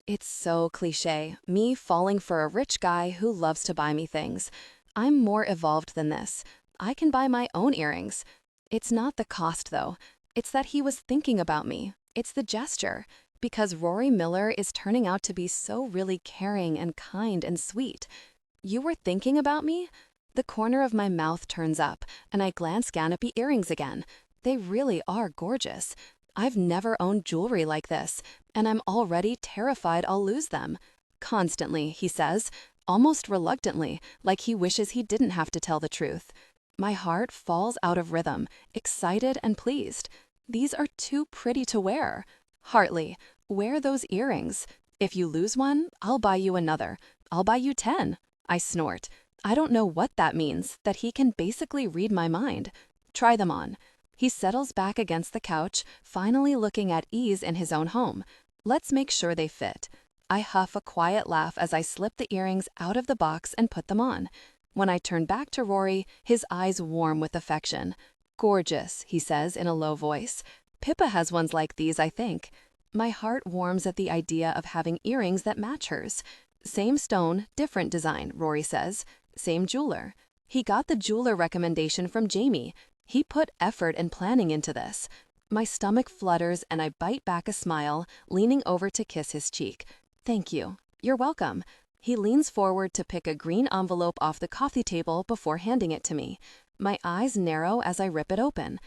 It's so cliché, me falling for a rich guy who loves to buy me things. I'm more evolved than this. I can buy my own earrings. It's not the cost, though. It's that he was thinking about me. It's the gesture. Because Rory Miller is turning out to be so really caring and kind and sweet. You were thinking about me? The corner of my mouth turns up, and I glance Ganapi earrings again. They really are gorgeous. I've never owned jewelry like this, and I'm already terrified I'll lose them. Constantly, he says, almost reluctantly, like he wishes he didn't have to tell the truth. My heart falls out of rhythm, excited and pleased. These are too pretty to wear. Hartley, wear those earrings. If you lose one, I'll buy you another. I'll buy you 10. I snort. I don't know what that means, that he can basically read my mind. Try them on. He settles back against the couch, finally looking at ease in his own home. Let's make sure they fit. I huff a quiet laugh as I slip the earrings out of the box and put them on. When I turn back to Rory, his eyes warm with affection. Gorgeous, he says in a low voice. Pippa has ones like these, I think. My heart warms at the idea of having earrings that match hers. Same stone, different design, Rory says. Same jeweler. He got the jeweler recommendation from Jamie. He put effort and planning into this. My stomach flutters and I bite back a smile, leaning over to kiss his cheek. Thank you. You're welcome. He leans forward to pick a green envelope off the coffee table before handing it to me. My eyes narrow as I rip it open.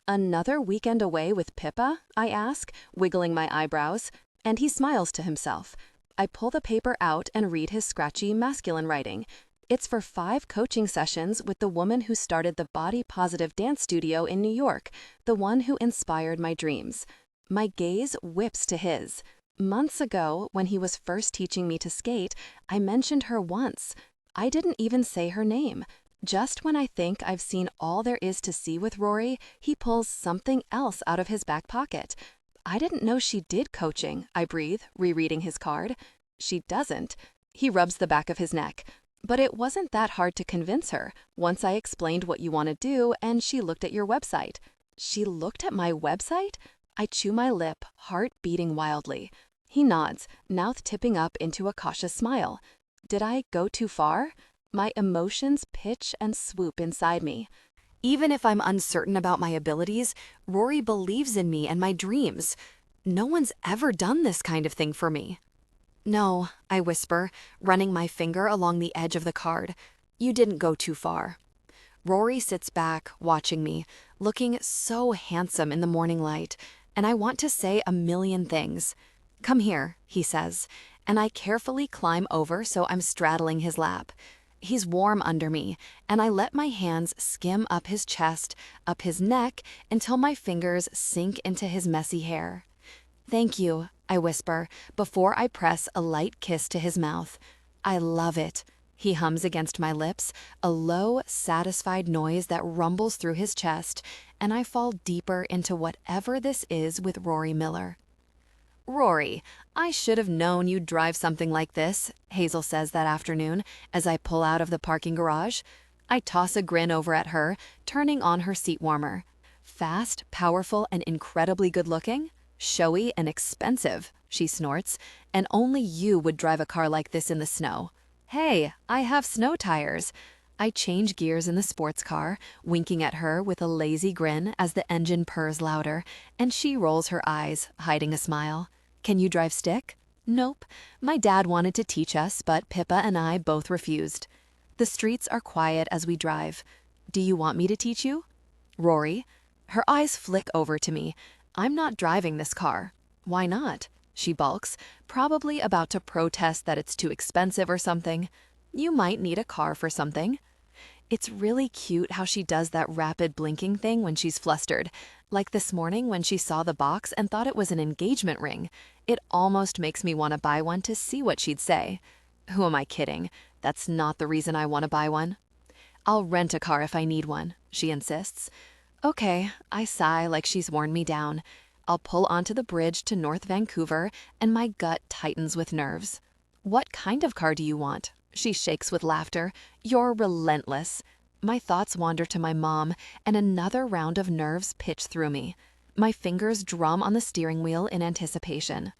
Another weekend away with Pippa? I ask, wiggling my eyebrows, and he smiles to himself. I pull the paper out and read his scratchy masculine writing. It's for 5 coaching sessions with the woman who started the Body Positive Dance Studio in New York, the one who inspired my dreams. My gaze whips to his. Months ago, when he was first teaching me to skate, I mentioned her once. I didn't even say her name. Just when I think I've seen all there is to see with Rory, he pulls something else out of his back pocket. I didn't know she did coaching, I breathe, rereading his card. She doesn't. He rubs the back of his neck. But it wasn't that hard to convince her, once I explained what you want to do and she looked at your website. She looked at my website? I chew my lip, heart beating wildly. He nods, mouth tipping up into a cautious smile. Did I go too far? My emotions pitch and swoop inside me. Even if I'm uncertain about my abilities, Rory believes in me and my dreams. No one's ever done this kind of thing for me. No, I whisper, running my finger along the edge of the card. You didn't go too far. Rory sits back, watching me, looking so handsome in the morning light, and I want to say a million things. Come here, he says, and I carefully climb over so I'm straddling his lap. He's warm under me, and I let my hands skim up his chest, up his neck, until my fingers sink into his messy hair. Thank you, I whisper, before I press a light kiss to his mouth. I love it. He hums against my lips, a low, satisfied noise that rumbles through his chest, and I fall deeper into whatever this is with Rory Miller. Rory, I should have known you'd drive something like this, Hazel says that afternoon as I pull out of the parking garage. I toss a grin over at her, turning on her seat warmer. Fast, powerful, and incredibly good-looking? Showy and expensive, she snorts, and only you would drive a car like this in the snow. Hey, I have snow tires. I change gears in the sports car, winking at her with a lazy grin as the engine purrs louder, and she rolls her eyes, hiding a smile. Can you drive stick? Nope. My dad wanted to teach us, but Pippa and I both refused. The streets are quiet as we drive. Do you want me to teach you? Rory? Her eyes flick over to me. I'm not driving this car. Why not? She balks, probably about to protest that it's too expensive or something. You might need a car for something. It's really cute how she does that rapid blinking thing when she's flustered. Like this morning when she saw the box and thought it was an engagement ring. It almost makes me want to buy one to see what she'd say. Who am I kidding? That's not the reason I want to buy one. I'll rent a car if I need one, she insists. Okay, I sigh like she's worn me down. I'll pull onto the bridge to North Vancouver, and my gut tightens with nerves. What kind of car do you want? She shakes with laughter. You're relentless. My thoughts wander to my mom, and another round of nerves pitch through me. My fingers drum on the steering wheel in anticipation.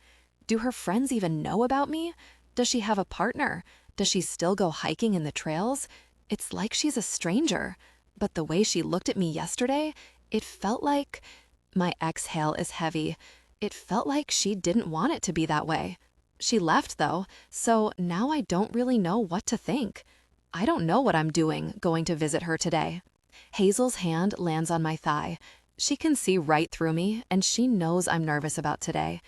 Do her friends even know about me? Does she have a partner? Does she still go hiking in the trails? It's like she's a stranger. But the way she looked at me yesterday, it felt like... My exhale is heavy. It felt like she didn't want it to be that way. She left, though, so now I don't really know what to think. I don't know what I'm doing going to visit her today. Hazel's hand lands on my thigh. She can see right through me, and she knows I'm nervous about today.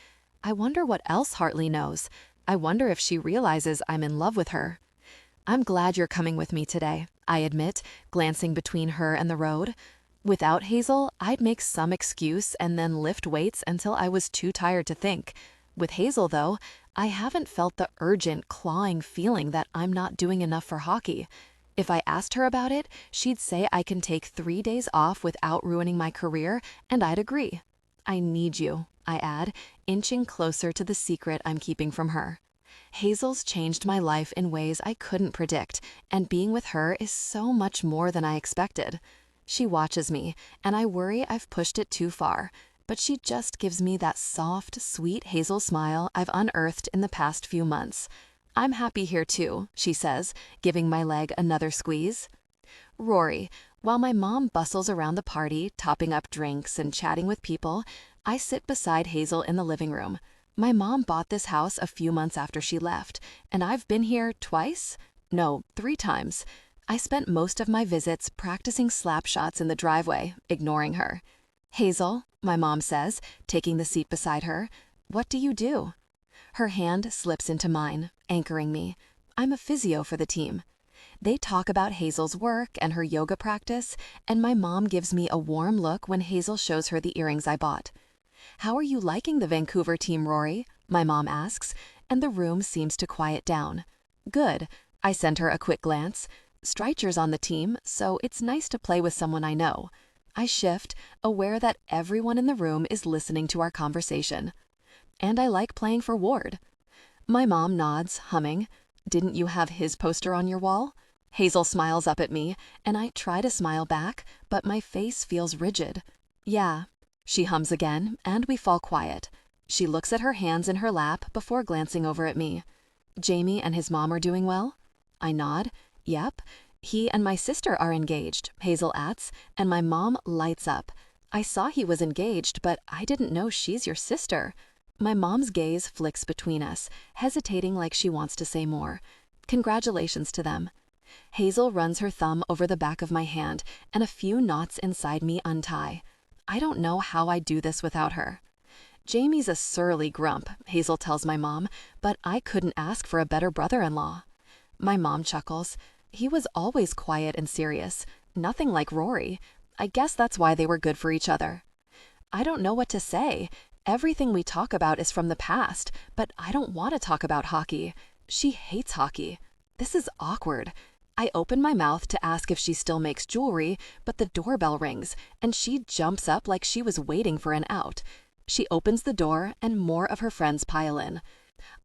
I wonder what else Hartley knows. I wonder if she realizes I'm in love with her. I'm glad you're coming with me today, I admit, glancing between her and the road. Without Hazel, I'd make some excuse and then lift weights until I was too tired to think. With Hazel, though, I haven't felt the urgent, clawing feeling that I'm not doing enough for hockey. If I asked her about it, she'd say I can take 3 days off without ruining my career, and I'd agree. I need you, I add, inching closer to the secret I'm keeping from her. Hazel's changed my life in ways I couldn't predict, and being with her is so much more than I expected. She watches me, and I worry I've pushed it too far, but she just gives me that soft, sweet Hazel smile I've unearthed in the past few months. I'm happy here too, she says, giving my leg another squeeze. Rory, while my mom bustles around the party, topping up drinks and chatting with people, I sit beside Hazel in the living room. My mom bought this house a few months after she left, and I've been here twice? No, 3 times. I spent most of my visits practicing slap shots in the driveway, ignoring her. Hazel, my mom says, taking the seat beside her, what do you do? Her hand slips into mine, anchoring me. I'm a physio for the team. They talk about Hazel's work and her yoga practice, and my mom gives me a warm look when Hazel shows her the earrings I bought. How are you liking the Vancouver team, Rory? My mom asks, and the room seems to quiet down. Good. I send her a quick glance. Strycher's on the team, so it's nice to play with someone I know. I shift, aware that everyone in the room is listening to our conversation. And I like playing for Ward. My mom nods, humming. Didn't you have his poster on your wall? Hazel smiles up at me, and I try to smile back, but my face feels rigid. Yeah. She hums again, and we fall quiet. She looks at her hands in her lap before glancing over at me. Jamie and his mom are doing well? I nod. Yep. He and my sister are engaged, Hazel adds, and my mom lights up. I saw he was engaged, but I didn't know she's your sister. My mom's gaze flicks between us, hesitating like she wants to say more. Congratulations to them. Hazel runs her thumb over the back of my hand, and a few knots inside me untie. I don't know how I do this without her. Jamie's a surly grump, Hazel tells my mom, but I couldn't ask for a better brother-in-law. My mom chuckles. He was always quiet and serious, nothing like Rory. I guess that's why they were good for each other. I don't know what to say. Everything we talk about is from the past, but I don't want to talk about hockey. She hates hockey. This is awkward. I open my mouth to ask if she still makes jewelry, but the doorbell rings, and she jumps up like she was waiting for an out. She opens the door, and more of her friends pile in.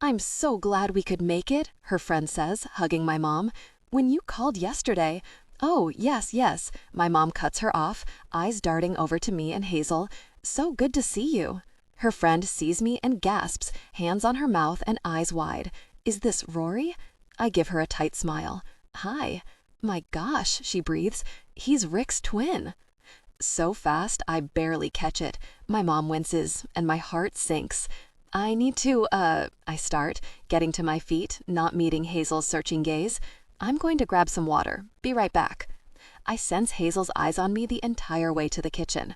I'm so glad we could make it, her friend says, hugging my mom. When you called yesterday... Oh, yes, my mom cuts her off, eyes darting over to me and Hazel. So good to see you. Her friend sees me and gasps, hands on her mouth and eyes wide. Is this Rory? I give her a tight smile. Hi. My gosh, she breathes. He's Rick's twin. So fast, I barely catch it. My mom winces, and my heart sinks. I need to, I start, getting to my feet, not meeting Hazel's searching gaze. I'm going to grab some water. Be right back. I sense Hazel's eyes on me the entire way to the kitchen.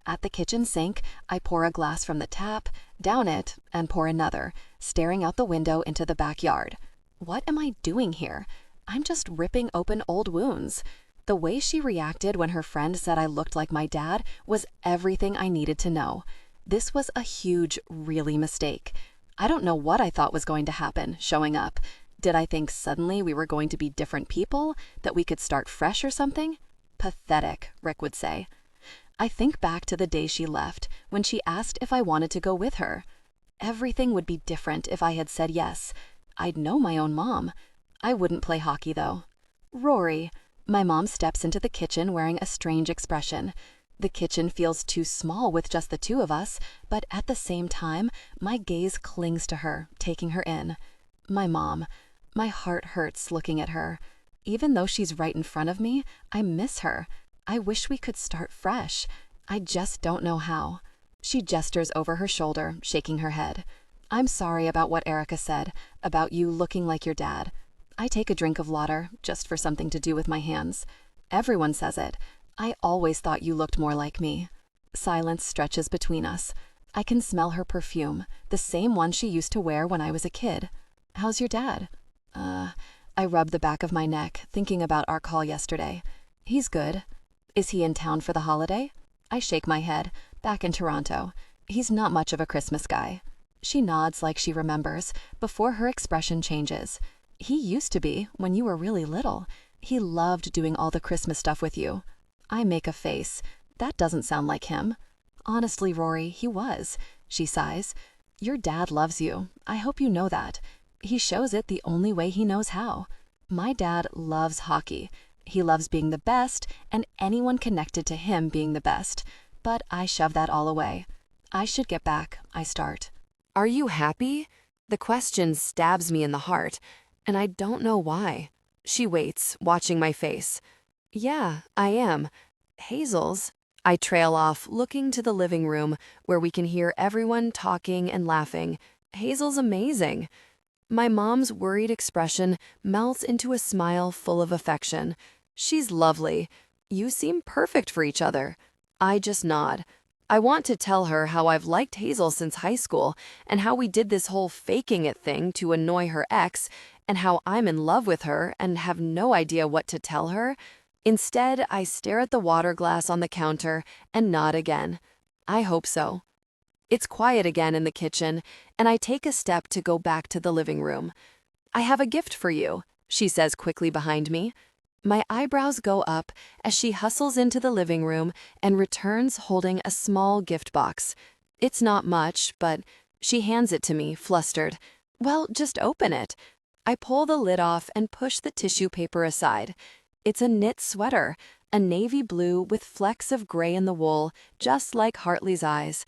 At the kitchen sink, I pour a glass from the tap, down it, and pour another, staring out the window into the backyard. What am I doing here? I'm just ripping open old wounds. The way she reacted when her friend said I looked like my dad was everything I needed to know. This was a huge, really mistake. I don't know what I thought was going to happen, showing up. Did I think suddenly we were going to be different people, that we could start fresh or something? Pathetic, Rick would say. I think back to the day she left, when she asked if I wanted to go with her. Everything would be different if I had said yes. I'd know my own mom. I wouldn't play hockey, though. Rory. My mom steps into the kitchen wearing a strange expression. The kitchen feels too small with just the two of us, but at the same time, my gaze clings to her, taking her in. My mom. My heart hurts looking at her. Even though she's right in front of me, I miss her. I wish we could start fresh. I just don't know how. She gestures over her shoulder, shaking her head. I'm sorry about what Erica said, about you looking like your dad. I take a drink of water, just for something to do with my hands. Everyone says it. I always thought you looked more like me. Silence stretches between us. I can smell her perfume, the same one she used to wear when I was a kid. How's your dad? I rub the back of my neck, thinking about our call yesterday. He's good. Is he in town for the holiday? I shake my head. Back in Toronto. He's not much of a Christmas guy. She nods like she remembers, before her expression changes. He used to be, when you were really little. He loved doing all the Christmas stuff with you. I make a face. That doesn't sound like him. Honestly, Rory, he was. She sighs. Your dad loves you. I hope you know that. He shows it the only way he knows how. My dad loves hockey. He loves being the best, and anyone connected to him being the best. But I shove that all away. I should get back, I start. Are you happy? The question stabs me in the heart, and I don't know why. She waits, watching my face. Yeah, I am. Hazel's. I trail off, looking to the living room, where we can hear everyone talking and laughing. Hazel's amazing. My mom's worried expression melts into a smile full of affection. She's lovely. You seem perfect for each other. I just nod. I want to tell her how I've liked Hazel since high school, and how we did this whole faking it thing to annoy her ex, and how I'm in love with her and have no idea what to tell her. Instead, I stare at the water glass on the counter and nod again. I hope so. It's quiet again in the kitchen, and I take a step to go back to the living room. I have a gift for you, she says quickly behind me. My eyebrows go up as she hustles into the living room and returns holding a small gift box. It's not much, but she hands it to me, flustered. Well, just open it. I pull the lid off and push the tissue paper aside. It's a knit sweater, a navy blue with flecks of gray in the wool, just like Hartley's eyes.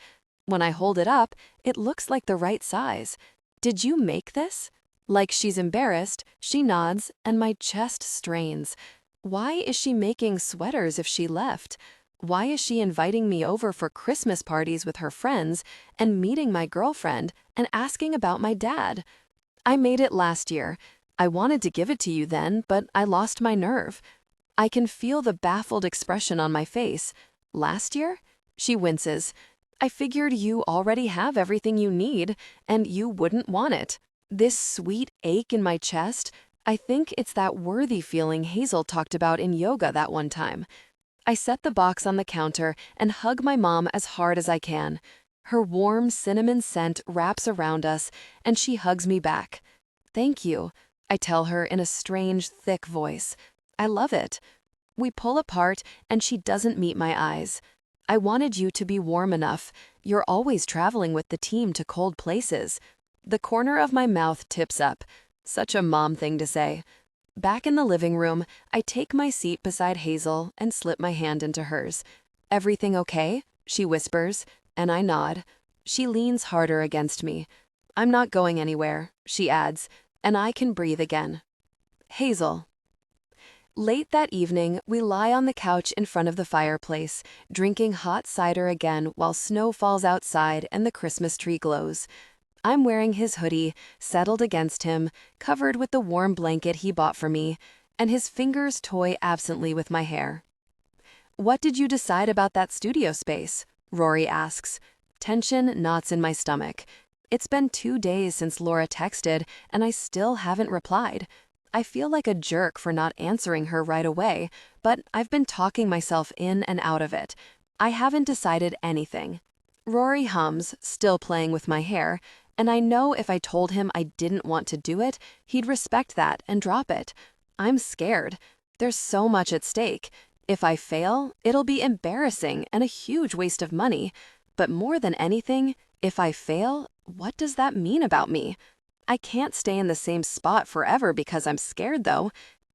When I hold it up, it looks like the right size. Did you make this? Like she's embarrassed, she nods, and my chest strains. Why is she making sweaters if she left? Why is she inviting me over for Christmas parties with her friends and meeting my girlfriend and asking about my dad? I made it last year. I wanted to give it to you then, but I lost my nerve. I can feel the baffled expression on my face. Last year? She winces. I figured you already have everything you need, and you wouldn't want it. This sweet ache in my chest, I think it's that worthy feeling Hazel talked about in yoga that one time. I set the box on the counter and hug my mom as hard as I can. Her warm cinnamon scent wraps around us, and she hugs me back. Thank you, I tell her in a strange, thick voice. I love it. We pull apart, and she doesn't meet my eyes. I wanted you to be warm enough. You're always traveling with the team to cold places. The corner of my mouth tips up. Such a mom thing to say. Back in the living room, I take my seat beside Hazel and slip my hand into hers. Everything okay? She whispers, and I nod. She leans harder against me. I'm not going anywhere, she adds, and I can breathe again. Hazel. Late that evening, we lie on the couch in front of the fireplace, drinking hot cider again while snow falls outside and the Christmas tree glows. I'm wearing his hoodie, settled against him, covered with the warm blanket he bought for me, and his fingers toy absently with my hair. What did you decide about that studio space? Rory asks. Tension knots in my stomach. It's been 2 days since Laura texted, and I still haven't replied. I feel like a jerk for not answering her right away, but I've been talking myself in and out of it. I haven't decided anything. Rory hums, still playing with my hair, and I know if I told him I didn't want to do it, he'd respect that and drop it. I'm scared. There's so much at stake. If I fail, it'll be embarrassing and a huge waste of money. But more than anything, if I fail, what does that mean about me? I can't stay in the same spot forever because I'm scared, though.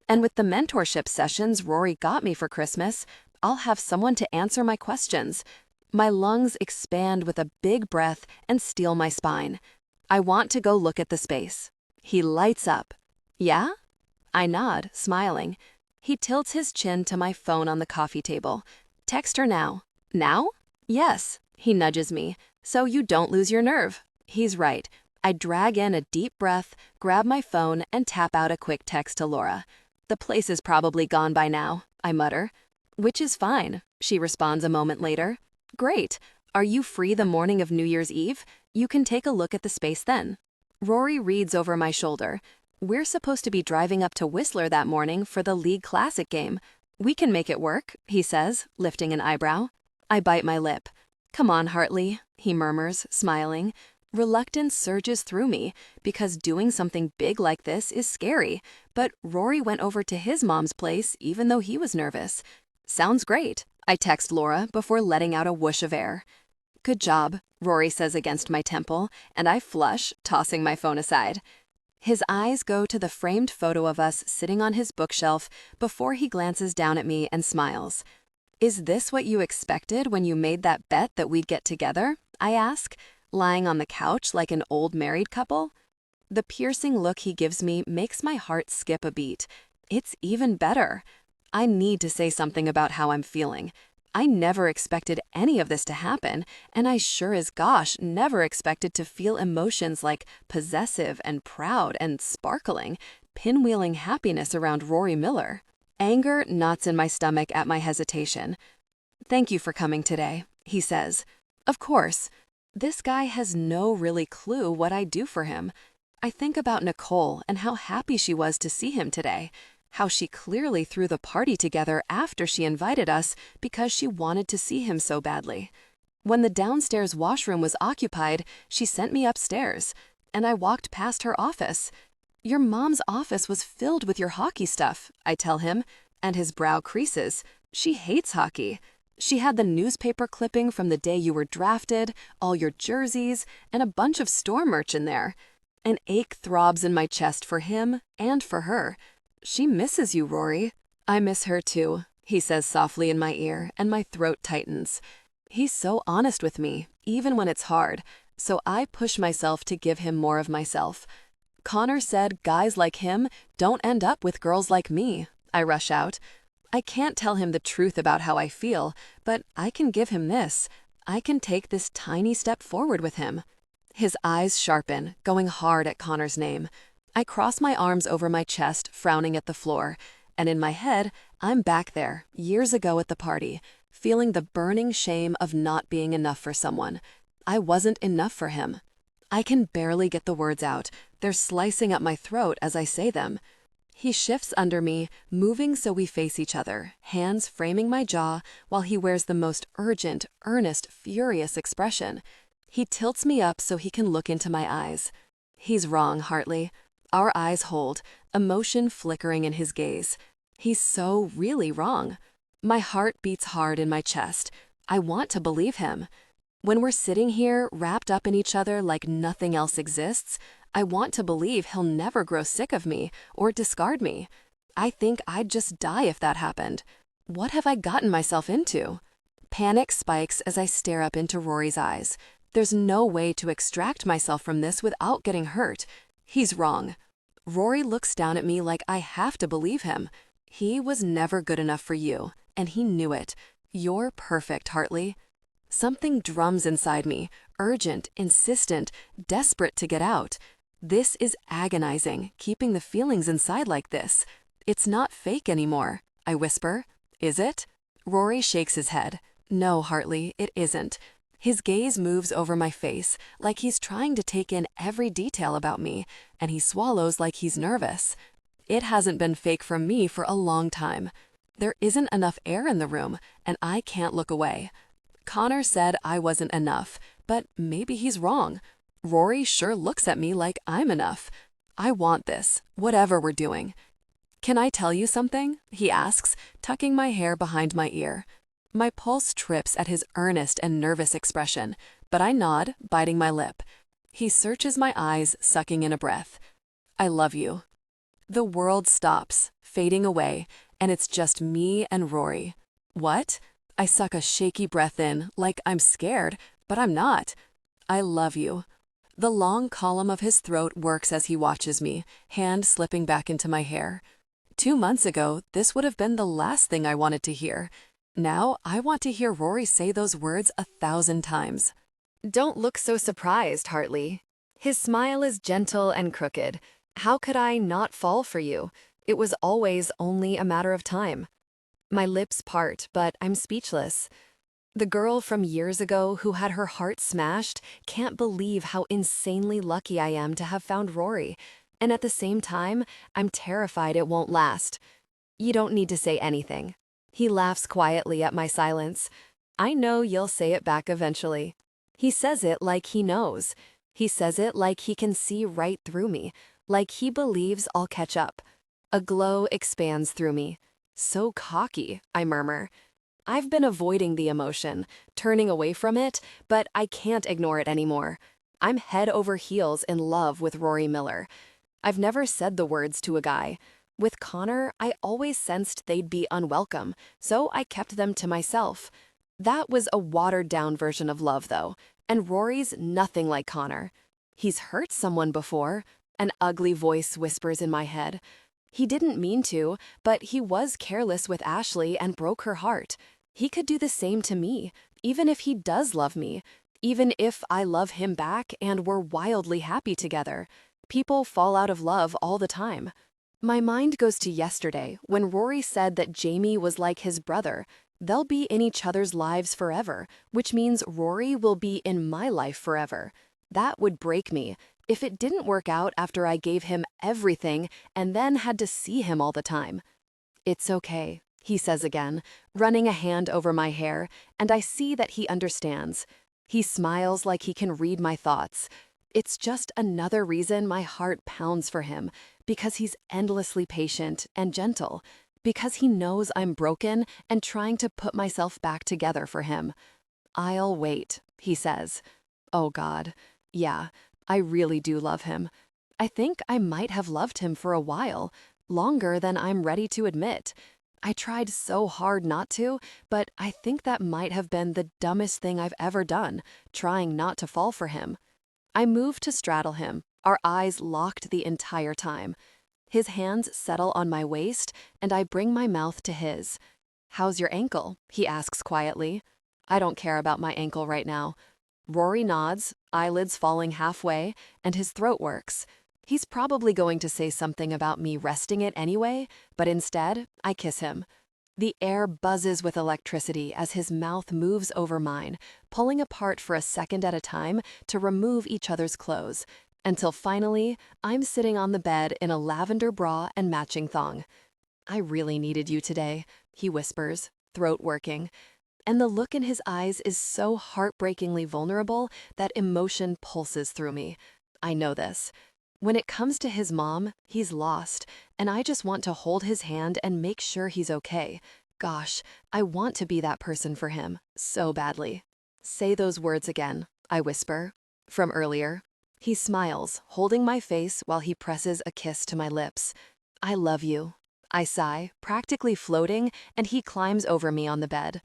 And with the mentorship sessions Rory got me for Christmas, I'll have someone to answer my questions. My lungs expand with a big breath and steel my spine. I want to go look at the space. He lights up. Yeah? I nod, smiling. He tilts his chin to my phone on the coffee table. Text her now. Now? Yes. He nudges me. So you don't lose your nerve. He's right. I drag in a deep breath, grab my phone, and tap out a quick text to Laura. The place is probably gone by now, I mutter. Which is fine, she responds a moment later. Great. Are you free the morning of New Year's Eve? You can take a look at the space then. Rory reads over my shoulder. We're supposed to be driving up to Whistler that morning for the League Classic game. We can make it work, he says, lifting an eyebrow. I bite my lip. Come on, Hartley, he murmurs, smiling. Reluctance surges through me because doing something big like this is scary, but Rory went over to his mom's place even though he was nervous. Sounds great, I text Laura before letting out a whoosh of air. Good job, Rory says against my temple, and I flush, tossing my phone aside. His eyes go to the framed photo of us sitting on his bookshelf before he glances down at me and smiles. Is this what you expected when you made that bet that we'd get together? I ask, lying on the couch like an old married couple. The piercing look he gives me makes my heart skip a beat. It's even better. I need to say something about how I'm feeling. I never expected any of this to happen, and I sure as gosh never expected to feel emotions like possessive and proud and sparkling, pinwheeling happiness around Rory Miller. Anger knots in my stomach at my hesitation. Thank you for coming today, he says. Of course. This guy has no really clue what I do for him. I think about Nicole and how happy she was to see him today. How she clearly threw the party together after she invited us because she wanted to see him so badly. When the downstairs washroom was occupied, she sent me upstairs, and I walked past her office. Your mom's office was filled with your hockey stuff, I tell him, and his brow creases. She hates hockey. She had the newspaper clipping from the day you were drafted, all your jerseys, and a bunch of store merch in there. An ache throbs in my chest for him and for her. She misses you, Rory. I miss her too, he says softly in my ear, and my throat tightens. He's so honest with me, even when it's hard, so I push myself to give him more of myself. Connor said guys like him don't end up with girls like me, I rush out. I can't tell him the truth about how I feel, but I can give him this. I can take this tiny step forward with him. His eyes sharpen, going hard at Connor's name. I cross my arms over my chest, frowning at the floor, and in my head, I'm back there, years ago at the party, feeling the burning shame of not being enough for someone. I wasn't enough for him. I can barely get the words out. They're slicing up my throat as I say them. He shifts under me, moving so we face each other, hands framing my jaw while he wears the most urgent, earnest, furious expression. He tilts me up so he can look into my eyes. He's wrong, Hartley. Our eyes hold, emotion flickering in his gaze. He's so really wrong. My heart beats hard in my chest. I want to believe him. When we're sitting here, wrapped up in each other like nothing else exists, I want to believe he'll never grow sick of me or discard me. I think I'd just die if that happened. What have I gotten myself into? Panic spikes as I stare up into Rory's eyes. There's no way to extract myself from this without getting hurt. He's wrong. Rory looks down at me like I have to believe him. He was never good enough for you, and he knew it. You're perfect, Hartley. Something drums inside me, urgent, insistent, desperate to get out. This is agonizing, keeping the feelings inside like this. It's not fake anymore, I whisper. Is it? Rory shakes his head. No, Hartley, it isn't. His gaze moves over my face, like he's trying to take in every detail about me, and he swallows like he's nervous. It hasn't been fake from me for a long time. There isn't enough air in the room, and I can't look away. Connor said I wasn't enough, but maybe he's wrong. Rory sure looks at me like I'm enough. I want this, whatever we're doing. "Can I tell you something?" he asks, tucking my hair behind my ear. My pulse trips at his earnest and nervous expression, but I nod, biting my lip. He searches my eyes, sucking in a breath. "I love you." The world stops, fading away, and it's just me and Rory. What? I suck a shaky breath in, like I'm scared, but I'm not. "I love you." The long column of his throat works as he watches me, hand slipping back into my hair. 2 months ago, this would have been the last thing I wanted to hear. Now, I want to hear Rory say those words 1,000 times. Don't look so surprised, Hartley. His smile is gentle and crooked. How could I not fall for you? It was always only a matter of time. My lips part, but I'm speechless. The girl from years ago who had her heart smashed can't believe how insanely lucky I am to have found Rory. And at the same time, I'm terrified it won't last. You don't need to say anything. He laughs quietly at my silence. I know you'll say it back eventually. He says it like he knows. He says it like he can see right through me, like he believes I'll catch up. A glow expands through me. So cocky, I murmur. I've been avoiding the emotion, turning away from it, but I can't ignore it anymore. I'm head over heels in love with Rory Miller. I've never said the words to a guy. With Connor, I always sensed they'd be unwelcome, so I kept them to myself. That was a watered-down version of love, though, and Rory's nothing like Connor. He's hurt someone before, an ugly voice whispers in my head. He didn't mean to, but he was careless with Ashley and broke her heart. He could do the same to me, even if he does love me, even if I love him back and we're wildly happy together. People fall out of love all the time. My mind goes to yesterday when Rory said that Jamie was like his brother. They'll be in each other's lives forever, which means Rory will be in my life forever. That would break me if it didn't work out after I gave him everything and then had to see him all the time. "It's okay," he says again, running a hand over my hair, and I see that he understands. He smiles like he can read my thoughts. It's just another reason my heart pounds for him, because he's endlessly patient and gentle, because he knows I'm broken and trying to put myself back together for him. "I'll wait," he says. Oh God, yeah, I really do love him. I think I might have loved him for a while, longer than I'm ready to admit. I tried so hard not to, but I think that might have been the dumbest thing I've ever done, trying not to fall for him. I move to straddle him, our eyes locked the entire time. His hands settle on my waist, and I bring my mouth to his. "How's your ankle?" he asks quietly. I don't care about my ankle right now. Rory nods, eyelids falling halfway, and his throat works. He's probably going to say something about me resting it anyway, but instead, I kiss him. The air buzzes with electricity as his mouth moves over mine, pulling apart for a second at a time to remove each other's clothes, until finally, I'm sitting on the bed in a lavender bra and matching thong. "I really needed you today," he whispers, throat working. And the look in his eyes is so heartbreakingly vulnerable that emotion pulses through me. I know this. When it comes to his mom, he's lost, and I just want to hold his hand and make sure he's okay. Gosh, I want to be that person for him, so badly. "Say those words again," I whisper. From earlier. He smiles, holding my face while he presses a kiss to my lips. "I love you." I sigh, practically floating, and he climbs over me on the bed.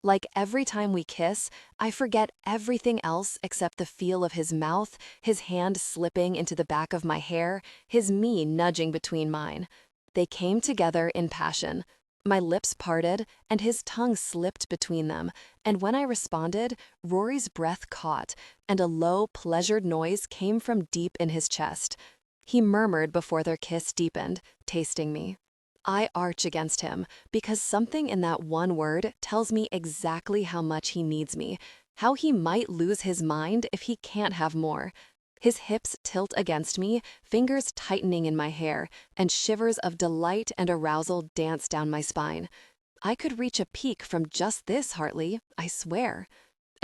Like every time we kiss, I forget everything else except the feel of his mouth, his hand slipping into the back of my hair, his me nudging between mine. They came together in passion. My lips parted, and his tongue slipped between them, and when I responded, Rory's breath caught, and a low, pleasured noise came from deep in his chest. He murmured before their kiss deepened, tasting me. I arch against him, because something in that one word tells me exactly how much he needs me, how he might lose his mind if he can't have more. His hips tilt against me, fingers tightening in my hair, and shivers of delight and arousal dance down my spine. I could reach a peak from just this, Hartley, I swear.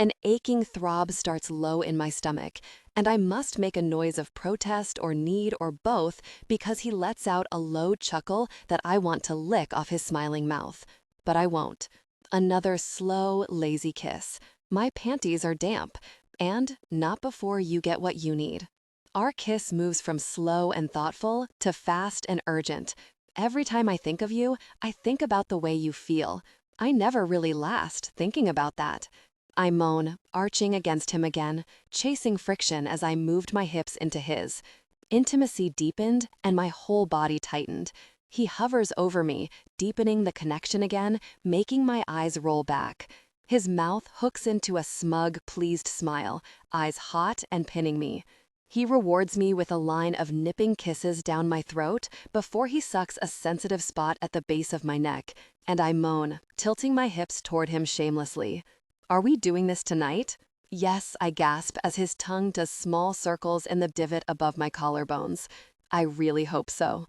An aching throb starts low in my stomach, and I must make a noise of protest or need or both because he lets out a low chuckle that I want to lick off his smiling mouth. But I won't. Another slow, lazy kiss. My panties are damp, and not before you get what you need. Our kiss moves from slow and thoughtful to fast and urgent. Every time I think of you, I think about the way you feel. I never really last thinking about that. I moan, arching against him again, chasing friction as I moved my hips into his. Intimacy deepened and my whole body tightened. He hovers over me, deepening the connection again, making my eyes roll back. His mouth hooks into a smug, pleased smile, eyes hot and pinning me. He rewards me with a line of nipping kisses down my throat before he sucks a sensitive spot at the base of my neck, and I moan, tilting my hips toward him shamelessly. Are we doing this tonight? Yes, I gasp as his tongue does small circles in the divot above my collarbones. I really hope so.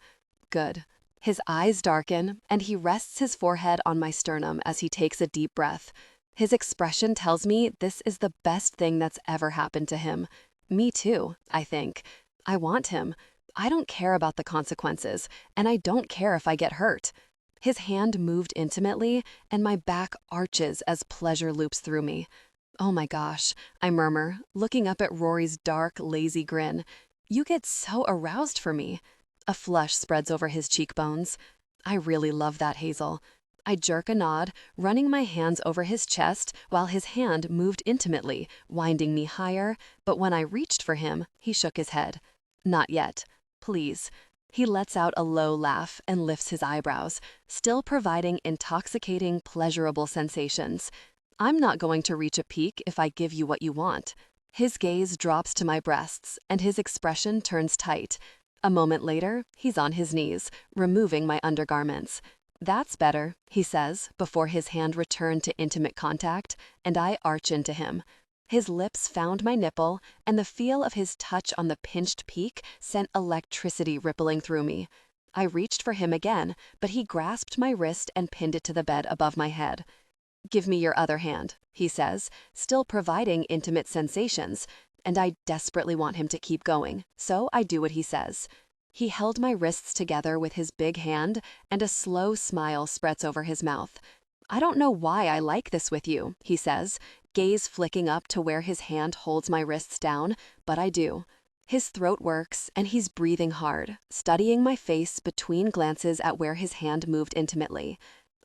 Good. His eyes darken, and he rests his forehead on my sternum as he takes a deep breath. His expression tells me this is the best thing that's ever happened to him. Me too, I think. I want him. I don't care about the consequences, and I don't care if I get hurt. His hand moved intimately, and my back arches as pleasure loops through me. Oh my gosh, I murmur, looking up at Rory's dark, lazy grin. You get so aroused for me. A flush spreads over his cheekbones. I really love that, Hazel. I jerk a nod, running my hands over his chest while his hand moved intimately, winding me higher, but when I reached for him, he shook his head. Not yet. Please. He lets out a low laugh and lifts his eyebrows, still providing intoxicating, pleasurable sensations. I'm not going to reach a peak if I give you what you want. His gaze drops to my breasts, and his expression turns tight. A moment later, he's on his knees, removing my undergarments. That's better, he says, before his hand returned to intimate contact, and I arch into him. His lips found my nipple, and the feel of his touch on the pinched peak sent electricity rippling through me. I reached for him again, but he grasped my wrist and pinned it to the bed above my head. Give me your other hand, he says, still providing intimate sensations, and I desperately want him to keep going, so I do what he says. He held my wrists together with his big hand, and a slow smile spreads over his mouth. I don't know why I like this with you, he says, gaze flicking up to where his hand holds my wrists down, but I do. His throat works, and he's breathing hard, studying my face between glances at where his hand moved intimately.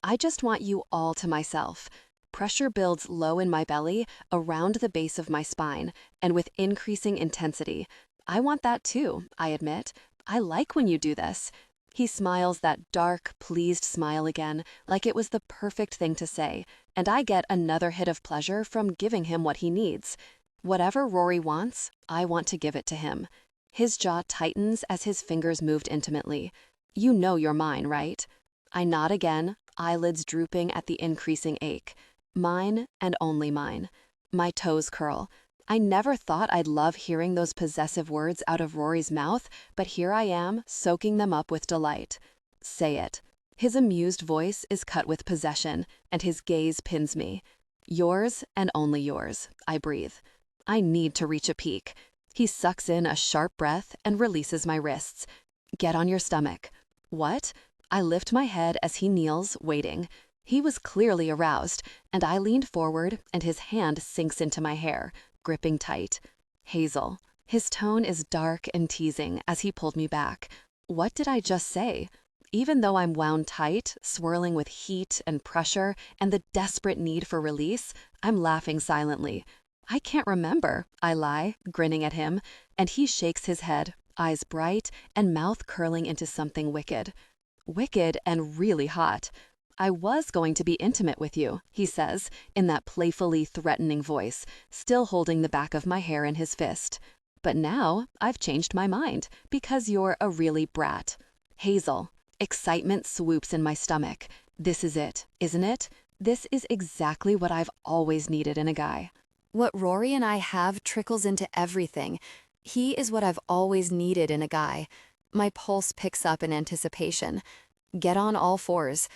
I just want you all to myself. Pressure builds low in my belly, around the base of my spine, and with increasing intensity. I want that too, I admit. I like when you do this. He smiles that dark, pleased smile again, like it was the perfect thing to say, and I get another hit of pleasure from giving him what he needs. Whatever Rory wants, I want to give it to him. His jaw tightens as his fingers moved intimately. You know you're mine, right? I nod again, eyelids drooping at the increasing ache. Mine and only mine. My toes curl. I never thought I'd love hearing those possessive words out of Rory's mouth, but here I am, soaking them up with delight. Say it. His amused voice is cut with possession, and his gaze pins me. Yours and only yours, I breathe. I need to reach a peak. He sucks in a sharp breath and releases my wrists. Get on your stomach. What? I lift my head as he kneels, waiting. He was clearly aroused, and I leaned forward, and his hand sinks into my hair, gripping tight. Hazel. His tone is dark and teasing as he pulled me back. What did I just say? Even though I'm wound tight, swirling with heat and pressure and the desperate need for release, I'm laughing silently. I can't remember, I lie, grinning at him, and he shakes his head, eyes bright and mouth curling into something wicked. Wicked and really hot. I was going to be intimate with you, he says, in that playfully threatening voice, still holding the back of my hair in his fist. But now I've changed my mind, because you're a really brat. Hazel. Excitement swoops in my stomach. This is it, isn't it? This is exactly what I've always needed in a guy. What Rory and I have trickles into everything. He is what I've always needed in a guy. My pulse picks up in anticipation. Get on all fours.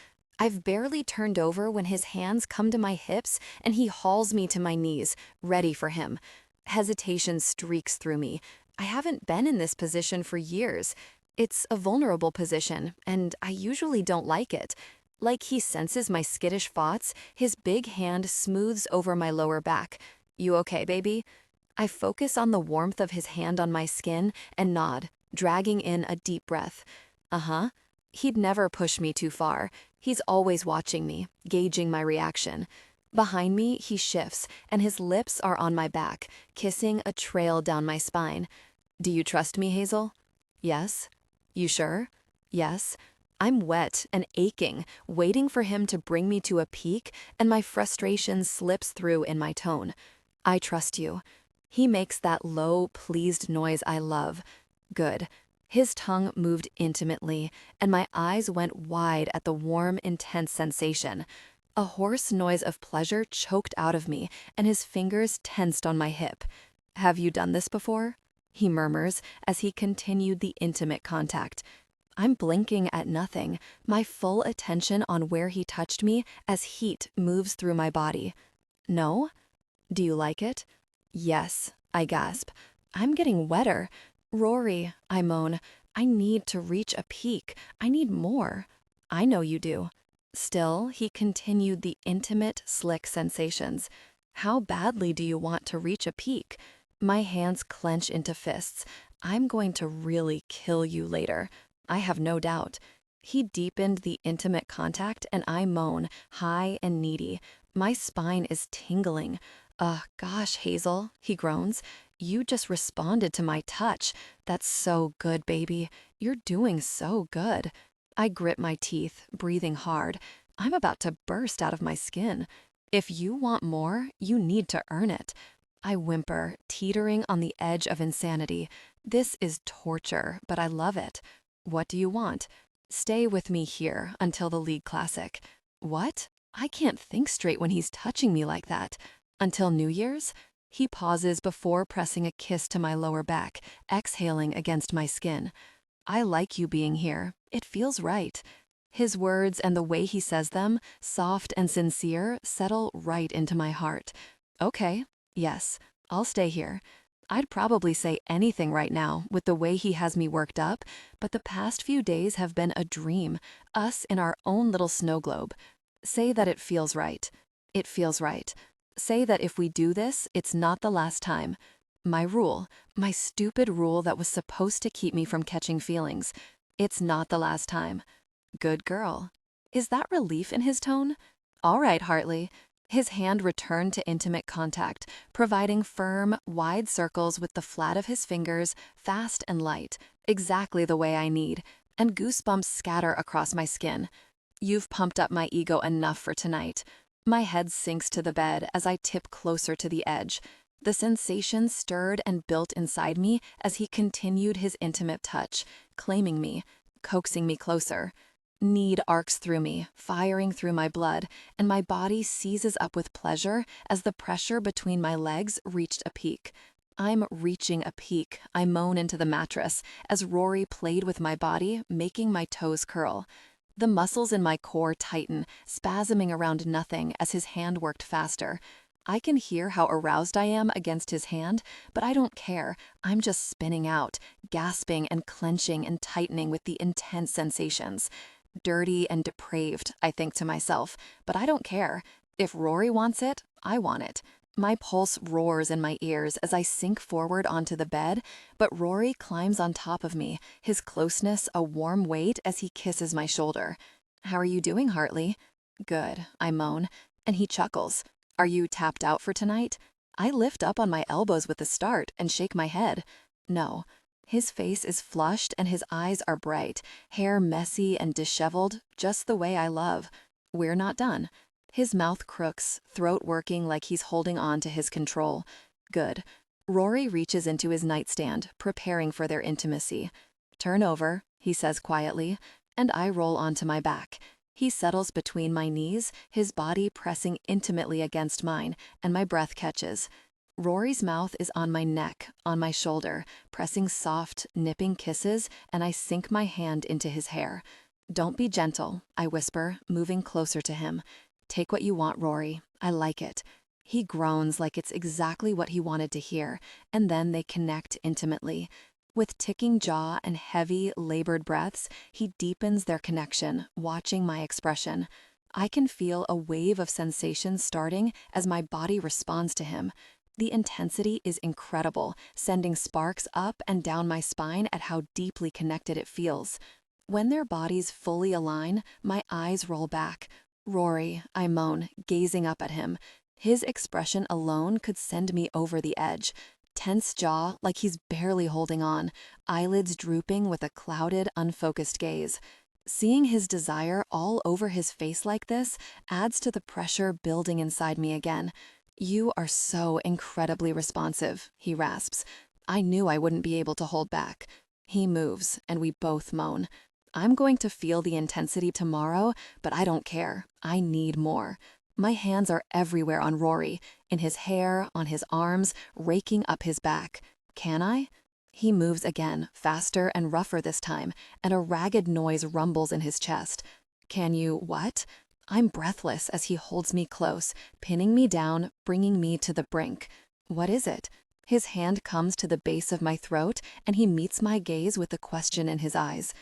I've barely turned over when his hands come to my hips and he hauls me to my knees, ready for him. Hesitation streaks through me. I haven't been in this position for years. It's a vulnerable position, and I usually don't like it. Like he senses my skittish thoughts, his big hand smooths over my lower back. You okay, baby? I focus on the warmth of his hand on my skin and nod, dragging in a deep breath. Uh-huh. He'd never push me too far. He's always watching me, gauging my reaction. Behind me, he shifts, and his lips are on my back, kissing a trail down my spine. Do you trust me, Hazel? Yes. You sure? Yes. I'm wet and aching, waiting for him to bring me to a peak, and my frustration slips through in my tone. I trust you. He makes that low, pleased noise I love. Good. His tongue moved intimately, and my eyes went wide at the warm, intense sensation. A hoarse noise of pleasure choked out of me, and his fingers tensed on my hip. Have you done this before? He murmurs as he continued the intimate contact. I'm blinking at nothing, my full attention on where he touched me as heat moves through my body. No? Do you like it? Yes, I gasp. I'm getting wetter. Rory, I moan. I need to reach a peak. I need more. I know you do. Still, he continued the intimate, slick sensations. How badly do you want to reach a peak? My hands clench into fists. I'm going to really kill you later. I have no doubt. He deepened the intimate contact, and I moan, high and needy. My spine is tingling. Gosh, Hazel, he groans. You just responded to my touch. That's so good, baby. You're doing so good. I grit my teeth, breathing hard. I'm about to burst out of my skin. If you want more, you need to earn it. I whimper, teetering on the edge of insanity. This is torture, but I love it. What do you want? Stay with me here until the league classic. What? I can't think straight when he's touching me like that. Until New Year's? He pauses before pressing a kiss to my lower back, exhaling against my skin. I like you being here. It feels right. His words and the way he says them, soft and sincere, settle right into my heart. Okay, yes, I'll stay here. I'd probably say anything right now with the way he has me worked up, but the past few days have been a dream, us in our own little snow globe. Say that it feels right. It feels right. Say that if we do this, it's not the last time. My rule, my stupid rule that was supposed to keep me from catching feelings. It's not the last time. Good girl. Is that relief in his tone? All right, Hartley. His hand returned to intimate contact, providing firm, wide circles with the flat of his fingers, fast and light, exactly the way I need, and goosebumps scatter across my skin. You've pumped up my ego enough for tonight. My head sinks to the bed as I tip closer to the edge. The sensation stirred and built inside me as he continued his intimate touch, claiming me, coaxing me closer. Need arcs through me, firing through my blood, and my body seizes up with pleasure as the pressure between my legs reached a peak. I'm reaching a peak, I moan into the mattress as Rory played with my body, making my toes curl. The muscles in my core tighten, spasming around nothing as his hand worked faster. I can hear how aroused I am against his hand, but I don't care. I'm just spinning out, gasping and clenching and tightening with the intense sensations. Dirty and depraved, I think to myself, but I don't care. If Rory wants it, I want it. My pulse roars in my ears as I sink forward onto the bed, but Rory climbs on top of me, his closeness a warm weight as he kisses my shoulder. How are you doing, Hartley? Good, I moan, and he chuckles. Are you tapped out for tonight? I lift up on my elbows with a start and shake my head. No. His face is flushed and his eyes are bright, hair messy and disheveled, just the way I love. We're not done. His mouth crooks, throat working like he's holding on to his control. Good. Rory reaches into his nightstand, preparing for their intimacy. Turn over, he says quietly, and I roll onto my back. He settles between my knees, his body pressing intimately against mine, and my breath catches. Rory's mouth is on my neck, on my shoulder, pressing soft, nipping kisses, and I sink my hand into his hair. Don't be gentle, I whisper, moving closer to him. Take what you want, Rory. I like it. He groans like it's exactly what he wanted to hear, and then they connect intimately. With ticking jaw and heavy, labored breaths, he deepens their connection, watching my expression. I can feel a wave of sensation starting as my body responds to him. The intensity is incredible, sending sparks up and down my spine at how deeply connected it feels. When their bodies fully align, my eyes roll back. Rory, I moan, gazing up at him. His expression alone could send me over the edge. Tense jaw, like he's barely holding on, eyelids drooping with a clouded, unfocused gaze. Seeing his desire all over his face like this adds to the pressure building inside me again. You are so incredibly responsive, he rasps. I knew I wouldn't be able to hold back. He moves, and we both moan. I'm going to feel the intensity tomorrow, but I don't care. I need more. My hands are everywhere on Rory, in his hair, on his arms, raking up his back. Can I? He moves again, faster and rougher this time, and a ragged noise rumbles in his chest. Can you what? I'm breathless as he holds me close, pinning me down, bringing me to the brink. What is it? His hand comes to the base of my throat, and he meets my gaze with a question in his eyes.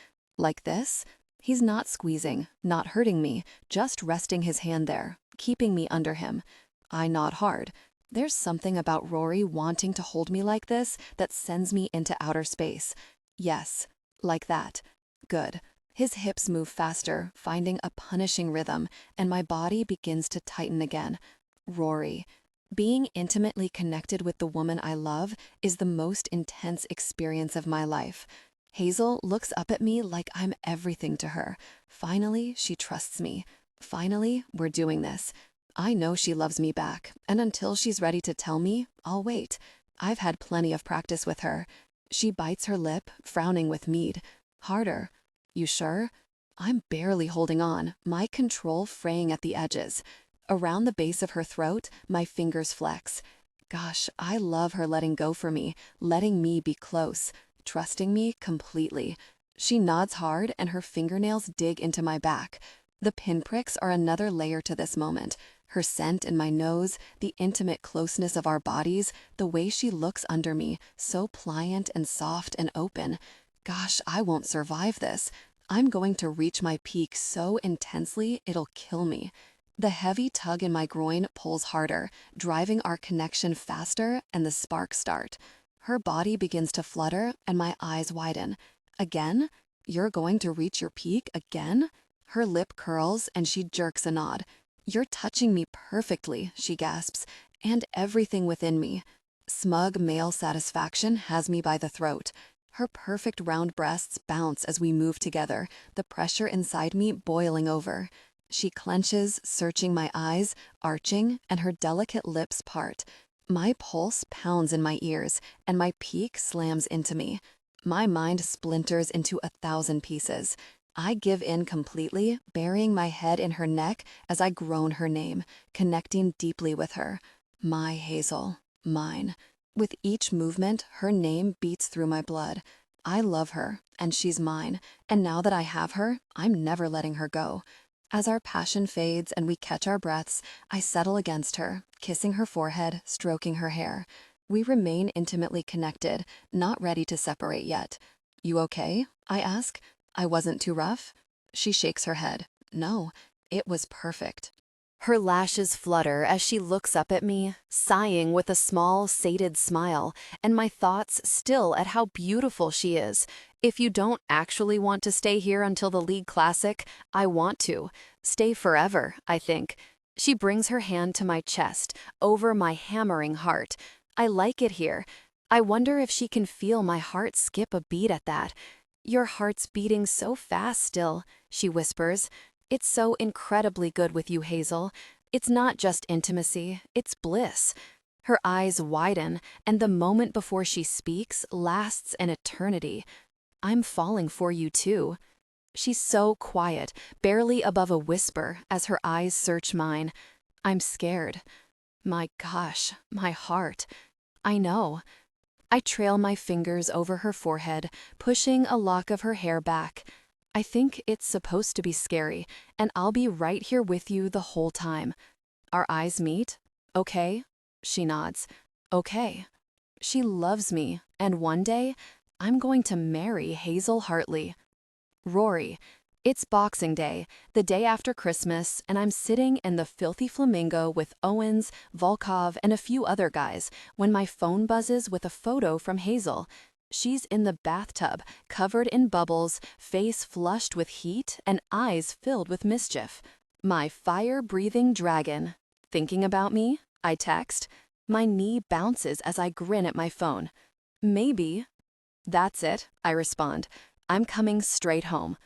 Like this? He's not squeezing, not hurting me, just resting his hand there, keeping me under him. I nod hard. There's something about Rory wanting to hold me like this that sends me into outer space. Yes, like that. Good. His hips move faster, finding a punishing rhythm, and my body begins to tighten again. Rory. Being intimately connected with the woman I love is the most intense experience of my life. Hazel looks up at me like I'm everything to her. Finally, she trusts me. Finally, we're doing this. I know she loves me back, and until she's ready to tell me, I'll wait. I've had plenty of practice with her. She bites her lip, frowning with mead. Harder. You sure? I'm barely holding on, my control fraying at the edges. Around the base of her throat, my fingers flex. Gosh, I love her letting go for me, letting me be close, trusting me completely. She nods hard and her fingernails dig into my back. The pinpricks are another layer to this moment. Her scent in my nose, the intimate closeness of our bodies, the way she looks under me, so pliant and soft and open. Gosh, I won't survive this. I'm going to reach my peak so intensely it'll kill me. The heavy tug in my groin pulls harder, driving our connection faster, and the sparks start. Her body begins to flutter, and my eyes widen. Again? You're going to reach your peak again? Her lip curls, and she jerks a nod. You're touching me perfectly, she gasps, and everything within me. Smug male satisfaction has me by the throat. Her perfect round breasts bounce as we move together, the pressure inside me boiling over. She clenches, searching my eyes, arching, and her delicate lips part. My pulse pounds in my ears, and my peak slams into me. My mind splinters into 1,000 pieces. I give in completely, burying my head in her neck as I groan her name, connecting deeply with her. My Hazel, mine. With each movement, her name beats through my blood. I love her, and she's mine, and now that I have her, I'm never letting her go. As our passion fades and we catch our breaths, I settle against her, kissing her forehead, stroking her hair. We remain intimately connected, not ready to separate yet. You okay? I ask. I wasn't too rough? She shakes her head. No, it was perfect. Her lashes flutter as she looks up at me, sighing with a small, sated smile, and my thoughts still at how beautiful she is. If you don't actually want to stay here until the League Classic, I want to. Stay forever, I think. She brings her hand to my chest, over my hammering heart. I like it here. I wonder if she can feel my heart skip a beat at that. Your heart's beating so fast still, she whispers. It's so incredibly good with you, Hazel. It's not just intimacy, it's bliss. Her eyes widen, and the moment before she speaks lasts an eternity. I'm falling for you too. She's so quiet, barely above a whisper as her eyes search mine. I'm scared. My gosh, my heart. I know. I trail my fingers over her forehead, pushing a lock of her hair back. I think it's supposed to be scary, and I'll be right here with you the whole time. Our eyes meet. Okay. She nods. Okay. She loves me, and one day, I'm going to marry Hazel Hartley. Rory. It's Boxing Day, the day after Christmas, and I'm sitting in the Filthy Flamingo with Owens, Volkov, and a few other guys when my phone buzzes with a photo from Hazel. She's in the bathtub, covered in bubbles, face flushed with heat, and eyes filled with mischief. My fire-breathing dragon. Thinking about me? I text. My knee bounces as I grin at my phone. Maybe. That's it, I respond. I'm coming straight home.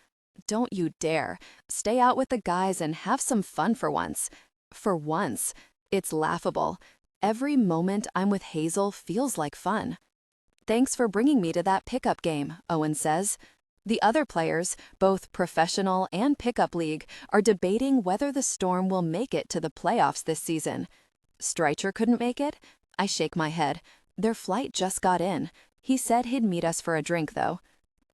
Don't you dare. Stay out with the guys and have some fun for once. For once. It's laughable. Every moment I'm with Hazel feels like fun. Thanks for bringing me to that pickup game, Owen says. The other players, both professional and pickup league, are debating whether the Storm will make it to the playoffs this season. Strycher couldn't make it? I shake my head. Their flight just got in. He said he'd meet us for a drink, though.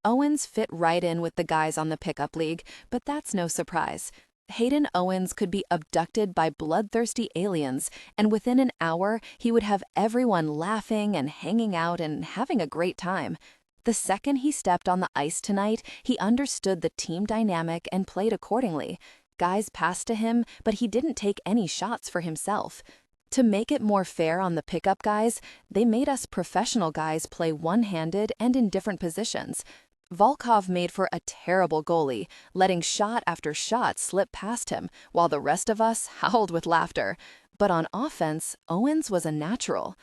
Owens fit right in with the guys on the pickup league, but that's no surprise. Hayden Owens could be abducted by bloodthirsty aliens, and within an hour, he would have everyone laughing and hanging out and having a great time. The second he stepped on the ice tonight, he understood the team dynamic and played accordingly. Guys passed to him, but he didn't take any shots for himself. To make it more fair on the pickup guys, they made us professional guys play one-handed and in different positions. Volkov made for a terrible goalie, letting shot after shot slip past him, while the rest of us howled with laughter. But on offense, Owens was a natural.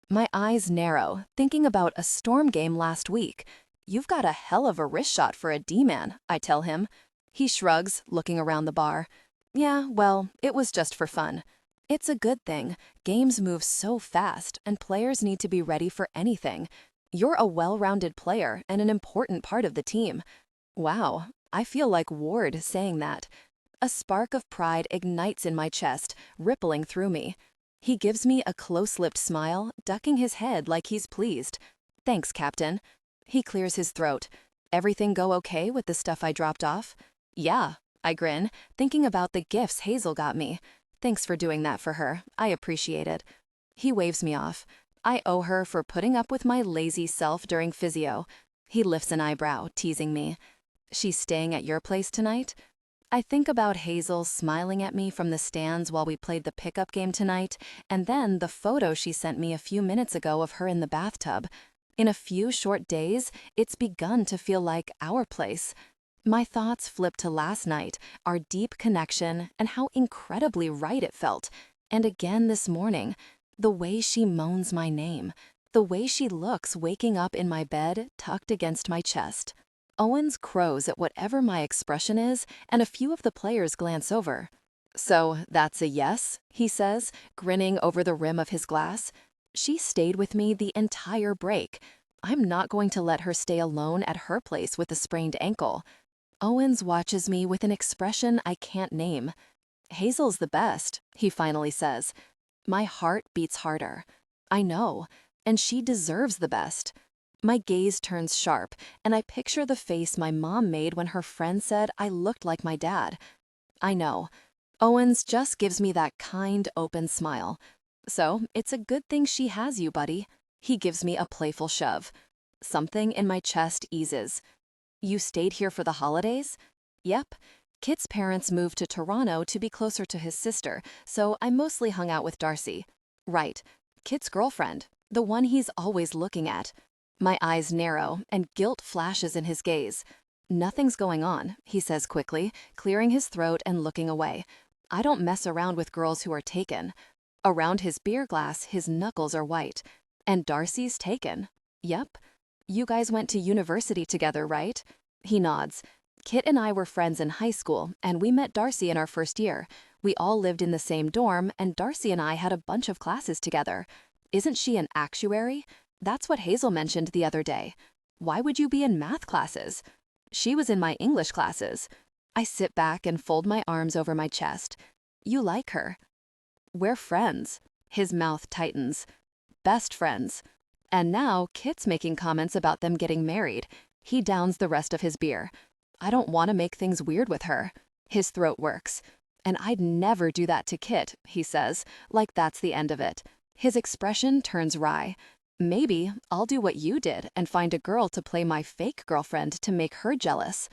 My eyes narrow, thinking about a Storm game last week. You've got a hell of a wrist shot for a D-man, I tell him. He shrugs, looking around the bar. Yeah, well, it was just for fun. It's a good thing. Games move so fast, and players need to be ready for anything. You're a well-rounded player and an important part of the team. Wow, I feel like Ward saying that. A spark of pride ignites in my chest, rippling through me. He gives me a close-lipped smile, ducking his head like he's pleased. Thanks, Captain. He clears his throat. Everything go okay with the stuff I dropped off? Yeah, I grin, thinking about the gifts Hazel got me. Thanks for doing that for her. I appreciate it. He waves me off. I owe her for putting up with my lazy self during physio. He lifts an eyebrow, teasing me. She's staying at your place tonight? I think about Hazel smiling at me from the stands while we played the pickup game tonight, and then the photo she sent me a few minutes ago of her in the bathtub. In a few short days, it's begun to feel like our place. My thoughts flip to last night, our deep connection, and how incredibly right it felt. And again this morning, the way she moans my name, the way she looks waking up in my bed tucked against my chest. Owens crows at whatever my expression is, and a few of the players glance over. So that's a yes, he says, grinning over the rim of his glass. She stayed with me the entire break. I'm not going to let her stay alone at her place with a sprained ankle. Owens watches me with an expression I can't name. Hazel's the best, he finally says. My heart beats harder. I know, and she deserves the best. My gaze turns sharp, and I picture the face my mom made when her friend said I looked like my dad. I know. Owens just gives me that kind, open smile. So, it's a good thing she has you, buddy. He gives me a playful shove. Something in my chest eases. You stayed here for the holidays? Yep. Kit's parents moved to Toronto to be closer to his sister, so I mostly hung out with Darcy. Right. Kit's girlfriend. The one he's always looking at. My eyes narrow, and guilt flashes in his gaze. Nothing's going on, he says quickly, clearing his throat and looking away. I don't mess around with girls who are taken. Around his beer glass, his knuckles are white. And Darcy's taken. Yep. You guys went to university together, right? He nods. Kit and I were friends in high school, and we met Darcy in our first year. We all lived in the same dorm, and Darcy and I had a bunch of classes together. Isn't she an actuary? That's what Hazel mentioned the other day. Why would you be in math classes? She was in my English classes. I sit back and fold my arms over my chest. You like her. We're friends. His mouth tightens. Best friends. And now Kit's making comments about them getting married. He downs the rest of his beer. I don't want to make things weird with her. His throat works. And I'd never do that to Kit, he says, like that's the end of it. His expression turns wry. Maybe I'll do what you did and find a girl to play my fake girlfriend to make her jealous.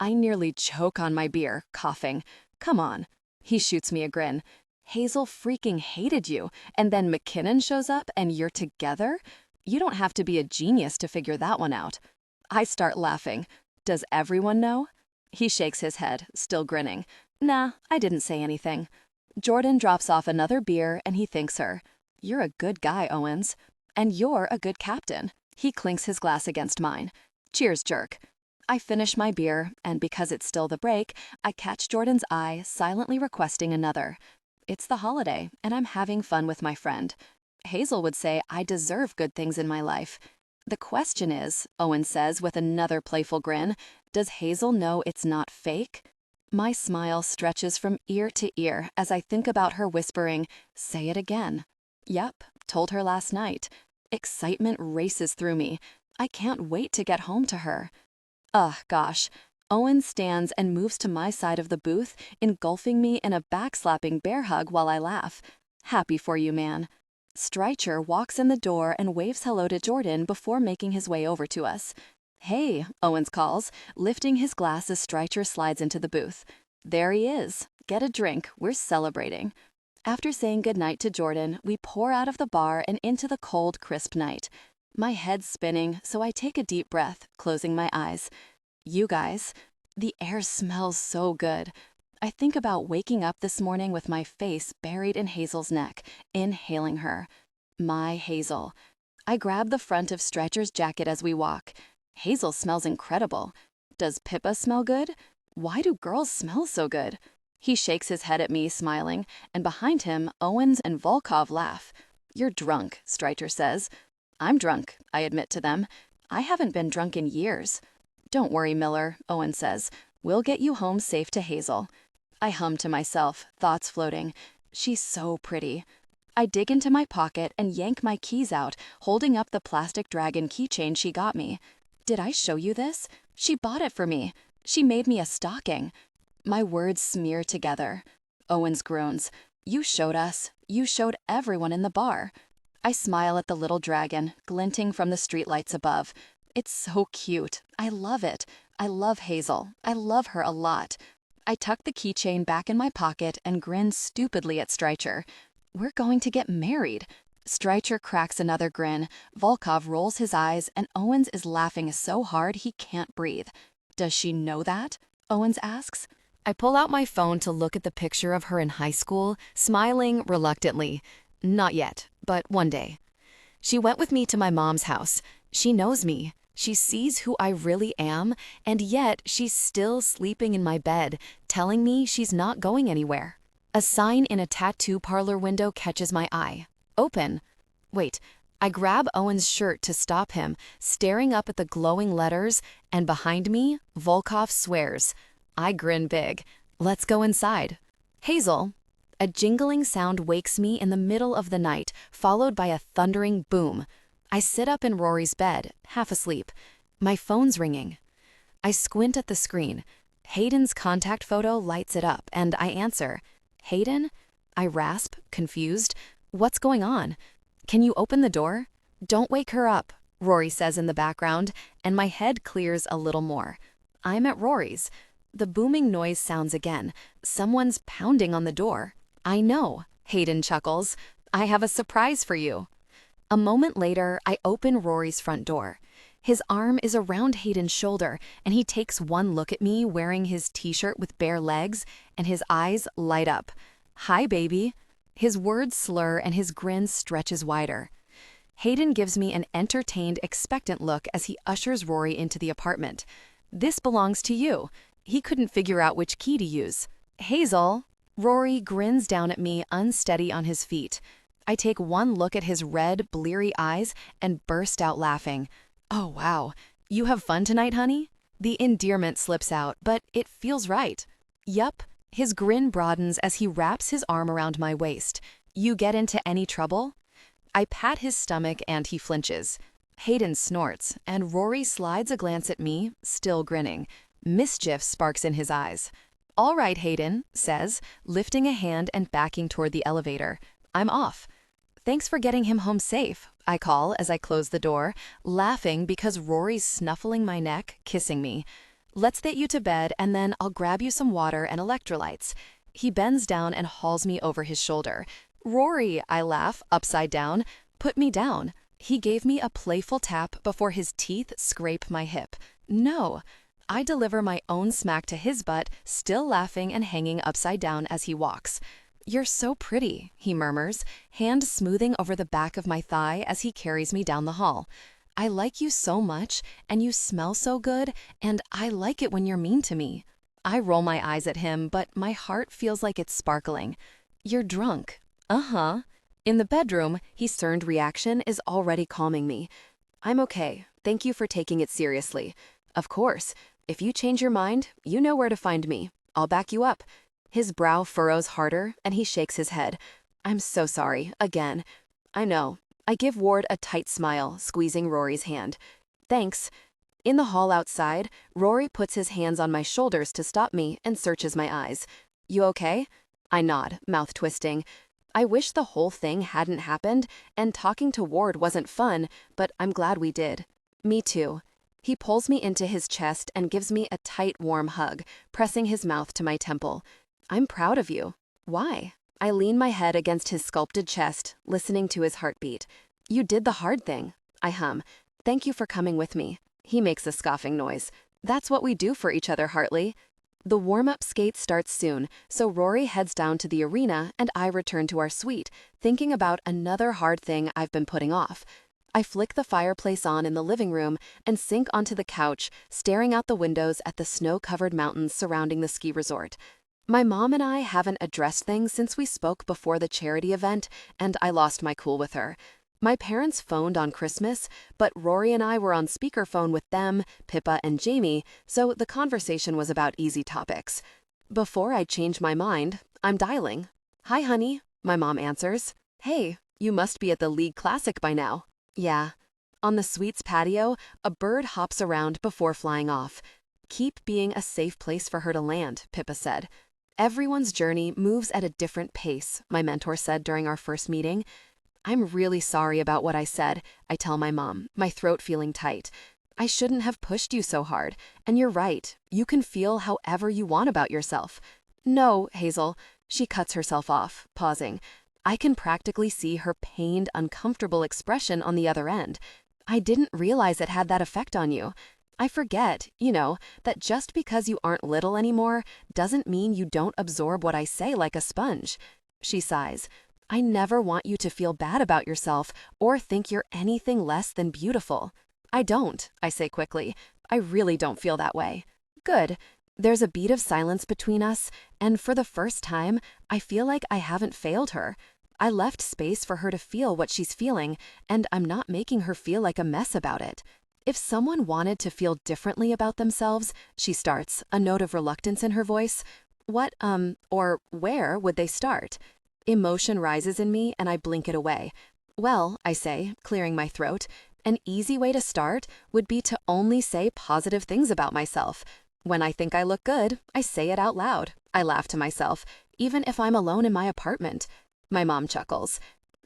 I nearly choke on my beer, coughing. Come on. He shoots me a grin. Hazel freaking hated you, and then McKinnon shows up and you're together? You don't have to be a genius to figure that one out. I start laughing. Does everyone know? He shakes his head, still grinning. Nah, I didn't say anything. Jordan drops off another beer and he thanks her. You're a good guy, Owens. And you're a good captain. He clinks his glass against mine. Cheers, jerk. I finish my beer, and because it's still the break, I catch Jordan's eye, silently requesting another. It's the holiday, and I'm having fun with my friend. Hazel would say I deserve good things in my life. The question is, Owen says with another playful grin, does Hazel know it's not fake? My smile stretches from ear to ear as I think about her whispering, say it again. Yep, told her last night. Excitement races through me. I can't wait to get home to her. Ugh, gosh. Owen stands and moves to my side of the booth, engulfing me in a backslapping bear hug while I laugh. Happy for you, man. Strycher walks in the door and waves hello to Jordan before making his way over to us. Hey, Owens calls, lifting his glass as Strycher slides into the booth. There he is. Get a drink. We're celebrating. After saying goodnight to Jordan, we pour out of the bar and into the cold, crisp night. My head's spinning, so I take a deep breath, closing my eyes. You guys, the air smells so good. I think about waking up this morning with my face buried in Hazel's neck, inhaling her. My Hazel. I grab the front of Strycher's jacket as we walk. Hazel smells incredible. Does Pippa smell good? Why do girls smell so good? He shakes his head at me, smiling, and behind him, Owens and Volkov laugh. You're drunk, Strycher says. I'm drunk, I admit to them. I haven't been drunk in years. Don't worry, Miller, Owen says. We'll get you home safe to Hazel. I hum to myself, thoughts floating. She's so pretty. I dig into my pocket and yank my keys out, holding up the plastic dragon keychain she got me. Did I show you this? She bought it for me. She made me a stocking. My words smear together. Owens groans. You showed us. You showed everyone in the bar. I smile at the little dragon, glinting from the streetlights above. It's so cute. I love it. I love Hazel. I love her a lot. I tuck the keychain back in my pocket and grin stupidly at Strycher. We're going to get married. Strycher cracks another grin. Volkov rolls his eyes, and Owens is laughing so hard he can't breathe. Does she know that? Owens asks. I pull out my phone to look at the picture of her in high school, smiling reluctantly. Not yet, but one day. She went with me to my mom's house. She knows me. She sees who I really am, and yet she's still sleeping in my bed, telling me she's not going anywhere. A sign in a tattoo parlor window catches my eye. Open. Wait, I grab Owen's shirt to stop him, staring up at the glowing letters, and behind me, Volkov swears. I grin big. Let's go inside. Hazel. A jingling sound wakes me in the middle of the night, followed by a thundering boom. I sit up in Rory's bed, half asleep. My phone's ringing. I squint at the screen. Hayden's contact photo lights it up, and I answer. Hayden? I rasp, confused. What's going on? Can you open the door? Don't wake her up, Rory says in the background, and my head clears a little more. I'm at Rory's. The booming noise sounds again. Someone's pounding on the door. I know, Hayden chuckles. I have a surprise for you. A moment later, I open Rory's front door. His arm is around Hayden's shoulder, and he takes one look at me wearing his t-shirt with bare legs, and his eyes light up. Hi, baby. His words slur and his grin stretches wider. Hayden gives me an entertained, expectant look as he ushers Rory into the apartment. This belongs to you. He couldn't figure out which key to use. Hazel. Rory grins down at me, unsteady on his feet. I take one look at his red, bleary eyes and burst out laughing. Oh, wow. You have fun tonight, honey? The endearment slips out, but it feels right. Yup. His grin broadens as he wraps his arm around my waist. You get into any trouble? I pat his stomach and he flinches. Hayden snorts, and Rory slides a glance at me, still grinning. Mischief sparks in his eyes. "All right, Hayden," says, lifting a hand and backing toward the elevator. I'm off. "Thanks for getting him home safe," I call as I close the door, laughing because Rory's snuffling my neck, kissing me. "Let's get you to bed and then I'll grab you some water and electrolytes." He bends down and hauls me over his shoulder. "Rory," I laugh, upside down. "Put me down." He gave me a playful tap before his teeth scrape my hip. "No." I deliver my own smack to his butt, still laughing and hanging upside down as he walks. "You're so pretty," he murmurs, hand smoothing over the back of my thigh as he carries me down the hall. "I like you so much, and you smell so good, and I like it when you're mean to me." I roll my eyes at him, but my heart feels like it's sparkling. "You're drunk." "Uh-huh." In the bedroom, his cerned reaction is already calming me. "I'm okay. Thank you for taking it seriously. Of course, if you change your mind, you know where to find me. I'll back you up." His brow furrows harder, and he shakes his head. "I'm so sorry, again." "I know." I give Ward a tight smile, squeezing Rory's hand. "Thanks." In the hall outside, Rory puts his hands on my shoulders to stop me and searches my eyes. "You okay?" I nod, mouth twisting. I wish the whole thing hadn't happened, and talking to Ward wasn't fun, but I'm glad we did. "Me too." He pulls me into his chest and gives me a tight, warm hug, pressing his mouth to my temple. "I'm proud of you." "Why?" I lean my head against his sculpted chest, listening to his heartbeat. "You did the hard thing." I hum. "Thank you for coming with me." He makes a scoffing noise. "That's what we do for each other, Hartley." The warm-up skate starts soon, so Rory heads down to the arena and I return to our suite, thinking about another hard thing I've been putting off. I flick the fireplace on in the living room and sink onto the couch, staring out the windows at the snow-covered mountains surrounding the ski resort. My mom and I haven't addressed things since we spoke before the charity event, and I lost my cool with her. My parents phoned on Christmas, but Rory and I were on speakerphone with them, Pippa, and Jamie, so the conversation was about easy topics. Before I change my mind, I'm dialing. "Hi, honey," my mom answers. "Hey, you must be at the League Classic by now." "Yeah." On the suite's patio, a bird hops around before flying off. "Keep being a safe place for her to land," Pippa said. "Everyone's journey moves at a different pace," my mentor said during our first meeting. "I'm really sorry about what I said," I tell my mom, my throat feeling tight. "I shouldn't have pushed you so hard. And you're right, you can feel however you want about yourself." "No, Hazel." She cuts herself off, pausing. I can practically see her pained, uncomfortable expression on the other end. "I didn't realize it had that effect on you. I forget, that just because you aren't little anymore doesn't mean you don't absorb what I say like a sponge." She sighs. "I never want you to feel bad about yourself or think you're anything less than beautiful." "I don't," I say quickly. "I really don't feel that way." "Good." There's a beat of silence between us, and for the first time, I feel like I haven't failed her. I left space for her to feel what she's feeling, and I'm not making her feel like a mess about it. "If someone wanted to feel differently about themselves," she starts, a note of reluctance in her voice, "what, or where would they start?" Emotion rises in me and I blink it away. "Well," I say, clearing my throat, "an easy way to start would be to only say positive things about myself. When I think I look good, I say it out loud." I laugh to myself, even if I'm alone in my apartment. My mom chuckles.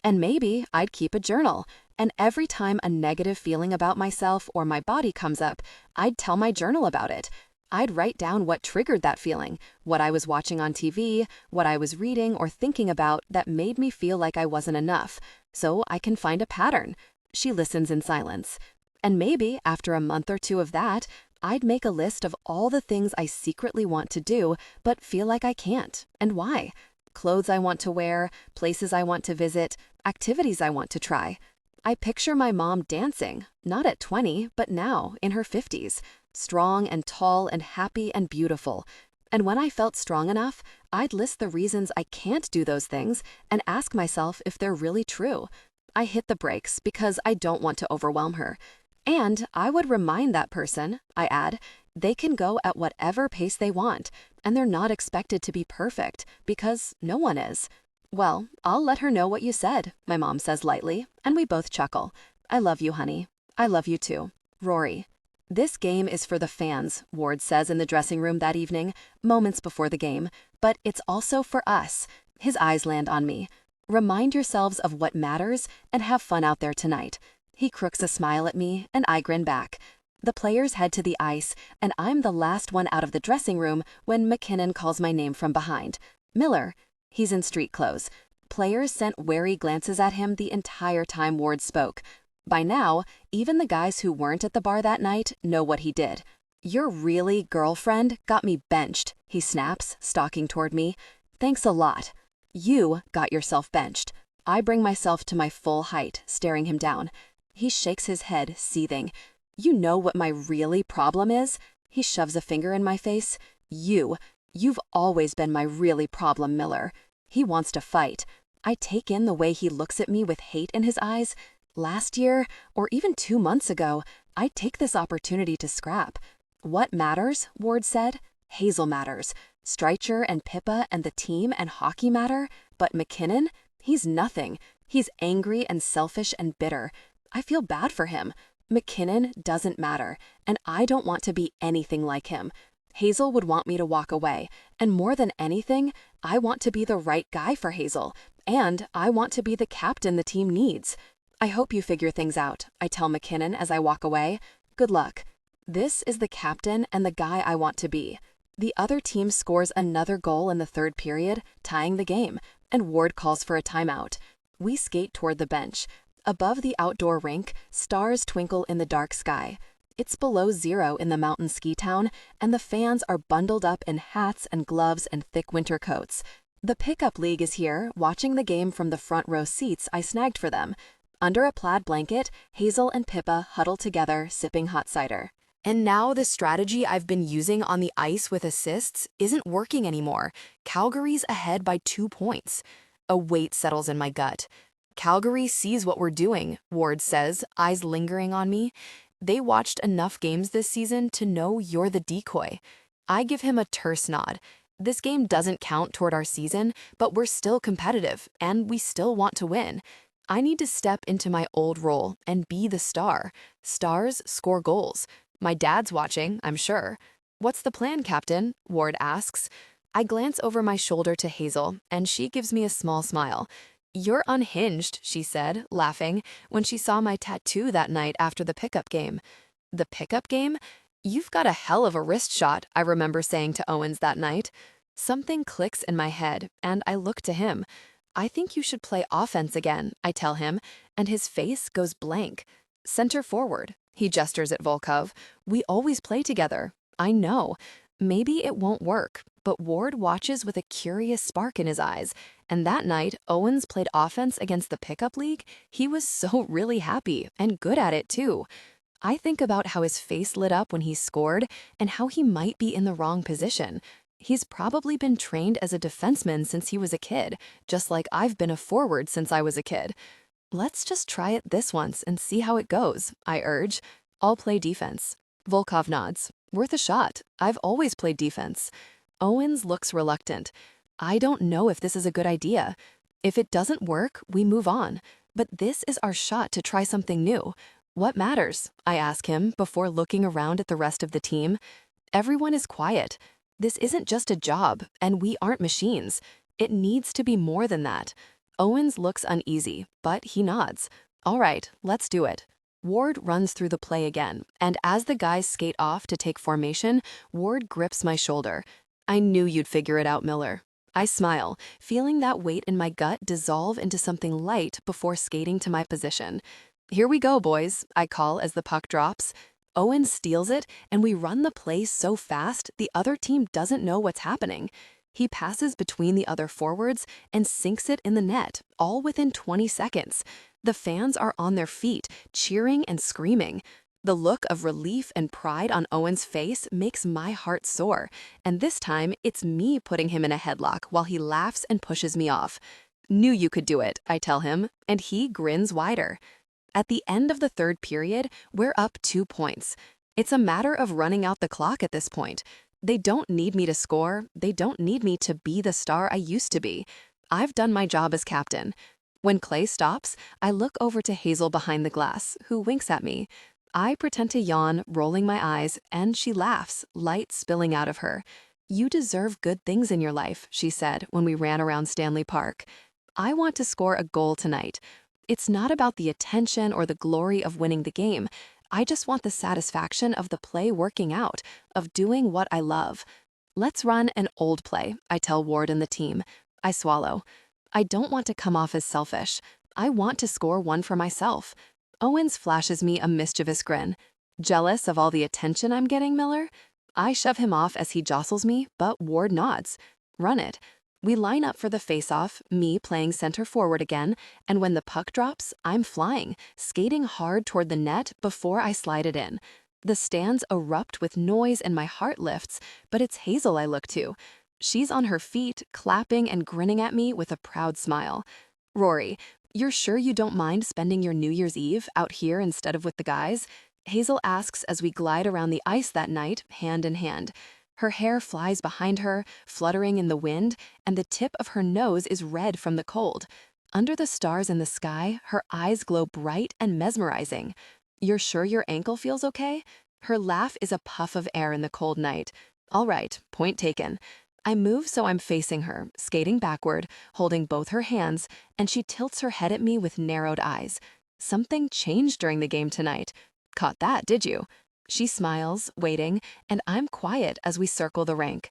"And maybe I'd keep a journal. And every time a negative feeling about myself or my body comes up, I'd tell my journal about it. I'd write down what triggered that feeling, what I was watching on TV, what I was reading or thinking about that made me feel like I wasn't enough, so I can find a pattern." She listens in silence. "And maybe after a month or two of that, I'd make a list of all the things I secretly want to do but feel like I can't, and why. Clothes I want to wear, places I want to visit, activities I want to try. I picture my mom dancing, not at 20, but now, in her 50s, strong and tall and happy and beautiful. And when I felt strong enough, I'd list the reasons I can't do those things and ask myself if they're really true. I hit the brakes because I don't want to overwhelm her. And I would remind that person," I add, "they can go at whatever pace they want, and they're not expected to be perfect, because no one is." "Well, I'll let her know what you said," my mom says lightly, and we both chuckle. "I love you, honey. I love you too. Rory." This game is for the fans, Ward says in the dressing room that evening, moments before the game, but it's also for us. His eyes land on me. Remind yourselves of what matters and have fun out there tonight. He crooks a smile at me, and I grin back. The players head to the ice, and I'm the last one out of the dressing room when McKinnon calls my name from behind. Miller. He's in street clothes. Players sent wary glances at him the entire time Ward spoke. By now, even the guys who weren't at the bar that night know what he did. "Your really girlfriend got me benched," he snaps, stalking toward me. "Thanks a lot. You got yourself benched." I bring myself to my full height, staring him down. He shakes his head, seething. "You know what my really problem is?" He shoves a finger in my face. You've always been my really problem, Miller." He wants to fight. I take in the way he looks at me with hate in his eyes. Last year, or even 2 months ago, I'd take this opportunity to scrap. "What matters?" Ward said. "Hazel matters. Streicher and Pippa and the team and hockey matter, but McKinnon? He's nothing. He's angry and selfish and bitter. I feel bad for him. McKinnon doesn't matter, and I don't want to be anything like him. Hazel would want me to walk away, and more than anything, I want to be the right guy for Hazel, and I want to be the captain the team needs. I hope you figure things out," I tell McKinnon as I walk away. "Good luck. This is the captain and the guy I want to be." The other team scores another goal in the third period, tying the game, and Ward calls for a timeout. We skate toward the bench. Above the outdoor rink, stars twinkle in the dark sky. It's below zero in the mountain ski town, and the fans are bundled up in hats and gloves and thick winter coats. The pickup league is here, watching the game from the front row seats I snagged for them. Under a plaid blanket, Hazel and Pippa huddle together, sipping hot cider. And now the strategy I've been using on the ice with assists isn't working anymore. Calgary's ahead by 2 points. A weight settles in my gut. "Calgary sees what we're doing," Ward says, eyes lingering on me. "They watched enough games this season to know you're the decoy." I give him a terse nod. This game doesn't count toward our season, but we're still competitive, and we still want to win. I need to step into my old role and be the star. Stars score goals. My dad's watching, I'm sure. "What's the plan, Captain?" Ward asks. I glance over my shoulder to Hazel, and she gives me a small smile. "You're unhinged," she said, laughing, when she saw my tattoo that night after the pickup game. "The pickup game? You've got a hell of a wrist shot," I remember saying to Owens that night. Something clicks in my head, and I look to him. "I think you should play offense again," I tell him, and his face goes blank. "Center forward." He gestures at Volkov. "We always play together." I know. Maybe it won't work, but Ward watches with a curious spark in his eyes, and that night Owens played offense against the pickup league. He was so really happy, and good at it too. I think about how his face lit up when he scored and how he might be in the wrong position. He's probably been trained as a defenseman since he was a kid, just like I've been a forward since I was a kid. "Let's just try it this once and see how it goes," I urge. "I'll play defense." Volkov nods. "Worth a shot. I've always played defense." Owens looks reluctant. "I don't know if this is a good idea. If it doesn't work, we move on. But this is our shot to try something new. What matters?" I ask him before looking around at the rest of the team. Everyone is quiet. This isn't just a job, and we aren't machines. It needs to be more than that. Owens looks uneasy, but he nods. "All right, let's do it." Ward runs through the play again, and as the guys skate off to take formation, Ward grips my shoulder. "I knew you'd figure it out, Miller." I smile, feeling that weight in my gut dissolve into something light before skating to my position. "Here we go, boys," I call as the puck drops. Owen steals it, and we run the play so fast the other team doesn't know what's happening. He passes between the other forwards and sinks it in the net, all within 20 seconds. The fans are on their feet, cheering and screaming. The look of relief and pride on Owen's face makes my heart soar, and this time it's me putting him in a headlock while he laughs and pushes me off. "Knew you could do it," I tell him, and he grins wider. At the end of the third period, we're up 2 points. It's a matter of running out the clock at this point. They don't need me to score. They don't need me to be the star I used to be. I've done my job as captain. When Clay stops, I look over to Hazel behind the glass, who winks at me. I pretend to yawn, rolling my eyes, and she laughs, light spilling out of her. "You deserve good things in your life," she said when we ran around Stanley Park. "I want to score a goal tonight. It's not about the attention or the glory of winning the game. I just want the satisfaction of the play working out, of doing what I love. Let's run an old play," I tell Ward and the team. I swallow. I don't want to come off as selfish. I want to score one for myself. Owens flashes me a mischievous grin. "Jealous of all the attention I'm getting, Miller?" I shove him off as he jostles me, but Ward nods. "Run it." We line up for the face-off, me playing center forward again, and when the puck drops, I'm flying, skating hard toward the net before I slide it in. The stands erupt with noise and my heart lifts, but it's Hazel I look to. She's on her feet, clapping and grinning at me with a proud smile. "Rory, you're sure you don't mind spending your New Year's Eve out here instead of with the guys?" Hazel asks as we glide around the ice that night, hand in hand. Her hair flies behind her, fluttering in the wind, and the tip of her nose is red from the cold. Under the stars in the sky, her eyes glow bright and mesmerizing. "You're sure your ankle feels okay?" Her laugh is a puff of air in the cold night. "All right, point taken." I move so I'm facing her, skating backward, holding both her hands, and she tilts her head at me with narrowed eyes. "Something changed during the game tonight. Caught that, did you?" She smiles, waiting, and I'm quiet as we circle the rink.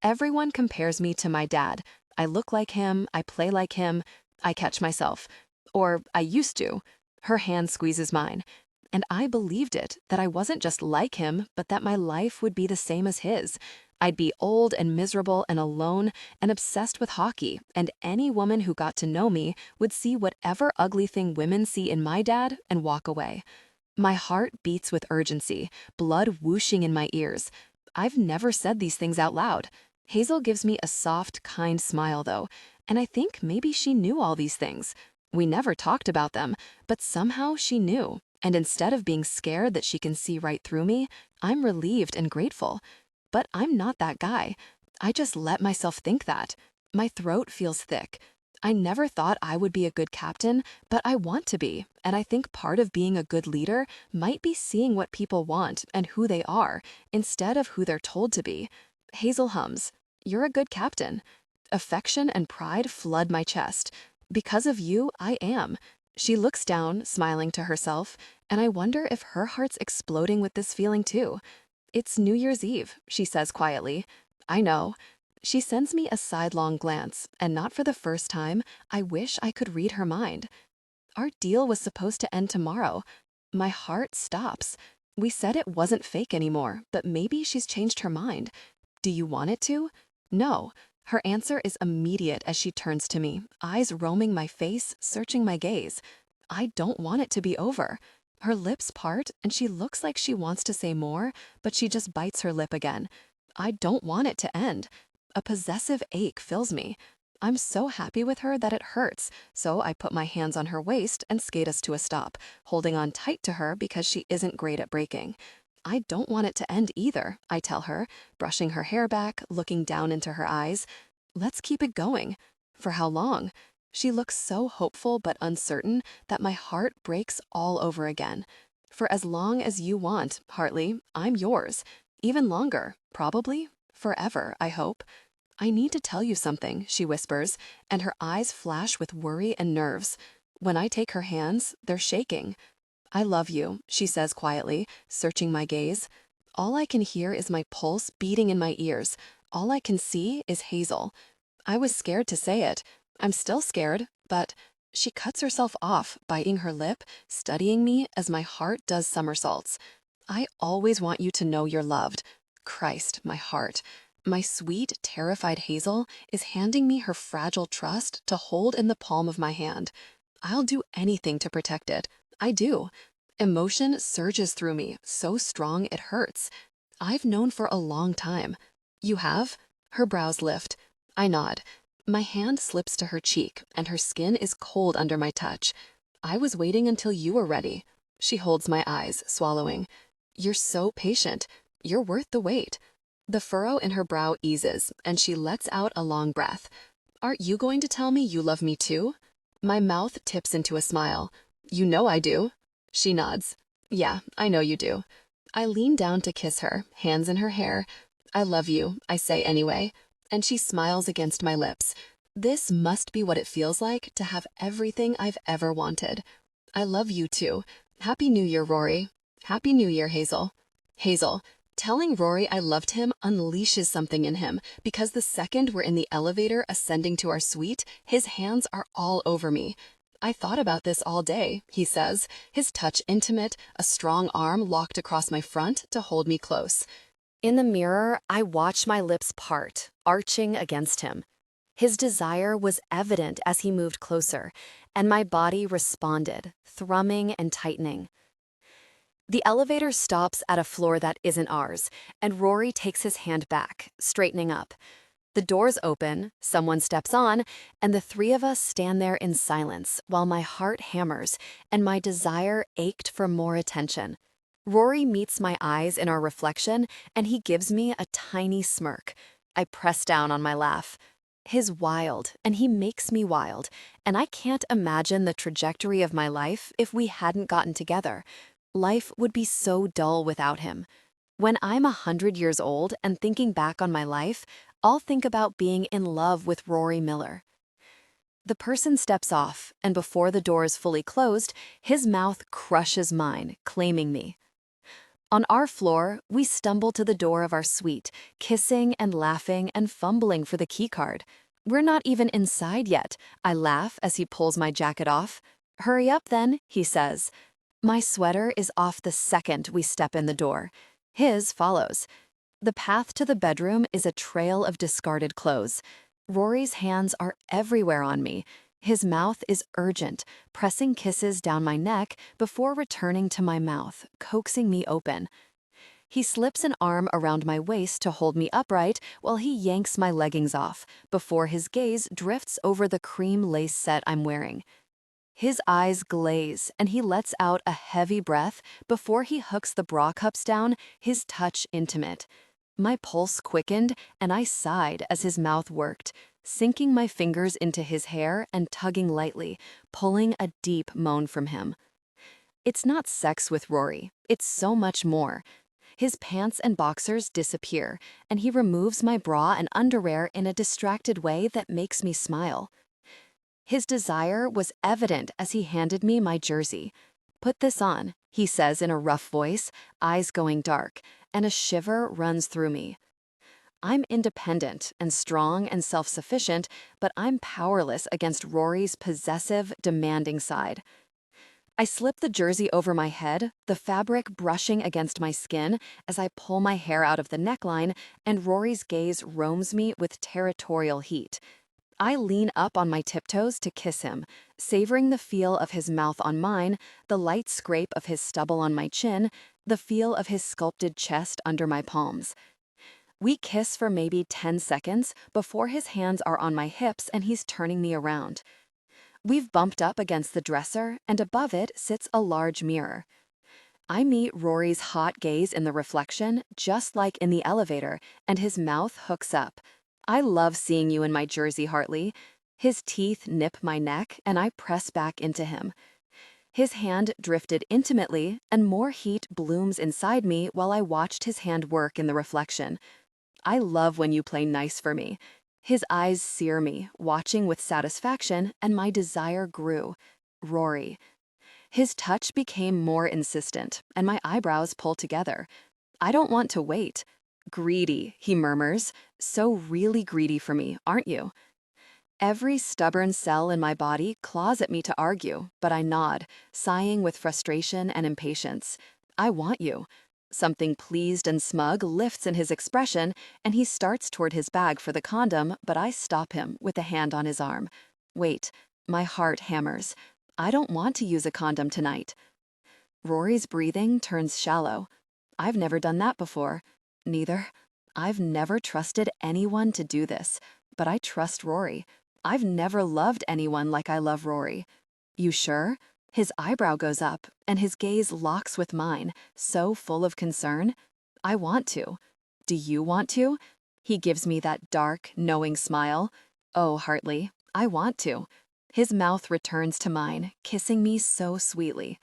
Everyone compares me to my dad. I look like him, I play like him, I catch myself. Or I used to. Her hand squeezes mine. And I believed it, that I wasn't just like him, but that my life would be the same as his. I'd be old and miserable and alone and obsessed with hockey, and any woman who got to know me would see whatever ugly thing women see in my dad and walk away. My heart beats with urgency, blood whooshing in my ears. I've never said these things out loud. Hazel gives me a soft, kind smile, though, and I think maybe she knew all these things. We never talked about them, but somehow she knew, and instead of being scared that she can see right through me, I'm relieved and grateful. But I'm not that guy. I just let myself think that. My throat feels thick. I never thought I would be a good captain, but I want to be, and I think part of being a good leader might be seeing what people want and who they are, instead of who they're told to be. Hazel hums, "You're a good captain." Affection and pride flood my chest. "Because of you, I am." She looks down, smiling to herself, and I wonder if her heart's exploding with this feeling too. "It's New Year's Eve," she says quietly. "I know." She sends me a sidelong glance, and not for the first time, I wish I could read her mind. Our deal was supposed to end tomorrow. My heart stops. We said it wasn't fake anymore, but maybe she's changed her mind. "Do you want it to?" "No." Her answer is immediate as she turns to me, eyes roaming my face, searching my gaze. "I don't want it to be over." Her lips part, and she looks like she wants to say more, but she just bites her lip again. "I don't want it to end." A possessive ache fills me. I'm so happy with her that it hurts, so I put my hands on her waist and skate us to a stop, holding on tight to her because she isn't great at breaking. "I don't want it to end either," I tell her, brushing her hair back, looking down into her eyes. "Let's keep it going." "For how long?" She looks so hopeful but uncertain that my heart breaks all over again. "For as long as you want, Hartley, I'm yours. Even longer, probably, forever, I hope." "I need to tell you something," she whispers, and her eyes flash with worry and nerves. When I take her hands, they're shaking. "I love you," she says quietly, searching my gaze. All I can hear is my pulse beating in my ears. All I can see is Hazel. I was scared to say it. I'm still scared, but she cuts herself off, biting her lip, studying me as my heart does somersaults. "I always want you to know you're loved." Christ, my heart. My sweet, terrified Hazel is handing me her fragile trust to hold in the palm of my hand. I'll do anything to protect it. I do. Emotion surges through me, so strong it hurts. "I've known for a long time." "You have?" Her brows lift. I nod. My hand slips to her cheek, and her skin is cold under my touch. "I was waiting until you were ready." She holds my eyes, swallowing. "You're so patient. You're worth the wait." The furrow in her brow eases, and she lets out a long breath. "Aren't you going to tell me you love me too?" My mouth tips into a smile. "You know I do." She nods. Yeah, I know you do. I lean down to kiss her, hands in her hair. I love you, I say anyway, and she smiles against my lips. This must be what it feels like to have everything I've ever wanted. I love you too. Happy New Year, Rory. Happy New Year, Hazel. Hazel, telling Rory I loved him unleashes something in him because the second we're in the elevator ascending to our suite, his hands are all over me. I thought about this all day, he says, his touch intimate, a strong arm locked across my front to hold me close. In the mirror, I watch my lips part, arching against him. His desire was evident as he moved closer, and my body responded, thrumming and tightening. The elevator stops at a floor that isn't ours, and Rory takes his hand back, straightening up. The doors open, someone steps on, and the three of us stand there in silence while my heart hammers and my desire ached for more attention. Rory meets my eyes in our reflection, and he gives me a tiny smirk. I press down on my laugh. He's wild, and he makes me wild, and I can't imagine the trajectory of my life if we hadn't gotten together. Life would be so dull without him. When I'm 100 years old and thinking back on my life, I'll think about being in love with Rory Miller. The person steps off, and before the door is fully closed, his mouth crushes mine, claiming me. On our floor, we stumble to the door of our suite, kissing and laughing and fumbling for the keycard. We're not even inside yet, I laugh as he pulls my jacket off. Hurry up then, he says. My sweater is off the second we step in the door. His follows. The path to the bedroom is a trail of discarded clothes. Rory's hands are everywhere on me. His mouth is urgent, pressing kisses down my neck before returning to my mouth, coaxing me open. He slips an arm around my waist to hold me upright while he yanks my leggings off, before his gaze drifts over the cream lace set I'm wearing. His eyes glaze, and he lets out a heavy breath before he hooks the bra cups down, his touch intimate. My pulse quickened, and I sighed as his mouth worked, sinking my fingers into his hair and tugging lightly, pulling a deep moan from him. It's not sex with Rory, it's so much more. His pants and boxers disappear, and he removes my bra and underwear in a distracted way that makes me smile. His desire was evident as he handed me my jersey. Put this on, he says in a rough voice, eyes going dark, and a shiver runs through me. I'm independent and strong and self-sufficient, but I'm powerless against Rory's possessive, demanding side. I slip the jersey over my head, the fabric brushing against my skin as I pull my hair out of the neckline, and Rory's gaze roams me with territorial heat. I lean up on my tiptoes to kiss him, savoring the feel of his mouth on mine, the light scrape of his stubble on my chin, the feel of his sculpted chest under my palms. We kiss for maybe 10 seconds before his hands are on my hips and he's turning me around. We've bumped up against the dresser, and above it sits a large mirror. I meet Rory's hot gaze in the reflection, just like in the elevator, and his mouth hooks up. I love seeing you in my jersey, Hartley. His teeth nip my neck, and I press back into him. His hand drifted intimately, and more heat blooms inside me while I watched his hand work in the reflection. I love when you play nice for me. His eyes sear me, watching with satisfaction, and my desire grew. Rory. His touch became more insistent, and my eyebrows pull together. I don't want to wait. Greedy, he murmurs. So really greedy for me, aren't you? Every stubborn cell in my body claws at me to argue, but I nod, sighing with frustration and impatience. I want you. Something pleased and smug lifts in his expression, and he starts toward his bag for the condom, but I stop him with a hand on his arm. Wait, my heart hammers. I don't want to use a condom tonight. Rory's breathing turns shallow. I've never done that before. Neither. I've never trusted anyone to do this, but I trust Rory. I've never loved anyone like I love Rory. You sure? His eyebrow goes up, and his gaze locks with mine, so full of concern. I want to. Do you want to? He gives me that dark, knowing smile. Oh, Hartley, I want to. His mouth returns to mine, kissing me so sweetly.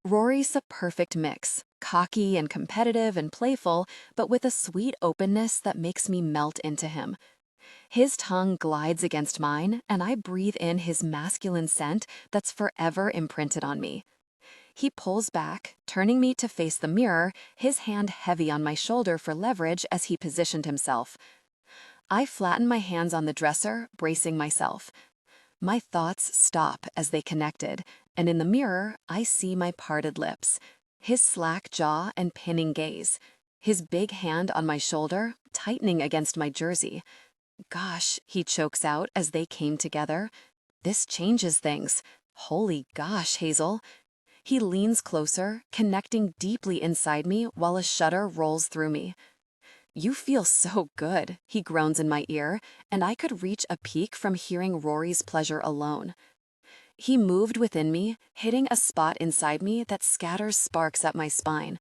Rory's a perfect mix, cocky and competitive and playful, but with a sweet openness that makes me melt into him. His tongue glides against mine, and I breathe in his masculine scent that's forever imprinted on me. He pulls back, turning me to face the mirror, his hand heavy on my shoulder for leverage as he positioned himself. I flatten my hands on the dresser, bracing myself. My thoughts stop as they connected, and in the mirror, I see my parted lips, his slack jaw and pinning gaze, his big hand on my shoulder, tightening against my jersey. Gosh, he chokes out as they came together. This changes things. Holy gosh, Hazel. He leans closer, connecting deeply inside me while a shudder rolls through me. You feel so good, he groans in my ear, and I could reach a peak from hearing Rory's pleasure alone. He moved within me, hitting a spot inside me that scatters sparks up my spine.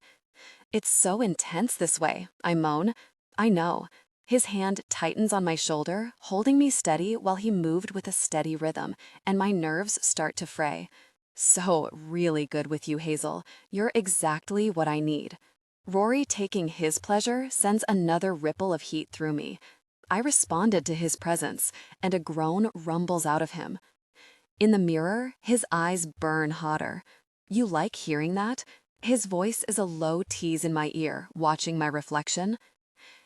It's so intense this way, I moan. I know. His hand tightens on my shoulder, holding me steady while he moved with a steady rhythm, and my nerves start to fray. So really good with you, Hazel. You're exactly what I need. Rory taking his pleasure sends another ripple of heat through me. I responded to his presence, and a groan rumbles out of him. In the mirror, his eyes burn hotter. You like hearing that? His voice is a low tease in my ear, watching my reflection.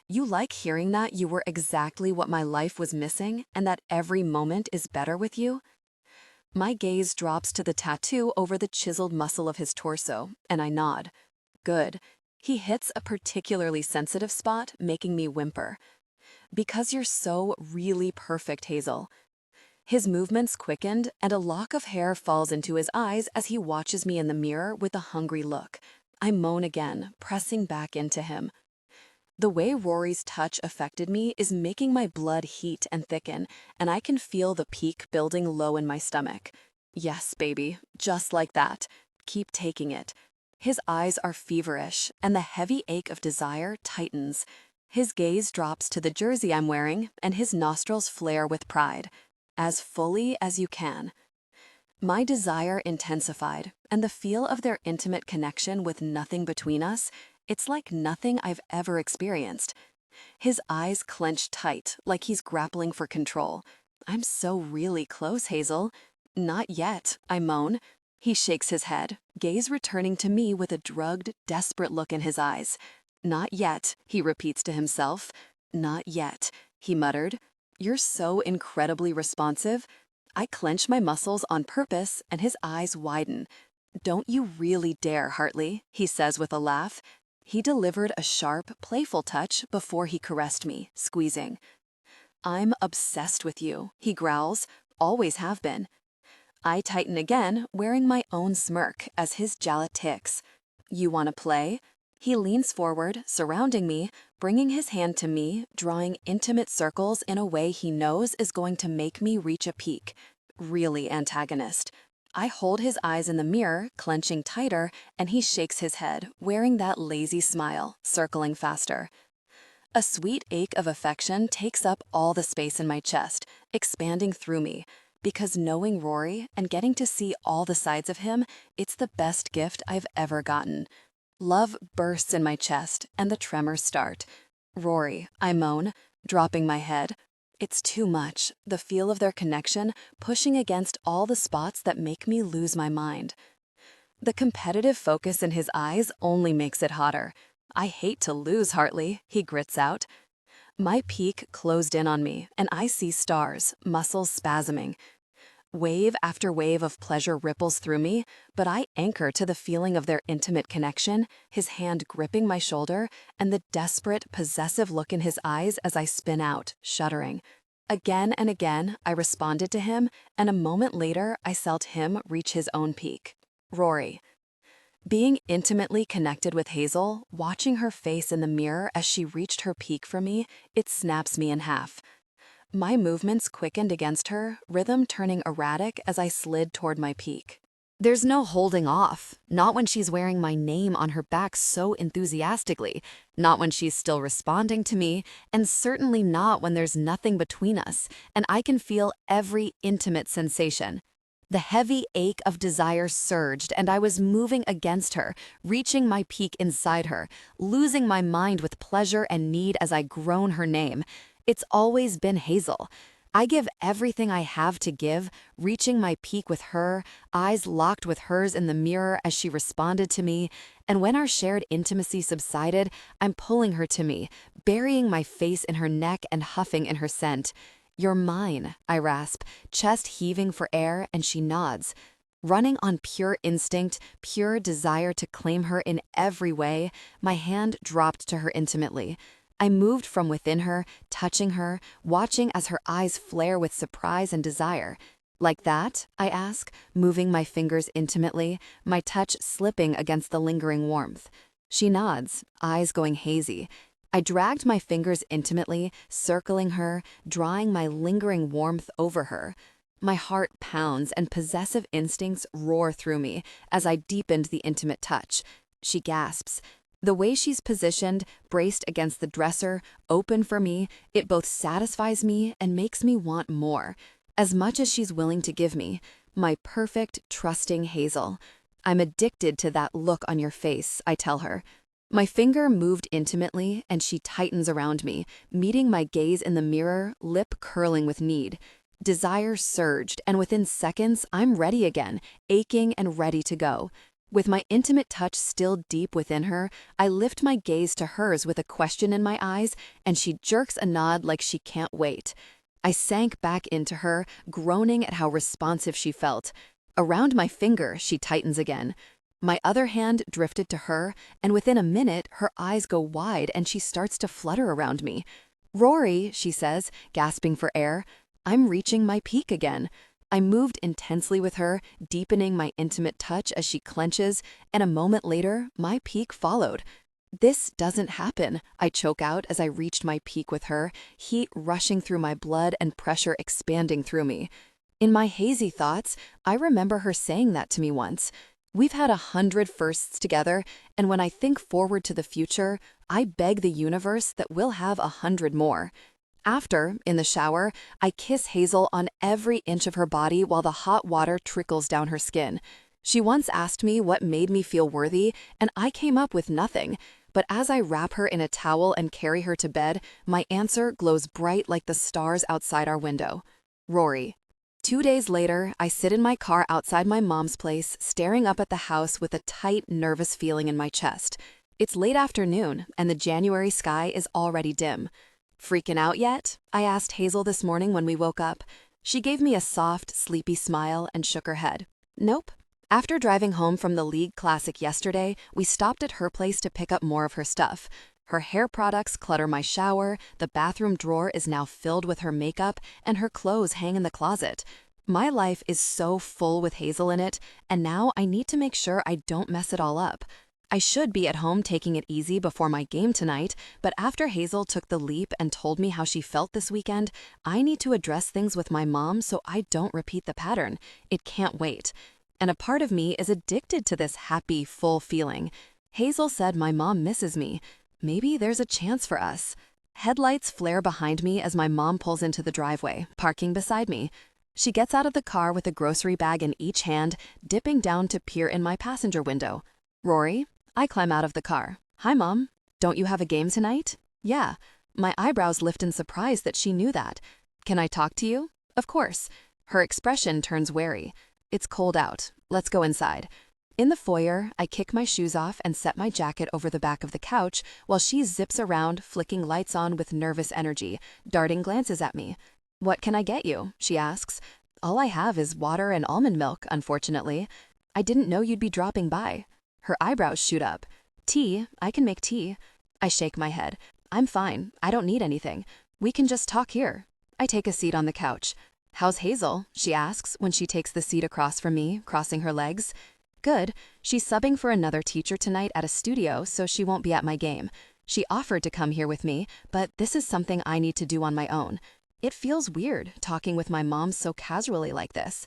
You like hearing that you were exactly what my life was missing and that every moment is better with you? My gaze drops to the tattoo over the chiseled muscle of his torso, and I nod. Good. He hits a particularly sensitive spot, making me whimper. Because you're so really perfect, Hazel. His movements quickened, and a lock of hair falls into his eyes as he watches me in the mirror with a hungry look. I moan again, pressing back into him. The way Rory's touch affected me is making my blood heat and thicken, and I can feel the peak building low in my stomach. Yes, baby, just like that. Keep taking it. His eyes are feverish, and the heavy ache of desire tightens. His gaze drops to the jersey I'm wearing, and his nostrils flare with pride. As fully as you can. My desire intensified, and the feel of their intimate connection with nothing between us, it's like nothing I've ever experienced. His eyes clench tight, like he's grappling for control. I'm so really close, Hazel. Not yet, I moan. He shakes his head, gaze returning to me with a drugged, desperate look in his eyes. Not yet, he repeats to himself. Not yet, he muttered. You're so incredibly responsive. I clench my muscles on purpose, and his eyes widen. Don't you really dare, Hartley, he says with a laugh. He delivered a sharp, playful touch before he caressed me, squeezing. I'm obsessed with you, he growls, always have been. I tighten again, wearing my own smirk as his jaw ticks. You want to play? He leans forward, surrounding me, bringing his hand to me, drawing intimate circles in a way he knows is going to make me reach a peak. Really antagonist. I hold his eyes in the mirror, clenching tighter, and he shakes his head, wearing that lazy smile, circling faster. A sweet ache of affection takes up all the space in my chest, expanding through me, because knowing Rory and getting to see all the sides of him, it's the best gift I've ever gotten. Love bursts in my chest, and the tremors start. Rory, I moan, dropping my head. It's too much, the feel of their connection pushing against all the spots that make me lose my mind. The competitive focus in his eyes only makes it hotter. I hate to lose Hartley, he grits out. My peak closed in on me, and I see stars, muscles spasming. Wave after wave of pleasure ripples through me, but I anchor to the feeling of their intimate connection, his hand gripping my shoulder, and the desperate, possessive look in his eyes as I spin out, shuddering. Again and again, I responded to him, and a moment later, I felt him reach his own peak. Rory. Being intimately connected with Hazel, watching her face in the mirror as she reached her peak for me, it snaps me in half. My movements quickened against her, rhythm turning erratic as I slid toward my peak. There's no holding off, not when she's wearing my name on her back so enthusiastically, not when she's still responding to me, and certainly not when there's nothing between us, and I can feel every intimate sensation. The heavy ache of desire surged, and I was moving against her, reaching my peak inside her, losing my mind with pleasure and need as I groan her name. It's always been Hazel. I give everything I have to give, reaching my peak with her, eyes locked with hers in the mirror as she responded to me, and when our shared intimacy subsided, I'm pulling her to me, burying my face in her neck and huffing in her scent. "You're mine," I rasp, chest heaving for air, and she nods. Running on pure instinct, pure desire to claim her in every way, my hand dropped to her intimately. I moved from within her, touching her, watching as her eyes flare with surprise and desire. "Like that?" I ask, moving my fingers intimately, my touch slipping against the lingering warmth. She nods, eyes going hazy. I dragged my fingers intimately, circling her, drawing my lingering warmth over her. My heart pounds and possessive instincts roar through me as I deepened the intimate touch. She gasps. The way she's positioned, braced against the dresser, open for me, it both satisfies me and makes me want more. As much as she's willing to give me. My perfect, trusting Hazel. "I'm addicted to that look on your face," I tell her. My finger moved intimately, and she tightens around me, meeting my gaze in the mirror, lip curling with need. Desire surged, and within seconds, I'm ready again, aching and ready to go. With my intimate touch still deep within her, I lift my gaze to hers with a question in my eyes, and she jerks a nod like she can't wait. I sank back into her, groaning at how responsive she felt. Around my finger, she tightens again. My other hand drifted to her, and within a minute, her eyes go wide and she starts to flutter around me. "Rory," she says, gasping for air. I'm reaching my peak again. I moved intensely with her, deepening my intimate touch as she clenches, and a moment later, my peak followed. "This doesn't happen," I choke out as I reached my peak with her, heat rushing through my blood and pressure expanding through me. In my hazy thoughts, I remember her saying that to me once. We've had 100 firsts together, and when I think forward to the future, I beg the universe that we'll have 100 more. After, in the shower, I kiss Hazel on every inch of her body while the hot water trickles down her skin. She once asked me what made me feel worthy, and I came up with nothing. But as I wrap her in a towel and carry her to bed, my answer glows bright like the stars outside our window. Rory. 2 days later, I sit in my car outside my mom's place, staring up at the house with a tight, nervous feeling in my chest. It's late afternoon, and the January sky is already dim. "Freaking out yet?" I asked Hazel this morning when we woke up. She gave me a soft, sleepy smile and shook her head. "Nope." After driving home from the League Classic yesterday, we stopped at her place to pick up more of her stuff. Her hair products clutter my shower, the bathroom drawer is now filled with her makeup, and her clothes hang in the closet. My life is so full with Hazel in it, and now I need to make sure I don't mess it all up. I should be at home taking it easy before my game tonight, but after Hazel took the leap and told me how she felt this weekend, I need to address things with my mom so I don't repeat the pattern. It can't wait. And a part of me is addicted to this happy, full feeling. Hazel said my mom misses me. Maybe there's a chance for us. Headlights flare behind me as my mom pulls into the driveway, parking beside me. She gets out of the car with a grocery bag in each hand, dipping down to peer in my passenger window. "Rory?" I climb out of the car. "Hi, Mom. Don't you have a game tonight?" "Yeah." My eyebrows lift in surprise that she knew that. "Can I talk to you?" "Of course." Her expression turns wary. "It's cold out. Let's go inside." In the foyer, I kick my shoes off and set my jacket over the back of the couch while she zips around, flicking lights on with nervous energy, darting glances at me. "What can I get you?" she asks. "All I have is water and almond milk, unfortunately." "I didn't know you'd be dropping by." Her eyebrows shoot up. "Tea? I can make tea." I shake my head. "I'm fine. I don't need anything. We can just talk here." I take a seat on the couch. "How's Hazel?" she asks when she takes the seat across from me, crossing her legs. "Good. She's subbing for another teacher tonight at a studio, so she won't be at my game. She offered to come here with me, but this is something I need to do on my own. It feels weird talking with my mom so casually like this."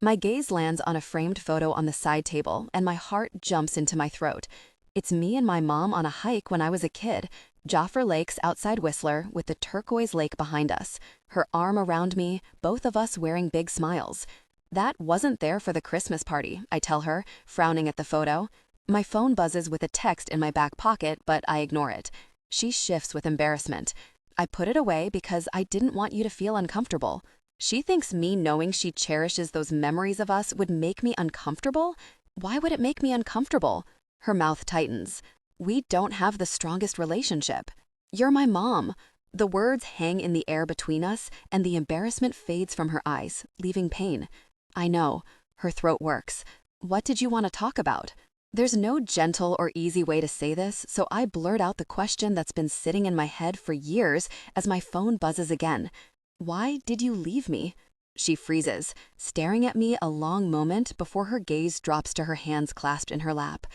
My gaze lands on a framed photo on the side table, and my heart jumps into my throat. It's me and my mom on a hike when I was a kid. Joffre Lakes outside Whistler with the turquoise lake behind us. Her arm around me, both of us wearing big smiles. That wasn't there for the Christmas party, I tell her, frowning at the photo. My phone buzzes with a text in my back pocket, but I ignore it. She shifts with embarrassment. I put it away because I didn't want you to feel uncomfortable. She thinks me knowing she cherishes those memories of us would make me uncomfortable? Why would it make me uncomfortable? Her mouth tightens. We don't have the strongest relationship. You're my mom. The words hang in the air between us, and the embarrassment fades from her eyes, leaving pain. I know. Her throat works. What did you want to talk about? There's no gentle or easy way to say this, so I blurt out the question that's been sitting in my head for years as my phone buzzes again. Why did you leave me? She freezes, staring at me a long moment before her gaze drops to her hands clasped in her lap.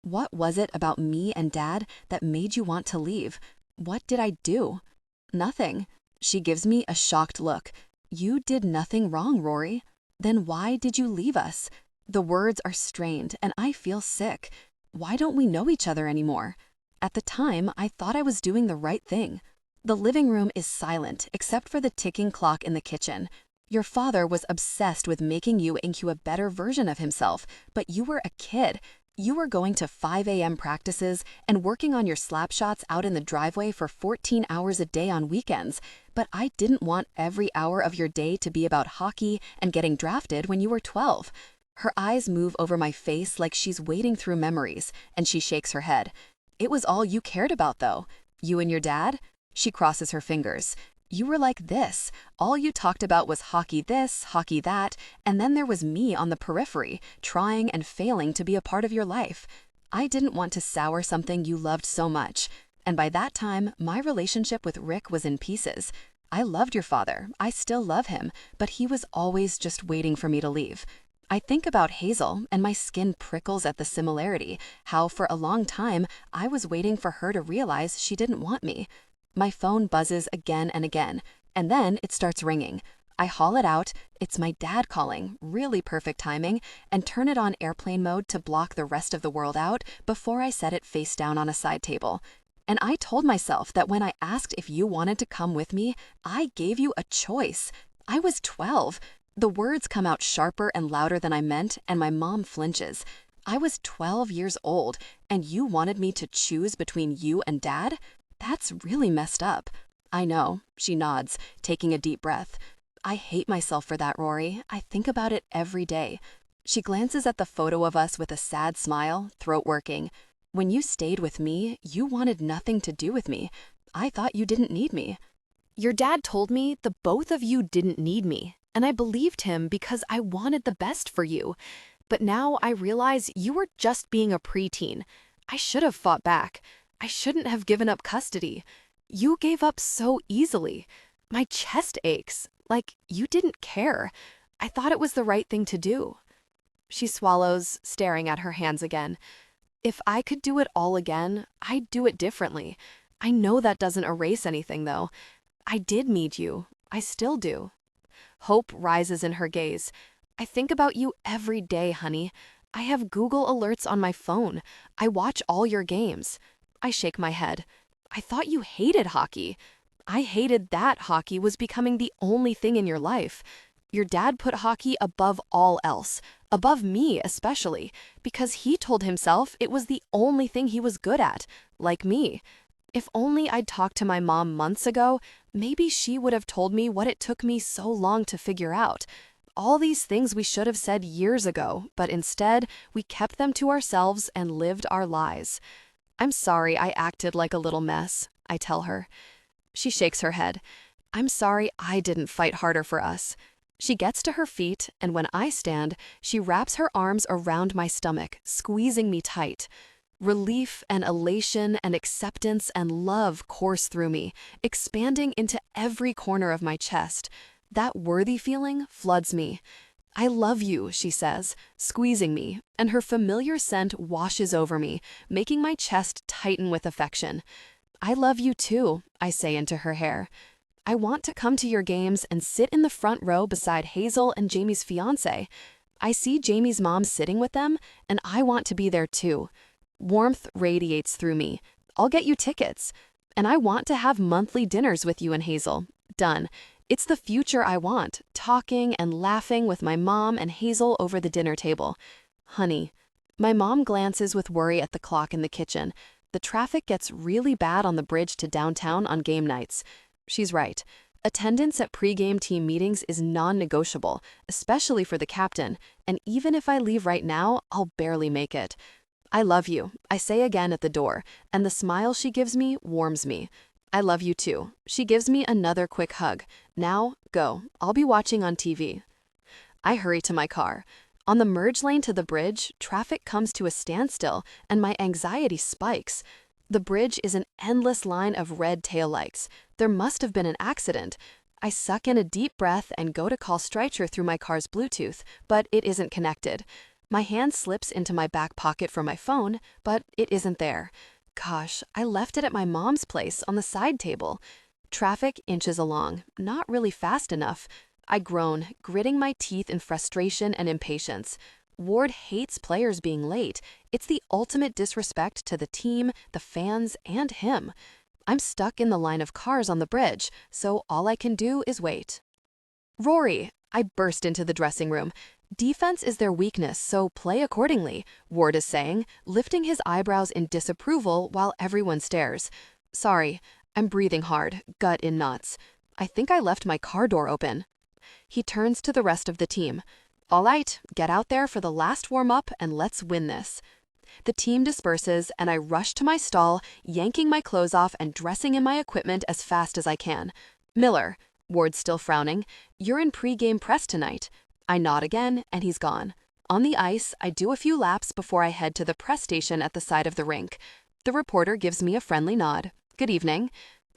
What was it about me and Dad that made you want to leave? What did I do? Nothing. She gives me a shocked look. You did nothing wrong, Rory. Then why did you leave us? The words are strained, and I feel sick. Why don't we know each other anymore? At the time, I thought I was doing the right thing. The living room is silent, except for the ticking clock in the kitchen. Your father was obsessed with making you into a better version of himself, but you were a kid. You were going to 5 a.m. practices and working on your slap shots out in the driveway for 14 hours a day on weekends. But I didn't want every hour of your day to be about hockey and getting drafted when you were 12. Her eyes move over my face like she's wading through memories, and she shakes her head. It was all you cared about, though. You and your dad? She crosses her fingers. You were like this. All you talked about was hockey this, hockey that, and then there was me on the periphery, trying and failing to be a part of your life. I didn't want to sour something you loved so much. And by that time, my relationship with Rick was in pieces. I loved your father. I still love him, but he was always just waiting for me to leave. I think about Hazel, and my skin prickles at the similarity, how for a long time I was waiting for her to realize she didn't want me. My phone buzzes again and again, and then it starts ringing. I haul it out, it's my dad calling, really perfect timing, and turn it on airplane mode to block the rest of the world out before I set it face down on a side table. And I told myself that when I asked if you wanted to come with me, I gave you a choice. I was 12. The words come out sharper and louder than I meant, and my mom flinches. I was 12 years old, and you wanted me to choose between you and Dad? That's really messed up. I know, she nods, taking a deep breath. I hate myself for that, Rory. I think about it every day. She glances at the photo of us with a sad smile, throat working. When you stayed with me, you wanted nothing to do with me. I thought you didn't need me. Your dad told me the both of you didn't need me, and I believed him because I wanted the best for you. But now I realize you were just being a preteen. I should have fought back. I shouldn't have given up custody. You gave up so easily. My chest aches, like you didn't care. I thought it was the right thing to do. She swallows, staring at her hands again. If I could do it all again, I'd do it differently. I know that doesn't erase anything, though. I did need you. I still do. Hope rises in her gaze. I think about you every day, honey. I have Google alerts on my phone. I watch all your games. I shake my head. I thought you hated hockey. I hated that hockey was becoming the only thing in your life. Your dad put hockey above all else, above me especially, because he told himself it was the only thing he was good at, like me. If only I'd talked to my mom months ago, maybe she would have told me what it took me so long to figure out. All these things we should have said years ago, but instead, we kept them to ourselves and lived our lies. I'm sorry I acted like a little mess, I tell her. She shakes her head. I'm sorry I didn't fight harder for us. She gets to her feet, and when I stand, she wraps her arms around my stomach, squeezing me tight. Relief and elation and acceptance and love course through me, expanding into every corner of my chest. That worthy feeling floods me. I love you, she says, squeezing me, and her familiar scent washes over me, making my chest tighten with affection. I love you too, I say into her hair. I want to come to your games and sit in the front row beside Hazel and Jamie's fiancé. I see Jamie's mom sitting with them, and I want to be there too. Warmth radiates through me. I'll get you tickets. And I want to have monthly dinners with you and Hazel. Done. It's the future I want, talking and laughing with my mom and Hazel over the dinner table. Honey, my mom glances with worry at the clock in the kitchen. The traffic gets really bad on the bridge to downtown on game nights. She's right. Attendance at pre-game team meetings is non-negotiable, especially for the captain, and even if I leave right now, I'll barely make it. I love you, I say again at the door, and the smile she gives me warms me. I love you too. She gives me another quick hug. Now, go. I'll be watching on TV. I hurry to my car. On the merge lane to the bridge, traffic comes to a standstill, and my anxiety spikes. The bridge is an endless line of red taillights. There must have been an accident. I suck in a deep breath and go to call Strycher through my car's Bluetooth, but it isn't connected. My hand slips into my back pocket for my phone, but it isn't there. Gosh, I left it at my mom's place on the side table. Traffic inches along, not really fast enough. I groan, gritting my teeth in frustration and impatience. Ward hates players being late. It's the ultimate disrespect to the team, the fans, and him. I'm stuck in the line of cars on the bridge, so all I can do is wait. Rory! I burst into the dressing room. Defense is their weakness, so play accordingly, Ward is saying, lifting his eyebrows in disapproval while everyone stares. Sorry, I'm breathing hard, gut in knots. I think I left my car door open. He turns to the rest of the team. All right, get out there for the last warm-up and let's win this. The team disperses and I rush to my stall, yanking my clothes off and dressing in my equipment as fast as I can. Miller, Ward's still frowning, you're in pre-game press tonight. I nod again, and he's gone. On the ice, I do a few laps before I head to the press station at the side of the rink. The reporter gives me a friendly nod. Good evening.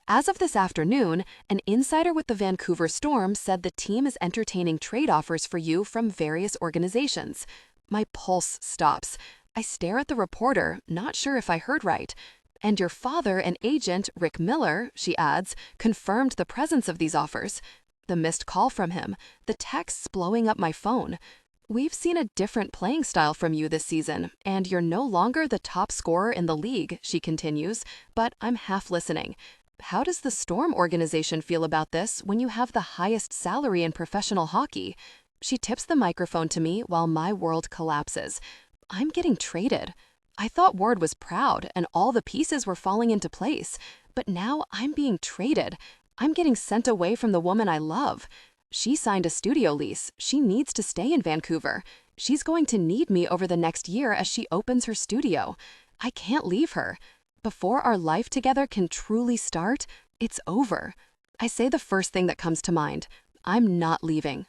As of this afternoon, an insider with the Vancouver Storm said the team is entertaining trade offers for you from various organizations. My pulse stops. I stare at the reporter, not sure if I heard right. And your father and agent, Rick Miller, she adds, confirmed the presence of these offers. The missed call from him, the texts blowing up my phone. We've seen a different playing style from you this season, and you're no longer the top scorer in the league, she continues, but I'm half listening. How does the Storm organization feel about this when you have the highest salary in professional hockey? She tips the microphone to me while my world collapses. I'm getting traded. I thought Ward was proud and all the pieces were falling into place, but now I'm being traded. I'm getting sent away from the woman I love. She signed a studio lease. She needs to stay in Vancouver. She's going to need me over the next year as she opens her studio. I can't leave her. Before our life together can truly start, it's over. I say the first thing that comes to mind. I'm not leaving.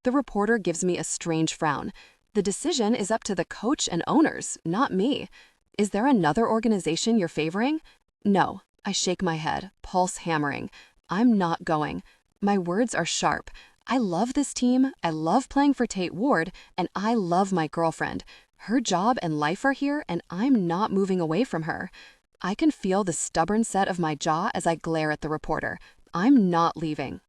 The reporter gives me a strange frown. The decision is up to the coach and owners, not me. Is there another organization you're favoring? No. I shake my head, pulse hammering. I'm not going. My words are sharp. I love this team, I love playing for Tate Ward, and I love my girlfriend. Her job and life are here, and I'm not moving away from her. I can feel the stubborn set of my jaw as I glare at the reporter. I'm not leaving.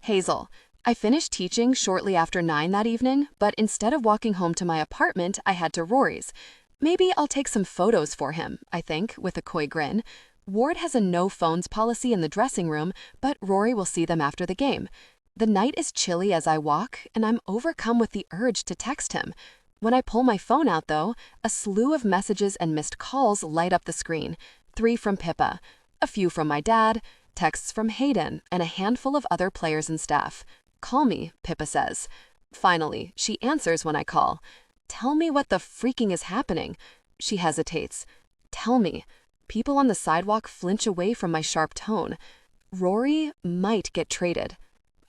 Hazel. I finished teaching shortly after 9 that evening, but instead of walking home to my apartment, I head to Rory's. Maybe I'll take some photos for him, I think, with a coy grin. Ward has a no phones policy in the dressing room, but Rory will see them after the game. The night is chilly as I walk, and I'm overcome with the urge to text him. When I pull my phone out, though, a slew of messages and missed calls light up the screen. 3 from Pippa, a few from my dad, texts from Hayden, and a handful of other players and staff. Call me, Pippa says. Finally, she answers when I call. Tell me what the freaking is happening. She hesitates. Tell me. People on the sidewalk flinch away from my sharp tone. Rory might get traded.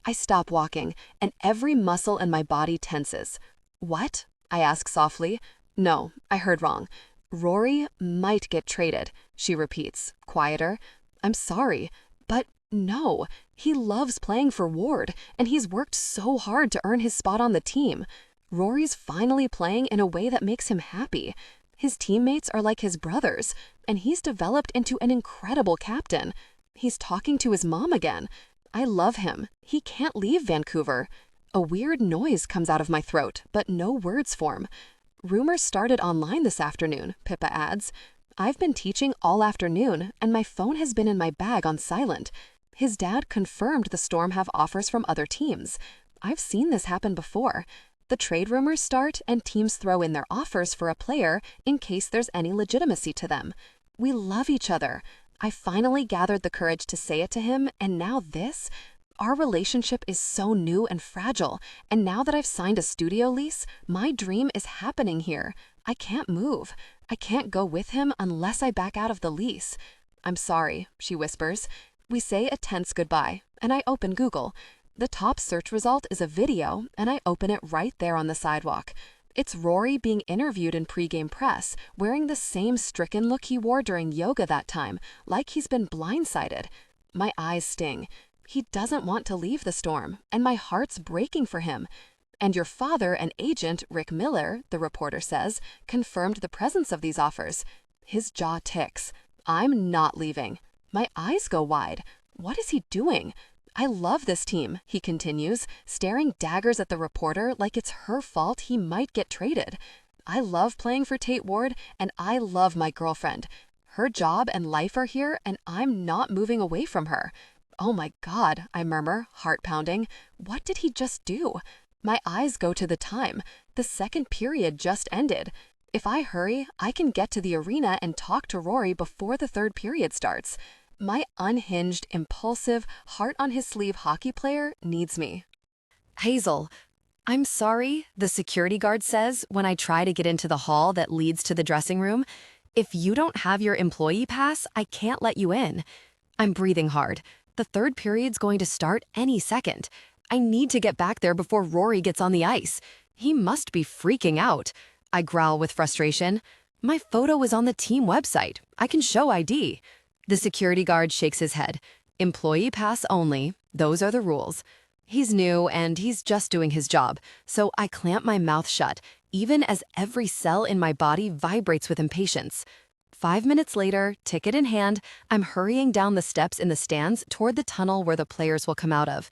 I stop walking, and every muscle in my body tenses. What? I ask softly. No, I heard wrong. Rory might get traded, she repeats, quieter. I'm sorry, but no. He loves playing for Ward, and he's worked so hard to earn his spot on the team. Rory's finally playing in a way that makes him happy. His teammates are like his brothers, and he's developed into an incredible captain. He's talking to his mom again. I love him. He can't leave Vancouver. A weird noise comes out of my throat, but no words form. Rumors started online this afternoon, Pippa adds. I've been teaching all afternoon, and my phone has been in my bag on silent. His dad confirmed the Storm have offers from other teams. I've seen this happen before. The trade rumors start and teams throw in their offers for a player in case there's any legitimacy to them. We love each other. I finally gathered the courage to say it to him, and now this? Our relationship is so new and fragile, and now that I've signed a studio lease, my dream is happening here. I can't move. I can't go with him unless I back out of the lease. I'm sorry, she whispers. We say a tense goodbye, and I open Google. The top search result is a video, and I open it right there on the sidewalk. It's Rory being interviewed in pregame press, wearing the same stricken look he wore during yoga that time, like he's been blindsided. My eyes sting. He doesn't want to leave the Storm, and my heart's breaking for him. And your father and agent, Rick Miller, the reporter says, confirmed the presence of these offers. His jaw ticks. I'm not leaving. My eyes go wide. What is he doing? I love this team, he continues, staring daggers at the reporter like it's her fault he might get traded. I love playing for Tate Ward, and I love my girlfriend. Her job and life are here, and I'm not moving away from her. Oh my God, I murmur, heart pounding. What did he just do? My eyes go to the time. The second period just ended. If I hurry, I can get to the arena and talk to Rory before the third period starts. My unhinged, impulsive, heart-on-his-sleeve hockey player needs me. Hazel, I'm sorry, the security guard says when I try to get into the hall that leads to the dressing room. If you don't have your employee pass, I can't let you in. I'm breathing hard. The third period's going to start any second. I need to get back there before Rory gets on the ice. He must be freaking out. I growl with frustration. My photo is on the team website. I can show ID. The security guard shakes his head. Employee pass only. Those are the rules. He's new and he's just doing his job, so I clamp my mouth shut, even as every cell in my body vibrates with impatience. 5 minutes later, ticket in hand, I'm hurrying down the steps in the stands toward the tunnel where the players will come out of.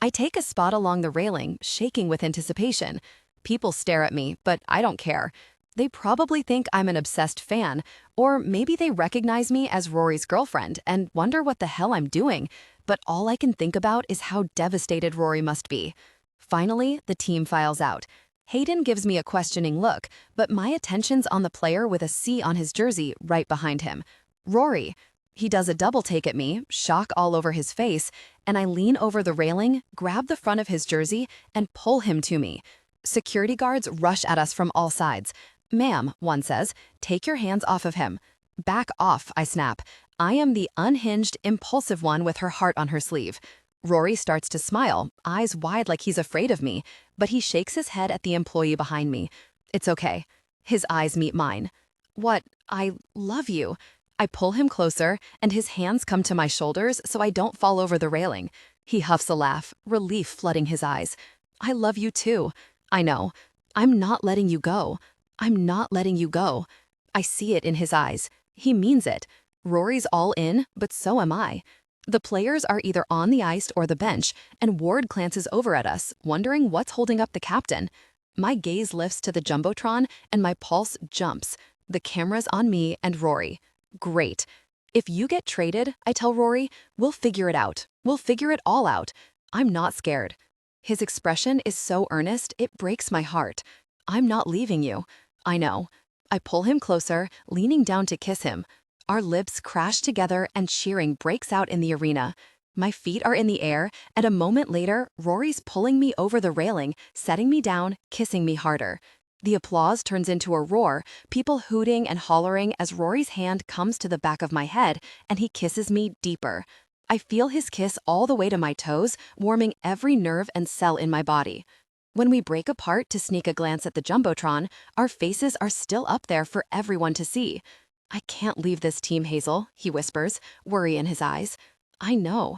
I take a spot along the railing, shaking with anticipation. People stare at me, but I don't care. They probably think I'm an obsessed fan, or maybe they recognize me as Rory's girlfriend and wonder what the hell I'm doing, but all I can think about is how devastated Rory must be. Finally, the team files out. Hayden gives me a questioning look, but my attention's on the player with a C on his jersey right behind him. Rory. He does a double take at me, shock all over his face, and I lean over the railing, grab the front of his jersey, and pull him to me. Security guards rush at us from all sides. Ma'am, one says, take your hands off of him. Back off, I snap. I am the unhinged, impulsive one with her heart on her sleeve. Rory starts to smile, eyes wide like he's afraid of me, but he shakes his head at the employee behind me. It's okay. His eyes meet mine. What? I love you. I pull him closer, and his hands come to my shoulders so I don't fall over the railing. He huffs a laugh, relief flooding his eyes. I love you too. I know. I'm not letting you go. I'm not letting you go. I see it in his eyes. He means it. Rory's all in, but so am I. The players are either on the ice or the bench, and Ward glances over at us, wondering what's holding up the captain. My gaze lifts to the jumbotron, and my pulse jumps. The camera's on me and Rory. Great. If you get traded, I tell Rory, we'll figure it out. We'll figure it all out. I'm not scared. His expression is so earnest, it breaks my heart. I'm not leaving you. I know. I pull him closer, leaning down to kiss him. Our lips crash together and cheering breaks out in the arena. My feet are in the air, and a moment later, Rory's pulling me over the railing, setting me down, kissing me harder. The applause turns into a roar, people hooting and hollering as Rory's hand comes to the back of my head, and he kisses me deeper. I feel his kiss all the way to my toes, warming every nerve and cell in my body. When we break apart to sneak a glance at the jumbotron, our faces are still up there for everyone to see. I can't leave this team, Hazel, he whispers, worry in his eyes. I know.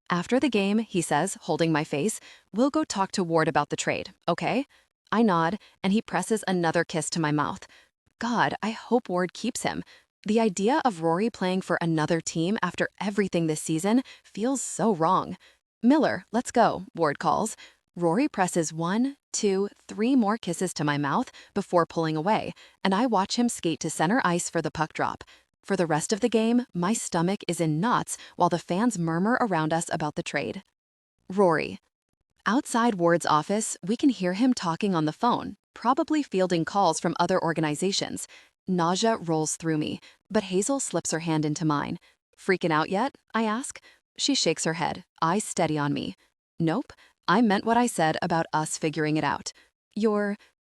After the game, he says, holding my face, we'll go talk to Ward about the trade, okay? I nod, and he presses another kiss to my mouth. God, I hope Ward keeps him. The idea of Rory playing for another team after everything this season feels so wrong. Miller, let's go, Ward calls. Rory presses 1, 2, 3 more kisses to my mouth before pulling away, and I watch him skate to center ice for the puck drop. For the rest of the game, my stomach is in knots while the fans murmur around us about the trade. Rory. Outside Ward's office, we can hear him talking on the phone, probably fielding calls from other organizations. Nausea rolls through me, but Hazel slips her hand into mine. Freaking out yet? I ask. She shakes her head, eyes steady on me. Nope, I meant what I said about us figuring it out.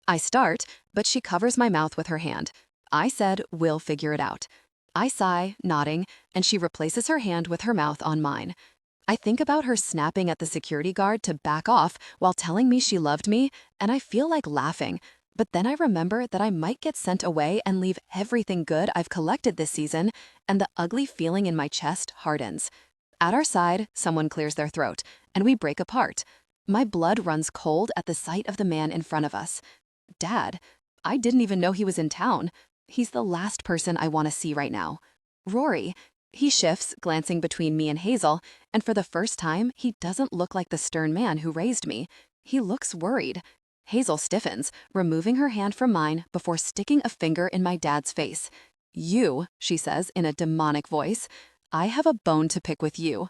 I start, but she covers my mouth with her hand. I said, we'll figure it out. I sigh, nodding, and she replaces her hand with her mouth on mine. I think about her snapping at the security guard to back off while telling me she loved me, and I feel like laughing. But then I remember that I might get sent away and leave everything good I've collected this season, and the ugly feeling in my chest hardens. At our side, someone clears their throat, and we break apart. My blood runs cold at the sight of the man in front of us. Dad. I didn't even know he was in town. He's the last person I want to see right now. Rory. He shifts, glancing between me and Hazel, and for the first time, he doesn't look like the stern man who raised me. He looks worried. Hazel stiffens, removing her hand from mine before sticking a finger in my dad's face. You, she says in a demonic voice, I have a bone to pick with you.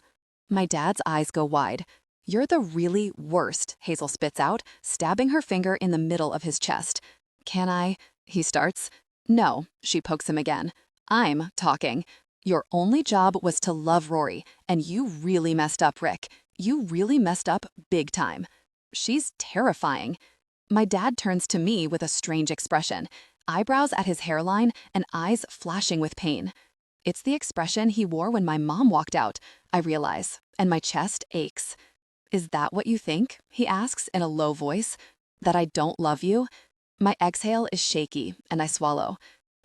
My dad's eyes go wide. You're the really worst, Hazel spits out, stabbing her finger in the middle of his chest. Can I? He starts. No, she pokes him again. I'm talking. Your only job was to love Rory, and you really messed up, Rick. You really messed up big time. She's terrifying. My dad turns to me with a strange expression, eyebrows at his hairline and eyes flashing with pain. It's the expression he wore when my mom walked out, I realize, and my chest aches. Is that what you think? He asks in a low voice. That I don't love you? My exhale is shaky, and I swallow.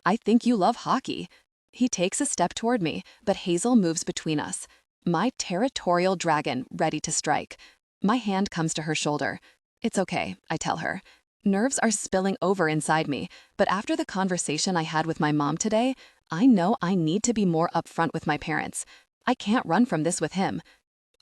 I think you love hockey. He takes a step toward me, but Hazel moves between us. My territorial dragon ready to strike. My hand comes to her shoulder. It's okay, I tell her. Nerves are spilling over inside me, but after the conversation I had with my mom today, I know I need to be more upfront with my parents. I can't run from this with him.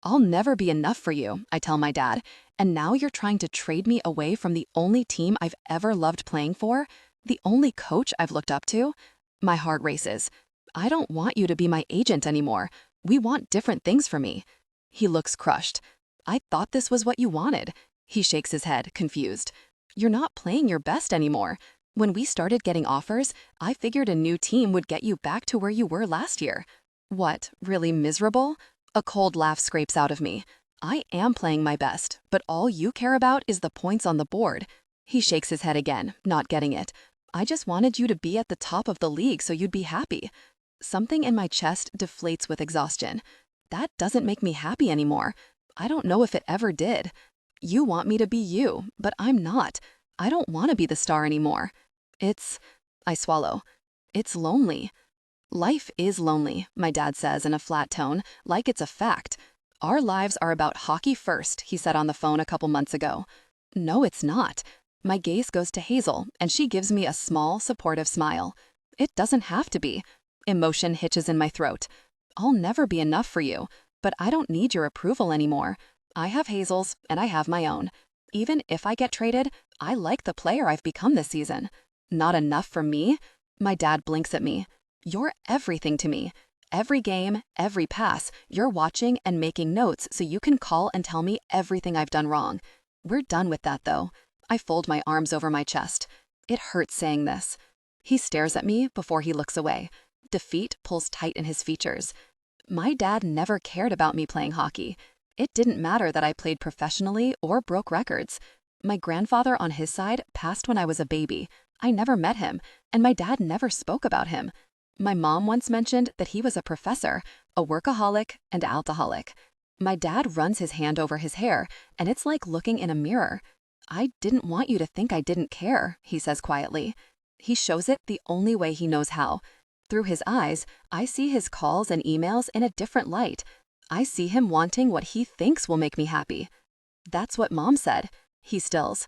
I'll never be enough for you, I tell my dad, and now you're trying to trade me away from the only team I've ever loved playing for, the only coach I've looked up to. My heart races. I don't want you to be my agent anymore. We want different things for me. He looks crushed. I thought this was what you wanted. He shakes his head, confused. You're not playing your best anymore. When we started getting offers, I figured a new team would get you back to where you were last year. What, really miserable? A cold laugh scrapes out of me. I am playing my best, but all you care about is the points on the board. He shakes his head again, not getting it. I just wanted you to be at the top of the league so you'd be happy. Something in my chest deflates with exhaustion. That doesn't make me happy anymore. I don't know if it ever did. You want me to be you, but I'm not. I don't want to be the star anymore. I swallow. It's lonely. Life is lonely, my dad says in a flat tone, like it's a fact. Our lives are about hockey first, he said on the phone a couple months ago. No, it's not. My gaze goes to Hazel, and she gives me a small, supportive smile. It doesn't have to be. Emotion hitches in my throat. I'll never be enough for you, but I don't need your approval anymore. I have Hazel's, and I have my own. Even if I get traded, I like the player I've become this season. Not enough for me? My dad blinks at me. You're everything to me. Every game, every pass, you're watching and making notes so you can call and tell me everything I've done wrong. We're done with that, though. I fold my arms over my chest. It hurts saying this. He stares at me before he looks away. Defeat pulls tight in his features. My dad never cared about me playing hockey. It didn't matter that I played professionally or broke records. My grandfather on his side passed when I was a baby. I never met him, and my dad never spoke about him. My mom once mentioned that he was a professor, a workaholic, and alcoholic. My dad runs his hand over his hair, and it's like looking in a mirror. I didn't want you to think I didn't care, he says quietly. He shows it the only way he knows how. Through his eyes, I see his calls and emails in a different light. I see him wanting what he thinks will make me happy. That's what Mom said. He stills.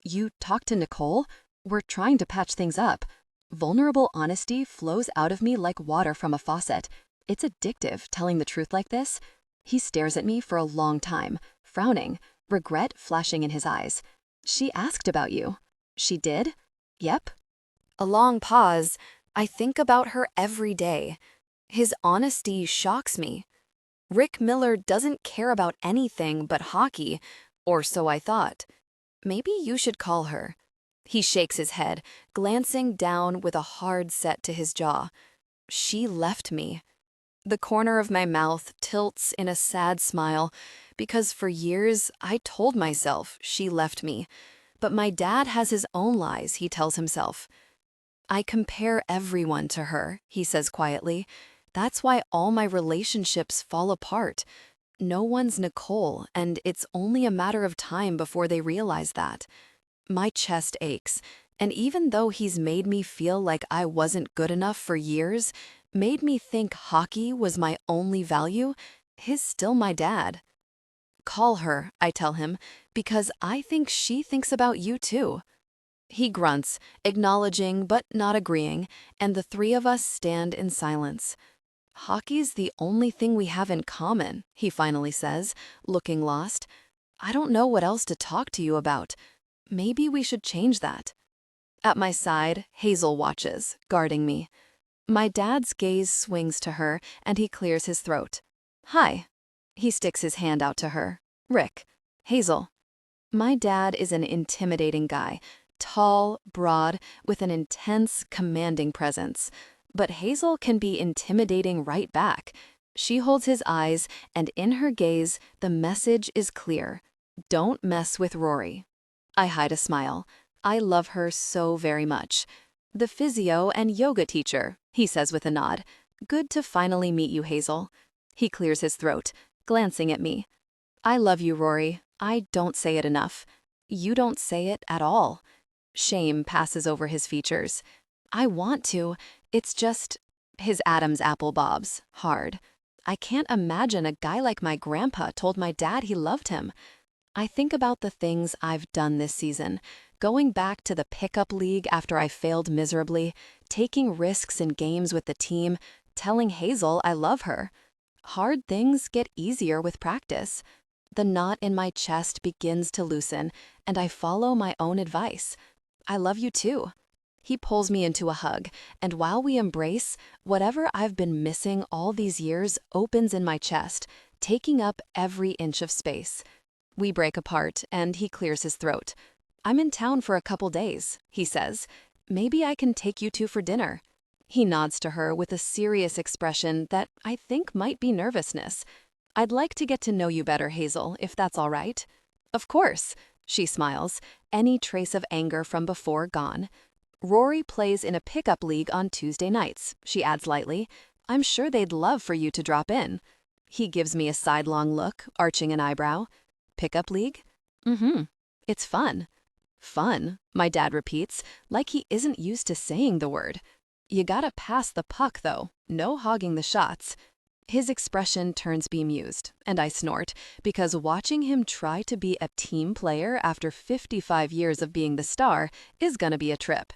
You talked to Nicole? We're trying to patch things up. Vulnerable honesty flows out of me like water from a faucet. It's addictive, telling the truth like this. He stares at me for a long time, frowning, regret flashing in his eyes. She asked about you. She did? Yep. A long pause. I think about her every day. His honesty shocks me. Rick Miller doesn't care about anything but hockey, or so I thought. Maybe you should call her. He shakes his head, glancing down with a hard set to his jaw. She left me. The corner of my mouth tilts in a sad smile, because for years I told myself she left me. But my dad has his own lies, he tells himself. I compare everyone to her, he says quietly. That's why all my relationships fall apart. No one's Nicole, and it's only a matter of time before they realize that. My chest aches, and even though he's made me feel like I wasn't good enough for years, made me think hockey was my only value, he's still my dad. Call her, I tell him, because I think she thinks about you too. He grunts, acknowledging but not agreeing, and the three of us stand in silence. Hockey's the only thing we have in common, he finally says, looking lost. I don't know what else to talk to you about. Maybe we should change that. At my side, Hazel watches, guarding me. My dad's gaze swings to her, and he clears his throat. Hi. He sticks his hand out to her. Rick. Hazel. My dad is an intimidating guy, tall, broad, with an intense, commanding presence. But Hazel can be intimidating right back. She holds his eyes, and in her gaze, the message is clear. Don't mess with Rory. I hide a smile. I love her so very much. The physio and yoga teacher, he says with a nod. Good to finally meet you, Hazel. He clears his throat, glancing at me. I love you, Rory. I don't say it enough. You don't say it at all. Shame passes over his features. I want to. It's just... His Adam's apple bobs, hard. I can't imagine a guy like my grandpa told my dad he loved him. I think about the things I've done this season, going back to the pickup league after I failed miserably, taking risks in games with the team, telling Hazel I love her. Hard things get easier with practice. The knot in my chest begins to loosen, and I follow my own advice. I love you too. He pulls me into a hug, and while we embrace, whatever I've been missing all these years opens in my chest, taking up every inch of space. We break apart, and he clears his throat. I'm in town for a couple days, he says. Maybe I can take you two for dinner. He nods to her with a serious expression that I think might be nervousness. I'd like to get to know you better, Hazel, if that's all right. Of course, she smiles, any trace of anger from before gone. Rory plays in a pickup league on Tuesday nights, she adds lightly. I'm sure they'd love for you to drop in. He gives me a sidelong look, arching an eyebrow. Pickup league? It's fun. Fun, my dad repeats, like he isn't used to saying the word. You gotta pass the puck, though. No hogging the shots. His expression turns bemused, and I snort, because watching him try to be a team player after 55 years of being the star is gonna be a trip.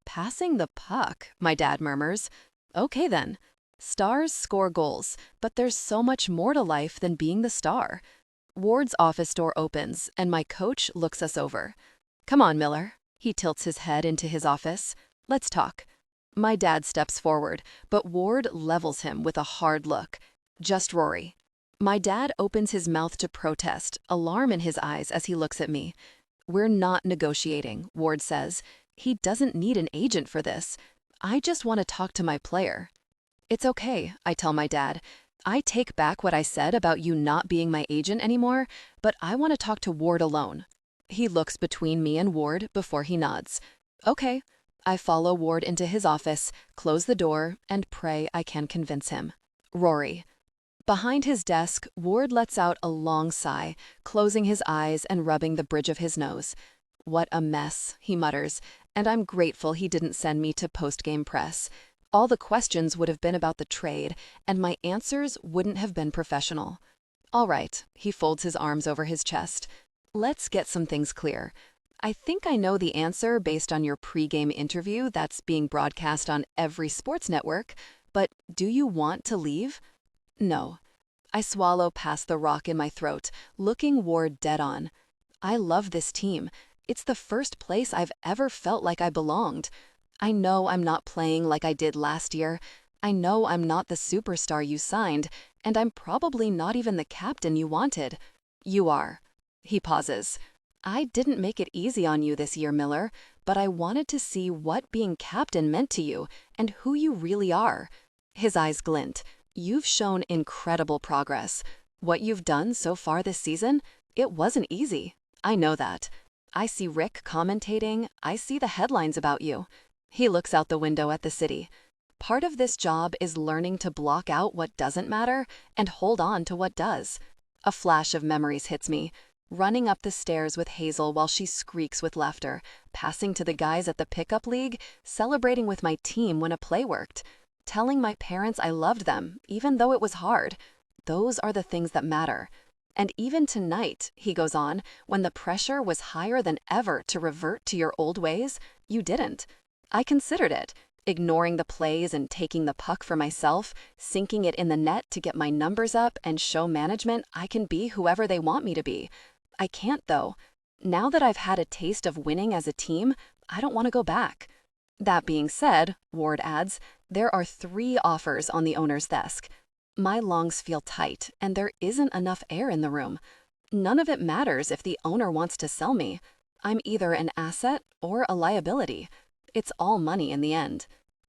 Passing the puck, my dad murmurs. Okay then. Stars score goals, but there's so much more to life than being the star. Ward's office door opens, and my coach looks us over. Come on, Miller. He tilts his head into his office. Let's talk. My dad steps forward, but Ward levels him with a hard look. Just Rory. My dad opens his mouth to protest, alarm in his eyes as he looks at me. We're not negotiating, Ward says. He doesn't need an agent for this. I just want to talk to my player. It's okay, I tell my dad. I take back what I said about you not being my agent anymore, but I want to talk to Ward alone. He looks between me and Ward before he nods. Okay. I follow Ward into his office, close the door, and pray I can convince him. Rory. Behind his desk, Ward lets out a long sigh, closing his eyes and rubbing the bridge of his nose. What a mess, he mutters, and I'm grateful he didn't send me to post-game press. All the questions would have been about the trade, and my answers wouldn't have been professional. All right, he folds his arms over his chest. Let's get some things clear. I think I know the answer based on your pre-game interview that's being broadcast on every sports network, but do you want to leave? No. I swallow past the rock in my throat, looking Ward dead on. I love this team. It's the first place I've ever felt like I belonged. I know I'm not playing like I did last year. I know I'm not the superstar you signed, and I'm probably not even the captain you wanted. You are. He pauses. I didn't make it easy on you this year, Miller, but I wanted to see what being captain meant to you and who you really are. His eyes glint. You've shown incredible progress. What you've done so far this season, it wasn't easy. I know that. I see Rick commentating. I see the headlines about you. He looks out the window at the city. Part of this job is learning to block out what doesn't matter and hold on to what does. A flash of memories hits me. Running up the stairs with Hazel while she squeaks with laughter, passing to the guys at the pickup league, celebrating with my team when a play worked, telling my parents I loved them, even though it was hard. Those are the things that matter. And even tonight, he goes on, when the pressure was higher than ever to revert to your old ways, you didn't. I considered it, ignoring the plays and taking the puck for myself, sinking it in the net to get my numbers up and show management I can be whoever they want me to be. I can't, though. Now that I've had a taste of winning as a team, I don't want to go back. That being said, Ward adds, there are 3 offers on the owner's desk. My lungs feel tight, and there isn't enough air in the room. None of it matters if the owner wants to sell me. I'm either an asset or a liability. It's all money in the end.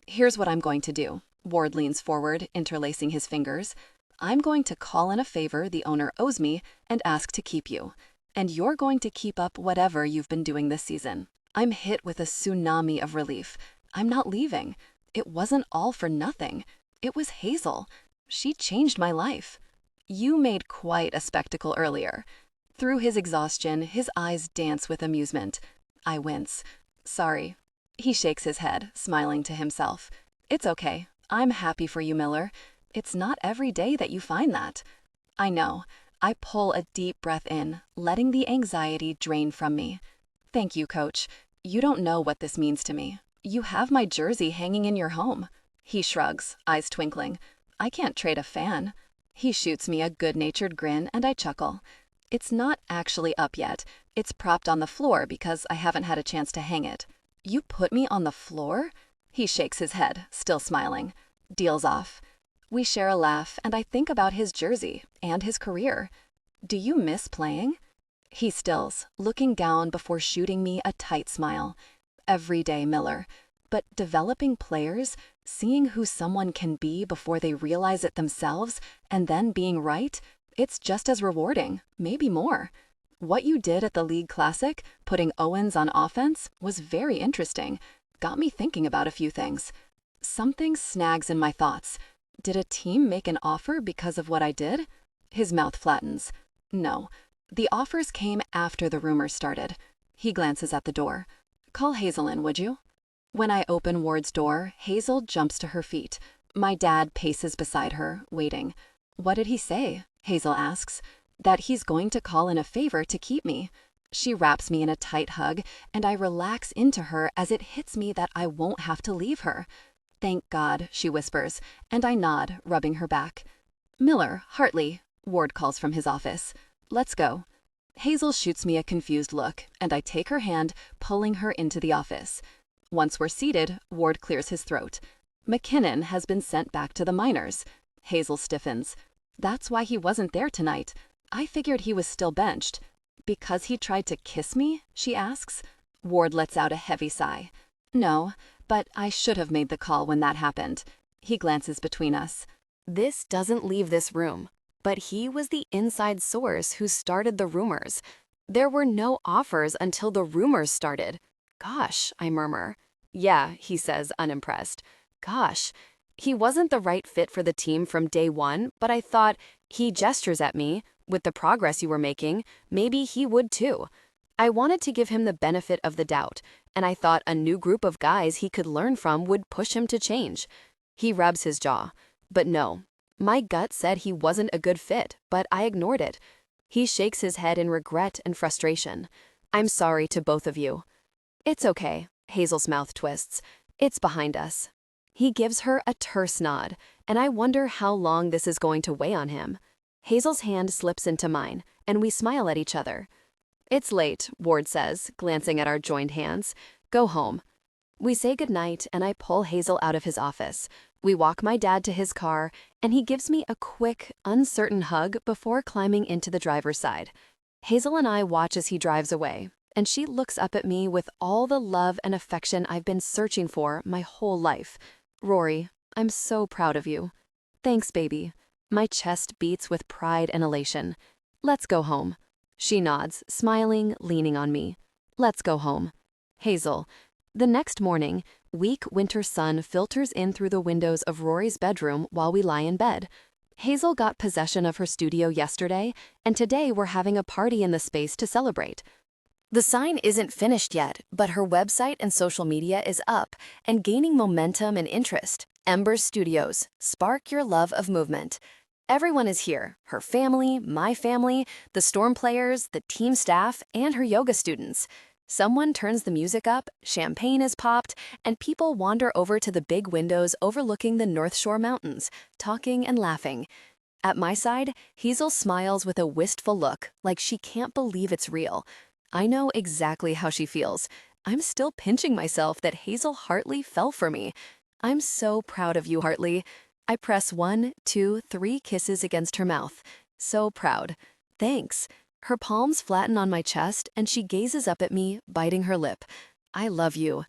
Here's what I'm going to do. Ward leans forward, interlacing his fingers. I'm going to call in a favor the owner owes me and ask to keep you. And you're going to keep up whatever you've been doing this season. I'm hit with a tsunami of relief. I'm not leaving. It wasn't all for nothing. It was Hazel. She changed my life. You made quite a spectacle earlier. Through his exhaustion, his eyes dance with amusement. I wince. Sorry. He shakes his head, smiling to himself. It's okay. I'm happy for you, Miller. It's not every day that you find that. I know. I pull a deep breath in, letting the anxiety drain from me. Thank you, Coach. You don't know what this means to me. You have my jersey hanging in your home. He shrugs, eyes twinkling. I can't trade a fan. He shoots me a good-natured grin and I chuckle. It's not actually up yet. It's propped on the floor because I haven't had a chance to hang it. You put me on the floor? He shakes his head, still smiling. Deal's off. We share a laugh, and I think about his jersey and his career. Do you miss playing? He stills, looking down before shooting me a tight smile. Every day, Miller. But developing players, seeing who someone can be before they realize it themselves, and then being right, it's just as rewarding, maybe more. What you did at the League Classic, putting Owens on offense, was very interesting. Got me thinking about a few things. Something snags in my thoughts. Did a team make an offer because of what I did? His mouth flattens. No. The offers came after the rumors started. He glances at the door. Call Hazel in, would you? When I open Ward's door, Hazel jumps to her feet. My dad paces beside her, waiting. What did he say? Hazel asks. That he's going to call in a favor to keep me. She wraps me in a tight hug, and I relax into her as it hits me that I won't have to leave her. Thank God, she whispers, and I nod, rubbing her back. Miller, Hartley, Ward calls from his office. Let's go. Hazel shoots me a confused look, and I take her hand, pulling her into the office. Once we're seated, Ward clears his throat. McKinnon has been sent back to the minors. Hazel stiffens. That's why he wasn't there tonight. I figured he was still benched. Because he tried to kiss me? She asks. Ward lets out a heavy sigh. No, but I should have made the call when that happened. He glances between us. This doesn't leave this room, but he was the inside source who started the rumors. There were no offers until the rumors started. Gosh, I murmur. Yeah, he says, unimpressed. Gosh, he wasn't the right fit for the team from day one, but I thought, he gestures at me, with the progress you were making, maybe he would too. I wanted to give him the benefit of the doubt, and I thought a new group of guys he could learn from would push him to change. He rubs his jaw. But no, my gut said he wasn't a good fit, but I ignored it. He shakes his head in regret and frustration. I'm sorry to both of you. It's okay, Hazel's mouth twists. It's behind us. He gives her a terse nod, and I wonder how long this is going to weigh on him. Hazel's hand slips into mine, and we smile at each other. It's late, Ward says, glancing at our joined hands. Go home. We say goodnight, and I pull Hazel out of his office. We walk my dad to his car, and he gives me a quick, uncertain hug before climbing into the driver's side. Hazel and I watch as he drives away, and she looks up at me with all the love and affection I've been searching for my whole life. Rory, I'm so proud of you. Thanks, baby. My chest beats with pride and elation. Let's go home. She nods, smiling, leaning on me. Let's go home. Hazel. The next morning, weak winter sun filters in through the windows of Rory's bedroom while we lie in bed. Hazel got possession of her studio yesterday, and today we're having a party in the space to celebrate. The sign isn't finished yet, but her website and social media is up and gaining momentum and interest. Ember Studios, spark your love of movement. Everyone is here, her family, my family, the Storm players, the team staff, and her yoga students. Someone turns the music up, champagne is popped, and people wander over to the big windows overlooking the North Shore Mountains, talking and laughing. At my side, Hazel smiles with a wistful look, like she can't believe it's real. I know exactly how she feels. I'm still pinching myself that Hazel Hartley fell for me. I'm so proud of you, Hartley. I press 1, 2, 3 kisses against her mouth. So proud. Thanks. Her palms flatten on my chest, and she gazes up at me, biting her lip. I love you.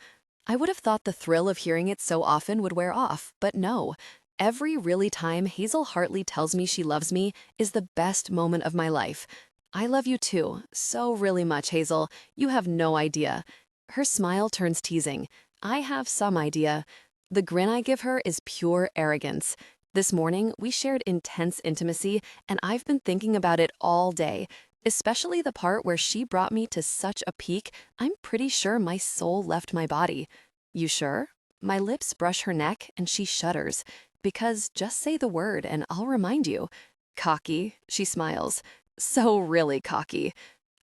I would have thought the thrill of hearing it so often would wear off, but no. Every really time Hazel Hartley tells me she loves me is the best moment of my life. I love you too, so really much, Hazel. You have no idea. Her smile turns teasing. I have some idea. The grin I give her is pure arrogance. This morning, we shared intense intimacy, and I've been thinking about it all day. Especially the part where she brought me to such a peak, I'm pretty sure my soul left my body. You sure? My lips brush her neck and she shudders. Because just say the word and I'll remind you. Cocky, she smiles. So really cocky.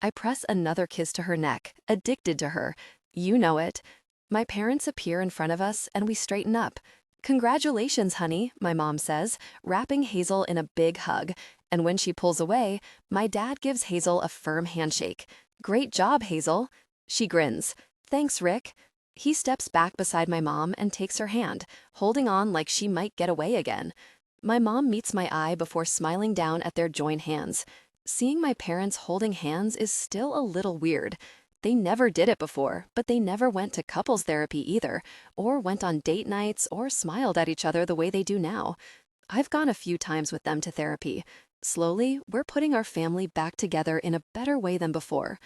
I press another kiss to her neck, addicted to her. You know it. My parents appear in front of us and we straighten up. Congratulations, honey, my mom says, wrapping Hazel in a big hug. And when she pulls away, my dad gives Hazel a firm handshake. Great job, Hazel. She grins. Thanks, Rick. He steps back beside my mom and takes her hand, holding on like she might get away again. My mom meets my eye before smiling down at their joined hands. Seeing my parents holding hands is still a little weird. They never did it before, but they never went to couples therapy either, or went on date nights, or smiled at each other the way they do now. I've gone a few times with them to therapy. Slowly, we're putting our family back together in a better way than before.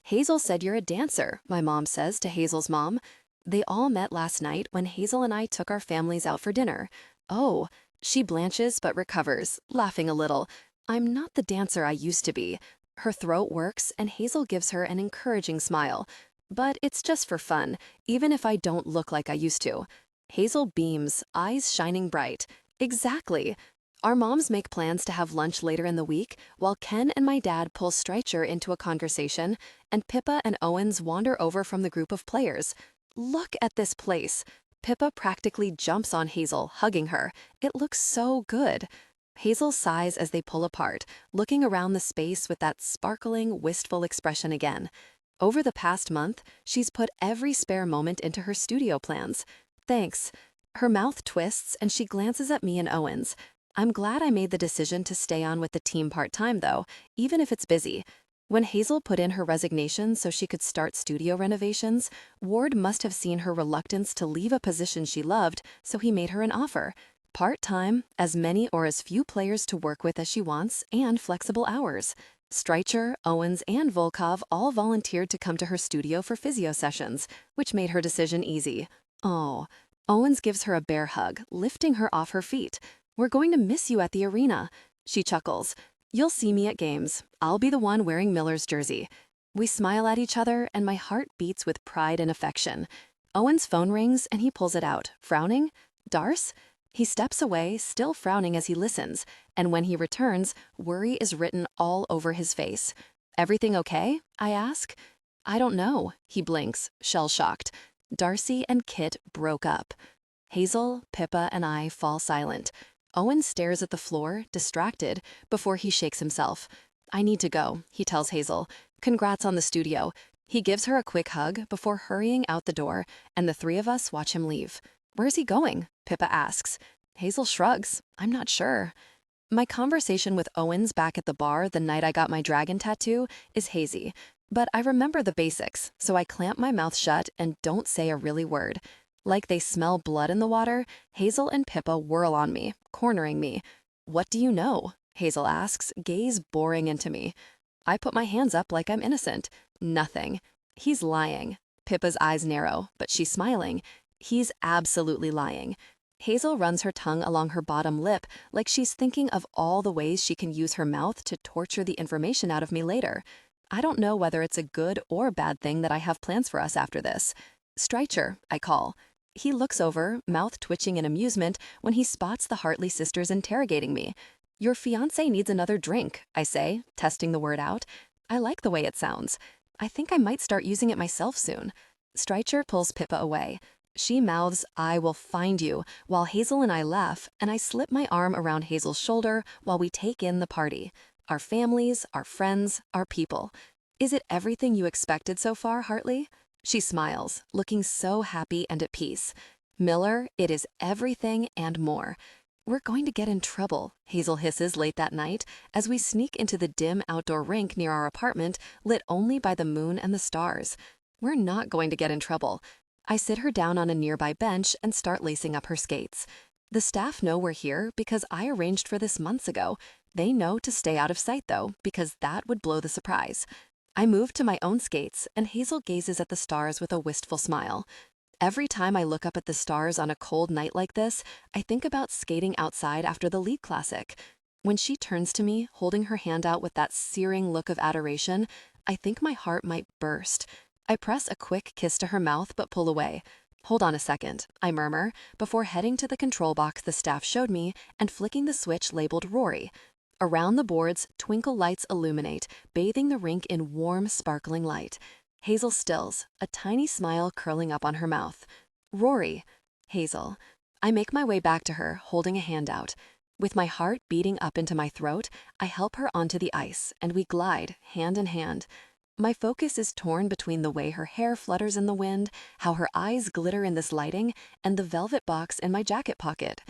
Hazel said you're a dancer, my mom says to Hazel's mom. They all met last night when Hazel and I took our families out for dinner. Oh, she blanches but recovers, laughing a little. I'm not the dancer I used to be. Her throat works and Hazel gives her an encouraging smile. But it's just for fun, even if I don't look like I used to. Hazel beams, eyes shining bright. Exactly. Our moms make plans to have lunch later in the week, while Ken and my dad pull Strycher into a conversation, and Pippa and Owens wander over from the group of players. Look at this place. Pippa practically jumps on Hazel, hugging her. It looks so good. Hazel sighs as they pull apart, looking around the space with that sparkling, wistful expression again. Over the past month, she's put every spare moment into her studio plans. Thanks. Her mouth twists and she glances at me and Owens. I'm glad I made the decision to stay on with the team part-time though, even if it's busy. When Hazel put in her resignation so she could start studio renovations, Ward must have seen her reluctance to leave a position she loved, so he made her an offer. Part-time, as many or as few players to work with as she wants, and flexible hours. Strycher, Owens, and Volkov all volunteered to come to her studio for physio sessions, which made her decision easy. Oh, Owens gives her a bear hug, lifting her off her feet. We're going to miss you at the arena. She chuckles. You'll see me at games. I'll be the one wearing Miller's jersey. We smile at each other, and my heart beats with pride and affection. Owen's phone rings, and he pulls it out, frowning. Darce? He steps away, still frowning as he listens, and when he returns, worry is written all over his face. Everything okay? I ask. I don't know, he blinks, shell-shocked. Darcy and Kit broke up. Hazel, Pippa, and I fall silent. Owen stares at the floor, distracted, before he shakes himself. I need to go, he tells Hazel. Congrats on the studio. He gives her a quick hug before hurrying out the door, and the three of us watch him leave. "Where's he going?" Pippa asks. Hazel shrugs. "I'm not sure." My conversation with Owens back at the bar the night I got my dragon tattoo is hazy, but I remember the basics, so I clamp my mouth shut and don't say a really word. Like they smell blood in the water, Hazel and Pippa whirl on me, cornering me. "What do you know?" Hazel asks, gaze boring into me. I put my hands up like I'm innocent. "Nothing." He's lying. Pippa's eyes narrow, but she's smiling. He's absolutely lying. Hazel runs her tongue along her bottom lip like she's thinking of all the ways she can use her mouth to torture the information out of me later. I don't know whether it's a good or bad thing that I have plans for us after this. "Strycher," I call. He looks over, mouth twitching in amusement, when he spots the Hartley sisters interrogating me. "Your fiancé needs another drink," I say, testing the word out. I like the way it sounds. I think I might start using it myself soon. Strycher pulls Pippa away. She mouths, "I will find you," while Hazel and I laugh, and I slip my arm around Hazel's shoulder while we take in the party. Our families, our friends, our people. "Is it everything you expected so far, Hartley?" She smiles, looking so happy and at peace. "Miller, it is everything and more." "We're going to get in trouble," Hazel hisses late that night as we sneak into the dim outdoor rink near our apartment, lit only by the moon and the stars. We're not going to get in trouble. I sit her down on a nearby bench and start lacing up her skates. The staff know we're here because I arranged for this months ago. They know to stay out of sight, though, because that would blow the surprise. I move to my own skates, and Hazel gazes at the stars with a wistful smile. Every time I look up at the stars on a cold night like this, I think about skating outside after the league classic. When she turns to me, holding her hand out with that searing look of adoration, I think my heart might burst. I press a quick kiss to her mouth but pull away. "Hold on a second," I murmur, before heading to the control box the staff showed me and flicking the switch labeled Rory. Around the boards, twinkle lights illuminate, bathing the rink in warm, sparkling light. Hazel stills, a tiny smile curling up on her mouth. "Rory." Hazel. I make my way back to her, holding a hand out. With my heart beating up into my throat, I help her onto the ice, and we glide, hand in hand. My focus is torn between the way her hair flutters in the wind, how her eyes glitter in this lighting, and the velvet box in my jacket pocket.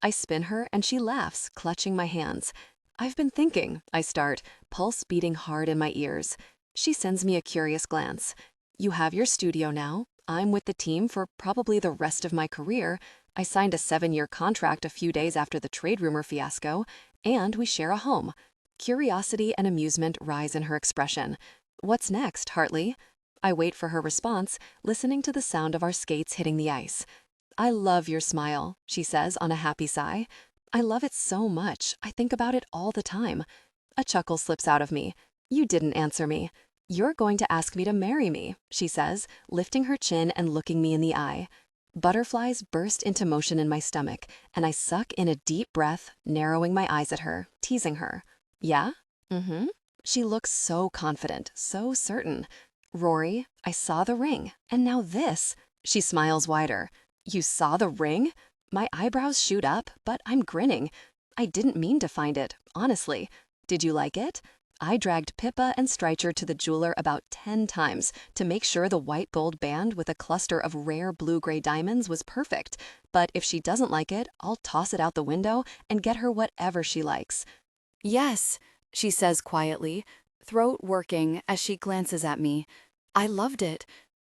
I spin her, and she laughs, clutching my hands. "I've been thinking," I start, pulse beating hard in my ears. She sends me a curious glance. "You have your studio now. I'm with the team for probably the rest of my career. I signed a 7-year contract a few days after the trade rumor fiasco, and we share a home." Curiosity and amusement rise in her expression. "What's next, Hartley?" I wait for her response, listening to the sound of our skates hitting the ice. "I love your smile," she says on a happy sigh. "I love it so much. I think about it all the time." A chuckle slips out of me. "You didn't answer me." "You're going to ask me to marry me," she says, lifting her chin and looking me in the eye. Butterflies burst into motion in my stomach, and I suck in a deep breath, narrowing my eyes at her, teasing her. "Yeah? Mm-hmm." She looks so confident, so certain. "Rory, I saw the ring, and now this." She smiles wider. "You saw the ring?" My eyebrows shoot up, but I'm grinning. "I didn't mean to find it, honestly. Did you like it?" I dragged Pippa and Strycher to the jeweler about 10 times to make sure the white gold band with a cluster of rare blue-gray diamonds was perfect. But if she doesn't like it, I'll toss it out the window and get her whatever she likes. "Yes," she says quietly, throat working as she glances at me. "I loved it.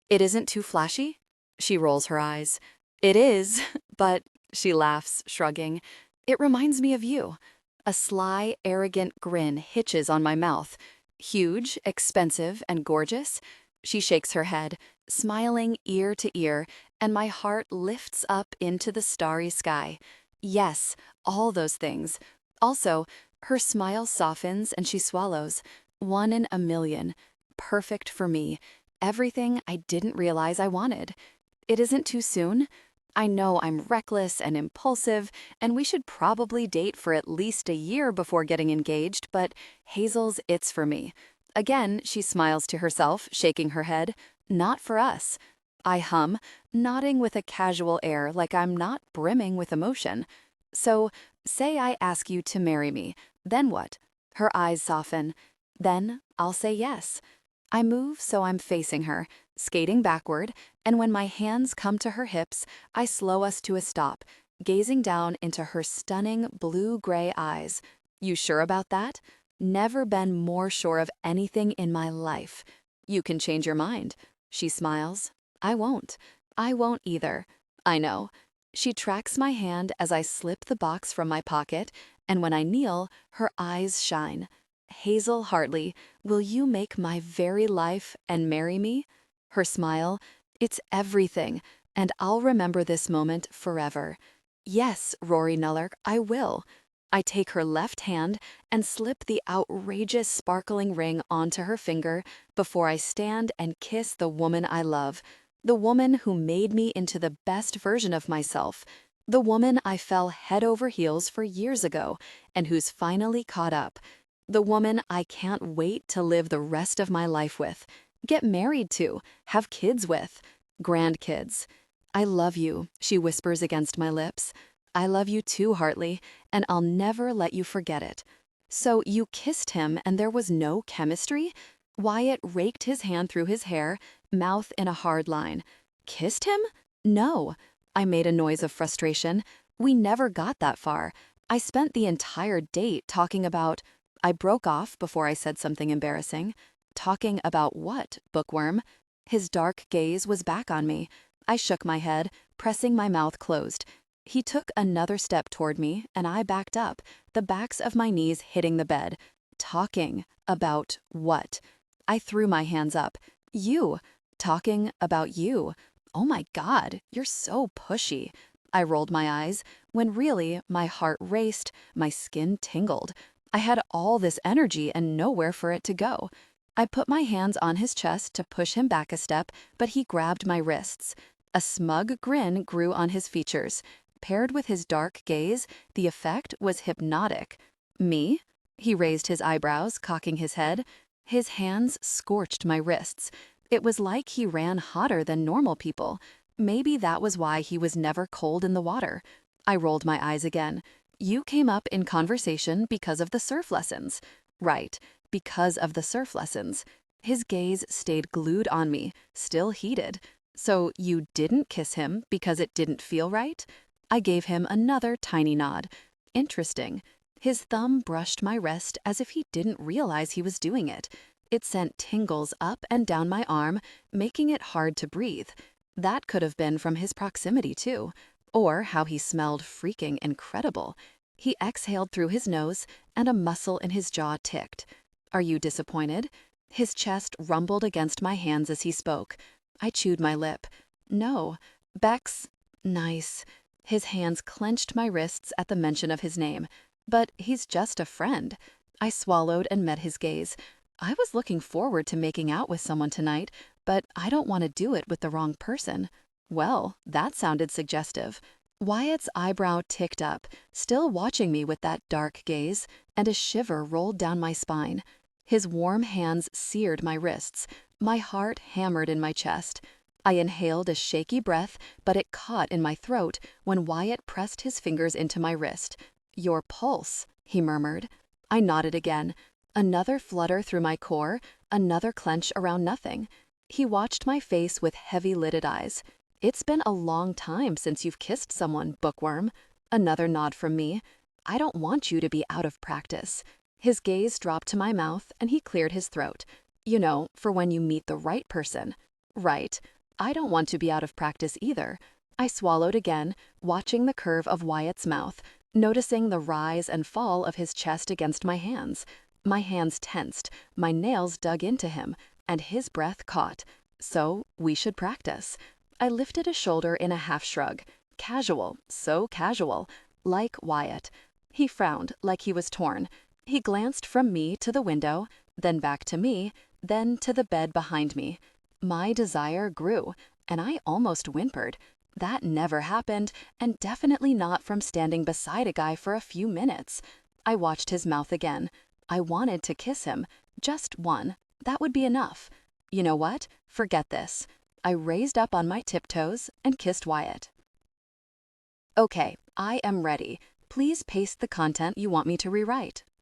It isn't too flashy?" She rolls her eyes. "It is, but," she laughs, shrugging, "it reminds me of you." A sly, arrogant grin hitches on my mouth. "Huge, expensive, and gorgeous?" She shakes her head, smiling ear to ear, and my heart lifts up into the starry sky. "Yes, all those things. Also, her smile softens and she swallows. 1 in a million. Perfect for me. Everything I didn't realize I wanted. It isn't too soon. I know I'm reckless and impulsive, and we should probably date for at least a year before getting engaged, but Hazel's it's for me. Again, she smiles to herself, shaking her head. Not for us. I hum, nodding with a casual air like I'm not brimming with emotion. So, say I ask you to marry me, then what? Her eyes soften. Then I'll say yes. I move so I'm facing her, skating backward, and when my hands come to her hips, I slow us to a stop, gazing down into her stunning blue-gray eyes. You sure about that? Never been more sure of anything in my life. You can change your mind. She smiles. I won't. I won't either. I know. She tracks my hand as I slip the box from my pocket, and when I kneel, her eyes shine. Hazel Hartley, will you make my very life and marry me? Her smile, it's everything, and I'll remember this moment forever. Yes, Rory Miller, I will. I take her left hand and slip the outrageous sparkling ring onto her finger before I stand and kiss the woman I love, the woman who made me into the best version of myself, the woman I fell head over heels for years ago and who's finally caught up, the woman I can't wait to live the rest of my life with, get married to, have kids with, grandkids. I love you, she whispers against my lips. I love you too, Hartley, and I'll never let you forget it. So you kissed him and there was no chemistry? Wyatt raked his hand through his hair, mouth in a hard line. Kissed him? No. I made a noise of frustration. We never got that far. I spent the entire date talking about... I broke off before I said something embarrassing. Talking about what, bookworm? His dark gaze was back on me. I shook my head, pressing my mouth closed. He took another step toward me, and I backed up, the backs of my knees hitting the bed. Talking about what? I threw my hands up. You. Talking about you. Oh my God, you're so pushy. I rolled my eyes, when really my heart raced, my skin tingled. I had all this energy and nowhere for it to go. I put my hands on his chest to push him back a step, but he grabbed my wrists. A smug grin grew on his features. Paired with his dark gaze, the effect was hypnotic. Me? He raised his eyebrows, cocking his head. His hands scorched my wrists. It was like he ran hotter than normal people. Maybe that was why he was never cold in the water. I rolled my eyes again. You came up in conversation because of the surf lessons. Right, because of the surf lessons. His gaze stayed glued on me, still heated. So you didn't kiss him because it didn't feel right? I gave him another tiny nod. Interesting. His thumb brushed my wrist as if he didn't realize he was doing it. It sent tingles up and down my arm, making it hard to breathe. That could have been from his proximity, too. Or how he smelled freaking incredible. He exhaled through his nose, and a muscle in his jaw ticked. Are you disappointed? His chest rumbled against my hands as he spoke. I chewed my lip. No. Bex. Nice. His hands clenched my wrists at the mention of his name. But he's just a friend. I swallowed and met his gaze. I was looking forward to making out with someone tonight, but I don't want to do it with the wrong person. Well, that sounded suggestive. Wyatt's eyebrow ticked up, still watching me with that dark gaze, and a shiver rolled down my spine. His warm hands seared my wrists. My heart hammered in my chest. I inhaled a shaky breath, but it caught in my throat when Wyatt pressed his fingers into my wrist. Your pulse, he murmured. I nodded again. Another flutter through my core, another clench around nothing. He watched my face with heavy-lidded eyes. It's been a long time since you've kissed someone, bookworm. Another nod from me. I don't want you to be out of practice. His gaze dropped to my mouth, and he cleared his throat. You know, for when you meet the right person. Right. I don't want to be out of practice either. I swallowed again, watching the curve of Wyatt's mouth, noticing the rise and fall of his chest against my hands. My hands tensed, my nails dug into him, and his breath caught. So we should practice. I lifted a shoulder in a half shrug. Casual, so casual, like Wyatt. He frowned, like he was torn. He glanced from me to the window, then back to me, then to the bed behind me. My desire grew, and I almost whimpered. That never happened, and definitely not from standing beside a guy for a few minutes. I watched his mouth again. I wanted to kiss him. Just one. That would be enough. You know what? Forget this. I raised up on my tiptoes and kissed Wyatt. Okay, I am ready. Please paste the content you want me to rewrite.